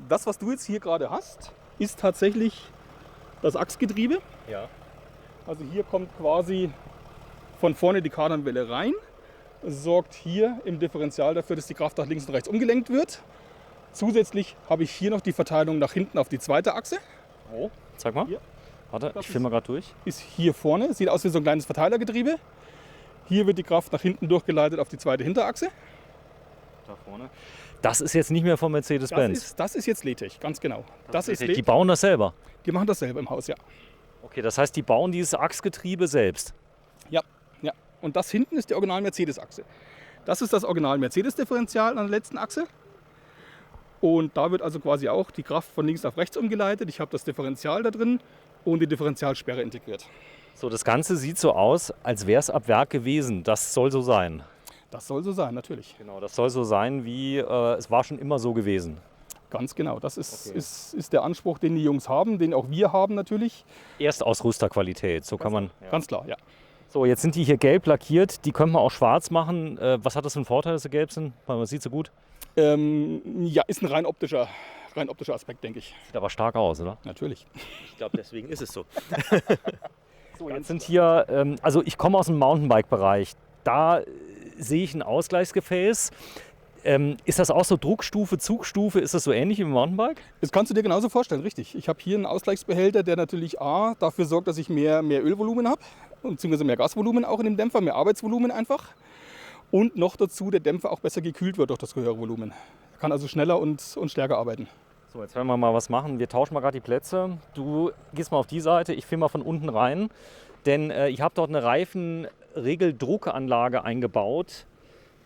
Das, was du jetzt hier gerade hast, ist tatsächlich das Achsgetriebe. Ja. Also hier kommt quasi von vorne die Kardanwelle rein, sorgt hier im Differential dafür, dass die Kraft nach links und rechts umgelenkt wird. Zusätzlich habe ich hier noch die Verteilung nach hinten auf die zweite Achse. Oh, zeig mal. Hier. Warte, ich filme mal gerade durch. Ist hier vorne, sieht aus wie so ein kleines Verteilergetriebe. Hier wird die Kraft nach hinten durchgeleitet auf die zweite Hinterachse. Da vorne. Das ist jetzt nicht mehr von Mercedes-Benz. Das ist jetzt Letech, ganz genau. Das ist Die bauen das selber? Die machen das selber im Haus, ja. Okay, das heißt, die bauen dieses Achsgetriebe selbst? Ja, ja. Und das hinten ist die Original-Mercedes-Achse. Das ist das Original-Mercedes-Differential an der letzten Achse. Und da wird also quasi auch die Kraft von links nach rechts umgeleitet. Ich habe das Differential da drin und die Differentialsperre integriert. So, das Ganze sieht so aus, als wäre es ab Werk gewesen. Das soll so sein. Das soll so sein, natürlich. Genau, das soll so sein, wie es war schon immer so gewesen. Ganz genau, das ist der Anspruch, den die Jungs haben, den auch wir haben natürlich. Erstausrüsterqualität, so kann man. Ganz klar, ja. So, jetzt sind die hier gelb lackiert, die können wir auch schwarz machen. Was hat das für einen Vorteil, dass sie gelb sind? Weil man sieht so gut. Ja, ist ein rein optischer Aspekt, denke ich. Sieht aber stark aus, oder? Natürlich. Ich glaube, deswegen ist es so. So, jetzt sind hier, also ich komme aus dem Mountainbike-Bereich. Da sehe ich ein Ausgleichsgefäß. Ist das auch so Druckstufe, Zugstufe? Ist das so ähnlich wie im Mountainbike? Das kannst du dir genauso vorstellen, richtig. Ich habe hier einen Ausgleichsbehälter, der natürlich A, dafür sorgt, dass ich mehr Ölvolumen habe, beziehungsweise mehr Gasvolumen auch in dem Dämpfer, mehr Arbeitsvolumen einfach. Und noch dazu, der Dämpfer auch besser gekühlt wird durch das höhere Volumen. Kann also schneller und stärker arbeiten. So, jetzt werden wir mal was machen. Wir tauschen mal gerade die Plätze. Du gehst mal auf die Seite, ich filme mal von unten rein. Denn ich habe dort eine Reifenregeldruckanlage eingebaut.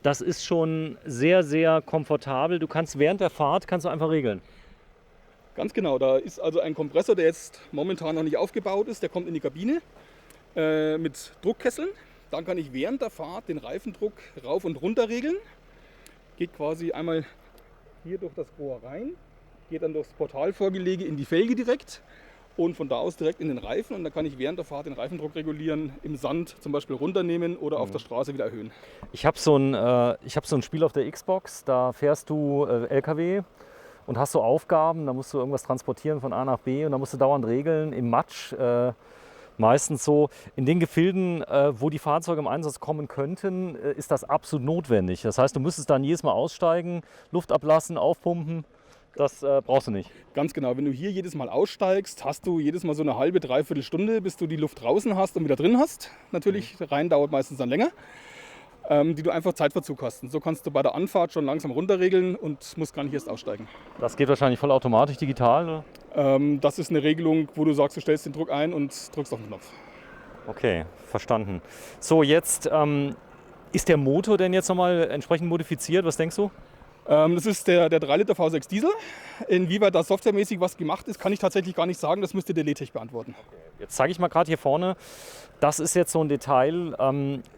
Das ist schon sehr, sehr komfortabel. Du kannst während der Fahrt einfach regeln. Ganz genau, da ist also ein Kompressor, der jetzt momentan noch nicht aufgebaut ist. Der kommt in die Kabine mit Druckkesseln. Dann kann ich während der Fahrt den Reifendruck rauf und runter regeln. Geht quasi einmal hier durch das Rohr rein, geht dann durchs Portalvorgelege in die Felge direkt und von da aus direkt in den Reifen. Und dann kann ich während der Fahrt den Reifendruck regulieren, im Sand zum Beispiel runternehmen oder auf der Straße wieder erhöhen. Ich habe so ein Spiel auf der Xbox, da fährst du LKW und hast so Aufgaben, da musst du irgendwas transportieren von A nach B und da musst du dauernd regeln im Matsch. Meistens so in den Gefilden, wo die Fahrzeuge im Einsatz kommen könnten, ist das absolut notwendig. Das heißt, du müsstest dann jedes Mal aussteigen, Luft ablassen, aufpumpen. Das brauchst du nicht. Ganz genau. Wenn du hier jedes Mal aussteigst, hast du jedes Mal so eine halbe, dreiviertel Stunde, bis du die Luft draußen hast und wieder drin hast. Natürlich, rein dauert meistens dann länger, die du einfach Zeitverzug hast. Und so kannst du bei der Anfahrt schon langsam runterregeln und musst gar nicht erst aussteigen. Das geht wahrscheinlich vollautomatisch digital, oder? Das ist eine Regelung, wo du sagst, du stellst den Druck ein und drückst auf den Knopf. Okay, verstanden. So, jetzt ist der Motor denn jetzt nochmal entsprechend modifiziert? Was denkst du? Das ist der 3 Liter V6 Diesel. Inwieweit da softwaremäßig was gemacht ist, kann ich tatsächlich gar nicht sagen. Das müsste der Letech beantworten. Okay. Jetzt zeige ich mal gerade hier vorne. Das ist jetzt so ein Detail.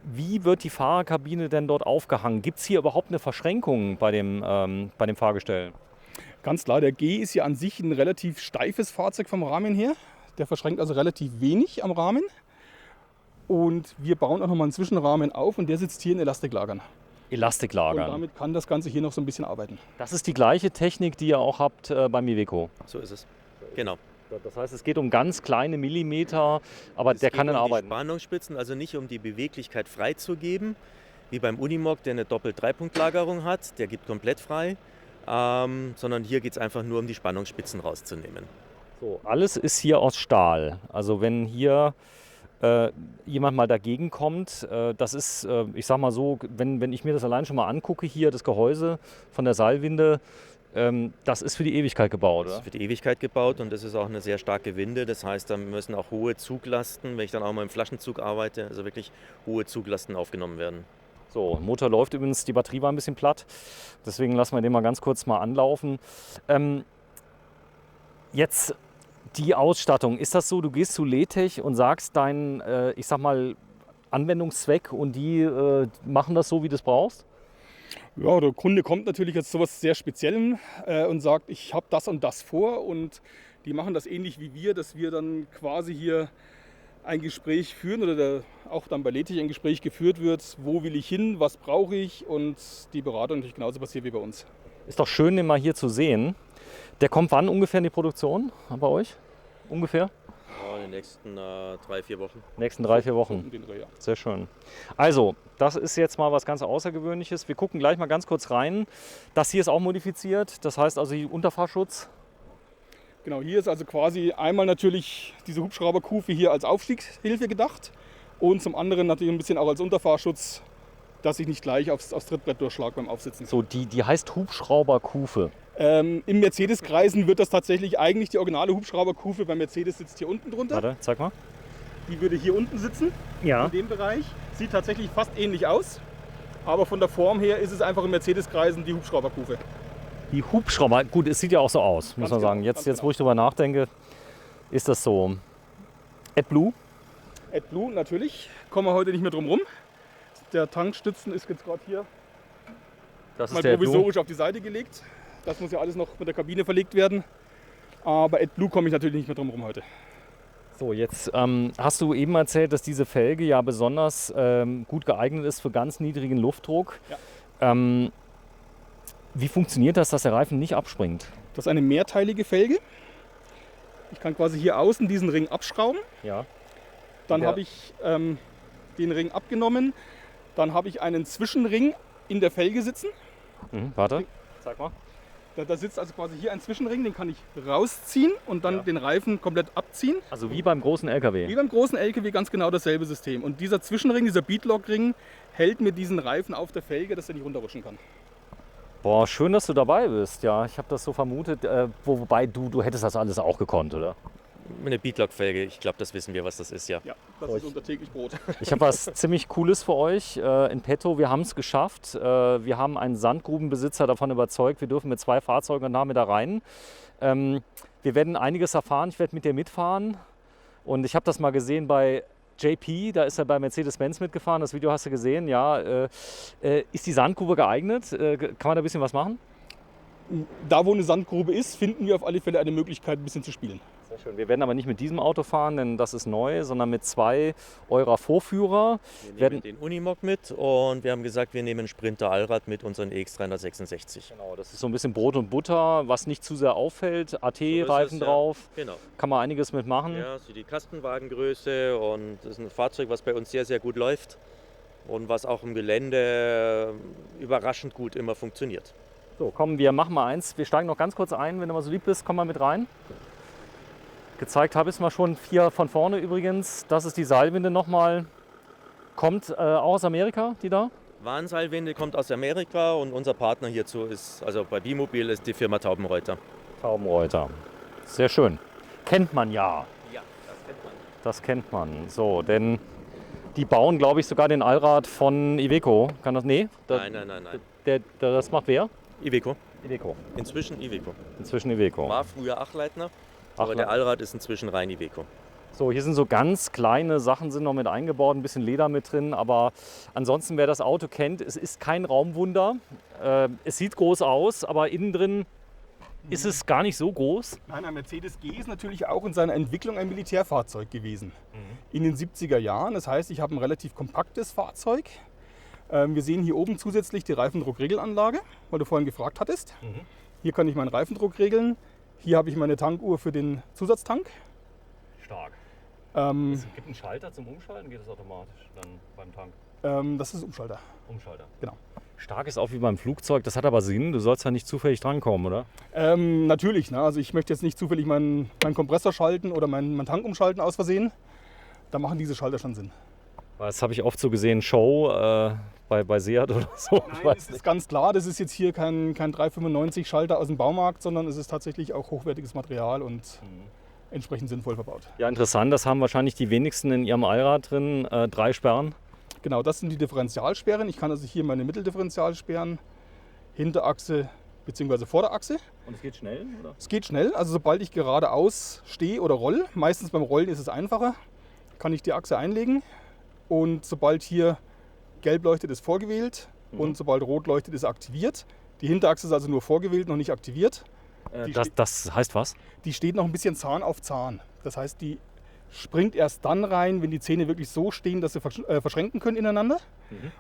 Wie wird die Fahrerkabine denn dort aufgehangen? Gibt es hier überhaupt eine Verschränkung bei dem Fahrgestell? Ganz klar, der G ist ja an sich ein relativ steifes Fahrzeug vom Rahmen her. Der verschränkt also relativ wenig am Rahmen. Und wir bauen auch nochmal einen Zwischenrahmen auf und der sitzt hier in Elastiklagern. Elastiklagern. Und damit kann das Ganze hier noch so ein bisschen arbeiten. Das ist die gleiche Technik, die ihr auch habt beim Iveco. So ist es. Genau. Das heißt, es geht um ganz kleine Millimeter, aber der kann dann arbeiten. Die Spannungsspitzen, also nicht um die Beweglichkeit freizugeben, wie beim Unimog, der eine Doppel-3-Punkt-Lagerung hat, der gibt komplett frei, sondern hier geht es einfach nur um die Spannungsspitzen rauszunehmen. So, alles ist hier aus Stahl. Also wenn hier jemand mal dagegen kommt, das ist, ich sag mal so, wenn ich mir das allein schon mal angucke, hier das Gehäuse von der Seilwinde, das ist für die Ewigkeit gebaut, oder? Das ist für die Ewigkeit gebaut und das ist auch eine sehr starke Winde. Das heißt, da müssen auch hohe Zuglasten, wenn ich dann auch mal im Flaschenzug arbeite, also wirklich hohe Zuglasten aufgenommen werden. So, Motor läuft übrigens, die Batterie war ein bisschen platt, deswegen lassen wir den mal ganz kurz mal anlaufen. Jetzt die Ausstattung, ist das so, du gehst zu Letech und sagst deinen, ich sag mal, Anwendungszweck und die machen das so, wie du es brauchst? Ja, der Kunde kommt natürlich jetzt zu etwas sehr Speziellem und sagt, ich habe das und das vor und die machen das ähnlich wie wir, dass wir dann quasi hier ein Gespräch führen oder auch dann bei Letech ein Gespräch geführt wird, wo will ich hin, was brauche ich und die Beratung natürlich genauso passiert wie bei uns. Ist doch schön, den mal hier zu sehen. Der kommt wann ungefähr in die Produktion bei euch? Ungefähr? in den nächsten 3-4 Wochen. Nächsten 3-4 Wochen. Um den Dreh, ja. Sehr schön. Also, das ist jetzt mal was ganz Außergewöhnliches. Wir gucken gleich mal ganz kurz rein. Das hier ist auch modifiziert. Das heißt also Unterfahrschutz. Genau, hier ist also quasi einmal natürlich diese Hubschrauberkufe hier als Aufstiegshilfe gedacht und zum anderen natürlich ein bisschen auch als Unterfahrschutz, dass ich nicht gleich aufs Trittbrett durchschlage beim Aufsitzen. So, die heißt Hubschrauberkufe. Im Mercedes-Kreisen wird das tatsächlich eigentlich die originale Hubschrauberkufe. Bei Mercedes sitzt hier unten drunter. Warte, zeig mal. Die würde hier unten sitzen, Ja. in dem Bereich. Sieht tatsächlich fast ähnlich aus, aber von der Form her ist es einfach im Mercedes-Kreisen die Hubschrauberkufe. Die Hubschrauber, gut, es sieht ja auch so aus, muss man sagen. genau, Jetzt, wo ich drüber nachdenke, ist das so. AdBlue? AdBlue natürlich, kommen wir heute nicht mehr drum rum. Der Tankstützen ist jetzt gerade hier Das mal ist der AdBlue. provisorisch auf die Seite gelegt. Das muss ja alles noch mit der Kabine verlegt werden. Aber AdBlue komme ich natürlich nicht mehr drum rum heute. So, jetzt hast du eben erzählt, dass diese Felge ja besonders gut geeignet ist für ganz niedrigen Luftdruck. Ja. Wie funktioniert das, dass der Reifen nicht abspringt? Das ist eine mehrteilige Felge. Ich kann quasi hier außen diesen Ring abschrauben. Ja. Dann Ja. habe ich den Ring abgenommen. Dann habe ich einen Zwischenring in der Felge sitzen. Warte, zeig mal. Da sitzt also quasi hier ein Zwischenring, den kann ich rausziehen und dann den Reifen komplett abziehen. Also wie beim großen LKW. Wie beim großen LKW ganz genau dasselbe System. Und dieser Zwischenring, dieser Beadlock-Ring, hält mir diesen Reifen auf der Felge, dass er nicht runterrutschen kann. Boah, schön, dass du dabei bist. Ja, ich habe das so vermutet. Wobei du hättest das alles auch gekonnt, oder? Eine Beadlock-Felge, ich glaube, das wissen wir, was das ist, ja. Ja, das ist unser täglich Brot. Ich habe was ziemlich Cooles für euch in petto. Wir haben es geschafft. Wir haben einen Sandgrubenbesitzer davon überzeugt, wir dürfen mit 2 Fahrzeugen und Namen da rein. Wir werden einiges erfahren. Ich werde mit dir mitfahren. Und ich habe das mal gesehen bei JP, da ist er bei Mercedes-Benz mitgefahren. Das Video hast du gesehen. Ja, ist die Sandgrube geeignet? Kann man da ein bisschen was machen? Da, wo eine Sandgrube ist, finden wir auf alle Fälle eine Möglichkeit, ein bisschen zu spielen. Sehr schön. Wir werden aber nicht mit diesem Auto fahren, denn das ist neu, sondern mit 2 eurer Vorführer. Wir nehmen den Unimog mit und wir haben gesagt, wir nehmen Sprinter Allrad mit unseren EX366. Genau, das ist so ein bisschen Brot und Butter, was nicht zu sehr auffällt. AT-Reifen drauf, Genau. kann man einiges mitmachen. Ja, so die Kastenwagengröße und das ist ein Fahrzeug, was bei uns sehr, sehr gut läuft und was auch im Gelände überraschend gut immer funktioniert. So, komm, wir machen mal eins. Wir steigen noch ganz kurz ein, wenn du mal so lieb bist, komm mal mit rein. Gezeigt habe ich es mal schon, 4 von vorne übrigens. Das ist die Seilwinde nochmal. Kommt auch aus Amerika, die da? Warnseilwinde kommt aus Amerika und unser Partner hierzu ist, also bei Bimobil ist die Firma Taubenreuter. Taubenreuter. Sehr schön. Kennt man ja. Ja, das kennt man. Das kennt man. So, denn die bauen, glaube ich, sogar den Allrad von Iveco. Kann das? Nee? Nein. Das macht wer? Iveco. Iveco. Inzwischen Iveco. Inzwischen Iveco. War früher Achleitner, aber Achleitner. der Allrad ist inzwischen rein Iveco. So, hier sind so ganz kleine Sachen sind noch mit eingebaut, ein bisschen Leder mit drin, aber ansonsten, wer das Auto kennt, es ist kein Raumwunder. Es sieht groß aus, aber innen drin ist es gar nicht so groß. Nein, ein Mercedes G ist natürlich auch in seiner Entwicklung ein Militärfahrzeug gewesen. In den 70er Jahren, das heißt, ich habe ein relativ kompaktes Fahrzeug. Wir sehen hier oben zusätzlich die Reifendruckregelanlage, weil du vorhin gefragt hattest. Hier kann ich meinen Reifendruck regeln. Hier habe ich meine Tankuhr für den Zusatztank. Stark. Ähm, Es gibt einen Schalter zum Umschalten, geht das automatisch dann beim Tank? Das ist Umschalter. Umschalter. Genau. Stark ist auch wie beim Flugzeug, das hat aber Sinn, du sollst ja nicht zufällig drankommen, oder? Natürlich, ne? Also ich möchte jetzt nicht zufällig meinen Kompressor schalten oder meinen Tank umschalten aus Versehen. Da machen diese Schalter schon Sinn. Das habe ich oft so gesehen, Show bei Seat oder so. Nein, das ist ganz klar, das ist jetzt hier kein 395 Schalter aus dem Baumarkt, sondern es ist tatsächlich auch hochwertiges Material und entsprechend sinnvoll verbaut. Ja, interessant, das haben wahrscheinlich die wenigsten in ihrem Allrad drin, 3 Sperren. Genau, das sind die Differentialsperren. Ich kann also hier meine Mitteldifferentialsperren, Hinterachse bzw. Vorderachse. Und es geht schnell, oder? Es geht schnell, also sobald ich geradeaus stehe oder roll, meistens beim Rollen ist es einfacher, kann ich die Achse einlegen und sobald hier gelb leuchtet, ist vorgewählt und sobald rot leuchtet, ist aktiviert. Die Hinterachse ist also nur vorgewählt, noch nicht aktiviert. Das heißt was? Die steht noch ein bisschen Zahn auf Zahn. Das heißt, die springt erst dann rein, wenn die Zähne wirklich so stehen, dass sie verschränken können ineinander.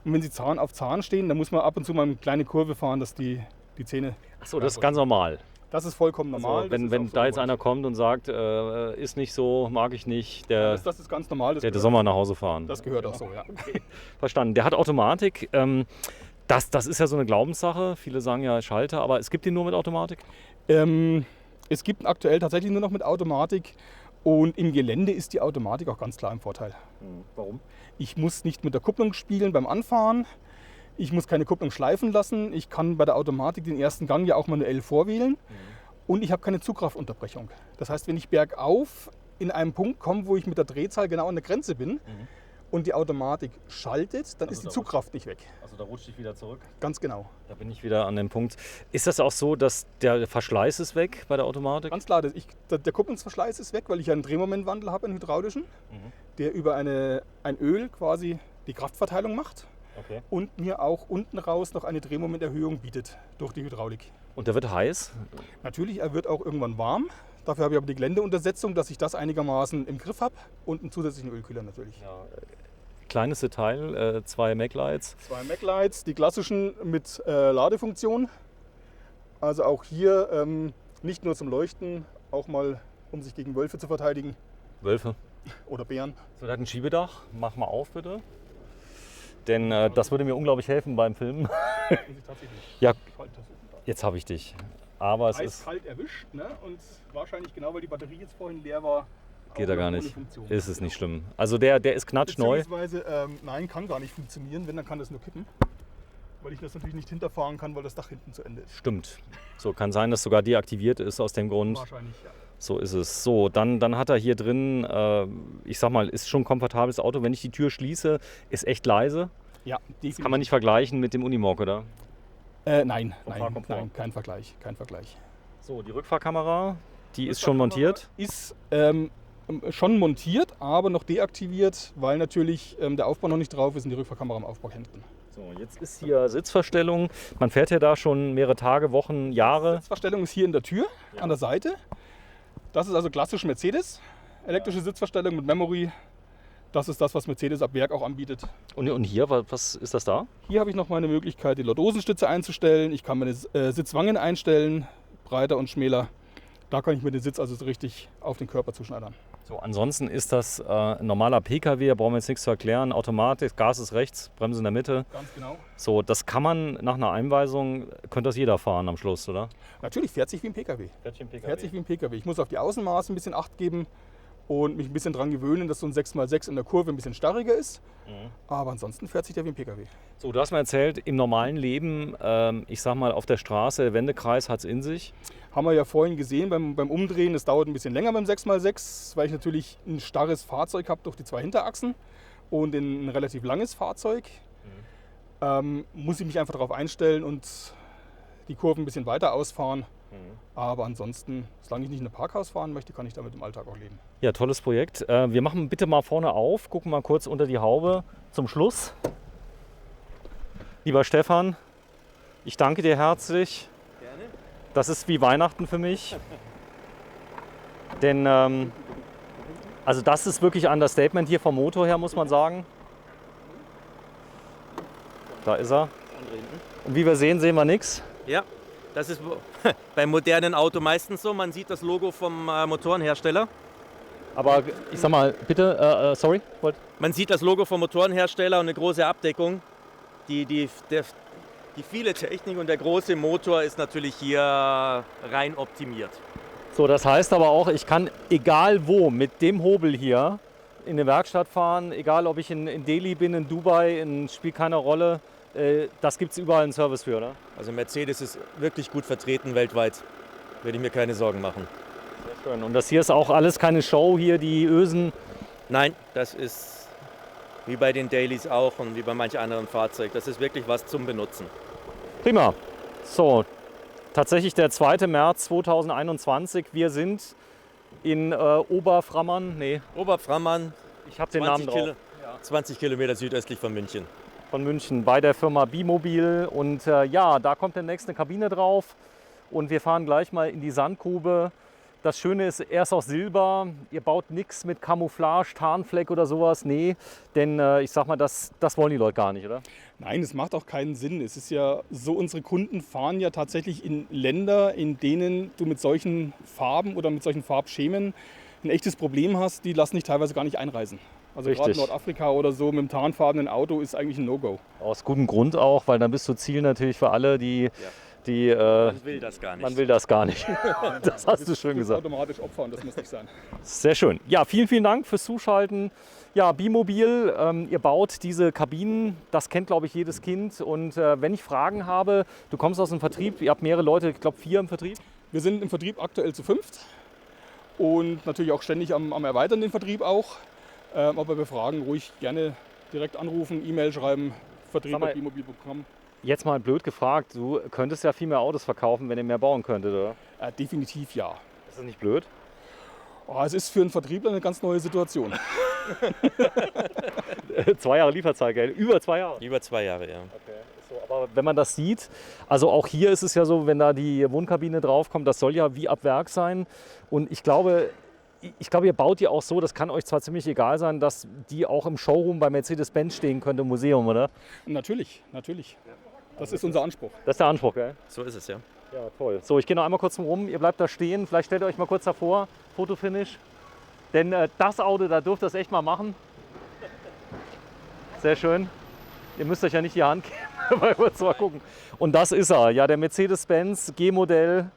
Und wenn sie Zahn auf Zahn stehen, dann muss man ab und zu mal eine kleine Kurve fahren, dass die Zähne... Achso, das ist ganz normal. Das ist vollkommen normal. Also, wenn das ist auch da so jetzt einer kommt und sagt, ist nicht so, mag ich nicht, der das ist ganz normal. der soll mal nach Hause fahren. Das gehört auch so, ja. Okay. Verstanden. Der hat Automatik. Das ist ja so eine Glaubenssache. Viele sagen ja Schalter, aber es gibt ihn nur mit Automatik? Es gibt ihn aktuell tatsächlich nur noch mit Automatik. Und im Gelände ist die Automatik auch ganz klar im Vorteil. Warum? Ich muss nicht mit der Kupplung spielen beim Anfahren. Ich muss keine Kupplung schleifen lassen. Ich kann bei der Automatik den ersten Gang ja auch manuell vorwählen. Und ich habe keine Zugkraftunterbrechung. Das heißt, wenn ich bergauf in einen Punkt komme, wo ich mit der Drehzahl genau an der Grenze bin und die Automatik schaltet, dann ist die Zugkraft nicht weg. Also da rutsche ich wieder zurück? Ganz genau. Da bin ich wieder an dem Punkt. Ist das auch so, dass der Verschleiß ist weg bei der Automatik? Ganz klar, der Kupplungsverschleiß ist weg, weil ich einen Drehmomentwandel habe, einen hydraulischen, der über ein Öl quasi die Kraftverteilung macht. Okay. Und mir auch unten raus noch eine Drehmomenterhöhung bietet durch die Hydraulik. Und der wird heiß? Natürlich, er wird auch irgendwann warm. Dafür habe ich aber die Geländeuntersetzung, dass ich das einigermaßen im Griff habe und einen zusätzlichen Ölkühler natürlich. Ja. Kleines Detail, 2 MacLights. 2 MacLights, die klassischen mit Ladefunktion. Also auch hier nicht nur zum Leuchten, auch mal um sich gegen Wölfe zu verteidigen. Wölfe? Oder Bären. So, der hat ein Schiebedach. Mach mal auf, bitte. Denn das würde mir unglaublich helfen beim Filmen. Ja, jetzt habe ich dich. Aber es ist kalt erwischt, ne? Und wahrscheinlich genau, weil die Batterie jetzt vorhin leer war. Geht er gar nicht. Ist es nicht schlimm. Also der ist knatschneu. Beziehungsweise, nein, kann gar nicht funktionieren. Wenn, dann kann das nur kippen. Weil ich das natürlich nicht hinterfahren kann, weil das Dach hinten zu Ende ist. Stimmt. So, kann sein, dass sogar deaktiviert ist aus dem Grund. Wahrscheinlich, ja. So ist es. So, dann hat er hier drin, ich sag mal, ist schon ein komfortables Auto. Wenn ich die Tür schließe, ist echt leise. Ja, das kann man nicht vergleichen mit dem Unimog, oder? Nein, kein Vergleich. So, die Rückfahrkamera, die ist schon montiert? Ist schon montiert, aber noch deaktiviert, weil natürlich der Aufbau noch nicht drauf ist und die Rückfahrkamera im Aufbau hinten. So, jetzt ist hier Sitzverstellung. Man fährt ja da schon mehrere Tage, Wochen, Jahre. Sitzverstellung ist hier in der Tür, an der Seite. Das ist also klassisch Mercedes. Elektrische Sitzverstellung mit Memory. Das ist das, was Mercedes ab Werk auch anbietet. Und hier, was ist das da? Hier habe ich noch meine Möglichkeit, die Lordosenstütze einzustellen. Ich kann meine Sitzwangen einstellen, breiter und schmäler. Da kann ich mir den Sitz also so richtig auf den Körper zuschneidern. So, ansonsten ist das ein normaler PKW, da brauchen wir jetzt nichts zu erklären. Automatik, Gas ist rechts, Bremse in der Mitte. Ganz genau. So, das kann man nach einer Einweisung, könnte das jeder fahren am Schluss, oder? Natürlich, fährt sich wie ein PKW. Fährt sich wie ein PKW. Ich muss auf die Außenmaße ein bisschen Acht geben und mich ein bisschen daran gewöhnen, dass so ein 6x6 in der Kurve ein bisschen starriger ist. Aber ansonsten fährt sich der wie ein PKW. So, du hast mir erzählt, im normalen Leben, ich sag mal auf der Straße, der Wendekreis hat es in sich. Haben wir ja vorhin gesehen beim Umdrehen, es dauert ein bisschen länger beim 6x6, weil ich natürlich ein starres Fahrzeug habe durch die 2 Hinterachsen und ein relativ langes Fahrzeug. Muss ich mich einfach darauf einstellen und die Kurven ein bisschen weiter ausfahren. Aber ansonsten, solange ich nicht in ein Parkhaus fahren möchte, kann ich damit im Alltag auch leben. Ja, tolles Projekt. Wir machen bitte mal vorne auf, gucken mal kurz unter die Haube zum Schluss. Lieber Stefan, ich danke dir herzlich. Gerne. Das ist wie Weihnachten für mich. Denn also das ist wirklich ein Understatement hier vom Motor her, muss man sagen. Da ist er. Und wie wir sehen, sehen wir nichts. Ja, das ist beim modernen Auto meistens so. Man sieht das Logo vom Motorenhersteller. Aber ich sag mal, bitte, sorry? Man sieht das Logo vom Motorenhersteller und eine große Abdeckung. Die viele Technik und der große Motor ist natürlich hier rein optimiert. So, das heißt aber auch, ich kann egal wo mit dem Hobel hier in eine Werkstatt fahren, egal ob ich in Delhi bin, in Dubai, spielt keine Rolle. Das gibt es überall einen Service für, oder? Also Mercedes ist wirklich gut vertreten weltweit. Würde ich mir keine Sorgen machen. Sehr schön. Und das hier ist auch alles keine Show hier, die Ösen? Nein, das ist wie bei den Dailies auch und wie bei manch anderen Fahrzeug. Das ist wirklich was zum Benutzen. Prima. So, tatsächlich der 2. März 2021. Wir sind in Oberframmern. Nee. Oberframmern. Ich habe den Namen drauf. 20 Kilometer südöstlich von München. Von München bei der Firma Bimobil. Und ja, da kommt demnächst eine Kabine drauf. Und wir fahren gleich mal in die Sandgrube. Das Schöne ist, er ist aus Silber. Ihr baut nichts mit Camouflage, Tarnfleck oder sowas. Nee, denn ich sag mal, das wollen die Leute gar nicht, oder? Nein, es macht auch keinen Sinn. Es ist ja so, unsere Kunden fahren ja tatsächlich in Länder, in denen du mit solchen Farben oder mit solchen Farbschemen ein echtes Problem hast. Die lassen dich teilweise gar nicht einreisen. Also gerade Richtig. Nordafrika oder so mit einem tarnfarbenen Auto ist eigentlich ein No-Go. Aus gutem Grund auch, weil dann bist du Ziel natürlich für alle, die... Man will das gar nicht. Man will das gar nicht. Das hast du schön gesagt. Automatisch Opfer und das muss nicht sein. Sehr schön. Ja, vielen, vielen Dank fürs Zuschalten. Ja, Bimobil, ihr baut diese Kabinen, das kennt, glaube ich, jedes Kind. Und wenn ich Fragen habe, du kommst aus dem Vertrieb, ihr habt mehrere Leute, ich glaube 4 im Vertrieb. Wir sind im Vertrieb aktuell zu 5 und natürlich auch ständig am Erweitern den Vertrieb auch. Aber bei Fragen ruhig gerne direkt anrufen, E-Mail schreiben, vertrieb@bimobil.com. Jetzt mal blöd gefragt, du könntest ja viel mehr Autos verkaufen, wenn ihr mehr bauen könntet, oder? Definitiv ja. Ist das nicht blöd? Oh, es ist für einen Vertriebler eine ganz neue Situation. 2 Jahre Lieferzeit, gell? Über 2 Jahre? Über 2 Jahre, ja. Okay. So, aber wenn man das sieht, also auch hier ist es ja so, wenn da die Wohnkabine draufkommt, das soll ja wie ab Werk sein. Und ich glaube, ihr baut die auch so, das kann euch zwar ziemlich egal sein, dass die auch im Showroom bei Mercedes-Benz stehen könnte im Museum, oder? Natürlich, natürlich. Das ist unser Anspruch. Das ist der Anspruch, gell? So ist es, ja. Ja, toll. So, ich gehe noch einmal kurz rum, ihr bleibt da stehen, vielleicht stellt ihr euch mal kurz davor, Fotofinish. Denn das Auto, da dürft ihr es echt mal machen. Sehr schön. Ihr müsst euch ja nicht die Hand geben, mal kurz mal gucken. Und das ist er, ja, der Mercedes-Benz G-Modell.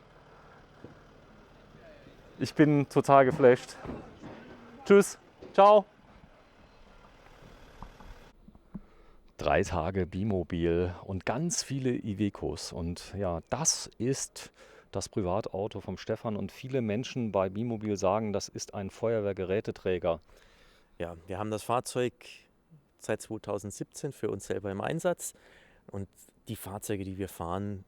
Ich bin total geflasht. Tschüss, ciao. 3 Tage Bimobil und ganz viele Iveco's. Und ja, das ist das Privatauto vom Stefan. Und viele Menschen bei Bimobil sagen, das ist ein Feuerwehrgeräteträger. Ja, wir haben das Fahrzeug seit 2017 für uns selber im Einsatz. Und die Fahrzeuge, die wir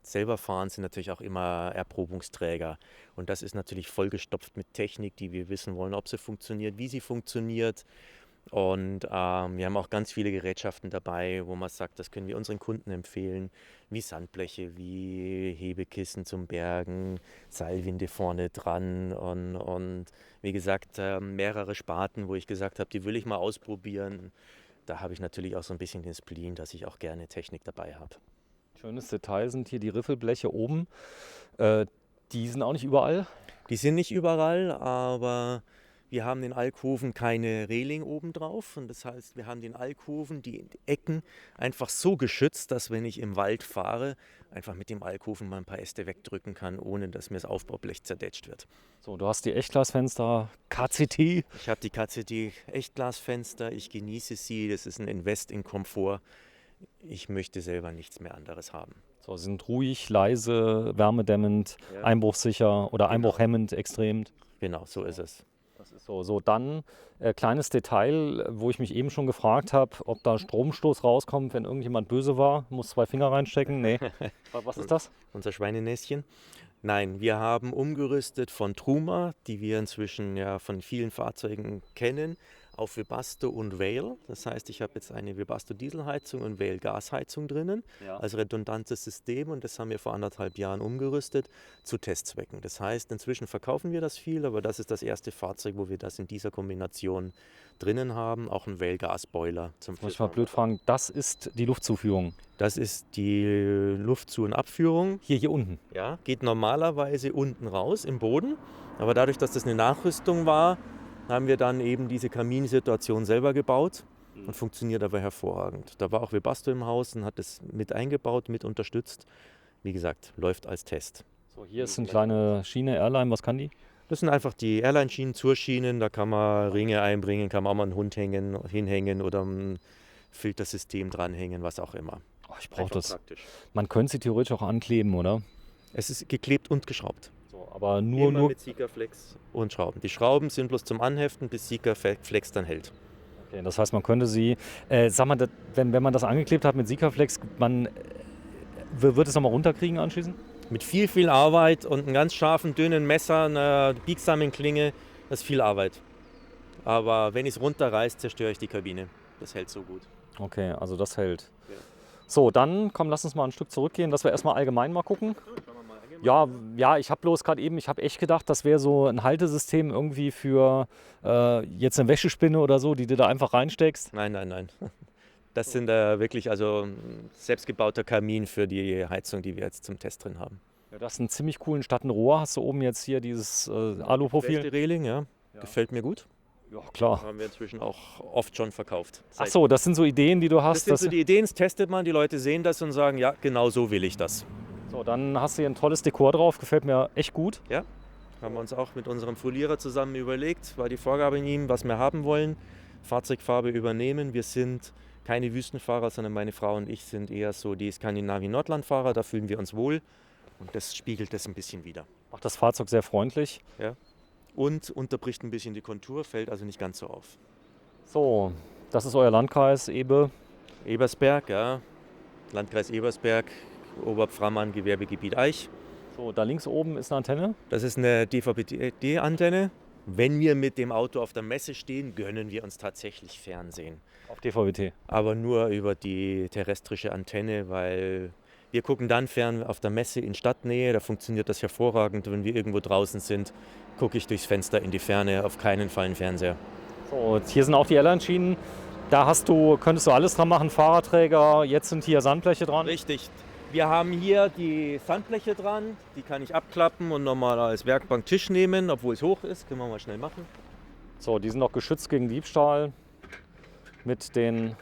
selber fahren, sind natürlich auch immer Erprobungsträger. Und das ist natürlich vollgestopft mit Technik, die wir wissen wollen, ob sie funktioniert, wie sie funktioniert. Und wir haben auch ganz viele Gerätschaften dabei, wo man sagt, das können wir unseren Kunden empfehlen, wie Sandbleche, wie Hebekissen zum Bergen, Seilwinde vorne dran und wie gesagt, mehrere Sparten, wo ich gesagt habe, die will ich mal ausprobieren. Da habe ich natürlich auch so ein bisschen den Spleen, dass ich auch gerne Technik dabei habe. Schönes Detail sind hier die Riffelbleche oben. Die sind auch nicht überall? Die sind nicht überall, aber wir haben den Alkoven keine Reling oben drauf. Und das heißt, wir haben den Alkoven, die Ecken einfach so geschützt, dass wenn ich im Wald fahre, einfach mit dem Alkoven mal ein paar Äste wegdrücken kann, ohne dass mir das Aufbaublech zerdetscht wird. So, du hast die Echtglasfenster KCT. Ich habe die KCT Echtglasfenster, ich genieße sie, das ist ein Invest in Komfort. Ich möchte selber nichts mehr anderes haben. So, sie sind ruhig, leise, wärmedämmend, ja, einbruchsicher oder einbruchhemmend extrem. Genau, so ist es. Das ist so. Dann kleines Detail, wo ich mich eben schon gefragt habe, ob da Stromstoß rauskommt, wenn irgendjemand böse war, muss 2 Finger reinstecken. Nee. Was ist das? Unser Schweinenäschen. Nein, wir haben umgerüstet von Truma, die wir inzwischen ja von vielen Fahrzeugen kennen, auf Webasto und Vale. Das heißt, ich habe jetzt eine Webasto Dieselheizung und Vale Gasheizung drinnen, ja, als redundantes System, und das haben wir vor 1,5 Jahren umgerüstet zu Testzwecken. Das heißt, inzwischen verkaufen wir das viel, aber das ist das erste Fahrzeug, wo wir das in dieser Kombination drinnen haben, auch ein Vale Gasboiler zum Muss ich mal blöd fragen, das ist die Luftzuführung? Das ist die Luftzu- und Abführung. Hier unten? Ja, geht normalerweise unten raus im Boden, aber dadurch, dass das eine Nachrüstung war, haben wir dann eben diese Kaminsituation selber gebaut und funktioniert aber hervorragend. Da war auch Webasto im Haus und hat das mit eingebaut, mit unterstützt. Wie gesagt, läuft als Test. So, hier ist eine kleine Schiene, Airline, was kann die? Das sind einfach die Airline-Schienen, Zurschienen, da kann man Ringe einbringen, kann man auch mal einen Hund hinhängen oder ein Filtersystem dranhängen, was auch immer. Oh, ich brauche das. Praktisch. Man könnte sie theoretisch auch ankleben, oder? Es ist geklebt und geschraubt. Aber nur mit Sikaflex und Schrauben. Die Schrauben sind bloß zum Anheften, bis Sikaflex dann hält. Okay, das heißt, man könnte sie, sag mal, wenn man das angeklebt hat mit Sikaflex, wird es nochmal runterkriegen anschließend? Mit viel Arbeit und einem ganz scharfen, dünnen Messer, einer biegsamen Klinge, das ist viel Arbeit. Aber wenn ich es runterreiße, zerstöre ich die Kabine. Das hält so gut. Okay, also das hält. Ja. So, dann komm, lass uns mal ein Stück zurückgehen, dass wir erstmal allgemein mal gucken. Ja, ich habe bloß gerade eben, ich habe echt gedacht, das wäre so ein Haltesystem irgendwie für jetzt eine Wäschespinne oder so, die du da einfach reinsteckst. Nein. Das sind wirklich also ein selbstgebauter Kamin für die Heizung, die wir jetzt zum Test drin haben. Ja, das ist ein ziemlich coolen statt ein Rohr. Hast du oben jetzt hier dieses Aluprofil? Reling, ja. Gefällt mir gut. Ja, klar. Haben wir inzwischen auch oft schon verkauft. Ach so, das sind so Ideen, die du hast. Das sind so die Ideen, das testet man, die Leute sehen das und sagen, ja, genau so will ich das. So, dann hast du hier ein tolles Dekor drauf, gefällt mir echt gut. Ja, haben wir uns auch mit unserem Folierer zusammen überlegt, war die Vorgabe in ihm, was wir haben wollen. Fahrzeugfarbe übernehmen. Wir sind keine Wüstenfahrer, sondern meine Frau und ich sind eher so die Skandinavien-Nordland-Fahrer, da fühlen wir uns wohl und das spiegelt das ein bisschen wider. Macht das Fahrzeug sehr freundlich. Ja. Und unterbricht ein bisschen die Kontur, fällt also nicht ganz so auf. So, das ist euer Landkreis, Ebe. Ebersberg, ja. Landkreis Ebersberg, Oberpframmann, Gewerbegebiet Eich. So, da links oben ist eine Antenne. Das ist eine DVB-T-Antenne. Wenn wir mit dem Auto auf der Messe stehen, gönnen wir uns tatsächlich Fernsehen. Auf DVB-T. Aber nur über die terrestrische Antenne, weil wir gucken dann fern auf der Messe in Stadtnähe. Da funktioniert das hervorragend. Wenn wir irgendwo draußen sind, gucke ich durchs Fenster in die Ferne, auf keinen Fall einen Fernseher. So, jetzt hier sind auch die Airline-Schienen. Da könntest du alles dran machen, Fahrradträger. Jetzt sind hier Sandbleche dran. Richtig. Wir haben hier die Sandbleche dran. Die kann ich abklappen und nochmal als Werkbanktisch nehmen, obwohl es hoch ist. Können wir mal schnell machen. So, die sind noch geschützt gegen Diebstahl. Mit den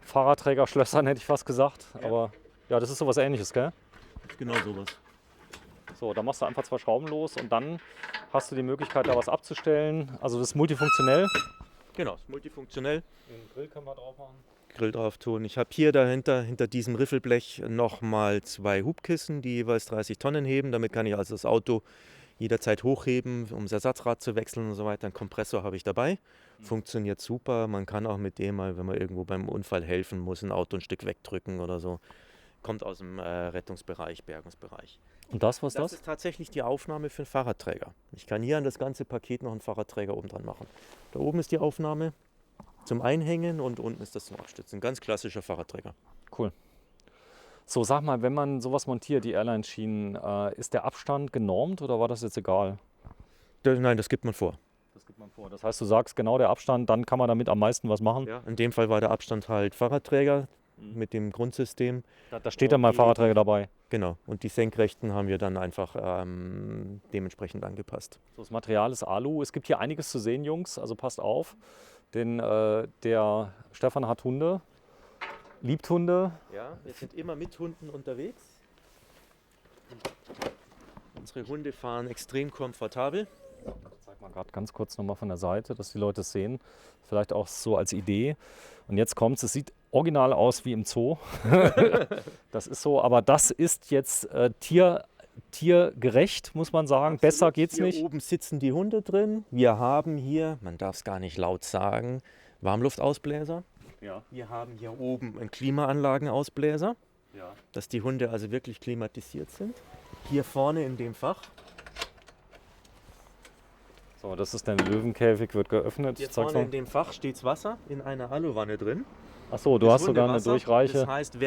Fahrradträgerschlössern hätte ich fast gesagt. Ja. Aber ja, das ist sowas Ähnliches, gell? Genau sowas. So, da machst du einfach 2 Schrauben los und dann hast du die Möglichkeit, da was abzustellen. Also das ist multifunktionell. Genau, ist multifunktionell. Den Grill können wir drauf machen. Grill drauf tun. Ich habe hier dahinter, hinter diesem Riffelblech, nochmal 2 Hubkissen, die jeweils 30 Tonnen heben. Damit kann ich also das Auto jederzeit hochheben, um das Ersatzrad zu wechseln und so weiter. Einen Kompressor habe ich dabei. Funktioniert super. Man kann auch mit dem mal, wenn man irgendwo beim Unfall helfen muss, ein Auto ein Stück wegdrücken oder so. Kommt aus dem Rettungsbereich, Bergungsbereich. Und das, was ist das? Das ist tatsächlich die Aufnahme für einen Fahrradträger. Ich kann hier an das ganze Paket noch einen Fahrradträger oben dran machen. Da oben ist die Aufnahme zum Einhängen und unten ist das zum Abstützen. Ganz klassischer Fahrradträger. Cool. So, sag mal, wenn man sowas montiert, die Airline-Schienen, ist der Abstand genormt oder war das jetzt egal? Nein, das gibt man vor. Das gibt man vor. Das heißt, du sagst genau der Abstand, dann kann man damit am meisten was machen? Ja, in dem Fall war der Abstand halt Fahrradträger mit dem Grundsystem. Da steht dann mal Fahrradträger dabei. Genau. Und die Senkrechten haben wir dann einfach dementsprechend angepasst. So, das Material ist Alu. Es gibt hier einiges zu sehen, Jungs, also passt auf. Denn der Stefan hat Hunde, liebt Hunde. Ja, wir sind immer mit Hunden unterwegs. Unsere Hunde fahren extrem komfortabel. Ich zeig mal gerade ganz kurz nochmal von der Seite, dass die Leute es sehen. Vielleicht auch so als Idee. Und jetzt kommt es, sieht original aus wie im Zoo. Das ist so, aber das ist jetzt tiergerecht, muss man sagen. Absolut. Besser geht's nicht. Hier oben sitzen die Hunde drin. Wir haben hier, man darf es gar nicht laut sagen, Warmluftausbläser. Ja. Wir haben hier oben einen Klimaanlagenausbläser, ja, dass die Hunde also wirklich klimatisiert sind. Hier vorne in dem Fach. So, das ist der Löwenkäfig, wird geöffnet. Hier vorne in dem Fach steht Wasser in einer Aluwanne drin. Achso, du hast sogar eine Durchreiche. Das heißt,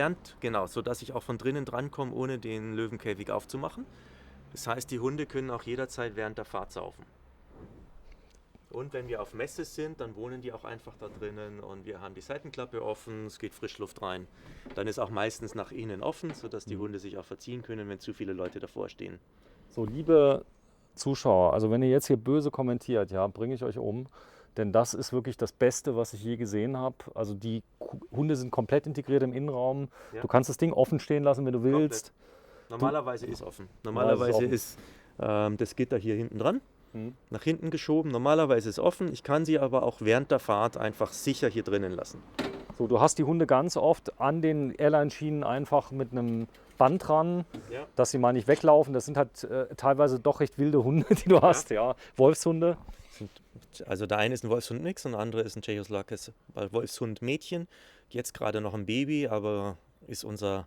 sodass ich auch von drinnen drankomme, ohne den Löwenkäfig aufzumachen. Das heißt, die Hunde können auch jederzeit während der Fahrt saufen. Und wenn wir auf Messe sind, dann wohnen die auch einfach da drinnen und wir haben die Seitenklappe offen, es geht Frischluft rein. Dann ist auch meistens nach innen offen, sodass die Hunde sich auch verziehen können, wenn zu viele Leute davor stehen. So, liebe Zuschauer, also wenn ihr jetzt hier böse kommentiert, ja, bringe ich euch um. Denn das ist wirklich das Beste, was ich je gesehen habe. Also die Hunde sind komplett integriert im Innenraum. Ja. Du kannst das Ding offen stehen lassen, wenn du willst. Normalerweise ist offen. Normalerweise ist das Gitter hier hinten dran, nach hinten geschoben. Normalerweise ist offen. Ich kann sie aber auch während der Fahrt einfach sicher hier drinnen lassen. So, du hast die Hunde ganz oft an den Airline-Schienen einfach mit einem Band dran, ja, dass sie mal nicht weglaufen. Das sind halt teilweise doch recht wilde Hunde, die du hast. Ja. Wolfshunde. Also der eine ist ein Wolfshund-Mix und der andere ist ein Tschechoslowakisches Wolfshund-Mädchen. Jetzt gerade noch ein Baby, aber ist unser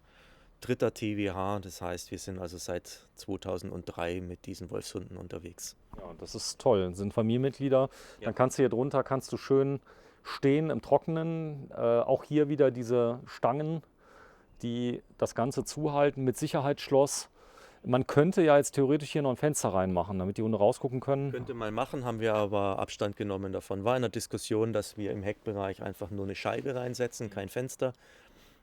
3. TWH. Das heißt, wir sind also seit 2003 mit diesen Wolfshunden unterwegs. Ja, das ist toll. Das sind Familienmitglieder. Ja. Dann kannst du hier drunter schön stehen im Trockenen. Auch hier wieder diese Stangen, die das Ganze zuhalten mit Sicherheitsschloss. Man könnte ja jetzt theoretisch hier noch ein Fenster reinmachen, damit die Hunde rausgucken können. Könnte mal machen, haben wir aber Abstand genommen davon. War in der Diskussion, dass wir im Heckbereich einfach nur eine Scheibe reinsetzen, kein Fenster.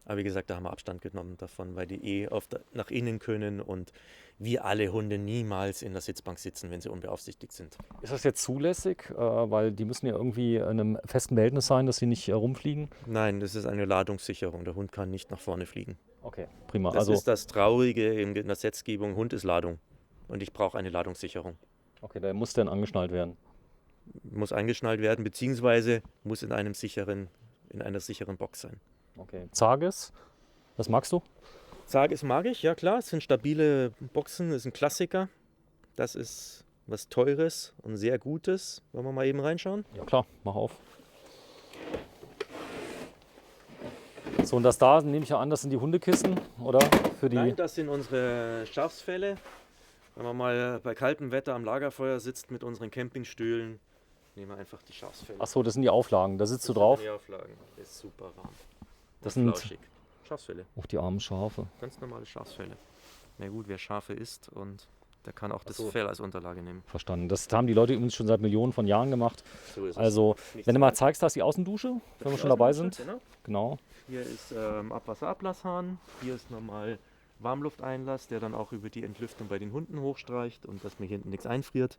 Aber wie gesagt, da haben wir Abstand genommen davon, weil die nach innen können und wir alle Hunde niemals in der Sitzbank sitzen, wenn sie unbeaufsichtigt sind. Ist das jetzt zulässig? Weil die müssen ja irgendwie in einem festen Behältnis sein, dass sie nicht rumfliegen. Nein, das ist eine Ladungssicherung. Der Hund kann nicht nach vorne fliegen. Okay, prima. Das ist das Traurige in der Gesetzgebung. Hund ist Ladung und ich brauche eine Ladungssicherung. Okay, der muss dann angeschnallt werden. Muss eingeschnallt werden, beziehungsweise muss in einer sicheren Box sein. Okay. Zages, was magst du? Zages mag ich, ja klar. Es sind stabile Boxen, das ist ein Klassiker. Das ist was Teures und sehr Gutes. Wollen wir mal eben reinschauen? Ja klar, mach auf. So, und das da, nehme ich ja an, das sind die Hundekissen, oder? Nein, das sind unsere Schafsfelle. Wenn man mal bei kaltem Wetter am Lagerfeuer sitzt mit unseren Campingstühlen, nehmen wir einfach die Schafsfelle. Ach so, das sind die Auflagen, da sitzt du drauf. Die Auflagen, das ist super warm. Das und sind flauschig. Schafsfelle. Auch die armen Schafe. Ganz normale Schafsfelle. Na gut, wer Schafe isst und der kann auch das so. Fell als Unterlage nehmen. Verstanden. Das haben die Leute übrigens schon seit Millionen von Jahren gemacht. So ist es. Also, Nichts wenn du mal dabei. zeigst, da ist die Außendusche, wenn wir schon dabei sind. Genau. Hier ist Abwasserablasshahn. Hier ist nochmal Warmlufteinlass, der dann auch über die Entlüftung bei den Hunden hochstreicht und dass mir hinten nichts einfriert.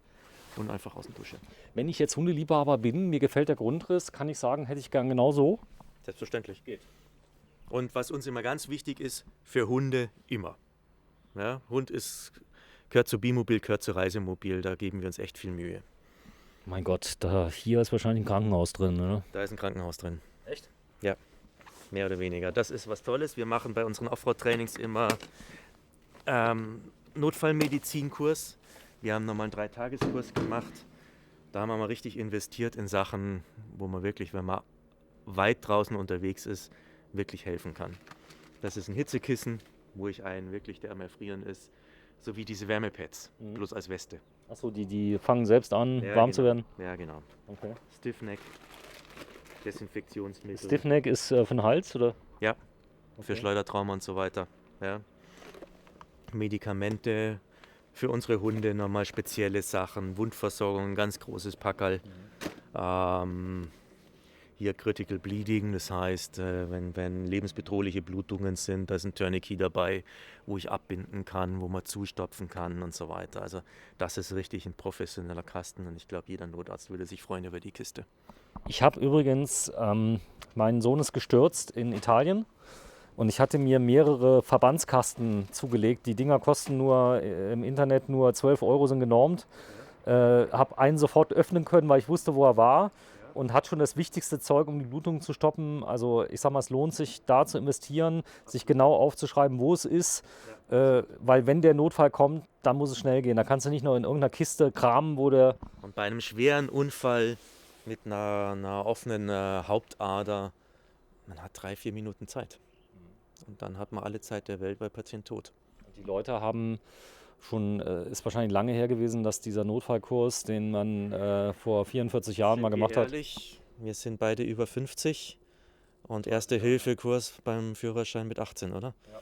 Und einfach Außendusche. Wenn ich jetzt Hundeliebhaber bin, mir gefällt der Grundriss, kann ich sagen, hätte ich gern genau so. Selbstverständlich. Geht. Und was uns immer ganz wichtig ist, für Hunde immer. Ja, Hund gehört zu Bimobil, gehört zu Reisemobil, da geben wir uns echt viel Mühe. Mein Gott, hier ist wahrscheinlich ein Krankenhaus drin, oder? Da ist ein Krankenhaus drin. Echt? Ja, mehr oder weniger. Das ist was Tolles. Wir machen bei unseren Offroad-Trainings immer Notfallmedizinkurs. Wir haben nochmal einen 3-Tageskurs gemacht. Da haben wir mal richtig investiert in Sachen, wo man wirklich, wenn man weit draußen unterwegs ist, wirklich helfen kann. Das ist ein Hitzekissen, wo ich der am Erfrieren ist, sowie diese Wärmepads, bloß als Weste. Achso, die fangen selbst an, Ja, warm genau. zu werden? Ja, genau. Okay. Stiffneck, Desinfektionsmittel. Stiffneck ist für den Hals, oder? Ja, für Okay. Schleudertrauma und so weiter. Ja. Medikamente für unsere Hunde, nochmal spezielle Sachen, Wundversorgung, ein ganz großes Packerl. Hier Critical Bleeding, das heißt, wenn lebensbedrohliche Blutungen sind, da ist ein Tourniquet dabei, wo ich abbinden kann, wo man zustopfen kann und so weiter. Also das ist richtig ein professioneller Kasten und ich glaube, jeder Notarzt würde sich freuen über die Kiste. Ich habe übrigens, mein Sohn ist gestürzt in Italien und ich hatte mir mehrere Verbandskasten zugelegt. Die Dinger kosten nur im Internet nur 12 Euro, sind genormt. Habe einen sofort öffnen können, weil ich wusste, wo er war. Und hat schon das wichtigste Zeug, um die Blutung zu stoppen. Also ich sag mal, es lohnt sich, da zu investieren, sich genau aufzuschreiben, wo es ist. Weil wenn der Notfall kommt, dann muss es schnell gehen. Da kannst du nicht nur in irgendeiner Kiste kramen, wo der... Und bei einem schweren Unfall mit einer offenen Hauptader, man hat 3-4 Minuten Zeit. Und dann hat man alle Zeit der Welt, weil Patient tot. Die Leute haben schon, ist wahrscheinlich lange her gewesen, dass dieser Notfallkurs, den man vor 44 Jahren mal gemacht hat. Wir sind beide über 50 und Erste-Hilfe-Kurs beim Führerschein mit 18, oder? Ja.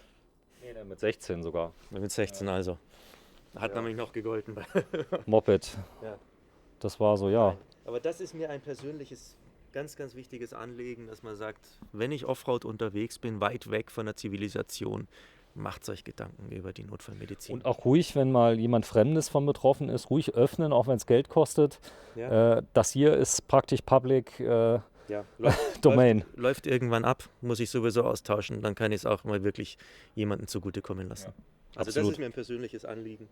Nee, mit 16 sogar. Mit 16 also. Hat nämlich noch gegolten. Moped. Ja. Das war so, ja. Aber das ist mir ein persönliches, ganz, ganz wichtiges Anliegen, dass man sagt, wenn ich Offroad unterwegs bin, weit weg von der Zivilisation, macht euch Gedanken über die Notfallmedizin. Und auch ruhig, wenn mal jemand Fremdes von betroffen ist, ruhig öffnen, auch wenn es Geld kostet. Ja. Das hier ist praktisch Public Domain. Läuft irgendwann ab, muss ich sowieso austauschen, dann kann ich es auch mal wirklich jemandem zugutekommen lassen. Ja, also absolut. das ist mir ein persönliches Anliegen,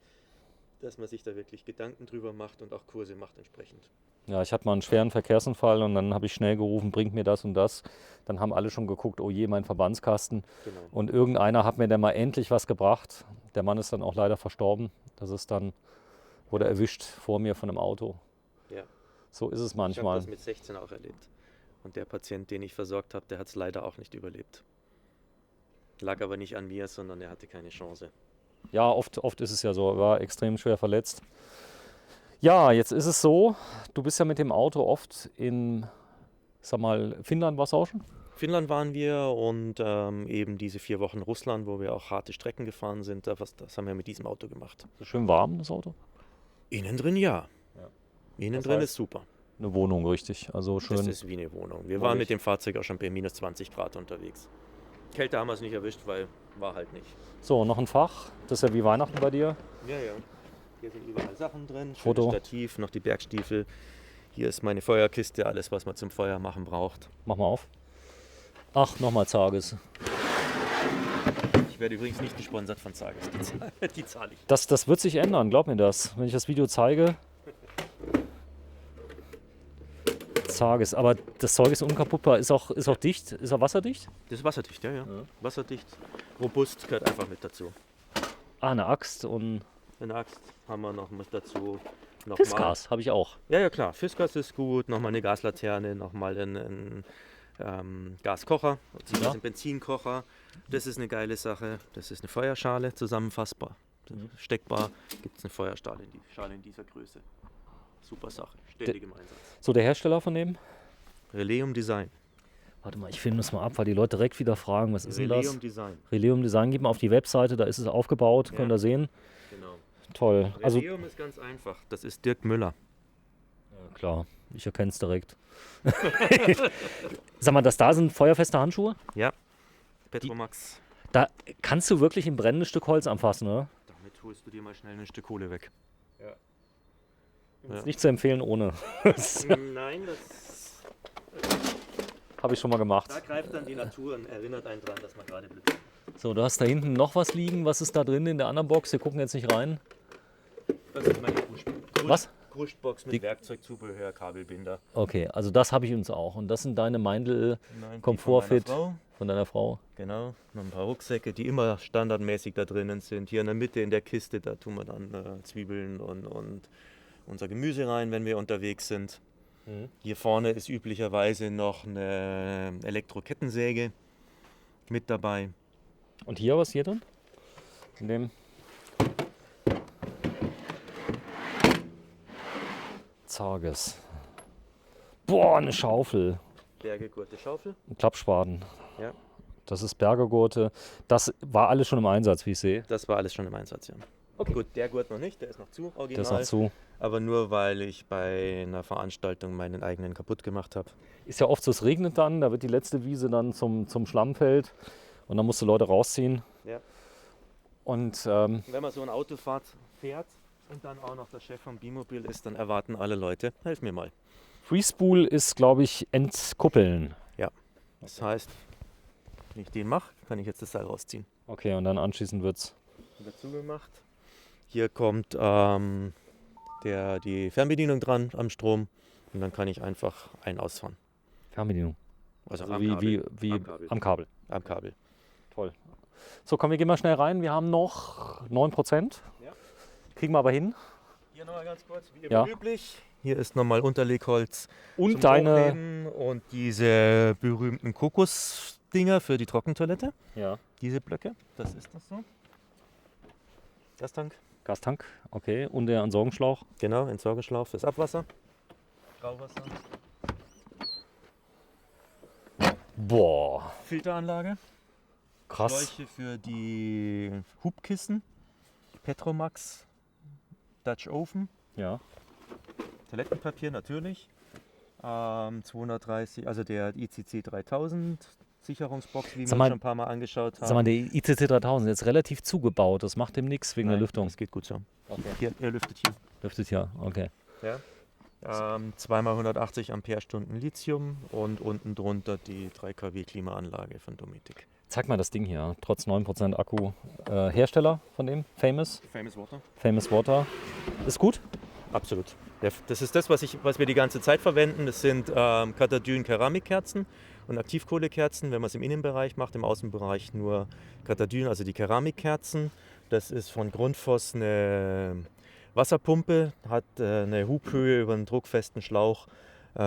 dass man sich da wirklich Gedanken drüber macht und auch Kurse macht entsprechend. Ja, ich hatte mal einen schweren Verkehrsunfall und dann habe ich schnell gerufen, bringt mir das und das. Dann haben alle schon geguckt, oh je, mein Verbandskasten. Genau. Und irgendeiner hat mir dann mal endlich was gebracht. Der Mann ist dann auch leider verstorben. Wurde erwischt vor mir von einem Auto. Ja. So ist es Ich manchmal. habe das mit 16 auch erlebt. Und der Patient, den ich versorgt habe, der hat es leider auch nicht überlebt. Lag aber nicht an mir, sondern er hatte keine Chance. Ja, oft ist es ja so. Er war extrem schwer verletzt. Ja, jetzt ist es so, du bist ja mit dem Auto oft in, sag mal, Finnland warst du auch schon? Finnland waren wir und eben diese 4 Wochen Russland, wo wir auch harte Strecken gefahren sind. Das haben wir mit diesem Auto gemacht. So schön warm, das Auto? Innen drin ja. Innen Das drin heißt, ist super. Eine Wohnung, richtig. Also schön. Das ist wie eine Wohnung. Wir Wollig. waren mit dem Fahrzeug auch schon bei minus 20 Grad unterwegs. Kälte haben wir es nicht erwischt, weil war halt nicht. So, noch ein Fach. Das ist ja wie Weihnachten bei dir. Ja. Hier sind überall Sachen drin. Foto. Schönes Stativ, noch die Bergstiefel. Hier ist meine Feuerkiste, alles was man zum Feuer machen braucht. Mach mal auf. Ach, nochmal Zages. Ich werde übrigens nicht gesponsert von Zages. Die zahle ich. Das wird sich ändern, glaub mir das. Wenn ich das Video zeige. Zages. Aber das Zeug ist unkaputtbar. Ist auch dicht? Ist er wasserdicht? Das ist wasserdicht, ja. Wasserdicht, robust, gehört einfach mit dazu. Ah, eine Axt und Eine Axt haben wir noch mit dazu. Fiskars habe ich auch. Ja, klar. Fiskars ist gut. Nochmal eine Gaslaterne, nochmal einen Gaskocher, beziehungsweise einen Benzinkocher. Das ist eine geile Sache. Das ist eine Feuerschale, zusammenfassbar. Steckbar. Gibt es eine Feuerschale in dieser Größe. Super Sache. Ständig im Einsatz. So, der Hersteller von dem? Releum Design. Warte mal, ich filme das mal ab, weil die Leute direkt wieder fragen, was ist denn das? Releum Design. Releum Design, gib mal auf die Webseite, da ist es aufgebaut, könnt ihr sehen. Genau. Toll. Also, Releum ist ganz einfach. Das ist Dirk Müller. ja, klar, ich erkenne es direkt. Sag mal, da sind feuerfeste Handschuhe? Ja. Petromax. Da kannst du wirklich ein brennendes Stück Holz anfassen, oder? Damit holst du dir mal schnell ein Stück Kohle weg. Ist nicht zu empfehlen ohne. Nein, das Habe ich schon mal gemacht. da greift dann die Natur und erinnert einen dran, dass man gerade blitzt. So, du hast da hinten noch was liegen. Was ist da drin in der anderen Box? Wir gucken jetzt nicht rein. Das ist meine Was? Krustbox mit Werkzeug, Zubehör, Kabelbinder. Okay, also das habe ich uns auch. Und das sind deine Meindl Nein, Komfortfit die von meiner Frau. von deiner Frau. Genau, noch ein paar Rucksäcke, die immer standardmäßig da drinnen sind. Hier in der Mitte in der Kiste, da tun wir dann Zwiebeln und unser Gemüse rein, wenn wir unterwegs sind. Hier vorne ist üblicherweise noch eine Elektrokettensäge mit dabei. Und hier, was hier drin? In dem Zages. Boah, eine Schaufel. Bergegurte Schaufel. Ein Klappspaten. Ja. Das ist Bergegurte. Das war alles schon im Einsatz, wie ich sehe. Das war alles schon im Einsatz, ja. Okay. Gut, der Gurt noch nicht, der ist noch zu, original. Der ist noch zu. Aber nur, weil ich bei einer Veranstaltung meinen eigenen kaputt gemacht habe. Ist ja oft so, es regnet dann, da wird die letzte Wiese dann zum Schlammfeld und dann musst du Leute rausziehen. Ja. Und Wenn man so ein Auto fährt und dann auch noch der Chef vom Bimobil ist, dann erwarten alle Leute, helf mir mal. Freespool ist, glaube ich, entkuppeln. Ja, das heißt, wenn ich den mache, kann ich jetzt das Seil rausziehen. Okay, und dann anschließend wird es zugemacht. Hier kommt die Fernbedienung dran am Strom und dann kann ich einfach ausfahren. Fernbedienung. Also Also am wie Kabel. am Kabel. Am Kabel. Toll. So, komm, wir gehen mal schnell rein. Wir haben noch 9%. Ja. Kriegen wir aber hin. Hier nochmal ganz kurz, wie Ja. immer üblich. Hier ist nochmal Unterlegholz Und zum deine. Hochheben und diese berühmten Kokosdinger für die Trockentoilette. Ja. Diese Blöcke, das ist das so. Gastank. Gastank, okay. Und der Entsorgungsschlauch. Genau, Entsorgungsschlauch fürs Abwasser. Grauwasser. Boah, Filteranlage. krass. Schläuche für die Hubkissen. Petromax. Dutch Oven. Ja. Toilettenpapier natürlich. 230, also der ICC 3000 Sicherungsbox, wie wir Sag uns mal- schon ein paar Mal angeschaut haben. Sag mal, der ICC 3000 ist jetzt relativ zugebaut. Das macht dem nichts wegen der Nein, Lüftung. Das geht gut so. Okay. Hier, er lüftet hier. Lüftet ja, okay. Ja. 2x180 Ampere-Stunden Lithium und unten drunter die 3 kW Klimaanlage von Dometic. Zeig mal das Ding hier, trotz 9% Akku. Hersteller von dem? Famous? Famous Water. Famous Water. Ist gut? Absolut. Das ist das, was wir die ganze Zeit verwenden. Das sind Katadyn-Keramikkerzen und Aktivkohlekerzen, wenn man es im Innenbereich macht, im Außenbereich nur Katadyn, also die Keramikkerzen. Das ist von Grundfos eine Wasserpumpe, hat eine Hubhöhe über einen druckfesten Schlauch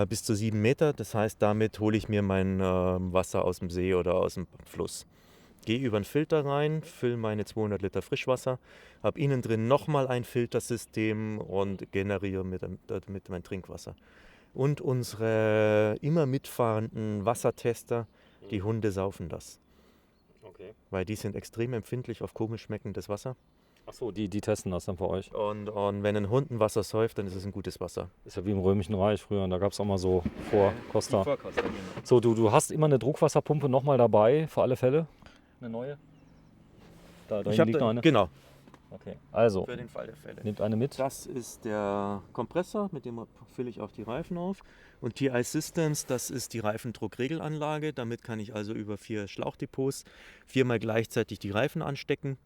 bis zu 7 Meter. Das heißt, damit hole ich mir mein Wasser aus dem See oder aus dem Fluss. Gehe über einen Filter rein, fülle meine 200 Liter Frischwasser, habe innen drin nochmal ein Filtersystem und generiere damit mein Trinkwasser. Und unsere immer mitfahrenden Wassertester, Die Hunde saufen das. Okay. Weil die sind extrem empfindlich auf komisch schmeckendes Wasser. Achso, die testen das dann für euch. Und wenn ein Hund ein Wasser säuft, dann ist es ein gutes Wasser. Ist ja wie im Römischen Reich früher. Und da gab es auch mal so Vorkoster. Die Vorkoster, genau. So, du hast immer eine Druckwasserpumpe nochmal dabei, für alle Fälle? Eine neue? Da liegt noch eine? Genau. Okay, also, Für den Fall der Fälle. nehmt eine mit. Das ist der Kompressor, mit dem fülle ich auch die Reifen auf. Und TI Systems, das ist die Reifendruckregelanlage. Damit kann ich also über 4 Schlauchdepots 4-mal gleichzeitig die Reifen anstecken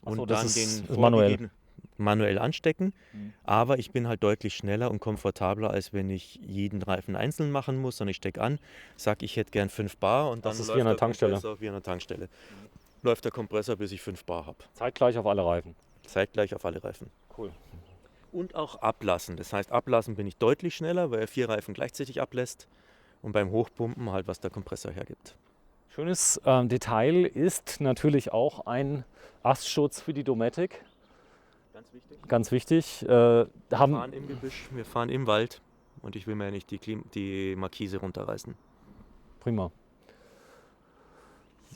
und Ach so, dann das den ist manuell. manuell anstecken. Aber ich bin halt deutlich schneller und komfortabler, als wenn ich jeden Reifen einzeln machen muss, sondern ich stecke an, sage, ich hätte gern 5 Bar und dann Das ist läuft wie an der der Tankstelle. Kompressor wie an der Tankstelle. Läuft der Kompressor, bis ich 5 Bar habe. Zeitgleich auf alle Reifen. Zeitgleich auf alle Reifen. Cool. Und auch ablassen. Das heißt, ablassen bin ich deutlich schneller, weil er 4 Reifen gleichzeitig ablässt. Und beim Hochpumpen halt, was der Kompressor hergibt. Schönes Detail ist natürlich auch ein Astschutz für die Dometic. Ganz wichtig. Ganz wichtig. Wir fahren im Gebüsch, wir fahren im Wald und ich will mir ja nicht die Markise runterreißen. Prima.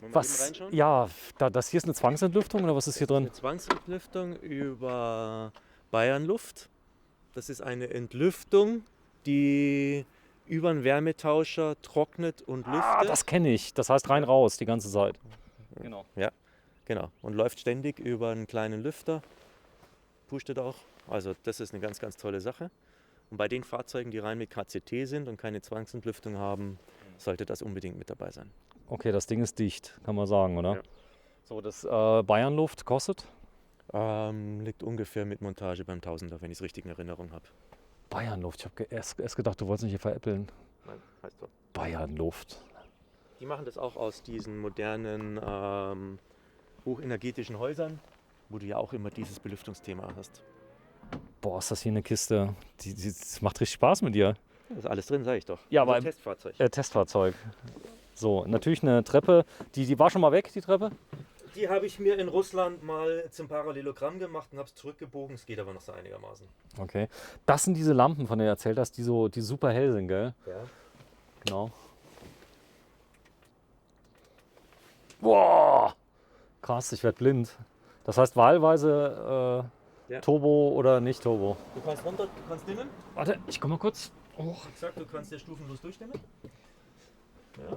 Wollen wir eben Was? reinschauen? Ja, das hier ist eine Zwangsentlüftung oder was ist hier drin? Eine Zwangsentlüftung über Bayernluft. Das ist eine Entlüftung, die über einen Wärmetauscher trocknet und lüftet. Ah, das kenne ich. Das heißt rein raus die ganze Zeit. Genau. Ja, genau. Und läuft ständig über einen kleinen Lüfter. Pustet auch. Also das ist eine ganz, ganz tolle Sache. Und bei den Fahrzeugen, die rein mit KCT sind und keine Zwangsentlüftung haben, sollte das unbedingt mit dabei sein. Okay, das Ding ist dicht, kann man sagen, oder? Ja. So, das Bayernluft kostet? Liegt ungefähr mit Montage beim Tausender, wenn ich es richtig in Erinnerung habe. Bayernluft, ich habe erst gedacht, du wolltest mich hier veräppeln. Nein, heißt so. Bayernluft. Die machen das auch aus diesen modernen, hochenergetischen Häusern, wo du ja auch immer dieses Belüftungsthema hast. Boah, ist das hier eine Kiste. Das macht richtig Spaß mit dir. Da ist alles drin, sage ich doch. Ja, Unser aber Testfahrzeug. Testfahrzeug. So, natürlich eine Treppe. Die war schon mal weg, die Treppe? Die habe ich mir in Russland mal zum Parallelogramm gemacht und habe es zurückgebogen. Es geht aber noch so einigermaßen. Okay. Das sind diese Lampen, von denen du erzählt hast, die super hell sind, gell? Ja. Genau. Boah! Krass, ich werde blind. Das heißt wahlweise Ja. Turbo oder nicht Turbo. Du kannst runter, du kannst dimmen. Warte, ich komme mal kurz. Oh. Wie gesagt, du kannst ja stufenlos durchdimmen. Ja.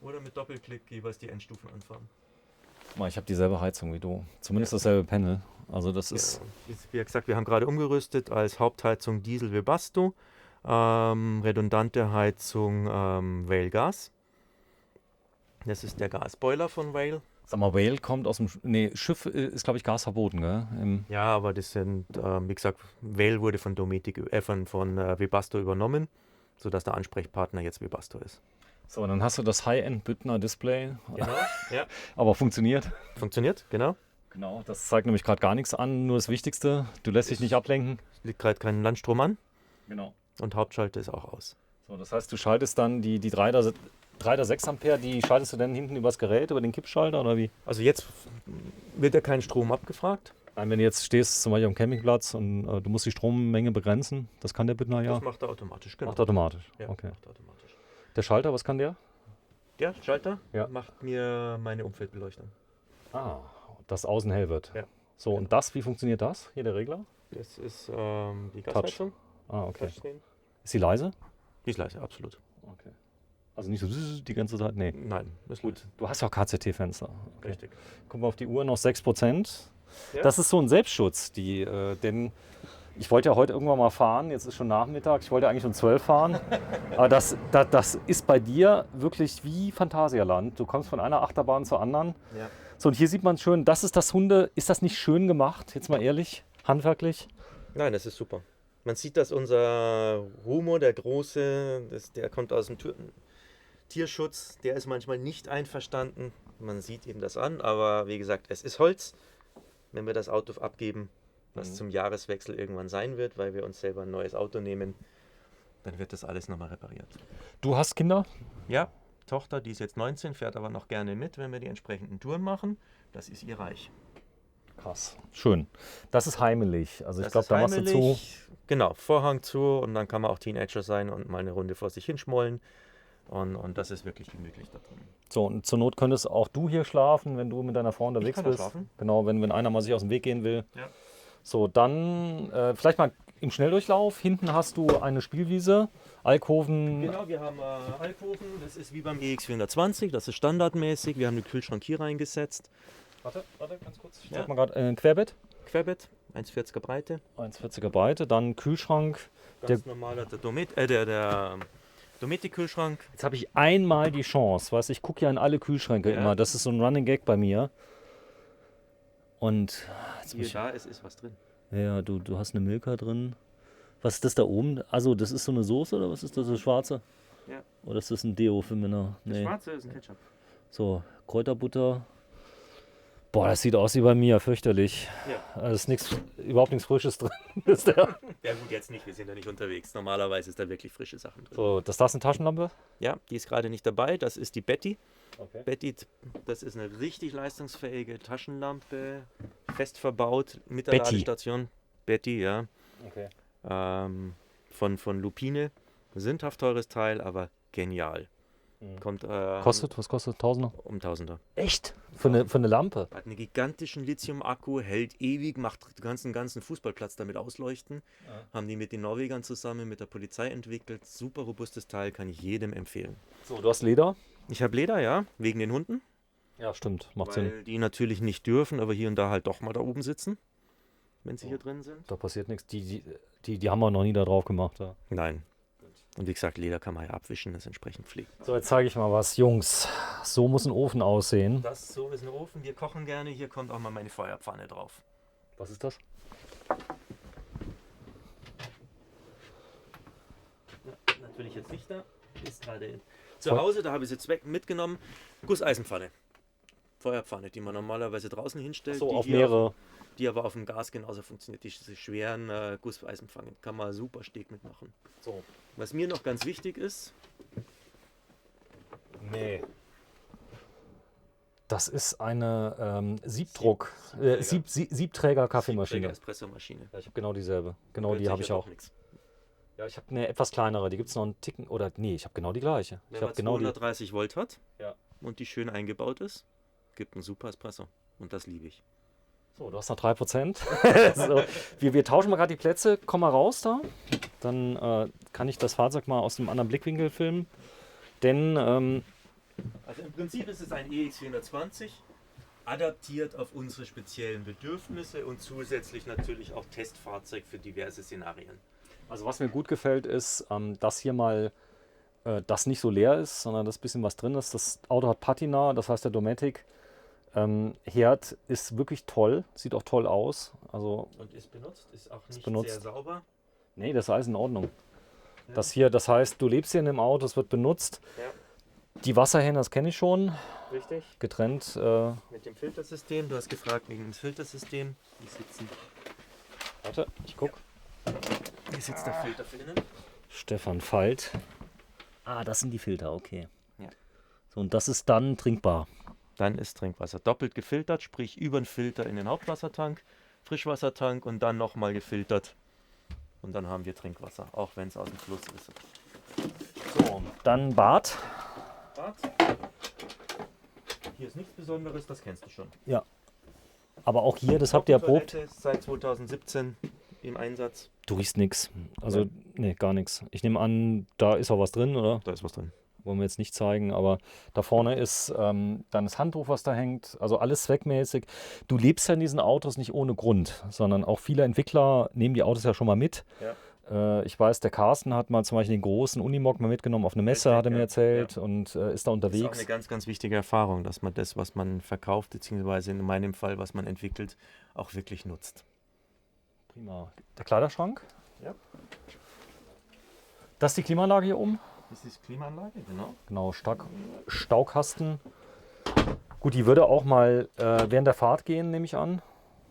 Oder mit Doppelklick jeweils die Endstufen anfahren. Ich habe dieselbe Heizung wie du. Zumindest dasselbe Panel. Also das ist... Wie gesagt, wir haben gerade umgerüstet als Hauptheizung Diesel Webasto. Redundante Heizung Vale Gas. Das ist der Gasboiler von Vale. Sag mal, Vale kommt aus dem... Schiff ist, glaube ich, Gas verboten, gell? Ja, aber das sind, wie gesagt, Vale wurde von von Webasto übernommen, sodass der Ansprechpartner jetzt Webasto ist. So, dann hast du das High-End Büttner Display. Genau, ja. Aber funktioniert. Funktioniert, genau. Genau, das zeigt nämlich gerade gar nichts an, nur das Wichtigste. Du lässt dich nicht ablenken. Es liegt gerade kein Landstrom an. Genau. Und Hauptschalter ist auch aus. So, das heißt, du schaltest dann die 3er 6 Ampere, die schaltest du dann hinten übers Gerät, über den Kippschalter oder wie? Also jetzt wird ja kein Strom abgefragt. Nein, wenn du jetzt stehst, zum Beispiel am Campingplatz und du musst die Strommenge begrenzen, das kann der Büttner ja. Das macht er automatisch, genau. Macht er automatisch, Ja, okay. macht er automatisch. Der Schalter, was kann der? Der Schalter Ja. macht mir meine Umfeldbeleuchtung. Ah, dass außen hell wird. Ja. So, und das, wie funktioniert das? Hier der Regler? Das ist die Gasheizung. Ah, okay. Touchscreen. Ist die leise? Die ist leise, absolut. Okay. Also nicht so die ganze Zeit? Nee. Nein, ist Gut. leise. Du hast ja auch KZT-Fenster. Okay. Richtig. Gucken wir auf die Uhr, noch 6%. Ja. Das ist so ein Selbstschutz, denn ich wollte ja heute irgendwann mal fahren, jetzt ist schon Nachmittag, ich wollte eigentlich um 12 fahren, aber das ist bei dir wirklich wie Phantasialand. Du kommst von einer Achterbahn zur anderen. Ja. So, und hier sieht man schön, das ist das ist das nicht schön gemacht, jetzt mal ehrlich, handwerklich? Nein, das ist super. Man sieht, dass unser Rumo, der Große, der kommt aus dem Tierschutz, der ist manchmal nicht einverstanden. Man sieht ihm das an, aber wie gesagt, es ist Holz. Wenn wir das Auto abgeben, was zum Jahreswechsel irgendwann sein wird, weil wir uns selber ein neues Auto nehmen, dann wird das alles nochmal repariert. Du hast Kinder? Ja, Tochter, die ist jetzt 19, fährt aber noch gerne mit, wenn wir die entsprechenden Touren machen. Das ist ihr Reich. Krass, schön. Das ist heimelig, also ich Das glaube, ist da machst du zu. heimelig. Genau, Vorhang zu und dann kann man auch Teenager sein und mal eine Runde vor sich hinschmollen. Und das ist wirklich gemütlich da drin. So, und zur Not könntest auch du hier schlafen, wenn du mit deiner Frau unterwegs kann da bist. schlafen. Genau, wenn einer mal sich aus dem Weg gehen will. Ja. So, dann vielleicht mal im Schnelldurchlauf. Hinten hast du eine Spielwiese, Alkoven. Genau, wir haben Alkoven, das ist wie beim EX420, das ist standardmäßig. Wir haben den Kühlschrank hier reingesetzt. Warte, ganz kurz. Ich zeig mal gerade Querbett. Querbett, 1,40er Breite. 1,40er Breite, dann Kühlschrank. Ganz normaler der Dometic-Kühlschrank. Jetzt habe ich einmal die Chance, weißt du, ich gucke ja in alle Kühlschränke immer. Das ist so ein Running Gag bei mir. Und jetzt Hier, da ist was drin. Ja, du hast eine Milka drin. Was ist das da oben? Also, das ist so eine Soße oder was ist das, das schwarze? Ja. Oder ist das ein Deo für Männer? Das schwarze ist ein Ketchup. So, Kräuterbutter. Boah, das sieht aus wie bei mir, fürchterlich. Ja. Also ist überhaupt nichts Frisches drin. Ist der. Ja gut, jetzt nicht, wir sind ja nicht unterwegs. Normalerweise ist da wirklich frische Sachen drin. So, das ist eine Taschenlampe? Ja, die ist gerade nicht dabei. Das ist die Betty. Okay. Betty, das ist eine richtig leistungsfähige Taschenlampe, fest verbaut mit der Ladestation. Betty, ja. Okay. Von Lupine. Sündhaft teures Teil, aber genial. Kommt, was kostet? Tausender? Um Tausender. Echt? Für eine Lampe? Hat einen gigantischen Lithium-Akku, hält ewig, macht den ganzen Fußballplatz damit ausleuchten. Ja. Haben die mit den Norwegern zusammen, mit der Polizei entwickelt. Super robustes Teil, kann ich jedem empfehlen. So, du hast Leder? Ich habe Leder, ja, wegen den Hunden. Ja, stimmt, macht Sinn. Sinn. Die natürlich nicht dürfen, aber hier und da halt doch mal da oben sitzen, wenn sie hier drin sind. Da passiert nichts. Die haben wir noch nie da drauf gemacht. Ja. Nein. Und wie gesagt, Leder kann man ja abwischen, das entsprechend pflegt. So, jetzt zeige ich mal was. Jungs, so muss ein Ofen aussehen. So ist ein Ofen, wir kochen gerne. Hier kommt auch mal meine Feuerpfanne drauf. Was ist das? Ja, natürlich jetzt nicht da. Ist gerade zu Hause, da habe ich sie jetzt mitgenommen. Gusseisenpfanne. Feuerpfanne, die man normalerweise draußen hinstellt. So, auf mehrere. Die aber auf dem Gas genauso funktioniert. Diese schweren Gusseisenpfannen kann man super Steg mitmachen. So. Was mir noch ganz wichtig ist. Nee. Das ist eine Siebträger-Kaffeemaschine. Espressomaschine. Ja, ich habe genau dieselbe. Genau die habe ich auch. Ja, ich habe eine etwas kleinere. Die gibt es noch einen Ticken. Oder nee, ich habe genau die gleiche. Wenn man 230 Volt hat ja. und die schön eingebaut ist, gibt einen super Espresso. Und das liebe ich. So, du hast noch 3%. So, wir tauschen mal gerade die Plätze. Komm mal raus da. Dann kann ich das Fahrzeug mal aus einem anderen Blickwinkel filmen. Denn also im Prinzip ist es ein EX420, adaptiert auf unsere speziellen Bedürfnisse und zusätzlich natürlich auch Testfahrzeug für diverse Szenarien. Also was mir gut gefällt ist, dass hier mal das nicht so leer ist, sondern das bisschen was drin ist. Das Auto hat Patina, das heißt der Dometic. Herd ist wirklich toll, sieht auch toll aus. Also und ist benutzt, ist auch nicht sehr sauber. Nee, das ist alles in Ordnung. Ja. Das heißt, du lebst hier in dem Auto, es wird benutzt. Ja. Die Wasserhähne, das kenne ich schon. Richtig. Getrennt. Mit dem Filtersystem, du hast gefragt wegen dem Filtersystem. Die sitzen. Warte, ich guck. Ja. Hier sitzt der Filter für innen. Stefan Veit. Ah, das sind die Filter, okay. Ja. So, und das ist dann trinkbar. Dann ist Trinkwasser doppelt gefiltert, sprich über den Filter in den Hauptwassertank, Frischwassertank und dann nochmal gefiltert. Und dann haben wir Trinkwasser, auch wenn es aus dem Fluss ist. So, dann Bad. Hier ist nichts Besonderes, das kennst du schon. Ja. Aber auch hier, das habt ihr erprobt. Seit 2017 im Einsatz. Du riechst nichts. Also, nee, gar nichts. Ich nehme an, da ist auch was drin, oder? Da ist was drin. Wollen wir jetzt nicht zeigen, aber da vorne ist dann das Handtuch, was da hängt. Also alles zweckmäßig. Du lebst ja in diesen Autos nicht ohne Grund, sondern auch viele Entwickler nehmen die Autos ja schon mal mit. Ja. Ich weiß, der Carsten hat mal zum Beispiel den großen Unimog mal mitgenommen auf eine Messe, hat er mir erzählt, und ist da unterwegs. Das ist auch eine ganz, ganz wichtige Erfahrung, dass man das, was man verkauft, beziehungsweise in meinem Fall, was man entwickelt, auch wirklich nutzt. Prima. Der Kleiderschrank? Ja. Das ist die Klimaanlage hier oben? Das ist Klimaanlage, genau. Genau, Staukasten. Gut, die würde auch mal während der Fahrt gehen, nehme ich an.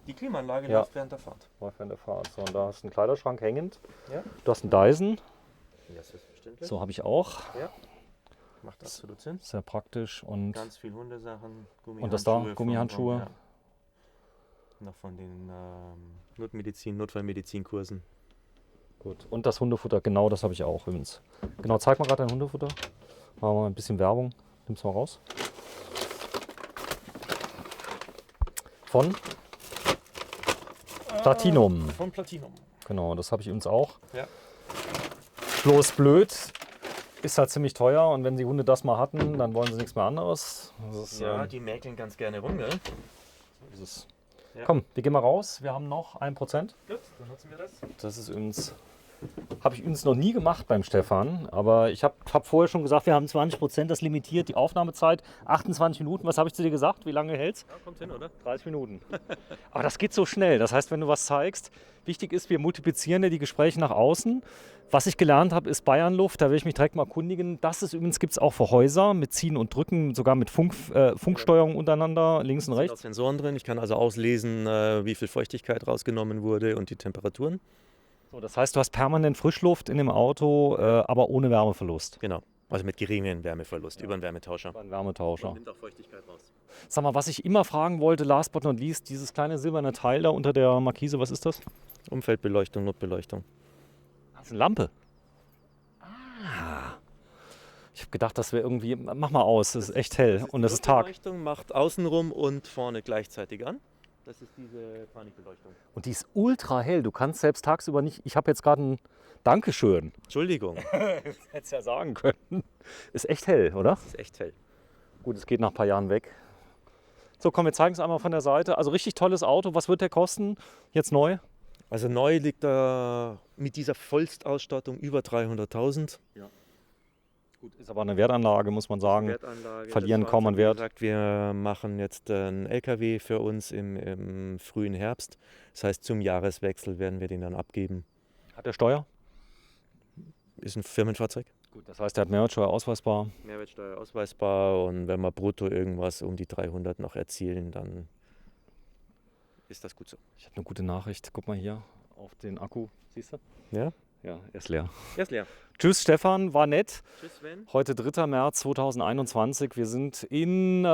Die Klimaanlage läuft während der Fahrt. Läuft während der Fahrt. So, und da hast du einen Kleiderschrank hängend. Ja. Du hast einen Dyson. Ja, selbstverständlich. So habe ich auch. Ja. Macht absolut Sinn. Sehr praktisch. Und ganz viel Hundesachen, Gummihandschuhe. Und das da, Gummihandschuhe. Ja. Noch von den Machen wir mal ein bisschen Werbung. Nimm's mal raus. Von Platinum. Von Platinum. Genau, das habe ich übrigens auch. Ja. Bloß blöd, ist halt ziemlich teuer und wenn die Hunde das mal hatten, dann wollen sie nichts mehr anderes. Das ist, Ja, die mäkeln ganz gerne rum, gell? ist es. Ja. Komm, wir gehen mal raus. Wir haben noch 1%. Gut, dann nutzen wir das. Das ist übrigens, habe ich übrigens noch nie gemacht beim Stefan, aber ich habe vorher schon gesagt, wir haben 20%, das limitiert die Aufnahmezeit. 28 Minuten, was habe ich zu dir gesagt? Wie lange hält's? Ja, kommt hin, oder? 30 Minuten. Aber das geht so schnell. Das heißt, wenn du was zeigst, wichtig ist, wir multiplizieren ja die Gespräche nach außen. Was ich gelernt habe, ist Bayernluft. Da will ich mich direkt mal erkundigen. Das ist übrigens, gibt es auch für Häuser mit Ziehen und Drücken, sogar mit Funksteuerung untereinander, links und Es sind auch rechts. Sensoren drin. Ich kann also auslesen, wie viel Feuchtigkeit rausgenommen wurde und die Temperaturen. So, das heißt, du hast permanent Frischluft in dem Auto, aber ohne Wärmeverlust. Genau. Also mit geringem Wärmeverlust über einen Wärmetauscher. Ein Wärmetauscher. Man nimmt auch Feuchtigkeit raus. Sag mal, was ich immer fragen wollte, last but not least, dieses kleine silberne Teil da unter der Markise, was ist das? Umfeldbeleuchtung, Notbeleuchtung. Das ist eine Lampe. Ah. Ich habe gedacht, das wäre irgendwie, mach mal aus, das ist echt hell und das ist Tag. Die Notbeleuchtung macht außenrum und vorne gleichzeitig an. Das ist diese Panikbeleuchtung. Und die ist ultra hell, du kannst selbst tagsüber nicht, ich habe jetzt gerade ein Dankeschön. Entschuldigung. Hättest ja sagen können. Ist echt hell, oder? Das ist echt hell. Gut, es geht nach ein paar Jahren weg. So, komm, wir zeigen es einmal von der Seite. Also richtig tolles Auto. Was wird der kosten? Jetzt neu? Also neu liegt er mit dieser Vollstausstattung über 300.000. Gut, ist aber eine Wertanlage, muss man sagen. Wertanlage. Verlieren Das kaum an Fahrzeug, wie Wert. gesagt, wir machen jetzt einen LKW für uns im frühen Herbst. Das heißt, zum Jahreswechsel werden wir den dann abgeben. Hat der Steuer? Ist ein Firmenfahrzeug. Gut, das heißt, der hat Mehrwertsteuer ausweisbar. Mehrwertsteuer ausweisbar und wenn wir brutto irgendwas um die 300 noch erzielen, dann ist das gut so. Ich habe eine gute Nachricht. Guck mal hier auf den Akku. Siehst du? Ja? Ja, er ist leer. Er ist leer. Tschüss Stefan, war nett. Tschüss Sven. Heute 3. März 2021. Wir sind in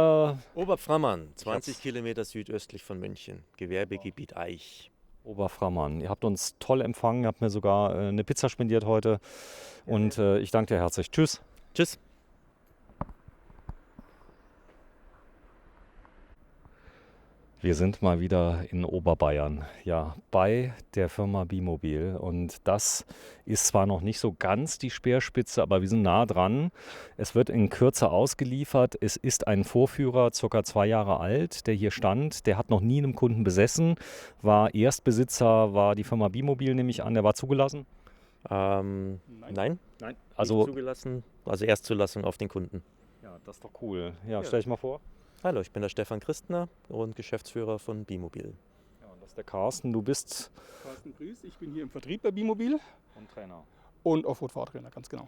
Oberframmann, 20 Kilometer südöstlich von München. Gewerbegebiet Eich. Oberframmann. Ihr habt uns toll empfangen, ihr habt mir sogar eine Pizza spendiert heute. Und ich danke dir herzlich. Tschüss. Tschüss. Wir sind mal wieder in Oberbayern, ja, bei der Firma Bimobil. Und das ist zwar noch nicht so ganz die Speerspitze, aber wir sind nah dran. Es wird in Kürze ausgeliefert. Es ist ein Vorführer, ca. 2 Jahre alt, der hier stand. Der hat noch nie einen Kunden besessen, war Erstbesitzer, war die Firma Bimobil, nehme ich an. Der war zugelassen? Nein. Nein. Also Also, zugelassen, also Erstzulassung auf den Kunden. ja, das ist doch cool. Ja, stell dich mal vor. Hallo, ich bin der Stefan Christner und Geschäftsführer von Bimobil. Ja, und das ist der Carsten. Du bist Carsten Grüß, ich bin hier im Vertrieb bei Bimobil und Trainer. und Offroad-Fahrtrainer, ganz genau.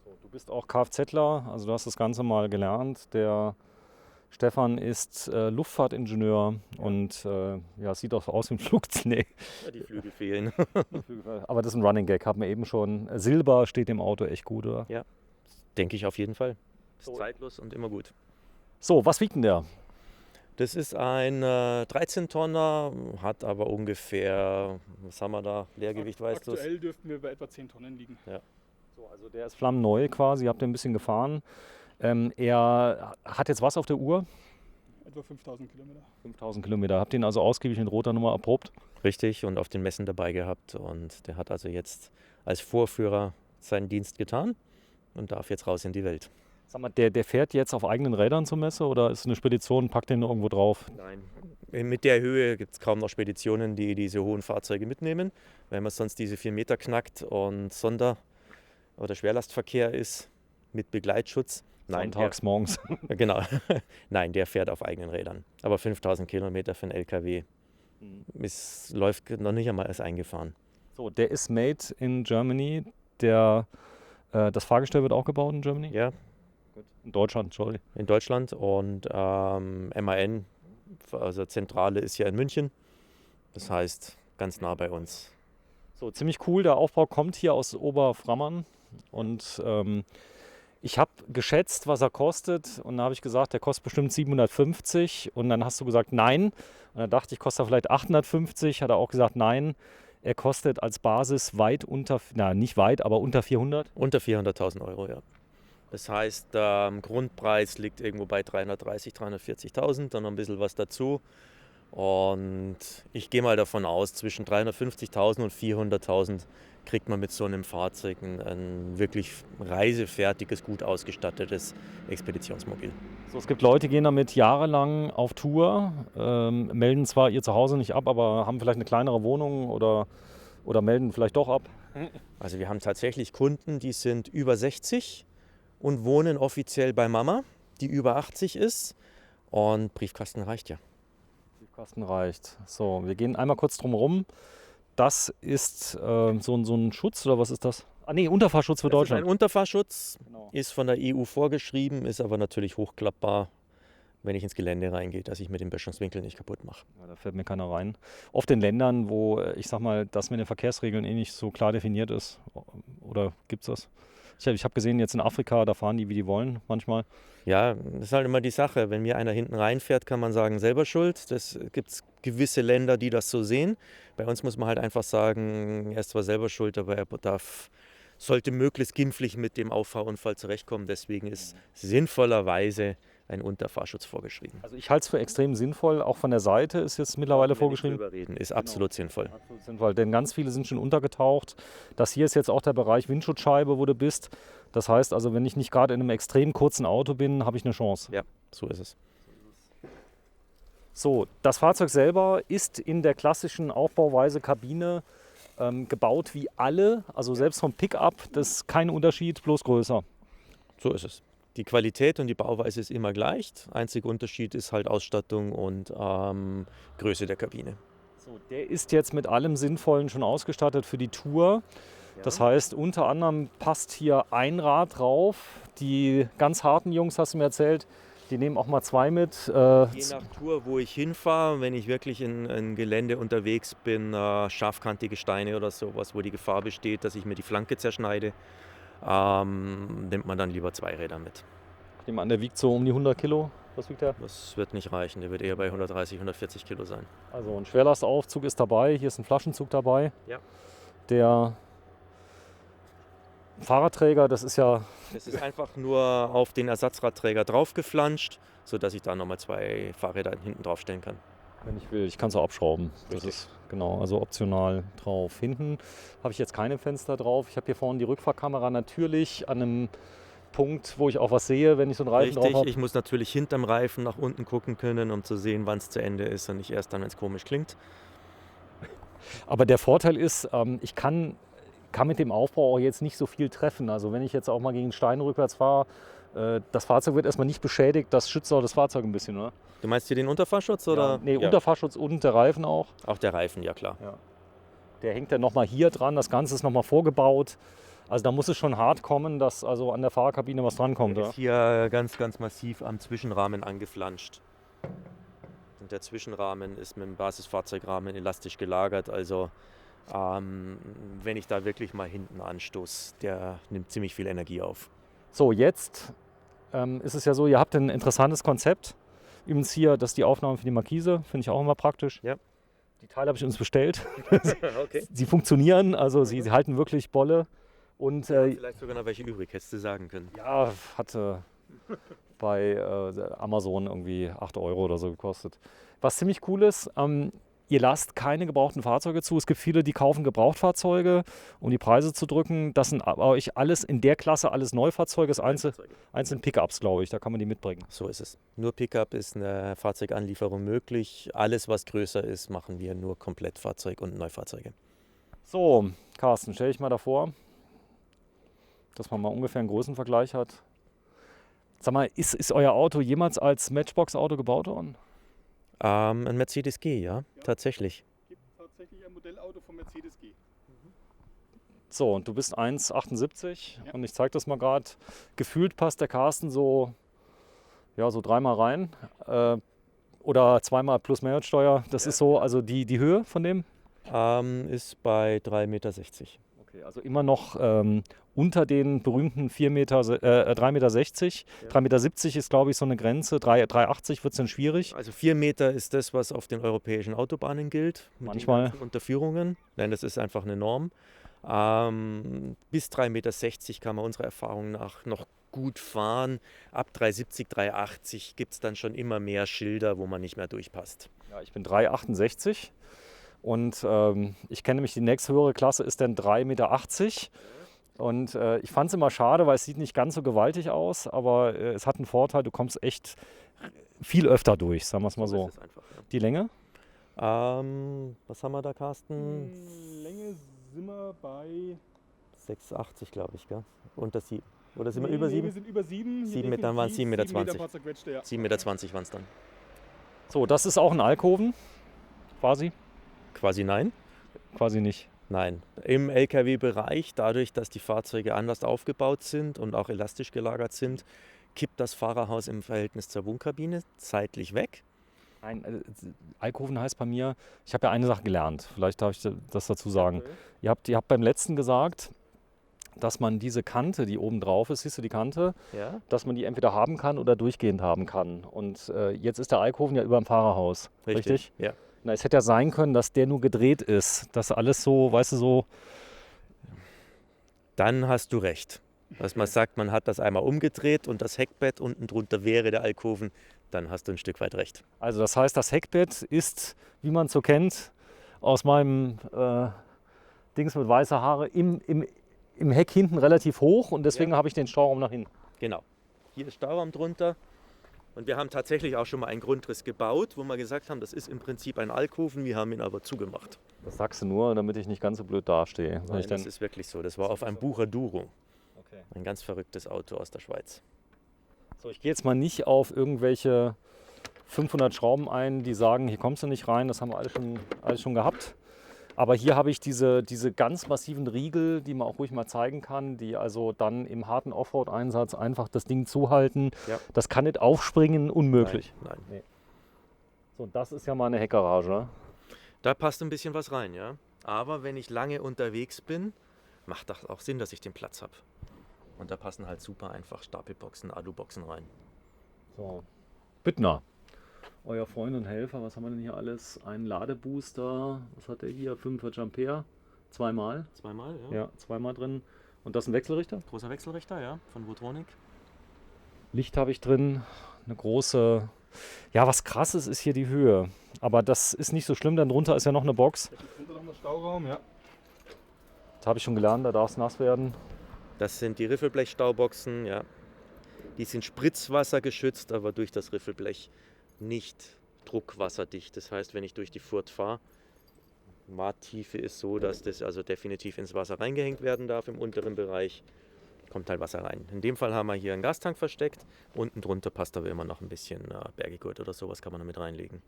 So, du bist auch Kfzler, also du hast das Ganze mal gelernt. Der Stefan ist Luftfahrtingenieur und ja, sieht auch aus wie ein Flugzeug. Nee. Ja, die Flügel fehlen. Aber das ist ein Running Gag, haben wir eben schon. Silber steht im Auto echt gut, oder? Ja, denke ich auf jeden Fall. Ist So. zeitlos und immer gut. So, was wiegt denn der? Das ist ein 13-Tonner, hat aber ungefähr, was haben wir da, Leergewicht, weißt du? Aktuell dürften wir bei etwa 10 Tonnen liegen. So, also der ist flammneu quasi, habt ihr ein bisschen gefahren. Er hat jetzt was auf der Uhr? Etwa 5000 Kilometer. 5000 Kilometer. Habt ihr ihn also ausgiebig in roter Nummer erprobt? Richtig, und auf den Messen dabei gehabt. Und der hat also jetzt als Vorführer seinen Dienst getan und darf jetzt raus in die Welt. Sag mal, der fährt jetzt auf eigenen Rädern zur Messe oder ist es eine Spedition, packt den irgendwo drauf? Nein. Mit der Höhe gibt es kaum noch Speditionen, die diese hohen Fahrzeuge mitnehmen, weil man sonst diese 4 Meter knackt und oder Schwerlastverkehr ist mit Begleitschutz. Nein, Sonntags morgens. Genau. Nein, der fährt auf eigenen Rädern. Aber 5000 Kilometer für einen LKW läuft noch nicht einmal als eingefahren. So, der ist made in Germany. Das Fahrgestell wird auch gebaut in Germany? Ja. In Deutschland, sorry. In Deutschland und MAN, also Zentrale ist ja in München. Das heißt, ganz nah bei uns. So, ziemlich cool. Der Aufbau kommt hier aus Oberframmann. Und ich habe geschätzt, was er kostet. Und dann habe ich gesagt, der kostet bestimmt 750. Und dann hast du gesagt, nein. Und dann dachte ich, kostet er vielleicht 850. Hat er auch gesagt, nein. Er kostet als Basis weit unter, nicht weit, aber unter 400. Unter 400.000 Euro, ja. Das heißt, Grundpreis liegt irgendwo bei 330.000, 340.000, dann noch ein bisschen was dazu. Und ich gehe mal davon aus, zwischen 350.000 und 400.000 kriegt man mit so einem Fahrzeug ein wirklich reisefertiges, gut ausgestattetes Expeditionsmobil. So, es gibt Leute, die gehen damit jahrelang auf Tour, melden zwar ihr Zuhause nicht ab, aber haben vielleicht eine kleinere Wohnung oder melden vielleicht doch ab. Also wir haben tatsächlich Kunden, die sind über 60 und wohnen offiziell bei Mama, die über 80 ist. Und Briefkasten reicht ja. Briefkasten reicht. So, wir gehen einmal kurz drum rum. Das ist so ein Schutz oder was ist das? Ah nee, Unterfahrschutz für Deutschland. Ein Unterfahrschutz, Genau. ist von der EU vorgeschrieben, ist aber natürlich hochklappbar, wenn ich ins Gelände reingehe, dass ich mit dem Böschungswinkel nicht kaputt mache. Ja, da fällt mir keiner rein. Oft in Ländern, wo ich sag mal, das mit den Verkehrsregeln nicht so klar definiert ist. Oder gibt es das? Ich habe gesehen, jetzt in Afrika, da fahren die, wie die wollen manchmal. Ja, das ist halt immer die Sache. Wenn mir einer hinten reinfährt, kann man sagen, selber schuld. Das gibt es gewisse Länder, die das so sehen. Bei uns muss man halt einfach sagen, er ist zwar selber schuld, aber er sollte möglichst glimpflich mit dem Auffahrunfall zurechtkommen. Deswegen ist sinnvollerweise ein Unterfahrschutz vorgeschrieben. Also ich halte es für extrem sinnvoll. Auch von der Seite ist jetzt mittlerweile vorgeschrieben. Drüber reden, ist absolut sinnvoll. Absolut sinnvoll, denn ganz viele sind schon untergetaucht. Das hier ist jetzt auch der Bereich Windschutzscheibe, wo du bist. Das heißt also, wenn ich nicht gerade in einem extrem kurzen Auto bin, habe ich eine Chance. Ja, so ist es. So, das Fahrzeug selber ist in der klassischen Aufbauweise Kabine gebaut wie alle. Also selbst vom Pickup, das ist kein Unterschied, bloß größer. So ist es. Die Qualität und die Bauweise ist immer gleich. Einziger Unterschied ist halt Ausstattung und Größe der Kabine. So, der ist jetzt mit allem Sinnvollen schon ausgestattet für die Tour. Das heißt, unter anderem passt hier ein Rad drauf. Die ganz harten Jungs, hast du mir erzählt, die nehmen auch mal zwei mit. Je nach Tour, wo ich hinfahre, wenn ich wirklich in Gelände unterwegs bin, scharfkantige Steine oder sowas, wo die Gefahr besteht, dass ich mir die Flanke zerschneide, nimmt man dann lieber zwei Räder mit. Ich nehme an, der wiegt so um die 100 Kilo. Was wiegt der? Das wird nicht reichen, der wird eher bei 130, 140 Kilo sein. Also ein Schwerlastaufzug ist dabei, hier ist ein Flaschenzug dabei. Ja. Der Fahrradträger, das ist ja... Das ist einfach nur auf den Ersatzradträger draufgeflanscht, sodass ich da nochmal zwei Fahrräder hinten drauf stellen kann. Wenn ich will, ich kann es auch abschrauben. Das Richtig. ist genau, also optional drauf. Hinten habe ich jetzt keine Fenster drauf. Ich habe hier vorne die Rückfahrkamera natürlich an einem Punkt, wo ich auch was sehe, wenn ich so einen Reifen drauf Richtig, habe. ich muss natürlich hinterm Reifen nach unten gucken können, um zu sehen, wann es zu Ende ist und nicht erst dann, wenn es komisch klingt. Aber der Vorteil ist, ich kann mit dem Aufbau auch jetzt nicht so viel treffen. Also wenn ich jetzt auch mal gegen Steine rückwärts fahre, das Fahrzeug wird erstmal nicht beschädigt, das schützt auch das Fahrzeug ein bisschen, oder? Du meinst hier den Unterfahrschutz? Oder? Ja, nee, Unterfahrschutz und der Reifen auch. Auch der Reifen, ja klar. Ja. Der hängt dann nochmal hier dran, das Ganze ist nochmal vorgebaut. Also da muss es schon hart kommen, dass also an der Fahrerkabine was drankommt. Der ist hier ganz, ganz massiv am Zwischenrahmen angeflanscht. Und der Zwischenrahmen ist mit dem Basisfahrzeugrahmen elastisch gelagert. Also wenn ich da wirklich mal hinten anstoße, der nimmt ziemlich viel Energie auf. So, jetzt ist es ja so, ihr habt ein interessantes Konzept. Übrigens hier, das ist die Aufnahme für die Markise, finde ich auch immer praktisch. Ja. Die Teile habe ich uns bestellt. Okay. Sie funktionieren, also sie halten wirklich Bolle. Und Vielleicht sogar noch welche übrig, hättest du sagen können. ja, hatte bei Amazon irgendwie 8 € oder so gekostet. Was ziemlich cool ist, ihr lasst keine gebrauchten Fahrzeuge zu. Es gibt viele, die kaufen Gebrauchtfahrzeuge, um die Preise zu drücken. Das sind bei euch alles in der Klasse, alles Neufahrzeuge, einzelne Pickups, glaube ich. Da kann man die mitbringen. So ist es. Nur Pickup ist eine Fahrzeuganlieferung möglich. Alles, was größer ist, machen wir nur Komplettfahrzeug und Neufahrzeuge. So, Carsten, stell dich mal davor, dass man mal ungefähr einen Größenvergleich hat. Sag mal, ist euer Auto jemals als Matchbox-Auto gebaut worden? Ein Mercedes G, ja, tatsächlich. Es gibt tatsächlich ein Modellauto von Mercedes G. So, und du bist 1,78 und ich zeige das mal gerade. Gefühlt passt der Carsten so, ja, so 3-mal rein oder 2-mal plus Mehrwertsteuer. Das ist so, also die Höhe von dem? Ist bei 3,60 Meter. Okay, also immer noch unter den berühmten 3,60 Meter. 3,70 Meter ist, glaube ich, so eine Grenze. 3,80 wird es dann schwierig. Also 4 Meter ist das, was auf den europäischen Autobahnen gilt. Mit Manchmal. den ganzen Unterführungen. Nein, das ist einfach eine Norm. Bis 3,60 Meter kann man unserer Erfahrung nach noch gut fahren. Ab 3,70, 3,80 gibt es dann schon immer mehr Schilder, wo man nicht mehr durchpasst. Ja, ich bin 3,68 und ich kenne nämlich die nächste höhere Klasse ist dann 3,80 Meter. Und ich fand es immer schade, weil es sieht nicht ganz so gewaltig aus, aber es hat einen Vorteil, du kommst echt viel öfter durch, sagen wir es mal so. Ist es einfach, ja. Die Länge? Was haben wir da, Carsten? Länge sind wir bei 6,80 glaube ich, gell? Unter 7. Oder sind wir über 7? Wir sind über 7. 7 Meter, dann waren es 7,20 Meter. 7,20 Meter waren es dann. So, das ist auch ein Alkoven, quasi? Quasi nein. Quasi nicht. Nein, im Lkw-Bereich, dadurch, dass die Fahrzeuge anders aufgebaut sind und auch elastisch gelagert sind, kippt das Fahrerhaus im Verhältnis zur Wohnkabine seitlich weg. Nein, Alkoven heißt bei mir, ich habe ja eine Sache gelernt, vielleicht darf ich das dazu sagen. Ihr habt beim letzten gesagt, dass man diese Kante, die oben drauf ist, siehst du die Kante, Ja. dass man die entweder haben kann oder durchgehend haben kann. Und jetzt ist der Alkoven ja über dem Fahrerhaus, richtig? Ja. Na, es hätte ja sein können, dass der nur gedreht ist, dass alles so, weißt du, so. Dann hast du recht. Dass man sagt, man hat das einmal umgedreht und das Heckbett unten drunter wäre der Alkoven, dann hast du ein Stück weit recht. Also das heißt, das Heckbett ist, wie man es so kennt, aus meinem Dings mit weißer Haare, im Heck hinten relativ hoch und deswegen habe ich den Stauraum nach hinten. Genau. Hier ist Stauraum drunter. Und wir haben tatsächlich auch schon mal einen Grundriss gebaut, wo wir gesagt haben, das ist im Prinzip ein Alkoven, wir haben ihn aber zugemacht. Das sagst du nur, damit ich nicht ganz so blöd dastehe. Nein, das ist wirklich so. Das war auf einem Bucher Duro. Okay. Ein ganz verrücktes Auto aus der Schweiz. So, ich gehe jetzt mal nicht auf irgendwelche 500 Schrauben ein, die sagen, hier kommst du nicht rein, das haben wir alles schon gehabt. Aber hier habe ich diese ganz massiven Riegel, die man auch ruhig mal zeigen kann, die also dann im harten Offroad-Einsatz einfach das Ding zuhalten. Ja. Das kann nicht aufspringen, unmöglich. Nein. Nee. So, das ist ja mal eine Heckgarage. Ne? Da passt ein bisschen was rein, ja. Aber wenn ich lange unterwegs bin, macht das auch Sinn, dass ich den Platz habe. Und da passen halt super einfach Stapelboxen, Aluboxen rein. So. Büttner. Euer Freund und Helfer, was haben wir denn hier alles? Ein Ladebooster, was hat der hier? 45 Ampere, zweimal. Zweimal, ja. Ja, zweimal drin. Und das ist ein Wechselrichter? Großer Wechselrichter, ja, von Votronic. Licht habe ich drin, eine große, ja, was krasses ist hier die Höhe. Aber das ist nicht so schlimm, denn drunter ist ja noch eine Box. Drunter noch ein Stauraum, ja. Das habe ich schon gelernt, da darf es nass werden. Das sind die Riffelblech-Stauboxen, ja. Die sind spritzwassergeschützt, aber durch das Riffelblech nicht druckwasserdicht. Das heißt, wenn ich durch die Furt fahre, Marktiefe ist so, dass das also definitiv ins Wasser reingehängt werden darf im unteren Bereich. Kommt halt Wasser rein. In dem Fall haben wir hier einen Gastank versteckt. Unten drunter passt aber immer noch ein bisschen Bergigurt oder sowas kann man damit reinlegen.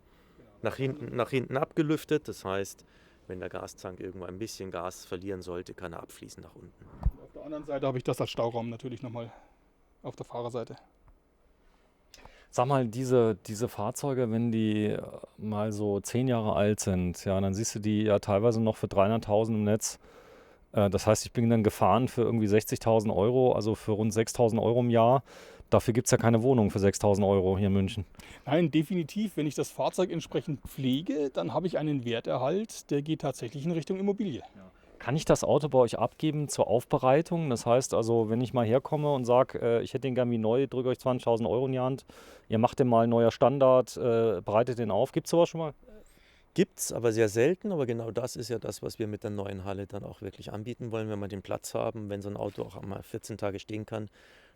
Nach hinten abgelüftet, das heißt, wenn der Gastank irgendwo ein bisschen Gas verlieren sollte, kann er abfließen nach unten. Auf der anderen Seite habe ich das als Stauraum natürlich nochmal auf der Fahrerseite. Sag mal, diese Fahrzeuge, wenn die mal so 10 Jahre alt sind, ja, dann siehst du die ja teilweise noch für 300.000 im Netz. Das heißt, ich bin dann gefahren für irgendwie 60.000 Euro, also für rund 6.000 Euro im Jahr. Dafür gibt es ja keine Wohnung für 6.000 Euro hier in München. Nein, definitiv. Wenn ich das Fahrzeug entsprechend pflege, dann habe ich einen Werterhalt, der geht tatsächlich in Richtung Immobilie. Kann ich das Auto bei euch abgeben zur Aufbereitung? Das heißt also, wenn ich mal herkomme und sage, ich hätte den gern wie neu, drücke euch 20.000 Euro in die Hand, ihr macht den mal ein neuer Standard, bereitet den auf. Gibt es sowas schon mal? Gibt's, aber sehr selten. Aber genau das ist ja das, was wir mit der neuen Halle dann auch wirklich anbieten wollen, wenn wir den Platz haben, wenn so ein Auto auch einmal 14 Tage stehen kann,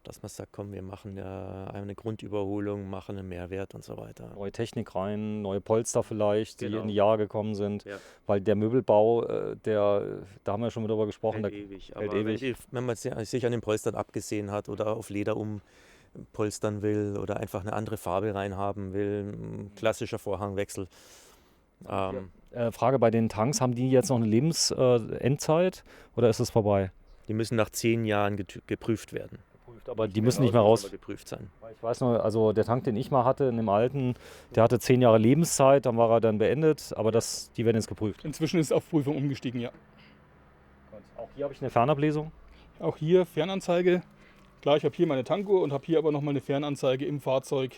dass man sagt, komm, wir machen ja eine Grundüberholung, machen einen Mehrwert und so weiter. Neue Technik rein, neue Polster vielleicht, die Genau. in die Jahre gekommen sind. Ja. Weil der Möbelbau, da haben wir schon mal drüber gesprochen. Hält ewig. hält Aber ewig. wenn man sich an den Polstern abgesehen hat oder auf Leder umpolstern will oder einfach eine andere Farbe reinhaben will, ein klassischer Vorhangwechsel. Frage bei den Tanks, haben die jetzt noch eine Lebensendzeit oder ist es vorbei? Die müssen nach 10 Jahren geprüft werden. Aber die müssen nicht mehr raus. Aber geprüft sein. Ich weiß nur, also der Tank, den ich mal hatte in dem alten, der hatte 10 Jahre Lebenszeit, dann war er dann beendet, aber die werden jetzt geprüft. Inzwischen ist es auf Prüfung umgestiegen, ja. Auch hier habe ich eine Fernablesung. Auch hier Fernanzeige. Klar, ich habe hier meine Tankuhr und habe hier aber nochmal eine Fernanzeige im Fahrzeug,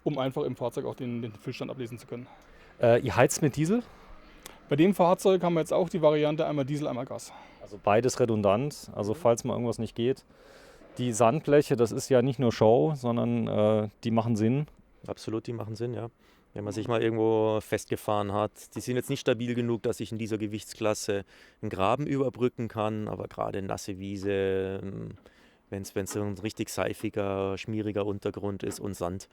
um einfach im Fahrzeug auch den Füllstand ablesen zu können. Ihr heizt mit Diesel? Bei dem Fahrzeug haben wir jetzt auch die Variante einmal Diesel, einmal Gas. Also beides redundant, also falls mal irgendwas nicht geht. Die Sandbleche, das ist ja nicht nur Show, sondern die machen Sinn. Absolut, die machen Sinn, ja. Wenn man sich mal irgendwo festgefahren hat. Die sind jetzt nicht stabil genug, dass ich in dieser Gewichtsklasse einen Graben überbrücken kann, aber gerade nasse Wiese, wenn es so ein richtig seifiger, schmieriger Untergrund ist und Sand,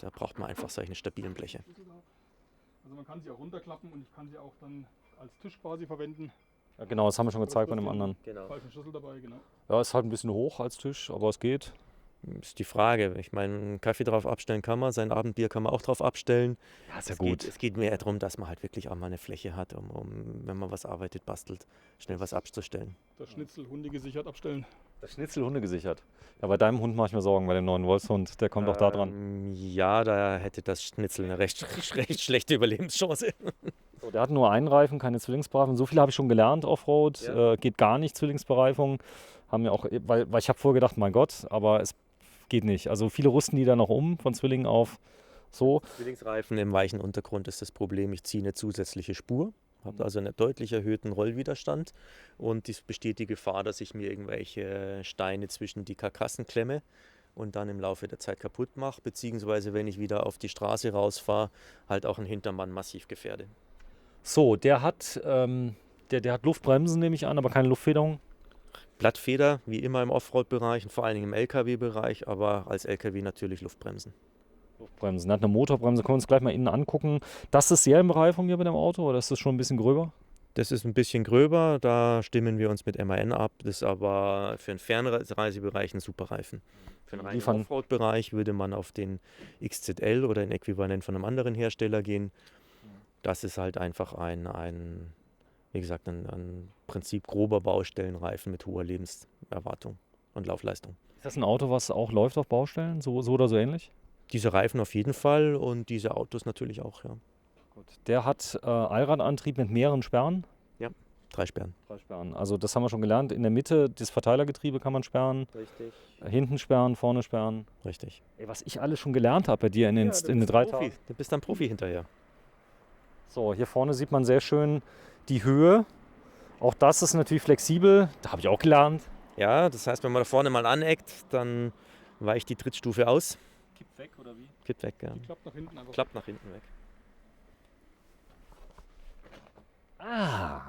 da braucht man einfach solche stabilen Bleche. Also man kann sie auch runterklappen und ich kann sie auch dann als Tisch quasi verwenden. Ja, genau, das haben wir schon gezeigt bei dem anderen. Genau. Falschen Schlüssel dabei, genau. Ja, ist halt ein bisschen hoch als Tisch, aber es geht. Ist die Frage. Ich meine, einen Kaffee drauf abstellen kann man, sein Abendbier kann man auch drauf abstellen. Ja, ist ja gut. Es geht mehr darum, dass man halt wirklich auch mal eine Fläche hat, wenn man was arbeitet, bastelt, schnell was abzustellen. Das Schnitzel Hunde gesichert abstellen. Das Schnitzel Hunde gesichert. Ja, bei deinem Hund mache ich mir Sorgen, bei dem neuen Wolfshund, der kommt auch da dran. Ja, da hätte das Schnitzel eine recht schlechte Überlebenschance. So, der hat nur einen Reifen, keine Zwillingsbereifung. So viel habe ich schon gelernt, Offroad. Ja. Geht gar nicht, Zwillingsbereifung. Haben wir auch, weil ich habe vorher gedacht, mein Gott, aber es geht nicht. Also viele rüsten die dann noch um, von Zwillingen auf so. Zwillingsreifen im weichen Untergrund ist das Problem, ich ziehe eine zusätzliche Spur, habe also einen deutlich erhöhten Rollwiderstand und es besteht die Gefahr, dass ich mir irgendwelche Steine zwischen die Karkassen klemme und dann im Laufe der Zeit kaputt mache, beziehungsweise wenn ich wieder auf die Straße rausfahre, halt auch einen Hintermann massiv gefährde. So, der hat Luftbremsen, nehme ich an, aber keine Luftfederung. Blattfeder, wie immer im Offroad-Bereich und vor allen Dingen im LKW-Bereich, aber als LKW natürlich Luftbremsen. Luftbremsen, hat eine Motorbremse, können wir uns gleich mal innen angucken. Das ist Serienbereifung hier bei dem Auto oder ist das schon ein bisschen gröber? Das ist ein bisschen gröber, da stimmen wir uns mit MAN ab, das ist aber für einen Fernreisebereich ein super Reifen. Für einen reinen Offroad-Bereich würde man auf den XZL oder ein Äquivalent von einem anderen Hersteller gehen. Das ist halt einfach ein Prinzip grober Baustellenreifen mit hoher Lebenserwartung und Laufleistung. Ist das ein Auto, was auch läuft auf Baustellen, so oder so ähnlich? Diese Reifen auf jeden Fall und diese Autos natürlich auch, ja. Gut. Der hat Allradantrieb mit mehreren Sperren? Ja, 3 Sperren. 3 Sperren. Also das haben wir schon gelernt. In der Mitte das Verteilergetriebe kann man sperren. Richtig. Hinten sperren, vorne sperren. Richtig. Ey, was ich alles schon gelernt habe bei dir in den 3 Tagen. Du bist ein Profi hinterher. So, hier vorne sieht man sehr schön die Höhe. Auch das ist natürlich flexibel. Da habe ich auch gelernt. Ja, das heißt, wenn man da vorne mal aneckt, dann weicht die Trittstufe aus. Kippt weg oder wie? Kippt weg, ja. Die klappt nach hinten einfach. Klappt nach hinten weg. Ah,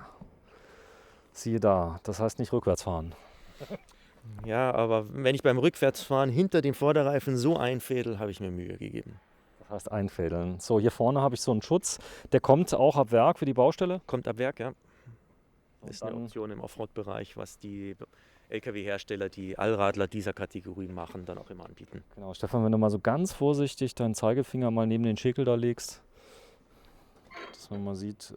siehe da. Das heißt nicht rückwärts fahren. Ja, aber wenn ich beim Rückwärtsfahren hinter den Vorderreifen so einfädel, habe ich mir Mühe gegeben. Das heißt einfädeln. So, hier vorne habe ich so einen Schutz. Der kommt auch ab Werk für die Baustelle? Kommt ab Werk, ja. Das ist eine Option im Offroad-Bereich, was die LKW-Hersteller, die Allradler dieser Kategorie machen, dann auch immer anbieten. Genau, Stefan, wenn du mal so ganz vorsichtig deinen Zeigefinger mal neben den Schäkel da legst, dass man mal sieht,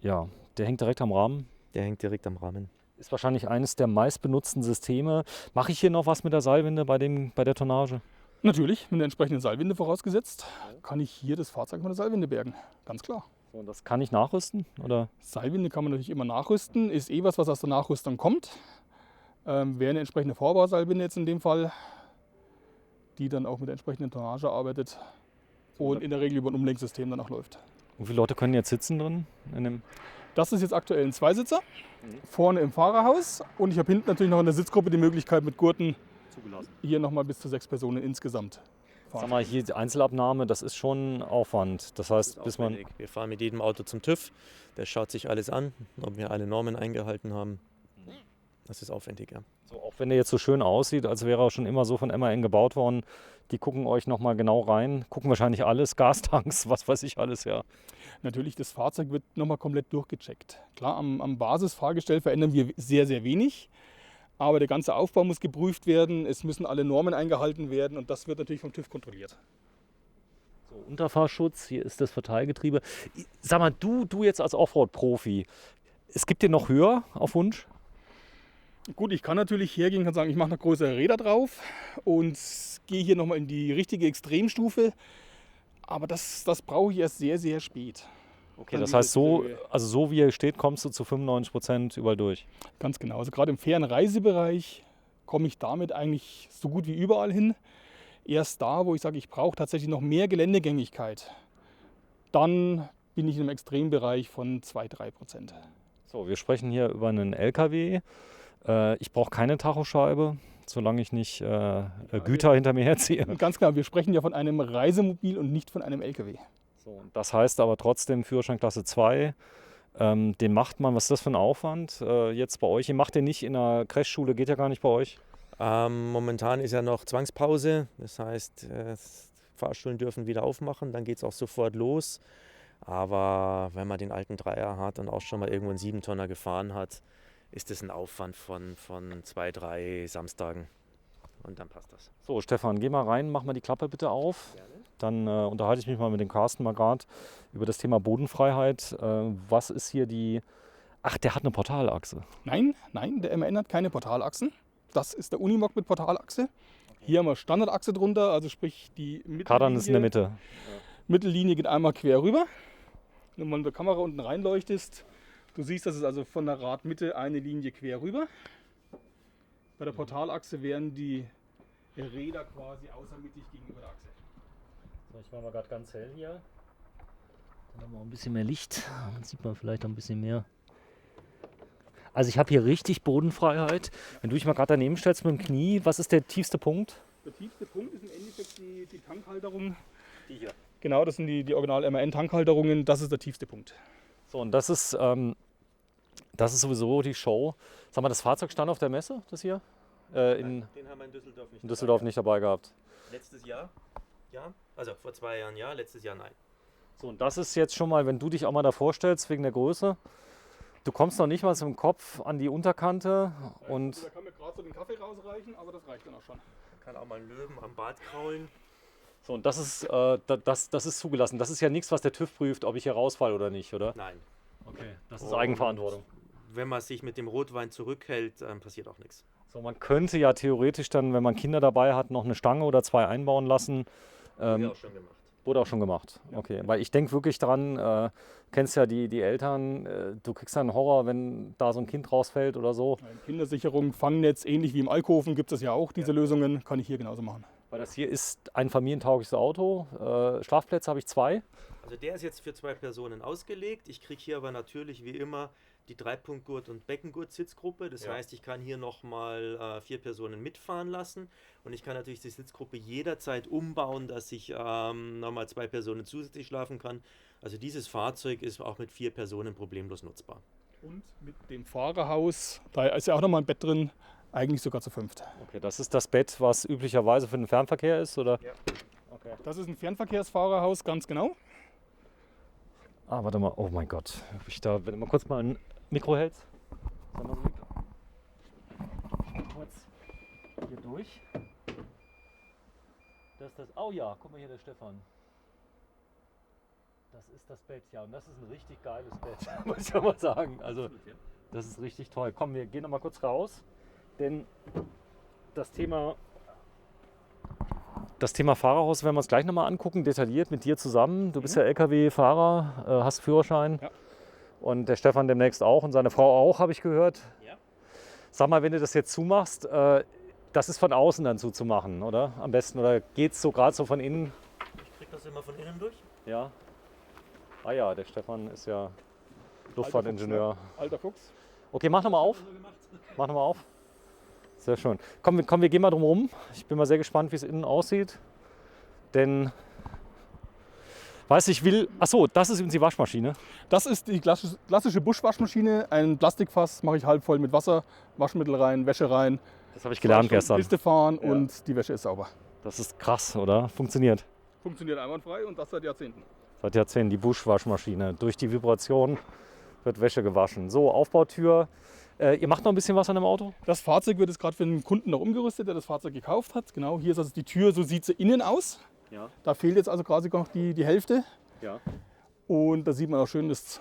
ja, der hängt direkt am Rahmen. Der hängt direkt am Rahmen. Ist wahrscheinlich eines der meistbenutzten Systeme. Mache ich hier noch was mit der Seilwinde bei der Tonnage? Natürlich, mit der entsprechenden Seilwinde vorausgesetzt, kann ich hier das Fahrzeug mit der Seilwinde bergen. Ganz klar. So, und das kann ich nachrüsten? Oder? Seilwinde kann man natürlich immer nachrüsten. Ist was aus der Nachrüstung kommt. Wäre eine entsprechende Vorbauseilwinde jetzt in dem Fall, die dann auch mit der entsprechenden Tonnage arbeitet und in der Regel über ein Umlenksystem dann auch läuft. Wie viele Leute können jetzt sitzen drin? Das ist jetzt aktuell ein Zweisitzer, vorne im Fahrerhaus und ich habe hinten natürlich noch in der Sitzgruppe die Möglichkeit mit Gurten zugelassen. Hier nochmal bis zu 6 Personen insgesamt fahren. Sag mal, hier die Einzelabnahme, das ist schon Aufwand. Das heißt, bis man... Wir fahren mit jedem Auto zum TÜV, der schaut sich alles an, ob wir alle Normen eingehalten haben. Das ist aufwendig, ja. So, auch wenn der jetzt so schön aussieht, als wäre er schon immer so von MAN gebaut worden, die gucken euch nochmal genau rein, gucken wahrscheinlich alles, Gastanks, was weiß ich alles, ja. Natürlich, das Fahrzeug wird nochmal komplett durchgecheckt. Klar, am Basisfahrgestell verändern wir sehr, sehr wenig, aber der ganze Aufbau muss geprüft werden, es müssen alle Normen eingehalten werden und das wird natürlich vom TÜV kontrolliert. So, Unterfahrschutz, hier ist das Verteilgetriebe. Sag mal, du jetzt als Offroad-Profi, es gibt dir noch höher auf Wunsch? Gut, ich kann natürlich hergehen und sagen, ich mache noch größere Räder drauf und gehe hier nochmal in die richtige Extremstufe. Aber das brauche ich erst sehr, sehr spät. Okay, das heißt, so wie er steht, kommst du zu 95% überall durch. Ganz genau. Also gerade im fairen Reisebereich komme ich damit eigentlich so gut wie überall hin. Erst da, wo ich sage, ich brauche tatsächlich noch mehr Geländegängigkeit, dann bin ich in einem Extrembereich von 2-3%. So, wir sprechen hier über einen LKW. Ich brauche keine Tachoscheibe, solange ich nicht Güter hinter mir herziehe. Ganz genau, wir sprechen ja von einem Reisemobil und nicht von einem LKW. So, das heißt aber trotzdem Führerschein Klasse 2, den macht man, was ist das für ein Aufwand jetzt bei euch? Ihr macht den nicht in einer Crashschule, geht ja gar nicht bei euch? Momentan ist ja noch Zwangspause, das heißt, Fahrschulen dürfen wieder aufmachen, dann geht es auch sofort los. Aber wenn man den alten Dreier hat und auch schon mal irgendwo einen 7-Tonner gefahren hat, ist das ein Aufwand von 2-3 Samstagen und dann passt das. So, Stefan, geh mal rein, mach mal die Klappe bitte auf. Gerne. Dann unterhalte ich mich mal mit dem Carsten mal gerade über das Thema Bodenfreiheit. Was ist hier die... Ach, der hat eine Portalachse. Nein, der MAN hat keine Portalachsen. Das ist der Unimog mit Portalachse. Hier haben wir Standardachse drunter, also sprich die Kardan ist in der Mitte. Mittellinie geht einmal quer rüber. Wenn man mit der Kamera unten reinleuchtest, du siehst, das ist also von der Radmitte eine Linie quer rüber. Bei der Portalachse wären die Räder quasi außermittig gegenüber der Achse. So, ich mache mal gerade ganz hell hier. Dann haben wir auch ein bisschen mehr Licht. Dann sieht man vielleicht auch ein bisschen mehr. Also ich habe hier richtig Bodenfreiheit. Wenn du dich mal gerade daneben stellst mit dem Knie, was ist der tiefste Punkt? Der tiefste Punkt ist im Endeffekt die Tankhalterung. Die hier. Genau, das sind die Original MAN-Tankhalterungen. Das ist der tiefste Punkt. So, und das ist sowieso die Show. Sag mal, das Fahrzeug stand auf der Messe, das hier? Den haben wir in Düsseldorf nicht dabei gehabt. Letztes Jahr, ja. Also vor 2 Jahren ja, letztes Jahr nein. So, und das ist jetzt schon mal, wenn du dich auch mal davor stellst, wegen der Größe. Du kommst noch nicht mal zum Kopf an die Unterkante. Und Da kann mir gerade so den Kaffee rausreichen, aber das reicht dann auch schon. Man kann auch mal einen Löwen am Bart kraulen. so, und das ist zugelassen. Das ist ja nichts, was der TÜV prüft, ob ich hier rausfalle oder nicht, oder? Nein. Okay, das ist Eigenverantwortung. Wenn man sich mit dem Rotwein zurückhält, passiert auch nichts. So, man könnte ja theoretisch dann, wenn man Kinder dabei hat, noch eine Stange oder 2 einbauen lassen. Wurde auch schon gemacht. Wurde auch schon gemacht, okay. Weil ich denke wirklich dran, kennst ja die Eltern, du kriegst ja einen Horror, wenn da so ein Kind rausfällt oder so. Kindersicherung, Fangnetz, ähnlich wie im Alkoven gibt es ja auch diese Lösungen, kann ich hier genauso machen. Weil das hier ist ein familientaugliches Auto, Schlafplätze habe ich 2. Also der ist jetzt für 2 Personen ausgelegt. Ich kriege hier aber natürlich wie immer die 3-Punkt-Gurt- und Beckengurt-Sitzgruppe. Das heißt, ich kann hier nochmal 4 Personen mitfahren lassen. Und ich kann natürlich die Sitzgruppe jederzeit umbauen, dass ich nochmal 2 Personen zusätzlich schlafen kann. Also dieses Fahrzeug ist auch mit 4 Personen problemlos nutzbar. Und mit dem Fahrerhaus, da ist ja auch nochmal ein Bett drin, eigentlich sogar zu 5. Okay, das ist das Bett, was üblicherweise für den Fernverkehr ist, oder? Ja. Okay. Das ist ein Fernverkehrsfahrerhaus, ganz genau. Ah, warte mal, oh mein Gott. Wenn du mal kurz mal ein Mikro hältst. Sei mal so lieb. Kurz hier durch. Oh ja, guck mal hier, der Stefan. Das ist das Bett, ja. Und das ist ein richtig geiles Bett, muss ich ja mal sagen. Also, das ist richtig toll. Komm, wir gehen noch mal kurz raus. Denn das Thema Fahrerhaus werden wir uns gleich nochmal angucken, detailliert mit dir zusammen. Du bist ja LKW-Fahrer, hast Führerschein. Ja. Und der Stefan demnächst auch und seine Frau auch, habe ich gehört. Ja. Sag mal, wenn du das jetzt zumachst, das ist von außen dann zuzumachen, oder? Am besten. Oder geht es so gerade so von innen? Ich kriege das immer von innen durch. Ja. Ah ja, der Stefan ist ja Luftfahrtingenieur. Alter Fuchs. Okay, mach nochmal auf. Mach nochmal auf. Sehr schön. Komm, wir gehen mal drum rum. Ich bin mal sehr gespannt, wie es innen aussieht. Denn, achso, das ist übrigens die Waschmaschine. Das ist die klassische Buschwaschmaschine. Ein Plastikfass mache ich halb voll mit Wasser, Waschmittel rein, Wäsche rein. Das habe ich gelernt gestern. Piste fahren und die Wäsche ist sauber. Das ist krass, oder? Funktioniert. Funktioniert einwandfrei und das seit Jahrzehnten. Seit Jahrzehnten die Buschwaschmaschine. Durch die Vibration wird Wäsche gewaschen. So, Aufbautür. Ihr macht noch ein bisschen was an dem Auto? Das Fahrzeug wird jetzt gerade für einen Kunden noch umgerüstet, der das Fahrzeug gekauft hat. Genau, hier ist also die Tür, so sieht sie innen aus. Ja. Da fehlt jetzt also quasi noch die Hälfte. Ja. Und da sieht man auch schön das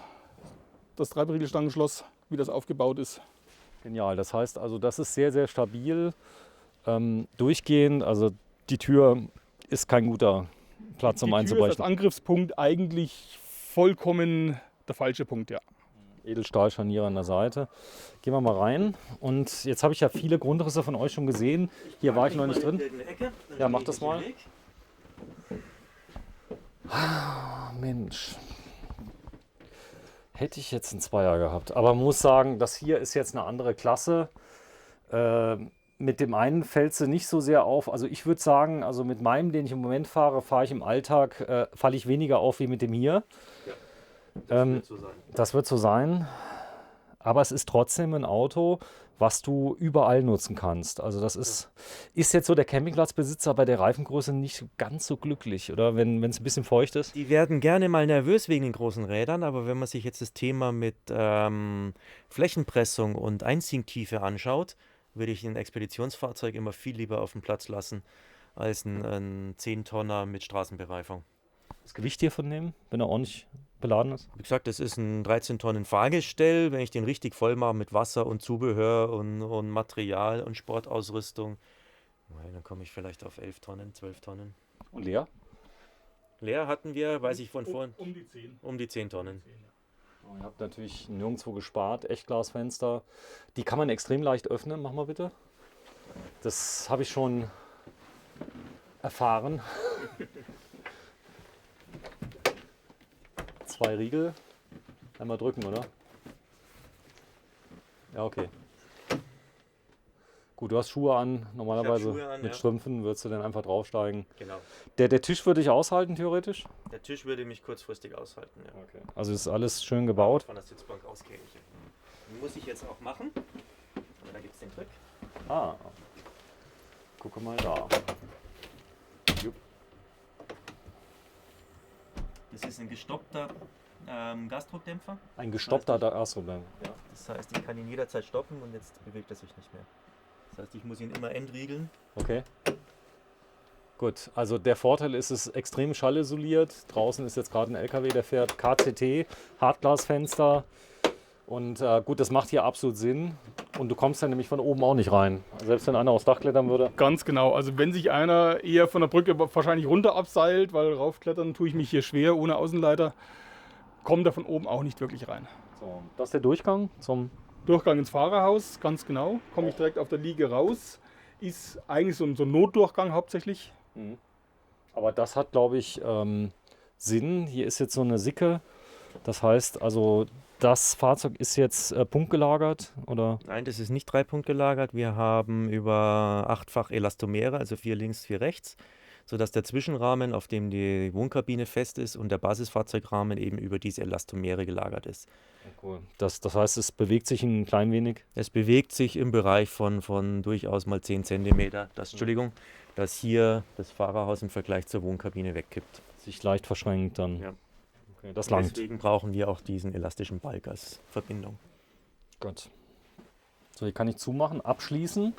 Treiberiegelstangenschloss, wie das aufgebaut ist. Genial, das heißt also, das ist sehr, sehr stabil, durchgehend. Also die Tür ist kein guter Platz, um einzubrechen. Die Tür ist als Angriffspunkt eigentlich vollkommen der falsche Punkt, ja. Edelstahlscharniere an der Seite. Gehen wir mal rein. Und jetzt habe ich ja viele Grundrisse von euch schon gesehen. Hier war ich noch nicht drin. Ja, mach das mal. Ah, Mensch. Hätte ich jetzt einen Zweier gehabt. Aber man muss sagen, das hier ist jetzt eine andere Klasse. Mit dem einen fällt sie nicht so sehr auf. Also ich würde sagen, also mit meinem, den ich im Moment fahre, fahre ich im Alltag, falle ich weniger auf wie mit dem hier. Ja, das wird so sein. Das wird so sein. Aber es ist trotzdem ein Auto, was du überall nutzen kannst. Also das ist jetzt so der Campingplatzbesitzer bei der Reifengröße nicht ganz so glücklich, oder? Wenn es ein bisschen feucht ist. Die werden gerne mal nervös wegen den großen Rädern, aber wenn man sich jetzt das Thema mit Flächenpressung und Einziehtiefe anschaut, würde ich ein Expeditionsfahrzeug immer viel lieber auf den Platz lassen als ein 10-Tonner mit Straßenbereifung. Das Gewicht hier von dem, wenn er ordentlich beladen ist? Wie gesagt, das ist ein 13 Tonnen Fahrgestell. Wenn ich den richtig voll mache mit Wasser und Zubehör und Material und Sportausrüstung, dann komme ich vielleicht auf 11 Tonnen, 12 Tonnen. Und leer? Leer hatten wir, weiß ich von vorhin, Um die 10. um die 10 Tonnen. Ihr habt natürlich nirgendwo gespart, Echtglasfenster. Die kann man extrem leicht öffnen, mach mal bitte. Das habe ich schon erfahren. 2 Riegel. Einmal drücken, oder? Ja, okay. Gut, du hast Schuhe an. Normalerweise Schuhe an, mit ja. Strümpfen würdest du dann einfach draufsteigen. Genau. Der Tisch würde ich aushalten, theoretisch? Der Tisch würde mich kurzfristig aushalten, ja. Okay. Also ist alles schön gebaut. Von der Sitzbank aus gehe ich. Den muss ich jetzt auch machen. Aber da gibt es den Trick. Ah, gucke mal da. Jupp. Das ist ein gestoppter Gasdruckdämpfer. Ein gestoppter Gasdruckdämpfer. Ja, das heißt, ich kann ihn jederzeit stoppen und jetzt bewegt er sich nicht mehr. Das heißt, ich muss ihn immer entriegeln. Okay. Gut, also der Vorteil ist, es ist extrem schallisoliert. Draußen ist jetzt gerade ein LKW, der fährt KCT, Hartglasfenster. Und gut, das macht hier absolut Sinn. Und du kommst dann nämlich von oben auch nicht rein. Selbst wenn einer aufs Dach klettern würde. Ganz genau. Also wenn sich einer eher von der Brücke wahrscheinlich runter abseilt, weil raufklettern tue ich mich hier schwer ohne Außenleiter, kommt er von oben auch nicht wirklich rein. So, das ist der Durchgang zum... Durchgang ins Fahrerhaus, ganz genau. Komme ich direkt auf der Liege raus. Ist eigentlich so ein Notdurchgang hauptsächlich. Aber das hat, glaube ich, Sinn. Hier ist jetzt so eine Sicke. Das heißt, also das Fahrzeug ist jetzt punktgelagert, oder? Nein, das ist nicht 3 Punkt gelagert. Wir haben über 8-fach Elastomere, also 4 links, 4 rechts, sodass der Zwischenrahmen, auf dem die Wohnkabine fest ist, und der Basisfahrzeugrahmen eben über diese Elastomere gelagert ist. Cool. Das heißt, es bewegt sich ein klein wenig? Es bewegt sich im Bereich von durchaus mal 10 cm, Entschuldigung, dass hier das Fahrerhaus im Vergleich zur Wohnkabine wegkippt. Sich leicht verschränkt dann. Ja. Okay, das langt. Deswegen brauchen wir auch diesen elastischen Balk als Verbindung. Gut. So, hier kann ich zumachen, abschließen.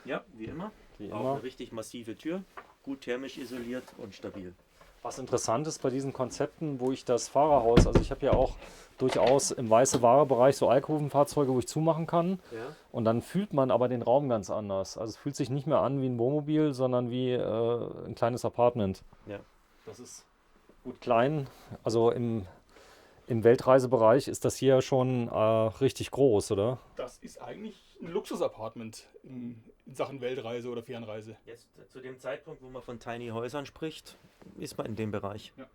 Ja, wie immer. Wie Auch immer. eine richtig massive Tür, gut thermisch isoliert und stabil. Was interessant ist bei diesen Konzepten, wo ich das Fahrerhaus, also ich habe ja auch durchaus im weiße Ware-Bereich so Alkovenfahrzeuge, wo ich zumachen kann. Ja. Und dann fühlt man aber den Raum ganz anders. Also es fühlt sich nicht mehr an wie ein Wohnmobil, sondern wie ein kleines Apartment. Ja. Das ist gut klein. Also im Weltreisebereich ist das hier schon richtig groß, oder? Das ist eigentlich ein Luxusapartment in Sachen Weltreise oder Fernreise. Jetzt zu dem Zeitpunkt, wo man von Tiny Häusern spricht, ist man in dem Bereich. Ja.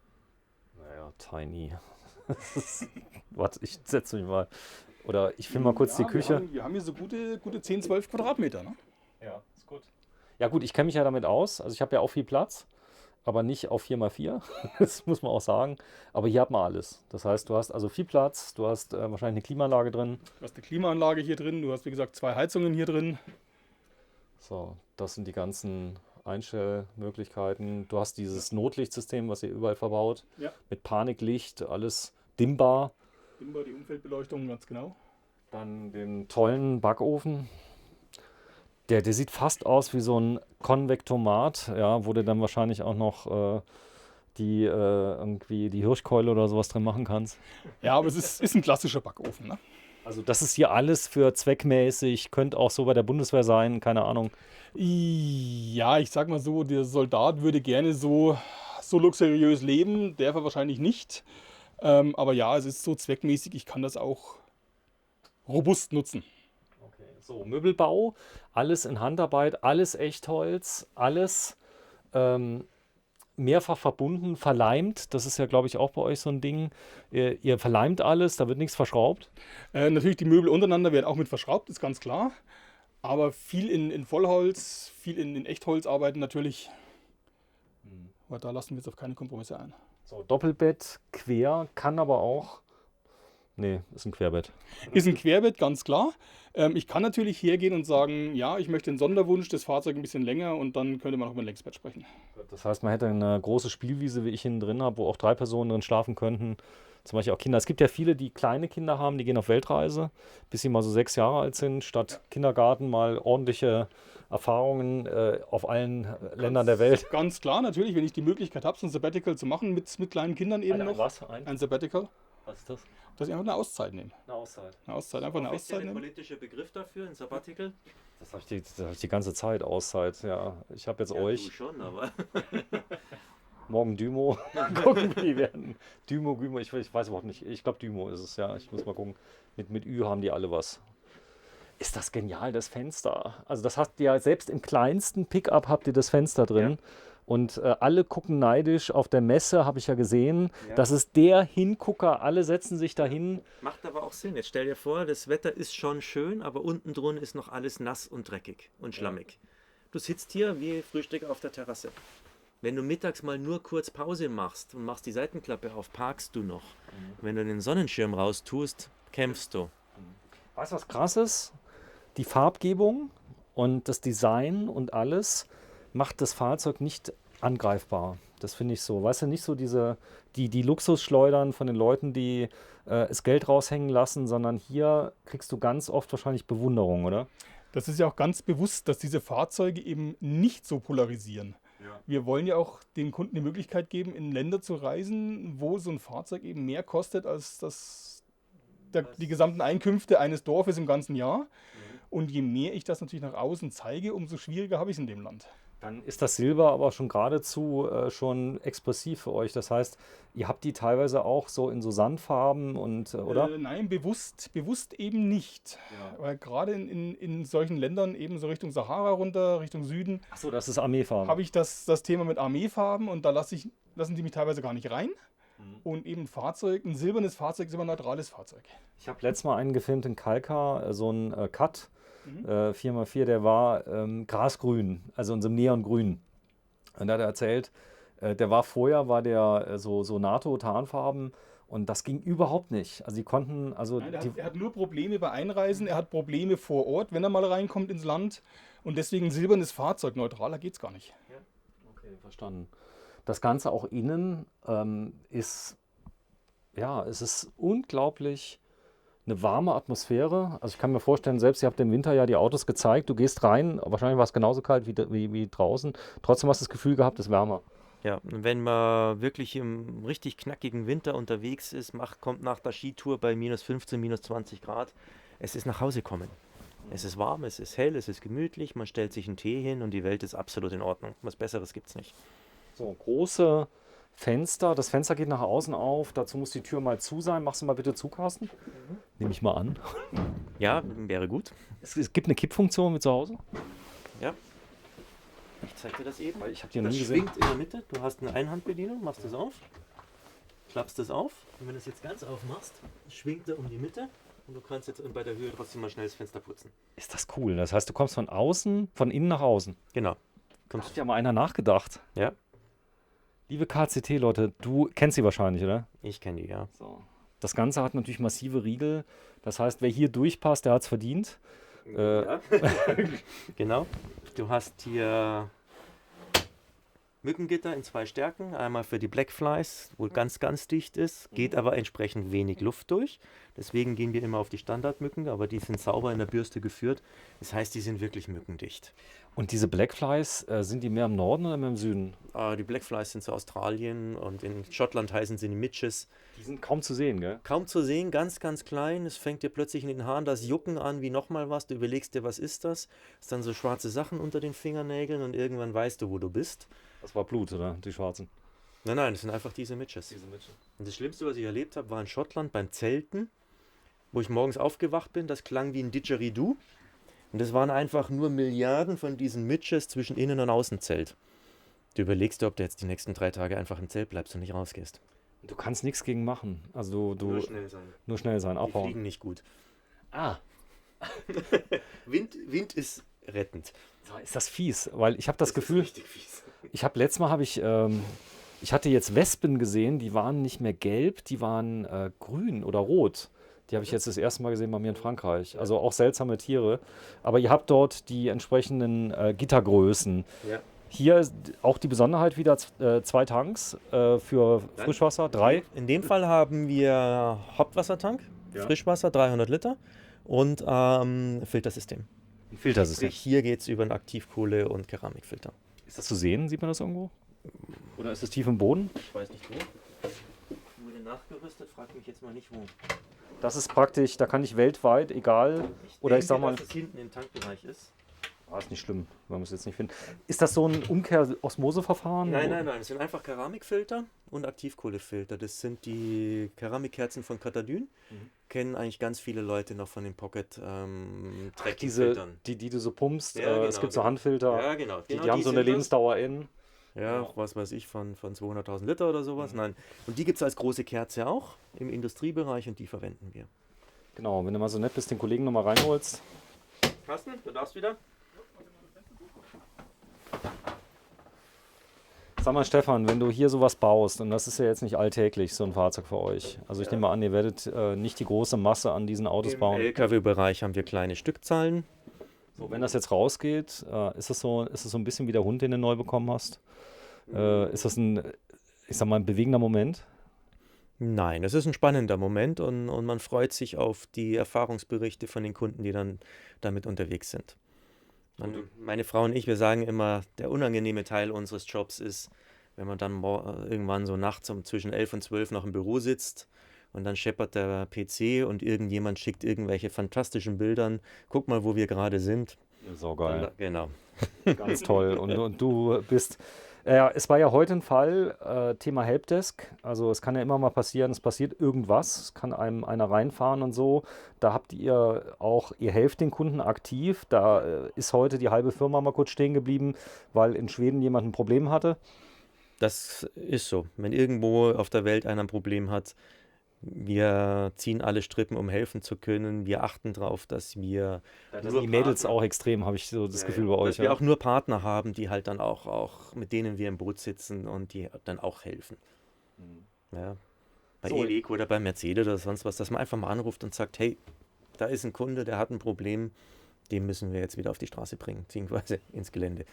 Naja, tiny. Warte, ich setze mich mal. Oder ich filme mal kurz die Küche. Wir haben hier so gute 10, 12 Quadratmeter. Ne? Ja, ist gut. Ja gut, ich kenne mich ja damit aus. Also ich habe ja auch viel Platz, aber nicht auf 4x4. Das muss man auch sagen. Aber hier hat man alles. Das heißt, du hast also viel Platz, du hast wahrscheinlich eine Klimaanlage drin. Du hast eine Klimaanlage hier drin, du hast wie gesagt 2 Heizungen hier drin. So, das sind die ganzen Einstellmöglichkeiten. Du hast dieses Notlichtsystem, was ihr überall verbaut. Ja. Mit Paniklicht, alles dimmbar. Dimmbar, die Umfeldbeleuchtung, ganz genau. Dann den tollen Backofen. Der sieht fast aus wie so ein Konvektomat, ja, wo du dann wahrscheinlich auch noch irgendwie die Hirschkeule oder sowas drin machen kannst. Ja, aber es ist ein klassischer Backofen. Ne? Also das ist hier alles für zweckmäßig, könnte auch so bei der Bundeswehr sein, keine Ahnung. Ja, ich sag mal so, der Soldat würde gerne so luxuriös leben, darf er wahrscheinlich nicht. Aber ja, es ist so zweckmäßig, ich kann das auch robust nutzen. Okay. So, Möbelbau, alles in Handarbeit, alles Echtholz, alles mehrfach verbunden, verleimt. Das ist ja, glaube ich, auch bei euch so ein Ding. Ihr verleimt alles, da wird nichts verschraubt. Natürlich, die Möbel untereinander werden auch mit verschraubt, ist ganz klar. Aber viel in Vollholz, viel in Echtholz arbeiten natürlich. Aber da lassen wir jetzt auf keine Kompromisse ein. So, Doppelbett, quer, kann aber auch. Nee, ist ein Querbett. Ist ein Querbett, ganz klar. Ich kann natürlich hergehen und sagen, ja, ich möchte einen Sonderwunsch, das Fahrzeug ein bisschen länger und dann könnte man auch über ein Längsbett sprechen. Das heißt, man hätte eine große Spielwiese, wie ich hinten drin habe, wo auch 3 Personen drin schlafen könnten. Zum Beispiel auch Kinder. Es gibt ja viele, die kleine Kinder haben, die gehen auf Weltreise, bis sie mal so 6 Jahre alt sind, statt Kindergarten mal ordentliche Erfahrungen auf allen Ländern der Welt. Ganz klar, natürlich, wenn ich die Möglichkeit habe, so ein Sabbatical zu machen mit kleinen Kindern eben noch. Was? Ein Sabbatical. Was ist das? Dass ich einfach eine Auszeit nehme. Eine Auszeit. Eine Auszeit, einfach eine Auszeit nehmen. politischer Begriff dafür, ein Sabbatical? Das habe ich die ganze Zeit, Auszeit. Ja, ich habe jetzt euch. Du schon, aber... Morgen Dymo. Gucken, wie die werden. Dymo, ich weiß überhaupt nicht. Ich glaube, Dymo ist es, ja. Ich muss mal gucken. Mit Ü haben die alle was. Ist das genial, das Fenster. Also das habt ihr ja, selbst im kleinsten Pickup habt ihr das Fenster drin. Ja. Und alle gucken neidisch auf der Messe, habe ich ja gesehen. Ja. Das ist der Hingucker, alle setzen sich dahin. Macht aber auch Sinn. Jetzt stell dir vor, das Wetter ist schon schön, aber unten drun ist noch alles nass und dreckig und schlammig. Ja. Du sitzt hier wie Frühstück auf der Terrasse. Wenn du mittags mal nur kurz Pause machst und machst die Seitenklappe auf, parkst du noch. Wenn du den Sonnenschirm raustust, kämpfst du. Weißt du, was krass ist? Die Farbgebung und das Design und alles macht das Fahrzeug nicht angreifbar. Das finde ich so. Weißt du, nicht so die Luxusschleudern von den Leuten, die das Geld raushängen lassen, sondern hier kriegst du ganz oft wahrscheinlich Bewunderung, oder? Das ist ja auch ganz bewusst, dass diese Fahrzeuge eben nicht so polarisieren. Ja. Wir wollen ja auch den Kunden die Möglichkeit geben, in Länder zu reisen, wo so ein Fahrzeug eben mehr kostet als die gesamten Einkünfte eines Dorfes im ganzen Jahr. Und je mehr ich das natürlich nach außen zeige, umso schwieriger habe ich es in dem Land. Dann ist das Silber aber schon geradezu schon expressiv für euch. Das heißt, ihr habt die teilweise auch so in so Sandfarben und, oder? Nein, bewusst eben nicht. Ja. Weil gerade in solchen Ländern, eben so Richtung Sahara runter, Richtung Süden. Achso, das ist Armeefarben. Habe ich das Thema mit Armeefarben und da lassen die mich teilweise gar nicht rein. Und eben ein silbernes Fahrzeug ist immer ein neutrales Fahrzeug. Ich habe letztes Mal einen gefilmt in Kalkar, so ein Cut. 4x4, der war grasgrün, also in so einem Neongrün. Und da hat er erzählt, war der so NATO-Tarnfarben und das ging überhaupt nicht. Also die konnten, Nein, er hat nur Probleme bei Einreisen, er hat Probleme vor Ort, wenn er mal reinkommt ins Land und deswegen ein silbernes Fahrzeug, neutraler geht es gar nicht. Ja. Okay, verstanden. Das Ganze auch innen es ist unglaublich eine warme Atmosphäre. Also ich kann mir vorstellen, selbst ihr habt im Winter ja die Autos gezeigt, du gehst rein, wahrscheinlich war es genauso kalt wie draußen. Trotzdem hast du das Gefühl gehabt, es ist wärmer. Ja, wenn man wirklich im richtig knackigen Winter unterwegs ist, kommt nach der Skitour bei minus 15, minus 20 Grad, es ist nach Hause kommen. Es ist warm, es ist hell, es ist gemütlich, man stellt sich einen Tee hin und die Welt ist absolut in Ordnung. Was Besseres gibt es nicht. So, große Fenster, das Fenster geht nach außen auf, dazu muss die Tür mal zu sein. Machst du mal bitte zu, Carsten? Nehme ich mal an. Ja, wäre gut. Es gibt eine Kippfunktion mit zu Hause? Ja. Ich zeig dir das eben. Weil ich habe die noch nie gesehen. Schwingt in der Mitte, du hast eine Einhandbedienung, machst das auf, klappst das auf und wenn du es jetzt ganz aufmachst, schwingt er um die Mitte und du kannst jetzt bei der Höhe trotzdem mal schnell das Fenster putzen. Ist das cool? Das heißt, du kommst von innen nach außen. Genau. Da hat ja mal einer nachgedacht. Ja. Liebe KCT-Leute, du kennst sie wahrscheinlich, oder? Ich kenne die, ja. So. Das Ganze hat natürlich massive Riegel. Das heißt, wer hier durchpasst, der hat es verdient. Ja. Genau. Du hast hier Mückengitter in 2 Stärken. Einmal für die Blackflies, wo ganz, ganz dicht ist. Geht aber entsprechend wenig Luft durch. Deswegen gehen wir immer auf die Standardmücken, aber die sind sauber in der Bürste geführt. Das heißt, die sind wirklich mückendicht. Und diese Blackflies, sind die mehr im Norden oder mehr im Süden? Die Blackflies sind zu Australien und in Schottland heißen sie die Mitches. Die sind kaum zu sehen, gell? Kaum zu sehen, ganz, ganz klein. Es fängt dir plötzlich in den Haaren das Jucken an wie nochmal was. Du überlegst dir, was ist das? Es dann so schwarze Sachen unter den Fingernägeln und irgendwann weißt du, wo du bist. Das war Blut, oder? Die schwarzen? Nein, das sind einfach diese Midges. Und das Schlimmste, was ich erlebt habe, war in Schottland beim Zelten, wo ich morgens aufgewacht bin. Das klang wie ein Didgeridoo. Und das waren einfach nur Milliarden von diesen Midges zwischen Innen- und Außenzelt. Du überlegst dir, ob du jetzt die nächsten 3 Tage einfach im Zelt bleibst und nicht rausgehst. Du kannst nichts gegen machen. Also du Nur schnell sein. Nur schnell sein, Die abhauen. fliegen nicht gut. Ah. Wind ist rettend. Ist das fies? Weil ich habe das Gefühl, richtig fies. letztes Mal ich hatte jetzt Wespen gesehen, die waren nicht mehr gelb, die waren grün oder rot. Die habe ich jetzt das erste Mal gesehen bei mir in Frankreich. Also auch seltsame Tiere. Aber ihr habt dort die entsprechenden Gittergrößen. Ja. Hier ist auch die Besonderheit wieder 2 Tanks für Frischwasser, 3. In dem Fall haben wir Hauptwassertank, Frischwasser 300 Liter und Filtersystem. Ein Filtersystem. Sprich, hier geht es über einen Aktivkohle- und Keramikfilter. Ist das zu sehen? Sieht man das irgendwo? Oder ist es tief im Boden? Ich weiß nicht wo. Wurde nachgerüstet, frag mich jetzt mal nicht wo. Das ist praktisch, da kann ich weltweit, egal, oder ich sag mal, dass es hinten im Tankbereich ist. ist nicht schlimm, wenn wir es jetzt nicht finden. Ist das so ein Umkehr-Osmose-Verfahren? Nein, es sind einfach Keramikfilter und Aktivkohlefilter. Das sind die Keramikkerzen von Katadyn. Kennen eigentlich ganz viele Leute noch von den Diese, Pocket-Tracking-Filtern. die du so pumpst, Ja, genau, es gibt so genau. Handfilter, Ja, genau. die Genau haben die so eine sind das. Lebensdauer in. Ja, was weiß ich, von 200.000 Liter oder sowas. Nein. Und die gibt es als große Kerze auch im Industriebereich und die verwenden wir. Genau, wenn du mal so nett bist, den Kollegen nochmal reinholst. Carsten, du darfst wieder. Sag mal, Stefan, wenn du hier sowas baust, und das ist ja jetzt nicht alltäglich, so ein Fahrzeug für euch. Also ich nehme an, ihr werdet nicht die große Masse an diesen Autos bauen. Im LKW-Bereich haben wir kleine Stückzahlen. So, wenn das jetzt rausgeht, ist es so ein bisschen wie der Hund, den du neu bekommen hast? Ist das ein bewegender Moment? Nein, es ist ein spannender Moment und man freut sich auf die Erfahrungsberichte von den Kunden, die dann damit unterwegs sind. Meine Frau und ich, wir sagen immer, der unangenehme Teil unseres Jobs ist, wenn man dann irgendwann so nachts zwischen 11 und 12 noch im Büro sitzt und dann scheppert der PC und irgendjemand schickt irgendwelche fantastischen Bildern. Guck mal, wo wir gerade sind. So geil. Genau. Ganz toll. Und du bist... es war ja heute ein Fall, Thema Helpdesk. Also es kann ja immer mal passieren, es passiert irgendwas, es kann einem einer reinfahren und so. Da habt ihr helft den Kunden aktiv. Da ist heute die halbe Firma mal kurz stehen geblieben, weil in Schweden jemand ein Problem hatte. Das ist so. Wenn irgendwo auf der Welt einer ein Problem hat, wir ziehen alle Strippen, um helfen zu können. Wir achten darauf, dass wir Das sind die Mädels auch extrem, habe ich so das Gefühl bei euch. dass wir auch nur Partner haben, die halt dann auch mit denen wir im Boot sitzen und die dann auch helfen. Ja. Bei So. EWEC oder bei Mercedes oder sonst was, dass man einfach mal anruft und sagt, hey, da ist ein Kunde, der hat ein Problem, den müssen wir jetzt wieder auf die Straße bringen, beziehungsweise ins Gelände.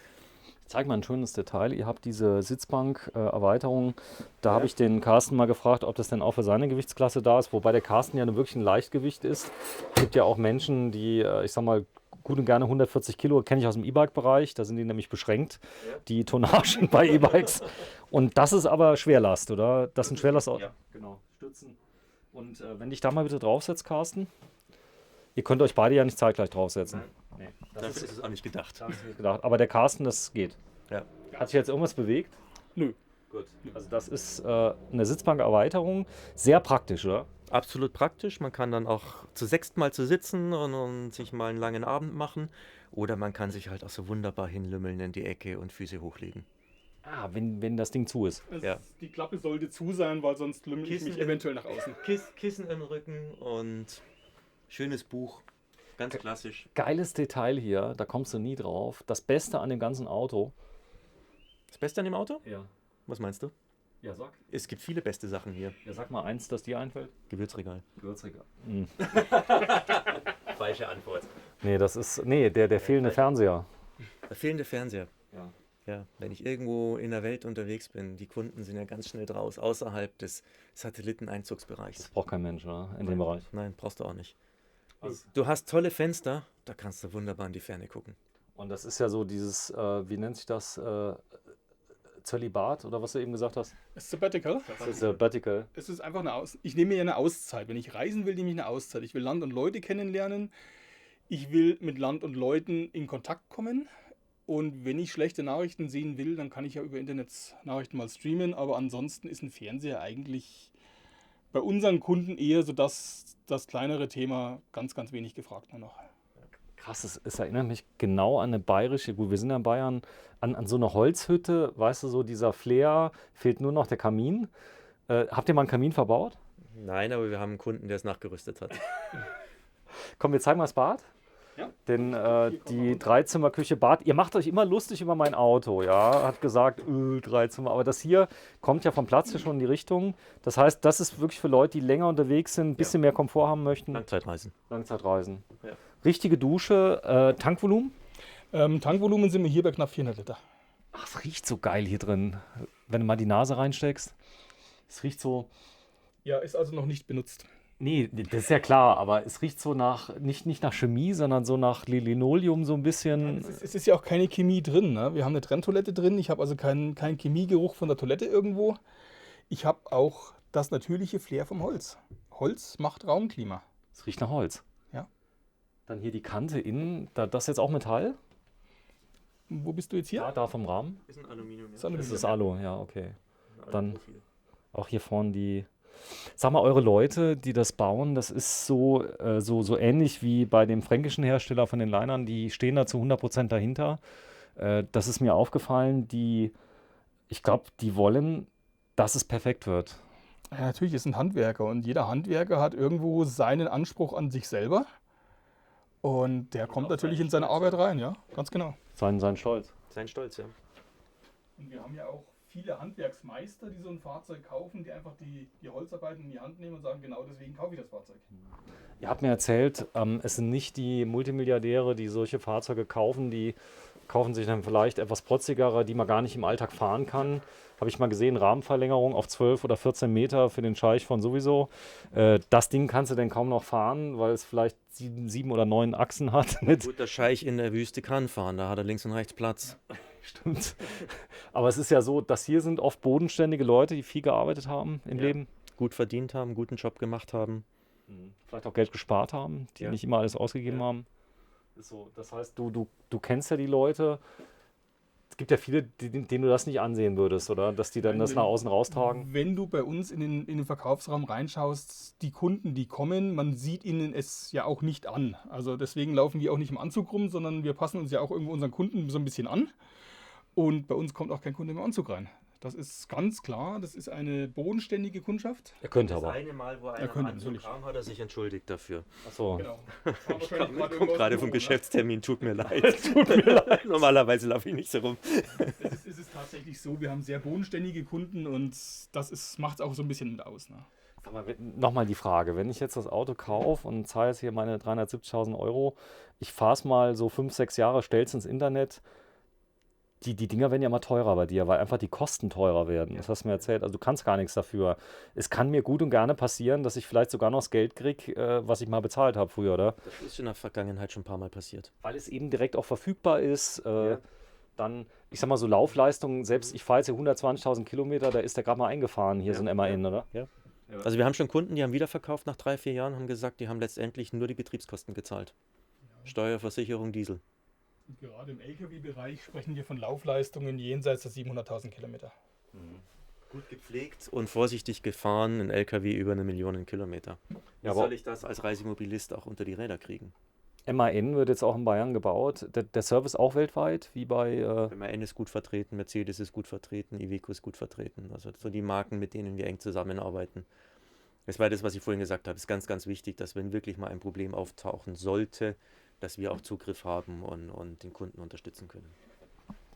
Ich zeige mal ein schönes Detail. Ihr habt diese Sitzbank-Erweiterung. Da habe ich den Carsten mal gefragt, ob das denn auch für seine Gewichtsklasse da ist. Wobei der Carsten ja wirklich ein Leichtgewicht ist. Es gibt ja auch Menschen, die, ich sag mal, gut und gerne 140 Kilo, kenne ich aus dem E-Bike-Bereich. Da sind die nämlich beschränkt, die Tonnagen bei E-Bikes. Und das ist aber Schwerlast, oder? Das sind Schwerlast. Ja, genau. Stützen. Und wenn dich da mal bitte draufsetzt, Carsten. Ihr könnt euch beide ja nicht zeitgleich draufsetzen. Nee, dafür ist es auch nicht gedacht. Aber der Carsten, das geht. Ja. Hat sich jetzt irgendwas bewegt? Nö. Gut. Also das ist eine Sitzbankerweiterung. Sehr praktisch, oder? Absolut praktisch. Man kann dann auch zu 6 mal zu sitzen und sich mal einen langen Abend machen. Oder man kann sich halt auch so wunderbar hinlümmeln in die Ecke und Füße hochlegen. Ah, wenn das Ding zu ist. Ja. Die Klappe sollte zu sein, weil sonst lümmel ich mich eventuell nach außen. Kissen im Rücken und schönes Buch. Ganz klassisch. Geiles Detail hier, da kommst du nie drauf. Das Beste an dem ganzen Auto. Das Beste an dem Auto? Ja. Was meinst du? Ja, sag. Es gibt viele beste Sachen hier. Ja, sag mal eins, das dir einfällt. Gewürzregal. Gewürzregal. Falsche Antwort. Nee, das ist. Nee, der fehlende Fernseher. Der fehlende Fernseher. Ja. Ja, wenn ich irgendwo in der Welt unterwegs bin, die Kunden sind ja ganz schnell draus, außerhalb des Satelliteneinzugsbereichs. Das braucht kein Mensch, oder? In dem Bereich. Nein, brauchst du auch nicht. Also- Du hast tolle Fenster, da kannst du wunderbar in die Ferne gucken. Und das ist ja so dieses, wie nennt sich das? Zölibat oder was du eben gesagt hast? Sabbatical. Das ist Sabbatical. Es ist einfach ich nehme mir eine Auszeit. Wenn ich reisen will, nehme ich eine Auszeit. Ich will Land und Leute kennenlernen. Ich will mit Land und Leuten in Kontakt kommen. Und wenn ich schlechte Nachrichten sehen will, dann kann ich ja über Internet-Nachrichten mal streamen. Aber ansonsten ist ein Fernseher eigentlich bei unseren Kunden eher so das kleinere Thema, ganz, ganz wenig gefragt nur noch. Krass, es erinnert mich genau an eine bayerische, gut, wir sind ja in Bayern, an so eine Holzhütte, weißt du, so dieser Flair, fehlt nur noch der Kamin. Habt ihr mal einen Kamin verbaut? Nein, aber wir haben einen Kunden, der es nachgerüstet hat. Komm, wir zeigen mal das Bad. Ja. Denn die Dreizimmerküche Bad, ihr macht euch immer lustig über mein Auto, ja, hat gesagt, Dreizimmer, aber das hier kommt ja vom Platz hier schon in die Richtung. Das heißt, das ist wirklich für Leute, die länger unterwegs sind, ein bisschen mehr Komfort haben möchten. Langzeitreisen. Langzeitreisen. Ja. Richtige Dusche, Tankvolumen? Tankvolumen sind wir hier bei knapp 400 Liter. Ach, es riecht so geil hier drin, wenn du mal die Nase reinsteckst. Es riecht so... Ja, ist also noch nicht benutzt. Nee, das ist ja klar, aber es riecht so nach, nicht nach Chemie, sondern so nach Linoleum so ein bisschen. Es ist ja auch keine Chemie drin. Ne? Wir haben eine Trenntoilette drin. Ich habe also keinen Chemiegeruch von der Toilette irgendwo. Ich habe auch das natürliche Flair vom Holz. Holz macht Raumklima. Es riecht nach Holz. Ja. Dann hier die Kante innen, das ist jetzt auch Metall? Wo bist du jetzt hier? Ja, da vom Rahmen. Ist ein Aluminium. Ist Aluminium. Das ist Alu, ja, okay. Dann auch hier vorne die... Sag mal, eure Leute, die das bauen, das ist so ähnlich wie bei dem fränkischen Hersteller von den Linern, die stehen da zu 100% dahinter. Das ist mir aufgefallen, ich glaube, die wollen, dass es perfekt wird. Ja, natürlich, es sind Handwerker und jeder Handwerker hat irgendwo seinen Anspruch an sich selber. Und der kommt natürlich in seine Arbeit rein, ja, ganz genau. Sein Stolz. Sein Stolz, ja. Und wir haben ja auch viele Handwerksmeister, die so ein Fahrzeug kaufen, die einfach die Holzarbeiten in die Hand nehmen und sagen, genau deswegen kaufe ich das Fahrzeug. Ihr habt mir erzählt, es sind nicht die Multimilliardäre, die solche Fahrzeuge kaufen, die kaufen sich dann vielleicht etwas protzigere, die man gar nicht im Alltag fahren kann. Habe ich mal gesehen, Rahmenverlängerung auf 12 oder 14 Meter für den Scheich von sowieso. Das Ding kannst du denn kaum noch fahren, weil es vielleicht 7 oder 9 Achsen hat. Gut, der Scheich in der Wüste kann fahren, da hat er links und rechts Platz. Stimmt. Aber es ist ja so, das hier sind oft bodenständige Leute, die viel gearbeitet haben im Leben. Gut verdient haben, guten Job gemacht haben. Vielleicht auch Geld gespart haben, die nicht immer alles ausgegeben haben. So, das heißt, du kennst ja die Leute. Es gibt ja viele, denen du das nicht ansehen würdest, oder? Dass die dann das nach außen raustragen. Wenn du bei uns in den Verkaufsraum reinschaust, die Kunden, die kommen, man sieht ihnen es ja auch nicht an. Also deswegen laufen wir auch nicht im Anzug rum, sondern wir passen uns ja auch irgendwo unseren Kunden so ein bisschen an. Und bei uns kommt auch kein Kunde im Anzug rein. Das ist ganz klar, das ist eine bodenständige Kundschaft. Er könnte aber. Das eine Mal, wo einer im Anzug kam, hat er sich entschuldigt dafür. Achso. Genau. Ich komme gerade vom Geschäftstermin, tut mir leid. Normalerweise laufe ich nicht so rum. Es ist tatsächlich so, wir haben sehr bodenständige Kunden und das macht es auch so ein bisschen mit aus. Ne? Nochmal die Frage, wenn ich jetzt das Auto kaufe und zahle jetzt hier meine 370.000 €, ich fahre es mal so 5, 6 Jahre, stelle es ins Internet, die Dinger werden ja immer teurer bei dir, weil einfach die Kosten teurer werden. Das hast du mir erzählt. Also du kannst gar nichts dafür. Es kann mir gut und gerne passieren, dass ich vielleicht sogar noch das Geld kriege, was ich mal bezahlt habe früher, oder? Das ist in der Vergangenheit schon ein paar Mal passiert. Weil es eben direkt auch verfügbar ist. Dann, ich sag mal so Laufleistungen, selbst ich fahre jetzt hier 120.000 Kilometer, da ist der gerade mal eingefahren, hier so ein MAN, oder? Ja. Also wir haben schon Kunden, die haben wiederverkauft nach 3, 4 Jahren, haben gesagt, die haben letztendlich nur die Betriebskosten gezahlt. Steuer, Versicherung, Diesel. Und gerade im LKW-Bereich sprechen wir von Laufleistungen jenseits der 700.000 Kilometer. Gut gepflegt und vorsichtig gefahren, ein LKW über 1 Million Kilometer. Wie soll ich das als Reisemobilist auch unter die Räder kriegen? MAN wird jetzt auch in Bayern gebaut. Der Service auch weltweit, wie bei... MAN ist gut vertreten, Mercedes ist gut vertreten, Iveco ist gut vertreten. Also so die Marken, mit denen wir eng zusammenarbeiten. Das war das, was ich vorhin gesagt habe. Es ist ganz, ganz wichtig, dass wenn wirklich mal ein Problem auftauchen sollte, dass wir auch Zugriff haben und den Kunden unterstützen können.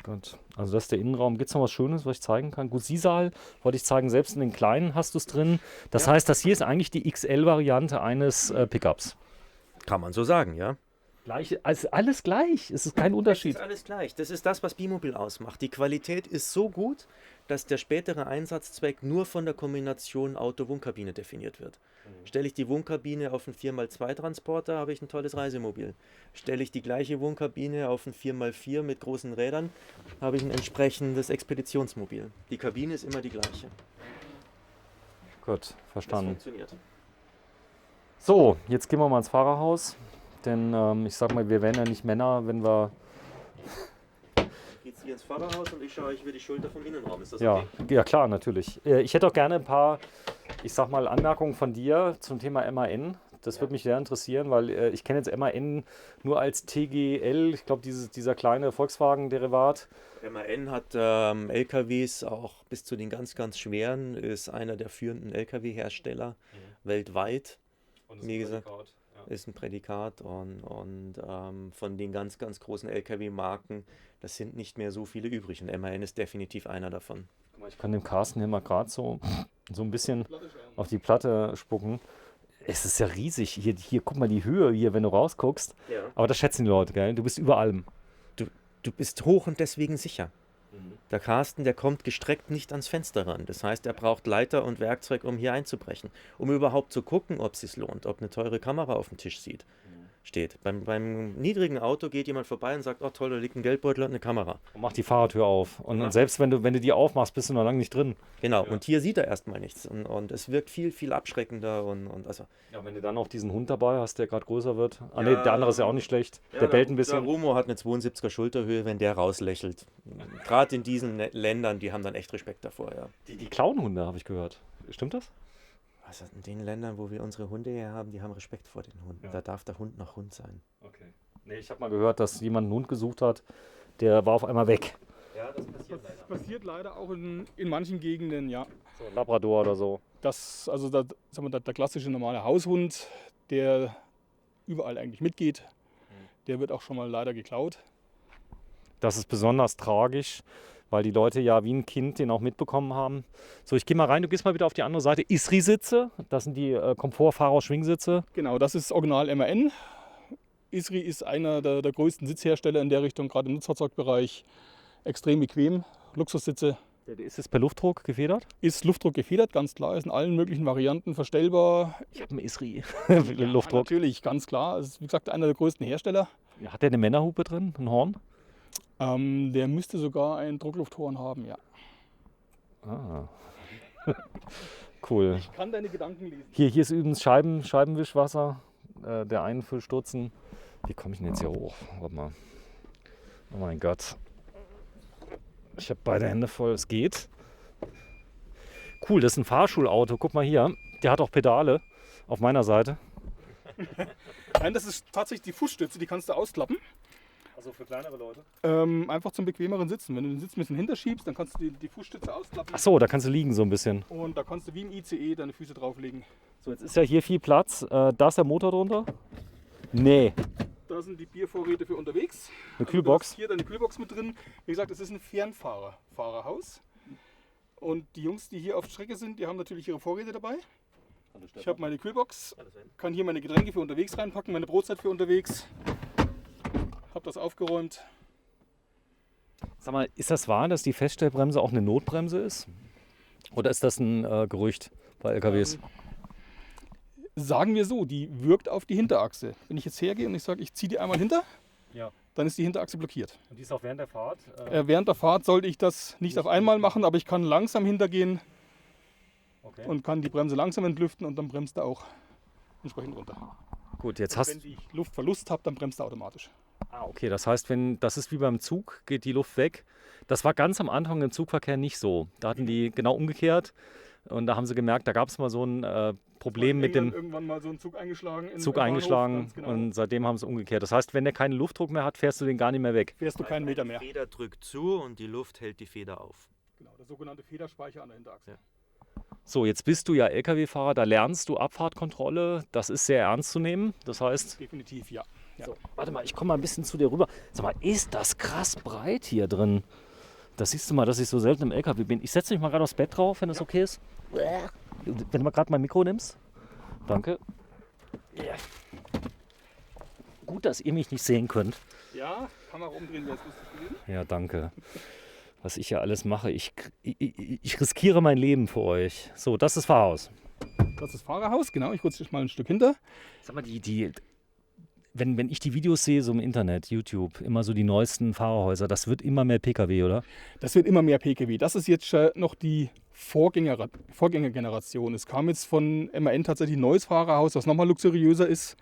Gut, also das ist der Innenraum. Gibt es noch was Schönes, was ich zeigen kann? Gut, Siesaal wollte ich zeigen, selbst in den kleinen hast du es drin. Das heißt, das hier ist eigentlich die XL-Variante eines Pickups. Kann man so sagen, ja. Gleich, also alles gleich, es ist kein Unterschied. Es ist alles gleich, das ist das, was Bimobil ausmacht. Die Qualität ist so gut, dass der spätere Einsatzzweck nur von der Kombination Auto-Wohnkabine definiert wird. Stelle ich die Wohnkabine auf einen 4x2-Transporter, habe ich ein tolles Reisemobil. Stelle ich die gleiche Wohnkabine auf einen 4x4 mit großen Rädern, habe ich ein entsprechendes Expeditionsmobil. Die Kabine ist immer die gleiche. Gut, verstanden. Das funktioniert. So, jetzt gehen wir mal ins Fahrerhaus, denn ich sag mal, wir wären ja nicht Männer, wenn wir jetzt hier ins Fahrerhaus und ich schaue euch über die Schulter vom Innenraum. Ist das Ja, okay? ja, klar, natürlich. Ich hätte auch gerne ein paar, ich sag mal, Anmerkungen von dir zum Thema MAN. Das würde mich sehr interessieren, weil ich kenne jetzt MAN nur als TGL, ich glaube, dieser kleine Volkswagen-Derivat. MAN hat LKWs auch bis zu den ganz, ganz schweren, ist einer der führenden LKW-Hersteller weltweit. Und Wie gesagt, ist ein Prädikat und von den ganz, ganz großen LKW-Marken, das sind nicht mehr so viele übrig und MAN ist definitiv einer davon. Ich kann dem Carsten hier mal gerade so ein bisschen auf die Platte spucken. Es ist ja riesig. Hier, guck mal die Höhe hier, wenn du rausguckst. Ja. Aber das schätzen die Leute, gell? Du bist über allem. Du bist hoch und deswegen sicher. Der Carsten, der kommt gestreckt nicht ans Fenster ran. Das heißt, er braucht Leiter und Werkzeug, um hier einzubrechen. Um überhaupt zu gucken, ob es sich lohnt, ob eine teure Kamera auf dem Tisch steht. Beim niedrigen Auto geht jemand vorbei und sagt, oh toll, da liegt ein Geldbeutel und eine Kamera. Und mach die Fahrradtür auf. Und selbst wenn du die aufmachst, bist du noch lange nicht drin. Genau, und hier sieht er erstmal nichts. Und es wirkt viel, viel abschreckender. Und also. Ja, wenn du dann noch diesen Hund dabei hast, der gerade größer wird. Ah ne, der andere ist ja auch nicht schlecht. Der bellt ein bisschen. Der Romo hat eine 72er Schulterhöhe, wenn der rauslächelt. Gerade in diesen Ländern, die haben dann echt Respekt davor. Ja. Die klauen Hunde, habe ich gehört. Stimmt das? Also in den Ländern, wo wir unsere Hunde her haben, die haben Respekt vor den Hunden. Ja. Da darf der Hund noch Hund sein. Okay. Nee, ich habe mal gehört, dass jemand einen Hund gesucht hat, der war auf einmal weg. Ja, das passiert leider. Das passiert leider auch in manchen Gegenden, ja. So ein Labrador oder so. Also der klassische normale Haushund, der überall eigentlich mitgeht, der wird auch schon mal leider geklaut. Das ist besonders tragisch, weil die Leute ja wie ein Kind den auch mitbekommen haben. So, ich gehe mal rein, du gehst mal wieder auf die andere Seite. Isri-Sitze, das sind die Komfortfahrer-Schwingsitze. Genau, das ist Original MAN. Isri ist einer der größten Sitzhersteller in der Richtung, gerade im Nutzfahrzeugbereich. Extrem bequem, Luxussitze. Ist es per Luftdruck gefedert? Ist Luftdruck gefedert, ganz klar. Ist in allen möglichen Varianten verstellbar. Ich habe einen Isri. Ja, Luftdruck. Natürlich, ganz klar. Es ist, wie gesagt, einer der größten Hersteller. Ja, hat der eine Männerhupe drin, ein Horn? Der müsste sogar ein Drucklufthorn haben, ja. Ah. Cool. Ich kann deine Gedanken lesen. Hier ist übrigens Scheibenwischwasser, der Einfüllstutzen. Wie komme ich denn jetzt hier hoch? Warte mal. Oh mein Gott. Ich habe beide Hände voll, es geht. Cool, das ist ein Fahrschulauto. Guck mal hier, der hat auch Pedale auf meiner Seite. Nein, das ist tatsächlich die Fußstütze, die kannst du ausklappen. Also für kleinere Leute? Einfach zum bequemeren Sitzen. Wenn du den Sitz ein bisschen hinterschiebst, dann kannst du die Fußstütze ausklappen. Ach so, da kannst du liegen so ein bisschen. Und da kannst du wie im ICE deine Füße drauflegen. So, jetzt ist ja hier viel Platz. Da ist der Motor drunter? Nee. Da sind die Biervorräte für unterwegs. Eine Kühlbox. Du hast hier deine Kühlbox mit drin. Wie gesagt, es ist ein Fernfahrerhaus. Und die Jungs, die hier auf Strecke sind, die haben natürlich ihre Vorräte dabei. Ich habe meine Kühlbox, kann hier meine Getränke für unterwegs reinpacken, meine Brotzeit für unterwegs. Habe das aufgeräumt. Sag mal, ist das wahr, dass die Feststellbremse auch eine Notbremse ist? Oder ist das ein Gerücht bei LKWs? Sagen wir so, die wirkt auf die Hinterachse. Wenn ich jetzt hergehe und ich sage, ich ziehe die einmal hinter, ja, dann ist die Hinterachse blockiert. Und die ist auch während der Fahrt? Während der Fahrt sollte ich das nicht auf einmal machen, aber ich kann langsam hintergehen und kann die Bremse langsam entlüften und dann bremst er auch entsprechend runter. Gut, jetzt Wenn ich Luftverlust habe, dann bremst er automatisch. Ah, okay, das heißt, das ist wie beim Zug, geht die Luft weg. Das war ganz am Anfang im Zugverkehr nicht so. Da hatten die genau umgekehrt und da haben sie gemerkt, da gab es mal so ein Problem mit dem irgendwann mal so einen Zug eingeschlagen. Genau. Und seitdem haben sie umgekehrt. Das heißt, wenn der keinen Luftdruck mehr hat, fährst du den gar nicht mehr weg. Fährst du keinen Meter mehr. Die Feder drückt zu und die Luft hält die Feder auf. Genau, der sogenannte Federspeicher an der Hinterachse. Ja. So, jetzt bist du ja LKW-Fahrer, da lernst du Abfahrtkontrolle. Das ist sehr ernst zu nehmen. Das heißt. Definitiv, ja. So, warte mal, ich komme mal ein bisschen zu dir rüber. Sag mal, ist das krass breit hier drin? Das siehst du mal, dass ich so selten im LKW bin. Ich setze mich mal gerade aufs Bett drauf, wenn das okay ist. Wenn du mal gerade mein Mikro nimmst. Danke. Yeah. Gut, dass ihr mich nicht sehen könnt. Ja, Kamera umdrehen wäre es lustig gewesen. Ja, danke. Was ich ja alles mache. Ich riskiere mein Leben für euch. So, das ist das Fahrhaus. Das ist das Fahrerhaus, genau. Ich rutsche dich mal ein Stück hinter. Sag mal, wenn ich die Videos sehe, so im Internet, YouTube, immer so die neuesten Fahrerhäuser, das wird immer mehr PKW, oder? Das wird immer mehr PKW. Das ist jetzt noch die Vorgängergeneration. Es kam jetzt von MAN tatsächlich ein neues Fahrerhaus, das nochmal luxuriöser ist.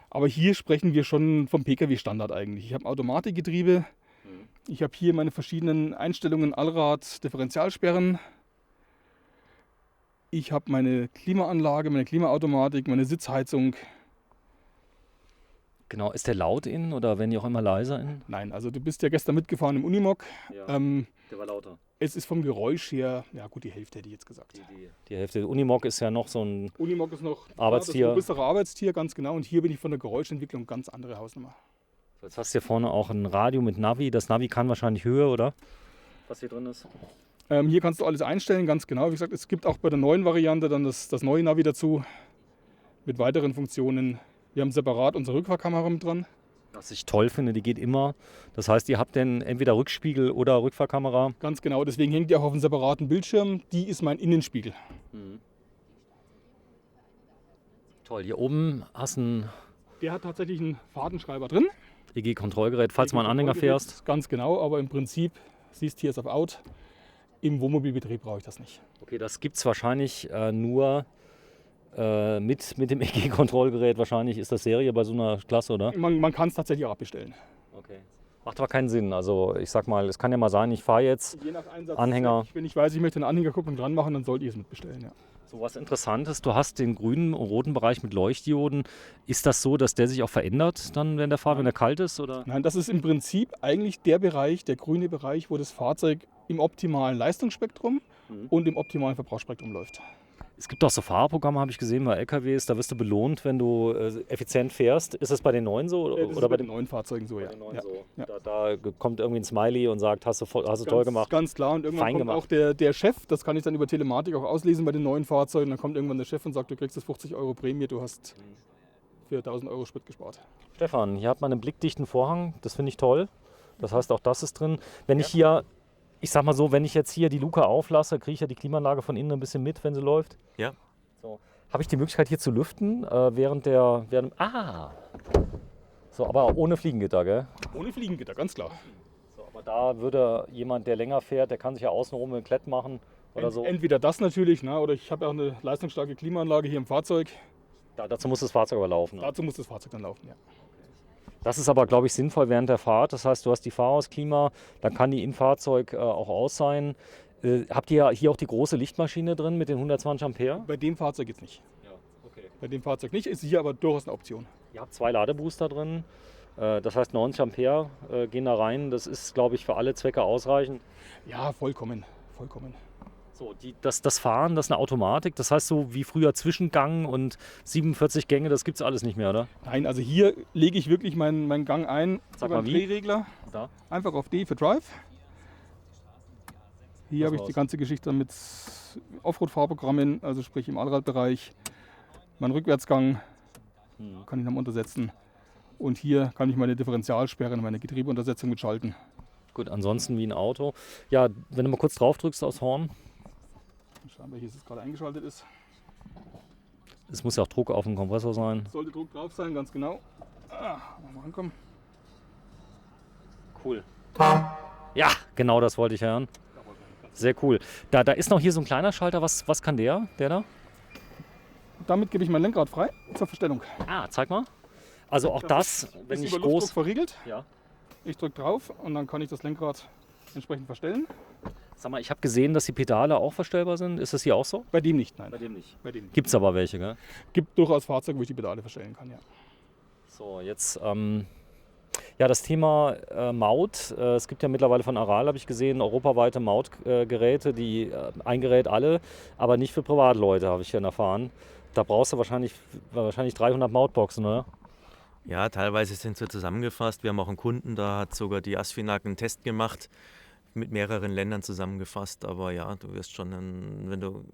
Aber hier sprechen wir schon vom PKW-Standard eigentlich. Ich habe ein Automatikgetriebe, Ich habe hier meine verschiedenen Einstellungen, Allrad, Differentialsperren. Ich habe meine Klimaanlage, meine Klimaautomatik, meine Sitzheizung. Genau, ist der laut innen oder werden die auch immer leiser innen? Nein, also du bist ja gestern mitgefahren im Unimog. Ja, der war lauter. Es ist vom Geräusch her, ja gut, die Hälfte hätte ich jetzt gesagt. Die Hälfte. Unimog ist ja noch so ein Unimog ist noch Arbeitstier. das größere Arbeitstier, ganz genau. Und hier bin ich von der Geräuschentwicklung ganz andere Hausnummer. Jetzt hast du hier vorne auch ein Radio mit Navi. Das Navi kann wahrscheinlich Höhe, oder? Was hier drin ist. Hier kannst du alles einstellen, ganz genau. Wie gesagt, es gibt auch bei der neuen Variante dann das neue Navi dazu mit weiteren Funktionen. Wir haben separat unsere Rückfahrkamera mit dran. Was ich toll finde, die geht immer. Das heißt, ihr habt dann entweder Rückspiegel oder Rückfahrkamera. Ganz genau, deswegen hängt die auch auf einem separaten Bildschirm. Die ist mein Innenspiegel. Toll, hier oben hast du ein Der hat tatsächlich einen Fahrtenschreiber drin. EG-Kontrollgerät, falls du mal einen Anhänger fährst. Ganz genau, aber im Prinzip, siehst hier ist auf Out. Im Wohnmobilbetrieb brauche ich das nicht. Okay, das gibt es wahrscheinlich nur mit dem EG-Kontrollgerät. Wahrscheinlich ist das Serie bei so einer Klasse, oder? Man kann es tatsächlich auch abbestellen. Okay. Macht aber keinen Sinn. Also ich sag mal, es kann ja mal sein, ich fahre jetzt Je nach Einsatz, Anhänger. wenn ich weiß, ich möchte eine Anhängerkupplung dran machen, dann sollte ich es mitbestellen. Ja. So was Interessantes, du hast den grünen und roten Bereich mit Leuchtdioden. Ist das so, dass der sich auch verändert dann während der Fahrt, wenn er kalt ist? Oder? Nein, das ist im Prinzip eigentlich der Bereich, der grüne Bereich, wo das Fahrzeug im optimalen Leistungsspektrum und im optimalen Verbrauchsspektrum läuft. Es gibt auch so Fahrprogramme, habe ich gesehen, bei LKWs, da wirst du belohnt, wenn du effizient fährst. Ist das bei den neuen so? Das ist bei den neuen Fahrzeugen so, ja. Ja. Da kommt irgendwie ein Smiley und sagt, hast du toll gemacht. Ganz klar, und irgendwann Fein kommt gemacht. auch der Chef, das kann ich dann über Telematik auch auslesen bei den neuen Fahrzeugen, dann kommt irgendwann der Chef und sagt, du kriegst jetzt 50 € Prämie, du hast für 1000 € Sprit gespart. Stefan, hier hat man einen blickdichten Vorhang, das finde ich toll. Das heißt, auch das ist drin. Wenn ich hier, ich sag mal so, wenn ich jetzt hier die Luke auflasse, kriege ich ja die Klimaanlage von innen ein bisschen mit, wenn sie läuft. Ja. So. Habe ich die Möglichkeit hier zu lüften, so, aber ohne Fliegengitter, gell? Ohne Fliegengitter, ganz klar. So, aber da würde jemand, der länger fährt, der kann sich ja außenrum ein Klett machen oder so. Entweder das natürlich, oder ich habe ja auch eine leistungsstarke Klimaanlage hier im Fahrzeug. Dazu muss das Fahrzeug aber laufen. Ne? Dazu muss das Fahrzeug dann laufen, ja. Das ist aber, glaube ich, sinnvoll während der Fahrt. Das heißt, du hast die Fahrhausklima, dann kann die im Fahrzeug auch aus sein. Habt ihr hier auch die große Lichtmaschine drin mit den 120 Ampere? Bei dem Fahrzeug jetzt nicht. Ja, okay. Bei dem Fahrzeug nicht, ist hier aber durchaus eine Option. Ihr habt 2 Ladebooster drin. Das heißt, 90 Ampere gehen da rein. Das ist, glaube ich, für alle Zwecke ausreichend. Ja, vollkommen. So, das Fahren, das ist eine Automatik. Das heißt, so wie früher Zwischengang und 47 Gänge, das gibt es alles nicht mehr, oder? Nein, also hier lege ich wirklich meinen Gang ein. Sag über mal, einen wie? Drehregler. Da. Einfach auf D für Drive. Hier habe ich war's? die ganze Geschichte mit Offroad-Fahrprogrammen, also sprich im Allradbereich. Mein Rückwärtsgang kann ich noch untersetzen. Und hier kann ich meine Differentialsperren, meine Getriebeuntersetzung mitschalten. Gut, ansonsten wie ein Auto. Ja, wenn du mal kurz drauf drückst aufs Horn. Schauen wir, hier es gerade eingeschaltet ist. Es muss ja auch Druck auf dem Kompressor sein. Sollte Druck drauf sein, ganz genau. Mal rankommen. Cool. Ja, genau das wollte ich hören. Sehr cool. Da ist noch hier so ein kleiner Schalter. Was kann der da? Damit gebe ich mein Lenkrad frei zur Verstellung. Ah, zeig mal. Also auch das, wenn ist ich über Luftdruck groß... verriegelt. Ja. Ich drücke drauf und dann kann ich das Lenkrad entsprechend verstellen. Sag mal, ich habe gesehen, dass die Pedale auch verstellbar sind. Ist das hier auch so? Bei dem nicht, nein. Bei dem nicht. Bei dem nicht. Gibt es aber welche, gell? Gibt durchaus Fahrzeuge, wo ich die Pedale verstellen kann, ja. So, jetzt das Thema Maut. Es gibt ja mittlerweile von Aral, habe ich gesehen, europaweite Mautgeräte, die ein Gerät alle, aber nicht für Privatleute, habe ich hier erfahren. Da brauchst du wahrscheinlich 300 Mautboxen, oder? Ja, teilweise sind sie zusammengefasst. Wir haben auch einen Kunden, da hat sogar die ASFINAG einen Test gemacht, mit mehreren Ländern zusammengefasst. Aber ja, du wirst schon, wenn du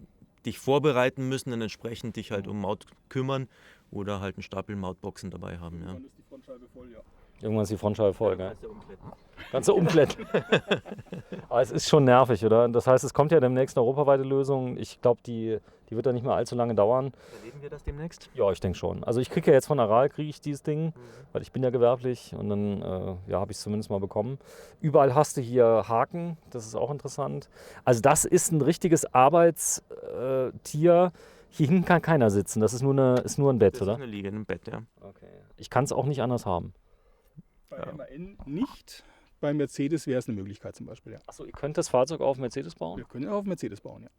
dich vorbereiten müssen, dann entsprechend dich halt um Maut kümmern oder halt einen Stapel Mautboxen dabei haben. Ja. Dann ist die Frontscheibe voll, ja. Irgendwann ist die Frontscheibe voll, gell? Ganze Umkletten. Aber es ist schon nervig, oder? Das heißt, es kommt ja demnächst eine europaweite Lösung. Ich glaube, die wird ja nicht mehr allzu lange dauern. Erleben wir das demnächst? Ja, ich denke schon. Also ich kriege ja jetzt von Aral dieses Ding, weil ich bin ja gewerblich und dann habe ich es zumindest mal bekommen. Überall hast du hier Haken, das ist auch interessant. Also das ist ein richtiges Arbeitstier. Hier hinten kann keiner sitzen, das ist nur ein Bett, Das oder? ist eine Liege, ein Bett, ja. Okay. Ich kann es auch nicht anders haben. Bei MAN nicht. bei Mercedes wäre es eine Möglichkeit zum Beispiel, ja. Achso, ihr könnt das Fahrzeug auf Mercedes bauen? Wir können ja auf Mercedes bauen, ja.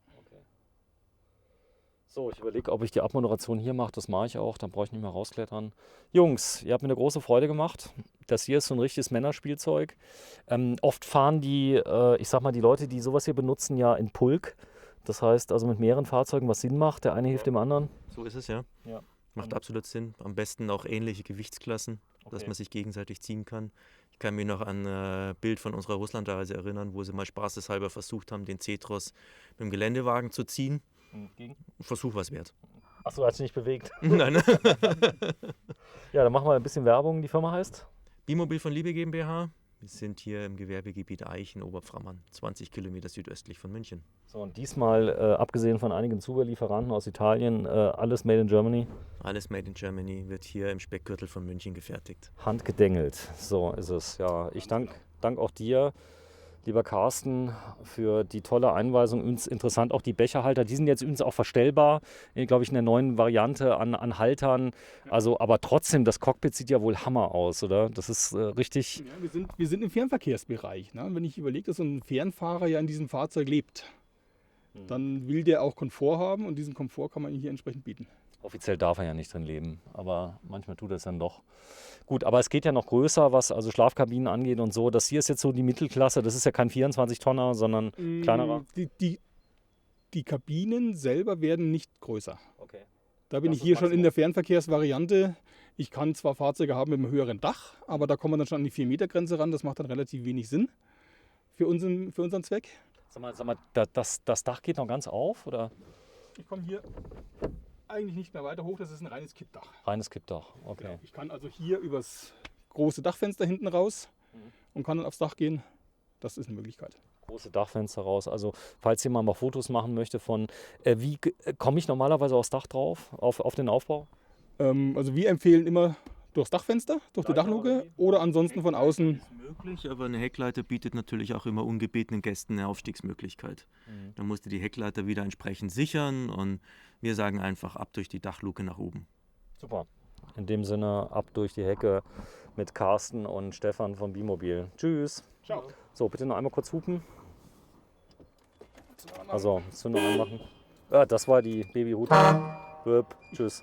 So, ich überlege, ob ich die Abmoderation hier mache. Das mache ich auch. Dann brauche ich nicht mehr rausklettern. Jungs, ihr habt mir eine große Freude gemacht. Das hier ist so ein richtiges Männerspielzeug. Oft fahren die, ich sag mal, die Leute, die sowas hier benutzen, ja in Pulk. Das heißt also mit mehreren Fahrzeugen, was Sinn macht. Der eine hilft dem anderen. So ist es, ja. Ja. Macht absolut Sinn. Am besten auch ähnliche Gewichtsklassen, dass Okay. man sich gegenseitig ziehen kann. Ich kann mich noch an ein Bild von unserer Russlandreise erinnern, wo sie mal spaßeshalber versucht haben, den Cetros mit dem Geländewagen zu ziehen. Versuch was wert. Achso, hat sich nicht bewegt. Nein. Ja, dann machen wir ein bisschen Werbung. Die Firma heißt? Bimobil von Liebe GmbH. Wir sind hier im Gewerbegebiet Eichen, Oberpframmern, 20 Kilometer südöstlich von München. So, und diesmal, abgesehen von einigen Zubehörlieferanten aus Italien, alles made in Germany. Alles made in Germany, wird hier im Speckgürtel von München gefertigt. Handgedengelt. So ist es. Ja, ich dank auch dir, lieber Carsten, für die tolle Einweisung. Übrigens interessant auch die Becherhalter. Die sind jetzt übrigens auch verstellbar, glaube ich, in der neuen Variante an Haltern. Also, aber trotzdem, das Cockpit sieht ja wohl Hammer aus, oder? Das ist richtig. Ja, wir sind im Fernverkehrsbereich. Ne? Wenn ich überlege, dass so ein Fernfahrer ja in diesem Fahrzeug lebt, dann will der auch Komfort haben und diesen Komfort kann man hier entsprechend bieten. Offiziell darf er ja nicht drin leben, aber manchmal tut er es dann doch. Gut, aber es geht ja noch größer, was also Schlafkabinen angeht und so. Das hier ist jetzt so die Mittelklasse. Das ist ja kein 24-Tonner, sondern kleinerer. Die Kabinen selber werden nicht größer. Okay. Da bin ich hier schon in der Fernverkehrsvariante. Ich kann zwar Fahrzeuge haben mit einem höheren Dach, aber da kommen wir dann schon an die 4-Meter-Grenze ran. Das macht dann relativ wenig Sinn für unseren Zweck. Sag mal, das Dach geht noch ganz auf, oder? Ich komme hier eigentlich nicht mehr weiter hoch. Das ist ein reines Kippdach. Reines Kippdach, okay. Ja, ich kann also hier übers große Dachfenster hinten raus und kann dann aufs Dach gehen. Das ist eine Möglichkeit. Große Dachfenster raus. Also falls jemand mal Fotos machen möchte von, wie komme ich normalerweise aufs Dach drauf, auf den Aufbau? Also wir empfehlen immer durchs Dachfenster, durch die Dachluke oder ansonsten von außen. Möglich, aber eine Heckleiter bietet natürlich auch immer ungebetenen Gästen eine Aufstiegsmöglichkeit. Dann musst du die Heckleiter wieder entsprechend sichern und wir sagen einfach ab durch die Dachluke nach oben. Super. In dem Sinne ab durch die Hecke mit Carsten und Stefan von Bimobil. Tschüss. Ciao. So, bitte noch einmal kurz hupen. Also, Zündung anmachen. Das war die Babyhut. Tschüss.